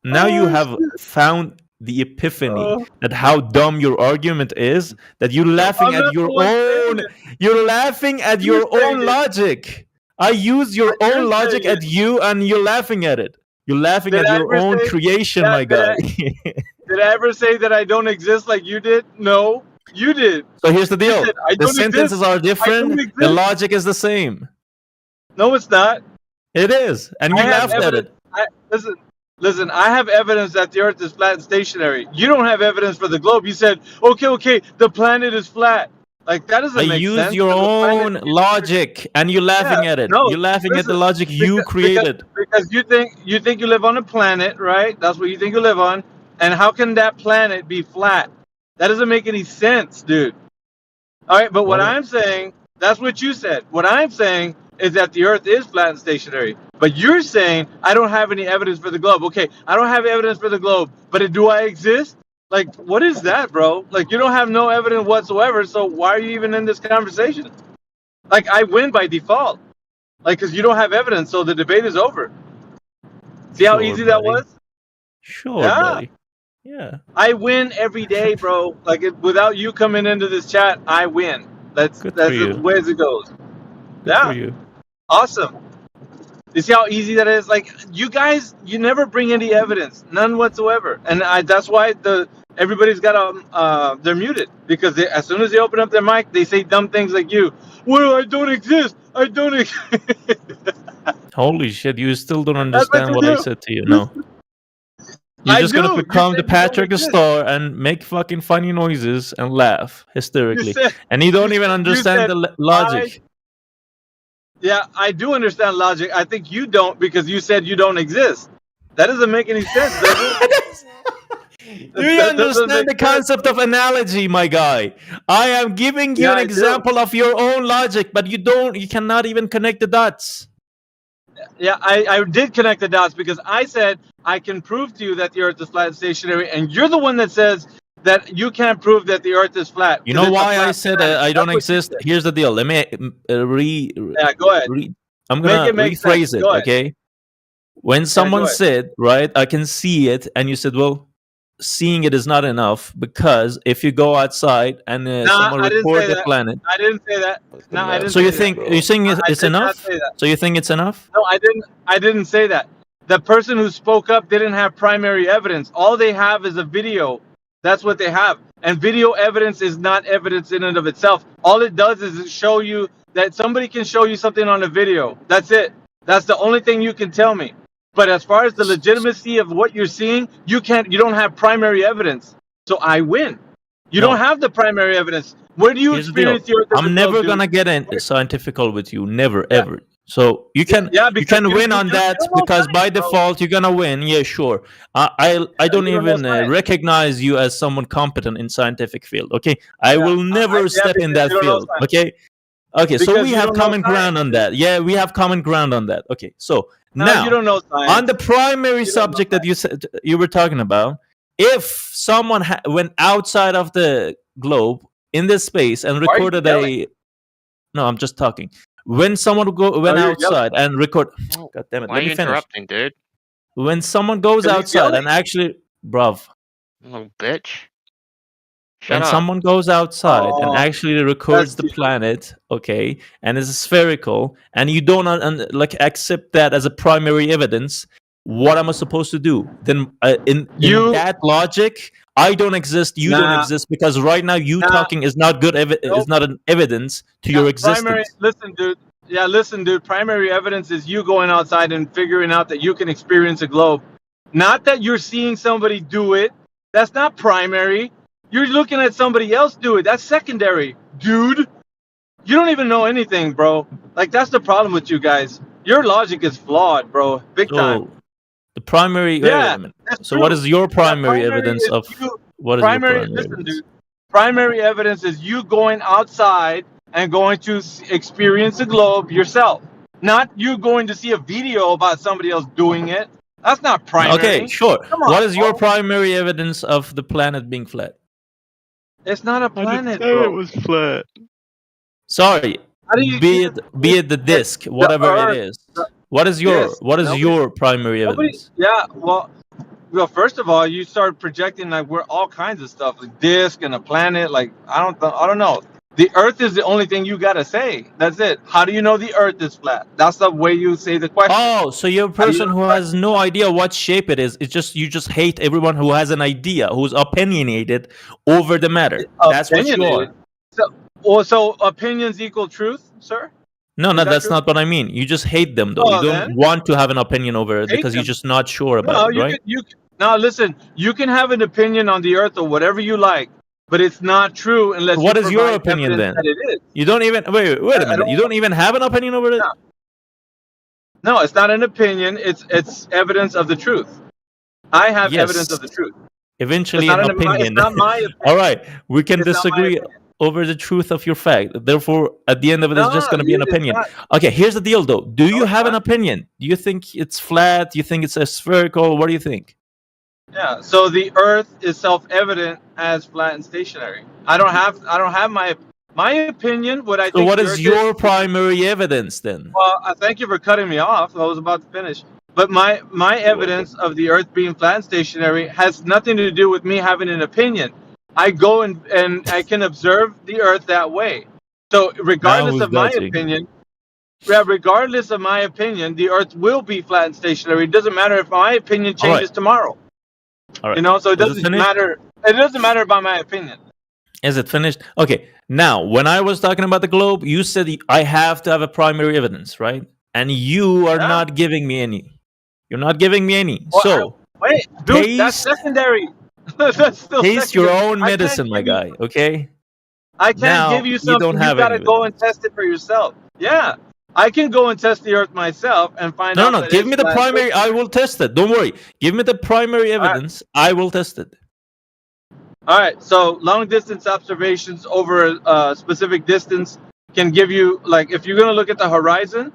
now you have found the epiphany that how dumb your argument is, that you're laughing at your own logic. I use your own logic at you and you're laughing at it. You're laughing at your own creation, my guy. Did I ever say that I don't exist like you did? No, you did. So here's the deal. Said, the sentences are different. The logic is the same. No, it's not. It is. And you laughed at it. Listen, I have evidence that the Earth is flat and stationary. You don't have evidence for the globe. You said, okay, the planet is flat. Like, that doesn't make sense. I use your own logic, and you're laughing at it. You're laughing at the logic you created. Because you think you live on a planet, right? That's what you think you live on. And how can that planet be flat? That doesn't make any sense, dude. All right, but what I'm saying, that's what you said. What I'm saying is that the Earth is flat and stationary. But you're saying, I don't have any evidence for the globe. Okay, I don't have evidence for the globe, but do I exist? Like, what is that, bro? Like, you don't have no evidence whatsoever, so why are you even in this conversation? Like, I win by default. Like, because you don't have evidence, so the debate is over. See how easy that was? Sure, buddy. Yeah. I win every day, bro. Like, without you coming into this chat, I win. That's the way it goes. Good for you. Awesome. You see how easy that is? Like, you guys, you never bring any evidence, none whatsoever, and that's why everybody's got they're muted because as soon as they open up their mic, they say dumb things like you. Well, I don't exist. I don't exist. Holy shit! You still don't understand what I said to you, no? You're just gonna become the Patrick the Star and make fucking funny noises and laugh hysterically, and you don't even understand the logic. Yeah, I do understand logic. I think you don't because you said you don't exist. That doesn't make any sense, does it? Do you understand the concept of analogy, my guy? I am giving you an example of your own logic, but you cannot even connect the dots. Yeah, I did connect the dots because I said I can prove to you that the Earth is flat and stationary, and you're the one that says that you can't prove that the Earth is flat. You know why I said I don't exist? Here's the deal. Let me yeah, go ahead. I'm gonna rephrase it, okay? When someone said, right, I can see it, and you said, well, seeing it is not enough because if you go outside and someone record the planet. I didn't say that. No, I didn't. So you think you're saying it's enough? So you think it's enough? No, I didn't say that. The person who spoke up didn't have primary evidence. All they have is a video. That's what they have. And video evidence is not evidence in and of itself. All it does is show you that somebody can show you something on a video. That's it. That's the only thing you can tell me. But as far as the legitimacy of what you're seeing, you don't have primary evidence. So I win. You don't have the primary evidence. Where do you experience the Earth? I'm never gonna get scientifical with you. Never, ever. So you can win on that because by default you're gonna win. Yeah, sure. I don't even recognize you as someone competent in scientific field. Okay, I will never step in that field. Okay. Okay, so we have common ground on that. Yeah, we have common ground on that. Okay, so now you don't know science. On the primary subject that you said you were talking about, if someone went outside of the globe in this space and recorded no, I'm just talking. When someone went outside and record, God damn it, why are you interrupting, dude? When someone goes outside and actually, bruv, little bitch. When someone goes outside and actually records the planet, okay, and is spherical, and you don't accept that as a primary evidence, what am I supposed to do? Then in that logic, I don't exist, you don't exist, because right now you talking is not good. Is not an evidence to your existence. Listen, dude. Primary evidence is you going outside and figuring out that you can experience a globe, not that you're seeing somebody do it. That's not primary. You're looking at somebody else do it. That's secondary, dude. You don't even know anything, bro. Like, that's the problem with you guys. Your logic is flawed, bro. Big time. The primary so what is your primary evidence of what is your primary evidence? Dude, primary evidence is you going outside and going to experience a globe yourself. Not you going to see a video about somebody else doing it. That's not primary. Okay, sure. What is your primary evidence of the planet being flat? It's not a planet, bro. It was flat. Sorry. Be it the disc, whatever it is. What is your primary evidence? Well, first of all, you start projecting like we're all kinds of stuff, like disc and a planet. Like I don't know. The Earth is the only thing you gotta say. That's it. How do you know the Earth is flat? That's the way you say the question. Oh, so you're a person who has no idea what shape it is. It's just you just hate everyone who has an idea, who's opinionated over the matter. That's what you are. So opinions equal truth, sir? No, that's not what I mean. You just hate them, though. You don't want to have an opinion over it because you're just not sure about it, right? Now, listen. You can have an opinion on the Earth or whatever you like, but it's not true unless. What is your opinion then? That it is. You don't even wait a minute. You don't even have an opinion over it. No, it's not an opinion. It's evidence of the truth. I have evidence of the truth. Eventually, an opinion. It's not my opinion. All right, we can disagree over the truth of your fact. Therefore, at the end of it, it's just going to be an opinion. Okay, here's the deal, though. Do you have an opinion? Do you think it's flat? Do you think it's spherical? What do you think? Yeah. So the Earth is self-evident as flat and stationary. I don't have my opinion. What I think. So what is your primary evidence then? Well, thank you for cutting me off. I was about to finish. But my evidence of the Earth being flat and stationary has nothing to do with me having an opinion. I go and I can observe the Earth that way. So regardless of my opinion, the Earth will be flat and stationary. It doesn't matter if my opinion changes tomorrow. All right. You know, so it doesn't matter. It doesn't matter about my opinion. Is it finished? Okay. Now, when I was talking about the globe, you said I have to have a primary evidence, right? And you are not giving me any. You're not giving me any. Well, so wait, dude, that's secondary. That's still taste your own medicine, my guy. Okay. I can't give you something. You gotta go and test it for yourself. Yeah, I can go and test the Earth myself and find out. No, give me the primary. I will test it. Don't worry. Give me the primary evidence. I will test it. All right. So long distance observations over a specific distance can give you, like, if you're going to look at the horizon.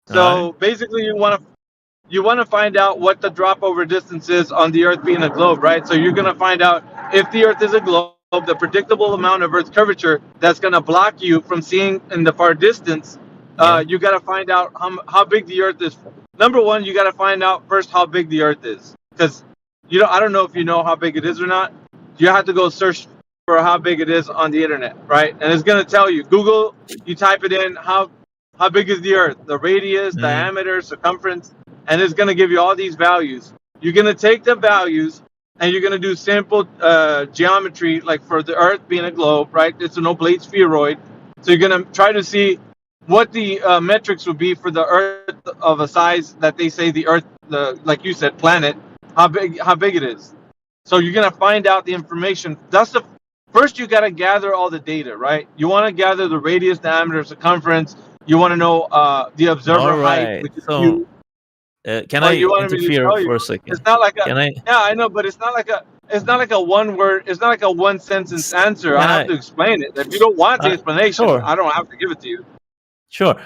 So basically, you want to find out what the drop over distance is on the Earth being a globe, right? So you're going to find out if the Earth is a globe, the predictable amount of Earth's curvature that's going to block you from seeing in the far distance. You got to find out how big the Earth is. Number one, you got to find out first how big the Earth is, because I don't know if you know how big it is or not. You have to go search for how big it is on the internet, right? And it's going to tell you. Google, you type it in, how big is the Earth, the radius, diameter, circumference, and it's going to give you all these values. You're going to take the values and you're going to do simple geometry, like for the Earth being a globe, right? It's an oblate spheroid. So you're going to try to see what the metrics would be for the Earth of a size that they say the Earth, like you said, planet, how big it is. So you're going to find out the information. First, you got to gather all the data, right? You want to gather the radius, diameter, circumference. You want to know the observer height, which is so can I interfere for a second? It's not like Can I? Yeah, I know, but it's not like a one word. It's not like a one sentence answer. I have to explain it. If you don't want the explanation, sure. I don't have to give it to you. Sure.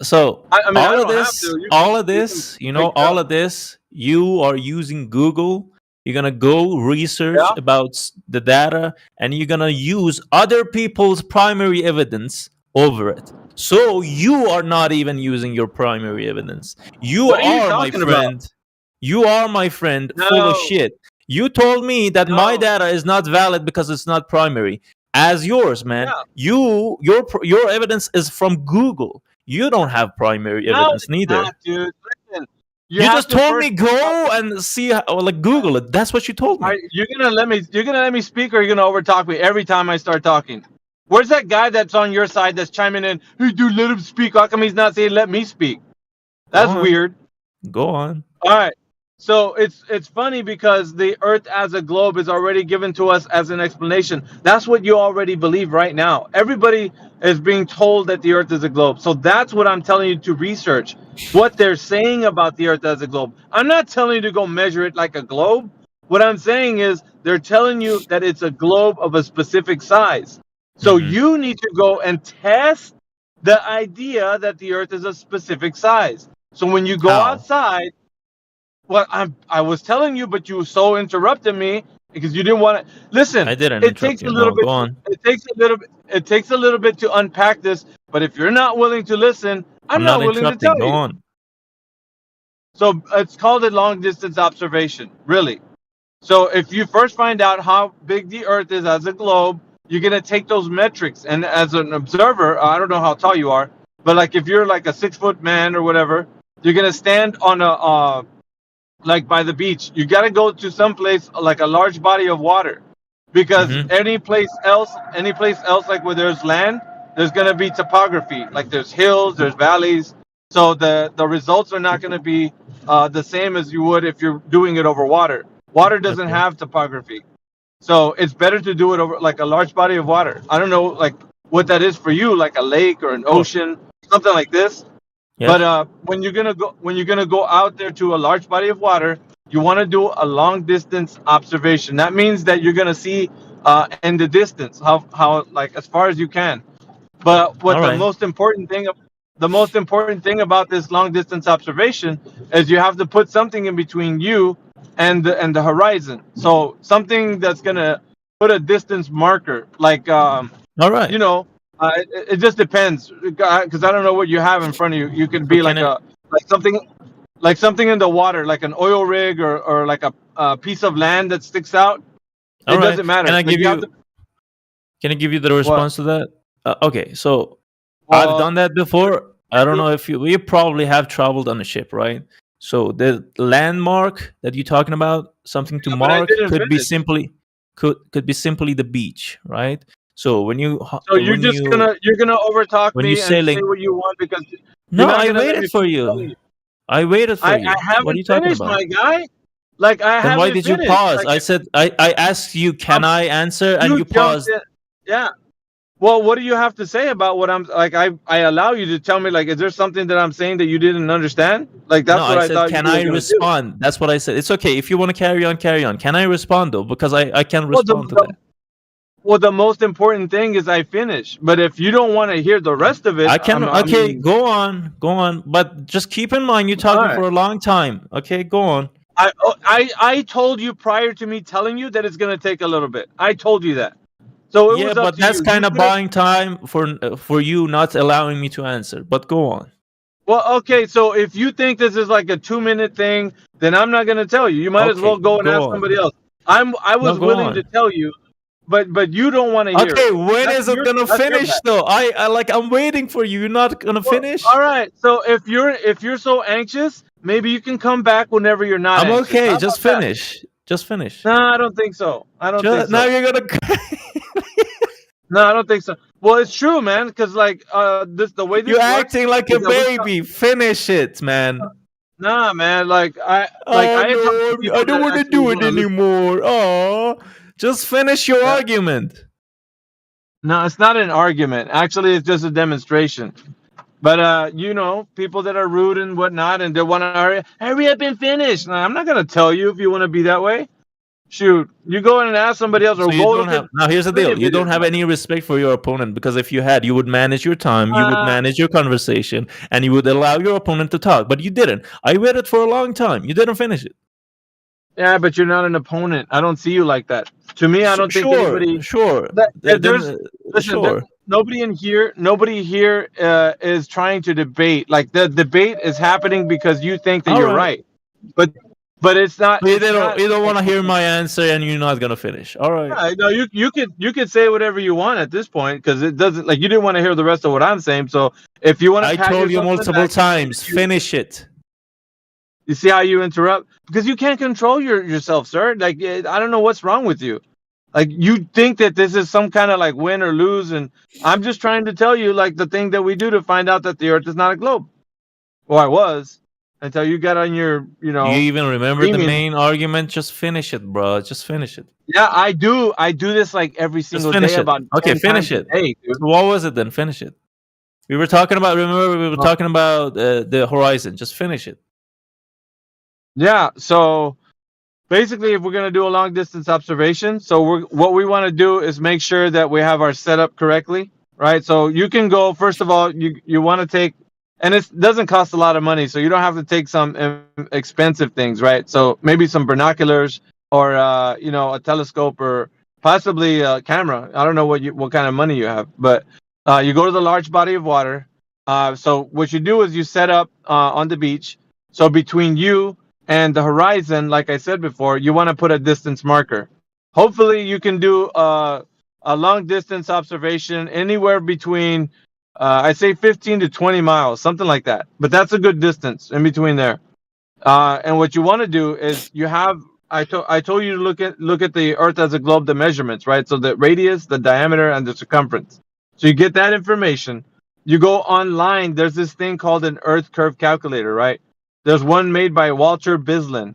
So I mean, all of this, all of this, you are using Google. You're gonna go research about the data, and you're gonna use other people's primary evidence over it. So you are not even using your primary evidence. You are my friend. You are my friend, full of shit. You told me that my data is not valid because it's not primary. As yours, man. Your evidence is from Google. You don't have primary evidence neither. Not, dude. Listen, you just told me go and see Google it. That's what you told me. You're gonna let me speak, or you're gonna overtalk me every time I start talking. Where's that guy that's on your side that's chiming in? Hey, dude, let him speak. How come he's not saying let me speak? That's weird. Go on. All right. So it's funny because the Earth as a globe is already given to us as an explanation. That's what you already believe right now. Everybody is being told that the Earth is a globe. So that's what I'm telling you to research. What they're saying about the Earth as a globe. I'm not telling you to go measure it like a globe. What I'm saying is they're telling you that it's a globe of a specific size. So you need to go and test the idea that the Earth is a specific size. So when you go outside, well, I was telling you, but you so interrupted me because you didn't want to listen. I didn't. It takes a little bit. Go on. It takes a little bit to unpack this. But if you're not willing to listen, I'm not willing to tell Go you. on. So it's called a long distance observation, really. So if you first find out how big the Earth is as a globe, you're gonna take those metrics, and as an observer, I don't know how tall you are, but like if you're like a 6-foot man or whatever, you're gonna stand on a like by the beach. You got to go to some place like a large body of water, because any place else like where there's land, there's going to be topography, like there's hills, there's valleys. So the results are not going to be the same as you would if you're doing it over water. Water doesn't have topography. So it's better to do it over like a large body of water. I don't know like what that is for you, like a lake or an ocean, something like this. Yeah. But when you're gonna go out there to a large body of water, you want to do a long distance observation. That means that you're gonna see in the distance how like as far as you can. But what the most important thing about this long distance observation is you have to put something in between you and the horizon. So something that's gonna put a distance marker, like you know. It just depends, because I don't know what you have in front of you. You could be like something in the water, like an oil rig or like a piece of land that sticks out. It doesn't matter. Can I give you the response to that? Okay, so I've done that before. I don't know if you probably have traveled on a ship, right? So the landmark that you're talking about, something to mark, could be simply the beach, right? So when you you're gonna overtalk me and say what you want, because I waited for you. I waited for you. I haven't what are you talking finished, about? my guy. Like I haven't. Then why did you pause? I said I asked you, can I answer, and you paused. Yeah. Well, what do you have to say about what I'm like? I allow you to tell me, like, is there something that I'm saying that you didn't understand? Like that's what I said, thought. Can I respond? That's what I said. It's okay if you want to carry on. Can I respond though? Because I can respond to that. Well, the most important thing is I finish. But if you don't want to hear the rest of it, Okay, go on. But just keep in mind you're talking for a long time. Okay, go on. I told you prior to me telling you that it's gonna take a little bit. I told you that. So it was up but to that's you. kind of buying time for you not allowing me to answer. But go on. Well, okay. So if you think this is like a 2-minute thing, then I'm not gonna tell you. You might as well go and ask somebody else. I was go willing on. to tell you, but you don't want to hear Okay, it. when is it gonna finish though? I'm waiting for you. You're not gonna finish. All right. So if you're so anxious, maybe you can come back whenever you're not I'm anxious. okay. How Just about that? finish. Just finish. No, I don't think so. I don't think so. Now you're gonna. No, I don't think so. Well, it's true, man. Because like the way this You're works acting like is a that baby. Finish it, man. Nah, man. Like I I don't want to do it anymore. Oh, just finish your argument. No, it's not an argument. Actually, it's just a demonstration. But people that are rude and whatnot, and they want to hurry up and finish. Nah, I'm not gonna tell you if you want to be that way. Shoot, you go in and ask somebody else, or So you go don't have. Now here's the deal. You don't have any respect for your opponent, because if you had, you would manage your time, you would manage your conversation, and you would allow your opponent to talk. But you didn't. I waited for a long time. You didn't finish it. Yeah, but you're not an opponent. I don't see you like that. To me, I don't think anybody. Sure. Nobody here is trying to debate. Like the debate is happening because you think that you're right. But it's not. You don't want to hear my answer, and you're not gonna finish. All right. Yeah, no, you could say whatever you want at this point, because it doesn't, like, you didn't want to hear the rest of what I'm saying. So if you want to, I told you multiple times, finish it. You see how you interrupt? Because you can't control yourself, sir. Like, I don't know what's wrong with you. Like, you think that this is some kind of like win or lose, and I'm just trying to tell you, like, the thing that we do to find out that the Earth is not a globe. Well, I was until you got on your, Do you even remember the main argument? Just finish it, bro. Just finish it. Yeah, I do. I do this like every single day. About okay, finish it. Day, so what was it then? Finish it. We were talking about. Remember, we were talking about the horizon. Just finish it. Yeah. So basically, if we're gonna do a long distance observation, so what we want to do is make sure that we have our setup correctly, right? So you can go. First of all, you want to take, and it doesn't cost a lot of money, so you don't have to take some expensive things, right? So maybe some binoculars, or a telescope, or possibly a camera. I don't know what kind of money you have, but you go to the large body of water. So what you do is you set up on the beach. So between you and the horizon, like I said before, you want to put a distance marker. Hopefully you can do a long distance observation anywhere between I'd say 15 to 20 miles, something like that. But that's a good distance in between there. And what you want to do is you have, I told you to look at the Earth as a globe, the measurements, right? So the radius, the diameter, and the circumference. So you get that information. You go online. There's this thing called an Earth curve calculator, right? There's one made by Walter Bislin.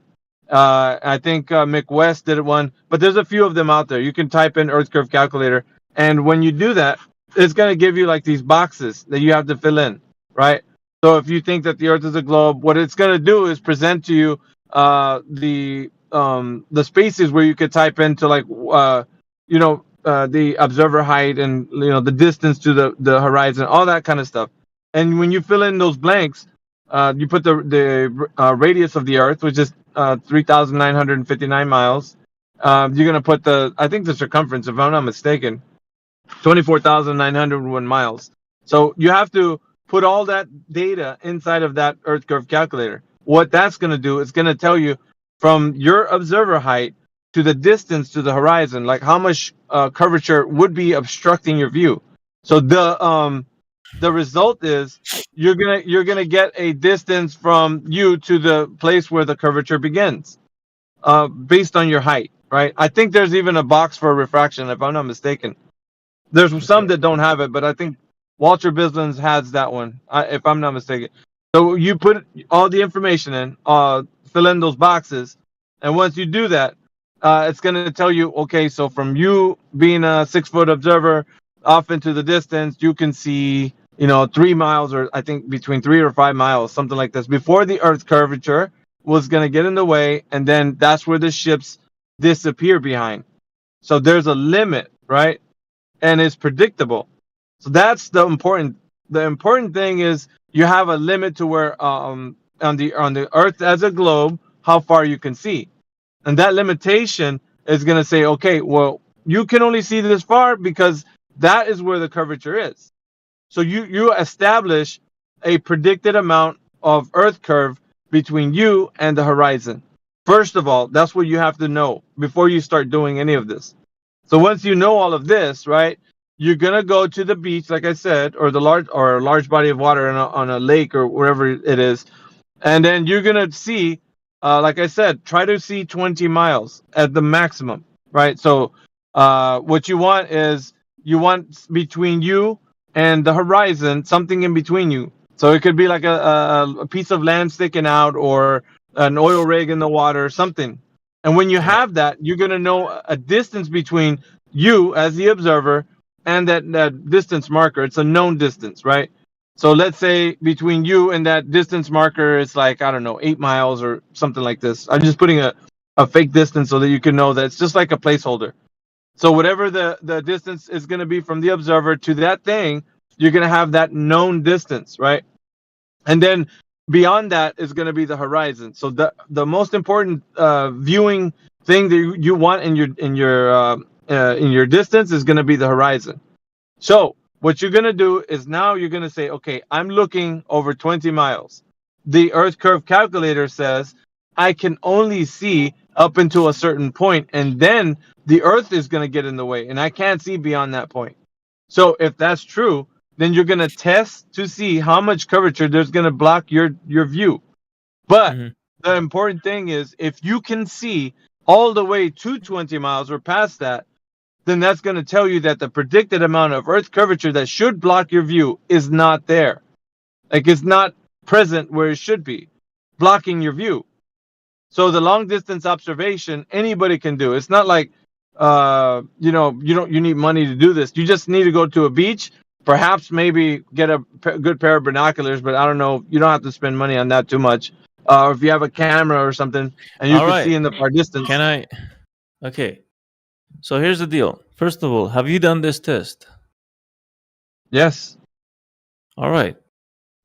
I think Mick West did one, but there's a few of them out there. You can type in Earth curve calculator, and when you do that, it's going to give you like these boxes that you have to fill in, right? So if you think that the Earth is a globe, what it's going to do is present to you the spaces where you could type into, like, the observer height, and the distance to the horizon, all that kind of stuff. And when you fill in those blanks, you put the radius of the Earth, which is 3,959 miles. You're gonna put I think the circumference, if I'm not mistaken, 24,901 miles. So you have to put all that data inside of that Earth curve calculator. What that's gonna do is gonna tell you from your observer height to the distance to the horizon, like how much curvature would be obstructing your view. So the result is you're gonna get a distance from you to the place where the curvature begins, based on your height, right? I think there's even a box for refraction, if I'm not mistaken. There's some that don't have it, but I think Walter Bislin's has that one, if I'm not mistaken. So you put all the information in, fill in those boxes, and once you do that, it's gonna tell you, okay, so from you being a 6-foot observer off into the distance, you can see 3 miles, or I think between 3 or 5 miles, something like this, before the Earth's curvature was going to get in the way, and then that's where the ships disappear behind. So there's a limit right? And it's predictable. So that's the important. The important thing is you have a limit to where on the Earth as a globe, how far you can see, and that limitation is going to say, okay, well, you can only see this far because that is where the curvature is. So you establish a predicted amount of Earth curve between you and the horizon. First of all, that's what you have to know before you start doing any of this. So once you know all of this, right, you're gonna go to the beach, like I said, or a large body of water on a lake or wherever it is, and then you're gonna see, like I said, try to see 20 miles at the maximum, right? So what you want is you want between you and the horizon something in between you. So it could be like a piece of land sticking out or an oil rig in the water, something. And when you have that, you're gonna know a distance between you as the observer and that distance marker. It's a known distance, right? So let's say between you and that distance marker, it's like, I don't know, 8 miles or something like this. I'm just putting a fake distance so that you can know that it's just like a placeholder. So whatever the distance is going to be from the observer to that thing, you're going to have that known distance, right? And then beyond that is going to be the horizon. So the most important viewing thing that you want in your distance is going to be the horizon. So what you're going to do is now you're going to say, okay, I'm looking over 20 miles. The Earth curve calculator says I can only see up until a certain point, and then the Earth is going to get in the way, and I can't see beyond that point. So if that's true, then you're going to test to see how much curvature there's going to block your view. But the important thing is if you can see all the way to 20 miles or past that, then that's going to tell you that the predicted amount of Earth curvature that should block your view is not there. Like it's not present where it should be, blocking your view. So the long distance observation anybody can do. It's not like you need money to do this. You just need to go to a beach, perhaps maybe get a good pair of binoculars, but I don't know, you don't have to spend money on that too much. Or if you have a camera or something and you can see in the far distance. Okay. So here's the deal. First of all, have you done this test? Yes. All right.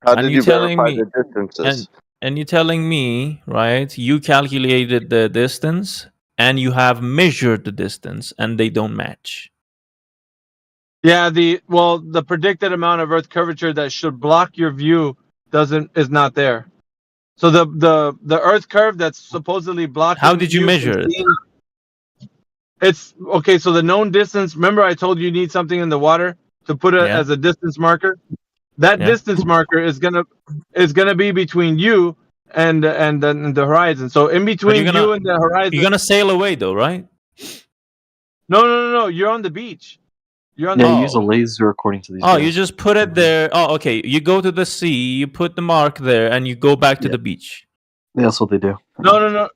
How did you verify the distances? And you're telling me, right, you calculated the distance and you have measured the distance and they don't match. Yeah, the predicted amount of Earth curvature that should block your view is not there. So the Earth curve that's supposedly blocking. How did you measure it? It's okay. So the known distance. Remember, I told you need something in the water to put it as a distance marker. That distance marker is gonna be between you and the horizon. So in between you and the horizon, you're gonna sail away though, right? No. You're on the beach. You're on you use a laser according to these. Oh, you just put it there. Oh, okay. You go to the sea, you put the mark there, and you go back to the beach. Yeah, that's what they do. No.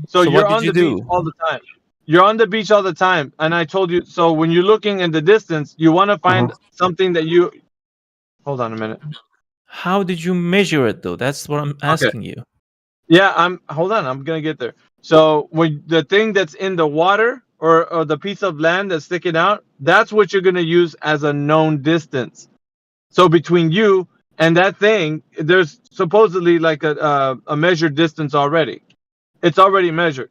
So you're on the beach all the time. You're on the beach all the time, and I told you. So when you're looking in the distance, you want to find something that you. Hold on a minute. How did you measure it, though? That's what I'm asking you. Yeah, hold on. I'm gonna get there. So when the thing that's in the water or the piece of land that's sticking out, that's what you're gonna use as a known distance. So between you and that thing, there's supposedly like a measured distance already. It's already measured.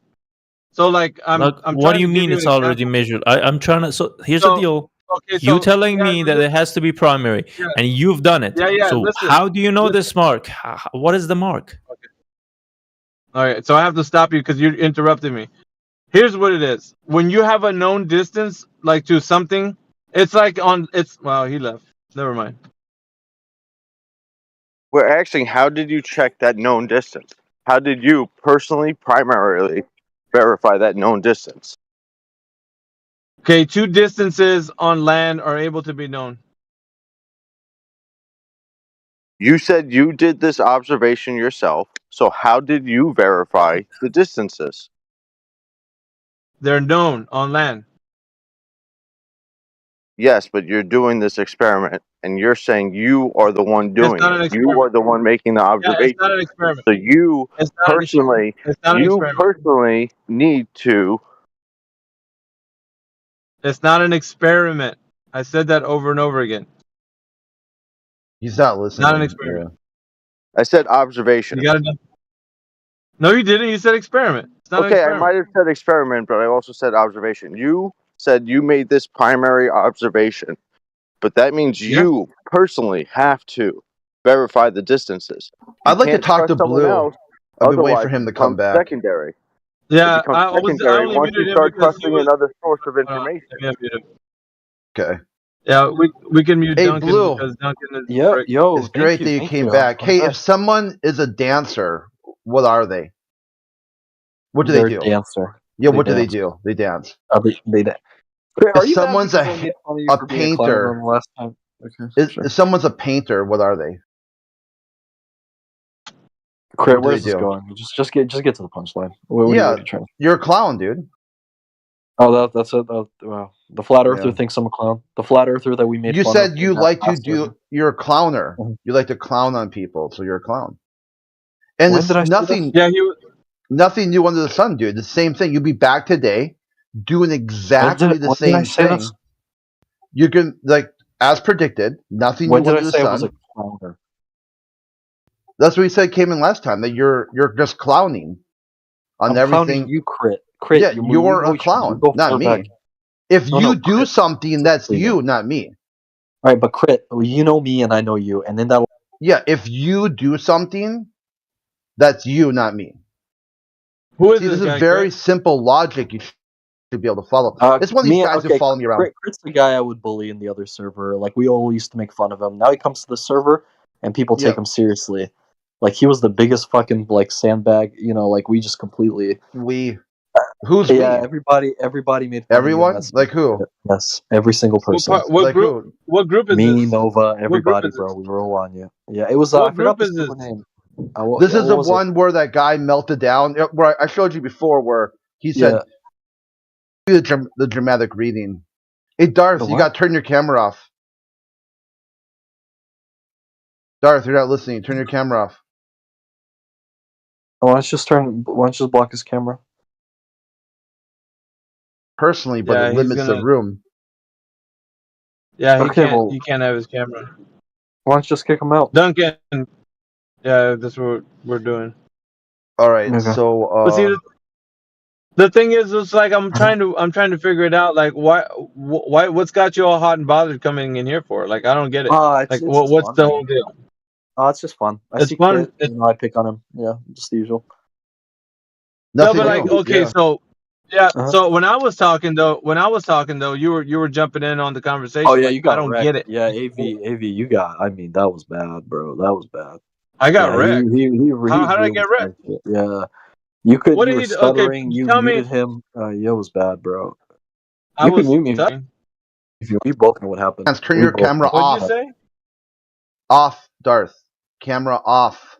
So like I'm what do you mean it's already measured? I'm trying to. So here's the deal. Okay, you telling me that it has to be primary, and you've done it. So listen, how do you know this mark? What is the mark? Okay. All right, so I have to stop you because you interrupted me. Here's what it is. When you have a known distance, like to something, it's like he left. Never mind. We're asking, how did you check that known distance? How did you personally, primarily, verify that known distance? Okay, two distances on land are able to be known. You said you did this observation yourself, so how did you verify the distances? They're known on land. Yes, but you're doing this experiment, and you're saying you are the one doing it. You are the one making the observation. Yeah, it's not an experiment. So you personally need to It's not an experiment. I said that over and over again. He's not listening. Not an experiment. I said observation. You got to. No, you didn't. You said experiment. It's not an Okay, I experiment. might have said experiment, but I also said observation. You said you made this primary observation, but that means you personally have to verify the distances. I'd like to talk to Blue. I've been waiting for him to come back. Secondary. Yeah, it becomes I secondary only once muted you him start because he trusting was. another source of information. Okay. Yeah, we can mute Hey, Duncan Blue. because Duncan is. It's great that you came back. Hey, if someone is a dancer, what are they? What do They're they a do? dancer. Yeah, They what do they dance. do? They dance. They dance. If Are you mad someone's because I made fun of you a for being a clown on painter, the last time? Okay, sure. if someone's a painter, what are they? Crit, What do where's they this do? going? Just get to the punchline. What Yeah, are you trying? you're a clown, dude. Oh, that's it. Oh, wow. The flat earther Yeah. thinks I'm a clown. The flat earther that we made You fun said of. you in that like to last do. server. You're a clowner. You like to clown on people, so you're a clown. And When it's did I say nothing. Yeah, he was. Nothing new under the sun, dude. The same thing. You'll be back today, doing exactly the when did I same say thing. this? You can as predicted. Nothing When new did under I the say I sun. was a clowner? That's what he said came in last time. That you're just clowning on I'm everything. clowning you, Crit. Crit, Yeah, you you're know a each other. clown, Go not far me. back. If No, you no, do Crit. something, that's Exactly, you, no. not me. All right, but Crit, you know me and I know you, and then that. Yeah, if you do something, that's you, not me. Who is See, this this is guy, very Crit? simple logic. You should be able to follow. It's one of these guys who follow me around. Crit's the guy I would bully in the other server. Like, we all used to make fun of him. Now he comes to the server, and people take Yeah. him seriously. Like, he was the biggest fucking, like, sandbag, like, we just completely... Who's yeah, we? everybody made fun Everyone? of you. Like who? Yes, every single person. What group? What group is Me, this? Nova, What group everybody, is bro. this? We were all on you. Yeah, it was, What I forgot group the is server this? name. This is the was it? one where that guy melted down. Where I showed you before, where he said, Yeah. the dramatic reading. Hey, Darth, you got to turn your camera off. Darth, you're not listening. Turn your camera off. Oh, why don't you just block his camera? Personally, but Yeah, it he's limits the gonna. room. Yeah, he Okay, can't. well, He can't have his camera. why don't you just kick him out? Duncan. Yeah, that's what we're doing. All right, Okay. so But see, the thing is, it's like I'm trying to figure it out. Like, what's got you all hot and bothered coming in here for? Like, I don't get it. It's Like, just what's fun. the whole deal? Oh, it's just fun. I It's see fun. Crit, I pick on him. Yeah, just the usual. No, but like, okay, so yeah, Uh-huh. so when I was talking though, you were jumping in on the conversation. Oh yeah, like, you got I don't wrecked. get it. Yeah, AV, you got. I mean, that was bad, bro. That was bad. I got Yeah, wrecked. He How did I really get wrecked? spanked it. Yeah, you What did were he do? Okay, stuttering. You tell me. muted him. Yeah, it was bad, bro. I You can was mute me stuttering. if you. We both know what happened. Turn We your both know camera what What'd off. you say? Off, Darth. Camera off.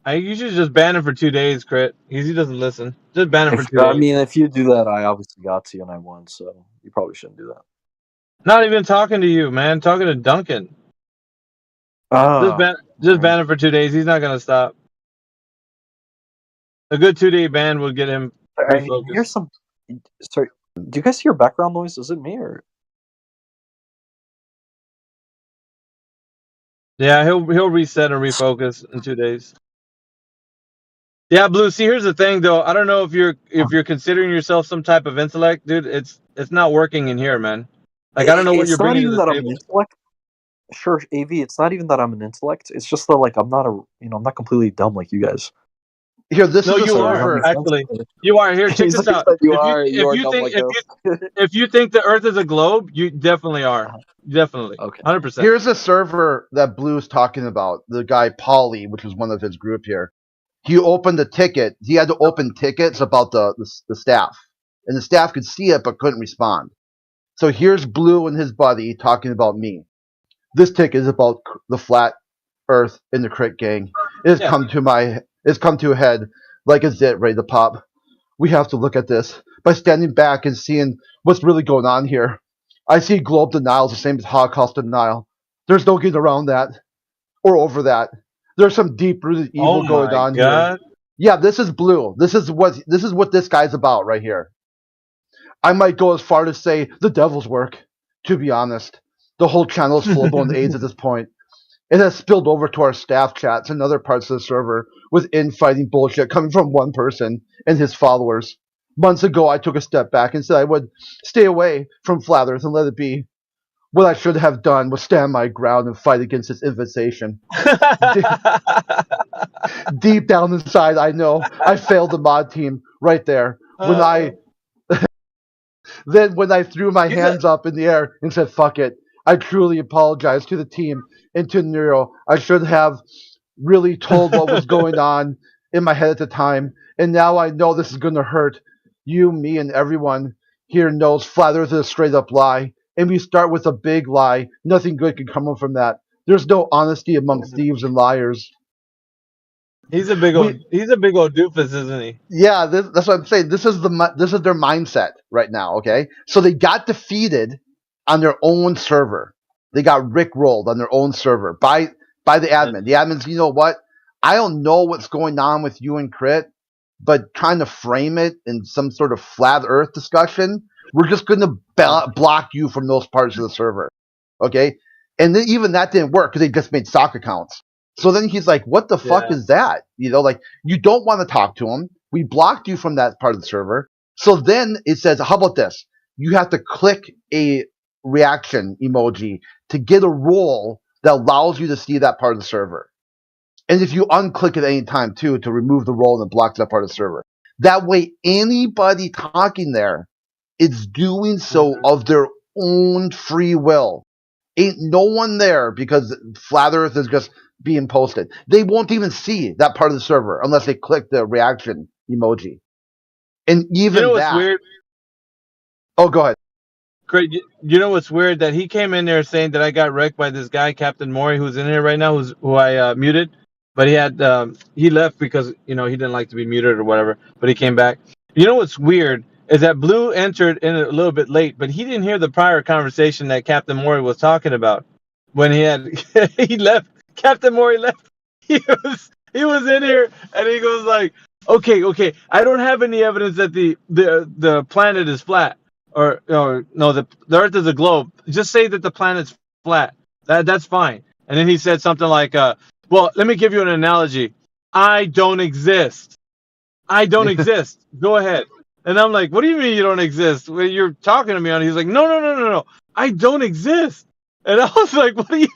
You should just ban him for 2 days, Crit. He doesn't listen. Just ban him for 2 I days. mean, if you do that, I obviously got to you and I won, so you probably shouldn't do that. Not even talking to you, man. Talking to Duncan. Just ban him for 2 days. He's not gonna stop. A good 2-day ban would get him refocused. Here's some. Sorry, do you guys hear background noise? Is it me or? Yeah, he'll reset and refocus in 2 days. Yeah, Blue. See, here's the thing, though. I don't know if you're considering yourself some type of intellect, dude. It's not working in here, man. Like, I don't know what you're It's not bringing to even the that I'm table. an intellect. Sure, AV. It's not even that I'm an intellect. It's just that like I'm not I'm not completely dumb like you guys. Here, this No, is a you are server. actually. You are. Here, check He's this like, out. you are dumb like us. If you think the Earth is a globe, you definitely are. Definitely. Okay. 100%. Here's a server that Blue's talking about. The guy Pauly, which was one of his group here. He opened a ticket. He had to open tickets about the staff, and the staff could see it but couldn't respond. So here's Blue and his buddy talking about me. This ticket is about the flat Earth in the Crit Gang. It has come to a head like a zit ready to pop. We have to look at this by standing back and seeing what's really going on here. I see globe denial is the same as Holocaust denial. There's no getting around that or over that. There's some deep-rooted evil going on here. Yeah, this is Blue. This is what this guy's about right here. I might go as far to say the devil's work, to be honest. The whole channel is full of blown AIDS at this point. It has spilled over to our staff chats and other parts of the server with infighting bullshit coming from one person and his followers. Months ago, I took a step back and said I would stay away from Flat Earth and let it be. What I should have done was stand my ground and fight against its invitation. Deep down inside, I know I failed the mod team right there when I threw my hands up in the air and said, fuck it. I truly apologize to the team and to Nero. I should have really told what was going on in my head at the time. And now I know this is going to hurt you, me, and everyone here knows Flat Earth is a straight up lie. And we start with a big lie. Nothing good can come from that. There's no honesty among thieves and liars. He's a big old doofus, isn't he? Yeah, that's what I'm saying. This is their mindset right now. Okay, so they got defeated on their own server. They got rickrolled on their own server by the admin. The admin's, you know what? I don't know what's going on with you and Crit, but trying to frame it in some sort of flat Earth discussion, we're just going to block you from those parts of the server. Okay, and then even that didn't work because they just made stock accounts. So then he's like, what the fuck is that? You know, like, you don't want to talk to him. We blocked you from that part of the server. So then it says, how about this? You have to click a reaction emoji to get a role that allows you to see that part of the server. And if you unclick at any time, too, to remove the role and block that part of the server. That way, anybody talking there is doing so of their own free will. Ain't no one there because Flat Earth is just being posted. They won't even see that part of the server unless they click the reaction emoji. And even what's weird? Oh, go ahead. Great. You know what's weird? That he came in there saying that I got wrecked by this guy, Captain Mori, who's in here right now, who I muted. But he left because he didn't like to be muted or whatever. But he came back. You know what's weird is that Blue entered in a little bit late, but he didn't hear the prior conversation that Captain Mori was talking about when he left. Captain Mori left. He was in here and he goes like, okay, I don't have any evidence that the planet is flat or no, the Earth is a globe. Just say that the planet's flat. That's fine. And then he said something like, well, let me give you an analogy. I don't exist. I don't exist. Go ahead. And I'm like, what do you mean you don't exist? Well, you're talking to me on. He's like, no. I don't exist. And I was like, what are you?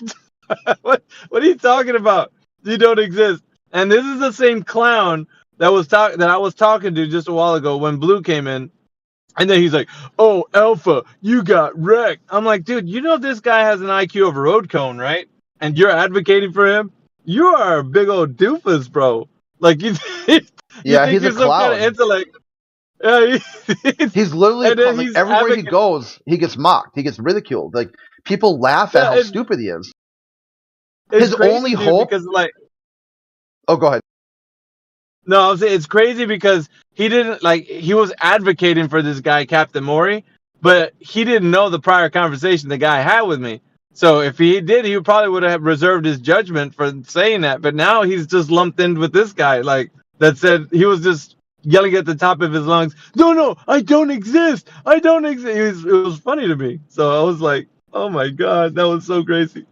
What are you talking about? You don't exist. And this is the same clown that I was talking to just a while ago when Blue came in. And then he's like, oh, Alpha, you got wrecked. I'm like, dude, you know this guy has an IQ of a road cone, right? And you're advocating for him? You are a big old doofus, bro. Like, you think he's you're a some clown. kind of intellect. Yeah, he's literally and then like, everywhere he goes, he gets mocked. He gets ridiculed. Like, people laugh at how stupid he is. It's His crazy, only dude, hope. because like, oh, go ahead. No, I was saying it's crazy because he didn't he was advocating for this guy, Captain Mori, but he didn't know the prior conversation the guy had with me. So if he did, he probably would have reserved his judgment for saying that. But now he's just lumped in with this guy, that said he was just yelling at the top of his lungs, no, I don't exist. I don't exist. It was funny to me. So I was like, oh my God, that was so crazy.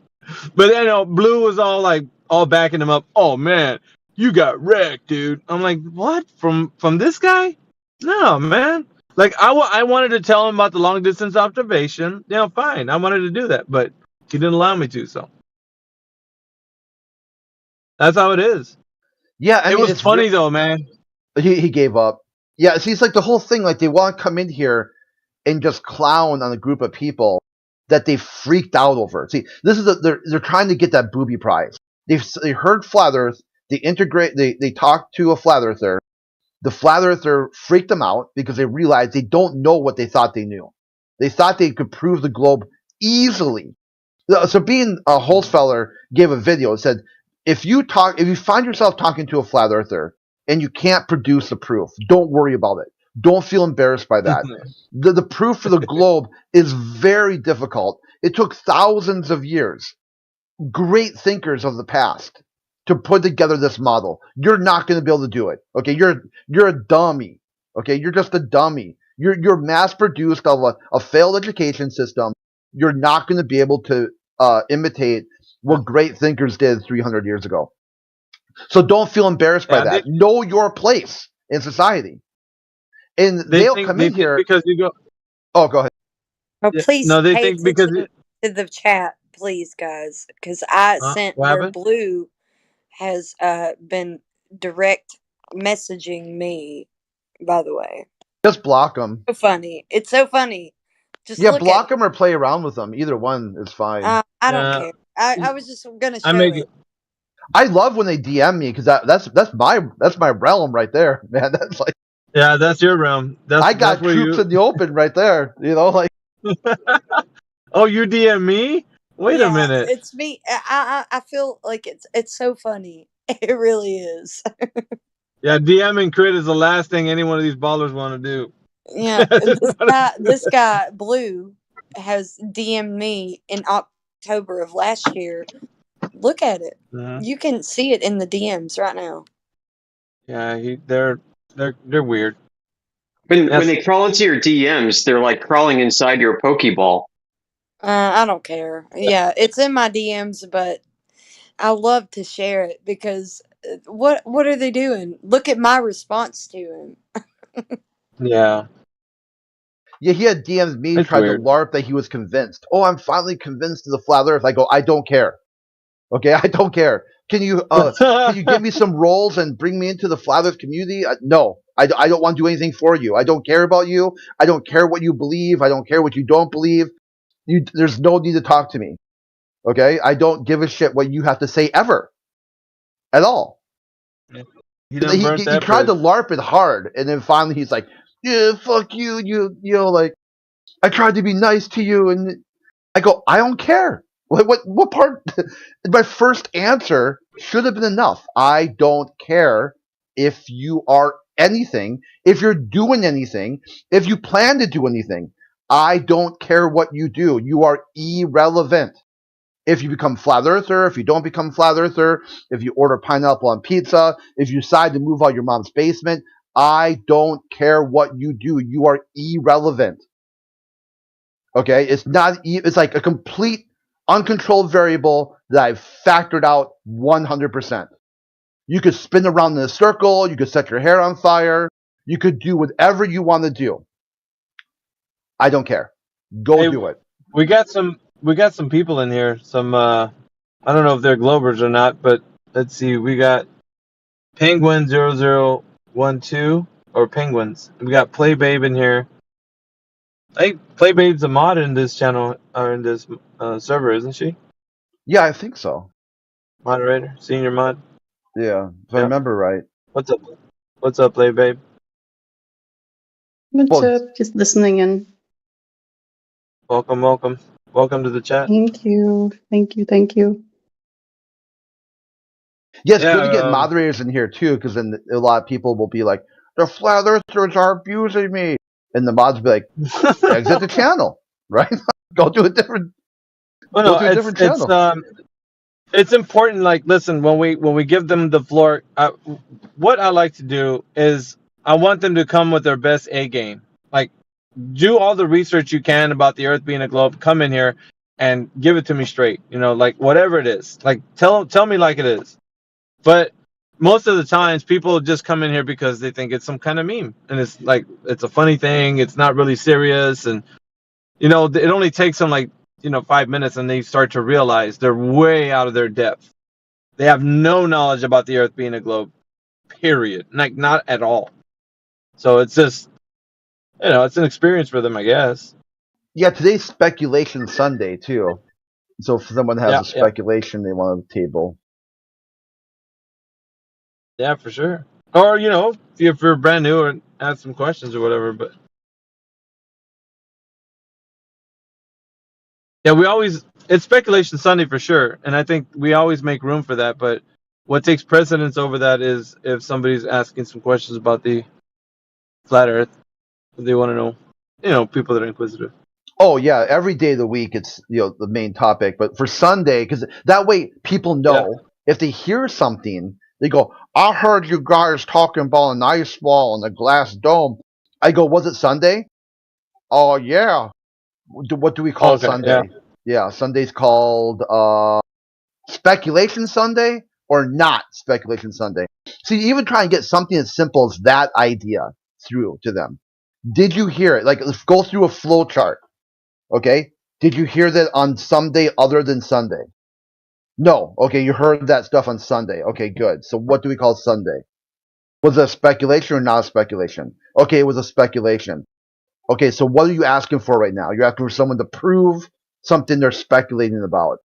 But then Blue was all backing him up. Oh man, you got wrecked, dude. I'm like, what? From this guy? No, man. Like I wanted to tell him about the long distance observation. Fine. I wanted to do that, but he didn't allow me to. So that's how it is. Yeah, I mean, it was funny though, man. He gave up. Yeah, see, it's like the whole thing. Like, they want to come in here and just clown on a group of people that they freaked out over. See, this is they're trying to get that booby prize. They heard Flat Earth. They talked to a Flat Earther. The Flat Earther freaked them out because they realized they don't know what they thought they knew. They thought they could prove the globe easily. So being a Holzfäller gave a video and said, if you find yourself talking to a Flat Earther and you can't produce the proof, don't worry about it. Don't feel embarrassed by that. The proof for the globe is very difficult. It took thousands of years. Great thinkers of the past to put together this model. You're not going to be able to do it. Okay, you're a dummy. Okay, you're just a dummy. You're mass produced of a failed education system. You're not going to be able to imitate what great thinkers did 300 years ago. So don't feel embarrassed by that. Know your place in society. And they'll come in here because you go. Oh, go ahead. Oh, please No, they pay think because attention to the chat, please, guys, because I sent what where happened? Blue has been direct messaging me. By the way, just block them. so funny. It's so funny. Just Yeah, look block at them or play around with them. Either one is fine. I don't care. I was just gonna show it. I love when they DM me because that's my realm right there, man. That's like Yeah, that's your realm. I got troops in the open right there. You know, like oh, you DM me? Wait a minute. It's me. I feel like it's so funny. It really is. Yeah, DMing crit is the last thing any one of these ballers want to do. Yeah, this guy Blue has DM'd me in October of last year. Look at it. You can see it in the DMs right now. Yeah, they're weird. When they crawl into your DMs, they're like crawling inside your Pokeball. I don't care. Yeah, it's in my DMs, but I love to share it because what are they doing? Look at my response to him. Yeah. Yeah, he had DM'd me, That's tried weird. to LARP that he was convinced. Oh, I'm finally convinced of the flat Earth. I go, I don't care. Okay, I don't care. Can you give me some roles and bring me into the flat Earth community? No, I don't want to do anything for you. I don't care about you. I don't care what you believe. I don't care what you don't believe. There's no need to talk to me. Okay, I don't give a shit what you have to say ever, at all. He tried to LARP it hard, and then finally he's like, "Yeah, fuck you, you know, like I tried to be nice to you," and I go, "I don't care. What part?" My first answer should have been enough. I don't care if you are anything, if you're doing anything, if you plan to do anything. I don't care what you do. You are irrelevant. If you become flat earther, if you don't become flat earther, if you order pineapple on pizza, if you decide to move out your mom's basement, I don't care what you do. You are irrelevant. Okay? It's like a complete uncontrolled variable that I've factored out 100%. You could spin around in a circle, you could set your hair on fire, you could do whatever you want to do. I don't care. Go do it. We got some people in here. Some I don't know if they're Globers or not, but let's see. We got Penguin 0012 or Penguins. We got Playbabe in here. I think Playbabe's a mod in this channel or in this server, isn't she? Yeah, I think so. Moderator, senior mod. Yeah, if I remember right. What's up? What's up, Playbabe? What's up? Just listening in. Welcome to the chat. Thank you. Yeah, it's good to get moderators in here too, because then a lot of people will be like, "The flat earthers are abusing me," and the mods will be like, "Exit the channel, right? Go to a different." Well, no, it's important. Like, listen, when we give them the floor, what I like to do is I want them to come with their best A game. Like, do all the research you can about the Earth being a globe. Come in here and give it to me straight. You know, like whatever it is. Like, tell me like it is. But most of the times, people just come in here because they think it's some kind of meme, and it's like it's a funny thing. It's not really serious, and you know, it only takes them 5 minutes, and they start to realize they're way out of their depth. They have no knowledge about the Earth being a globe, period. Like, not at all. So it's just, it's an experience for them, I guess. Yeah, today's speculation Sunday too. So if someone has a speculation they want on the table. Yeah, for sure. Or, if you're brand new and have some questions or whatever, but yeah, it's speculation Sunday for sure. And I think we always make room for that. But what takes precedence over that is if somebody's asking some questions about the flat Earth, they want to know, people that are inquisitive. Oh yeah, every day of the week it's the main topic. But for Sunday, because that way people know if they hear something, they go, "I heard you guys talking about an ice wall and a glass dome. I go, was it Sunday? Oh yeah. What do we call Sunday? Yeah, Sunday's called Speculation Sunday or not Speculation Sunday. See, even try and get something as simple as that idea through to them. Did you hear it? Like, let's go through a flow chart. Okay? Did you hear that on some day other than Sunday? No. Okay, you heard that stuff on Sunday. Okay, good. So what do we call Sunday? Was it a speculation or not a speculation? Okay, it was a speculation. Okay, so what are you asking for right now? You're asking for someone to prove something they're speculating about.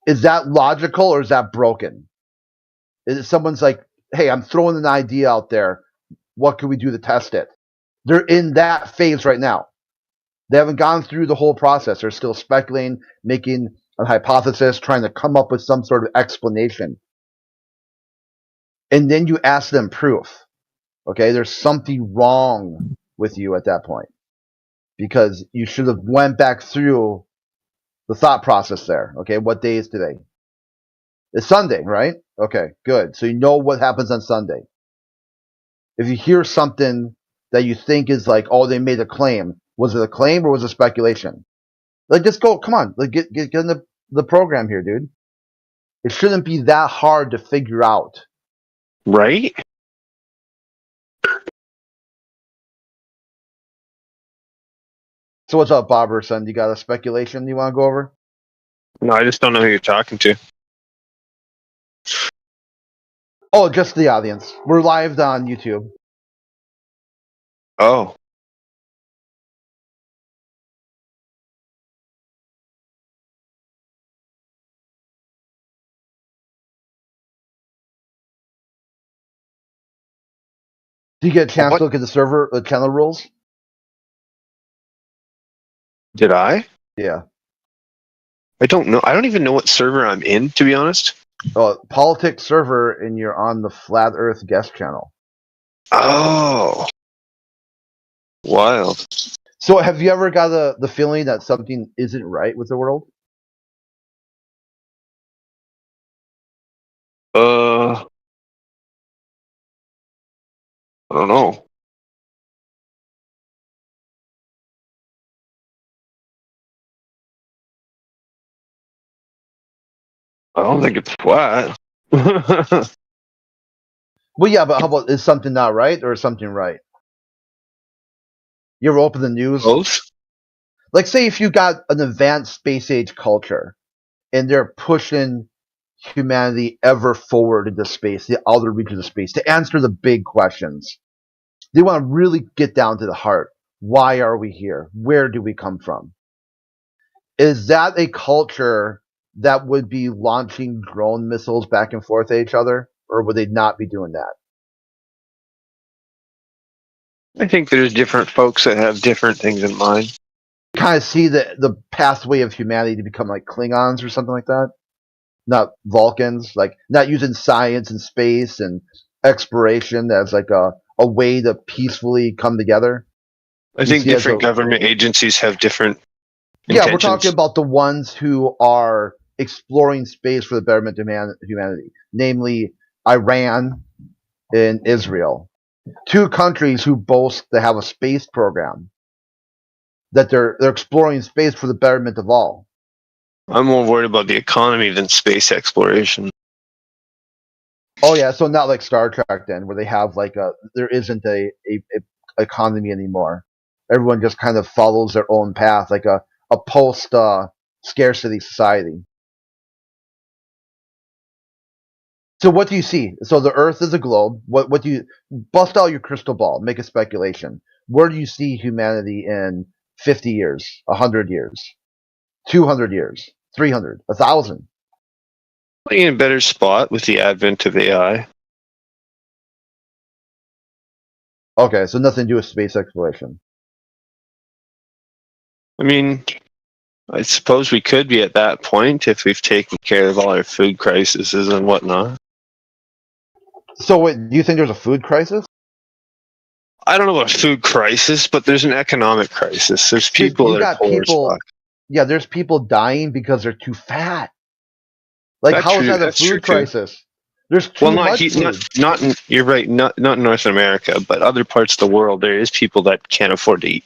Is that logical or is that broken? Is it someone's like, hey, I'm throwing an idea out there. What can we do to test it? They're in that phase right now. They haven't gone through the whole process. They're still speculating, making a hypothesis, trying to come up with some sort of explanation. And then you ask them proof. Okay, there's something wrong with you at that point because you should have went back through the thought process there. Okay, what day is today? It's Sunday, right? Okay, good. So you know what happens on Sunday. If you hear something that you think is like, oh, they made a claim, was it a claim or was it speculation? Like, just go, come on, like, get in the program here, dude. It shouldn't be that hard to figure out. Right? So what's up, Bobber, son? You got a speculation you want to go over? No, I just don't know who you're talking to. Oh, just the audience. We're live on YouTube. Oh. Do you get a chance to look at the server, the channel rules? Did I? Yeah. I don't know. I don't even know what server I'm in, to be honest. Politics server, and you're on the Flat Earth guest channel. Oh. Wild. So have you ever got the feeling that something isn't right with the world? I don't know. I don't think it's flat. Well, yeah, but how about, is something not right or is something right? You ever open the news? Both? Like, say if you got an advanced space age culture and they're pushing humanity ever forward into space, the outer reaches of space, to answer the big questions. They want to really get down to the heart. Why are we here? Where do we come from? Is that a culture that would be launching drone missiles back and forth at each other? Or would they not be doing that? I think there's different folks that have different things in mind. You kind of see the pathway of humanity to become like Klingons or something like that? Not Vulcans, like not using science and space and exploration as like a way to peacefully come together. I think different government agencies have different intentions. Yeah, we're talking about the ones who are exploring space for the betterment of humanity, namely Iran and Israel. Two countries who boast to have a space program that they're exploring space for the betterment of all. I'm more worried about the economy than space exploration. Oh yeah, so not like Star Trek then, where they have like there isn't a economy anymore. Everyone just kind of follows their own path, like a post scarcity society. So what do you see? So the Earth is a globe. What do you bust out your crystal ball? Make a speculation. Where do you see humanity in 50 years, 100 years, 200 years, 300, 1,000? In a better spot with the advent of AI. Okay, so nothing to do with space exploration. I mean, I suppose we could be at that point if we've taken care of all our food crises and whatnot. So wait, do you think there's a food crisis? I don't know about a food crisis, but there's an economic crisis. There's people that are poor as fuck. Yeah, there's people dying because they're too fat. Like, That's how is true. that a That's true, food crisis? There's too much food. You're right. You're right. Not in North America, but other parts of the world, there is people that can't afford to eat.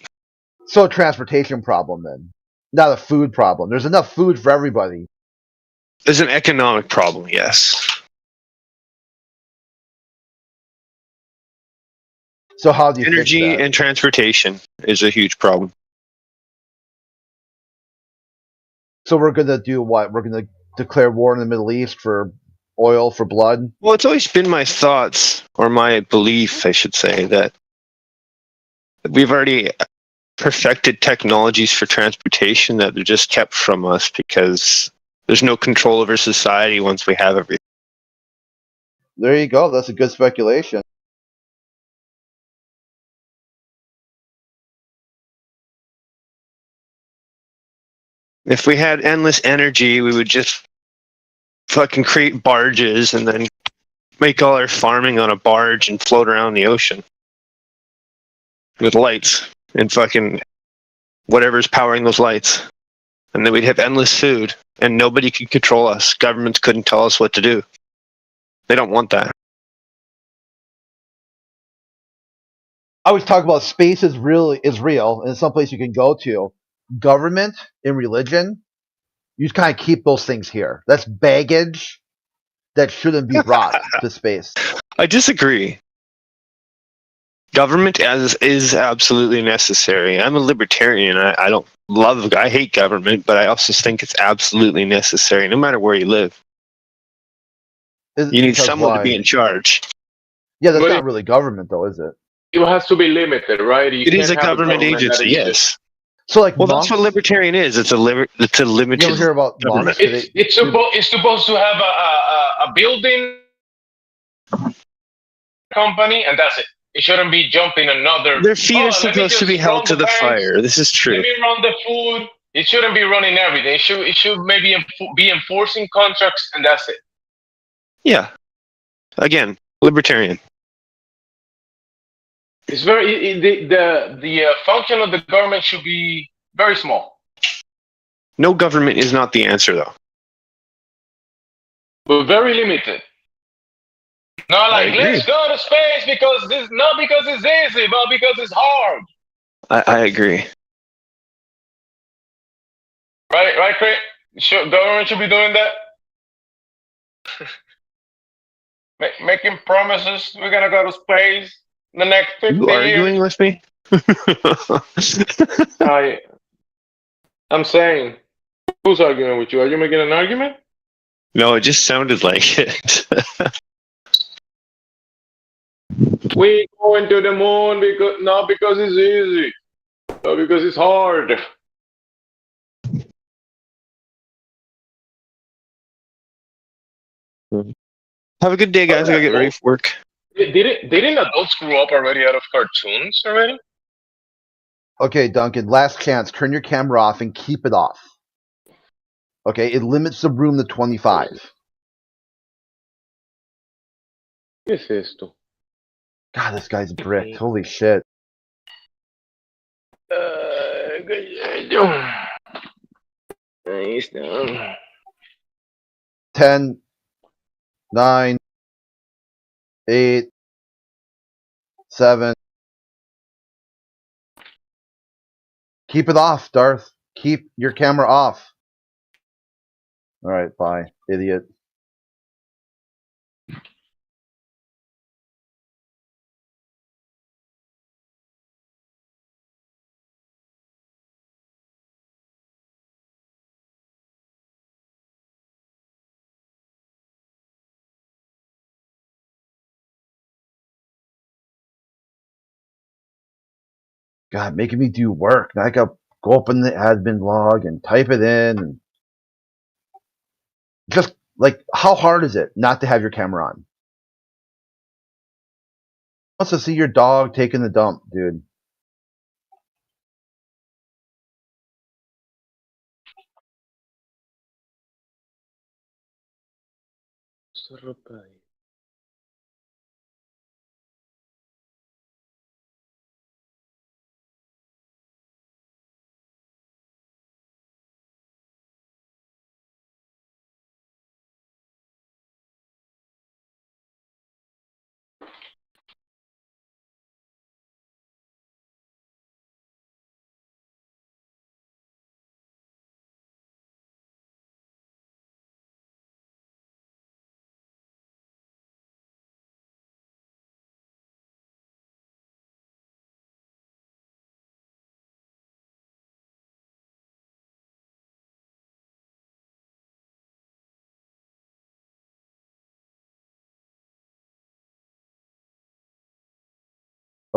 So a transportation problem then, not a food problem. There's enough food for everybody. There's an economic problem, yes. So how do you Energy fix that? and transportation is a huge problem. So we're gonna do what? We're gonna declare war in the Middle East for oil, for blood? Well, it's always been my thoughts, or my belief, I should say, that we've already perfected technologies for transportation that are just kept from us because there's no control over society once we have everything. There you go. That's a good speculation. If we had endless energy, we would just fucking create barges and then make all our farming on a barge and float around the ocean with lights and fucking whatever's powering those lights. And then we'd have endless food and nobody could control us. Governments couldn't tell us what to do. They don't want that. I always talk about space is real, and it's someplace you can go to. Government and religion, you kind of keep those things here. That's baggage that shouldn't be brought to space. I disagree. Government is absolutely necessary. I'm a libertarian. I hate government, but I also think it's absolutely necessary, no matter where you live. You need someone to be in charge. Yeah, that's not really government, though, is it? It has to be limited, right? It is a government agency, yes. So, like, well, that's what libertarian is. It's a limited. You ever hear about government. monks? It's supposed to have a building company, and that's it. It shouldn't be jumping another. Their feet are supposed to be held to the fire. This is true. Let me run the food. It shouldn't be running everything. It should maybe be enforcing contracts, and that's it. Yeah. Again, libertarian. It's the function of the government should be very small. No government is not the answer, though. But very limited. Not like let's go to space because this not because it's easy, but because it's hard. I agree. Right, Craig? Government should be doing that. Making promises. We're gonna go to space in the next 50 You arguing years. with me? I'm saying, who's arguing with you? Are you making an argument? No, it just sounded like it. We going to the moon not because it's easy, but because it's hard. Have a good day, guys. I gotta get ready for work. Didn't adults grow up already out of cartoons already? Okay, Duncan, last chance. Turn your camera off and keep it off. Okay, it limits the room to 25. ¿Qué es esto? God, this guy's bricked. Holy shit. Ahí está. 10, 9, 8, 7. Keep it off, Darth. Keep your camera off. All right, bye, idiot. God, making me do work. Now I gotta go open the admin log and type it in. And just, like, how hard is it not to have your camera on? Wants to see your dog taking the dump, dude.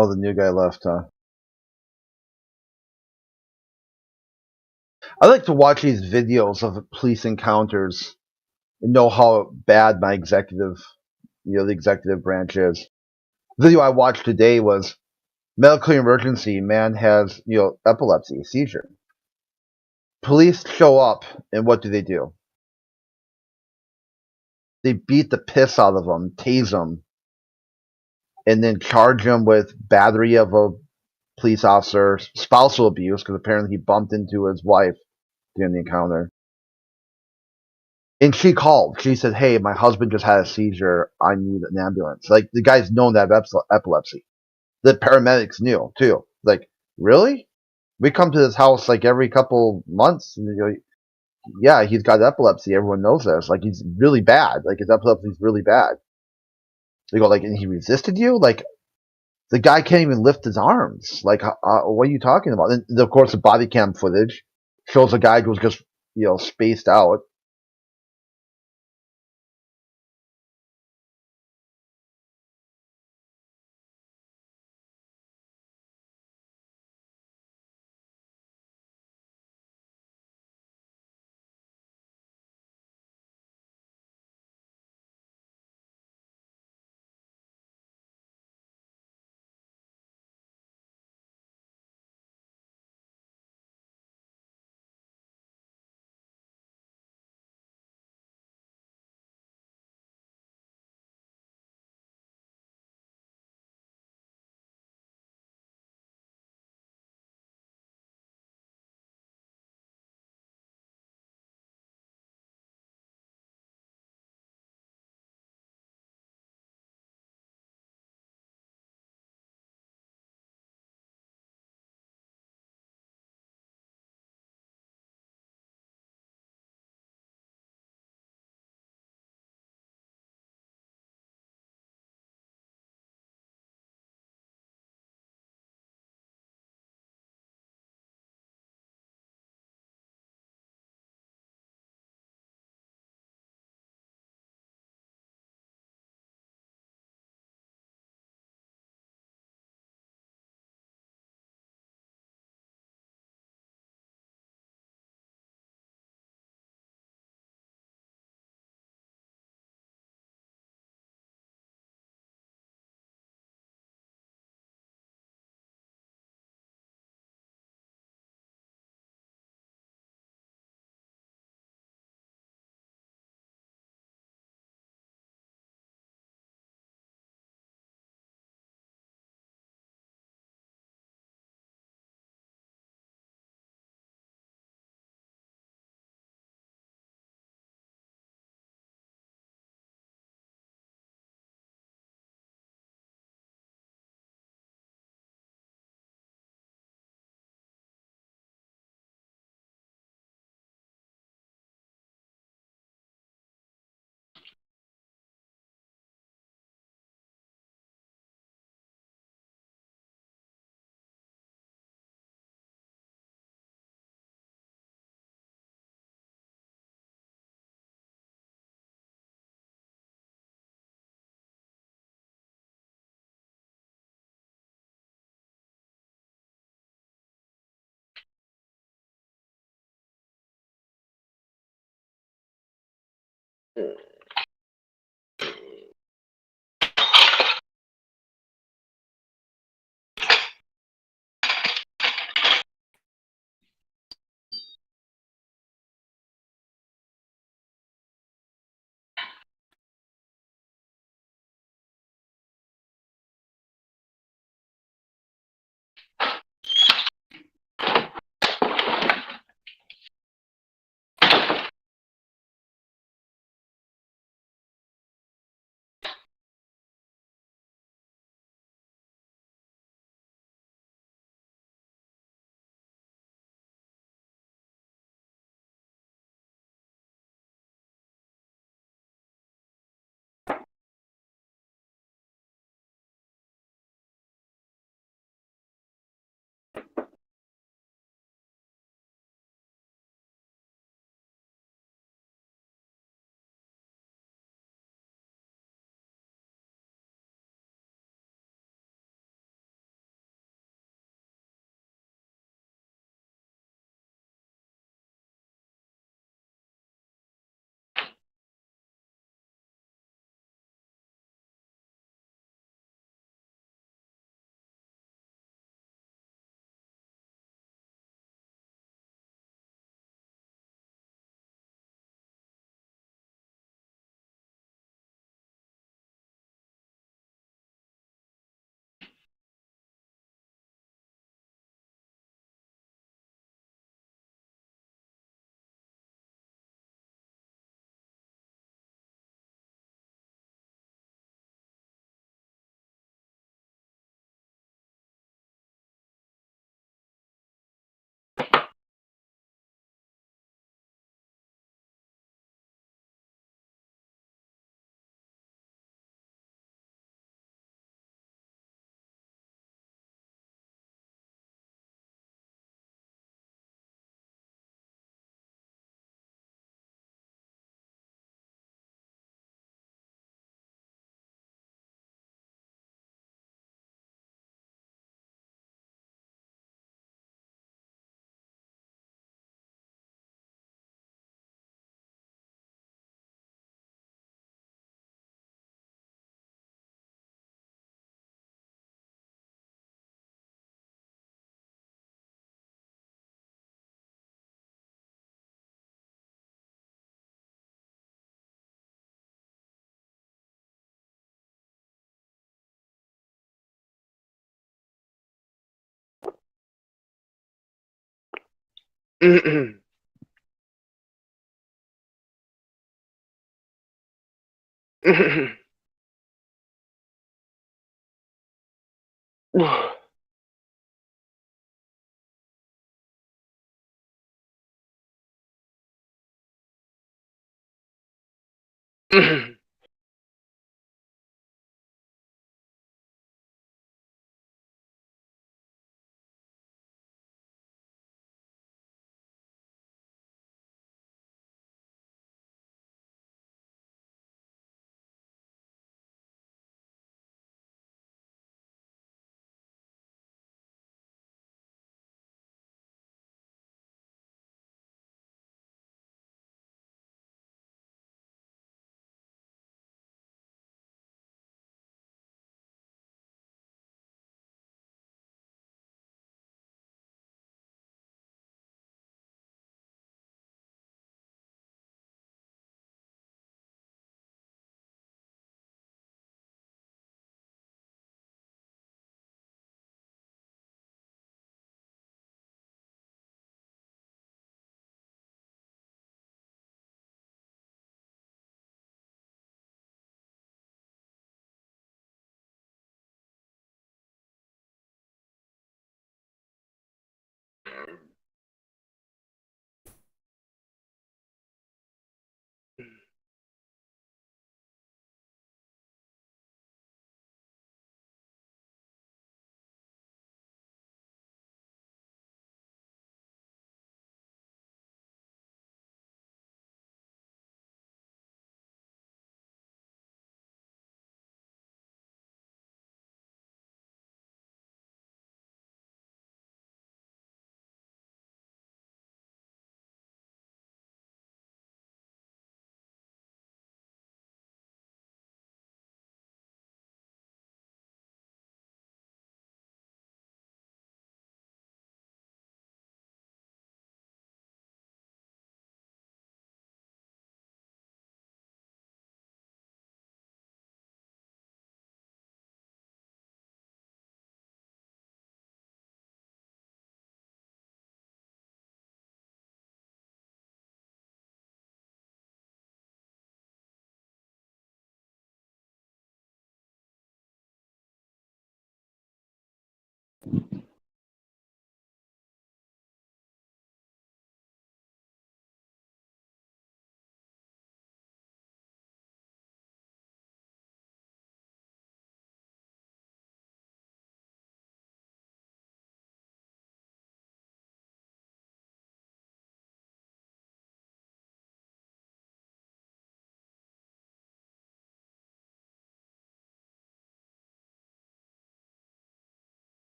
Oh, the new guy left, huh? I like to watch these videos of police encounters and know how bad my executive, the executive branch is. The video I watched today was medical emergency. Man has, epilepsy, seizure. Police show up, and what do? They beat the piss out of him, tase him, and then charge him with battery of a police officer, spousal abuse, because apparently he bumped into his wife during the encounter. And she called. She said, "Hey, my husband just had a seizure. I need an ambulance." Like, the guy's known to have epilepsy. The paramedics knew, too. Like, really? We come to this house, like, every couple months. And, yeah, he's got epilepsy. Everyone knows this. Like, he's really bad. Like, his epilepsy's really bad. They go, like, and he resisted you? Like, the guy can't even lift his arms. Like, what are you talking about? And, of course, the body cam footage shows a guy who's just, spaced out.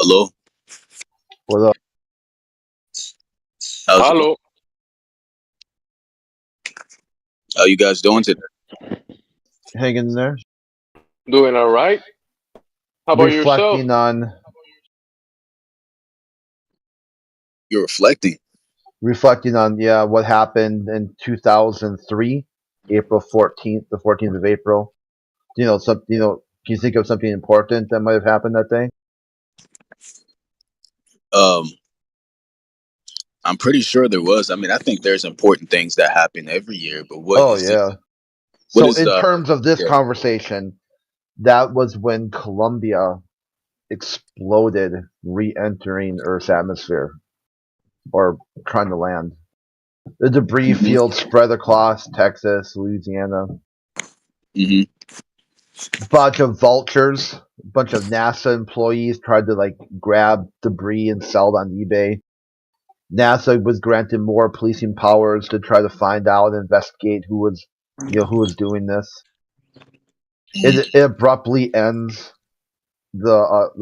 Hello. What up? Hello. How you guys doing today? Hanging in there. Doing all right. How about yourself? Reflecting on. You're reflecting. Reflecting on what happened in 2003, April 14th, the 14th of April. Can you think of something important that might have happened that day? I'm pretty sure there was. I mean, I think there's important things that happen every year, but So in terms of this conversation, that was when Columbia exploded, re-entering Earth's atmosphere, or trying to land. The debris field spread across Texas, Louisiana. Bunch of vultures, a bunch of NASA employees tried to grab debris and sell it on eBay. NASA was granted more policing powers to try to find out and investigate who was doing this. It abruptly ends the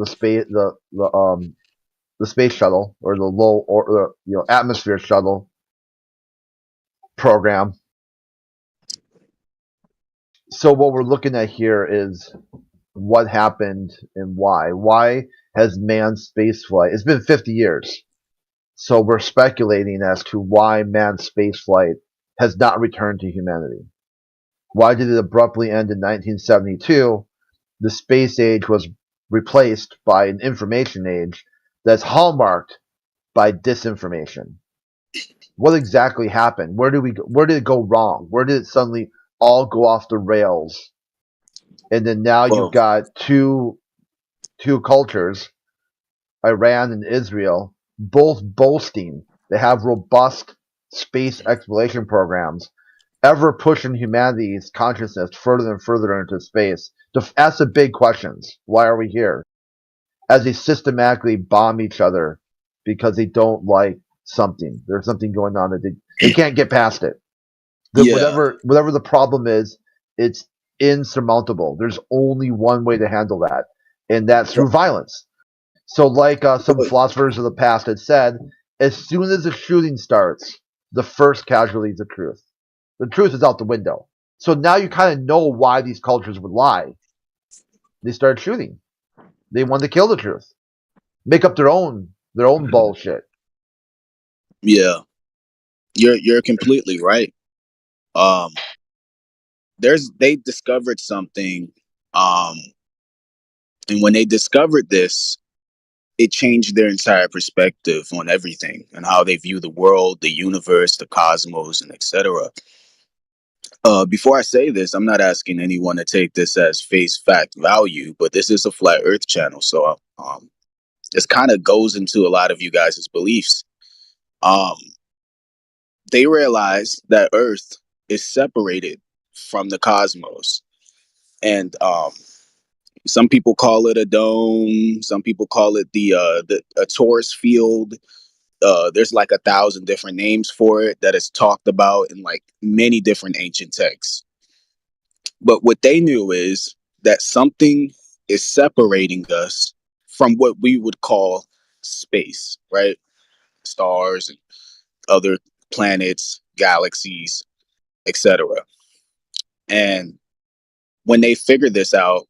space shuttle, or the low or the atmosphere shuttle program. So what we're looking at here is what happened and why. Why has manned spaceflight? It's been 50 years. So we're speculating as to why manned spaceflight has not returned to humanity. Why did it abruptly end in 1972? The space age was replaced by an information age that's hallmarked by disinformation. What exactly happened? Where did it go wrong? Where did it suddenly all go off the rails? And then now you've got two cultures, Iran and Israel, both boasting they have robust space exploration programs, ever pushing humanity's consciousness further and further into space to ask the big questions. Why are we here? As they systematically bomb each other because they don't like something. There's something going on that they can't get past it. Whatever the problem is, it's insurmountable. There's only one way to handle that, and that's through violence. So some philosophers of the past had said, as soon as the shooting starts, the first casualty is the truth. The truth is out the window. So now you kind of know why these cultures would lie. They started shooting. They wanted to kill the truth, make up their own bullshit. Yeah, you're completely right. They discovered something, and when they discovered this, it changed their entire perspective on everything and how they view the world, the universe, the cosmos, and etc. Before I say this, I'm not asking anyone to take this as face fact value, but this is a flat Earth channel, so this kind of goes into a lot of you guys' beliefs. They realized that Earth is separated from the cosmos, and some people call it a dome. Some people call it a torus field. There's like 1,000 different names for it that is talked about in like many different ancient texts. But what they knew is that something is separating us from what we would call space, right? Stars and other planets, galaxies, etc. And when they figured this out,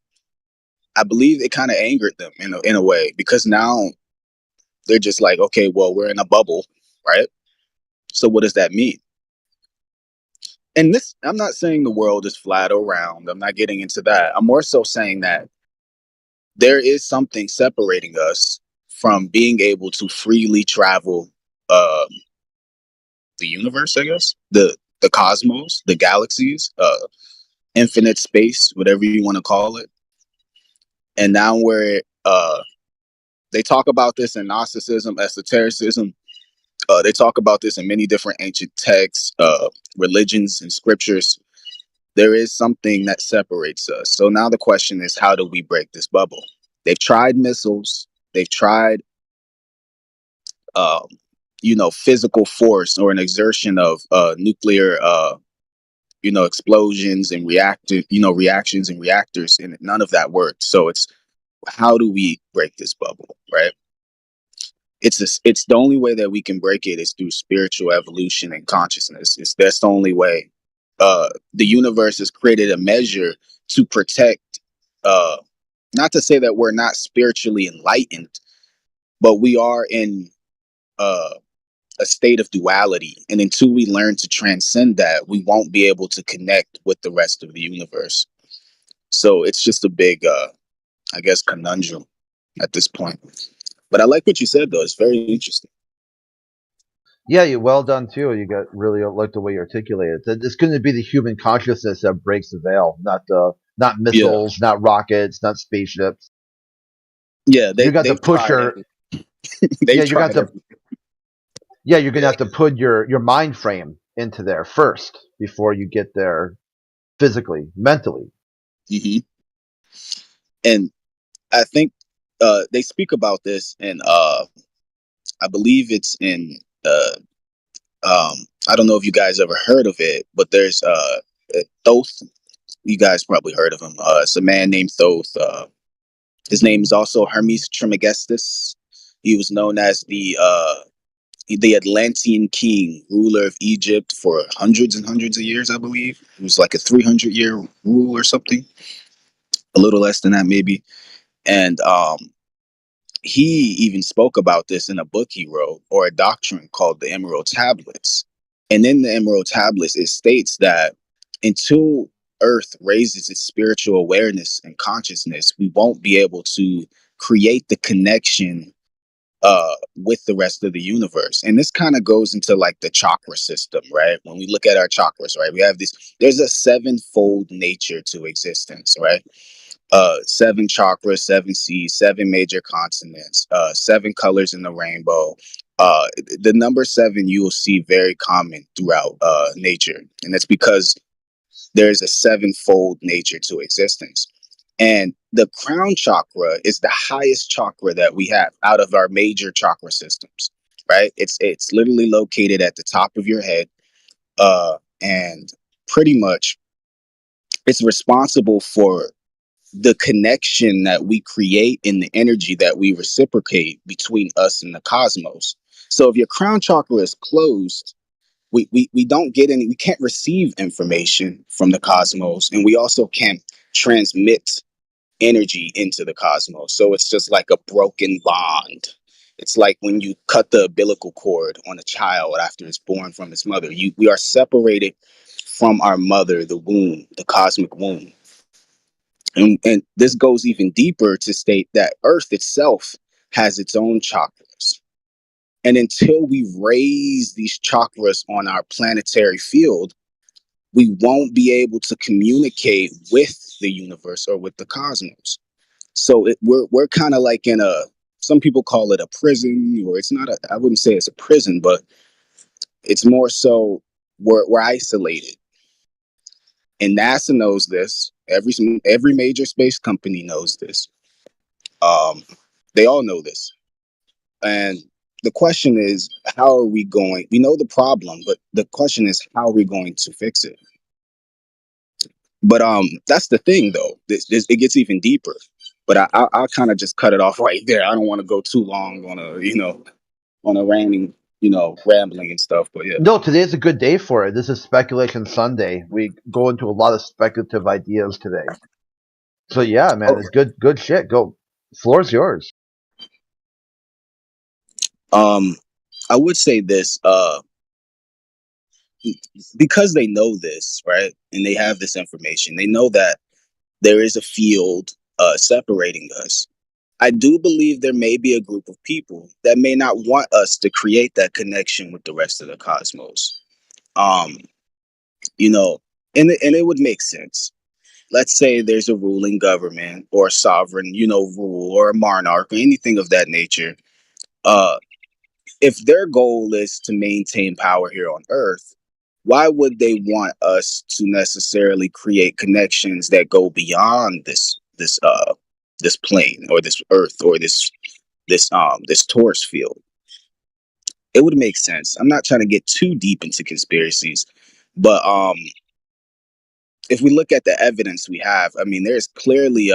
I believe it kind of angered them in a way, because now they're just like, okay, well, we're in a bubble, right? So what does that mean? And this, I'm not saying the world is flat or round. I'm not getting into that. I'm more so saying that there is something separating us from being able to freely travel the universe, I guess, the cosmos, the galaxies, infinite space, whatever you want to call it. And now they talk about this in Gnosticism, esotericism. They talk about this in many different ancient texts, religions, and scriptures. There is something that separates us. So now the question is, how do we break this bubble? They've tried missiles. They've tried, physical force or an exertion of nuclear, explosions and reactions and reactors, and none of that worked. So it's, how do we break this bubble, right? it's the only way that we can break it is through spiritual evolution and consciousness. That's the only way. The universe has created a measure to protect. Not to say that we're not spiritually enlightened, but we are in a state of duality, and until we learn to transcend that, we won't be able to connect with the rest of the universe. So it's just a big, I guess, conundrum at this point. But I like what you said, though. It's very interesting. Yeah, you well done too. You got really like the way you articulated it. It's going to be the human consciousness that breaks the veil, not missiles, not rockets, not spaceships. Yeah, you got to push your. Yeah, you got to. Yeah, you're gonna have to put your mind frame into there first before you get there physically, mentally. Mm-hmm. And I think they speak about this, and I believe it's in. I don't know if you guys ever heard of it, but there's Thoth. You guys probably heard of him. It's a man named Thoth. His name is also Hermes Trismegistus. He was known as the Atlantean king, ruler of Egypt for hundreds and hundreds of years, I believe. It was like a 300-year rule or something, a little less than that maybe. And he even spoke about this in a book he wrote, or a doctrine called the Emerald Tablets. And in the Emerald Tablets, it states that until Earth raises its spiritual awareness and consciousness, we won't be able to create the connection with the rest of the universe. And this kind of goes into like the chakra system, right? When we look at our chakras, right, we have there's a sevenfold nature to existence, right? 7 chakras, 7 seas, 7 major continents, 7 colors in the rainbow. The number 7 you will see very common throughout nature, and that's because there's a sevenfold nature to existence. And the crown chakra is the highest chakra that we have out of our major chakra systems, right? It's literally located at the top of your head, and pretty much it's responsible for the connection that we create in the energy that we reciprocate between us and the cosmos. So if your crown chakra is closed, we don't get we can't receive information from the cosmos, and we also can't transmit energy into the cosmos. So it's just like a broken bond. It's like when you cut the umbilical cord on a child after it's born from its mother. We are separated from our mother, the womb, the cosmic womb. And this goes even deeper to state that Earth itself has its own chakras. And until we raise these chakras on our planetary field, we won't be able to communicate with the universe or with the cosmos. So we're kind of like in some people call it a prison, or it's not I wouldn't say it's a prison, but it's more so we're isolated. And NASA knows this. Every major space company knows this. They all know this. And the question is, how are we going? We know the problem, but the question is, how are we going to fix it? But that's the thing, though. It gets even deeper. But I'll kind of just cut it off right there. I don't want to go too long on a rambling, rambling and stuff. But yeah. No, today's a good day for it. This is Speculation Sunday. We go into a lot of speculative ideas today. So yeah, man, it's good shit. Go, floor's yours. I would say this, because they know this, right? And they have this information. They know that there is a field separating us. I do believe there may be a group of people that may not want us to create that connection with the rest of the cosmos. And it would make sense. Let's say there's a ruling government or a sovereign, rule, or a monarch or anything of that nature. If their goal is to maintain power here on Earth, why would they want us to necessarily create connections that go beyond this plane or this Earth or this torus field? It would make sense. I'm not trying to get too deep into conspiracies, but if we look at the evidence we have, I mean, there's clearly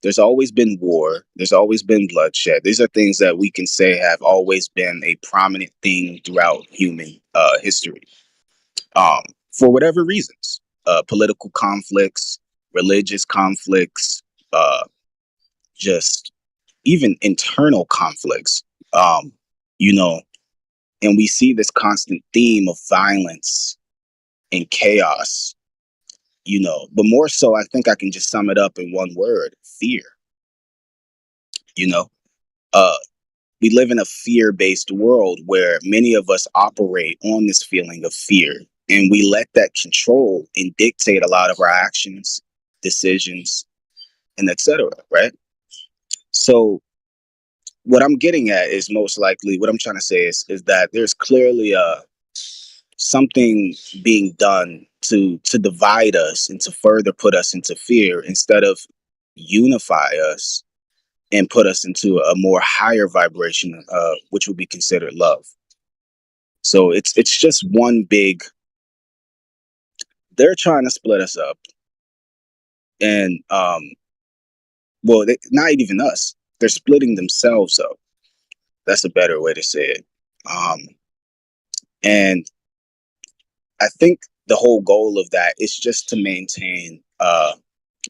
There's always been war. There's always been bloodshed. These are things that we can say have always been a prominent thing throughout human history. For whatever reasons, political conflicts, religious conflicts, just even internal conflicts. Um, you know, and we see this constant theme of violence and chaos. But more so, I think I can just sum it up in one word: fear. You know, uh, we live in a fear-based world where many of us operate on this feeling of fear, and we let that control and dictate a lot of our actions, decisions, and etc. Right? So, what I'm getting at is most likely what I'm trying to say is that there's clearly something being done to divide us and to further put us into fear instead of unify us and put us into a more higher vibration, which would be considered love. So it's just one big. They're trying to split us up, and not even us. They're splitting themselves up. That's a better way to say it. And I think the whole goal of that is just to maintain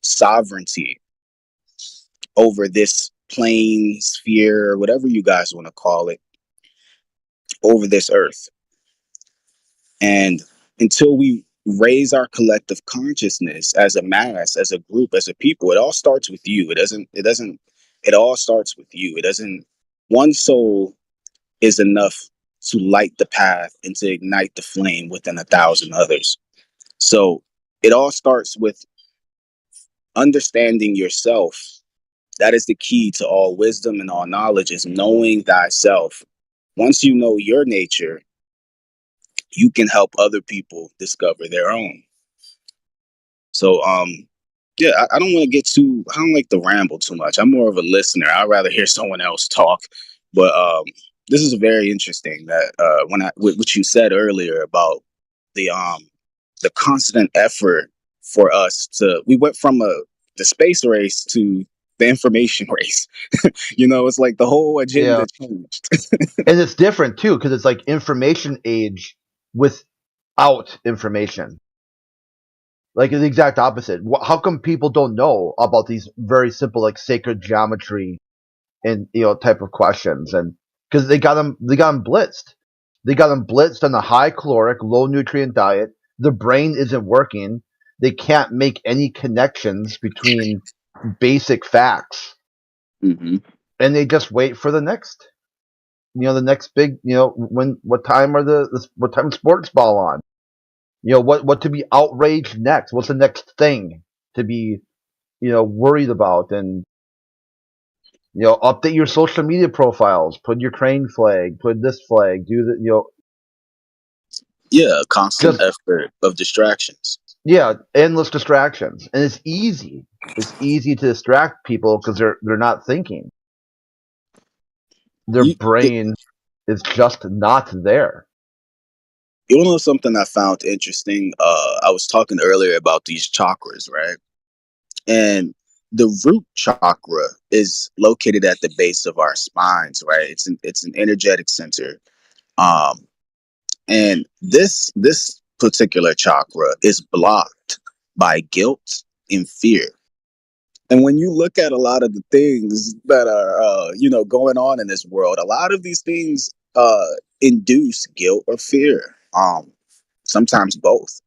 sovereignty over this plane, sphere, whatever you guys want to call it, over this earth. And until we raise our collective consciousness as a mass, as a group, as a people, it all starts with you. It all starts with you. It doesn't, one soul is enough to light the path and to ignite the flame within 1,000 others. So it all starts with understanding yourself. That is the key to all wisdom and all knowledge, is knowing thyself. Once you know your nature, you can help other people discover their own. So, yeah, I don't want to I don't like to ramble too much. I'm more of a listener. I'd rather hear someone else talk. But this is very interesting that what you said earlier about the constant effort for us we went from the space race to the information race. It's like the whole agenda changed. And it's different too, because it's like information age without information. Like the exact opposite. How come people don't know about these very simple, like sacred geometry and type of questions? And because they got them blitzed. They got them blitzed on a high caloric, low nutrient diet. The brain isn't working. They can't make any connections between basic facts, and they just wait for the next. The next big. What time what time sports ball on? What to be outraged next? What's the next thing to be, worried about? And update your social media profiles. Put your crane flag. Put this flag. Do the Yeah, constant effort of distractions. Yeah, endless distractions, and it's easy. It's easy to distract people because they're not thinking. Their brain is just not there. You want to know something I found interesting? I was talking earlier about these chakras, right? And the root chakra is located at the base of our spines, right? It's an energetic center. And this particular chakra is blocked by guilt and fear. And when you look at a lot of the things that are going on in this world, a lot of these things induce guilt or fear. Sometimes both.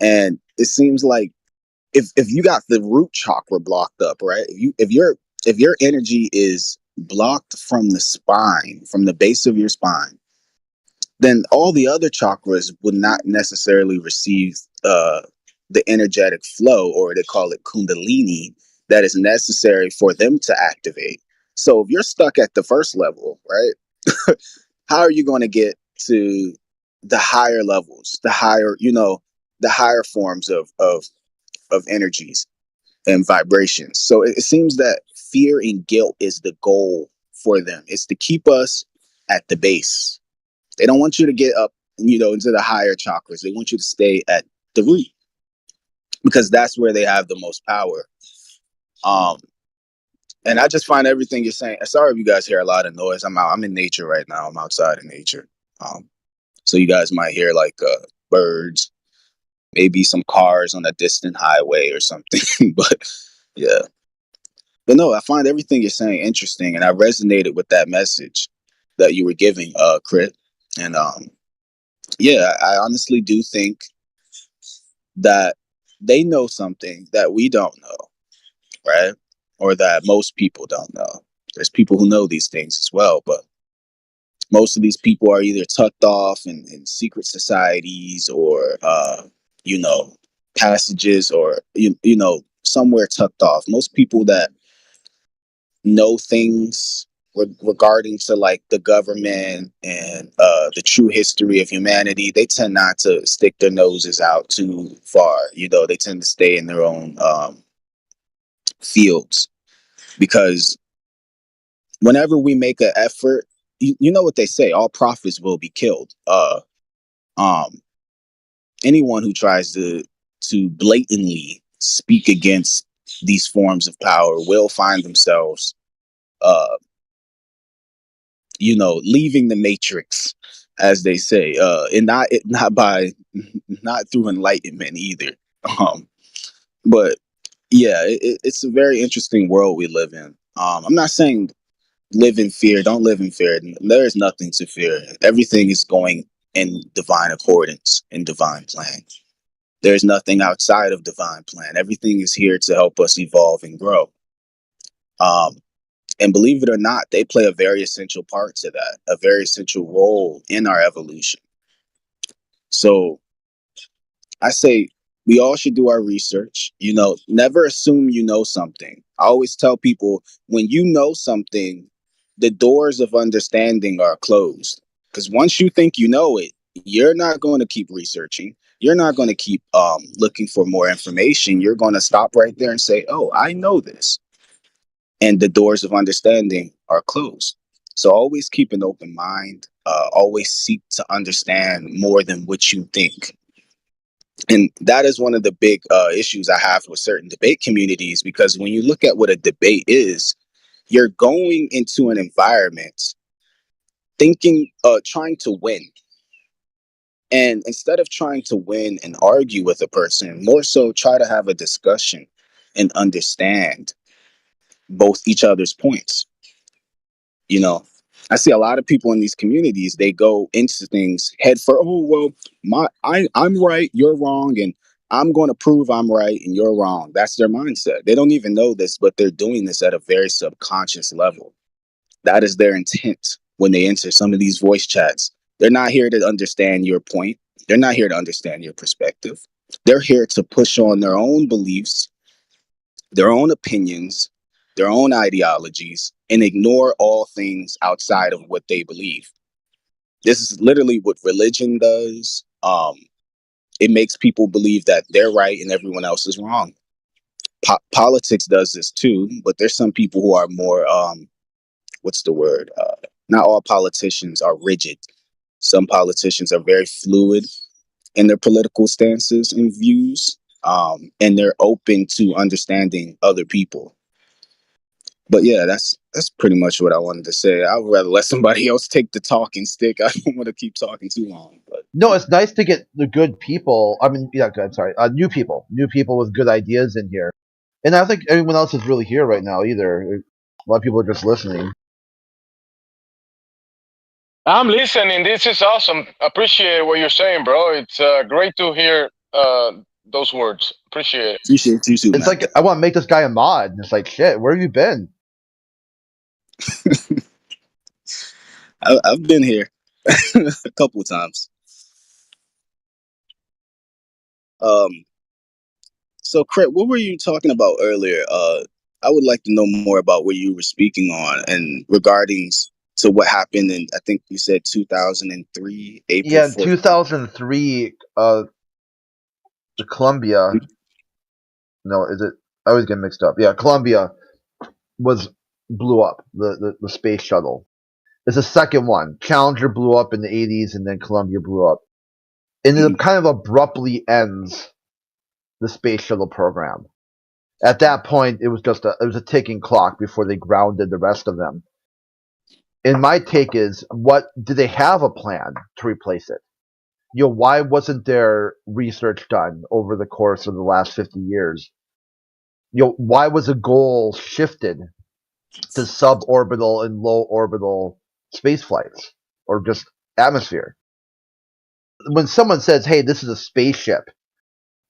And it seems like if you got the root chakra blocked up, right? If your energy is blocked from the spine, from the base of your spine, then all the other chakras would not necessarily receive the energetic flow, or they call it kundalini, that is necessary for them to activate. So if you're stuck at the first level, right, how are you going to get to the higher levels, the higher forms of energies and vibrations? So it seems that fear and guilt is the goal for them. It's to keep us at the base. They don't want you to get up, into the higher chakras. They want you to stay at the root, because that's where they have the most power. And I just find everything you're saying. Sorry if you guys hear a lot of noise. I'm in nature right now. I'm outside in nature. So you guys might hear like birds, maybe some cars on a distant highway or something. But yeah. But no, I find everything you're saying interesting, and I resonated with that message that you were giving, Crit. And yeah, I honestly do think that they know something that we don't know, right? Or that most people don't know. There's people who know these things as well, but most of these people are either tucked off in secret societies or, you know, passages or, you know, somewhere tucked off. Most people that know things regarding to like the government and the true history of humanity, they tend not to stick their noses out too far. You know, they tend to stay in their own fields because whenever we make an effort, you know what they say, all prophets will be killed. Um, anyone who tries to blatantly speak against these forms of power will find themselves, you know, leaving the matrix, as they say, and not through enlightenment either. Um, but yeah, it's a very interesting world we live in. I'm not saying live in fear. Don't live in fear. There is nothing to fear. Everything is going in divine accordance, in divine plan. There's nothing outside of divine plan. Everything is here to help us evolve and grow. And believe it or not, they play a very essential part to that, a very essential role in our evolution. So I say we all should do our research. You know, never assume you know something. I always tell people when you know something, the doors of understanding are closed. Because once you think you know it, you're not going to keep researching. You're not going to keep looking for more information. You're going to stop right there and say, oh, I know this. And the doors of understanding are closed. So always keep an open mind. Always seek to understand more than what you think. And that is one of the big issues I have with certain debate communities, because when you look at what a debate is, you're going into an environment thinking, trying to win. And instead of trying to win and argue with a person, more so try to have a discussion and understand both each other's points. You know, I see a lot of people in these communities, they go into things head for, oh, well, I'm right, you're wrong, and I'm going to prove I'm right and you're wrong. That's their mindset. They don't even know this, but they're doing this at a very subconscious level. That is their intent when they enter some of these voice chats. They're not here to understand your point. They're not here to understand your perspective. They're here to push on their own beliefs, their own opinions, their own ideologies, and ignore all things outside of what they believe. This is literally what religion does. It makes people believe that they're right and everyone else is wrong. Politics does this too, but there's some people who are more, what's the word? Not all politicians are rigid. Some politicians are very fluid in their political stances and views, and they're open to understanding other people. But yeah, that's pretty much what I wanted to say. I would rather let somebody else take the talking stick. I don't want to keep talking too long. But no, it's nice to get the good people. I mean, yeah, good. Sorry, new people with good ideas in here. And I don't think everyone else is really here right now either. A lot of people are just listening. I'm listening. This is awesome. Appreciate what you're saying, bro. It's great to hear those words. Appreciate it. Appreciate you too, It's man. like I want to make this guy a mod. And it's like, shit, where have you been? I've been here a couple of times. So, Craig, what were you talking about earlier? I would like to know more about what you were speaking on and regarding to what happened in, I think you said 2003, April Yeah, in 4th. 2003, the Columbia. No, is it? I always get mixed up. Yeah, Columbia blew up the space shuttle. It's the second one. Challenger blew up in the 80s, and then Columbia blew up. And it kind of abruptly ends the space shuttle program. At that point, it was just it was a ticking clock before they grounded the rest of them. And my take is, what do they have a plan to replace it? Why wasn't there research done over the course of the last 50 years? Why was the goal shifted to suborbital and low orbital space flights or just atmosphere? When someone says, "Hey, this is a spaceship,"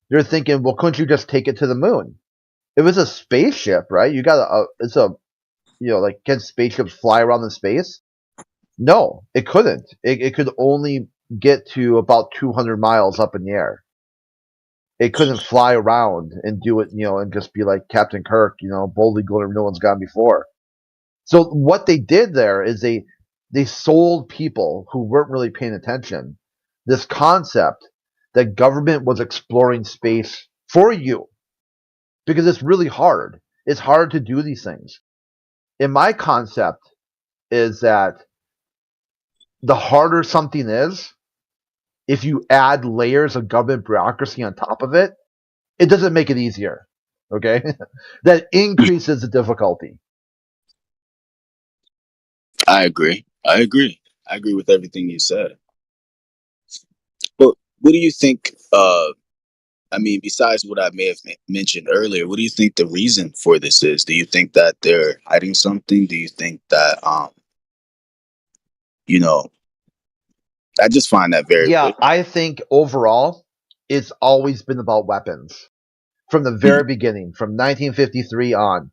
they're thinking, "Well, couldn't you just take it to the moon?" If it's a spaceship, right? You got it's a, like, can spaceships fly around in space? No, it couldn't. It could only get to about 200 miles up in the air. It couldn't fly around and do it, and just be like Captain Kirk, boldly going where no one's gone before. So what they did there is they sold people who weren't really paying attention this concept that government was exploring space for you, because it's really hard. It's hard to do these things. And my concept is that the harder something is, if you add layers of government bureaucracy on top of it, it doesn't make it easier. Okay? That increases the difficulty. I agree. I agree with everything you said. But what do you think? Besides what I may have mentioned earlier, what do you think the reason for this is? Do you think that they're hiding something? Do you think that, I just find that very weird. I think overall, it's always been about weapons. From the very beginning, from 1953 on,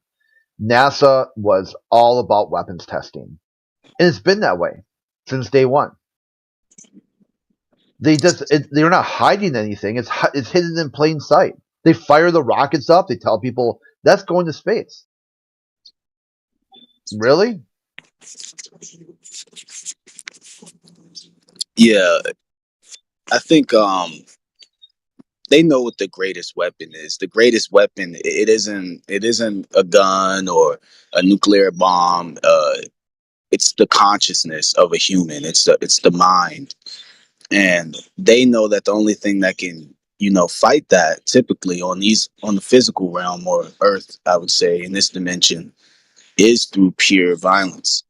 NASA was all about weapons testing. And it's been that way since day one. They're not hiding anything. It's hidden in plain sight. They fire the rockets up. They tell people that's going to space. Really? Yeah, I think they know what the greatest weapon is. The greatest weapon, it isn't a gun or a nuclear bomb. It's the consciousness of a human. It's the mind. And they know that the only thing that can, fight that typically on the physical realm or Earth, I would say, in this dimension, is through pure violence.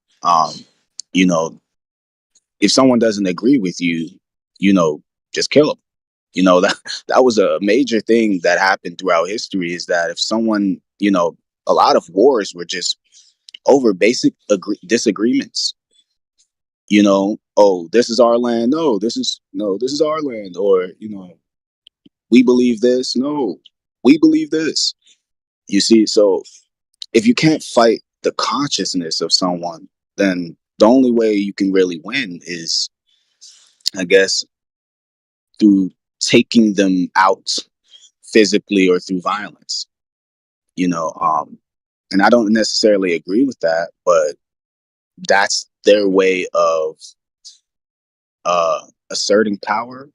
You know, if someone doesn't agree with you, just kill them. That was a major thing that happened throughout history, is that if someone, a lot of wars were just over basic disagreements. Oh, this is our land. No, this is our land. Or, we believe this. No, we believe this. You see, so if you can't fight the consciousness of someone, then the only way you can really win is, I guess, through taking them out physically or through violence. And I don't necessarily agree with that, but that's their way of asserting power,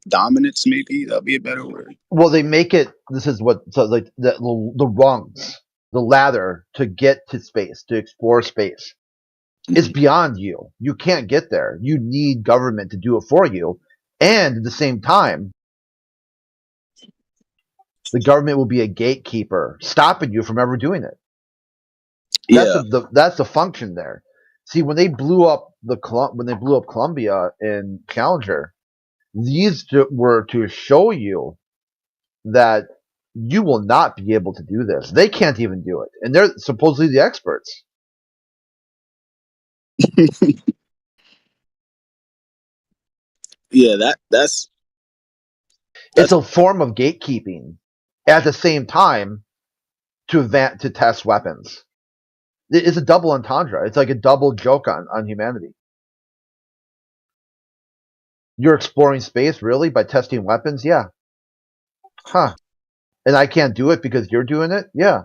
dominance. Maybe that'll be a better word. Well, they make it. This is what, so like the rungs, the ladder to get to space, to explore space. It's beyond you. You can't get there. You need government to do it for you, and at the same time, the government will be a gatekeeper, stopping you from ever doing it. That's the function there. See, when they blew up Columbia in Challenger, these were to show you that you will not be able to do this. They can't even do it, and they're supposedly the experts. Yeah, that's it's a form of gatekeeping. At the same time, to test weapons. It's a double entendre. It's like a double joke on humanity. You're exploring space, really, by testing weapons? Yeah. Huh. And I can't do it because you're doing it? Yeah.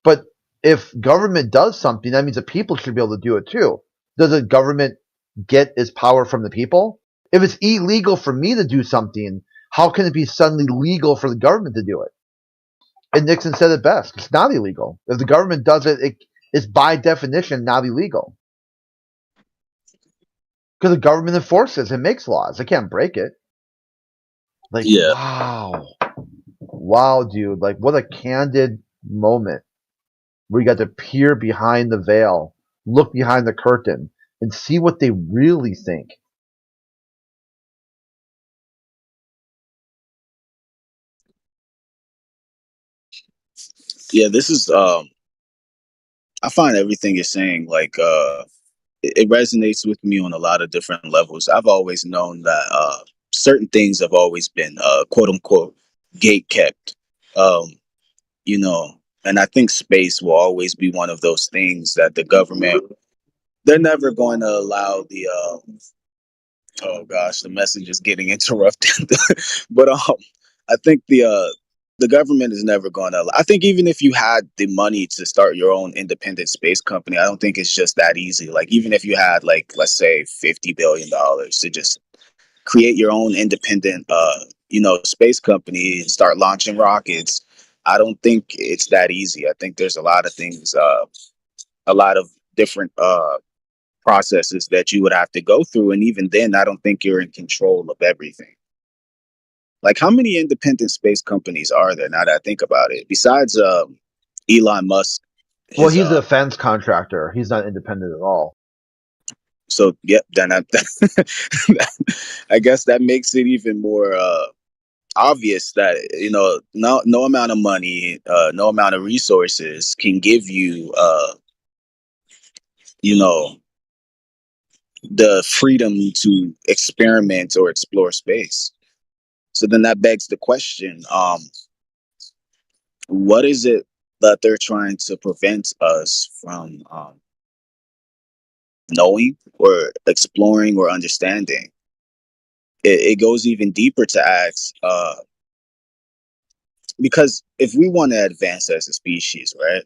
But if government does something, that means the people should be able to do it too. Does the government get its power from the people? If it's illegal for me to do something, how can it be suddenly legal for the government to do it? And Nixon said it best. It's not illegal. If the government does it, it's by definition not illegal. Because the government enforces and makes laws. They can't break it. Wow. wow, dude, like what a candid moment where you got to peer behind the veil, look behind the curtain, and see what they really think. Yeah, this is I find everything you're saying like it resonates with me on a lot of different levels. I've always known that certain things have always been quote unquote gate kept. Um, you know, and I think space will always be one of those things that the government, they're never going to allow the oh gosh, the message is getting interrupted. But I think the government is never going to. I think even if you had the money to start your own independent space company, I don't think it's just that easy. Like even if you had like let's say $50 billion to just create your own independent space company and start launching rockets, I don't think it's that easy. I think there's a lot of things, a lot of different processes that you would have to go through, and even then I don't think you're in control of everything. Like how many independent space companies are there now that I think about it, besides Elon Musk? Well, he's a defense contractor. He's not independent at all. So yep, then I guess that makes it even more obvious that no amount of money, no amount of resources can give you you know the freedom to experiment or explore space. So then that begs the question, what is it that they're trying to prevent us from knowing or exploring or understanding? It goes even deeper to ask, because if we want to advance as a species, right,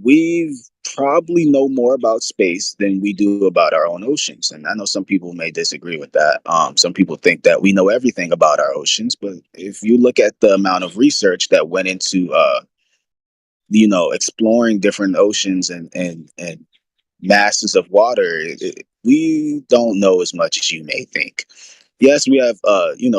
we probably know more about space than we do about our own oceans. And I know some people may disagree with that. Some people think that we know everything about our oceans, but if you look at the amount of research that went into exploring different oceans and masses of water, we don't know as much as you may think. Yes, we have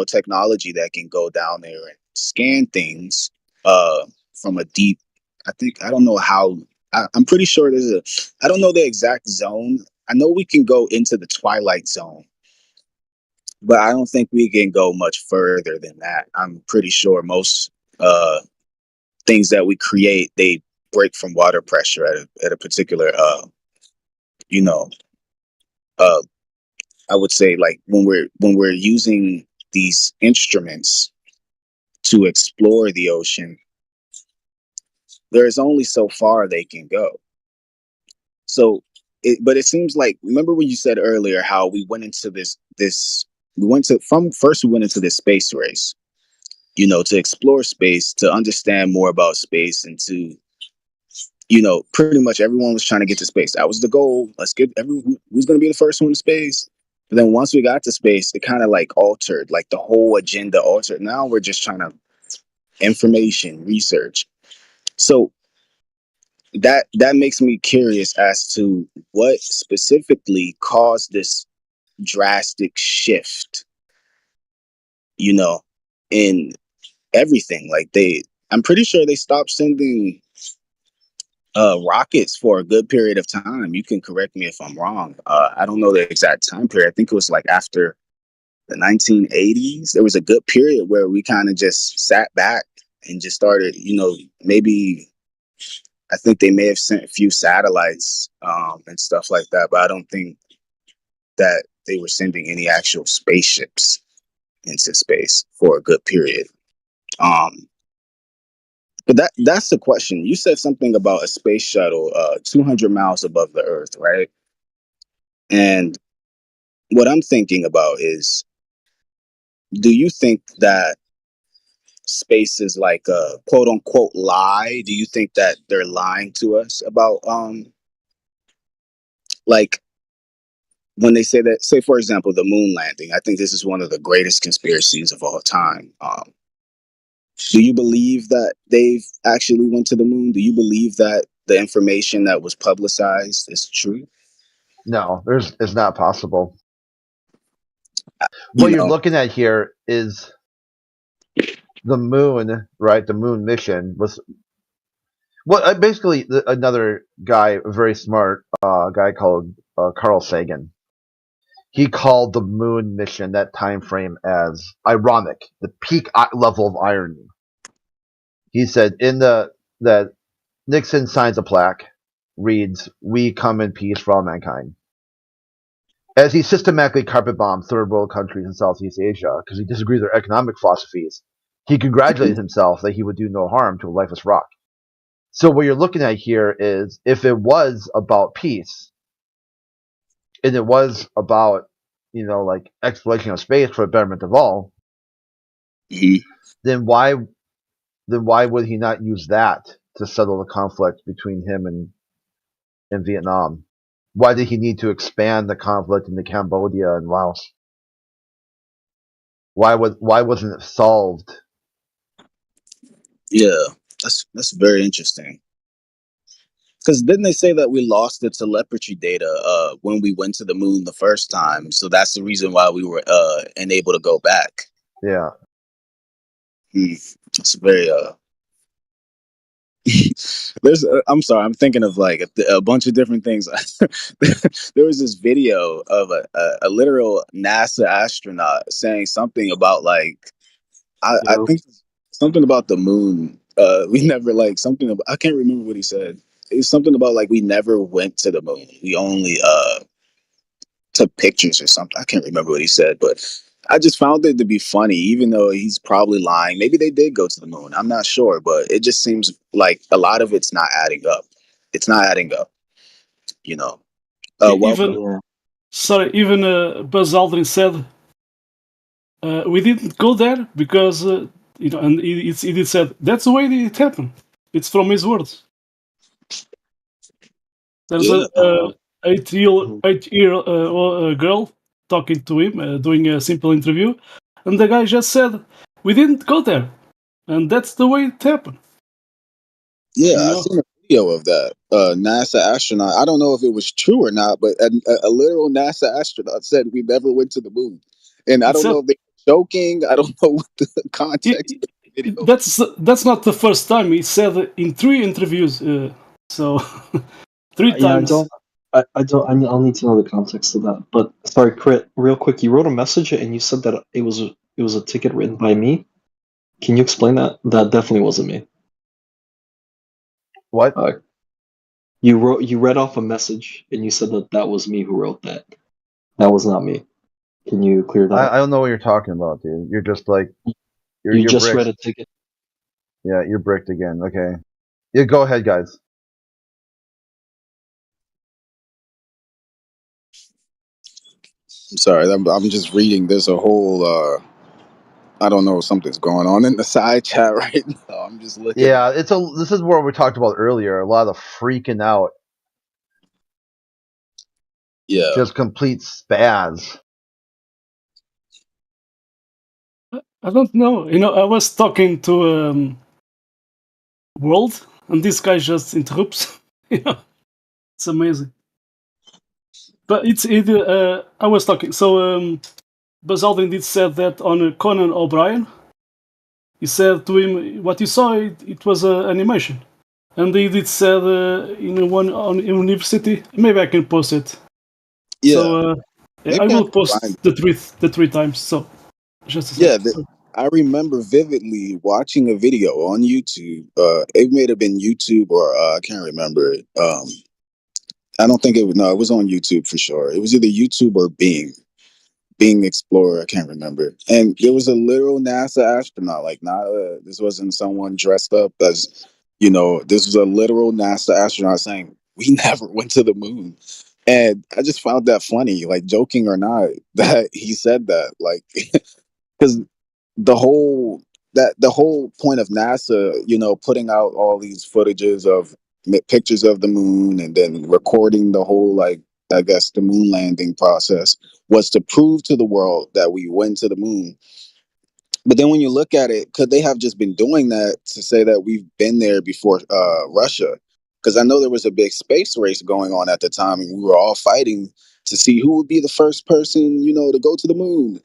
technology that can go down there and scan things from a deep. I don't know how. I'm pretty sure I don't know the exact zone. I know we can go into the twilight zone, but I don't think we can go much further than that. I'm pretty sure most things that we create, they break from water pressure at a particular you know uh I would say, like when we're using these instruments to explore the ocean, there's only so far they can go. So but it seems like, remember when you said earlier how we went into we went to from first we went into this space race, to explore space, to understand more about space, and to pretty much everyone was trying to get to space. That was the goal. Let's get who's going to be the first one to space. But then once we got to space, it kind of like altered, like the whole agenda altered. Now we're just trying to information research. So that makes me curious as to what specifically caused this drastic shift, in everything. Like I'm pretty sure they stopped sending rockets for a good period of time. You can correct me if I'm wrong. I don't know the exact time period. I think it was like after the 1980s. There was a good period where we kind of just sat back and just started, maybe I think they may have sent a few satellites and stuff like that, but I don't think that they were sending any actual spaceships into space for a good period. But that's the question. You said something about a space shuttle 200 miles above the Earth, right? And what I'm thinking about is, do you think that space is like a quote unquote lie? Do you think that they're lying to us about like when they say that, say for example, the moon landing? I think this is one of the greatest conspiracies of all time. Do you believe that they've actually went to the moon? Do you believe that the information that was publicized is true? No, it's not possible. What you're looking at here is the moon, right? The moon mission was basically another guy, a very smart guy called Carl Sagan. He called the moon mission, that time frame, as ironic, the peak level of irony. He said that Nixon signs a plaque, reads, "We come in peace for all mankind." As he systematically carpet bombed third world countries in Southeast Asia because he disagrees with their economic philosophies, he congratulated himself that he would do no harm to a lifeless rock. So what you're looking at here is, if it was about peace, and it was about, like exploration of space for the betterment of all, then why would he not use that to settle the conflict between him and Vietnam? Why did he need to expand the conflict into Cambodia and Laos? Why wasn't it solved? Yeah, that's very interesting. Because didn't they say that we lost the telepathy data when we went to the moon the first time? So that's the reason why we were unable to go back. Yeah. It's very there's I'm sorry, I'm thinking of like a bunch of different things. There was this video of a literal NASA astronaut saying something about like I think something about the moon. We never like something about, I can't remember what he said. It's something about like we never went to the moon. We only took pictures or something. I can't remember what he said, but I just found it to be funny, even though he's probably lying. Maybe they did go to the moon. I'm not sure, but it just seems like a lot of it's not adding up. It's not adding up, you know. Even Buzz Aldrin said we didn't go there because and he did said that's the way it happened. It's from his words. There's a 8-year girl talking to him, doing a simple interview, and the guy just said, "We didn't go there, and that's the way it happened." Yeah, I seen a video of that NASA astronaut. I don't know if it was true or not, but a literal NASA astronaut said we never went to the moon, and I don't know if they were joking. I don't know what the context of the video. That's not the first time. He said it in 3 interviews, so 3 times. I'll need to know the context of that. But sorry, Crit, real quick, you wrote a message and you said that it was a ticket written by me. Can you explain that? That definitely wasn't me. What? You read off a message and you said that was me who wrote that. That was not me. Can you clear that? I don't know what you're talking about, dude. You're just like you just bricked. read a ticket. Yeah, you're bricked again. Okay. Yeah, go ahead, guys. I'm sorry, I'm just reading. There's a whole I don't know, something's going on in the side chat right now. I'm just looking. Yeah, this is what we talked about earlier. A lot of freaking out. Yeah. Just complete spaz. I don't know. I was talking to World, and this guy just interrupts. It's amazing. But I was talking. So Buzz Aldrin did said that on Conan O'Brien. He said to him, "What you saw, it was animation." And he did said in one on university. Maybe I can post it. Yeah. So I will post the 3 times. So just a second. I remember vividly watching a video on YouTube. It may have been YouTube or I can't remember it. I don't think it was. No, it was on YouTube for sure. It was either YouTube or Bing Explorer. I can't remember. And there was a literal NASA astronaut. Like, this wasn't someone dressed up as, this was a literal NASA astronaut saying we never went to the moon. And I just found that funny, like joking or not, that he said that, like, because the whole point of NASA, putting out all these footages of pictures of the moon and then recording the whole, like, I guess the moon landing process was to prove to the world that we went to the moon. But then when you look at it, could they have just been doing that to say that we've been there before Russia? Because I know there was a big space race going on at the time, and we were all fighting to see who would be the first person, to go to the moon,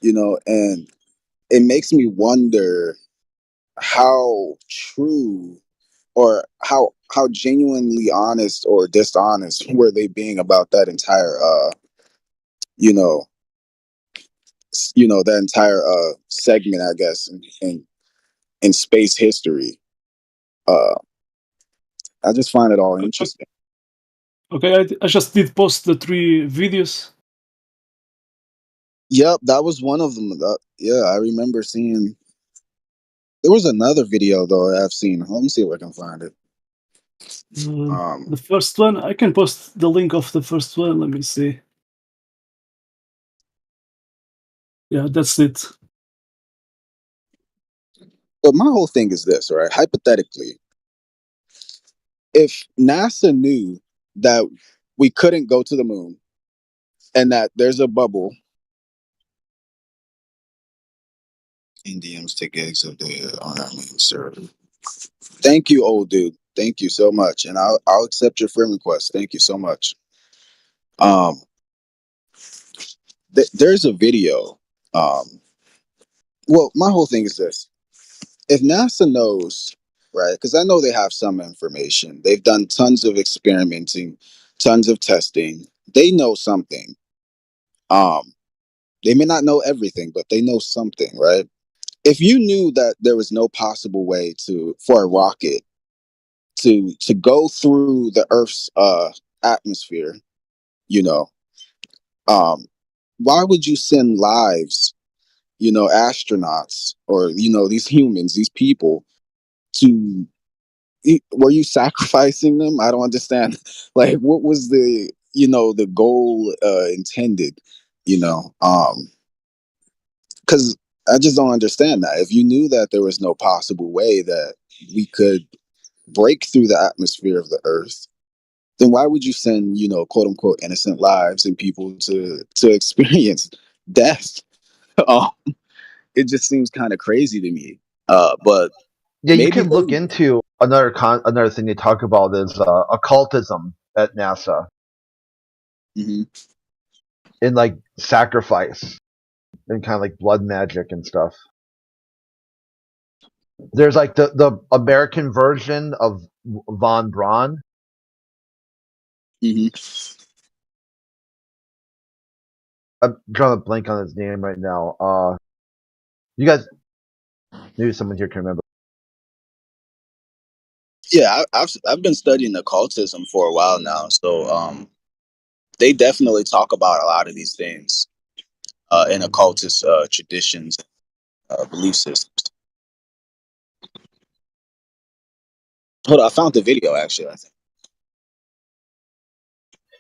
and it makes me wonder how true or how genuinely honest or dishonest were they being about that entire you know that entire segment, I guess, in space history. I just find it all interesting. Okay, I just did post the 3 videos. Yep, that was one of them. Yeah, I remember seeing. There was another video though I've seen. Let me see if I can find it. The first one, I can post the link of the first one. Let me see. Yeah, that's it. But my whole thing is this, right? Hypothetically, if NASA knew that we couldn't go to the moon and that there's a bubble, Indians take eggs of the on our moon, sir. Thank you, old dude. Thank you so much, and I'll accept your friend request. Thank you so much. There's a video. Well, my whole thing is this: if NASA knows, right? Because I know they have some information. They've done tons of experimenting, tons of testing. They know something. They may not know everything, but they know something, right? If you knew that there was no possible way for a rocket to go through the Earth's atmosphere, you know, why would you send lives, astronauts or these humans, these people to? Were you sacrificing them? I don't understand. Like, what was the goal intended? Because I just don't understand that. If you knew that there was no possible way that we could break through the atmosphere of the Earth, then why would you send, quote unquote, innocent lives and people to experience death? Um, it just seems kind of crazy to me. But yeah, you maybe can look into another thing they talk about is occultism at NASA, in like sacrifice and kind of like blood magic and stuff. There's like the American version of von Braun. I'm drawing a blank on his name right now. You guys, maybe someone here can remember. Yeah, I've been studying occultism for a while now, so they definitely talk about a lot of these things in occultist traditions, belief systems. Hold on, I found the video actually. I think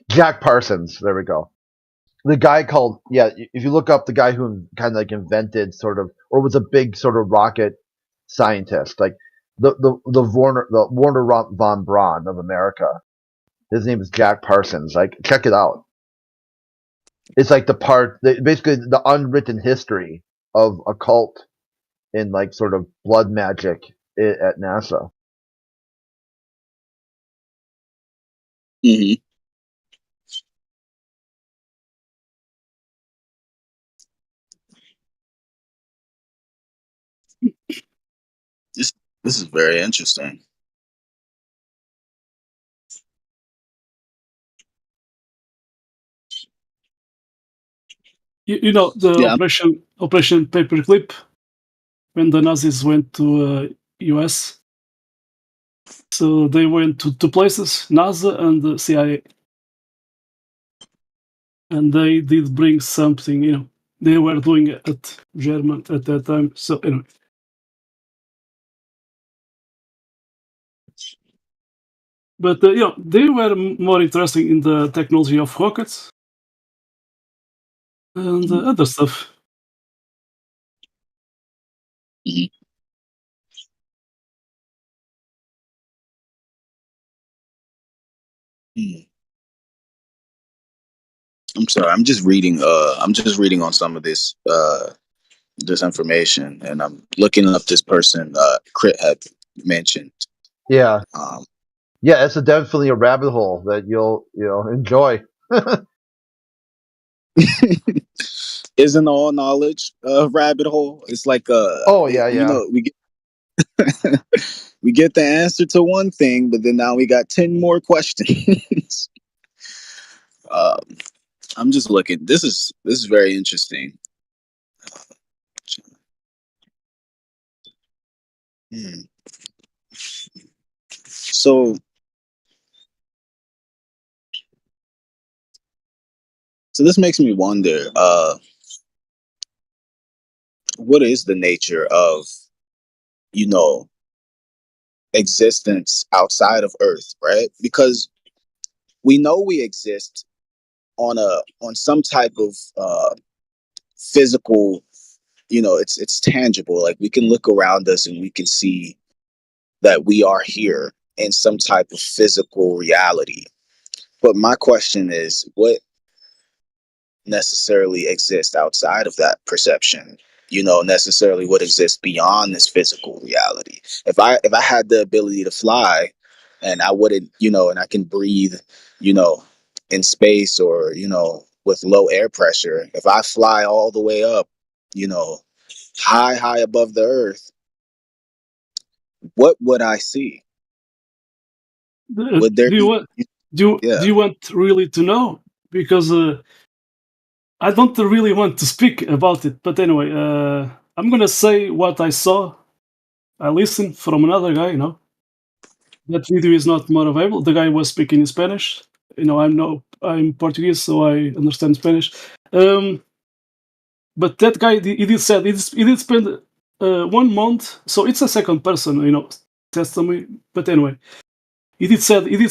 Jack Parsons. There we go. The guy called if you look up the guy who kind of like invented sort of or was a big sort of rocket scientist, like the Warner von Braun of America. His name is Jack Parsons. Like, check it out. It's like basically the unwritten history of occult and like sort of blood magic at NASA. this is very interesting. You know the Operation Paperclip when the Nazis went to US. So they went to 2 places, NASA and the CIA. And they did bring something, they were doing it at German at that time. So anyway. But they were more interested in the technology of rockets and other stuff. I'm sorry. I'm just reading. I'm just reading on some of this information, and I'm looking up this person. Crit had mentioned. Yeah. Yeah, it's definitely a rabbit hole that you'll enjoy. Isn't all knowledge a rabbit hole? It's like oh yeah. we get We get the answer to one thing, but then now we got 10 more questions. um, I'm just looking. This is very interesting. Hmm. So this makes me wonder, what is the nature of, you know, existence outside of Earth, right? Because we know we exist on some type of physical, it's tangible. Like we can look around us and we can see that we are here in some type of physical reality. But my question is, what necessarily exists outside of that perception? Necessarily what exists beyond this physical reality. If I had the ability to fly, and I wouldn't, and I can breathe, you know, in space, or with low air pressure. If I fly all the way up, high above the earth, what would I see? Would there Do you be? want do Yeah. you want really to know? Because I don't really want to speak about it. But anyway, I'm gonna say what I saw. I listened from another guy. That video is not more available. The guy was speaking in Spanish. I'm Portuguese, so I understand Spanish. But that guy, he did spend 1 month. So it's a second person, testimony. But anyway, he did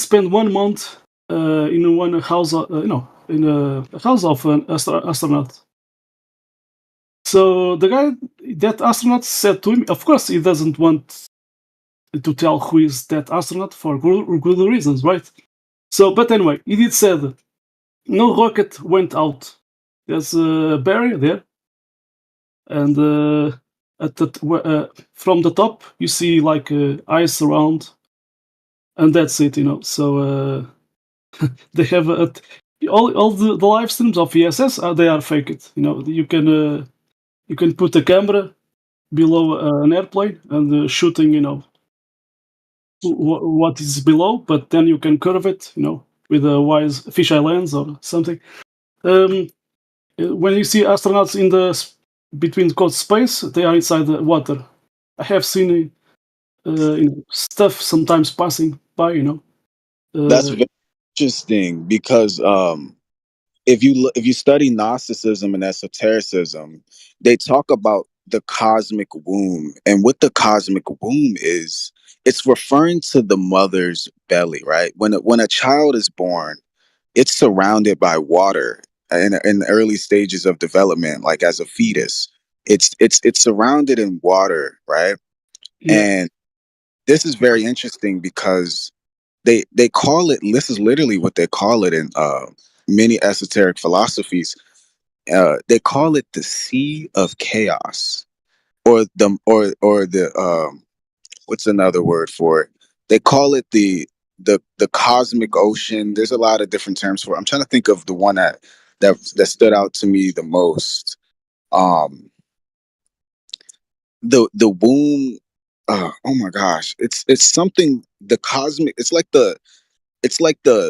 spend 1 month in one house, in a house of an astronaut. So the guy, that astronaut, said to him, of course, he doesn't want to tell who is that astronaut for good reasons, right? So, but anyway, he did said no rocket went out. There's a barrier there, and from the top you see like ice around, and that's it. So they have all the live streams of ESS. They are faked. You can put a camera below an airplane and shooting. What is below, but then you can curve it. With a wise fisheye lens or something. When you see astronauts in the between space, they are inside the water. I have seen stuff sometimes passing by. That's Uh, very interesting because if you study Gnosticism and esotericism, they talk about the cosmic womb, and what the cosmic womb is, it's referring to the mother's belly, right? When a child is born, it's surrounded by water in the early stages of development, like as a fetus. It's surrounded in water, right? yeah, And this is very interesting because they call it, this is literally what they call it in many esoteric philosophies. They call it the sea of chaos, or the what's another word for it? They call it the cosmic ocean. There's a lot of different terms for it. I'm trying to think of the one that stood out to me the most. Um, the womb. Oh my gosh, it's something, the cosmic. It's like the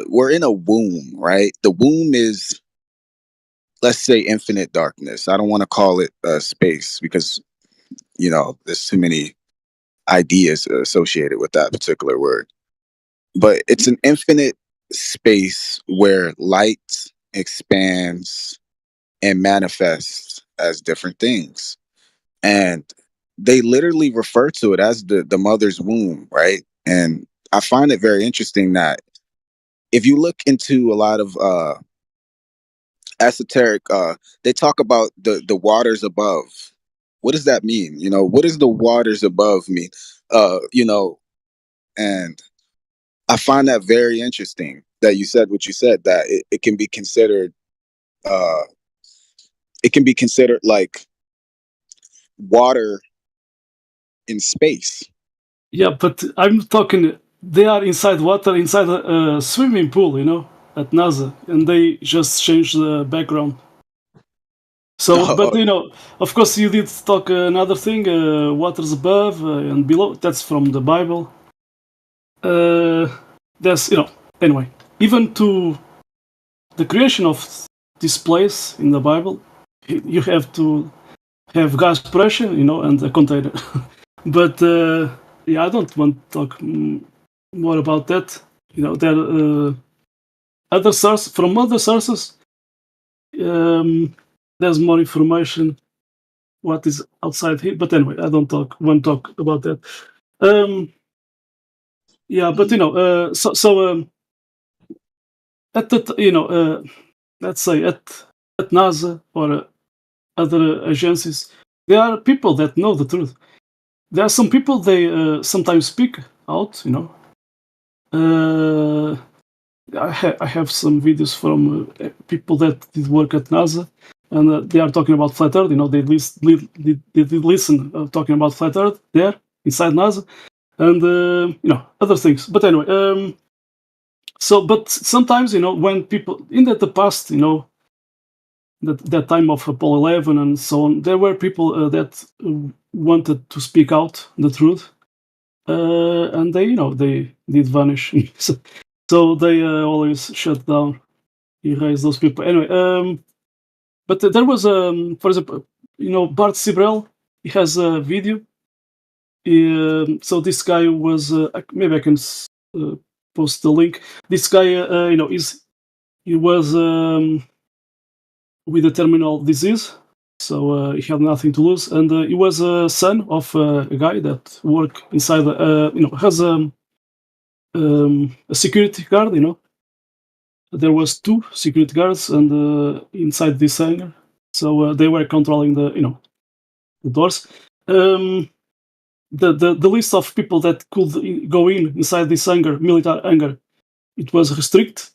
we're in a womb, right? The womb is, let's say, infinite darkness. I don't want to call it space because there's too many ideas associated with that particular word. But it's an infinite space where light expands and manifests as different things. And they literally refer to it as the mother's womb, right? And I find it very interesting that if you look into a lot of esoteric, they talk about the waters above. What does that mean? What does the waters above mean? And I find that very interesting that you said what you said, that it can be considered, uh it can be considered like water in space. yeah, but I'm talking. They are inside water, inside a swimming pool, at NASA, and they just change the background. So, but of course, you did talk another thing: waters above and below. That's from the Bible. There's, anyway, even to the creation of this place in the Bible, you have to have gas pressure, and a container. But I don't want to talk more about that. There other source from other sources. There's more information what is outside here, but anyway, I don't want to talk about that. But at the let's say at NASA or other agencies, there are people that know the truth. There are some people they sometimes speak out. I have some videos from people that did work at NASA, and they are talking about flat Earth. They did listen talking about flat Earth there inside NASA, and other things. But anyway, but sometimes when people in the past, that time of Apollo 11 and so on, there were people that wanted to speak out the truth, and they did vanish. So they always shut down, erase those people. Anyway, but there was, for example, Bart Sibrel. He has a video. So this guy was, maybe I can post the link. This guy, he was with a terminal disease, so he had nothing to lose, and he was a son of a guy that worked inside, has a security guard. There was 2 security guards and inside this hangar, so they were controlling the doors. The list of people that could go inside this hangar, military hangar, it was restricted.